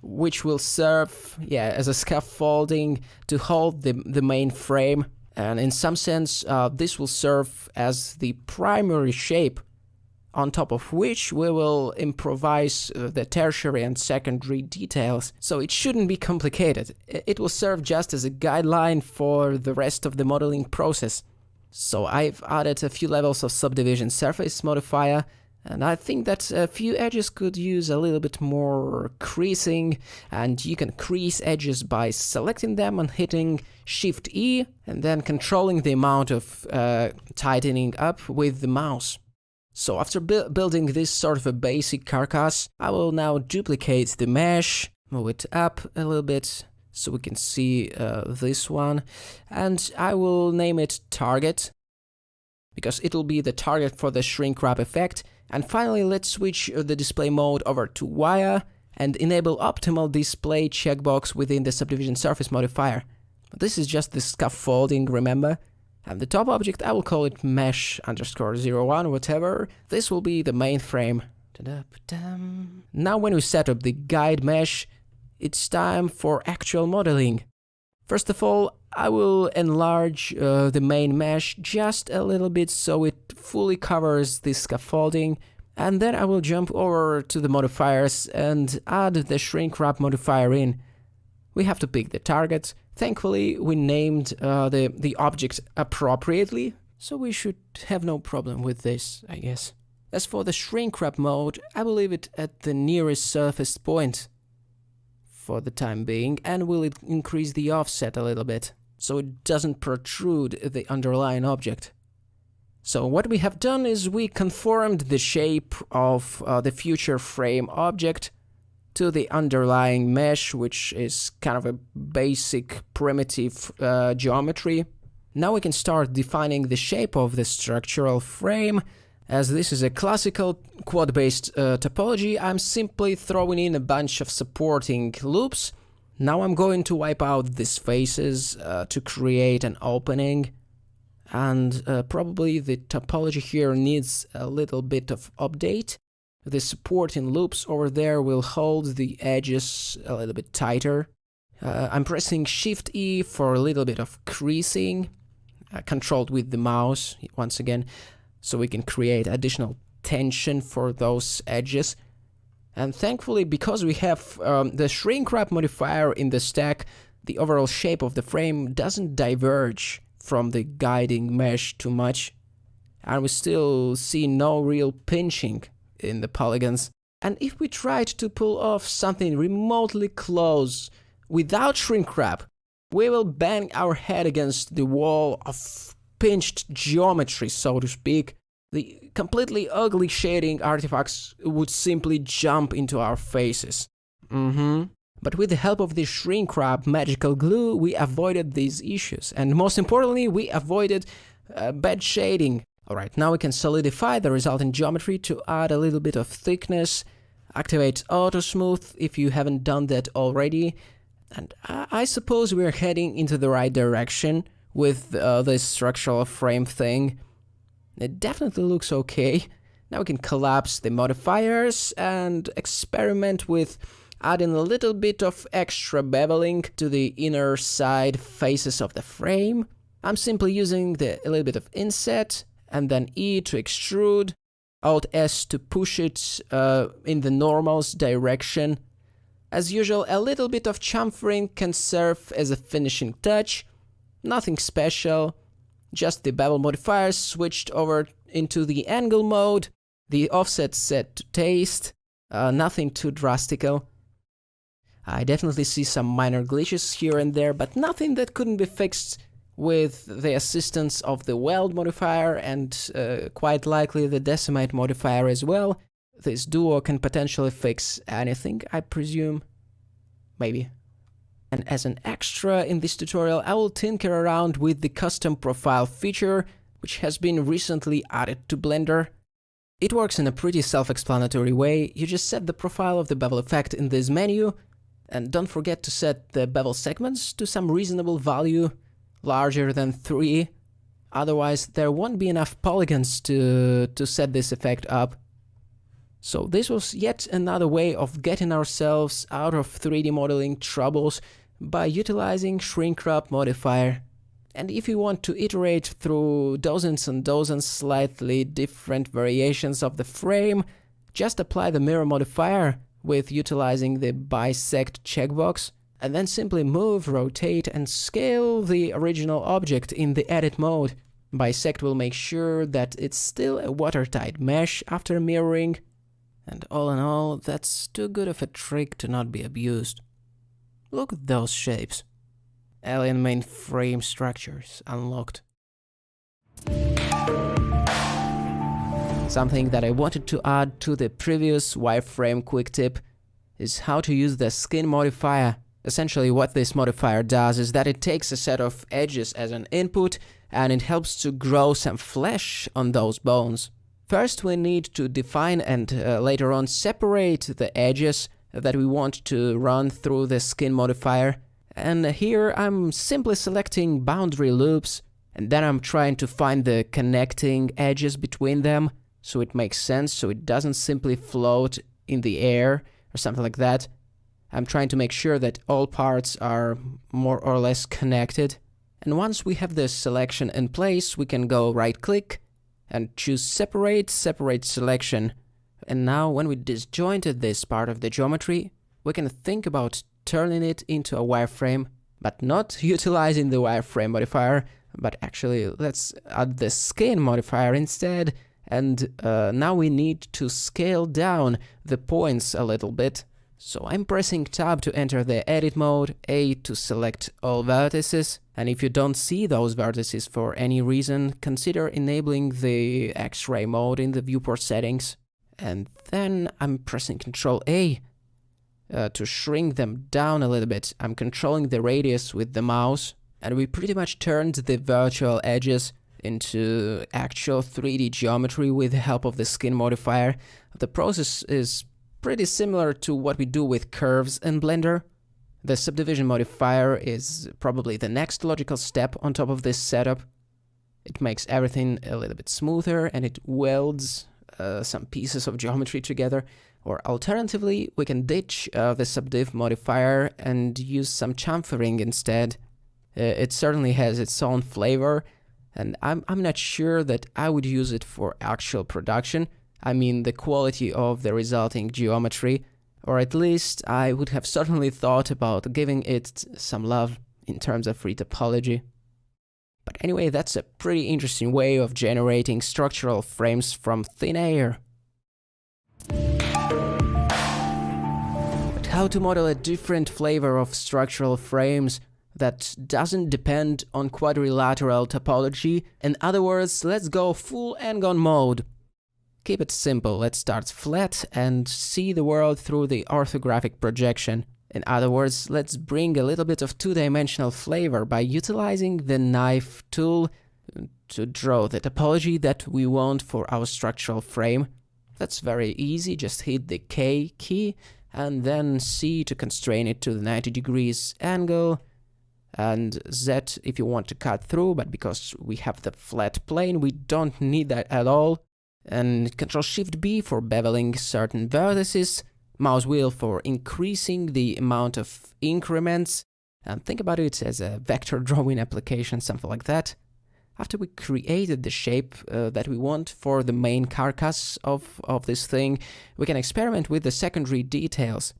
which will serve, as a scaffolding to hold the main frame. And in some sense, this will serve as the primary shape, on top of which we will improvise the tertiary and secondary details. So it shouldn't be complicated. It will serve just as a guideline for the rest of the modeling process. So I've added a few levels of subdivision surface modifier, and I think that a few edges could use a little bit more creasing, and you can crease edges by selecting them and hitting Shift E, and then controlling the amount of tightening up with the mouse. So after building this sort of a basic carcass, I will now duplicate the mesh, move it up a little bit, so we can see this one, and I will name it target, because it will be the target for the shrink wrap effect. And finally, let's switch the display mode over to wire and enable optimal display checkbox within the subdivision surface modifier. This is just the scaffolding, remember? And the top object, I will call it mesh_01, whatever. This will be the main frame. Now when we set up the guide mesh, it's time for actual modeling. First of all, I will enlarge the main mesh just a little bit so it fully covers the scaffolding, and then I will jump over to the modifiers and add the shrink wrap modifier in. We have to pick the target. Thankfully, we named the object appropriately, so we should have no problem with this, I guess. As for the shrink wrap mode, I will leave it at the nearest surface point for the time being, and will increase the offset a little bit, so it doesn't protrude the underlying object. So what we have done is we conformed the shape of the future frame object to the underlying mesh, which is kind of a basic primitive geometry. Now we can start defining the shape of the structural frame. As this is a classical quad-based topology, I'm simply throwing in a bunch of supporting loops. Now I'm going to wipe out these faces to create an opening, and probably the topology here needs a little bit of update. The supporting loops over there will hold the edges a little bit tighter. I'm pressing Shift E for a little bit of creasing, controlled with the mouse once again, so we can create additional tension for those edges. And thankfully, because we have the shrink wrap modifier in the stack, the overall shape of the frame doesn't diverge from the guiding mesh too much, and we still see no real pinching in the polygons. And if we tried to pull off something remotely close without shrink wrap, we will bang our head against the wall of pinched geometry, so to speak. The completely ugly shading artifacts would simply jump into our faces. But with the help of the shrink wrap magical glue, we avoided these issues, and most importantly, we avoided bad shading. Alright, now we can solidify the resulting geometry to add a little bit of thickness, activate auto smooth if you haven't done that already, and I suppose we're heading into the right direction with this structural frame thing. It definitely looks okay. Now we can collapse the modifiers and experiment with adding a little bit of extra beveling to the inner side faces of the frame. I'm simply using a little bit of inset, and then E to extrude, Alt S to push it in the normals direction. As usual, a little bit of chamfering can serve as a finishing touch. Nothing special, just the bevel modifiers switched over into the angle mode, the offset set to taste, nothing too drastical. I definitely see some minor glitches here and there, but nothing that couldn't be fixed with the assistance of the weld modifier and quite likely the decimate modifier as well. This duo can potentially fix anything, I presume. Maybe. And as an extra in this tutorial, I will tinker around with the custom profile feature, which has been recently added to Blender. It works in a pretty self-explanatory way. You just set the profile of the bevel effect in this menu, and don't forget to set the bevel segments to some reasonable value, larger than 3, otherwise there won't be enough polygons to set this effect up. So this was yet another way of getting ourselves out of 3D modeling troubles by utilizing shrink wrap modifier. And if you want to iterate through dozens and dozens slightly different variations of the frame, just apply the mirror modifier with utilizing the bisect checkbox, and then simply move, rotate and scale the original object in the edit mode. Bisect will make sure that it's still a watertight mesh after mirroring, and all in all, that's too good of a trick to not be abused. Look at those shapes. Alien mainframe structures unlocked. Something that I wanted to add to the previous wireframe quick tip is how to use the skin modifier Essentially what this modifier does is that it takes a set of edges as an input and it helps to grow some flesh on those bones. First we need to define and later on separate the edges that we want to run through the skin modifier. And here I'm simply selecting boundary loops and then I'm trying to find the connecting edges between them so it makes sense, so it doesn't simply float in the air or something like that. I'm trying to make sure that all parts are more or less connected. And once we have this selection in place, we can go right click and choose separate selection. And now when we disjointed this part of the geometry, we can think about turning it into a wireframe, but not utilizing the wireframe modifier, but actually let's add the skin modifier instead. And now we need to scale down the points a little bit. So I'm pressing Tab to enter the edit mode, A to select all vertices, and if you don't see those vertices for any reason, consider enabling the X-ray mode in the viewport settings. And then I'm pressing Ctrl A to shrink them down a little bit. I'm controlling the radius with the mouse, and we pretty much turned the virtual edges into actual 3D geometry with the help of the skin modifier. The process is pretty similar to what we do with curves in Blender. The subdivision modifier is probably the next logical step on top of this setup. It makes everything a little bit smoother and it welds some pieces of geometry together. Or alternatively, we can ditch the subdiv modifier and use some chamfering instead. It certainly has its own flavor, and I'm not sure that I would use it for actual production. I mean the quality of the resulting geometry, or at least I would have certainly thought about giving it some love in terms of retopology. But anyway, that's a pretty interesting way of generating structural frames from thin air. But how to model a different flavor of structural frames that doesn't depend on quadrilateral topology? In other words, let's go full N-gon mode. Keep it simple, let's start flat and see the world through the orthographic projection. In other words, let's bring a little bit of two-dimensional flavor by utilizing the knife tool to draw the topology that we want for our structural frame. That's very easy, just hit the K key and then C to constrain it to the 90 degrees angle, and Z if you want to cut through, but because we have the flat plane, we don't need that at all. And Ctrl-Shift-B for beveling certain vertices, mouse wheel for increasing the amount of increments, and think about it as a vector drawing application, something like that. After we created the shape that we want for the main carcass of this thing, we can experiment with the secondary details.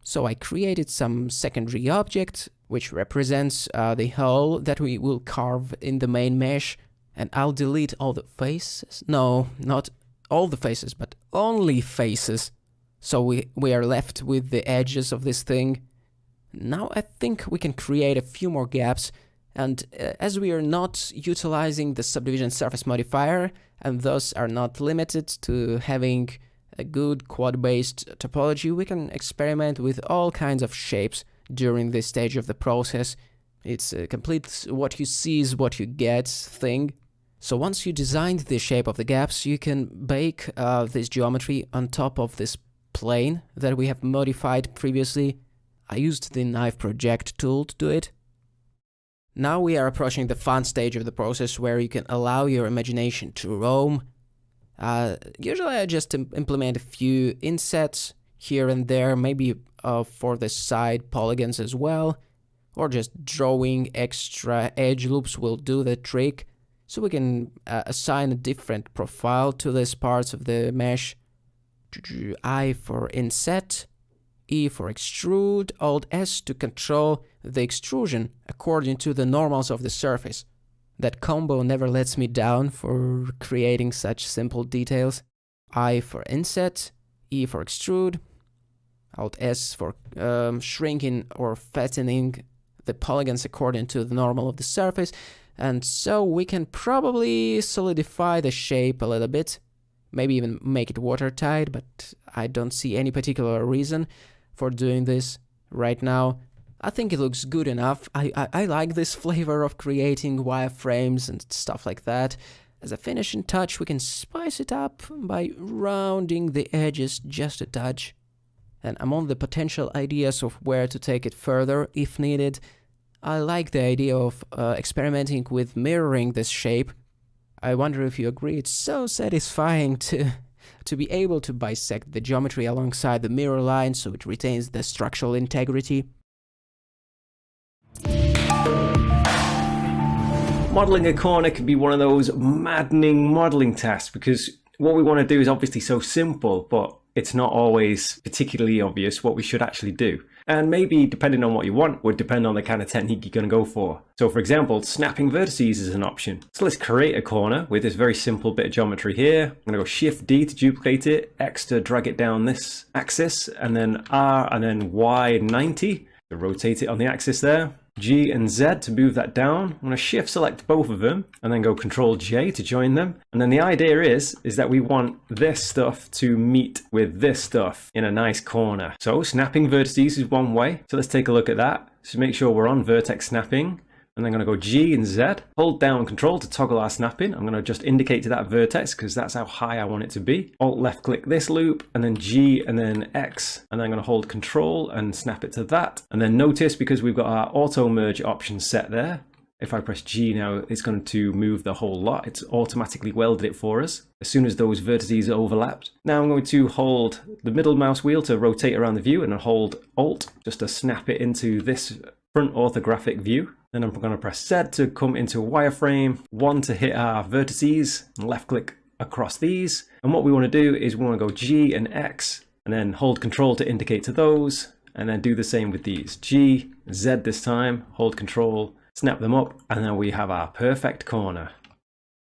So I created some secondary object, which represents the hole that we will carve in the main mesh. And I'll delete all the faces. No, not all the faces, but only faces. So we are left with the edges of this thing. Now I think we can create a few more gaps. And as we are not utilizing the subdivision surface modifier, and thus are not limited to having a good quad-based topology, we can experiment with all kinds of shapes during this stage of the process. It's a complete what you see is what you get thing. So once you designed the shape of the gaps, you can bake this geometry on top of this plane that we have modified previously. I used the knife project tool to do it. Now we are approaching the fun stage of the process where you can allow your imagination to roam. Usually I just implement a few insets here and there, maybe for the side polygons as well, or just drawing extra edge loops will do the trick. So we can assign a different profile to these parts of the mesh. I for inset, E for extrude, Alt S to control the extrusion according to the normals of the surface. That combo never lets me down for creating such simple details. I for inset, E for extrude, Alt S for shrinking or fattening the polygons according to the normal of the surface. And so we can probably solidify the shape a little bit, maybe even make it watertight, but I don't see any particular reason for doing this right now. I think it looks good enough. I like this flavor of creating wireframes and stuff like that. As a finishing touch, we can spice it up by rounding the edges just a touch. And among the potential ideas of where to take it further if needed, I like the idea of experimenting with mirroring this shape. I wonder if you agree, it's so satisfying to be able to bisect the geometry alongside the mirror line so it retains the structural integrity. Modeling a corner can be one of those maddening modeling tasks because what we want to do is obviously so simple, but it's not always particularly obvious what we should actually do. And maybe depending on what you want would depend on the kind of technique you're going to go for. So for example, snapping vertices is an option. So let's create a corner with this very simple bit of geometry here. I'm going to go Shift D to duplicate it, X to drag it down this axis, and then R and then Y 90 to rotate it on the axis there. G and Z to move that down. I'm going to shift select both of them and then go Control J to join them. And then the idea is that we want this stuff to meet with this stuff in a nice corner. So snapping vertices is one way. So let's take a look at that. So make sure we're on vertex snapping. And then I'm going to go G and Z, hold down Control to toggle our snapping. I'm going to just indicate to that vertex because that's how high I want it to be. Alt left click this loop and then G and then X. And then I'm going to hold Control and snap it to that. And then notice because we've got our auto merge option set there, if I press G now, it's going to move the whole lot. It's automatically welded it for us as soon as those vertices are overlapped. Now I'm going to hold the middle mouse wheel to rotate around the view and then hold Alt just to snap it into this front orthographic view. Then I'm going to press Z to come into wireframe, 1 to hit our vertices, and left click across these. And what we want to do is we want to go G and X, and then hold Control to indicate to those, and then do the same with these. G, Z this time, hold Control, snap them up, and then we have our perfect corner.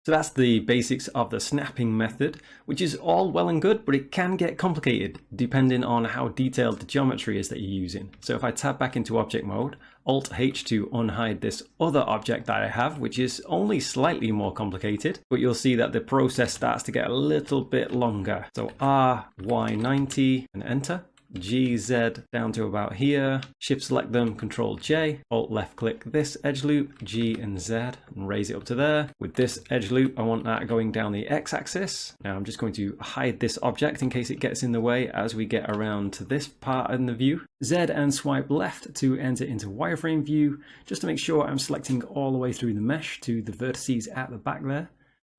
So that's the basics of the snapping method, which is all well and good, but it can get complicated depending on how detailed the geometry is that you're using. So if I tab back into object mode, Alt H to unhide this other object that I have, which is only slightly more complicated, but you'll see that the process starts to get a little bit longer. So R, Y 90 and enter. G, Z down to about here, shift select them, Control J, Alt left click this edge loop, G and Z, and raise it up to there. With this edge loop, I want that going down the X axis. Now I'm just going to hide this object in case it gets in the way as we get around to this part in the view. Z and swipe left to enter into wireframe view, just to make sure I'm selecting all the way through the mesh to the vertices at the back there.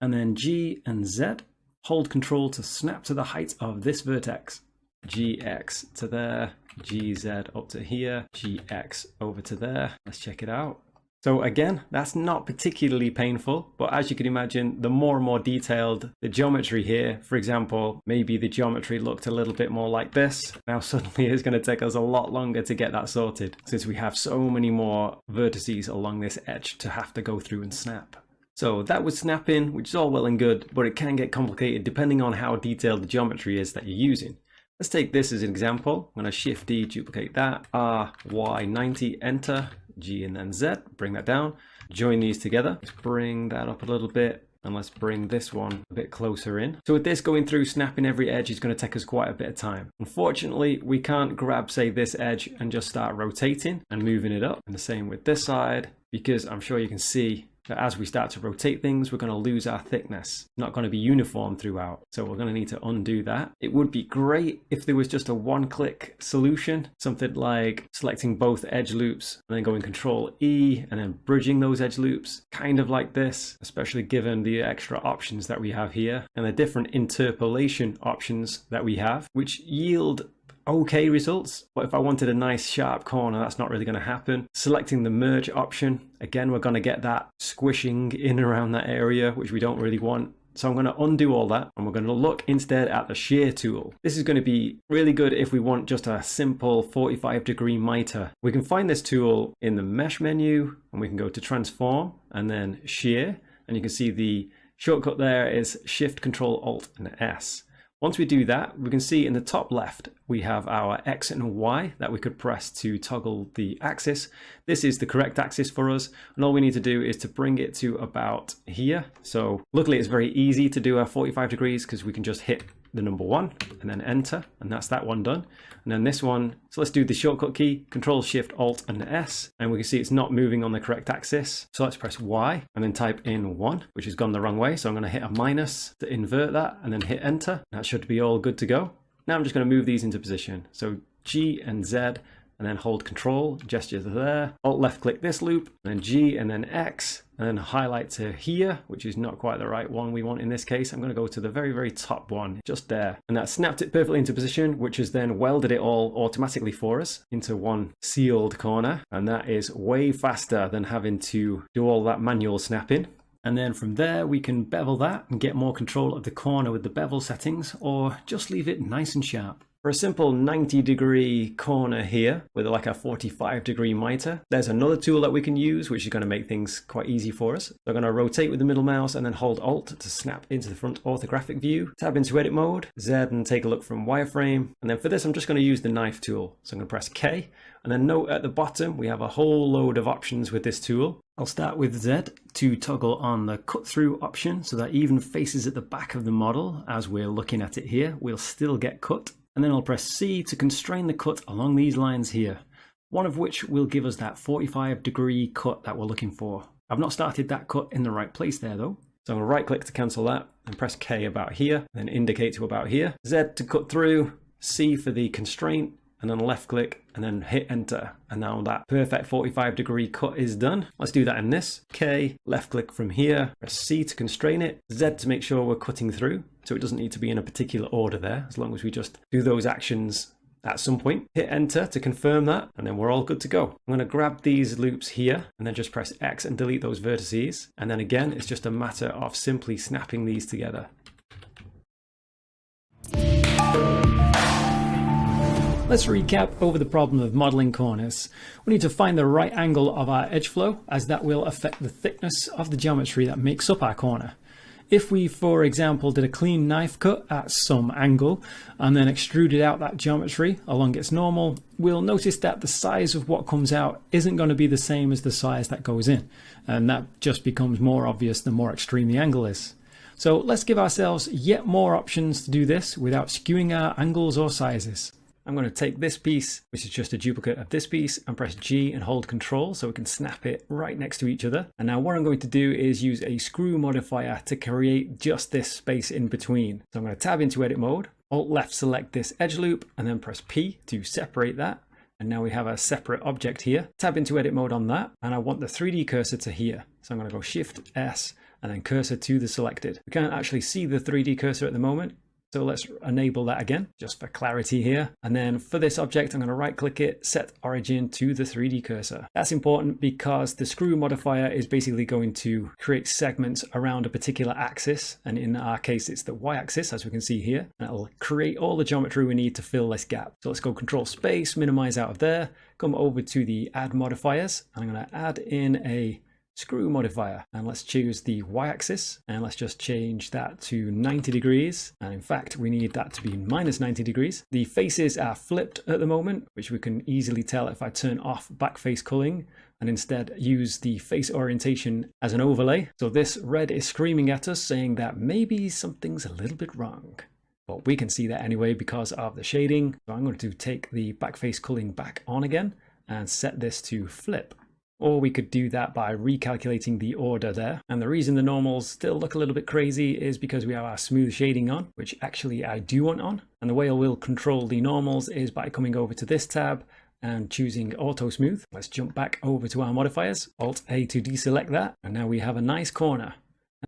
And then G and Z, hold Control to snap to the height of this vertex. GX to there, GZ up to here, GX over to there. Let's check it out. So again, that's not particularly painful, but as you can imagine, the more and more detailed the geometry here, for example, maybe the geometry looked a little bit more like this. Now suddenly it's going to take us a lot longer to get that sorted since we have so many more vertices along this edge to have to go through and snap. So that was snapping, which is all well and good, but it can get complicated depending on how detailed the geometry is that you're using. Let's take this as an example. I'm going to Shift D, duplicate that, R, Y 90, enter, G and then Z, bring that down, join these together. Let's bring that up a little bit and let's bring this one a bit closer in. So with this going through snapping every edge is going to take us quite a bit of time. Unfortunately, we can't grab, say, this edge and just start rotating and moving it up. And the same with this side, because I'm sure you can see that as we start to rotate things, we're going to lose our thickness. It's not going to be uniform throughout. So we're going to need to undo that. It would be great if there was just a one-click solution, something like selecting both edge loops and then going Control E and then bridging those edge loops, kind of like this, especially given the extra options that we have here and the different interpolation options that we have, which yield okay results. But if I wanted a nice sharp corner, that's not really going to happen. Selecting the merge option, again, we're going to get that squishing in around that area, which we don't really want. So I'm going to undo all that and we're going to look instead at the shear tool. This is going to be really good if we want just a simple 45-degree miter. We can find this tool in the mesh menu and we can go to transform and then shear. And you can see the shortcut there is Shift, Control, Alt and S. Once we do that, we can see in the top left, we have our X and Y that we could press to toggle the axis. This is the correct axis for us. And all we need to do is to bring it to about here. So luckily it's very easy to do our 45 degrees because we can just hit the number 1 and then enter, and that's that one done. And then this one, so let's do the shortcut key, Control Shift Alt and S, and we can see it's not moving on the correct axis. So let's press Y and then type in 1, which has gone the wrong way. So I'm going to hit a minus to invert that and then hit enter. That should be all good to go. Now I'm just going to move these into position. So G and Z, and then hold Control, gestures there. Alt left click this loop, and then G and then X, and then highlight to here, which is not quite the right one we want in this case. I'm going to go to the very, very top one, just there. And that snapped it perfectly into position, which has then welded it all automatically for us into one sealed corner. And that is way faster than having to do all that manual snapping. And then from there, we can bevel that and get more control of the corner with the bevel settings, or just leave it nice and sharp. For a simple 90-degree corner here with like a 45-degree mitre, there's another tool that we can use, which is going to make things quite easy for us. So I'm going to rotate with the middle mouse and then hold Alt to snap into the front orthographic view. Tab into edit mode, Z and take a look from wireframe. And then for this, I'm just going to use the knife tool. So I'm going to press K, and then note at the bottom, we have a whole load of options with this tool. I'll start with Z to toggle on the cut through option so that even faces at the back of the model as we're looking at it here, we'll still get cut. And then I'll press C to constrain the cut along these lines here, one of which will give us that 45-degree cut that we're looking for. I've not started that cut in the right place there though. So I'm going to right click to cancel that and press K about here, then indicate to about here. Z to cut through, C for the constraint, and then left click and then hit enter. And now that perfect 45-degree cut is done. Let's do that in this. K, left click from here, press C to constrain it, Z to make sure we're cutting through. So it doesn't need to be in a particular order there, as long as we just do those actions at some point. Hit enter to confirm that, and then we're all good to go. I'm going to grab these loops here and then just press X and delete those vertices. And then again, it's just a matter of simply snapping these together. Let's recap over the problem of modeling corners. We need to find the right angle of our edge flow, as that will affect the thickness of the geometry that makes up our corner. If we, for example, did a clean knife cut at some angle and then extruded out that geometry along its normal, we'll notice that the size of what comes out isn't going to be the same as the size that goes in. And that just becomes more obvious the more extreme the angle is. So let's give ourselves yet more options to do this without skewing our angles or sizes. I'm going to take this piece, which is just a duplicate of this piece, and press G and hold Control so we can snap it right next to each other. And now what I'm going to do is use a screw modifier to create just this space in between. So I'm going to tab into edit mode, Alt left select this edge loop, and then press P to separate that. And now we have a separate object here. Tab into edit mode on that, and I want the 3D cursor to here. So I'm going to go Shift S and then cursor to the selected. We can't actually see the 3D cursor at the moment, so let's enable that again, just for clarity here. And then for this object, I'm going to right click it, set origin to the 3D cursor. That's important because the screw modifier is basically going to create segments around a particular axis. And in our case, it's the Y axis, as we can see here. And it'll create all the geometry we need to fill this gap. So let's go Control Space, minimize out of there, come over to the add modifiers. And I'm going to add in a screw modifier, and let's choose the Y-axis, and let's just change that to 90 degrees. And in fact, we need that to be minus 90 degrees. The faces are flipped at the moment, which we can easily tell if I turn off back face culling and instead use the face orientation as an overlay. So this red is screaming at us saying that maybe something's a little bit wrong. But we can see that anyway because of the shading. So I'm going to take the back face culling back on again and set this to flip. Or we could do that by recalculating the order there. And the reason the normals still look a little bit crazy is because we have our smooth shading on, which actually I do want on. And the way I will control the normals is by coming over to this tab and choosing auto smooth. Let's jump back over to our modifiers, Alt A to deselect that. And now we have a nice corner.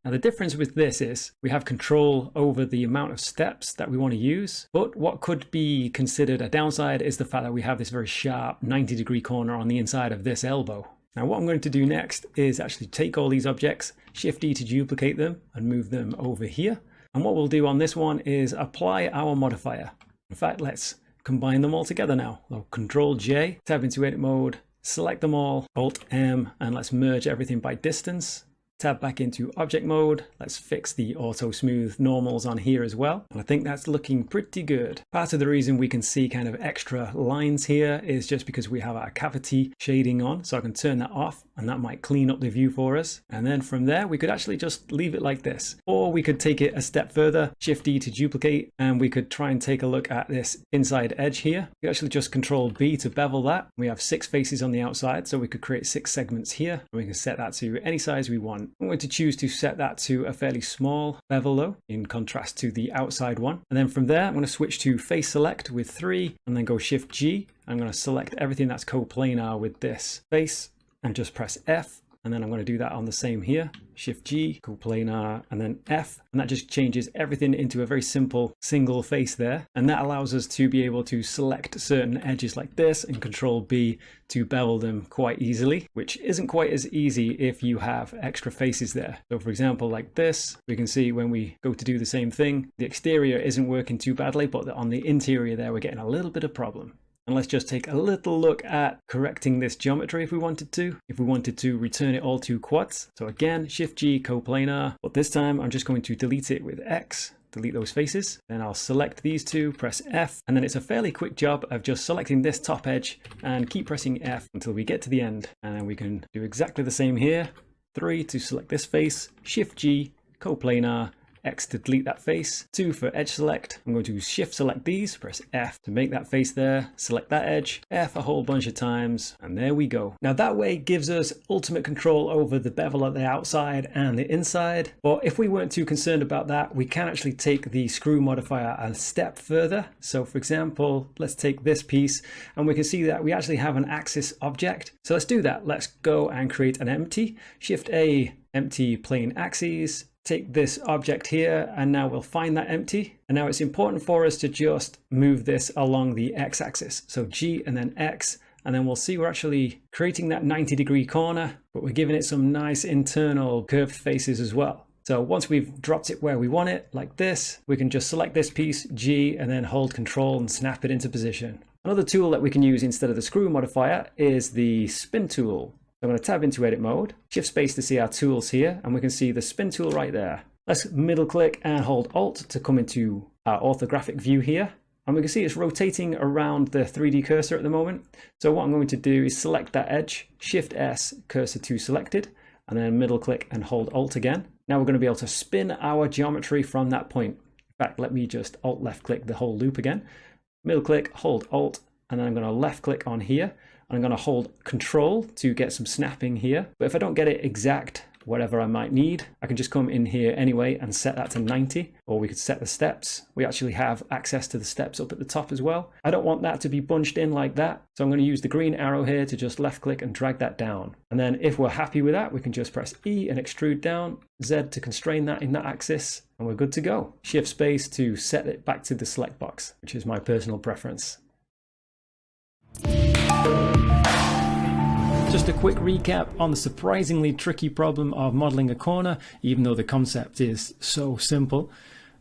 Now the difference with this is we have control over the amount of steps that we want to use, but what could be considered a downside is the fact that we have this very sharp 90-degree corner on the inside of this elbow. Now what I'm going to do next is actually take all these objects, Shift D to duplicate them and move them over here. And what we'll do on this one is apply our modifier. In fact, let's combine them all together now. So Control J, tab into edit mode, select them all, Alt M, and let's merge everything by distance. Tab back into object mode. Let's fix the auto smooth normals on here as well. And I think that's looking pretty good. Part of the reason we can see kind of extra lines here is just because we have our cavity shading on. So I can turn that off and that might clean up the view for us. And then from there, we could actually just leave it like this. Or we could take it a step further, Shift D to duplicate, and we could try and take a look at this inside edge here. We could actually just Control B to bevel that. We have 6 faces on the outside, so we could create 6 segments here. And we can set that to any size we want. I'm going to choose to set that to a fairly small bevel though, in contrast to the outside one. And then from there, I'm going to switch to face select with 3, and then go Shift G. I'm going to select everything that's coplanar with this face and just press F. And then I'm going to do that on the same here, Shift G, coplanar, and then F. And that just changes everything into a very simple single face there. And that allows us to be able to select certain edges like this and Control B to bevel them quite easily, which isn't quite as easy if you have extra faces there. So for example, like this, we can see when we go to do the same thing, the exterior isn't working too badly, but on the interior there, we're getting a little bit of problem. And let's just take a little look at correcting this geometry if we wanted to. If we wanted to return it all to quads. So again, Shift G, coplanar, but this time I'm just going to delete it with X, delete those faces. Then I'll select these two, press F, and then it's a fairly quick job of just selecting this top edge and keep pressing F until we get to the end. And then we can do exactly the same here. 3 to select this face, Shift G, coplanar, X to delete that face, 2 for edge select. I'm going to shift select these, press F to make that face there, select that edge, F a whole bunch of times, and there we go. Now that way gives us ultimate control over the bevel at the outside and the inside, but if we weren't too concerned about that, we can actually take the screw modifier a step further. So for example, let's take this piece and we can see that we actually have an axis object. So let's do that. Let's go and create an empty, Shift A, empty plane axes. Take this object here and now we'll find that empty. And now it's important for us to just move this along the x-axis. So G and then X, and then we'll see we're actually creating that 90-degree corner, but we're giving it some nice internal curved faces as well. So once we've dropped it where we want it, like this, we can just select this piece, G, and then hold Control and snap it into position. Another tool that we can use instead of the screw modifier is the spin tool. I'm going to tab into edit mode, shift space to see our tools here, and we can see the spin tool right there. Let's middle click and hold Alt to come into our orthographic view here. And we can see it's rotating around the 3D cursor at the moment. So what I'm going to do is select that edge, Shift S, cursor to selected, and then middle click and hold Alt again. Now we're going to be able to spin our geometry from that point. In fact, let me just Alt left click the whole loop again. Middle click, hold Alt, and then I'm going to left click on here. And I'm going to hold Control to get some snapping here. But if I don't get it exact, whatever I might need, I can just come in here anyway and set that to 90. Or we could set the steps. We actually have access to the steps up at the top as well. I don't want that to be bunched in like that. So I'm going to use the green arrow here to just left click and drag that down. And then if we're happy with that, we can just press E and extrude down, Z to constrain that in that axis, and we're good to go. Shift space to set it back to the select box, which is my personal preference. Just a quick recap on the surprisingly tricky problem of modeling a corner, even though the concept is so simple.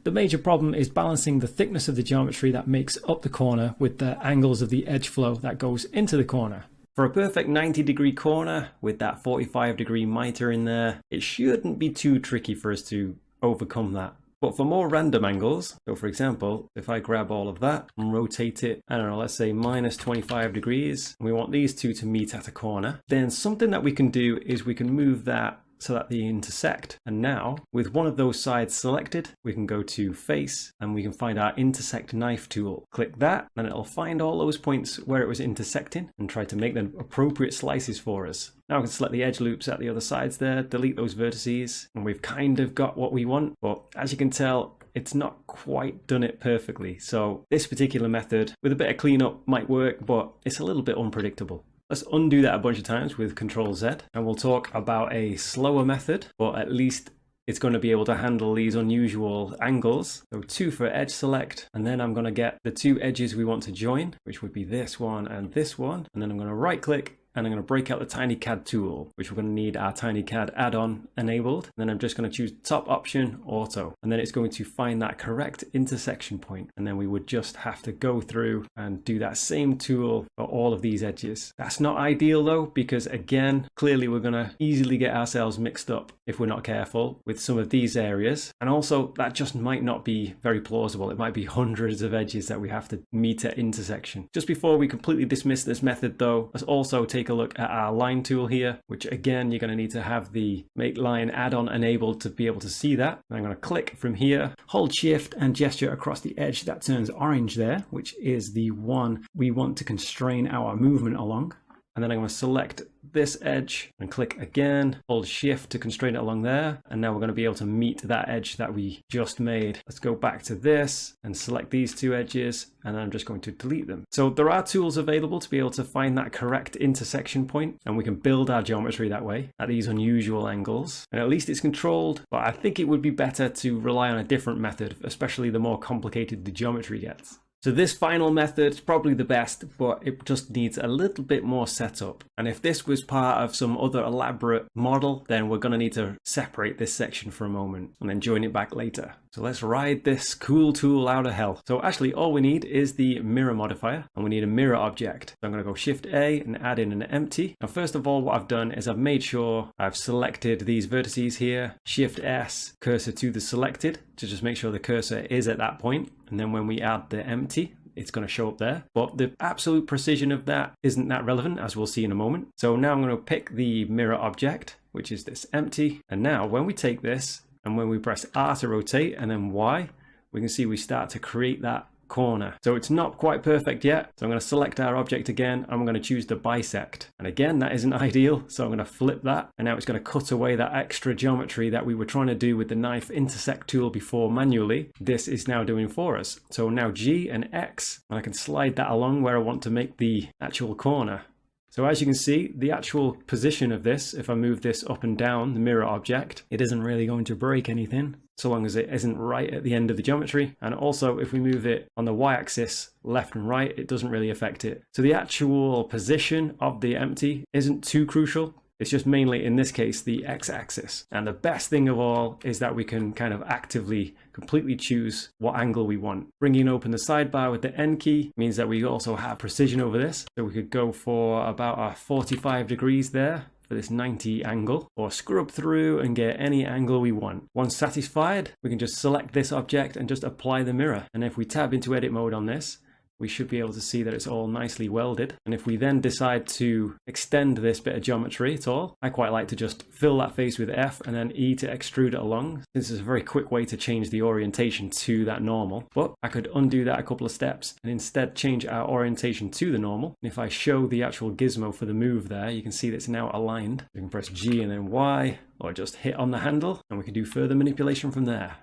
The major problem is balancing the thickness of the geometry that makes up the corner with the angles of the edge flow that goes into the corner. For a perfect 90-degree corner with that 45-degree miter in there, it shouldn't be too tricky for us to overcome that. But for more random angles, so for example, if I grab all of that and rotate it, I don't know, let's say minus 25 degrees, and we want these two to meet at a corner, then something that we can do is we can move that so that they intersect. And now, with one of those sides selected, we can go to Face, and we can find our Intersect Knife tool. Click that, and it'll find all those points where it was intersecting, and try to make the appropriate slices for us. Now I can select the edge loops at the other sides there, delete those vertices, and we've kind of got what we want, but as you can tell, it's not quite done it perfectly. So this particular method, with a bit of cleanup, might work, but it's a little bit unpredictable. Let's undo that a bunch of times with Control Z, and we'll talk about a slower method, but at least it's going to be able to handle these unusual angles. So 2 for edge select, and then I'm going to get the 2 edges we want to join, which would be this one, and then I'm going to right click, and I'm going to break out the TinyCAD tool, which we're going to need our TinyCAD add-on enabled. And then I'm just going to choose top option, auto, and then it's going to find that correct intersection point. And then we would just have to go through and do that same tool for all of these edges. That's not ideal though, because again, clearly we're going to easily get ourselves mixed up if we're not careful with some of these areas. And also that just might not be very plausible. It might be hundreds of edges that we have to meet at intersection. Just before we completely dismiss this method though, let's also take take a look at our line tool here, which again, you're going to need to have the make line add-on enabled to be able to see that. And I'm going to click from here, hold shift and gesture across the edge that turns orange there, which is the one we want to constrain our movement along. And then I'm going to select this edge and click again, hold shift to constrain it along there. And now we're going to be able to meet that edge that we just made. Let's go back to this and select these two edges. And then I'm just going to delete them. So there are tools available to be able to find that correct intersection point, and we can build our geometry that way at these unusual angles. And at least it's controlled, but I think it would be better to rely on a different method, especially the more complicated the geometry gets. So this final method is probably the best, but it just needs a little bit more setup. And if this was part of some other elaborate model, then we're going to need to separate this section for a moment and then join it back later. So let's ride this cool tool out of hell. So actually all we need is the mirror modifier, and we need a mirror object. So I'm going to go Shift A and add in an empty. Now first of all, what I've done is I've made sure I've selected these vertices here, Shift S, cursor to the selected, to just make sure the cursor is at that point. And then when we add the empty, it's going to show up there. But the absolute precision of that isn't that relevant, as we'll see in a moment. So now I'm going to pick the mirror object, which is this empty. And now when we take this and when we press R to rotate and then Y, we can see we start to create that corner. So it's not quite perfect yet. So I'm going to select our object again. I'm going to choose the bisect. And again, that isn't ideal. So I'm going to flip that. And now it's going to cut away that extra geometry that we were trying to do with the knife intersect tool before manually. This is now doing for us. So now G and X, and I can slide that along where I want to make the actual corner. So as you can see, the actual position of this, if I move this up and down, the mirror object, it isn't really going to break anything, so long as it isn't right at the end of the geometry. And also, if we move it on the y-axis, left and right, it doesn't really affect it. So the actual position of the empty isn't too crucial. It's just mainly, in this case, the x-axis. And the best thing of all is that we can kind of actively, completely choose what angle we want. Bringing open the sidebar with the N key means that we also have precision over this. So we could go for about a 45 degrees there for this 90 angle, or scrub through and get any angle we want. Once satisfied, we can just select this object and just apply the mirror. And if we tab into edit mode on this, we should be able to see that it's all nicely welded. And if we then decide to extend this bit of geometry at all, I quite like to just fill that face with F and then E to extrude it along. This is a very quick way to change the orientation to that normal. But I could undo that a couple of steps and instead change our orientation to the normal. And if I show the actual gizmo for the move there, you can see that it's now aligned. We can press G and then Y, or just hit on the handle, and we can do further manipulation from there.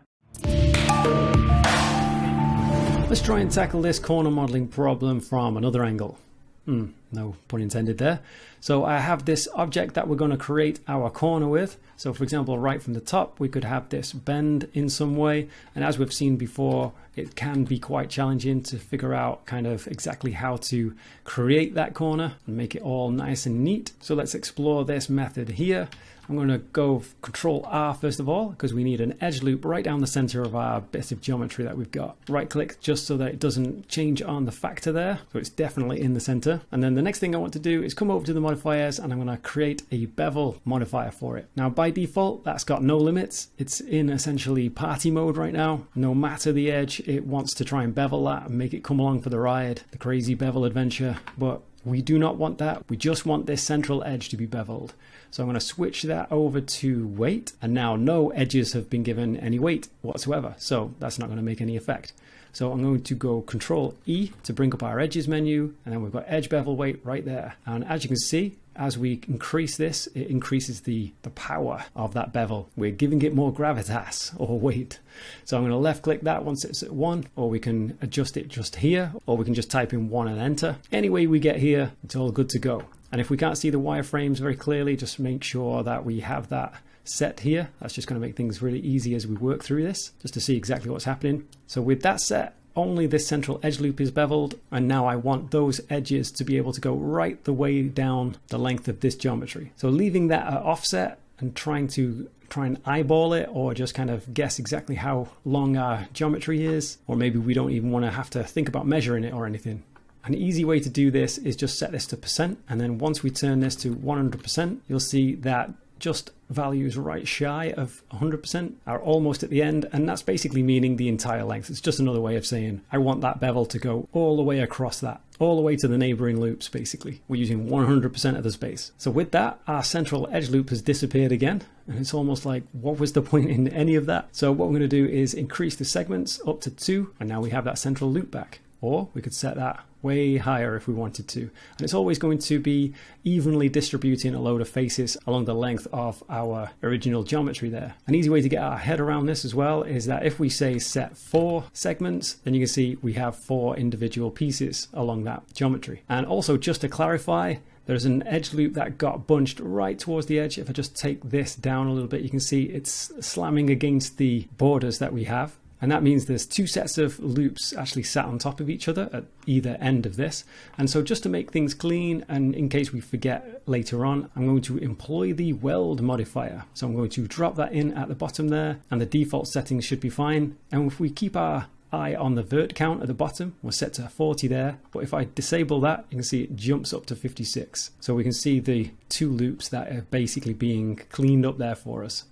Let's try and tackle this corner modeling problem from another angle. No pun intended there. So I have this object that we're going to create our corner with. So for example, right from the top, we could have this bend in some way. And as we've seen before, it can be quite challenging to figure out kind of exactly how to create that corner and make it all nice and neat. So let's explore this method here. I'm going to go Control R first of all, because we need an edge loop right down the center of our bit of geometry that we've got. Right click just so that it doesn't change on the factor there. So it's definitely in the center. And then the next thing I want to do is come over to the modifiers, and I'm going to create a bevel modifier for it. Now by default, that's got no limits. It's in essentially party mode right now. No matter the edge, it wants to try and bevel that and make it come along for the ride, the crazy bevel adventure. But we do not want that. We just want this central edge to be beveled. So I'm going to switch that over to weight, and now no edges have been given any weight whatsoever. So that's not going to make any effect. So I'm going to go Control E to bring up our edges menu, and then we've got edge bevel weight right there. And as you can see, as we increase this, it increases the power of that bevel. We're giving it more gravitas or weight. So I'm going to left click that once it's at 1, or we can adjust it just here, or we can just type in 1 and enter. Any way we get here, it's all good to go. And if we can't see the wireframes very clearly, just make sure that we have that set here. That's just going to make things really easy as we work through this, just to see exactly what's happening. So with that set, only this central edge loop is beveled, and now I want those edges to be able to go right the way down the length of this geometry. So leaving that at offset and trying and eyeball it, or just kind of guess exactly how long our geometry is, or maybe we don't even want to have to think about measuring it or anything. An easy way to do this is just set this to %, and then once we turn this to 100%, you'll see that just values right shy of 100% are almost at the end, and that's basically meaning the entire length. It's just another way of saying I want that bevel to go all the way across that, all the way to the neighboring loops. Basically we're using 100% of the space. So with that, our central edge loop has disappeared again, and it's almost like, what was the point in any of that? So what we're going to do is increase the segments up to 2, and now we have that central loop back. Or we could set that way higher if we wanted to. And it's always going to be evenly distributing a load of faces along the length of our original geometry there. An easy way to get our head around this as well is that if we say set 4 segments, then you can see we have 4 individual pieces along that geometry. And also, just to clarify, there's an edge loop that got bunched right towards the edge. If I just take this down a little bit, you can see it's slamming against the borders that we have. And that means there's 2 sets of loops actually sat on top of each other at either end of this. And so just to make things clean, and in case we forget later on, I'm going to employ the weld modifier. So I'm going to drop that in at the bottom there, and the default settings should be fine. And if we keep our eye on the vert count at the bottom, we're set to 40 there. But if I disable that, you can see it jumps up to 56. So we can see the 2 loops that are basically being cleaned up there for us.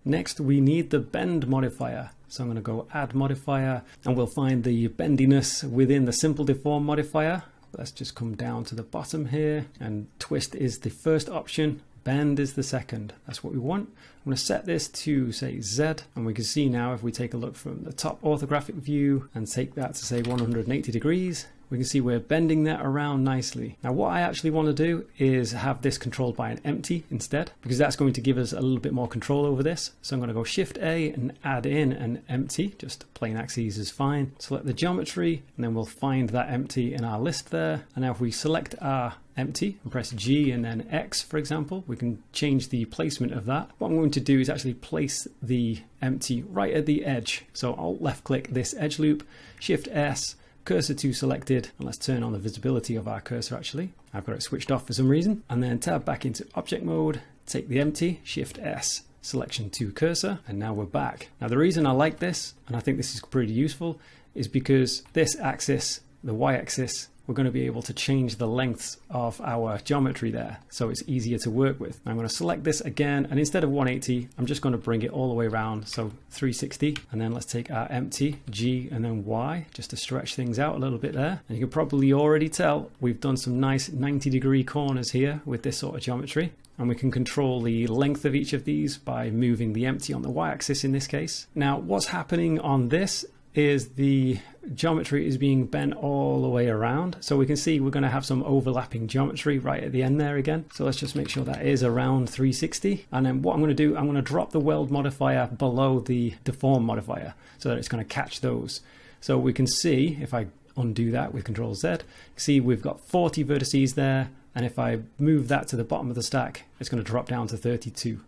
Next, we need the bend modifier. So I'm going to go add modifier, and we'll find the bendiness within the simple deform modifier. Let's just come down to the bottom here, and twist is the first option, bend is the second. That's what we want. I'm going to set this to say Z, and we can see now if we take a look from the top orthographic view and take that to say 180 degrees, we can see we're bending that around nicely. Now what I actually want to do is have this controlled by an empty instead, because that's going to give us a little bit more control over this. So I'm going to go Shift A and add in an empty, just plain axes is fine. Select the geometry, and then we'll find that empty in our list there. And now if we select our empty and press G and then X, for example, we can change the placement of that. What I'm going to do is actually place the empty right at the edge. So I'll left click this edge loop, Shift S, cursor to selected, and let's turn on the visibility of our cursor. Actually, I've got it switched off for some reason, and then tab back into object mode, take the empty, Shift S, selection to cursor, and now we're back. Now the reason I like this, and I think this is pretty useful, is because this axis, the y-axis, we're going to be able to change the lengths of our geometry there, so it's easier to work with. I'm going to select this again, and instead of 180, I'm just going to bring it all the way around, so 360, and then let's take our empty, G and then Y, just to stretch things out a little bit there. And you can probably already tell we've done some nice 90-degree corners here with this sort of geometry. And we can control the length of each of these by moving the empty on the y-axis in this case. Now what's happening on this is the geometry is being bent all the way around. So we can see we're going to have some overlapping geometry right at the end there again. So let's just make sure that is around 360. And then what I'm going to do, I'm going to drop the weld modifier below the deform modifier so that it's going to catch those. So we can see, if I undo that with Control Z, see we've got 40 vertices there. And if I move that to the bottom of the stack, it's going to drop down to 32.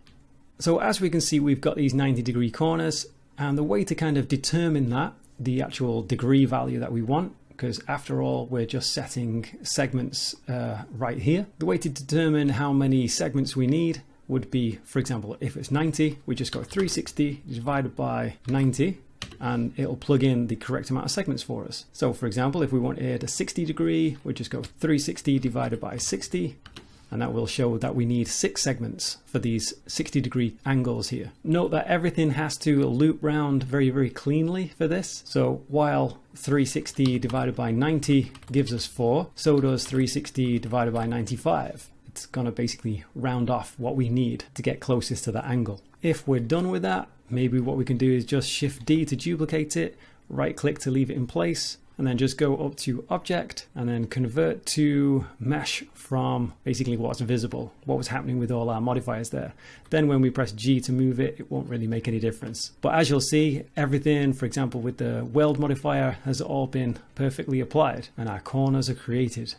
So as we can see, we've got these 90-degree corners. And the way to kind of determine that, the actual degree value that we want, because after all, we're just setting segments right here. The way to determine how many segments we need would be, for example, if it's 90, we just go 360 divided by 90, and it'll plug in the correct amount of segments for us. So for example, if we wanted a 60 degree, we just go 360 divided by 60, and that will show that we need 6 segments for these 60-degree angles here. Note that everything has to loop round very, very cleanly for this. So while 360 divided by 90 gives us 4, so does 360 divided by 95. It's going to basically round off what we need to get closest to the angle. If we're done with that, maybe what we can do is just Shift D to duplicate it, right click to leave it in place, and then just go up to object and then convert to mesh from basically what's visible, what was happening with all our modifiers there. Then when we press G to move it, it won't really make any difference. But as you'll see, everything, for example, with the weld modifier has all been perfectly applied and our corners are created.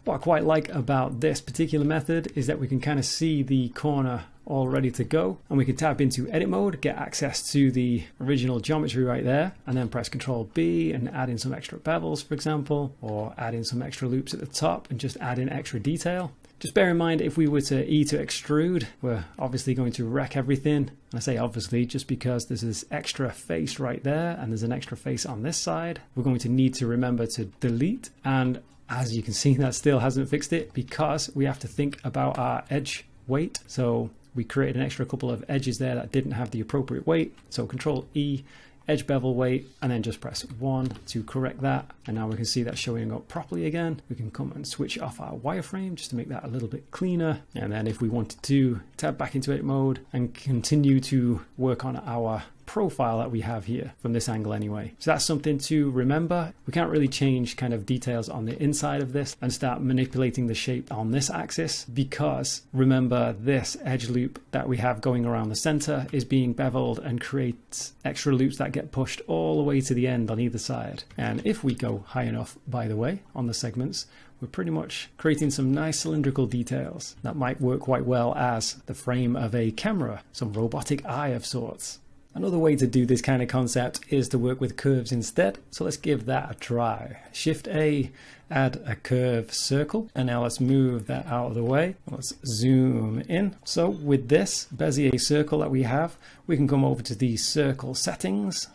What I quite like about this particular method is that we can kind of see the corner all ready to go, and we can tap into edit mode, get access to the original geometry right there, and then press Control B and add in some extra bevels, for example, or add in some extra loops at the top and just add in extra detail. Just bear in mind, if we were to E to extrude, we're obviously going to wreck everything. And I say obviously just because there's this extra face right there and there's an extra face on this side. We're going to need to remember to delete, and as you can see, that still hasn't fixed it because we have to think about our edge weight. So we created an extra couple of edges there that didn't have the appropriate weight. So Control E, edge bevel weight, and then just press 1 to correct that. And now we can see that showing up properly again. We can come and switch off our wireframe just to make that a little bit cleaner. And then if we wanted to tab back into edit mode and continue to work on our profile that we have here from this angle anyway. So that's something to remember. We can't really change kind of details on the inside of this and start manipulating the shape on this axis, because remember, this edge loop that we have going around the center is being beveled and creates extra loops that get pushed all the way to the end on either side. And if we go high enough, by the way, on the segments, we're pretty much creating some nice cylindrical details that might work quite well as the frame of a camera, some robotic eye of sorts. Another way to do this kind of concept is to work with curves instead. So let's give that a try. Shift A, add a curve circle. And now let's move that out of the way. Let's zoom in. So with this Bezier circle that we have, we can come over to the circle settings.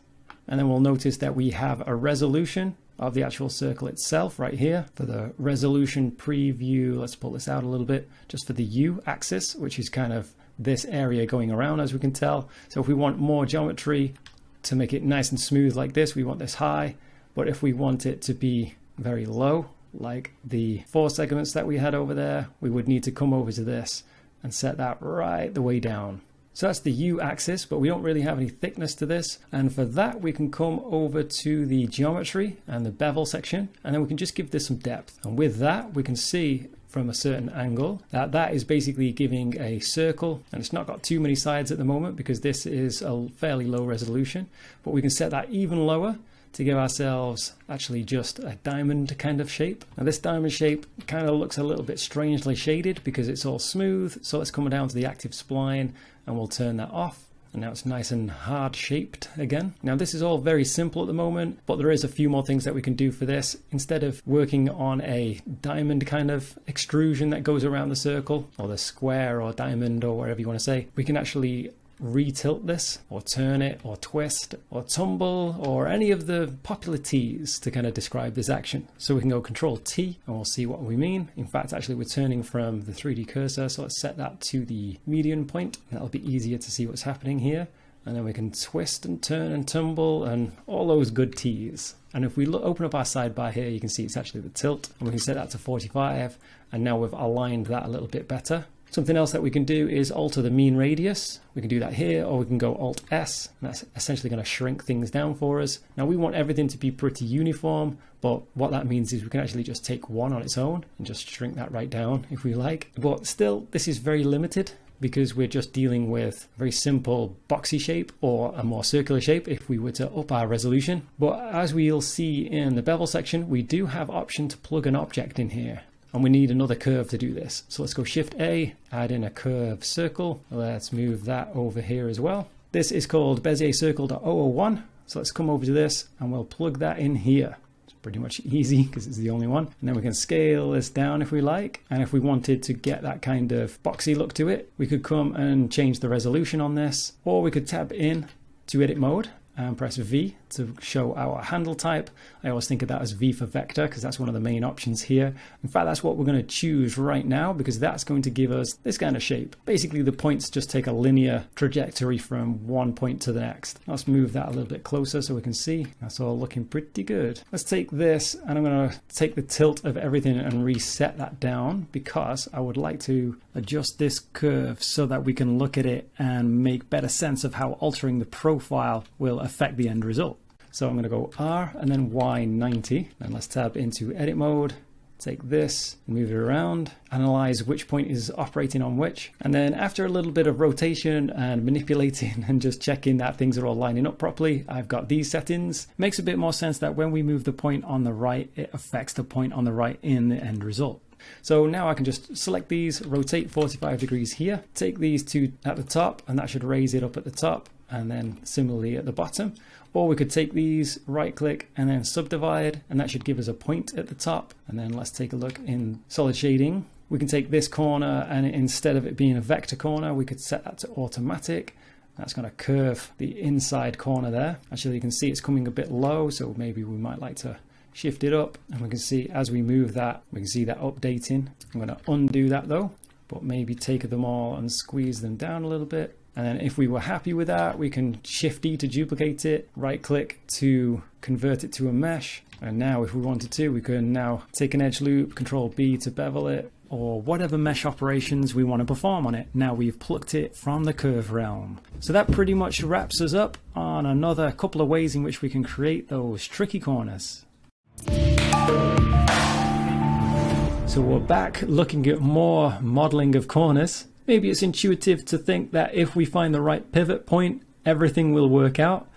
And then we'll notice that we have a resolution of the actual circle itself right here. For the resolution preview, let's pull this out a little bit, just for the U axis, which is kind of this area going around, as we can tell. So if we want more geometry to make it nice and smooth like this, we want this high. But if we want it to be very low, like the 4 segments that we had over there, we would need to come over to this and set that right the way down. So that's the U axis, but we don't really have any thickness to this. And for that, we can come over to the geometry and the bevel section, and then we can just give this some depth. And with that, we can see from a certain angle that is basically giving a circle, and it's not got too many sides at the moment because this is a fairly low resolution, but we can set that even lower to give ourselves actually just a diamond kind of shape. Now this diamond shape kind of looks a little bit strangely shaded because it's all smooth. So let's come down to the active spline and we'll turn that off. And now it's nice and hard shaped again. Now this is all very simple at the moment, but there is a few more things that we can do for this. Instead of working on a diamond kind of extrusion that goes around the circle, or the square or diamond or whatever you want to say, we can actually retilt this or turn it or twist or tumble or any of the popular T's to kind of describe this action. So we can go Control T and we'll see what we mean. In fact, actually we're turning from the 3D cursor, so let's set that to the median point. That'll be easier to see what's happening here. And then we can twist and turn and tumble and all those good T's. And if we open up our sidebar here, you can see it's actually the tilt, and we can set that to 45. And now we've aligned that a little bit better. Something else that we can do is alter the mean radius. We can do that here, or we can go Alt S, and that's essentially going to shrink things down for us. Now we want everything to be pretty uniform, but what that means is we can actually just take 1 on its own and just shrink that right down if we like. But still, this is very limited because we're just dealing with a very simple boxy shape or a more circular shape if we were to up our resolution. But as we'll see in the bevel section, we do have option to plug an object in here. And we need another curve to do this. So let's go Shift A, add in a curve circle. Let's move that over here as well. This is called Bezier Circle 001. So let's come over to this and we'll plug that in here. It's pretty much easy because it's the only one. And then we can scale this down if we like. And if we wanted to get that kind of boxy look to it, we could come and change the resolution on this, or we could tab in to edit mode and press V to show our handle type. I always think of that as V for vector because that's one of the main options here. In fact, that's what we're going to choose right now because that's going to give us this kind of shape. Basically, the points just take a linear trajectory from one point to the next. Let's move that a little bit closer so we can see. That's all looking pretty good. Let's take this and I'm going to take the tilt of everything and reset that down because I would like to adjust this curve so that we can look at it and make better sense of how altering the profile will affect the end result. So I'm going to go R and then Y90, and let's tab into edit mode, take this, move it around, analyze which point is operating on which, and then after a little bit of rotation and manipulating and just checking that things are all lining up properly, I've got these settings. It makes a bit more sense that when we move the point on the right, it affects the point on the right in the end result. So now I can just select these, rotate 45 degrees here, take these two at the top, and that should raise it up at the top, and then similarly at the bottom. Or we could take these, right click and then subdivide, and that should give us a point at the top. And then let's take a look in solid shading. We can take this corner and instead of it being a vector corner, we could set that to automatic. That's going to curve the inside corner there. Actually, you can see it's coming a bit low, so maybe we might like to shift it up, and we can see as we move that, we can see that updating. I'm going to undo that though, but maybe take them all and squeeze them down a little bit. And then if we were happy with that, we can Shift D to duplicate it, right click to convert it to a mesh. And now if we wanted to, we can now take an edge loop, Control B to bevel it, or whatever mesh operations we want to perform on it. Now we've plucked it from the curve realm. So that pretty much wraps us up on another couple of ways in which we can create those tricky corners. So we're back looking at more modeling of corners. Maybe it's intuitive to think that if we find the right pivot point, everything will work out.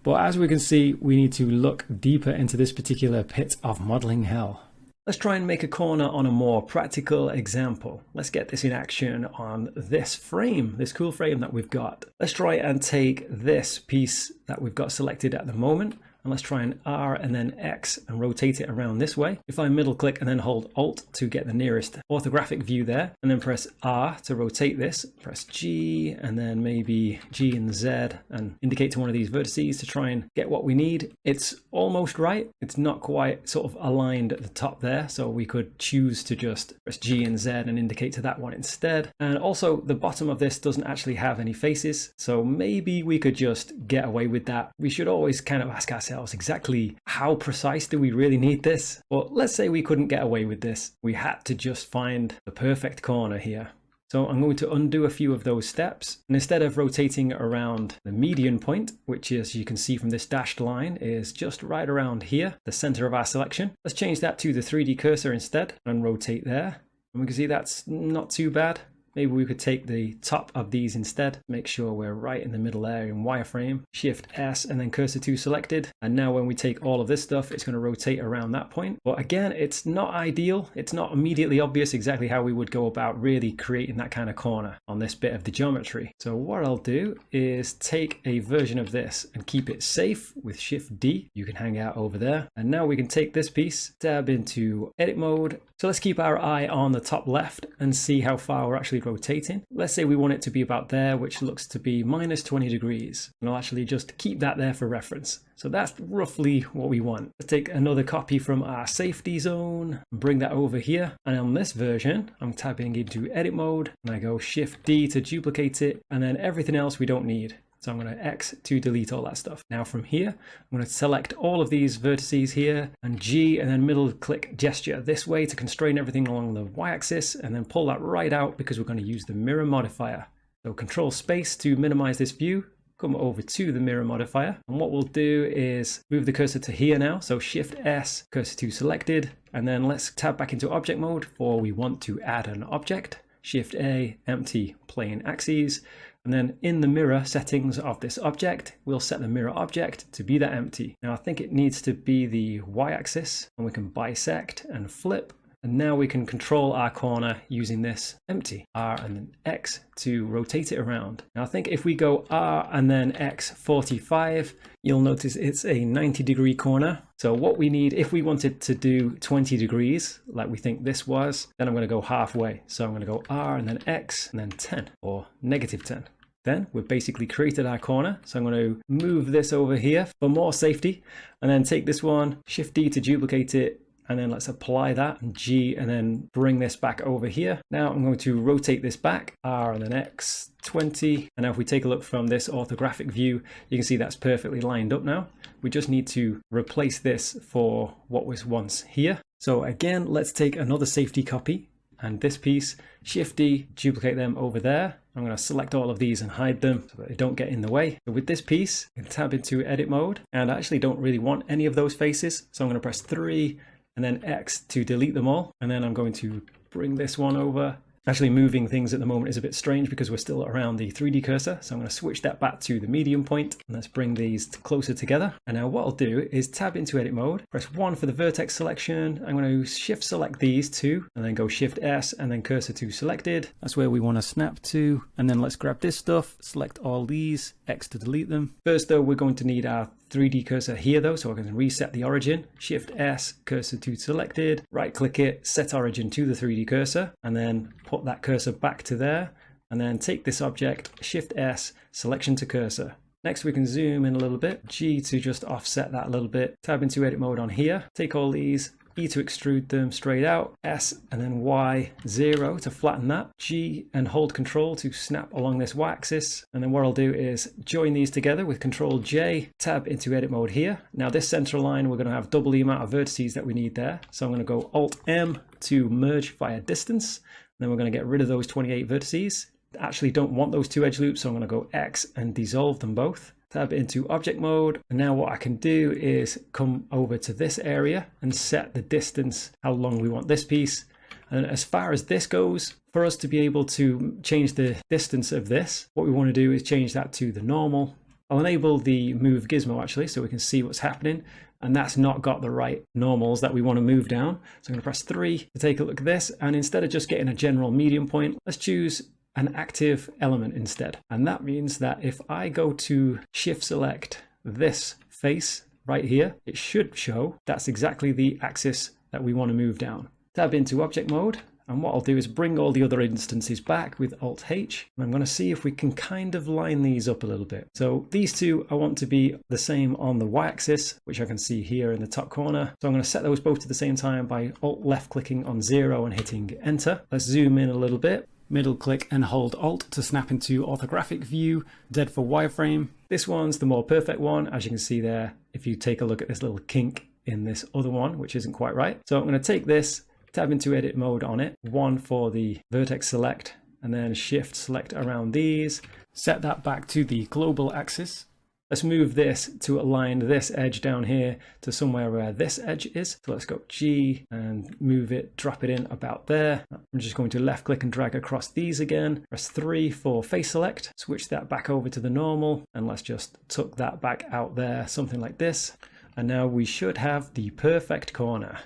But as we can see, we need to look deeper into this particular pit of modeling hell. Let's try and make a corner on a more practical example. Let's get this in action on this frame, this cool frame that we've got. Let's try and take this piece that we've got selected at the moment, and let's try and R and then X and rotate it around this way. If I middle click and then hold Alt to get the nearest orthographic view there, and then press R to rotate this, press G and then maybe G and Z and indicate to one of these vertices to try and get what we need. It's almost right. It's not quite sort of aligned at the top there, so we could choose to just press G and Z and indicate to that one instead. And also the bottom of this doesn't actually have any faces, so maybe we could just get away with that. We should always kind of ask ourselves exactly how precise do we really need this? But let's say we couldn't get away with this. We had to just find the perfect corner here. So I'm going to undo a few of those steps, and instead of rotating around the median point, which as you can see from this dashed line is just right around here, the center of our selection, let's change that to the 3D cursor instead and rotate there. And we can see that's not too bad. Maybe we could take the top of these instead, make sure we're right in the middle there in wireframe, Shift S and then cursor to selected. And now when we take all of this stuff, it's going to rotate around that point. But again, it's not ideal. It's not immediately obvious exactly how we would go about really creating that kind of corner on this bit of the geometry. So what I'll do is take a version of this and keep it safe with Shift D. You can hang out over there. And now we can take this piece, tab into edit mode. So let's keep our eye on the top left and see how far we're actually rotating. Let's say we want it to be about there, which looks to be minus 20 degrees. And I'll actually just keep that there for reference. So that's roughly what we want. Let's take another copy from our safety zone and bring that over here. And on this version, I'm tapping into edit mode and I go Shift D to duplicate it, and then everything else we don't need. So I'm going to X to delete all that stuff. Now from here, I'm going to select all of these vertices here and G and then middle click gesture this way to constrain everything along the Y-axis and then pull that right out because we're going to use the mirror modifier. So Control Space to minimize this view, come over to the mirror modifier. And what we'll do is move the cursor to here now. So Shift S, cursor to selected, and then let's tab back into object mode for we want to add an object. Shift A, empty plane axes. And then in the mirror settings of this object, we'll set the mirror object to be that empty. Now I think it needs to be the Y-axis, and we can bisect and flip. And now we can control our corner using this empty, R and then X to rotate it around. Now I think if we go R and then X 45, you'll notice it's a 90-degree corner. So what we need, if we wanted to do 20 degrees, like we think this was, then I'm going to go halfway. So I'm going to go R and then X and then 10 or negative 10. Then we've basically created our corner. So I'm going to move this over here for more safety and then take this one, Shift D to duplicate it, and then let's apply that and G and then bring this back over here. Now I'm going to rotate this back, R and then X 20. And now if we take a look from this orthographic view, you can see that's perfectly lined up now. We just need to replace this for what was once here. So again, let's take another safety copy and this piece, Shift D, duplicate them over there. I'm going to select all of these and hide them so that they don't get in the way. So with this piece, I can tab into edit mode and I actually don't really want any of those faces. So I'm going to press 3 and then X to delete them all. And then I'm going to bring this one over. Actually moving things at the moment is a bit strange because we're still around the 3D cursor. So I'm going to switch that back to the medium point and let's bring these closer together. And now what I'll do is tab into edit mode, press 1 for the vertex selection. I'm going to shift select these two and then go Shift S and then cursor to selected. That's where we want to snap to. And then let's grab this stuff, select all these, X to delete them. First though, we're going to need our 3D cursor here though, so I can reset the origin. Shift S, cursor to selected, right click it, set origin to the 3D cursor, and then put that cursor back to there, and then take this object, Shift S, selection to cursor. Next we can zoom in a little bit, G to just offset that a little bit, tab into edit mode on here, take all these, E to extrude them straight out, S and then Y 0 to flatten that, G and hold Control to snap along this Y-axis, and then what I'll do is join these together with Control J, tab into edit mode here. Now this center line, we're going to have double the amount of vertices that we need there, so I'm going to go Alt M to merge via distance, and then we're going to get rid of those 28 vertices. Actually don't want those two edge loops, so I'm going to go X and dissolve them both. Tab into object mode, and now what I can do is come over to this area and set the distance, how long we want this piece. And as far as this goes, for us to be able to change the distance of this, what we want to do is change that to the normal. I'll enable the move gizmo actually, so we can see what's happening, and that's not got the right normals that we want to move down. So I'm going to press 3 to take a look at this, and instead of just getting a general medium point, let's choose an active element instead. And that means that if I go to shift select this face right here, it should show that's exactly the axis that we want to move down. Tab into object mode, and what I'll do is bring all the other instances back with Alt H, and I'm going to see if we can kind of line these up a little bit. So these two I want to be the same on the Y-axis, which I can see here in the top corner. So I'm going to set those both to the same time by Alt left clicking on 0 and hitting enter. Let's zoom in a little bit. Middle click and hold Alt to snap into orthographic view, Z for wireframe. This one's the more perfect one, as you can see there, if you take a look at this little kink in this other one, which isn't quite right. So I'm going to take this, tab into edit mode on it, 1 for the vertex select, and then shift select around these, set that back to the global axis. Let's move this to align this edge down here to somewhere where this edge is. So let's go G and move it, drop it in about there. I'm just going to left click and drag across these again. Press 3 for face select, switch that back over to the normal, and let's just tuck that back out there, something like this. And now we should have the perfect corner.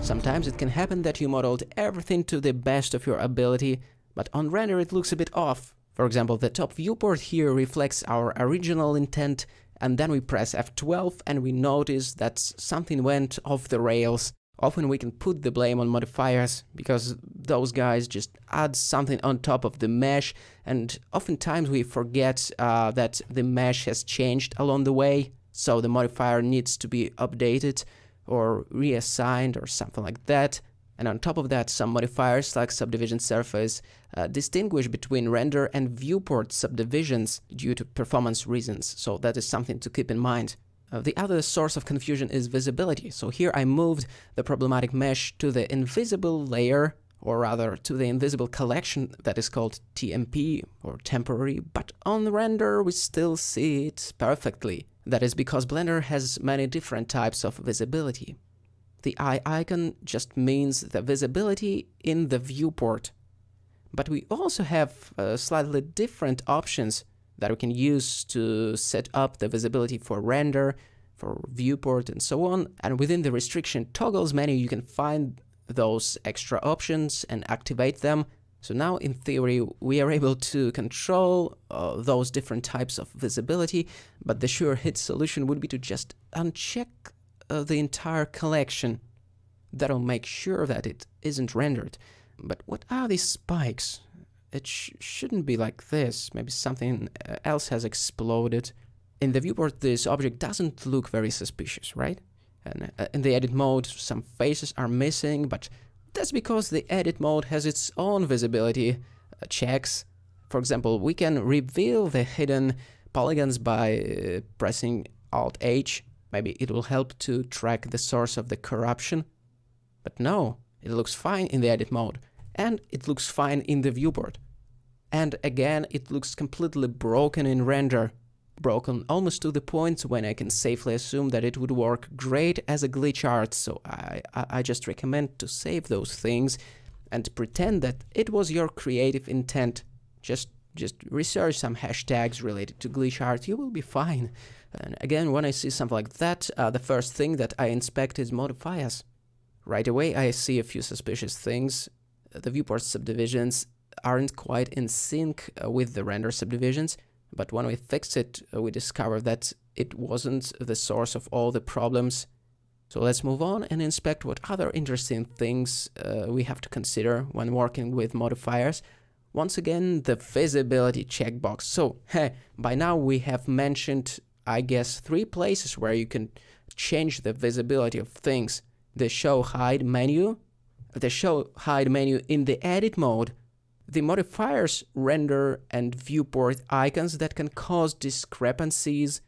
Sometimes it can happen that you modeled everything to the best of your ability, but on render it looks a bit off. For example, the top viewport here reflects our original intent, and then we press F12 and we notice that something went off the rails. Often we can put the blame on modifiers, because those guys just add something on top of the mesh, and oftentimes we forget that the mesh has changed along the way, so the modifier needs to be updated or reassigned or something like that. And on top of that, some modifiers like subdivision surface distinguish between render and viewport subdivisions due to performance reasons, so that is something to keep in mind. The other source of confusion is visibility. So here I moved the problematic mesh to the invisible layer, or rather to the invisible collection that is called TMP or temporary, but on render we still see it perfectly. That is because Blender has many different types of visibility. The eye icon just means the visibility in the viewport. But we also have slightly different options that we can use to set up the visibility for render, for viewport, and so on. And within the restriction toggles menu, you can find those extra options and activate them. So now, in theory, we are able to control those different types of visibility, but the sure hit solution would be to just uncheck the entire collection. That'll make sure that it isn't rendered. But what are these spikes? It shouldn't be like this. Maybe something else has exploded. In the viewport, this object doesn't look very suspicious, right? And in the edit mode, some faces are missing, but that's because the edit mode has its own visibility checks. For example, we can reveal the hidden polygons by pressing Alt-H. Maybe it will help to track the source of the corruption. But no, it looks fine in the edit mode, and it looks fine in the viewport. And again, it looks completely broken in render. Broken almost to the point when I can safely assume that it would work great as a glitch art, so I just recommend to save those things and pretend that it was your creative intent. Just research some hashtags related to glitch art, you will be fine. And again, when I see something like that, the first thing that I inspect is modifiers. Right away I see a few suspicious things. The viewport subdivisions aren't quite in sync with the render subdivisions, but when we fix it, we discover that it wasn't the source of all the problems. So let's move on and inspect what other interesting things we have to consider when working with modifiers. Once again, the visibility checkbox. So, by now we have mentioned, I guess, 3 places where you can change the visibility of things. The show hide menu in the edit mode. The modifiers render and viewport icons that can cause discrepancies.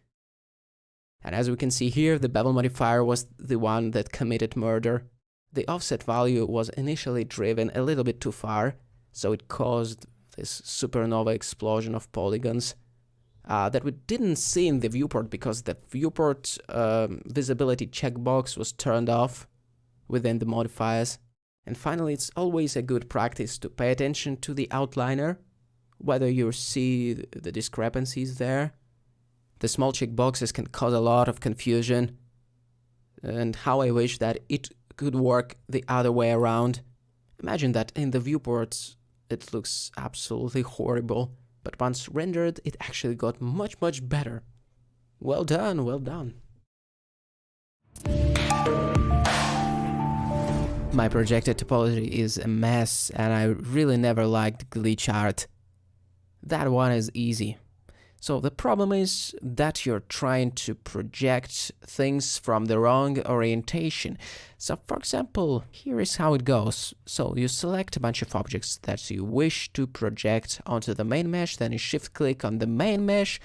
And as we can see here, the bevel modifier was the one that committed murder. The offset value was initially driven a little bit too far, so it caused this supernova explosion of polygons that we didn't see in the viewport because the viewport visibility checkbox was turned off within the modifiers. And finally, it's always a good practice to pay attention to the outliner, whether you see the discrepancies there. The small checkboxes can cause a lot of confusion, and how I wish that it could work the other way around. Imagine that in the viewports it looks absolutely horrible, but once rendered it actually got much better. Well done, well done. My projected topology is a mess and I really never liked glitch art. That one is easy. So the problem is that you're trying to project things from the wrong orientation. So for example, here is how it goes. So you select a bunch of objects that you wish to project onto the main mesh, then you shift click on the main mesh,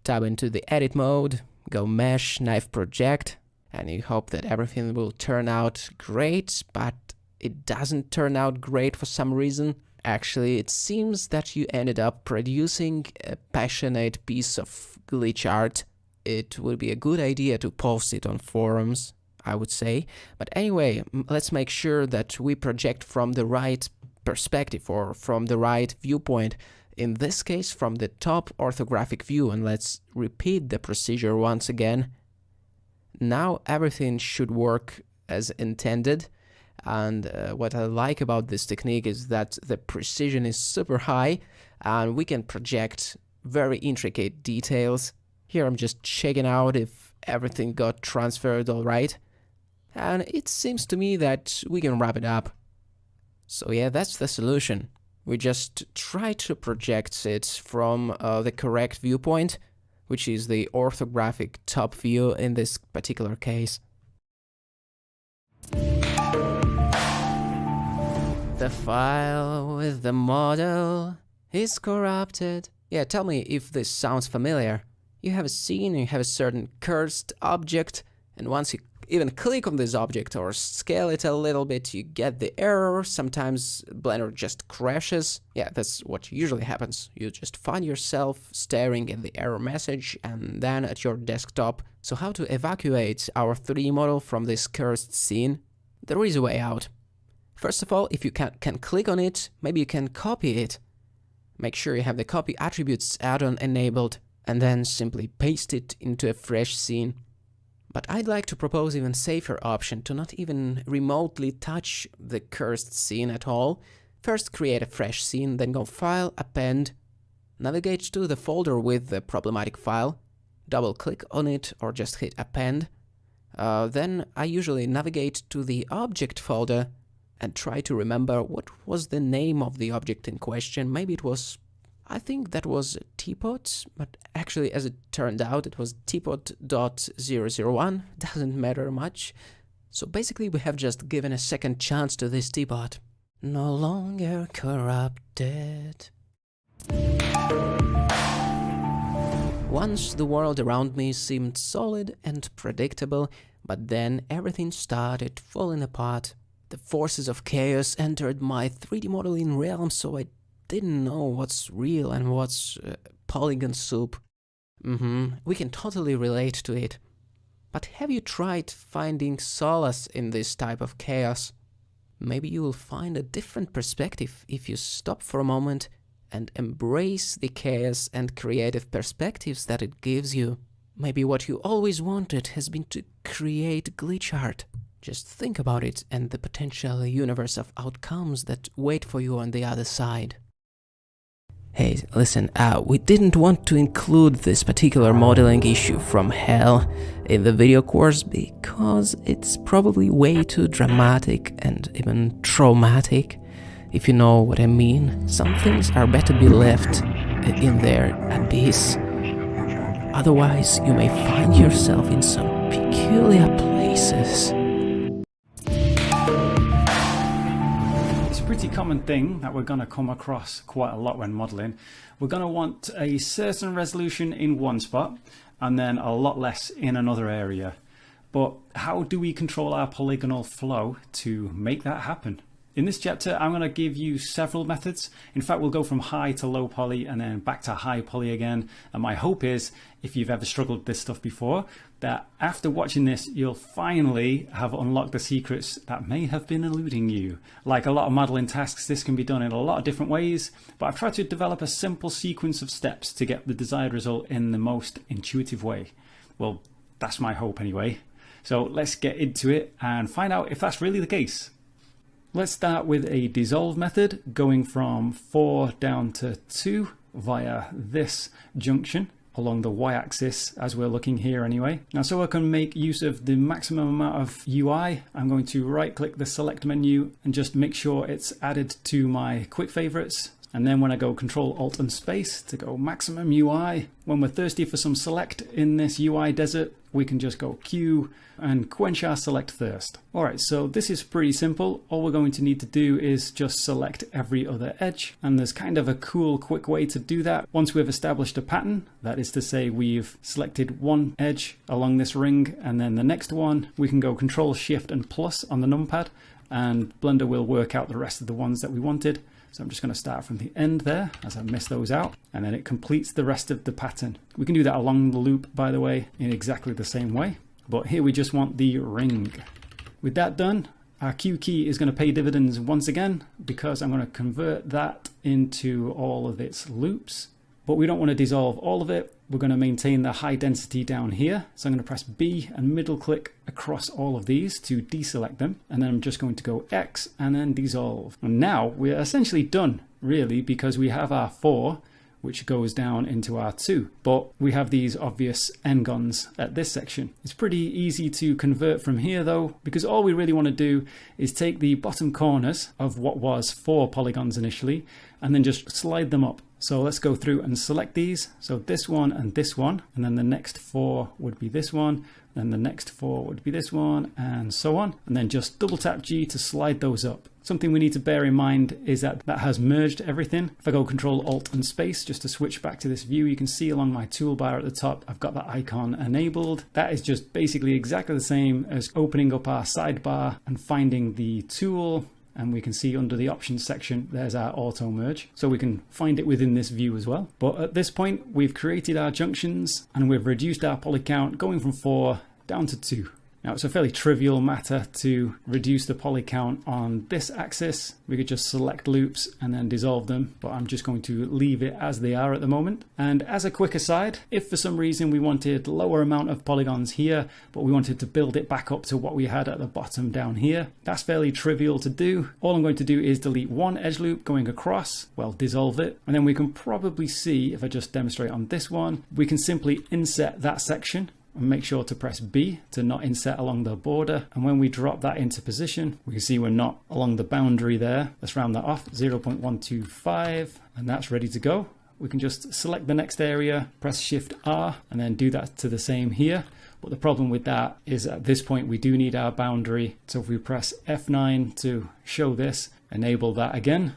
tab into the edit mode, go mesh, knife project, and you hope that everything will turn out great, but it doesn't turn out great for some reason. Actually, it seems that you ended up producing a passionate piece of glitch art. It would be a good idea to post it on forums, I would say. But anyway, let's make sure that we project from the right perspective or from the right viewpoint. In this case, from the top orthographic view, and let's repeat the procedure once again. Now everything should work as intended. And what I like about this technique is that the precision is super high and we can project very intricate details. Here I'm just checking out if everything got transferred all right. And it seems to me that we can wrap it up. So yeah, that's the solution. We just try to project it from the correct viewpoint, which is the orthographic top view in this particular case. The file with the model is corrupted. Yeah, tell me if this sounds familiar. You have a scene, you have a certain cursed object, and once you even click on this object or scale it a little bit, you get the error. Sometimes Blender just crashes. Yeah, that's what usually happens. You just find yourself staring at the error message and then at your desktop. So how to evacuate our 3D model from this cursed scene? There is a way out. First of all, if you can click on it, maybe you can copy it. Make sure you have the copy attributes add-on enabled, and then simply paste it into a fresh scene. But I'd like to propose even safer option to not even remotely touch the cursed scene at all. First create a fresh scene, then go File, Append, navigate to the folder with the problematic file, double click on it or just hit Append. Then I usually navigate to the Object folder and try to remember what was the name of the object in question. Maybe it was, I think that was a teapot, but actually as it turned out it was teapot.001, doesn't matter much. So basically we have just given a second chance to this teapot. No longer corrupted. Once the world around me seemed solid and predictable, but then everything started falling apart. The forces of chaos entered my 3D modeling realm, so I didn't know what's real and what's polygon soup. We can totally relate to it. But have you tried finding solace in this type of chaos? Maybe you will find a different perspective if you stop for a moment and embrace the chaos and creative perspectives that it gives you. Maybe what you always wanted has been to create glitch art. Just think about it and the potential universe of outcomes that wait for you on the other side. Hey, listen, we didn't want to include this particular modeling issue from hell in the video course because it's probably way too dramatic and even traumatic, if you know what I mean. Some things are better be left in their abyss. Otherwise, you may find yourself in some peculiar places. It's a pretty common thing that we're going to come across quite a lot when modeling. We're going to want a certain resolution in one spot and then a lot less in another area. But how do we control our polygonal flow to make that happen? In this chapter, I'm going to give you several methods. In fact, we'll go from high to low poly and then back to high poly again. And my hope is, if you've ever struggled with this stuff before, that after watching this, you'll finally have unlocked the secrets that may have been eluding you. Like a lot of modeling tasks, this can be done in a lot of different ways, but I've tried to develop a simple sequence of steps to get the desired result in the most intuitive way. Well, that's my hope anyway. So let's get into it and find out if that's really the case. Let's start with a dissolve method, going from 4 down to 2 via this junction along the y-axis, as we're looking here anyway. Now, so I can make use of the maximum amount of UI, I'm going to right click the select menu and just make sure it's added to my quick favorites. And then when I go Control Alt and Space to go maximum UI, when we're thirsty for some select in this UI desert, we can just go Q and quench our select thirst. All right, so this is pretty simple. All we're going to need to do is just select every other edge. And there's kind of a cool, quick way to do that. Once we've established a pattern, that is to say we've selected one edge along this ring and then the next one, we can go Control Shift and plus on the numpad and Blender will work out the rest of the ones that we wanted. So I'm just going to start from the end there as I miss those out, and then it completes the rest of the pattern. We can do that along the loop, by the way, in exactly the same way. But here we just want the ring. With that done, our Q key is going to pay dividends once again because I'm going to convert that into all of its loops. But we don't want to dissolve all of it. We're going to maintain the high density down here. So I'm going to press B and middle click across all of these to deselect them. And then I'm just going to go X and then dissolve. And now we're essentially done, really, because we have our 4, which goes down into our 2. But we have these obvious n-gons at this section. It's pretty easy to convert from here though, because all we really want to do is take the bottom corners of what was 4 polygons initially, and then just slide them up. So let's go through and select these. So this one and this one, and then the next 4 would be this one, then the next 4 would be this one, and so on. And then just double tap G to slide those up. Something we need to bear in mind is that that has merged everything. If I go Control Alt and Space just to switch back to this view, you can see along my toolbar at the top, I've got that icon enabled. That is just basically exactly the same as opening up our sidebar and finding the tool. And we can see under the options section, there's our auto merge. So we can find it within this view as well. But at this point, we've created our junctions and we've reduced our poly count going from 4 down to 2. Now it's a fairly trivial matter to reduce the poly count on this axis. We could just select loops and then dissolve them, but I'm just going to leave it as they are at the moment. And as a quick aside, if for some reason we wanted lower amount of polygons here, but we wanted to build it back up to what we had at the bottom down here, that's fairly trivial to do. All I'm going to do is delete one edge loop going across, well, dissolve it, and then we can probably see, if I just demonstrate on this one, we can simply inset that section and make sure to press B to not inset along the border. And when we drop that into position, we can see we're not along the boundary there. Let's round that off, 0.125, and that's ready to go. We can just select the next area, press Shift R, and then do that to the same here. But the problem with that is at this point, we do need our boundary. So if we press F9 to show this, enable that again.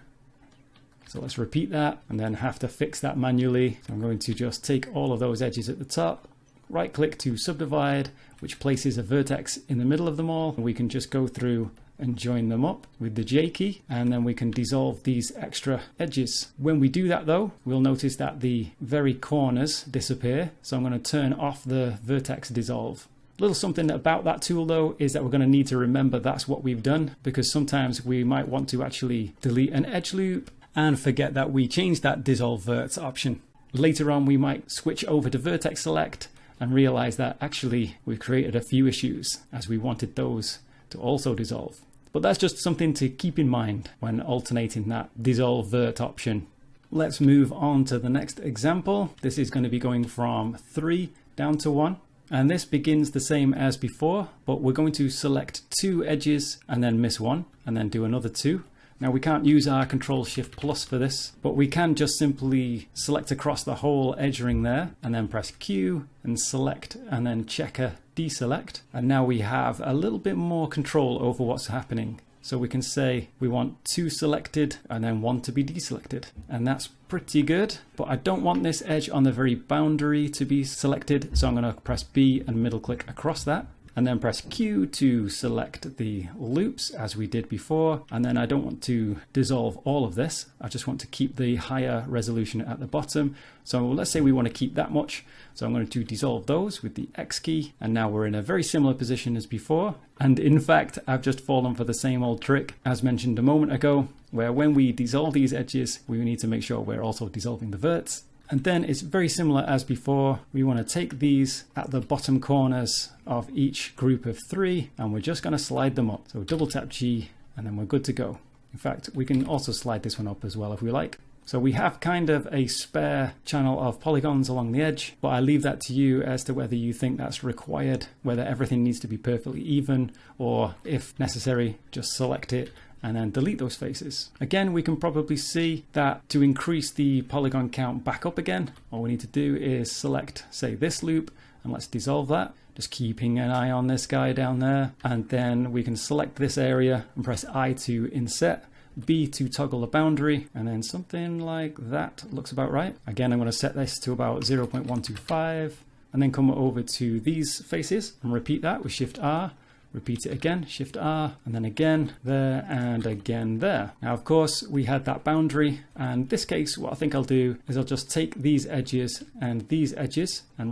So let's repeat that and then have to fix that manually. So I'm going to just take all of those edges at the top, right click to subdivide, which places a vertex in the middle of them all. We can just go through and join them up with the J key, and then we can dissolve these extra edges. When we do that though, we'll notice that the very corners disappear. So I'm going to turn off the vertex dissolve. A little something about that tool though is that we're going to need to remember that's what we've done, because sometimes we might want to actually delete an edge loop and forget that we changed that dissolve vert option. Later on we might switch over to vertex select and realize that actually we've created a few issues as we wanted those to also dissolve. But that's just something to keep in mind when alternating that dissolve vert option. Let's move on to the next example. This is going to be going from 3 down to 1. And this begins the same as before, but we're going to select 2 edges and then miss 1 and then do another 2. Now we can't use our Control Shift plus for this, but we can just simply select across the whole edge ring there and then press Q and select and then checker deselect, and now we have a little bit more control over what's happening. So we can say we want 2 selected and then 1 to be deselected. And that's pretty good, but I don't want this edge on the very boundary to be selected. So I'm going to press B and middle click across that. And then press Q to select the loops as we did before. And then I don't want to dissolve all of this. I just want to keep the higher resolution at the bottom. So let's say we want to keep that much. So I'm going to dissolve those with the X key. And now we're in a very similar position as before. And in fact, I've just fallen for the same old trick as mentioned a moment ago, where when we dissolve these edges, we need to make sure we're also dissolving the verts. And then it's very similar as before. We want to take these at the bottom corners of each group of 3, and we're just going to slide them up. So double tap G, and then we're good to go. In fact, we can also slide this one up as well if we like. So we have kind of a spare channel of polygons along the edge, but I leave that to you as to whether you think that's required, whether everything needs to be perfectly even, or if necessary, just select it and then delete those faces. Again, we can probably see that to increase the polygon count back up again, all we need to do is select, say, this loop, and let's dissolve that. Just keeping an eye on this guy down there. And then we can select this area and press I to inset, B to toggle the boundary, and then something like that looks about right. Again, I'm going to set this to about 0.125, and then come over to these faces and repeat that with Shift R. Repeat it again, Shift R, and then again there, and again there. Now, of course, we had that boundary, and in this case, what I think I'll do is I'll just take these edges and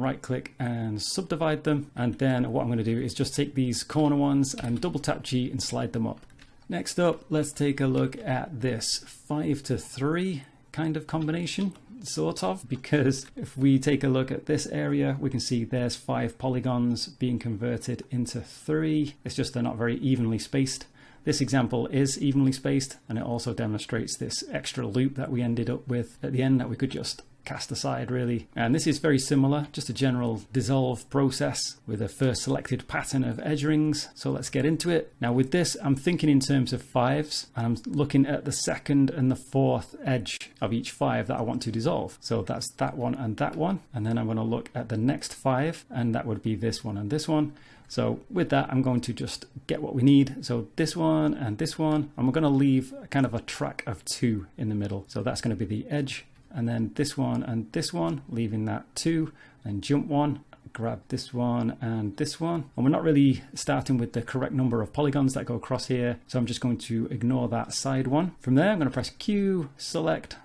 right click and subdivide them. And then what I'm going to do is just take these corner ones and double tap G and slide them up. Next up, let's take a look at this 5:3 kind of combination. Sort of, because if we take a look at this area, we can see there's 5 polygons being converted into 3. It's just they're not very evenly spaced. This example is evenly spaced, and it also demonstrates this extra loop that we ended up with at the end that we could just cast aside, really. And this is very similar, just a general dissolve process with a first selected pattern of edge rings. So let's get into it. Now with this, I'm thinking in terms of 5s, and I'm looking at the 2nd and the 4th edge of each 5 that I want to dissolve. So that's that one and that one. And then I'm going to look at the next 5, and that would be this one and this one. So with that, I'm going to just get what we need. So this one, and we're going to leave kind of a track of 2 in the middle. So that's going to be the edge. And then this one and this one, leaving that 2, and jump 1, grab this one and this one. And we're not really starting with the correct number of polygons that go across here, so I'm just going to ignore that side one. From there, I'm going to press Q, select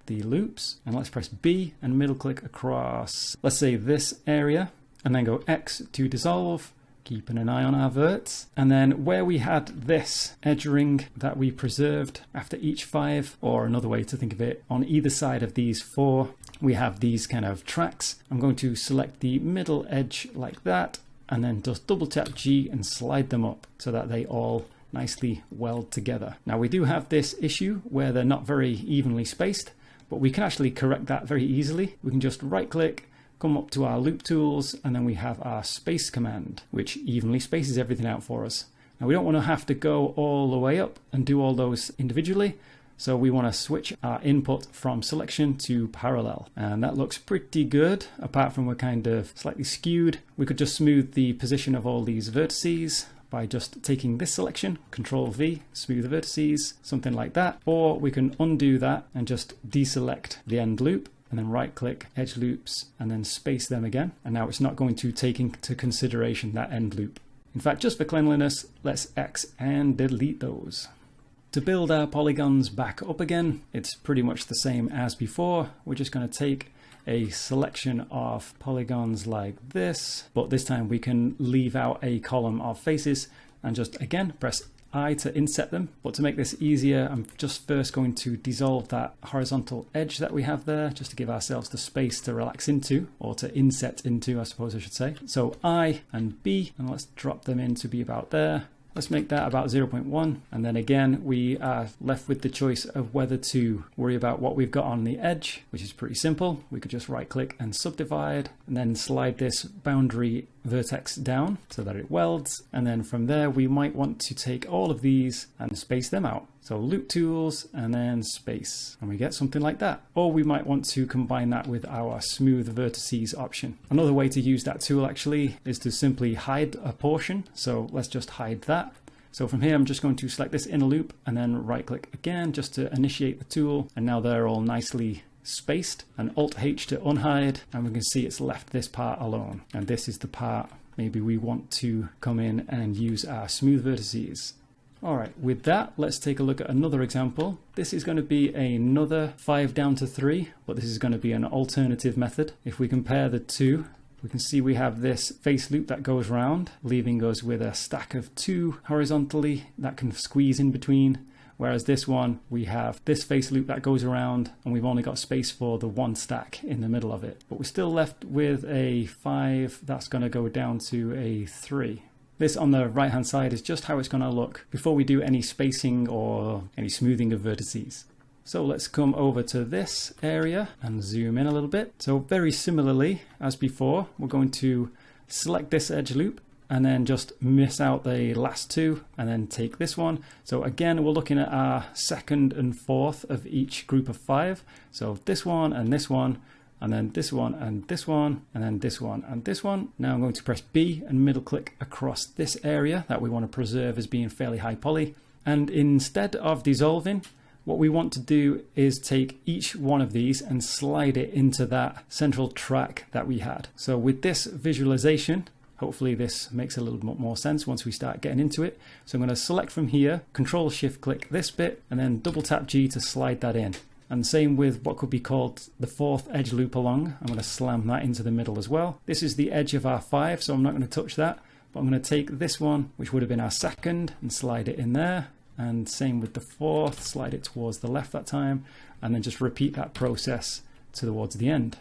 the loops, and let's press B and middle click across, let's say this area, and then go X to dissolve, keeping an eye on our verts. And then where we had this edge ring that we preserved after each 5, or another way to think of it, on either side of these 4, we have these kind of tracks. I'm going to select the middle edge like that, and then just double tap G and slide them up so that they all nicely weld together. Now we do have this issue where they're not very evenly spaced, but we can actually correct that very easily. We can just right click, come up to our loop tools, and then we have our space command, which evenly spaces everything out for us. Now we don't want to have to go all the way up and do all those individually, so we want to switch our input from selection to parallel, and that looks pretty good. Apart from we're kind of slightly skewed, we could just smooth the position of all these vertices by just taking this selection, Control V, smooth the vertices, something like that. Or we can undo that and just deselect the end loop, and then right click edge loops and then space them again. And now it's not going to take into consideration that end loop. In fact, just for cleanliness, let's X and delete those. To build our polygons back up again, it's pretty much the same as before. We're just going to take a selection of polygons like this, but this time we can leave out a column of faces and just again press I to inset them. But to make this easier, I'm just first going to dissolve that horizontal edge that we have there, just to give ourselves the space to relax into, or to inset into, I suppose I should say. So I and B, and let's drop them in to be about there. Let's make that about 0.1, and then again we are left with the choice of whether to worry about what we've got on the edge, which is pretty simple. We could just right click and subdivide, and then slide this boundary vertex down so that it welds, and then from there we might want to take all of these and space them out. So loop tools and then space, and we get something like that. Or we might want to combine that with our smooth vertices option. Another way to use that tool actually is to simply hide a portion. So let's just hide that. So from here, I'm just going to select this inner loop and then right click again just to initiate the tool. And now they're all nicely spaced, and Alt H to unhide, and we can see it's left this part alone. And this is the part maybe we want to come in and use our smooth vertices. All right, with that, let's take a look at another example. This is going to be another 5 down to 3, but this is going to be an alternative method. If we compare the two, we can see we have this face loop that goes round, leaving us with a stack of 2 horizontally that can squeeze in between. Whereas this one, we have this face loop that goes around, and we've only got space for the 1 stack in the middle of it. But we're still left with a 5 that's going to go down to a 3. This on the right hand side is just how it's going to look before we do any spacing or any smoothing of vertices. So let's come over to this area and zoom in a little bit. So very similarly as before, we're going to select this edge loop and then just miss out the last 2 and then take this one. So again, we're looking at our 2nd and 4th of each group of 5. So this one and this one, and then this one and this one, and then this one and this one. Now I'm going to press B and middle click across this area that we want to preserve as being fairly high poly. And instead of dissolving, what we want to do is take each one of these and slide it into that central track that we had. So with this visualization, hopefully this makes a little bit more sense once we start getting into it. So I'm going to select from here, Control Shift click this bit, and then double tap G to slide that in. And same with what could be called the 4th edge loop along. I'm going to slam that into the middle as well. This is the edge of our 5, so I'm not going to touch that. But I'm going to take this one, which would have been our 2nd, and slide it in there. And same with the 4th, slide it towards the left that time. And then just repeat that process towards the end.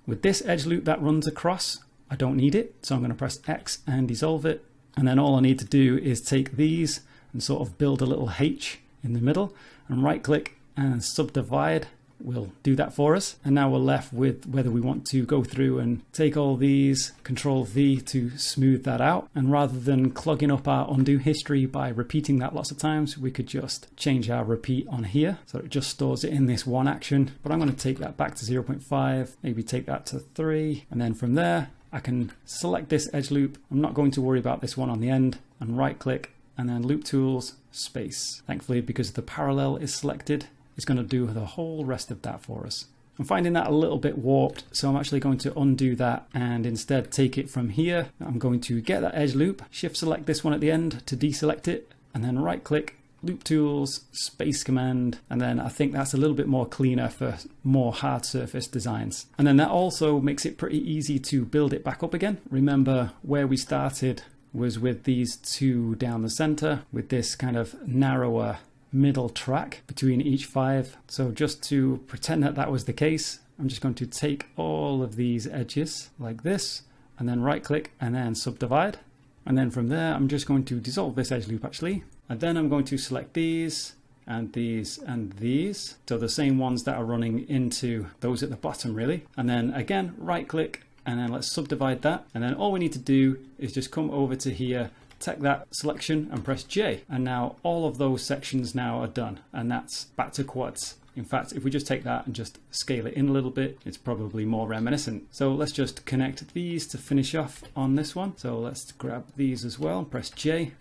With this edge loop that runs across, I don't need it. So I'm going to press X and dissolve it. And then all I need to do is take these and sort of build a little H in the middle and right click and subdivide will do that for us. And now we're left with whether we want to go through and take all these, Control V to smooth that out. And rather than clogging up our undo history by repeating that lots of times, we could just change our repeat on here. So it just stores it in this one action. But I'm going to take that back to 0.5, maybe take that to 3. And then from there, I can select this edge loop. I'm not going to worry about this one on the end, and right click and then loop tools, space. Thankfully, because the parallel is selected, it's going to do the whole rest of that for us. I'm finding that a little bit warped, so I'm actually going to undo that and instead take it from here. I'm going to get that edge loop, shift select this one at the end to deselect it, and then right click, loop tools, space command, and then I think that's a little bit more cleaner for more hard surface designs. And then that also makes it pretty easy to build it back up again. Remember where we started was with these 2 down the center with this kind of narrower middle track between each 5. So just to pretend that that was the case, I'm just going to take all of these edges like this and then right click and then subdivide. And then from there, I'm just going to dissolve this edge loop actually. And then I'm going to select these and these and these. So the same ones that are running into those at the bottom really. And then again, right click and then let's subdivide that. And then all we need to do is just come over to here, take that selection and press J. And now all of those sections now are done. And that's back to quads. In fact, if we just take that and just scale it in a little bit, it's probably more reminiscent. So let's just connect these to finish off on this one. So let's grab these as well, press J.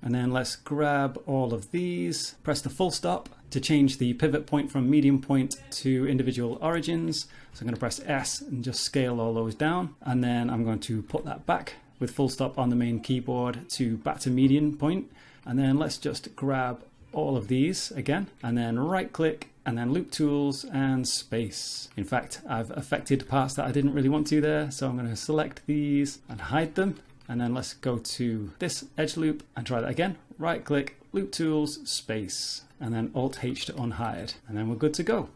And then let's grab all of these, press the full stop to change the pivot point from median point to individual origins. So I'm going to press S and just scale all those down. And then I'm going to put that back with full stop on the main keyboard to back to median point. And then let's just grab all of these again, and then right click and then loop tools and space. In fact, I've affected parts that I didn't really want to there. So I'm going to select these and hide them. And then let's go to this edge loop and try that again. Right click, loop tools, space, and then Alt H to unhide. And then we're good to go.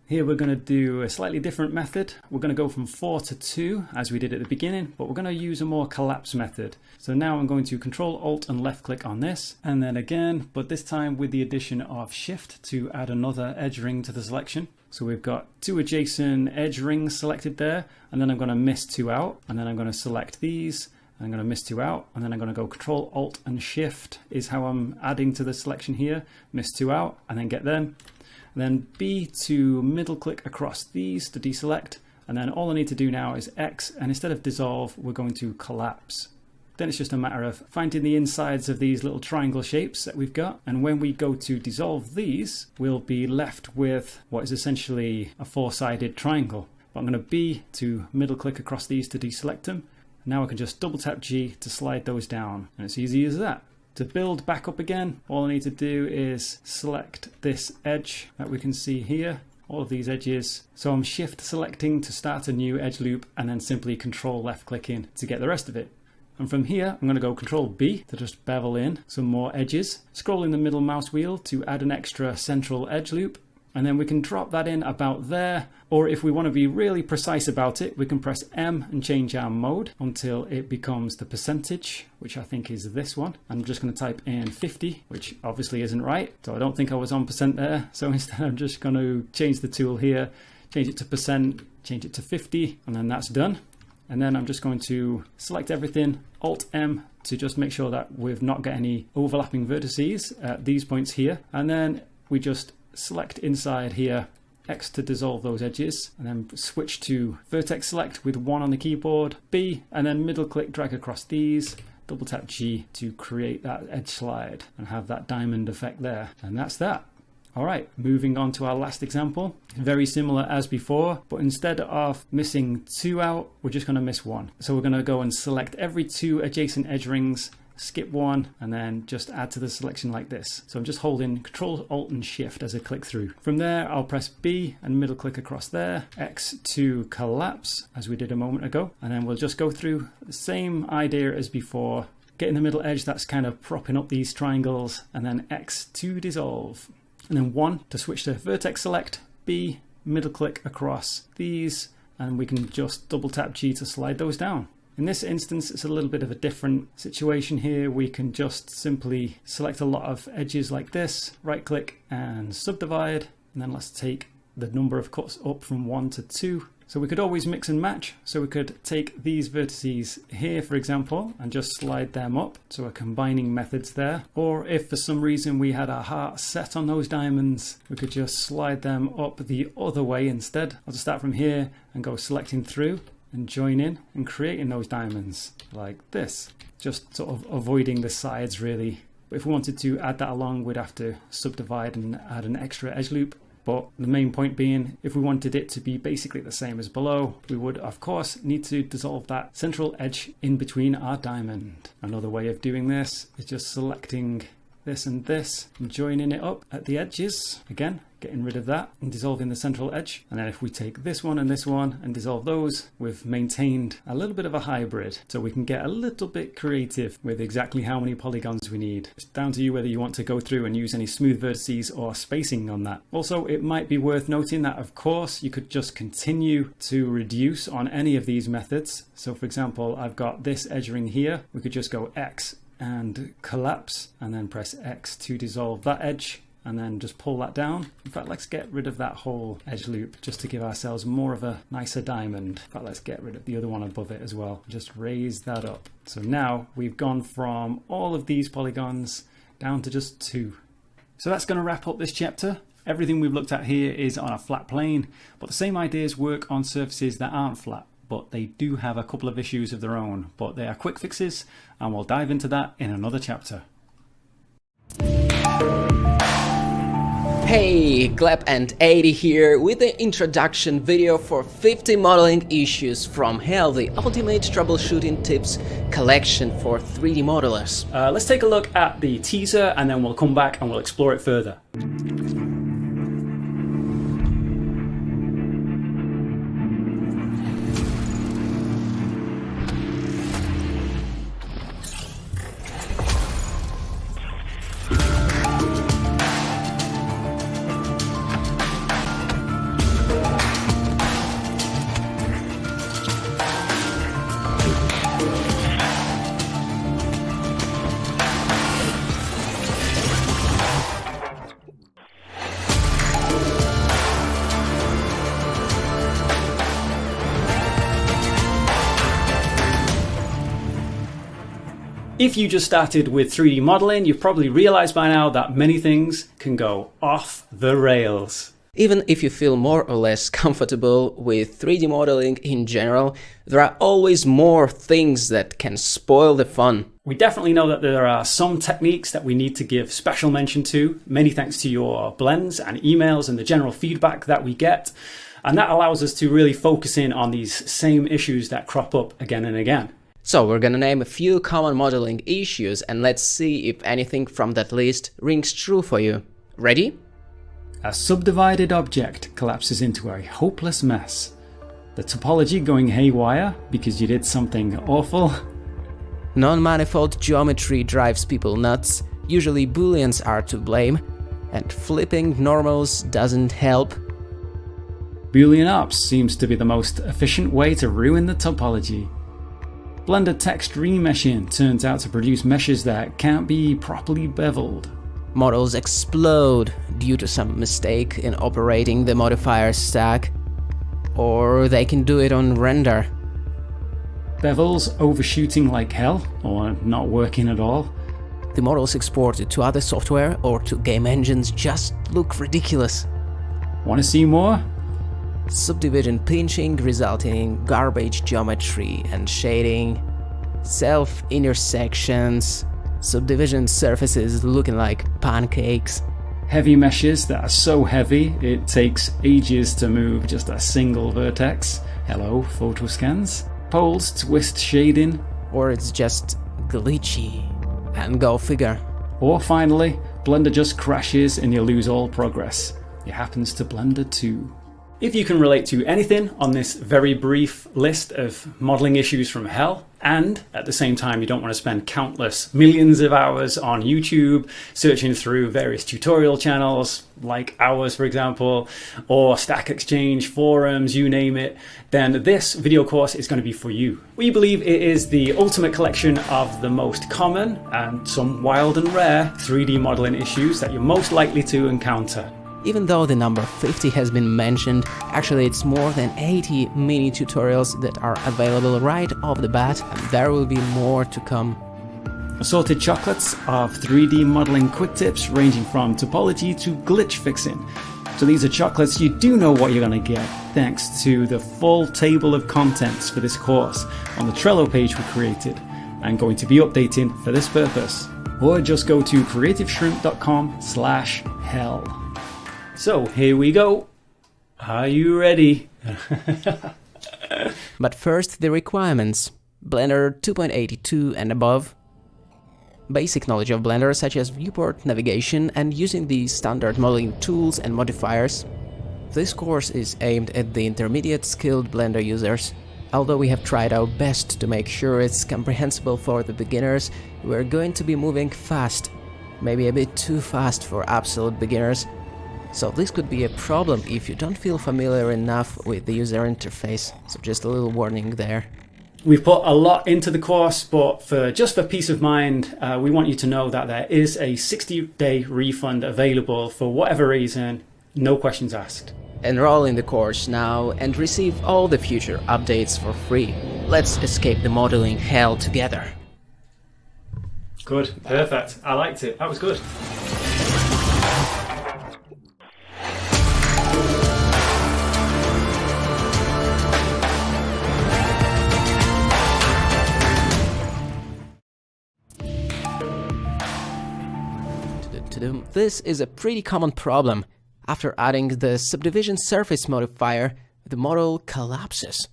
Here we're going to do a slightly different method. We're going to go from 4 to 2 as we did at the beginning, but we're going to use a more collapse method. So now I'm going to Control Alt and left click on this, and then again, but this time with the addition of Shift to add another edge ring to the selection. So we've got 2 adjacent edge rings selected there, and then I'm going to miss 2 out, and then I'm going to select these I'm going to miss 2 out, and then I'm going to go Control Alt and Shift is how I'm adding to the selection here. Miss 2 out, and then get them. And then B to middle click across these to deselect. And then all I need to do now is X, and instead of dissolve, we're going to collapse. Then it's just a matter of finding the insides of these little triangle shapes that we've got. And when we go to dissolve these, we'll be left with what is essentially a 4-sided triangle. But I'm going to B to middle click across these to deselect them. Now I can just double tap G to slide those down. And it's easy as that. To build back up again, all I need to do is select this edge that we can see here. All of these edges. So I'm shift selecting to start a new edge loop, and then simply control left clicking to get the rest of it. And from here, I'm going to go Control B to just bevel in some more edges. Scrolling the middle mouse wheel to add an extra central edge loop. And then we can drop that in about there. Or if we want to be really precise about it, we can press M and change our mode until it becomes the percentage, which I think is this one. I'm just going to type in 50, which obviously isn't right. So I don't think I was on percent there. So instead I'm just going to change the tool here, change it to percent, change it to 50, and then that's done. And then I'm just going to select everything, Alt M to just make sure that we've not got any overlapping vertices at these points here. And then we just select inside here, X to dissolve those edges, and then switch to vertex select with 1 on the keyboard, B, and then middle click, drag across these, double tap G to create that edge slide and have that diamond effect there. And that's that. All right, moving on to our last example. Very similar as before, but instead of missing 2 out, we're just going to miss 1. So we're going to go and select every 2 adjacent edge rings, skip 1, and then just add to the selection like this. So I'm just holding Control Alt and Shift as I click through. From there, I'll press B and middle click across there, X to collapse as we did a moment ago, and then we'll just go through the same idea as before. Get in the middle edge that's kind of propping up these triangles, and then X to dissolve. And then 1 to switch to vertex select, B, middle click across these, and we can just double tap G to slide those down. In this instance, it's a little bit of a different situation here. We can just simply select a lot of edges like this, right click and subdivide, and then let's take the number of cuts up from 1 to 2. So we could always mix and match. So we could take these vertices here, for example, and just slide them up. So we're combining methods there. Or if for some reason we had our heart set on those diamonds, we could just slide them up the other way instead. I'll just start from here and go selecting through and join in and creating those diamonds like this. Just sort of avoiding the sides really. But if we wanted to add that along, we'd have to subdivide and add an extra edge loop. But the main point being, if we wanted it to be basically the same as below, we would of course need to dissolve that central edge in between our diamond. Another way of doing this is just selecting this and this and joining it up at the edges. Again, getting rid of that and dissolving the central edge. And then if we take this one and dissolve those, we've maintained a little bit of a hybrid. So we can get a little bit creative with exactly how many polygons we need. It's down to you whether you want to go through and use any smooth vertices or spacing on that. Also, it might be worth noting that of course you could just continue to reduce on any of these methods. So for example, I've got this edge ring here. We could just go X and collapse and then press X to dissolve that edge and then just pull that down. In fact, let's get rid of that whole edge loop just to give ourselves more of a nicer diamond. In fact, let's get rid of the other one above it as well. Just raise that up. So now we've gone from all of these polygons down to just 2. So that's going to wrap up this chapter. Everything we've looked at here is on a flat plane, but the same ideas work on surfaces that aren't flat. But they do have a couple of issues of their own, but they are quick fixes, and we'll dive into that in another chapter. Hey, Gleb and 80 here with the introduction video for 50 modeling issues from Hell, the ultimate troubleshooting tips collection for 3D modelers. Let's take a look at the teaser and then we'll come back and we'll explore it further. If you just started with 3D modeling, you've probably realized by now that many things can go off the rails. Even if you feel more or less comfortable with 3D modeling in general, there are always more things that can spoil the fun. We definitely know that there are some techniques that we need to give special mention to, many thanks to your blends and emails and the general feedback that we get. And that allows us to really focus in on these same issues that crop up again and again. So we're gonna name a few common modeling issues and let's see if anything from that list rings true for you. Ready? A subdivided object collapses into a hopeless mess. The topology going haywire because you did something awful. Non-manifold geometry drives people nuts, usually booleans are to blame, and flipping normals doesn't help. Boolean ops seems to be the most efficient way to ruin the topology. Blender text remeshing turns out to produce meshes that can't be properly beveled. Models explode due to some mistake in operating the modifier stack, or they can do it on render. Bevels overshooting like hell, or not working at all. The models exported to other software or to game engines just look ridiculous. Want to see more? Subdivision pinching resulting in garbage geometry and shading, self-intersections, subdivision surfaces looking like pancakes. Heavy meshes that are so heavy it takes ages to move just a single vertex. Hello, photoscans. Poles twist shading. Or it's just glitchy. And go figure. Or finally, Blender just crashes and you lose all progress. It happens to Blender too. If you can relate to anything on this very brief list of modeling issues from hell, and at the same time you don't want to spend countless millions of hours on YouTube searching through various tutorial channels like ours, for example, or Stack Exchange forums, you name it, then this video course is going to be for you. We believe it is the ultimate collection of the most common and some wild and rare 3D modeling issues that you're most likely to encounter. Even though the number 50 has been mentioned, actually it's more than 80 mini tutorials that are available right off the bat, and there will be more to come. Assorted chocolates of 3D modeling quick tips ranging from topology to glitch fixing. So these are chocolates you do know what you're going to get thanks to the full table of contents for this course on the Trello page we created and going to be updating for this purpose. Or just go to creativeshrimp.com/hell. So here we go. Are you ready? But first, the requirements. Blender 2.82 and above. Basic knowledge of Blender such as viewport navigation and using the standard modeling tools and modifiers. This course is aimed at the intermediate skilled Blender users. Although we have tried our best to make sure it's comprehensible for the beginners, we're going to be moving fast. Maybe a bit too fast for absolute beginners. So this could be a problem if you don't feel familiar enough with the user interface, so just a little warning there. We've put a lot into the course, but for peace of mind, we want you to know that there is a 60-day refund available for whatever reason, no questions asked. Enroll in the course now and receive all the future updates for free. Let's escape the modeling hell together. Good, perfect. I liked it. That was good. This is a pretty common problem. After adding the subdivision surface modifier, the model collapses.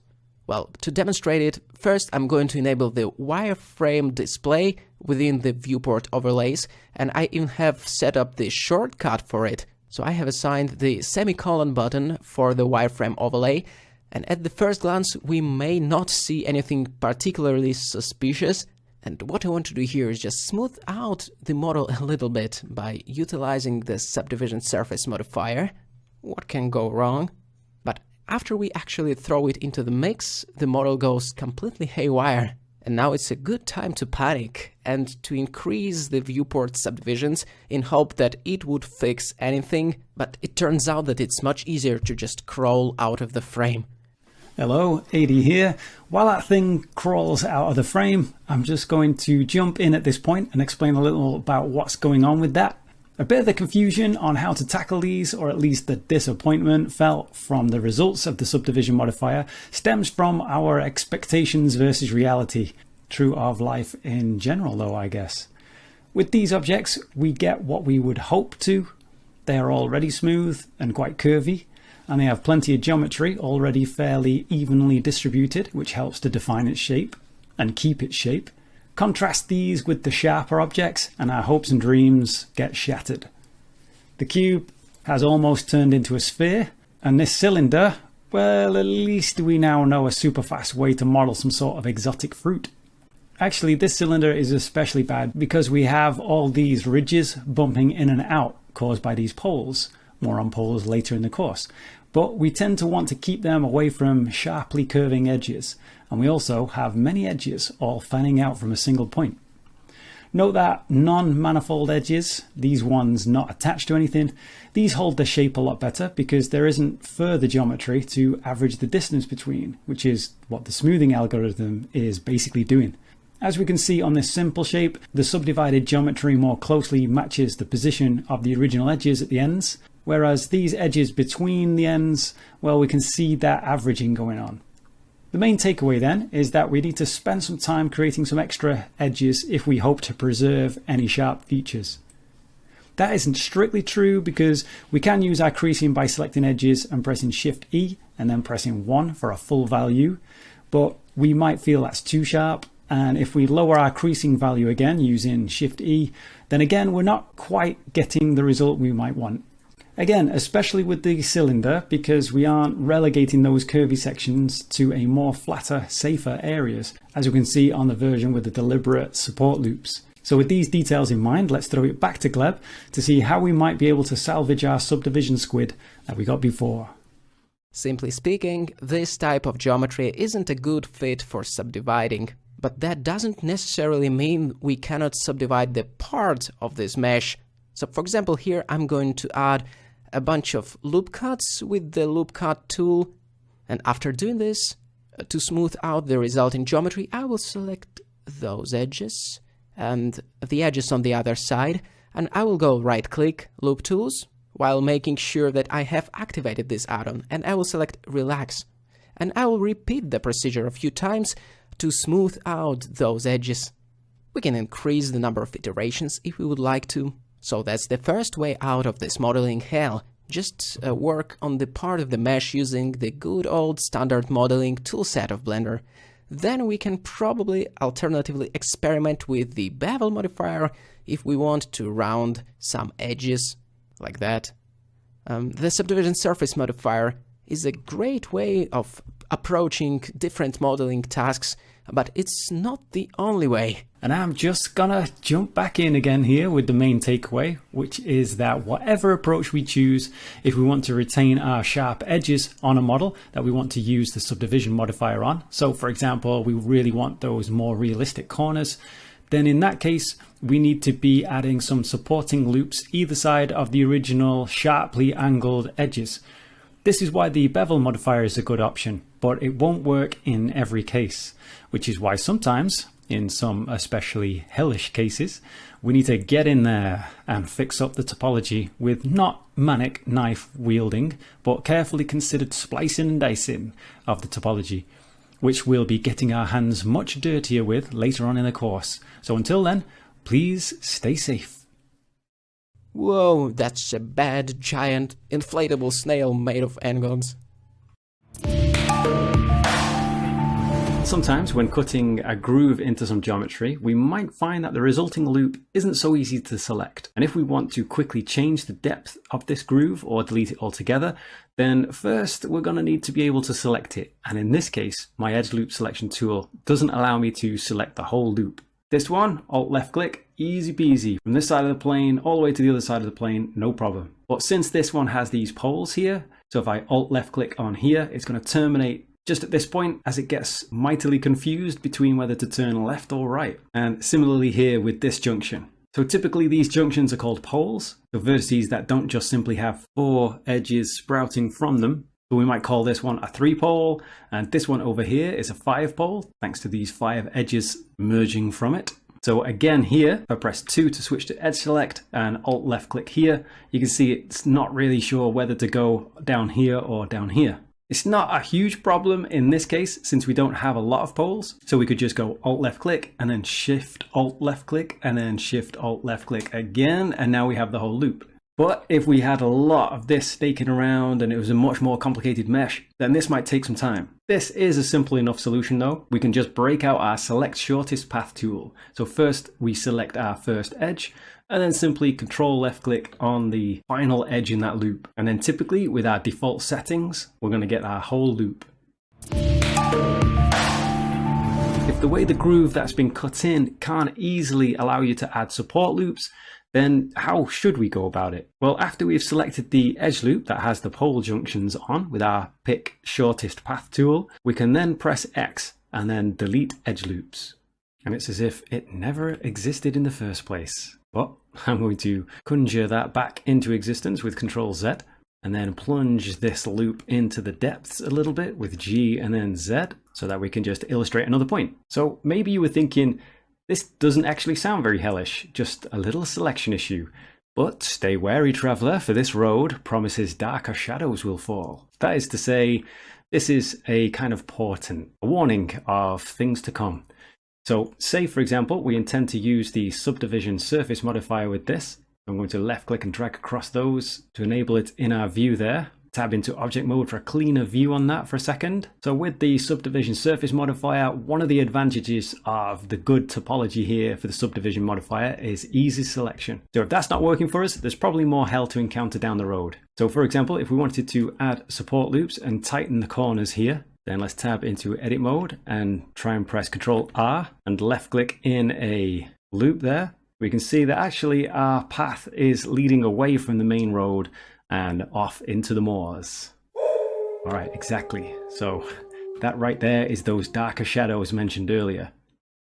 Well, to demonstrate it, first I'm going to enable the wireframe display within the viewport overlays, and I even have set up the shortcut for it. So I have assigned the semicolon button for the wireframe overlay, and at the first glance we may not see anything particularly suspicious. And what I want to do here is just smooth out the model a little bit by utilizing the subdivision surface modifier. What can go wrong? But after we actually throw it into the mix, the model goes completely haywire. And now it's a good time to panic and to increase the viewport subdivisions in hope that it would fix anything, but it turns out that it's much easier to just crawl out of the frame. Hello, AD here. While that thing crawls out of the frame, I'm just going to jump in at this point and explain a little about what's going on with that. A bit of the confusion on how to tackle these, or at least the disappointment felt from the results of the subdivision modifier, stems from our expectations versus reality. True of life in general though, I guess. With these objects, we get what we would hope to. They are already smooth and quite curvy, and they have plenty of geometry already fairly evenly distributed, which helps to define its shape and keep its shape. Contrast these with the sharper objects and our hopes and dreams get shattered. The cube has almost turned into a sphere, and this cylinder, well, at least we now know a super fast way to model some sort of exotic fruit. Actually, this cylinder is especially bad because we have all these ridges bumping in and out caused by these poles. More on poles later in the course. But we tend to want to keep them away from sharply curving edges, and we also have many edges all fanning out from a single point. Note that non-manifold edges, these ones not attached to anything, these hold the shape a lot better because there isn't further geometry to average the distance between, which is what the smoothing algorithm is basically doing. As we can see on this simple shape, the subdivided geometry more closely matches the position of the original edges at the ends, whereas these edges between the ends, well, we can see that averaging going on. The main takeaway then is that we need to spend some time creating some extra edges if we hope to preserve any sharp features. That isn't strictly true because we can use our creasing by selecting edges and pressing Shift E and then pressing 1 for a full value, but we might feel that's too sharp. And if we lower our creasing value again using Shift E, then again we're not quite getting the result we might want. Again, especially with the cylinder, because we aren't relegating those curvy sections to a more flatter, safer areas, as you can see on the version with the deliberate support loops. So with these details in mind, let's throw it back to Gleb to see how we might be able to salvage our subdivision squid that we got before. Simply speaking, this type of geometry isn't a good fit for subdividing. But that doesn't necessarily mean we cannot subdivide the part of this mesh. So for example, here I'm going to add a bunch of loop cuts with the loop cut tool. And after doing this, to smooth out the resulting geometry, I will select those edges and the edges on the other side. And I will go right click, loop tools, while making sure that I have activated this add-on. And I will select relax. And I will repeat the procedure a few times to smooth out those edges. We can increase the number of iterations if we would like to. So that's the first way out of this modeling hell. Just work on the part of the mesh using the good old standard modeling toolset of Blender. Then we can probably alternatively experiment with the bevel modifier if we want to round some edges like that. The subdivision surface modifier is a great way of approaching different modeling tasks, but it's not the only way. And I'm just gonna jump back in again here with the main takeaway, which is that whatever approach we choose, if we want to retain our sharp edges on a model that we want to use the subdivision modifier on, so for example, we really want those more realistic corners, then in that case, we need to be adding some supporting loops either side of the original sharply angled edges. This is why the bevel modifier is a good option, but it won't work in every case, which is why sometimes, in some especially hellish cases, we need to get in there and fix up the topology with not manic knife wielding, but carefully considered splicing and dicing of the topology, which we'll be getting our hands much dirtier with later on in the course. So until then, please stay safe. Whoa, that's a bad, giant, inflatable snail made of n-gons. Sometimes when cutting a groove into some geometry, we might find that the resulting loop isn't so easy to select. And if we want to quickly change the depth of this groove or delete it altogether, then first we're going to need to be able to select it. And in this case, my edge loop selection tool doesn't allow me to select the whole loop. This one, Alt left click, easy peasy. From this side of the plane all the way to the other side of the plane, no problem. But since this one has these poles here, so if I Alt left click on here, it's going to terminate just at this point as it gets mightily confused between whether to turn left or right. And similarly here with this junction. So typically these junctions are called poles, so vertices that don't just simply have 4 edges sprouting from them, So we might call this one a 3-pole, and this one over here is a 5-pole, thanks to these 5 edges merging from it. So again here, if I press 2 to switch to edge select and alt left click here, you can see it's not really sure whether to go down here or down here. It's not a huge problem in this case since we don't have a lot of poles. So we could just go alt left click and then shift alt left click and then shift alt left click again, and now we have the whole loop. But if we had a lot of this staking around and it was a much more complicated mesh, then this might take some time. This is a simple enough solution though. We can just break out our select shortest path tool. So first we select our first edge and then simply control left click on the final edge in that loop. And then typically with our default settings, we're going to get our whole loop. If the way the groove that's been cut in can't easily allow you to add support loops, then how should we go about it? Well, after we've selected the edge loop that has the pole junctions on with our pick shortest path tool, we can then press X and then delete edge loops. And it's as if it never existed in the first place. But I'm going to conjure that back into existence with Control Z and then plunge this loop into the depths a little bit with G and then Z so that we can just illustrate another point. So maybe you were thinking, this doesn't actually sound very hellish, just a little selection issue. But stay wary, traveller, for this road promises darker shadows will fall. That is to say, this is a kind of portent, a warning of things to come. So say, for example, we intend to use the subdivision surface modifier with this. I'm going to left click and drag across those to enable it in our view there. Tab into object mode for a cleaner view on that for a second. So with the subdivision surface modifier, one of the advantages of the good topology here for the subdivision modifier is easy selection. So if that's not working for us, there's probably more hell to encounter down the road. So for example, if we wanted to add support loops and tighten the corners here, then let's tab into edit mode and try and press Ctrl R and left click in a loop there. We can see that actually our path is leading away from the main road and off into the moors. All right, exactly. So that right there is those darker shadows mentioned earlier.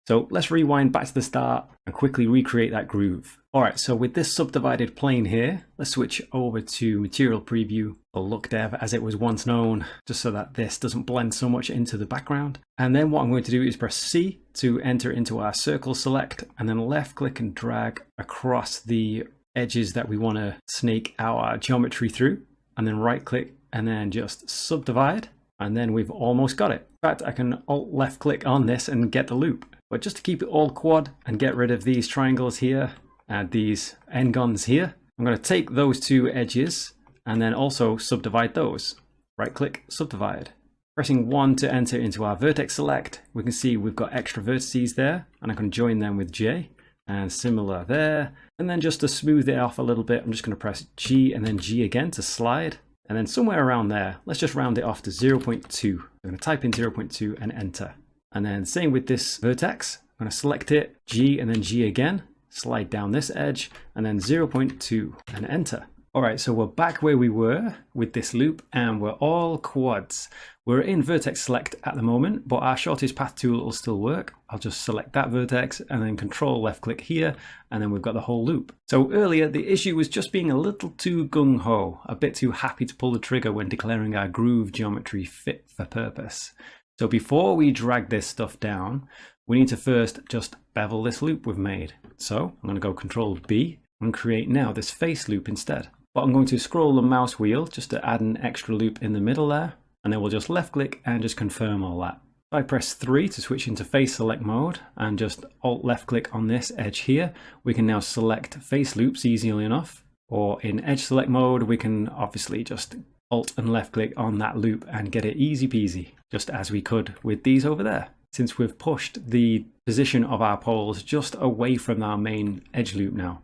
So let's rewind back to the start and quickly recreate that groove. All right, so with this subdivided plane here, let's switch over to Material Preview, or Look Dev as it was once known, just so that this doesn't blend so much into the background. And then what I'm going to do is press C to enter into our circle select, and then left click and drag across the edges that we want to snake our geometry through, and then right click and then just subdivide, and then we've almost got it. In fact, I can alt left click on this and get the loop. But just to keep it all quad and get rid of these triangles here and these n-gons here, I'm going to take those two edges and then also subdivide those. Right click, subdivide. Pressing 1 to enter into our vertex select, we can see we've got extra vertices there, and I can join them with J. And similar there. And then just to smooth it off a little bit, I'm just going to press G and then G again to slide. And then somewhere around there, let's just round it off to 0.2. I'm going to type in 0.2 and enter. And then same with this vertex. I'm going to select it, G and then G again, slide down this edge, and then 0.2 and enter. All right, so we're back where we were with this loop and we're all quads. We're in vertex select at the moment, but our shortest path tool will still work. I'll just select that vertex and then Control left click here, and then we've got the whole loop. So earlier, the issue was just being a little too gung-ho, a bit too happy to pull the trigger when declaring our groove geometry fit for purpose. So before we drag this stuff down, we need to first just bevel this loop we've made. So I'm going to go Control B and create now this face loop instead. But I'm going to scroll the mouse wheel just to add an extra loop in the middle there, and then we'll just left click and just confirm all that. If I press 3 to switch into face select mode and just alt left click on this edge here, we can now select face loops easily enough. Or in edge select mode, we can obviously just alt and left click on that loop and get it easy peasy, just as we could with these over there. Since we've pushed the position of our poles just away from our main edge loop now.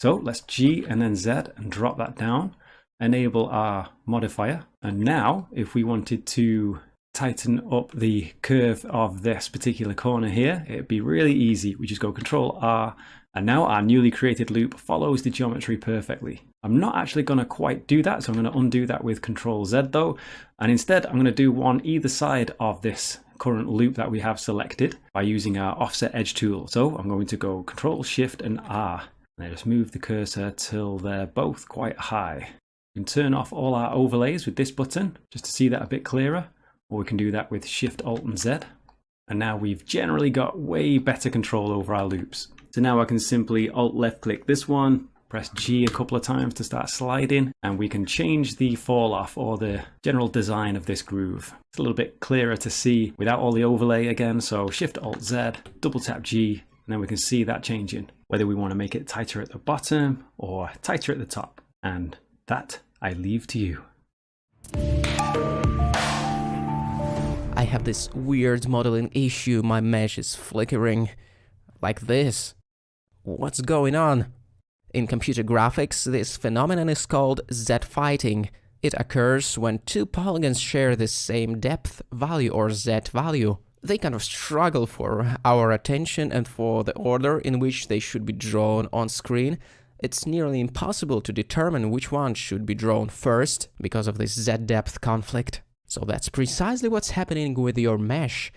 So let's G and then Z and drop that down, enable our modifier. And now if we wanted to tighten up the curve of this particular corner here, it'd be really easy. We just go Control R, and now our newly created loop follows the geometry perfectly. I'm not actually going to quite do that, so I'm going to undo that with Control Z though. And instead I'm going to do one either side of this current loop that we have selected by using our offset edge tool. So I'm going to go Control Shift and R. And I just move the cursor till they're both quite high. We can turn off all our overlays with this button just to see that a bit clearer, or we can do that with Shift, Alt and Z. And now we've generally got way better control over our loops. So now I can simply Alt left click this one, press G a couple of times to start sliding, and we can change the fall off or the general design of this groove. It's a little bit clearer to see without all the overlay again. So Shift Alt Z, double tap G, and then we can see that changing, whether we want to make it tighter at the bottom or tighter at the top. And that I leave to you. I have this weird modeling issue, my mesh is flickering like this. What's going on? In computer graphics, this phenomenon is called Z-fighting. It occurs when two polygons share the same depth value or Z value. They kind of struggle for our attention and for the order in which they should be drawn on screen. It's nearly impossible to determine which one should be drawn first because of this Z-depth conflict. So that's precisely what's happening with your mesh.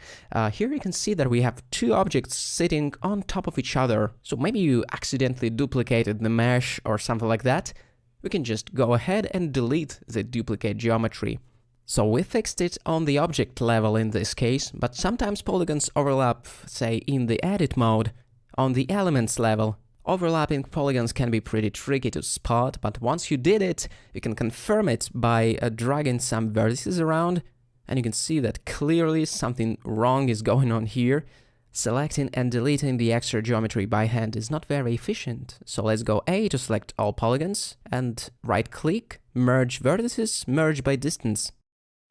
Here you can see that we have two objects sitting on top of each other. So maybe you accidentally duplicated the mesh or something like that. We can just go ahead and delete the duplicate geometry. So we fixed it on the object level in this case, but sometimes polygons overlap, say, in the edit mode. On the elements level, overlapping polygons can be pretty tricky to spot, but once you did it, you can confirm it by dragging some vertices around, and you can see that clearly something wrong is going on here. Selecting and deleting the extra geometry by hand is not very efficient, so let's go A to select all polygons, and right-click, merge vertices, merge by distance.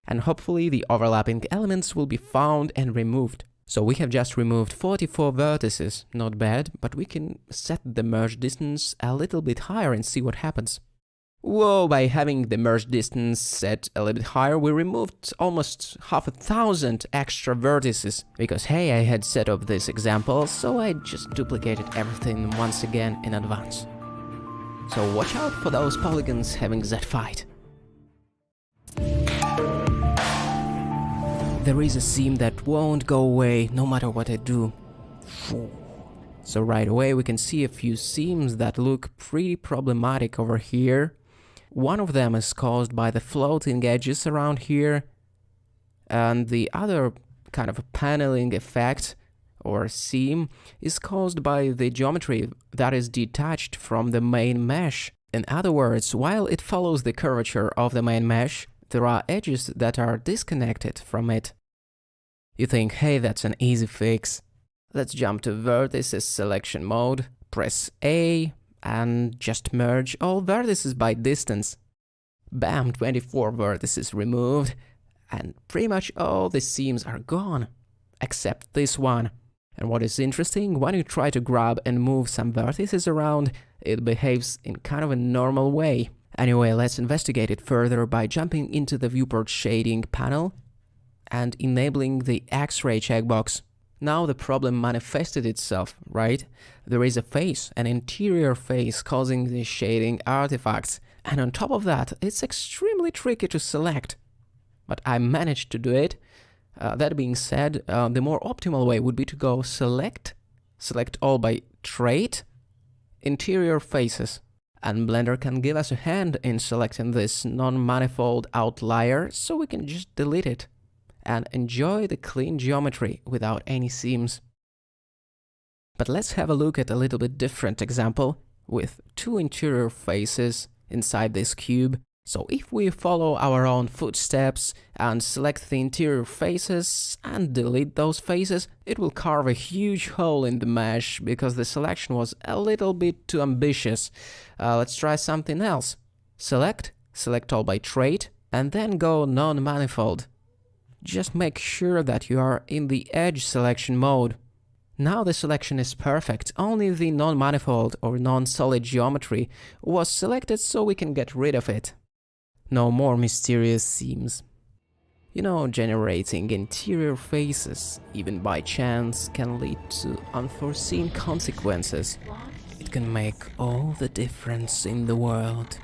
And hopefully the overlapping elements will be found and removed. So we have just removed 44 vertices, not bad, but we can set the merge distance a little bit higher and see what happens. Whoa, by having the merge distance set a little bit higher, we removed almost 1,000 extra vertices. Because hey, I had set up this example, so I just duplicated everything once again in advance. So watch out for those polygons having Z-fight. There is a seam that won't go away no matter what I do. So right away we can see a few seams that look pretty problematic over here. One of them is caused by the floating edges around here, and the other kind of a paneling effect or seam is caused by the geometry that is detached from the main mesh. In other words, while it follows the curvature of the main mesh, there are edges that are disconnected from it. You think, hey, that's an easy fix. Let's jump to vertices selection mode, press A, and just merge all vertices by distance. Bam, 24 vertices removed, and pretty much all the seams are gone, except this one. And what is interesting, when you try to grab and move some vertices around, it behaves in kind of a normal way. Anyway, let's investigate it further by jumping into the viewport shading panel and enabling the X-ray checkbox. Now the problem manifested itself, right? There is a face, an interior face causing the shading artifacts, and on top of that, it's extremely tricky to select. But I managed to do it. That being said, the more optimal way would be to go select all by trait, interior faces. And Blender can give us a hand in selecting this non-manifold outlier, so we can just delete it and enjoy the clean geometry without any seams. But let's have a look at a little bit different example with two interior faces inside this cube. So if we follow our own footsteps and select the interior faces and delete those faces, it will carve a huge hole in the mesh because the selection was a little bit too ambitious. Let's try something else. Select all by trait, and then go non-manifold. Just make sure that you are in the edge selection mode. Now the selection is perfect, only the non-manifold or non-solid geometry was selected, so we can get rid of it. No more mysterious seams. You know, generating interior faces, even by chance, can lead to unforeseen consequences. It can make all the difference in the world.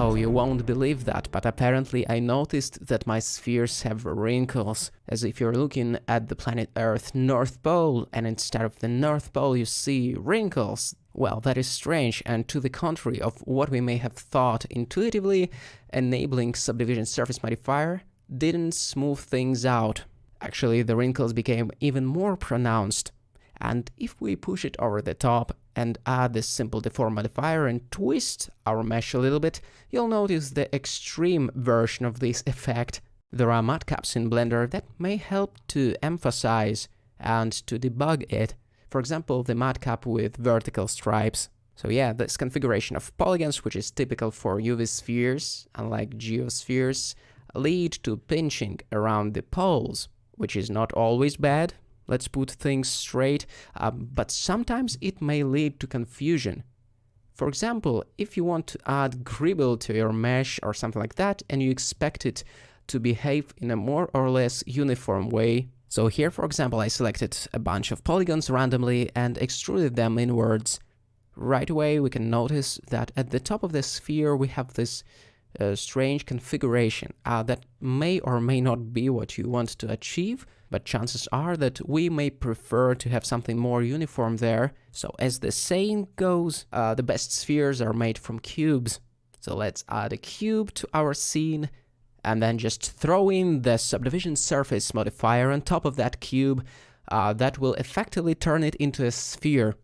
So you won't believe that, but apparently I noticed that my spheres have wrinkles, as if you're looking at the planet Earth North Pole and instead of the North Pole you see wrinkles. Well, that is strange, and to the contrary of what we may have thought intuitively, enabling subdivision surface modifier didn't smooth things out. Actually, the wrinkles became even more pronounced. And if we push it over the top and add this simple deform modifier and twist our mesh a little bit, you'll notice the extreme version of this effect. There are matcaps in Blender that may help to emphasize and to debug it. For example, the matcap with vertical stripes. So yeah, this configuration of polygons, which is typical for UV spheres, unlike geospheres, lead to pinching around the poles, which is not always bad. Let's put things straight, but sometimes it may lead to confusion. For example, if you want to add Gribble to your mesh or something like that, and you expect it to behave in a more or less uniform way. So here, for example, I selected a bunch of polygons randomly and extruded them inwards. Right away, we can notice that at the top of the sphere, we have this strange configuration that may or may not be what you want to achieve, but chances are that we may prefer to have something more uniform there. So as the saying goes, the best spheres are made from cubes. So let's add a cube to our scene and then just throw in the subdivision surface modifier on top of that cube. That will effectively turn it into a sphere.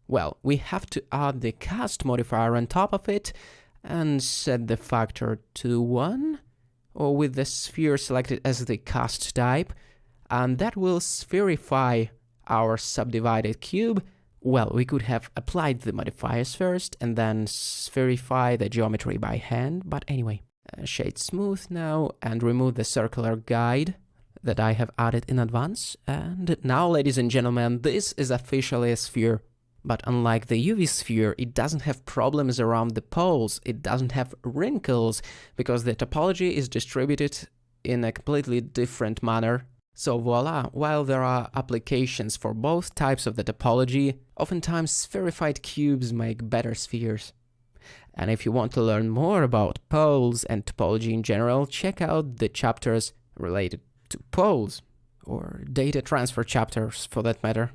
Well, we have to add the cast modifier on top of it and set the factor to 1, or with the sphere selected as the cast type, and that will spherify our subdivided cube. Well, we could have applied the modifiers first and then spherify the geometry by hand, but anyway. Shade smooth now and remove the circular guide that I have added in advance. And now, ladies and gentlemen, this is officially a sphere. But unlike the UV sphere, it doesn't have problems around the poles, it doesn't have wrinkles, because the topology is distributed in a completely different manner. So voila, while there are applications for both types of the topology, oftentimes spherified cubes make better spheres. And if you want to learn more about poles and topology in general, check out the chapters related to poles, or data transfer chapters for that matter.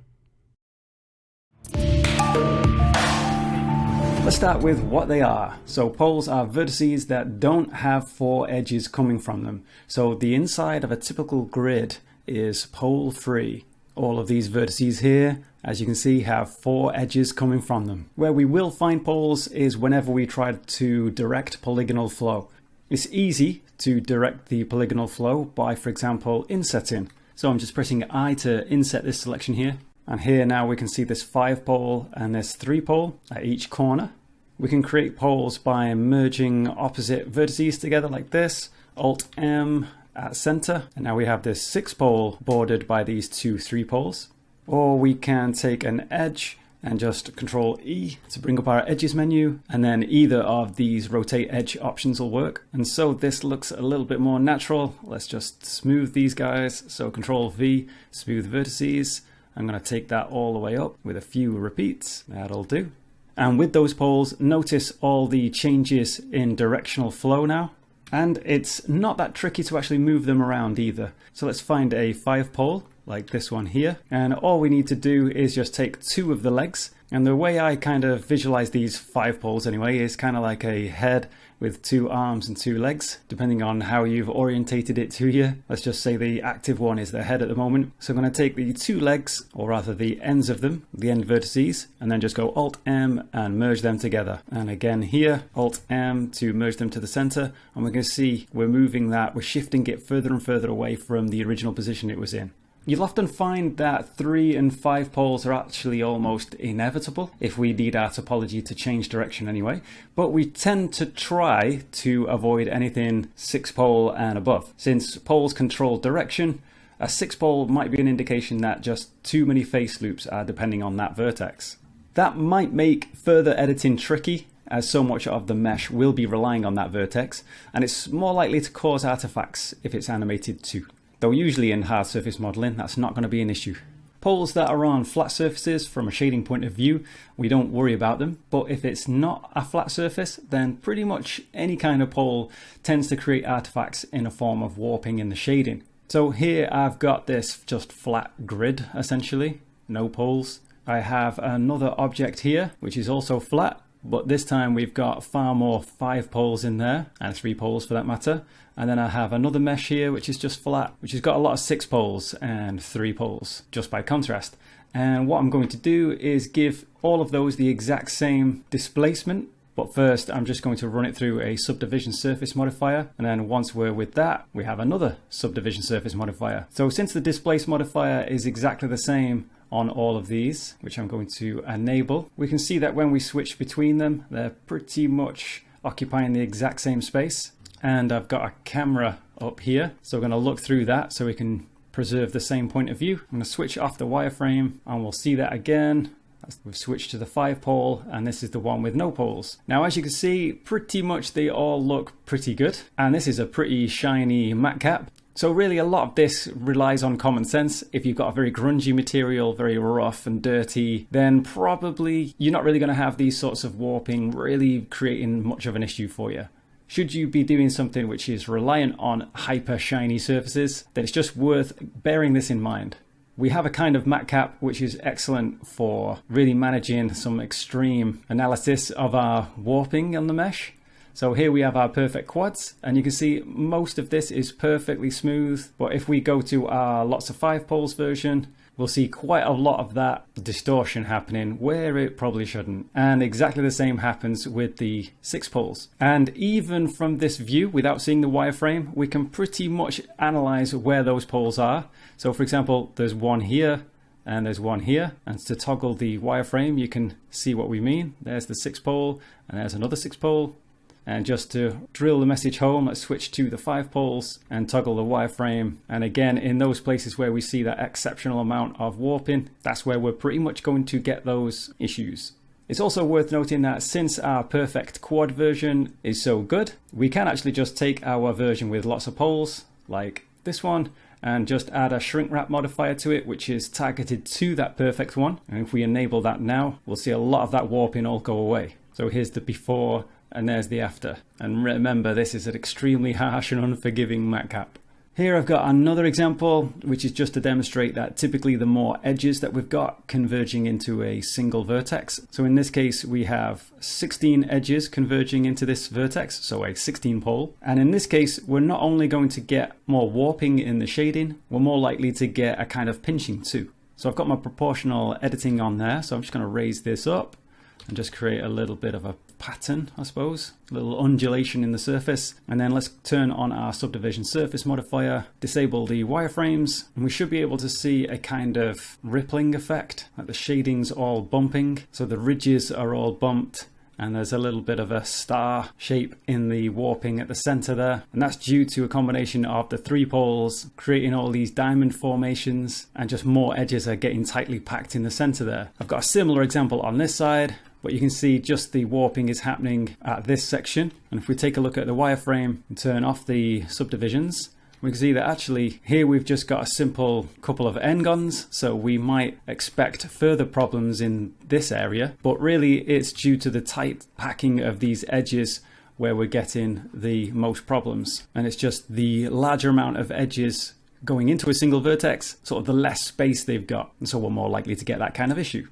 Let's start with what they are. So poles are vertices that don't have 4 edges coming from them. So the inside of a typical grid is pole free. All of these vertices here, as you can see, have 4 edges coming from them. Where we will find poles is whenever we try to direct polygonal flow. It's easy to direct the polygonal flow by, for example, insetting. So I'm just pressing I to inset this selection here. And here now we can see this 5 pole and this 3 pole at each corner. We can create poles by merging opposite vertices together like this. Alt M at center. And now we have this 6 pole bordered by these 2 3 poles. Or we can take an edge and just Control E to bring up our edges menu. And then either of these rotate edge options will work. And so this looks a little bit more natural. Let's just smooth these guys. So Control V, smooth vertices. I'm going to take that all the way up with a few repeats. That'll do. And with those poles, notice all the changes in directional flow now. And it's not that tricky to actually move them around either. So let's find a 5 pole like this one here. And all we need to do is just take 2 of the legs. And the way I kind of visualize these 5 poles anyway is kind of like a head with 2 arms and 2 legs, depending on how you've orientated it to you. Let's just say the active one is the head at the moment. So I'm going to take the 2 legs, or rather the ends of them, the end vertices, and then just go Alt M and merge them together. And again here, Alt M to merge them to the center. And we're going to see we're moving that, we're shifting it further and further away from the original position it was in. You'll often find that 3 and 5 poles are actually almost inevitable if we need our topology to change direction anyway, but we tend to try to avoid anything 6 pole and above. Since poles control direction, a 6 pole might be an indication that just too many face loops are depending on that vertex. That might make further editing tricky, as so much of the mesh will be relying on that vertex, and it's more likely to cause artifacts if it's animated too. Though usually in hard surface modeling, that's not going to be an issue. Poles that are on flat surfaces, from a shading point of view, we don't worry about them. But if it's not a flat surface, then pretty much any kind of pole tends to create artifacts in a form of warping in the shading. So here I've got this just flat grid, essentially, no poles. I have another object here, which is also flat, but this time we've got far more 5 poles in there, and 3 poles for that matter. And then I have another mesh here, which is just flat, which has got a lot of 6 poles and 3 poles, just by contrast. And what I'm going to do is give all of those the exact same displacement. But first, I'm just going to run it through a subdivision surface modifier. And then once we're with that, we have another subdivision surface modifier. So since the displace modifier is exactly the same on all of these, which I'm going to enable, we can see that when we switch between them, they're pretty much occupying the exact same space. And I've got a camera up here, so we're going to look through that so we can preserve the same point of view. I'm going to switch off the wireframe and we'll see that again. We've switched to the 5 pole, and this is the one with no poles. Now, as you can see, pretty much they all look pretty good. And this is a pretty shiny matte cap. So really a lot of this relies on common sense. If you've got a very grungy material, very rough and dirty, then probably you're not really going to have these sorts of warping really creating much of an issue for you. Should you be doing something which is reliant on hyper shiny surfaces, then it's just worth bearing this in mind. We have a kind of matte cap which is excellent for really managing some extreme analysis of our warping on the mesh. So here we have our perfect quads, and you can see most of this is perfectly smooth. But if we go to our lots of 5 poles version, we'll see quite a lot of that distortion happening where it probably shouldn't. And exactly the same happens with the 6 poles. And even from this view, without seeing the wireframe, we can pretty much analyze where those poles are. So for example, there's one here and there's one here. And to toggle the wireframe, you can see what we mean. There's the 6 pole and there's another 6 pole. And just to drill the message home, let's switch to the 5 poles and toggle the wireframe. And again, in those places where we see that exceptional amount of warping, that's where we're pretty much going to get those issues. It's also worth noting that since our perfect quad version is so good, we can actually just take our version with lots of poles, like this one, and just add a shrink wrap modifier to it, which is targeted to that perfect one. And if we enable that now, we'll see a lot of that warping all go away. So here's the before, and there's the after. And remember, this is an extremely harsh and unforgiving matte cap. Here I've got another example, which is just to demonstrate that typically the more edges that we've got converging into a single vertex. So in this case, we have 16 edges converging into this vertex, so a 16 pole. And in this case, we're not only going to get more warping in the shading, we're more likely to get a kind of pinching too. So I've got my proportional editing on there, so I'm just going to raise this up and just create a little bit of a pattern, I suppose, a little undulation in the surface. And then let's turn on our subdivision surface modifier, disable the wireframes, and we should be able to see a kind of rippling effect, like the shading's all bumping. So the ridges are all bumped, and there's a little bit of a star shape in the warping at the center there. And that's due to a combination of the 3 poles creating all these diamond formations, and just more edges are getting tightly packed in the center there. I've got a similar example on this side, but you can see just the warping is happening at this section. And if we take a look at the wireframe and turn off the subdivisions, we can see that actually here we've just got a simple couple of n-gons, so we might expect further problems in this area, but really it's due to the tight packing of these edges where we're getting the most problems. And it's just the larger amount of edges going into a single vertex, sort of the less space they've got, and so we're more likely to get that kind of issue.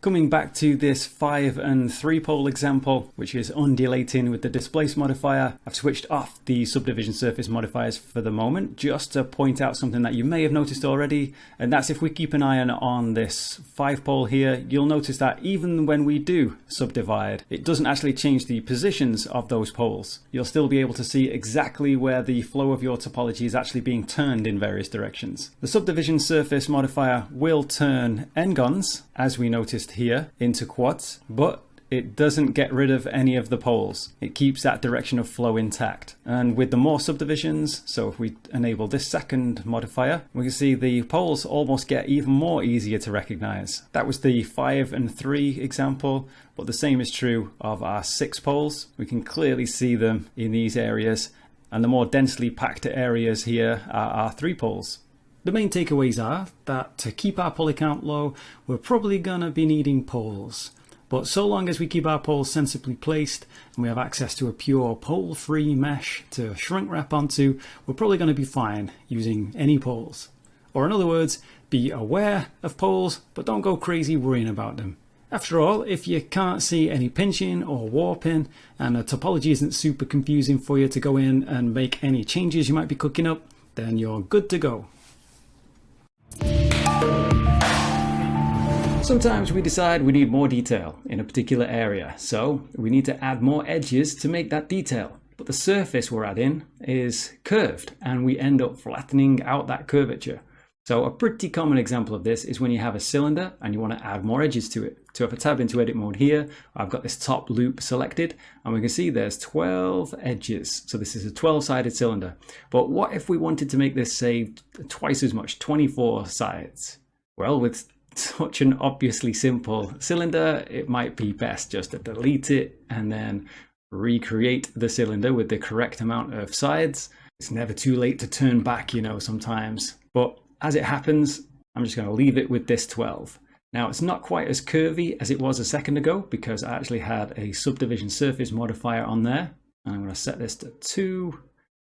Coming back to this 5 and 3 pole example, which is undulating with the displace modifier, I've switched off the subdivision surface modifiers for the moment, just to point out something that you may have noticed already. And that's if we keep an eye on this 5 pole here, you'll notice that even when we do subdivide, it doesn't actually change the positions of those poles. You'll still be able to see exactly where the flow of your topology is actually being turned in various directions. The subdivision surface modifier will turn n-gons, as we noticed here, into quads, but it doesn't get rid of any of the poles. It keeps that direction of flow intact. And with the more subdivisions, so if we enable this second modifier, we can see the poles almost get even more easier to recognize. That was the 5 and 3 example, but the same is true of our 6 poles. We can clearly see them in these areas, and the more densely packed areas here are our 3 poles. The main takeaways are that to keep our poly count low, we're probably going to be needing poles. But so long as we keep our poles sensibly placed and we have access to a pure pole-free mesh to shrink wrap onto, we're probably going to be fine using any poles. Or in other words, be aware of poles, but don't go crazy worrying about them. After all, if you can't see any pinching or warping and the topology isn't super confusing for you to go in and make any changes you might be cooking up, then you're good to go. Sometimes we decide we need more detail in a particular area, so we need to add more edges to make that detail. But the surface we're adding is curved and we end up flattening out that curvature. So a pretty common example of this is when you have a cylinder and you want to add more edges to it. So if I tab into edit mode here, I've got this top loop selected and we can see there's 12 edges. So this is a 12-sided cylinder. But what if we wanted to make this, say, twice as much, 24 sides? Well, with such an obviously simple cylinder, it might be best just to delete it and then recreate the cylinder with the correct amount of sides. It's never too late to turn back, you know, sometimes. But as it happens, I'm just going to leave it with this 12. Now, it's not quite as curvy as it was a second ago because I actually had a subdivision surface modifier on there. And I'm going to set this to 2.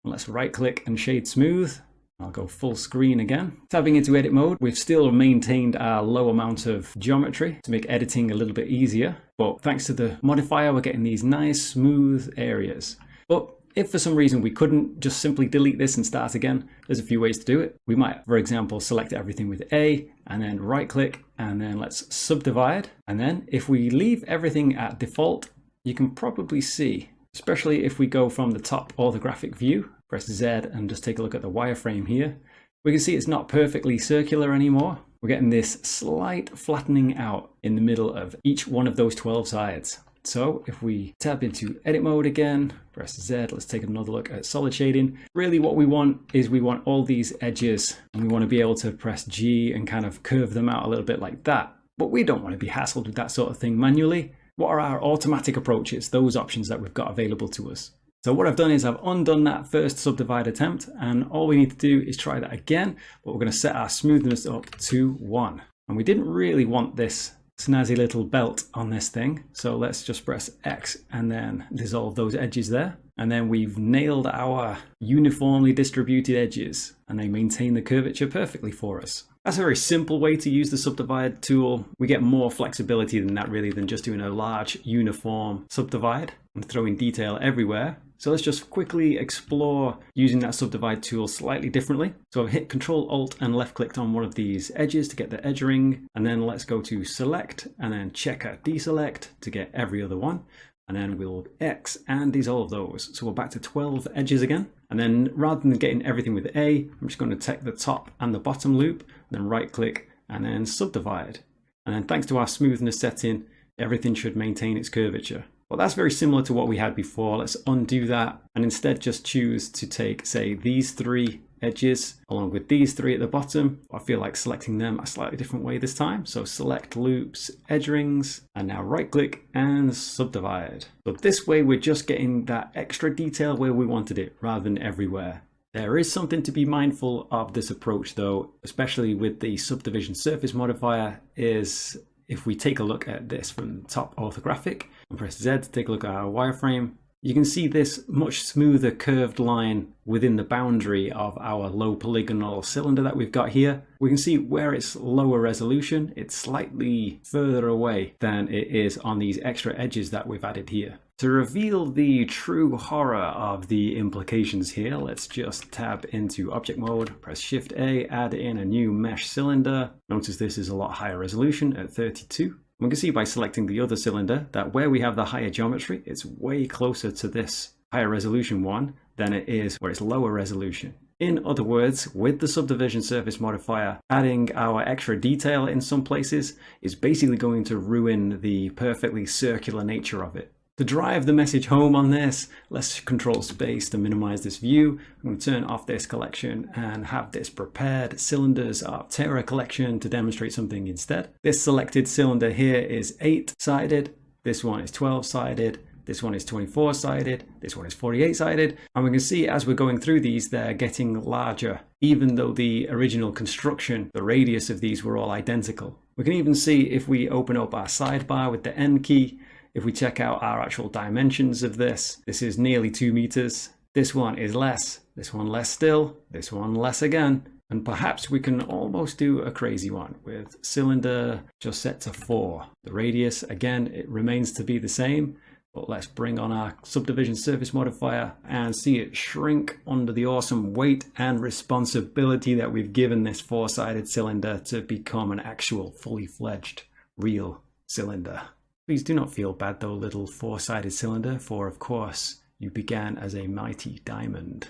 Let's right click and shade smooth. I'll go full screen again. Tabbing into edit mode, we've still maintained our low amount of geometry to make editing a little bit easier. But thanks to the modifier, we're getting these nice smooth areas. But if for some reason we couldn't just simply delete this and start again, there's a few ways to do it. We might, for example, select everything with A and then right click and then let's subdivide. And then if we leave everything at default, you can probably see, especially if we go from the top orthographic view, press Z and just take a look at the wireframe here, we can see it's not perfectly circular anymore. We're getting this slight flattening out in the middle of each one of those 12 sides. So if we tab into edit mode again, press Z, let's take another look at solid shading. Really what we want is we want all these edges and we want to be able to press G and kind of curve them out a little bit like that. But we don't want to be hassled with that sort of thing manually. What are our automatic approaches? Those options that we've got available to us. So what I've done is I've undone that first subdivide attempt and all we need to do is try that again, but we're going to set our smoothness up to 1. And we didn't really want this snazzy little belt on this thing. So let's just press X and then dissolve those edges there. And then we've nailed our uniformly distributed edges and they maintain the curvature perfectly for us. That's a very simple way to use the subdivide tool. We get more flexibility than that really than just doing a large uniform subdivide and throwing detail everywhere. So let's just quickly explore using that subdivide tool slightly differently. So I've hit Control Alt and left clicked on one of these edges to get the edge ring. And then let's go to select and then checker deselect to get every other one. And then we'll X and dissolve those. So we're back to 12 edges again. And then rather than getting everything with A, I'm just going to take the top and the bottom loop, then right click and then subdivide. And then thanks to our smoothness setting, everything should maintain its curvature. Well, that's very similar to what we had before. Let's undo that and instead just choose to take, say, these 3 edges along with these 3 at the bottom. I feel like selecting them a slightly different way this time. So select loops, edge rings, and now right click and subdivide. But this way we're just getting that extra detail where we wanted it rather than everywhere. There is something to be mindful of this approach though, especially with the subdivision surface modifier, is if we take a look at this from top orthographic and press Z to take a look at our wireframe, you can see this much smoother curved line within the boundary of our low polygonal cylinder that we've got here. We can see where it's lower resolution, it's slightly further away than it is on these extra edges that we've added here. To reveal the true horror of the implications here, let's just tab into object mode, press Shift A, add in a new mesh cylinder. Notice this is a lot higher resolution at 32. We can see by selecting the other cylinder that where we have the higher geometry, it's way closer to this higher resolution one than it is where it's lower resolution. In other words, with the subdivision surface modifier, adding our extra detail in some places is basically going to ruin the perfectly circular nature of it. To drive the message home on this, let's control space to minimize this view. I'm going to turn off this collection and have this prepared cylinders Aptera collection to demonstrate something instead. This selected cylinder here is 8-sided, this one is 12-sided, this one is 24-sided, this one is 48-sided, and we can see as we're going through these, they're getting larger, even though the original construction, the radius of these were all identical. We can even see if we open up our sidebar with the N key, if we check out our actual dimensions of this, this is nearly 2 meters. This one is less, this one less still, this one less again. And perhaps we can almost do a crazy one with cylinder just set to 4. The radius, again, it remains to be the same, but let's bring on our subdivision surface modifier and see it shrink under the awesome weight and responsibility that we've given this 4-sided cylinder to become an actual fully fledged real cylinder. Please do not feel bad though, little 4-sided cylinder, for of course you began as a mighty diamond.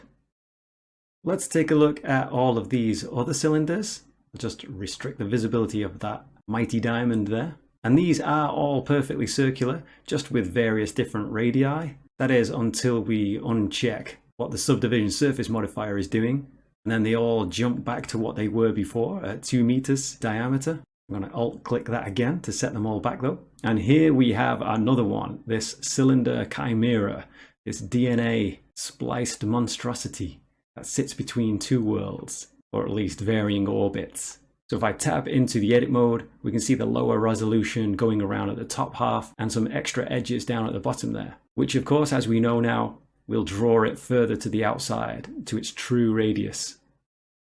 Let's take a look at all of these other cylinders. I'll just restrict the visibility of that mighty diamond there. And these are all perfectly circular, just with various different radii. That is until we uncheck what the subdivision surface modifier is doing. And then they all jump back to what they were before at 2 meters diameter. I'm going to alt click that again to set them all back though. And here we have another one, this cylinder chimera, this DNA spliced monstrosity that sits between 2 worlds, or at least varying orbits. So if I tap into the edit mode, we can see the lower resolution going around at the top half and some extra edges down at the bottom there, which of course, as we know now, will draw it further to the outside to its true radius.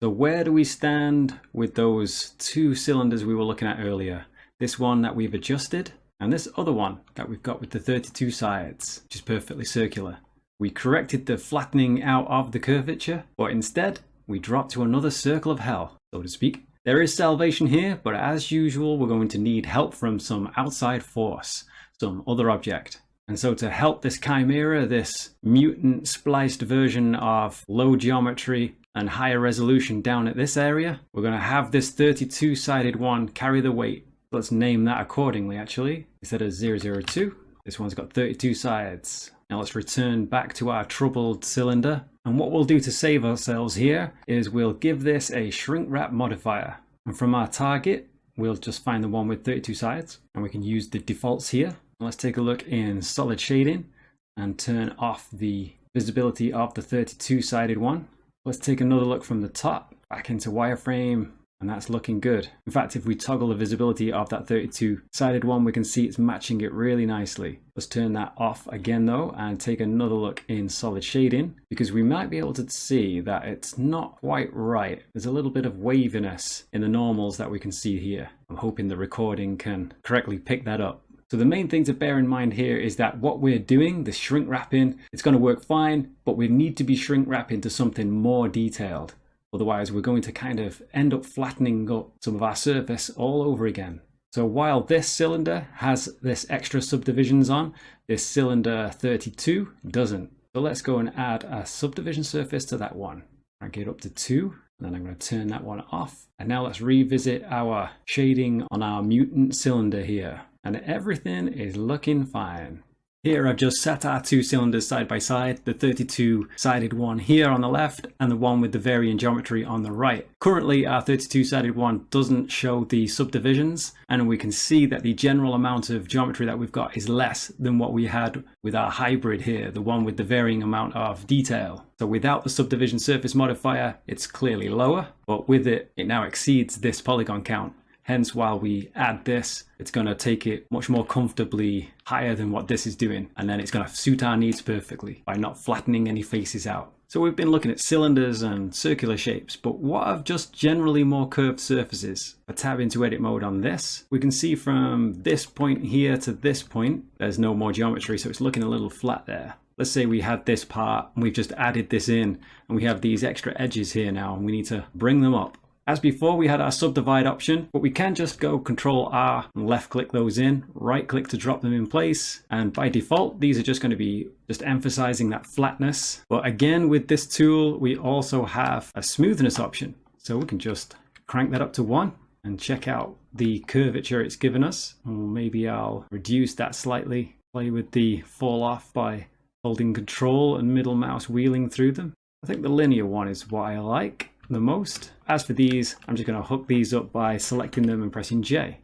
So where do we stand with those 2 cylinders we were looking at earlier? This one that we've adjusted and this other one that we've got with the 32 sides, which is perfectly circular. We corrected the flattening out of the curvature, but instead we dropped to another circle of hell, so to speak. There is salvation here, but as usual, we're going to need help from some outside force, some other object. And so to help this chimera, this mutant spliced version of low geometry and higher resolution down at this area, we're going to have this 32-sided one carry the weight. Let's name that accordingly, actually. Instead of 002, this one's got 32 sides. Now let's return back to our troubled cylinder. And what we'll do to save ourselves here is we'll give this a shrink wrap modifier. And from our target, we'll just find the one with 32 sides. And we can use the defaults here. Let's take a look in solid shading and turn off the visibility of the 32-sided one. Let's take another look from the top back into wireframe. And that's looking good. In fact, if we toggle the visibility of that 32-sided one, we can see it's matching it really nicely. Let's turn that off again though and take another look in solid shading, because we might be able to see that it's not quite right. There's a little bit of waviness in the normals that we can see here. I'm hoping the recording can correctly pick that up. So the main thing to bear in mind here is that what we're doing, the shrink wrapping, it's going to work fine, but we need to be shrink wrapping to something more detailed. Otherwise, we're going to kind of end up flattening up some of our surface all over again. So while this cylinder has this extra subdivisions on, this cylinder 32 doesn't. So let's go and add a subdivision surface to that one. Crank it up to 2, and then I'm going to turn that one off. And now let's revisit our shading on our mutant cylinder here. And everything is looking fine. Here I've just set our 2 cylinders side by side, the 32-sided one here on the left and the one with the varying geometry on the right. Currently our 32-sided one doesn't show the subdivisions, and we can see that the general amount of geometry that we've got is less than what we had with our hybrid here, the one with the varying amount of detail. So without the subdivision surface modifier, it's clearly lower, but with it, it now exceeds this polygon count. Hence, while we add this, it's going to take it much more comfortably higher than what this is doing. And then it's going to suit our needs perfectly by not flattening any faces out. So we've been looking at cylinders and circular shapes, but what of just generally more curved surfaces? If I tab into edit mode on this, we can see from this point here to this point, there's no more geometry, so it's looking a little flat there. Let's say we had this part and we've just added this in, and we have these extra edges here now, and we need to bring them up. As before, we had our subdivide option, but we can just go Control R and left click those in, right click to drop them in place. And by default, these are just going to be just emphasizing that flatness. But again, with this tool, we also have a smoothness option. So we can just crank that up to 1 and check out the curvature it's given us. Or maybe I'll reduce that slightly, play with the fall off by holding Control and middle mouse wheeling through them. I think the linear one is what I like the most. As for these, I'm just going to hook these up by selecting them and pressing J.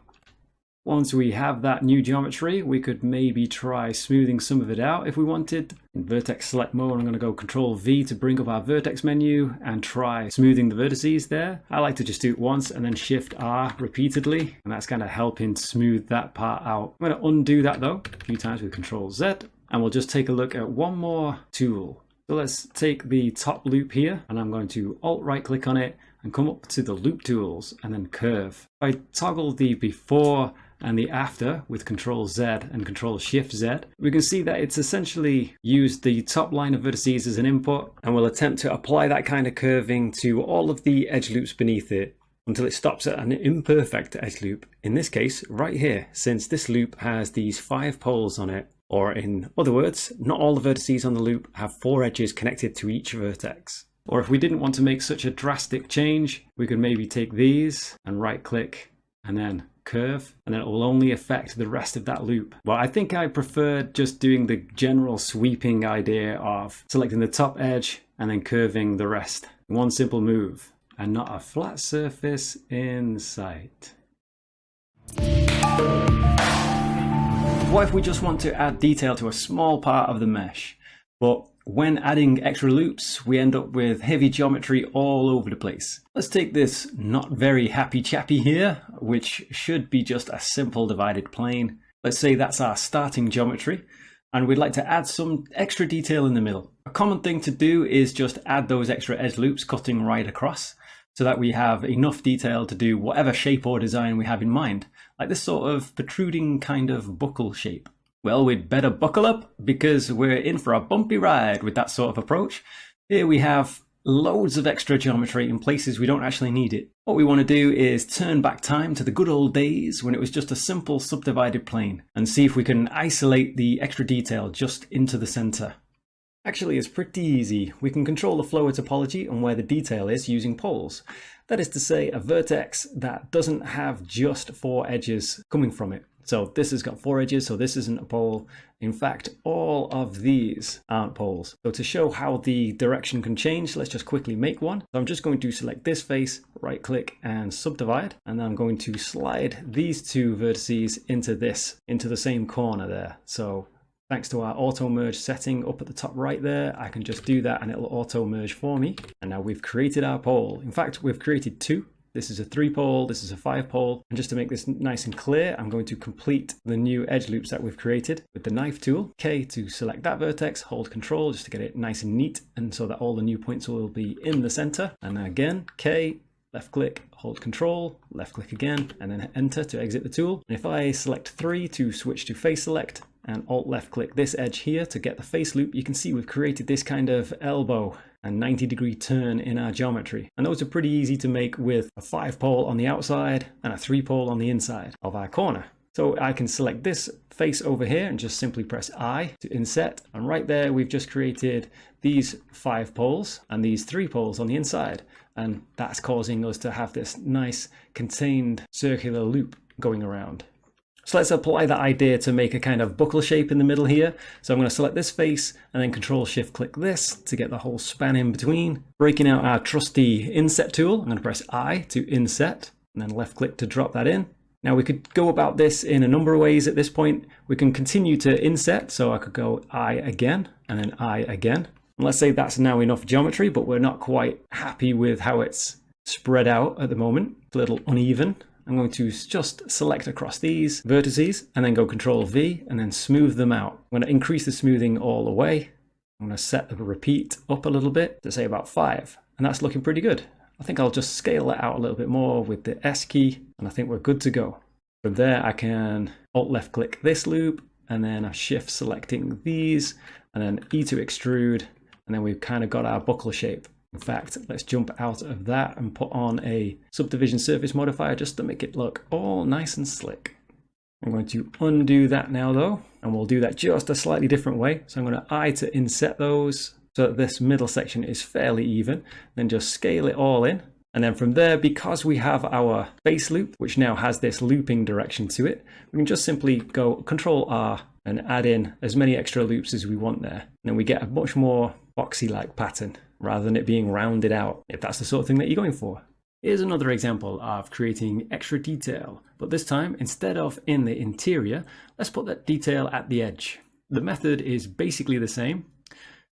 Once we have that new geometry, we could maybe try smoothing some of it out if we wanted. In vertex select mode, I'm going to go Control V to bring up our vertex menu and try smoothing the vertices there. I like to just do it once and then Shift R repeatedly, and that's kind of helping smooth that part out. I'm going to undo that though a few times with Control Z, and we'll just take a look at one more tool. So let's take the top loop here, and I'm going to Alt right click on it and come up to the loop tools and then curve. If I toggle the before and the after with Control Z and Control Shift Z, we can see that it's essentially used the top line of vertices as an input, and we'll attempt to apply that kind of curving to all of the edge loops beneath it until it stops at an imperfect edge loop. In this case, right here, since this loop has these 5 poles on it, or in other words, not all the vertices on the loop have 4 edges connected to each vertex. Or if we didn't want to make such a drastic change, we could maybe take these and right click and then curve, and then it will only affect the rest of that loop. Well, I think I prefer just doing the general sweeping idea of selecting the top edge and then curving the rest. One simple move and not a flat surface in sight. What if we just want to add detail to a small part of the mesh, but when adding extra loops, we end up with heavy geometry all over the place? Let's take this not very happy chappy here, which should be just a simple divided plane. Let's say that's our starting geometry, and we'd like to add some extra detail in the middle. A common thing to do is just add those extra edge loops cutting right across, so that we have enough detail to do whatever shape or design we have in mind, like this sort of protruding kind of buckle shape. Well, we'd better buckle up because we're in for a bumpy ride with that sort of approach. Here we have loads of extra geometry in places we don't actually need it. What we want to do is turn back time to the good old days when it was just a simple subdivided plane and see if we can isolate the extra detail just into the center. Actually, it's pretty easy. We can control the flow of topology and where the detail is using poles. That is to say, a vertex that doesn't have just 4 edges coming from it. So this has got 4 edges, so this isn't a pole. In fact, all of these aren't poles. So to show how the direction can change, let's just quickly make one. So I'm just going to select this face, right click and subdivide. And then I'm going to slide these 2 vertices into the same corner there. So thanks to our auto merge setting up at the top right there, I can just do that and it'll auto merge for me. And now we've created our pole. In fact, we've created 2. This is a 3 pole, this is a 5 pole. And just to make this nice and clear, I'm going to complete the new edge loops that we've created with the knife tool. K to select that vertex, hold Control just to get it nice and neat, and so that all the new points will be in the center. And again, K, left click, hold Control, left click again, and then enter to exit the tool. And if I select 3 to switch to face select, and alt left click this edge here to get the face loop, you can see we've created this kind of elbow and 90-degree turn in our geometry. And those are pretty easy to make with a 5 pole on the outside and a 3 pole on the inside of our corner. So I can select this face over here and just simply press I to inset. And right there, we've just created these 5 poles and these 3 poles on the inside. And that's causing us to have this nice contained circular loop going around. So let's apply that idea to make a kind of buckle shape in the middle here. So I'm going to select this face and then Control Shift click this to get the whole span in between. Breaking out our trusty inset tool, I'm going to press I to inset and then left click to drop that in. Now we could go about this in a number of ways at this point. We can continue to inset, so I could go I again and then I again. And let's say that's now enough geometry, but we're not quite happy with how it's spread out at the moment. It's a little uneven. I'm going to just select across these vertices and then go Control V and then smooth them out. I'm going to increase the smoothing all the way. I'm going to set the repeat up a little bit to say about 5, and that's looking pretty good. I think I'll just scale that out a little bit more with the S key, and I think we're good to go. From there, I can alt left click this loop and then a shift selecting these and then E to extrude, and then we've kind of got our buckle shape. In fact, let's jump out of that and put on a subdivision surface modifier just to make it look all nice and slick. I'm going to undo that now though, and we'll do that just a slightly different way. So I'm going to I to inset those so that this middle section is fairly even, then just scale it all in. And then from there, because we have our face loop, which now has this looping direction to it, we can just simply go Control R and add in as many extra loops as we want there. And then we get a much more boxy-like pattern, rather than it being rounded out, if that's the sort of thing that you're going for. Here's another example of creating extra detail, but this time, instead of in the interior, let's put that detail at the edge. The method is basically the same.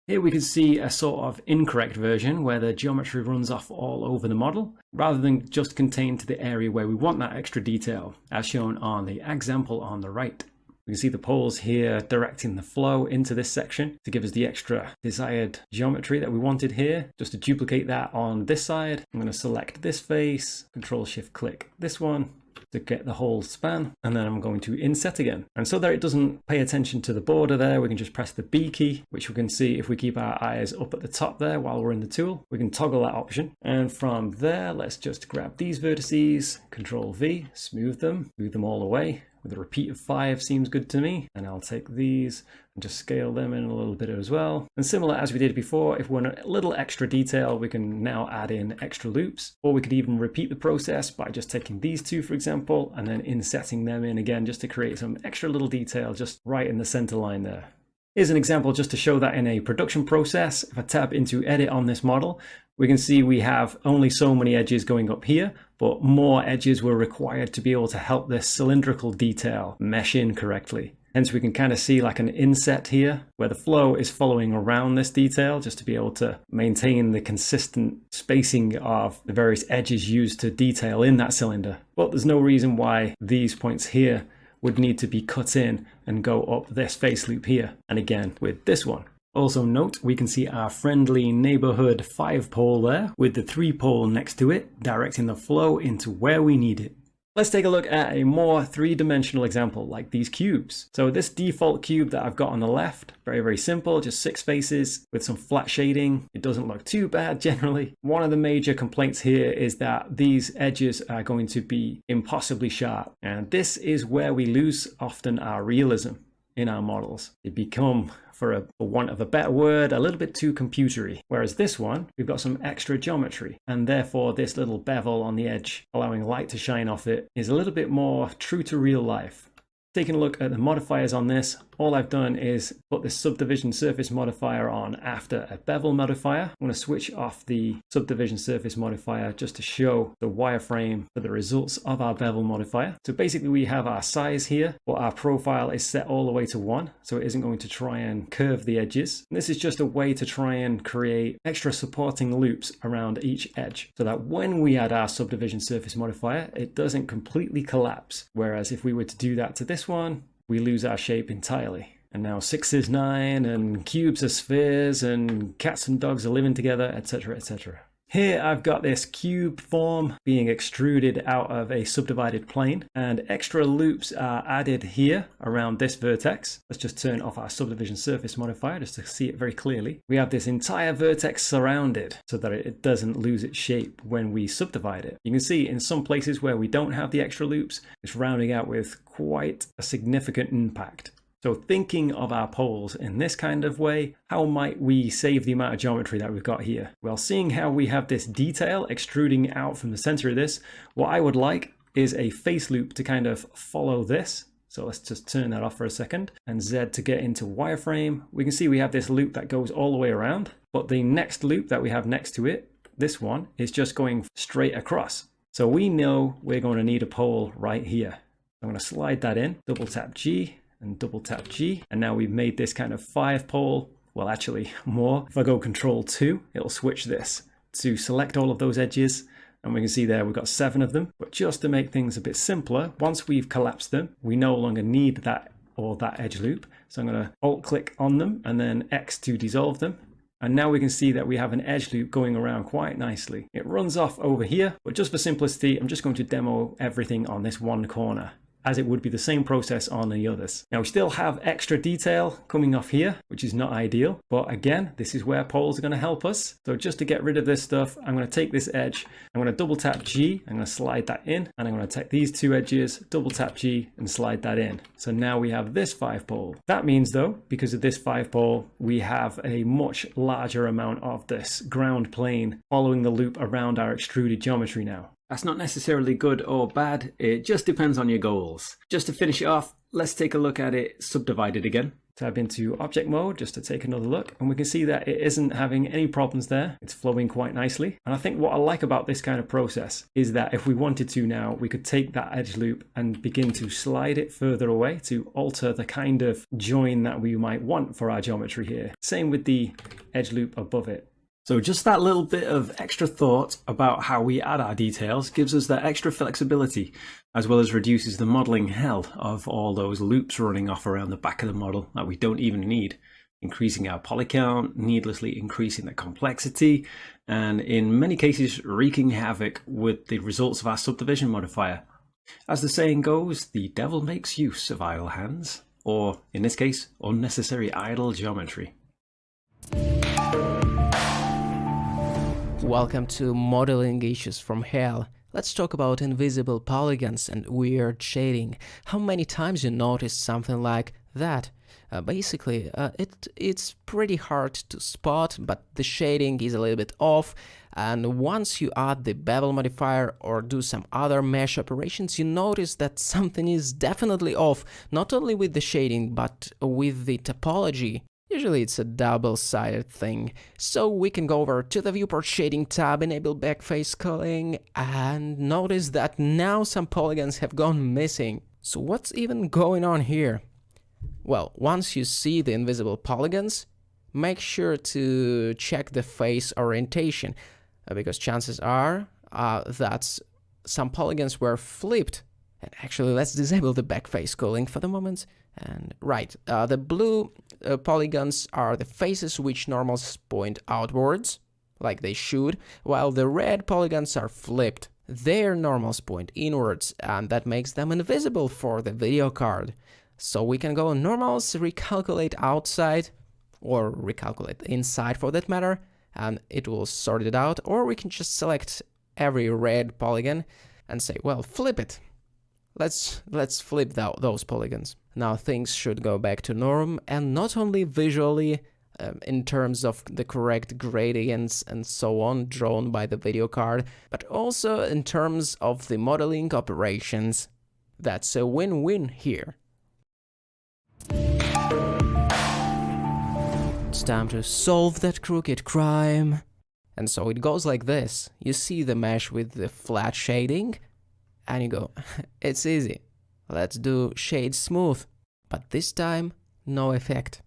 Here we can see a sort of incorrect version where the geometry runs off all over the model, rather than just contained to the area where we want that extra detail, as shown on the example on the right. We can see the poles here directing the flow into this section to give us the extra desired geometry that we wanted here. Just to duplicate that on this side, I'm going to select this face, Control-Shift-Click this one to get the whole span, and then I'm going to inset again. And so that it doesn't pay attention to the border there, we can just press the B key, which we can see if we keep our eyes up at the top there while we're in the tool. We can toggle that option. And from there, let's just grab these vertices, Control-V, smooth them all away. With a repeat of 5 seems good to me. And I'll take these and just scale them in a little bit as well. And similar as we did before, if we want a little extra detail, we can now add in extra loops. Or we could even repeat the process by just taking these two, for example, and then insetting them in again just to create some extra little detail just right in the center line there. Here's an example just to show that in a production process. If I tab into edit on this model, we can see we have only so many edges going up here, but more edges were required to be able to help this cylindrical detail mesh in correctly. Hence we can kind of see like an inset here where the flow is following around this detail just to be able to maintain the consistent spacing of the various edges used to detail in that cylinder. But there's no reason why these points here would need to be cut in and go up this face loop here. And again with this one. Also note, we can see our friendly neighborhood 5-pole there with the 3-pole next to it, directing the flow into where we need it. Let's take a look at a more 3-dimensional example like these cubes. So this default cube that I've got on the left, very simple, just 6 faces with some flat shading. It doesn't look too bad generally. One of the major complaints here is that these edges are going to be impossibly sharp. And this is where we lose often our realism in our models. They become, for want of a better word, a little bit too computery. Whereas this one, we've got some extra geometry, and therefore this little bevel on the edge, allowing light to shine off it, is a little bit more true to real life. Taking a look at the modifiers on this, all I've done is put the subdivision surface modifier on after a bevel modifier. I'm going to switch off the subdivision surface modifier just to show the wireframe for the results of our bevel modifier. So basically we have our size here, but our profile is set all the way to 1, so it isn't going to try and curve the edges. And this is just a way to try and create extra supporting loops around each edge, so that when we add our subdivision surface modifier, it doesn't completely collapse. Whereas if we were to do that to this one, we lose our shape entirely. And now 6 is 9, and cubes are spheres, and cats and dogs are living together, etc, etc. Here I've got this cube form being extruded out of a subdivided plane, and extra loops are added here around this vertex. Let's just turn off our subdivision surface modifier just to see it very clearly. We have this entire vertex surrounded so that it doesn't lose its shape when we subdivide it. You can see in some places where we don't have the extra loops, it's rounding out with quite a significant impact. So thinking of our poles in this kind of way, how might we save the amount of geometry that we've got here? Well, seeing how we have this detail extruding out from the center of this, what I would like is a face loop to kind of follow this. So let's just turn that off for a second, and Z to get into wireframe. We can see we have this loop that goes all the way around, but the next loop that we have next to it, this one, is just going straight across. So we know we're going to need a pole right here. I'm going to slide that in, double tap G, and double tap G, and now we've made this kind of 5-pole, well actually more. If I go Control 2, it'll switch this to select all of those edges, and we can see there we've got 7 of them. But just to make things a bit simpler, once we've collapsed them, we no longer need that or that edge loop. So I'm going to Alt click on them and then X to dissolve them. And now we can see that we have an edge loop going around quite nicely. It runs off over here, but just for simplicity, I'm just going to demo everything on this one corner, as it would be the same process on the others. Now we still have extra detail coming off here, which is not ideal, but again, this is where poles are going to help us. So just to get rid of this stuff, I'm going to take this edge, I'm going to double tap G, I'm going to slide that in, and I'm going to take these 2 edges, double tap G, and slide that in. So now we have this 5-pole. That means though, because of this 5-pole, we have a much larger amount of this ground plane following the loop around our extruded geometry now. That's not necessarily good or bad, it just depends on your goals. Just to finish it off, let's take a look at it subdivided again. Tab into object mode just to take another look, and we can see that it isn't having any problems there. It's flowing quite nicely. And I think what I like about this kind of process is that if we wanted to now, we could take that edge loop and begin to slide it further away to alter the kind of join that we might want for our geometry here. Same with the edge loop above it. So just that little bit of extra thought about how we add our details gives us that extra flexibility, as well as reduces the modeling hell of all those loops running off around the back of the model that we don't even need, increasing our poly count, needlessly increasing the complexity, and in many cases wreaking havoc with the results of our subdivision modifier. As the saying goes, the devil makes use of idle hands, or in this case, unnecessary idle geometry. Welcome to Modeling Issues from Hell. Let's talk about invisible polygons and weird shading. How many times you noticed something like that? It's pretty hard to spot, but the shading is a little bit off, and once you add the bevel modifier or do some other mesh operations, you notice that something is definitely off, not only with the shading, but with the topology. Usually it's a double-sided thing, so we can go over to the Viewport Shading tab, enable backface culling, and notice that now some polygons have gone missing. So what's even going on here? Well, once you see the invisible polygons, make sure to check the face orientation, because chances are that some polygons were flipped. And actually, let's disable the backface culling for the moment. And right, the blue polygons are the faces which normals point outwards, like they should, while the red polygons are flipped. Their normals point inwards, and that makes them invisible for the video card. So we can go normals, recalculate outside, or recalculate inside for that matter, and it will sort it out, or we can just select every red polygon and say, well, flip it. Let's flip those polygons. Now things should go back to norm, and not only visually, in terms of the correct gradients and so on drawn by the video card, but also in terms of the modeling operations. That's a win-win here. It's time to solve that crooked crime. And so it goes like this. You see the mesh with the flat shading, and you go, it's easy. Let's do shade smooth. But this time, no effect.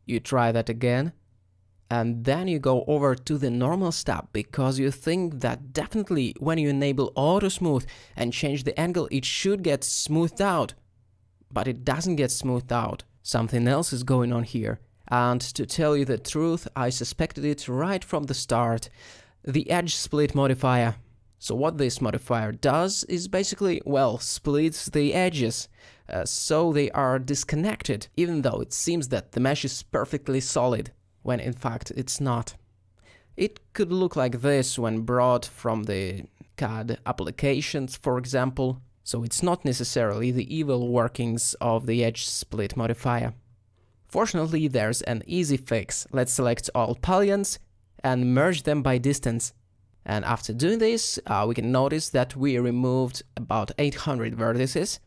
You try that again, and then you go over to the normal step, because you think that definitely when you enable auto smooth and change the angle, it should get smoothed out. But it doesn't get smoothed out. Something else is going on here. And to tell you the truth, I suspected it right from the start. The edge split modifier. So what this modifier does is basically, well, splits the edges, so they are disconnected, even though it seems that the mesh is perfectly solid, when in fact it's not. It could look like this when brought from the CAD applications, for example, so it's not necessarily the evil workings of the edge split modifier. Fortunately, there's an easy fix. Let's select all polygons and merge them by distance. And after doing this, we can notice that we removed about 800 vertices.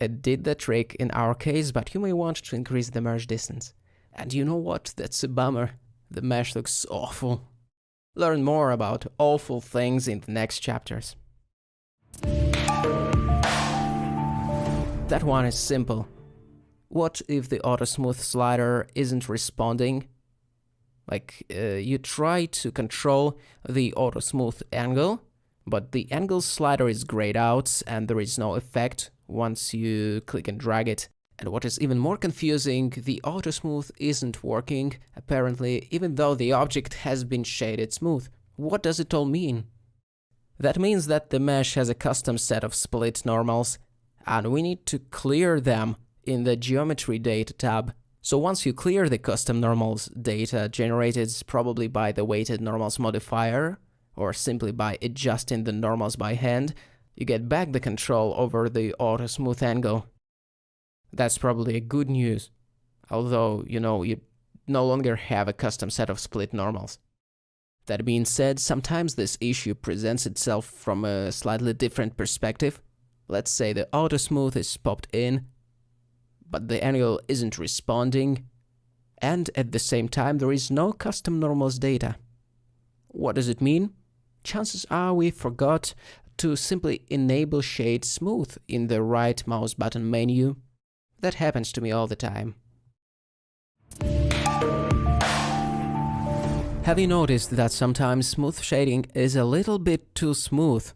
It did the trick in our case, but you may want to increase the merge distance. And you know what? That's a bummer. The mesh looks awful. Learn more about awful things in the next chapters. That one is simple. What if the auto smooth slider isn't responding? Like, you try to control the auto smooth angle, but the angle slider is grayed out and there is no effect once you click and drag it. And what is even more confusing, the auto smooth isn't working, apparently, even though the object has been shaded smooth. What does it all mean? That means that the mesh has a custom set of split normals, and we need to clear them in the Geometry Data tab. So once you clear the custom normals data generated probably by the weighted normals modifier, or simply by adjusting the normals by hand, you get back the control over the auto smooth angle. That's probably good news, although, you know, you no longer have a custom set of split normals. That being said, sometimes this issue presents itself from a slightly different perspective. Let's say the auto smooth is popped in, but the angle isn't responding, and at the same time there is no custom normals data. What does it mean? Chances are we forgot to simply enable Shade Smooth in the right mouse button menu. That happens to me all the time. Have you noticed that sometimes smooth shading is a little bit too smooth?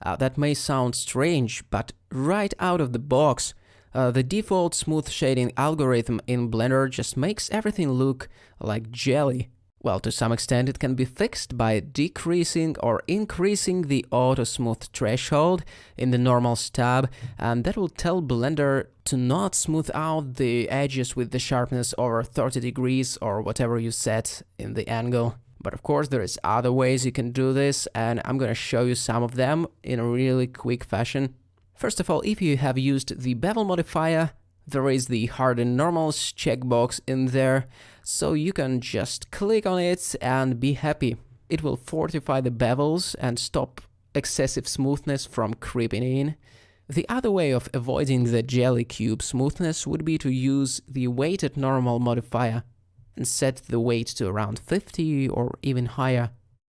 That may sound strange, but right out of the box, the default smooth shading algorithm in Blender just makes everything look like jelly. Well, to some extent it can be fixed by decreasing or increasing the auto smooth threshold in the normals tab, and that will tell Blender to not smooth out the edges with the sharpness over 30 degrees or whatever you set in the angle. But of course there is other ways you can do this, and I'm gonna show you some of them in a really quick fashion. First of all, if you have used the bevel modifier, there is the harden normals checkbox in there, so you can just click on it and be happy. It will fortify the bevels and stop excessive smoothness from creeping in. The other way of avoiding the jelly cube smoothness would be to use the weighted normal modifier and set the weight to around 50 or even higher.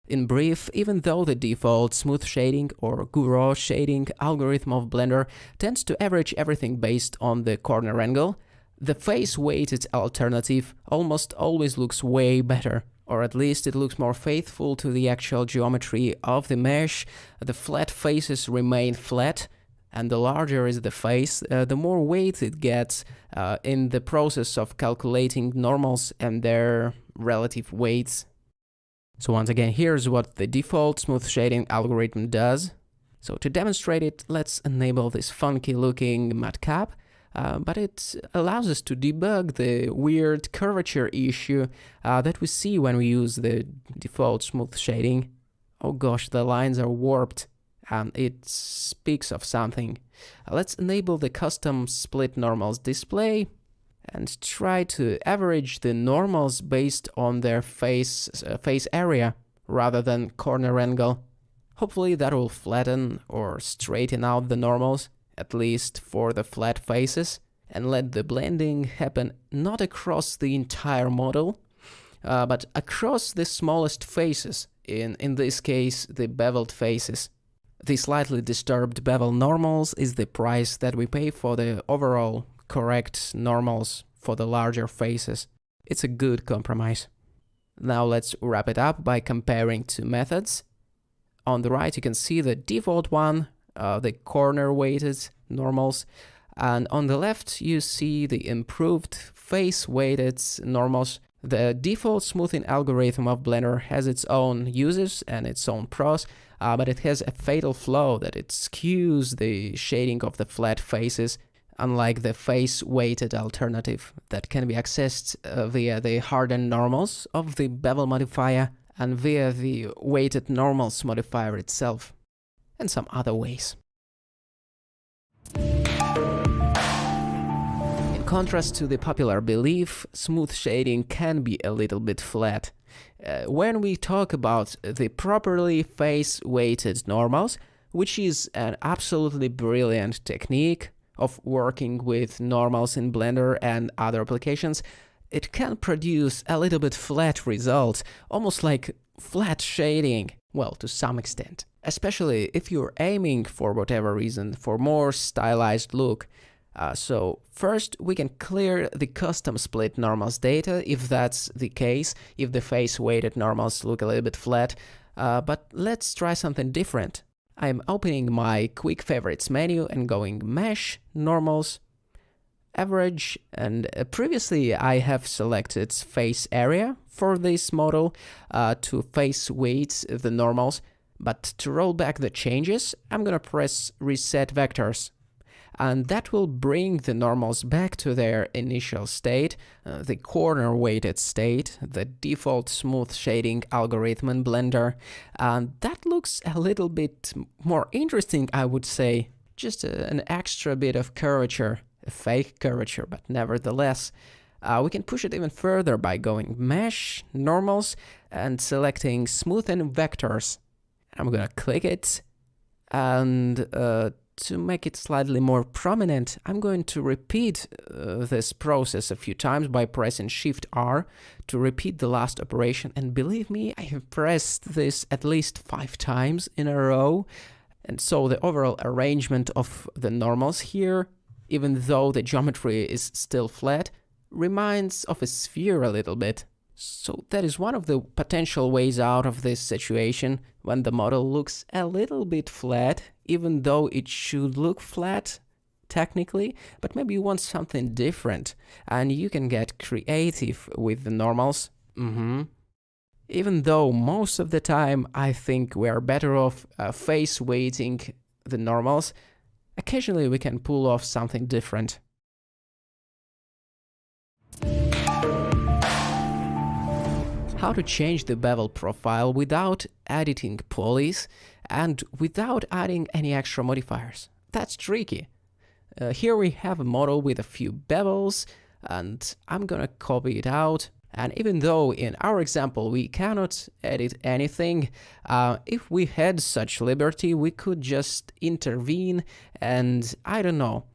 In brief, even though the default smooth shading or Gouraud shading algorithm of Blender tends to average everything based on the corner angle, the face-weighted alternative almost always looks way better, or at least it looks more faithful to the actual geometry of the mesh. The flat faces remain flat, and the larger is the face, the more weight it gets in the process of calculating normals and their relative weights. So once again, here's what the default smooth shading algorithm does. So to demonstrate it, let's enable this funky looking matcap, but it allows us to debug the weird curvature issue that we see when we use the default smooth shading. Oh gosh, the lines are warped, and it speaks of something. Let's enable the custom split normals display and try to average the normals based on their face area rather than corner angle. Hopefully that will flatten or straighten out the normals, at least for the flat faces, and let the blending happen not across the entire model, but across the smallest faces, in this case the beveled faces. The slightly disturbed bevel normals is the price that we pay for the overall correct normals for the larger faces. It's a good compromise. Now let's wrap it up by comparing two methods. On the right you can see the default one, the corner weighted normals, and on the left you see the improved face weighted normals. The default smoothing algorithm of Blender has its own uses and its own pros, but it has a fatal flaw that it skews the shading of the flat faces, unlike the face-weighted alternative that can be accessed via the hardened normals of the bevel modifier and via the weighted normals modifier itself, and some other ways. In contrast to the popular belief, smooth shading can be a little bit flat. When we talk about the properly face-weighted normals, which is an absolutely brilliant technique of working with normals in Blender and other applications, it can produce a little bit flat result, almost like flat shading, well, to some extent. Especially if you're aiming, for whatever reason, for more stylized look. So first we can clear the custom split normals data if that's the case, if the face weighted normals look a little bit flat, but let's try something different. I'm opening my quick favorites menu and going mesh, normals, average, and previously I have selected face area for this model to face weight the normals, but to roll back the changes I'm gonna press reset vectors, and that will bring the normals back to their initial state, the corner weighted state, the default smooth shading algorithm in Blender, and that looks a little bit more interesting, I would say. Just an extra bit of curvature, a fake curvature, but nevertheless. We can push it even further by going mesh, normals, and selecting smoothen vectors. I'm gonna click it, and to make it slightly more prominent, I'm going to repeat this process a few times by pressing Shift R to repeat the last operation. And believe me, I have pressed this at least 5 times in a row. And so the overall arrangement of the normals here, even though the geometry is still flat, reminds of a sphere a little bit. So that is one of the potential ways out of this situation, when the model looks a little bit flat, even though it should look flat technically, but maybe you want something different and you can get creative with the normals. Even though most of the time I think we are better off face weighting the normals, occasionally we can pull off something different. How to change the bevel profile without editing polys and without adding any extra modifiers. That's tricky. Here we have a model with a few bevels, and I'm gonna copy it out. And even though in our example we cannot edit anything, if we had such liberty, we could just intervene and, I don't know,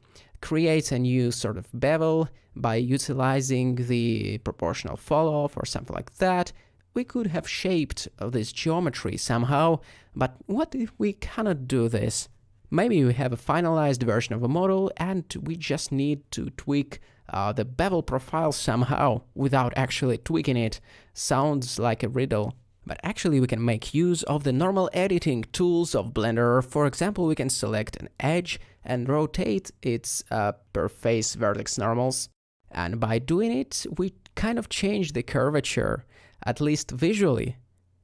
create a new sort of bevel by utilizing the proportional fall-off or something like that. We could have shaped this geometry somehow, but what if we cannot do this? Maybe we have a finalized version of a model and we just need to tweak the bevel profile somehow without actually tweaking it. Sounds like a riddle. But actually we can make use of the normal editing tools of Blender. For example, we can select an edge and rotate its per face vertex normals. And by doing it, we kind of change the curvature, at least visually.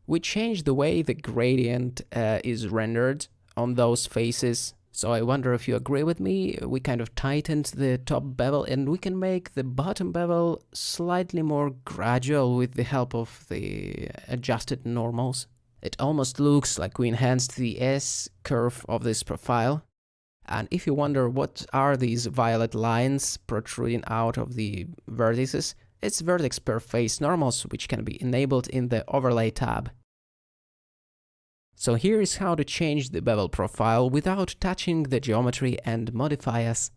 We change the way the gradient is rendered on those faces. So I wonder if you agree with me. We kind of tightened the top bevel and we can make the bottom bevel slightly more gradual with the help of the adjusted normals. It almost looks like we enhanced the S curve of this profile. And if you wonder what are these violet lines protruding out of the vertices, it's vertex per face normals, which can be enabled in the overlay tab. So here is how to change the bevel profile without touching the geometry and modifiers.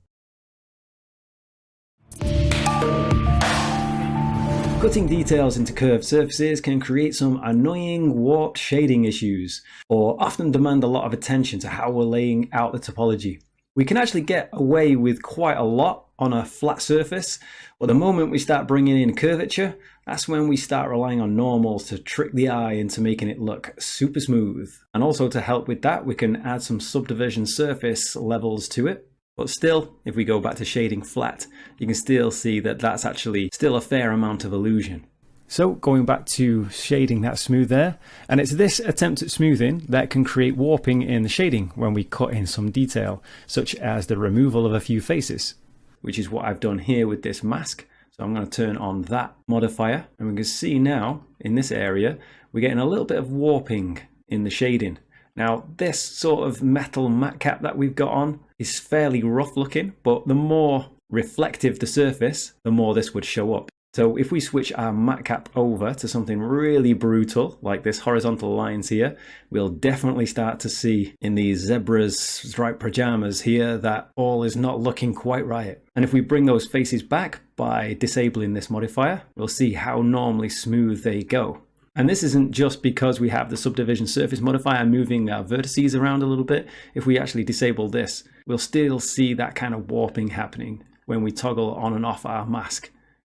Cutting details into curved surfaces can create some annoying warped shading issues, or often demand a lot of attention to how we're laying out the topology. We can actually get away with quite a lot on a flat surface, but the moment we start bringing in curvature, that's when we start relying on normals to trick the eye into making it look super smooth. And also to help with that, we can add some subdivision surface levels to it. But still, if we go back to shading flat, you can still see that that's actually still a fair amount of illusion. So going back to shading that smooth there, and it's this attempt at smoothing that can create warping in the shading when we cut in some detail, such as the removal of a few faces. Which is what I've done here with this mask. So I'm going to turn on that modifier, and we can see now in this area we're getting a little bit of warping in the shading. Now this sort of metal matte cap that we've got on is fairly rough looking, but the more reflective the surface, the more this would show up. So if we switch our matte cap over to something really brutal, like this horizontal lines here, we'll definitely start to see in these zebras striped pajamas here that all is not looking quite right. And if we bring those faces back by disabling this modifier, we'll see how normally smooth they go. And this isn't just because we have the subdivision surface modifier moving our vertices around a little bit. If we actually disable this, we'll still see that kind of warping happening when we toggle on and off our mask.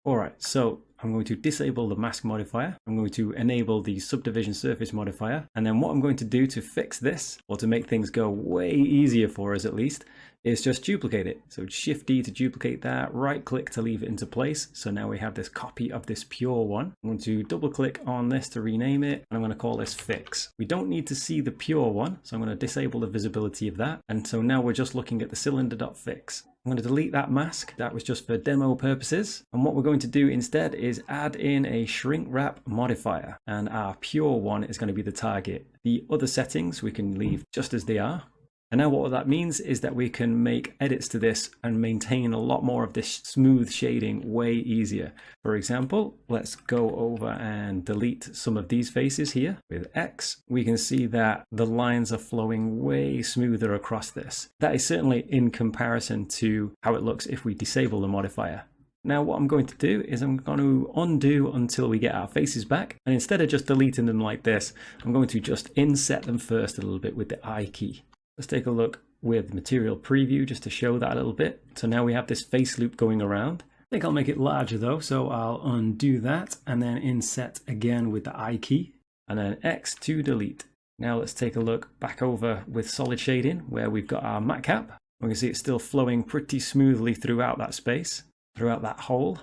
Alright, so I'm going to disable the mask modifier. I'm going to enable the subdivision surface modifier. And then what I'm going to do to fix this, or to make things go way easier for us at least, is just duplicate it. So Shift D to duplicate that, right click to leave it into place. So now we have this copy of this pure one. I'm going to double click on this to rename it, and I'm going to call this fix. We don't need to see the pure one, so I'm going to disable the visibility of that. And so now we're just looking at the cylinder.fix. I'm going to delete that mask. That was just for demo purposes. And what we're going to do instead is add in a shrink wrap modifier, and our pure one is going to be the target. The other settings we can leave just as they are. And now what that means is that we can make edits to this and maintain a lot more of this smooth shading way easier. For example, let's go over and delete some of these faces here. With X, we can see that the lines are flowing way smoother across this. That is certainly in comparison to how it looks if we disable the modifier. Now what I'm going to do is I'm going to undo until we get our faces back, and instead of just deleting them like this, I'm going to just inset them first a little bit with the I key. Let's take a look with material preview just to show that a little bit. So now we have this face loop going around. I think I'll make it larger though, so I'll undo that and then inset again with the I key and then X to delete. Now let's take a look back over with solid shading where we've got our matte cap. We can see it's still flowing pretty smoothly throughout that space, throughout that hole.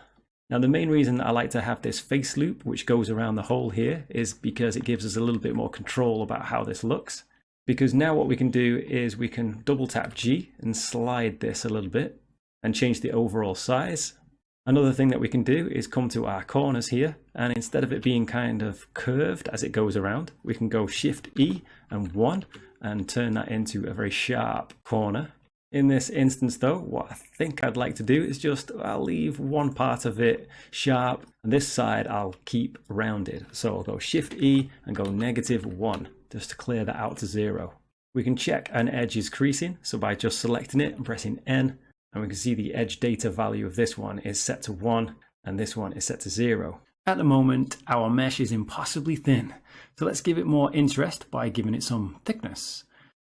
Now the main reason I like to have this face loop which goes around the hole here is because it gives us a little bit more control about how this looks. Because now what we can do is we can double tap G and slide this a little bit and change the overall size. Another thing that we can do is come to our corners here, and instead of it being kind of curved as it goes around, we can go Shift E and 1 and turn that into a very sharp corner. In this instance though, what I think I'd like to do is just, I'll leave one part of it sharp and this side I'll keep rounded. So I'll go Shift E and go -1. Just to clear that out to 0. We can check an edge is creasing, so by just selecting it and pressing N, and we can see the edge data value of this one is set to 1 and this one is set to 0. At the moment our mesh is impossibly thin, so let's give it more interest by giving it some thickness.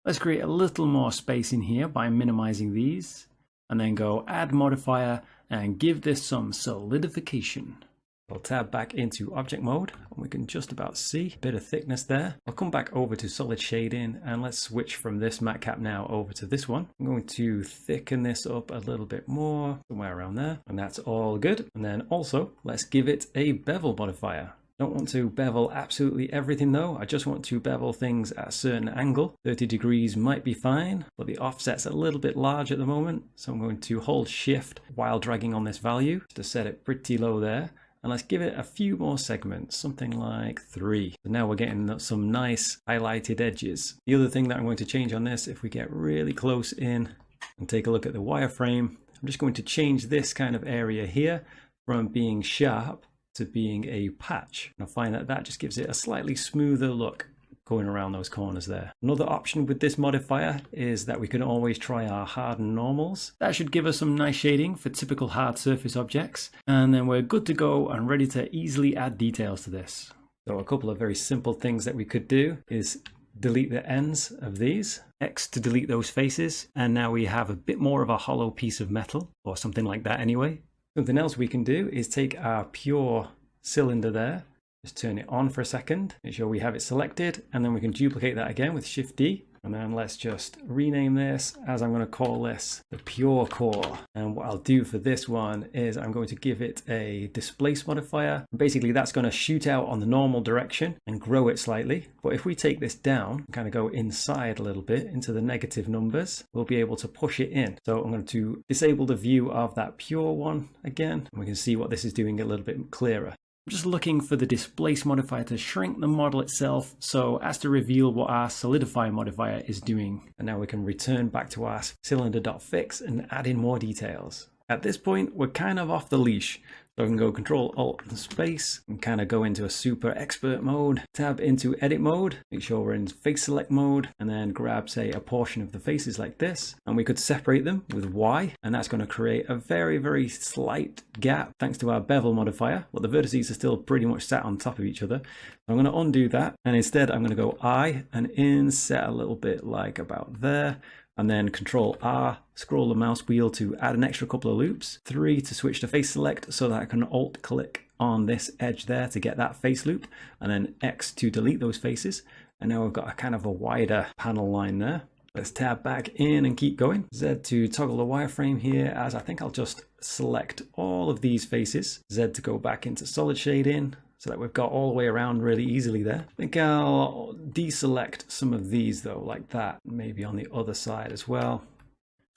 Let's create a little more space in here by minimizing these and then go add modifier and give this some solidification. We'll tab back into object mode and we can just about see a bit of thickness there. I'll come back over to solid shading and let's switch from this matte cap now over to this one. I'm going to thicken this up a little bit more, somewhere around there, and that's all good. And then also let's give it a bevel modifier. Don't want to bevel absolutely everything though. I just want to bevel things at a certain angle. 30 degrees might be fine, but the offset's a little bit large at the moment. So I'm going to hold Shift while dragging on this value to set it pretty low there. And let's give it a few more segments, something like 3. So now we're getting some nice highlighted edges. The other thing that I'm going to change on this, if we get really close in and take a look at the wireframe, I'm just going to change this kind of area here from being sharp to being a patch. And I find that that just gives it a slightly smoother look going around those corners there. Another option with this modifier is that we can always try our harden normals. That should give us some nice shading for typical hard surface objects, and then we're good to go and ready to easily add details to this. So a couple of very simple things that we could do is delete the ends of these, X to delete those faces, and now we have a bit more of a hollow piece of metal or something like that anyway. Something else we can do is take our pure cylinder there, just turn it on for a second, make sure we have it selected, and then we can duplicate that again with Shift D. And then let's just rename this as, I'm going to call this the Pure Core. And what I'll do for this one is I'm going to give it a displace modifier. Basically that's going to shoot out on the normal direction and grow it slightly. But if we take this down, kind of go inside a little bit into the negative numbers, we'll be able to push it in. So I'm going to disable the view of that pure one again, and we can see what this is doing a little bit clearer. I'm just looking for the displace modifier to shrink the model itself so as to reveal what our solidify modifier is doing. And now we can return back to our cylinder.fix and add in more details. At this point, we're kind of off the leash. So I can go Control Alt and Space and kind of go into a super expert mode, tab into edit mode, make sure we're in face select mode, and then grab, say, a portion of the faces like this. And we could separate them with Y, and that's going to create a very, very slight gap thanks to our bevel modifier. But the vertices are still pretty much sat on top of each other. So I'm going to undo that, and instead I'm going to go I and inset a little bit like about there. And then Control R, scroll the mouse wheel to add an extra couple of loops. 3 to switch to face select so that I can alt click on this edge there to get that face loop. And then X to delete those faces. And now we've got a kind of a wider panel line there. Let's tab back in and keep going. Z to toggle the wireframe here, as I think I'll just select all of these faces. Z to go back into solid shading, so that we've got all the way around really easily there. I think I'll deselect some of these though, like that, maybe on the other side as well.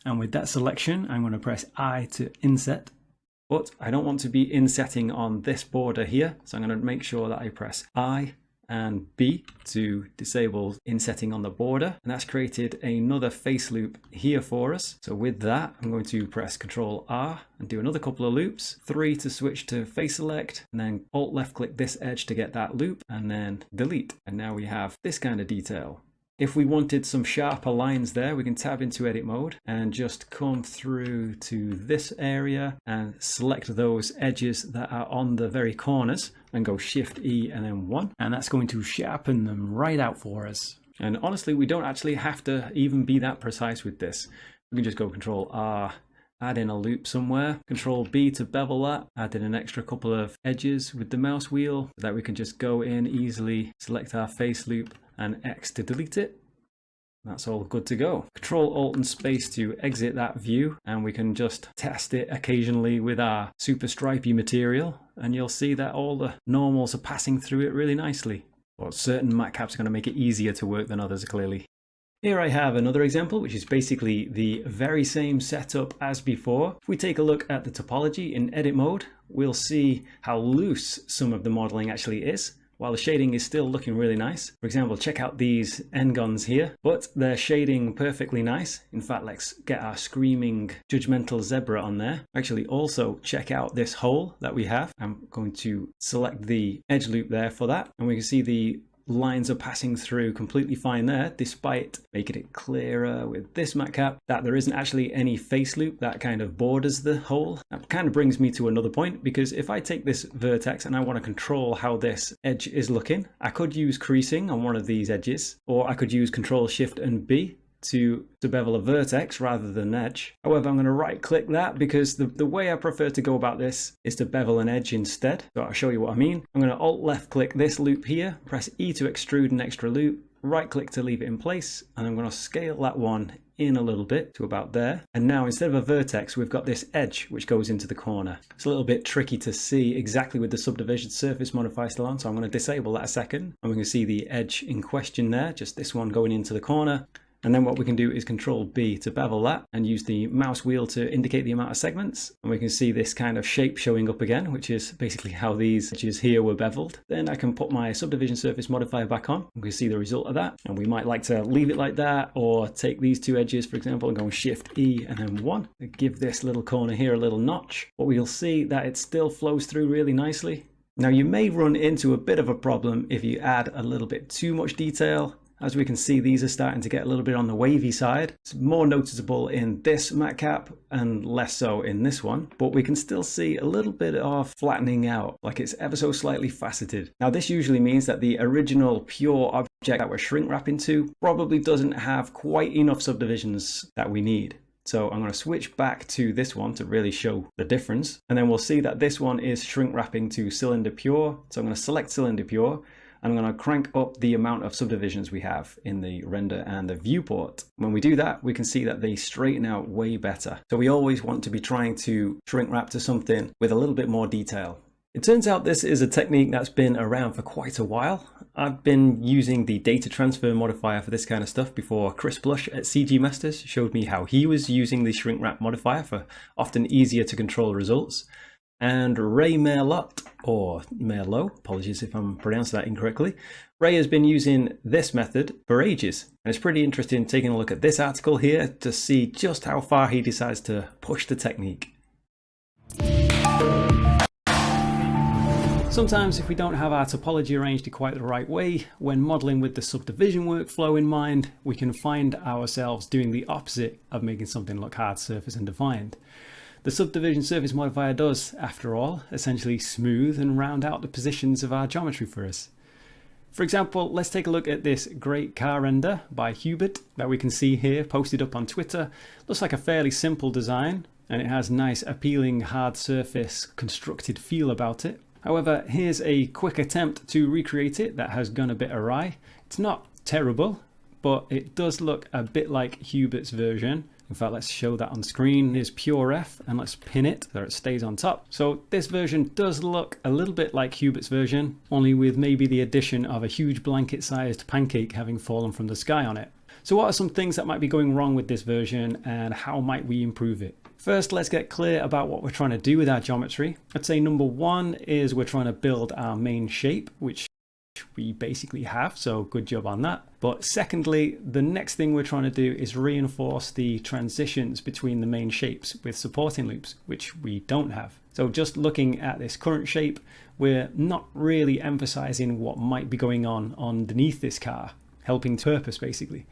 And with that selection, I'm going to press I to inset. But I don't want to be insetting on this border here, so I'm going to make sure that I press I and B to disable insetting on the border. And that's created another face loop here for us. So with that, I'm going to press Ctrl R and do another couple of loops. 3 to switch to face select, and then Alt left click this edge to get that loop, and then delete. And now we have this kind of detail. If we wanted some sharper lines there, we can tab into edit mode and just come through to this area and select those edges that are on the very corners and go Shift E and then 1. And that's going to sharpen them right out for us. And honestly, we don't actually have to even be that precise with this. We can just go Control R, add in a loop somewhere, Control B to bevel that, add in an extra couple of edges with the mouse wheel so that we can just go in easily, select our face loop, and X to delete it. That's all good to go. Control Alt and Space to exit that view, and we can just test it occasionally with our super stripy material, and you'll see that all the normals are passing through it really nicely. But certain matcaps are going to make it easier to work than others, clearly. Here I have another example, which is basically the very same setup as before. If we take a look at the topology in edit mode, we'll see how loose some of the modeling actually is, while the shading is still looking really nice. For example, check out these N-gons here, but they're shading perfectly nice. In fact, let's get our screaming judgmental zebra on there. Actually, also check out this hole that we have. I'm going to select the edge loop there for that, and we can see the lines are passing through completely fine there, despite making it clearer with this matcap that there isn't actually any face loop that kind of borders the hole. That kind of brings me to another point, because if I take this vertex and I want to control how this edge is looking, I could use creasing on one of these edges, or I could use Control Shift and B to bevel a vertex rather than an edge. However, I'm going to right click that because the way I prefer to go about this is to bevel an edge instead. So I'll show you what I mean. I'm going to Alt left click this loop here, press E to extrude an extra loop, right click to leave it in place, and I'm going to scale that one in a little bit to about there. And now instead of a vertex, we've got this edge which goes into the corner. It's a little bit tricky to see exactly with the subdivision surface modifier still on, so I'm going to disable that a second, and we can see the edge in question there, just this one going into the corner. And then what we can do is Control B to bevel that and use the mouse wheel to indicate the amount of segments. And we can see this kind of shape showing up again, which is basically how these edges here were beveled. Then I can put my subdivision surface modifier back on. We can see the result of that. And we might like to leave it like that, or take these two edges, for example, and go Shift E and then 1. Give this little corner here a little notch. But we'll see that it still flows through really nicely. Now you may run into a bit of a problem if you add a little bit too much detail. As we can see, these are starting to get a little bit on the wavy side. It's more noticeable in this matcap and less so in this one, but we can still see a little bit of flattening out, like it's ever so slightly faceted. Now this usually means that the original pure object that we're shrink wrapping to probably doesn't have quite enough subdivisions that we need. So I'm going to switch back to this one to really show the difference. And then we'll see that this one is shrink wrapping to cylinder pure. So I'm going to select cylinder pure. I'm going to crank up the amount of subdivisions we have in the render and the viewport. When we do that, we can see that they straighten out way better. So we always want to be trying to shrink wrap to something with a little bit more detail. It turns out this is a technique that's been around for quite a while. I've been using the data transfer modifier for this kind of stuff before Chris Blush at CG Masters showed me how he was using the shrink wrap modifier for often easier to control results. And Ray Merlot, or Merlot, apologies if I'm pronouncing that incorrectly, Ray has been using this method for ages. And it's pretty interesting taking a look at this article here to see just how far he decides to push the technique. Sometimes if we don't have our topology arranged in quite the right way, when modeling with the subdivision workflow in mind, we can find ourselves doing the opposite of making something look hard surface and defined. The subdivision surface modifier does, after all, essentially smooth and round out the positions of our geometry for us. For example, let's take a look at this great car render by Hubert that we can see here posted up on Twitter. Looks like a fairly simple design, and it has nice appealing hard surface constructed feel about it. However, here's a quick attempt to recreate it that has gone a bit awry. It's not terrible, but it does look a bit like Hubert's version. In fact, let's show that on screen. Here's Pure F, and let's pin it so it stays on top. So this version does look a little bit like Hubert's version, only with maybe the addition of a huge blanket-sized pancake having fallen from the sky on it. So what are some things that might be going wrong with this version, and how might we improve it? First, let's get clear about what we're trying to do with our geometry. I'd say number one is we're trying to build our main shape, which we basically have, so good job on that. But secondly, the next thing we're trying to do is reinforce the transitions between the main shapes with supporting loops, which we don't have. So just looking at this current shape, we're not really emphasizing what might be going on underneath this car, helping purpose basically.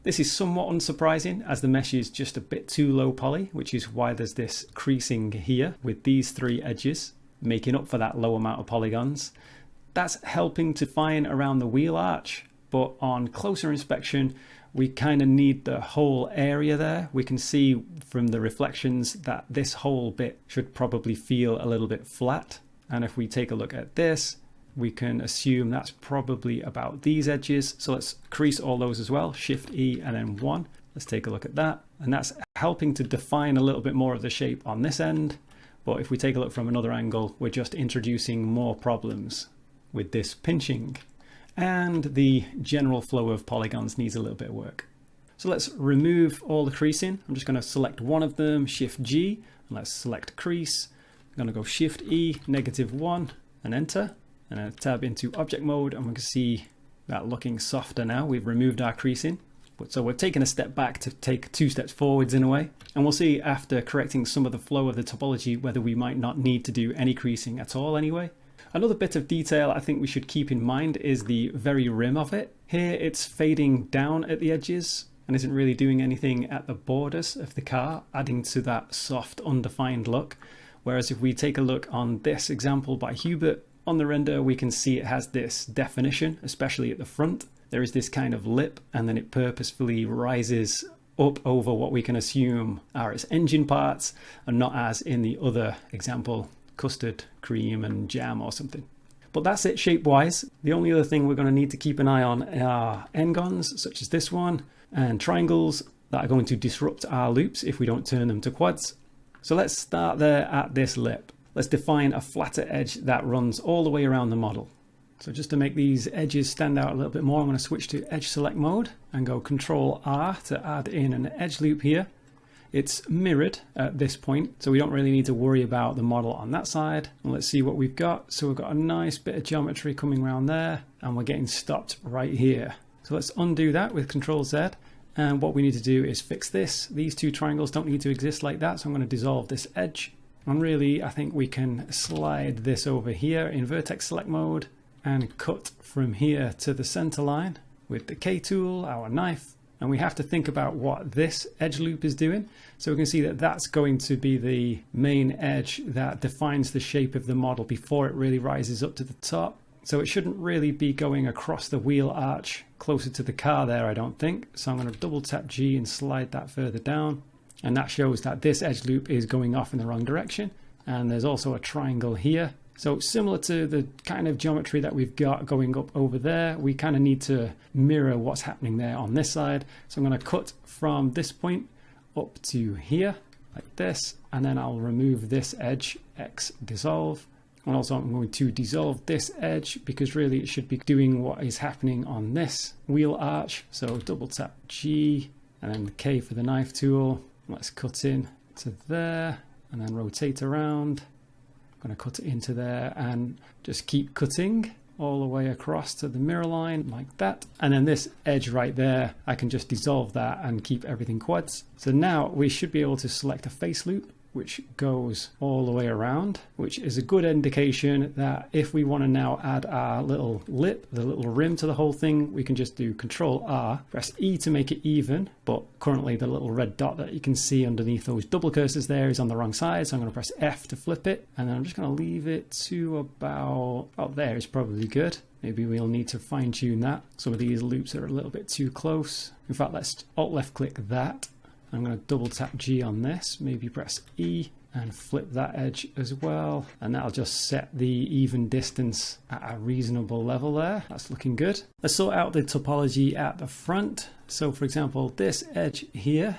This is somewhat unsurprising as the mesh is just a bit too low poly, which is why there's this creasing here with these three edges, making up for that low amount of polygons. That's helping to define around the wheel arch, but on closer inspection, we kind of need the whole area there. We can see from the reflections that this whole bit should probably feel a little bit flat. And if we take a look at this, we can assume that's probably about these edges. So let's crease all those as well, Shift E and then 1. Let's take a look at that. And that's helping to define a little bit more of the shape on this end. But if we take a look from another angle, we're just introducing more problems with this pinching. And the general flow of polygons needs a little bit of work. So let's remove all the creasing. I'm just going to select one of them, Shift G, and let's select crease. I'm going to go Shift E, -1, and enter. And then tab into object mode, and we can see that looking softer now. We've removed our creasing. So we're taking a step back to take 2 steps forwards in a way. And we'll see after correcting some of the flow of the topology whether we might not need to do any creasing at all anyway. Another bit of detail I think we should keep in mind is the very rim of it. Here it's fading down at the edges and isn't really doing anything at the borders of the car, adding to that soft, undefined look. Whereas if we take a look on this example by Hubert, on the render we can see it has this definition, especially at the front. There is this kind of lip, and then it purposefully rises up over what we can assume are its engine parts, and not as in the other example, custard, cream and jam or something. But that's it shape-wise. The only other thing we're going to need to keep an eye on are n-gons, such as this one, and triangles that are going to disrupt our loops if we don't turn them to quads. So let's start there at this lip. Let's define a flatter edge that runs all the way around the model. So just to make these edges stand out a little bit more, I'm going to switch to edge select mode and go Control R to add in an edge loop here. It's mirrored at this point, so we don't really need to worry about the model on that side. And let's see what we've got. So we've got a nice bit of geometry coming around there, and we're getting stopped right here. So let's undo that with Control Z. And what we need to do is fix this. These two triangles don't need to exist like that, so I'm going to dissolve this edge. And really, I think we can slide this over here in vertex select mode and cut from here to the center line with the K tool, our knife. And we have to think about what this edge loop is doing. So we can see that that's going to be the main edge that defines the shape of the model before it really rises up to the top. So it shouldn't really be going across the wheel arch closer to the car there, I don't think. So I'm going to double tap G and slide that further down. And that shows that this edge loop is going off in the wrong direction. And there's also a triangle here. So similar to the kind of geometry that we've got going up over there, we kind of need to mirror what's happening there on this side. So I'm going to cut from this point up to here, like this, and then I'll remove this edge, X dissolve. And also I'm going to dissolve this edge because really it should be doing what is happening on this wheel arch. So double tap G and then K for the knife tool. Let's cut in to there and then rotate around. I'm going to cut it into there and just keep cutting all the way across to the mirror line like that. And then this edge right there, I can just dissolve that and keep everything quads. So now we should be able to select a face loop, which goes all the way around, which is a good indication that if we want to now add our little lip, the little rim to the whole thing, we can just do Control R, press E to make it even, but currently the little red dot that you can see underneath those double cursors there is on the wrong side, so I'm going to press F to flip it, and then I'm just going to leave it to about there is probably good. Maybe we'll need to fine tune that. Some of these loops are a little bit too close. In fact, let's Alt left click that. I'm going to double tap G on this, maybe press E and flip that edge as well. And that'll just set the even distance at a reasonable level there. That's looking good. Let's sort out the topology at the front. So for example, this edge here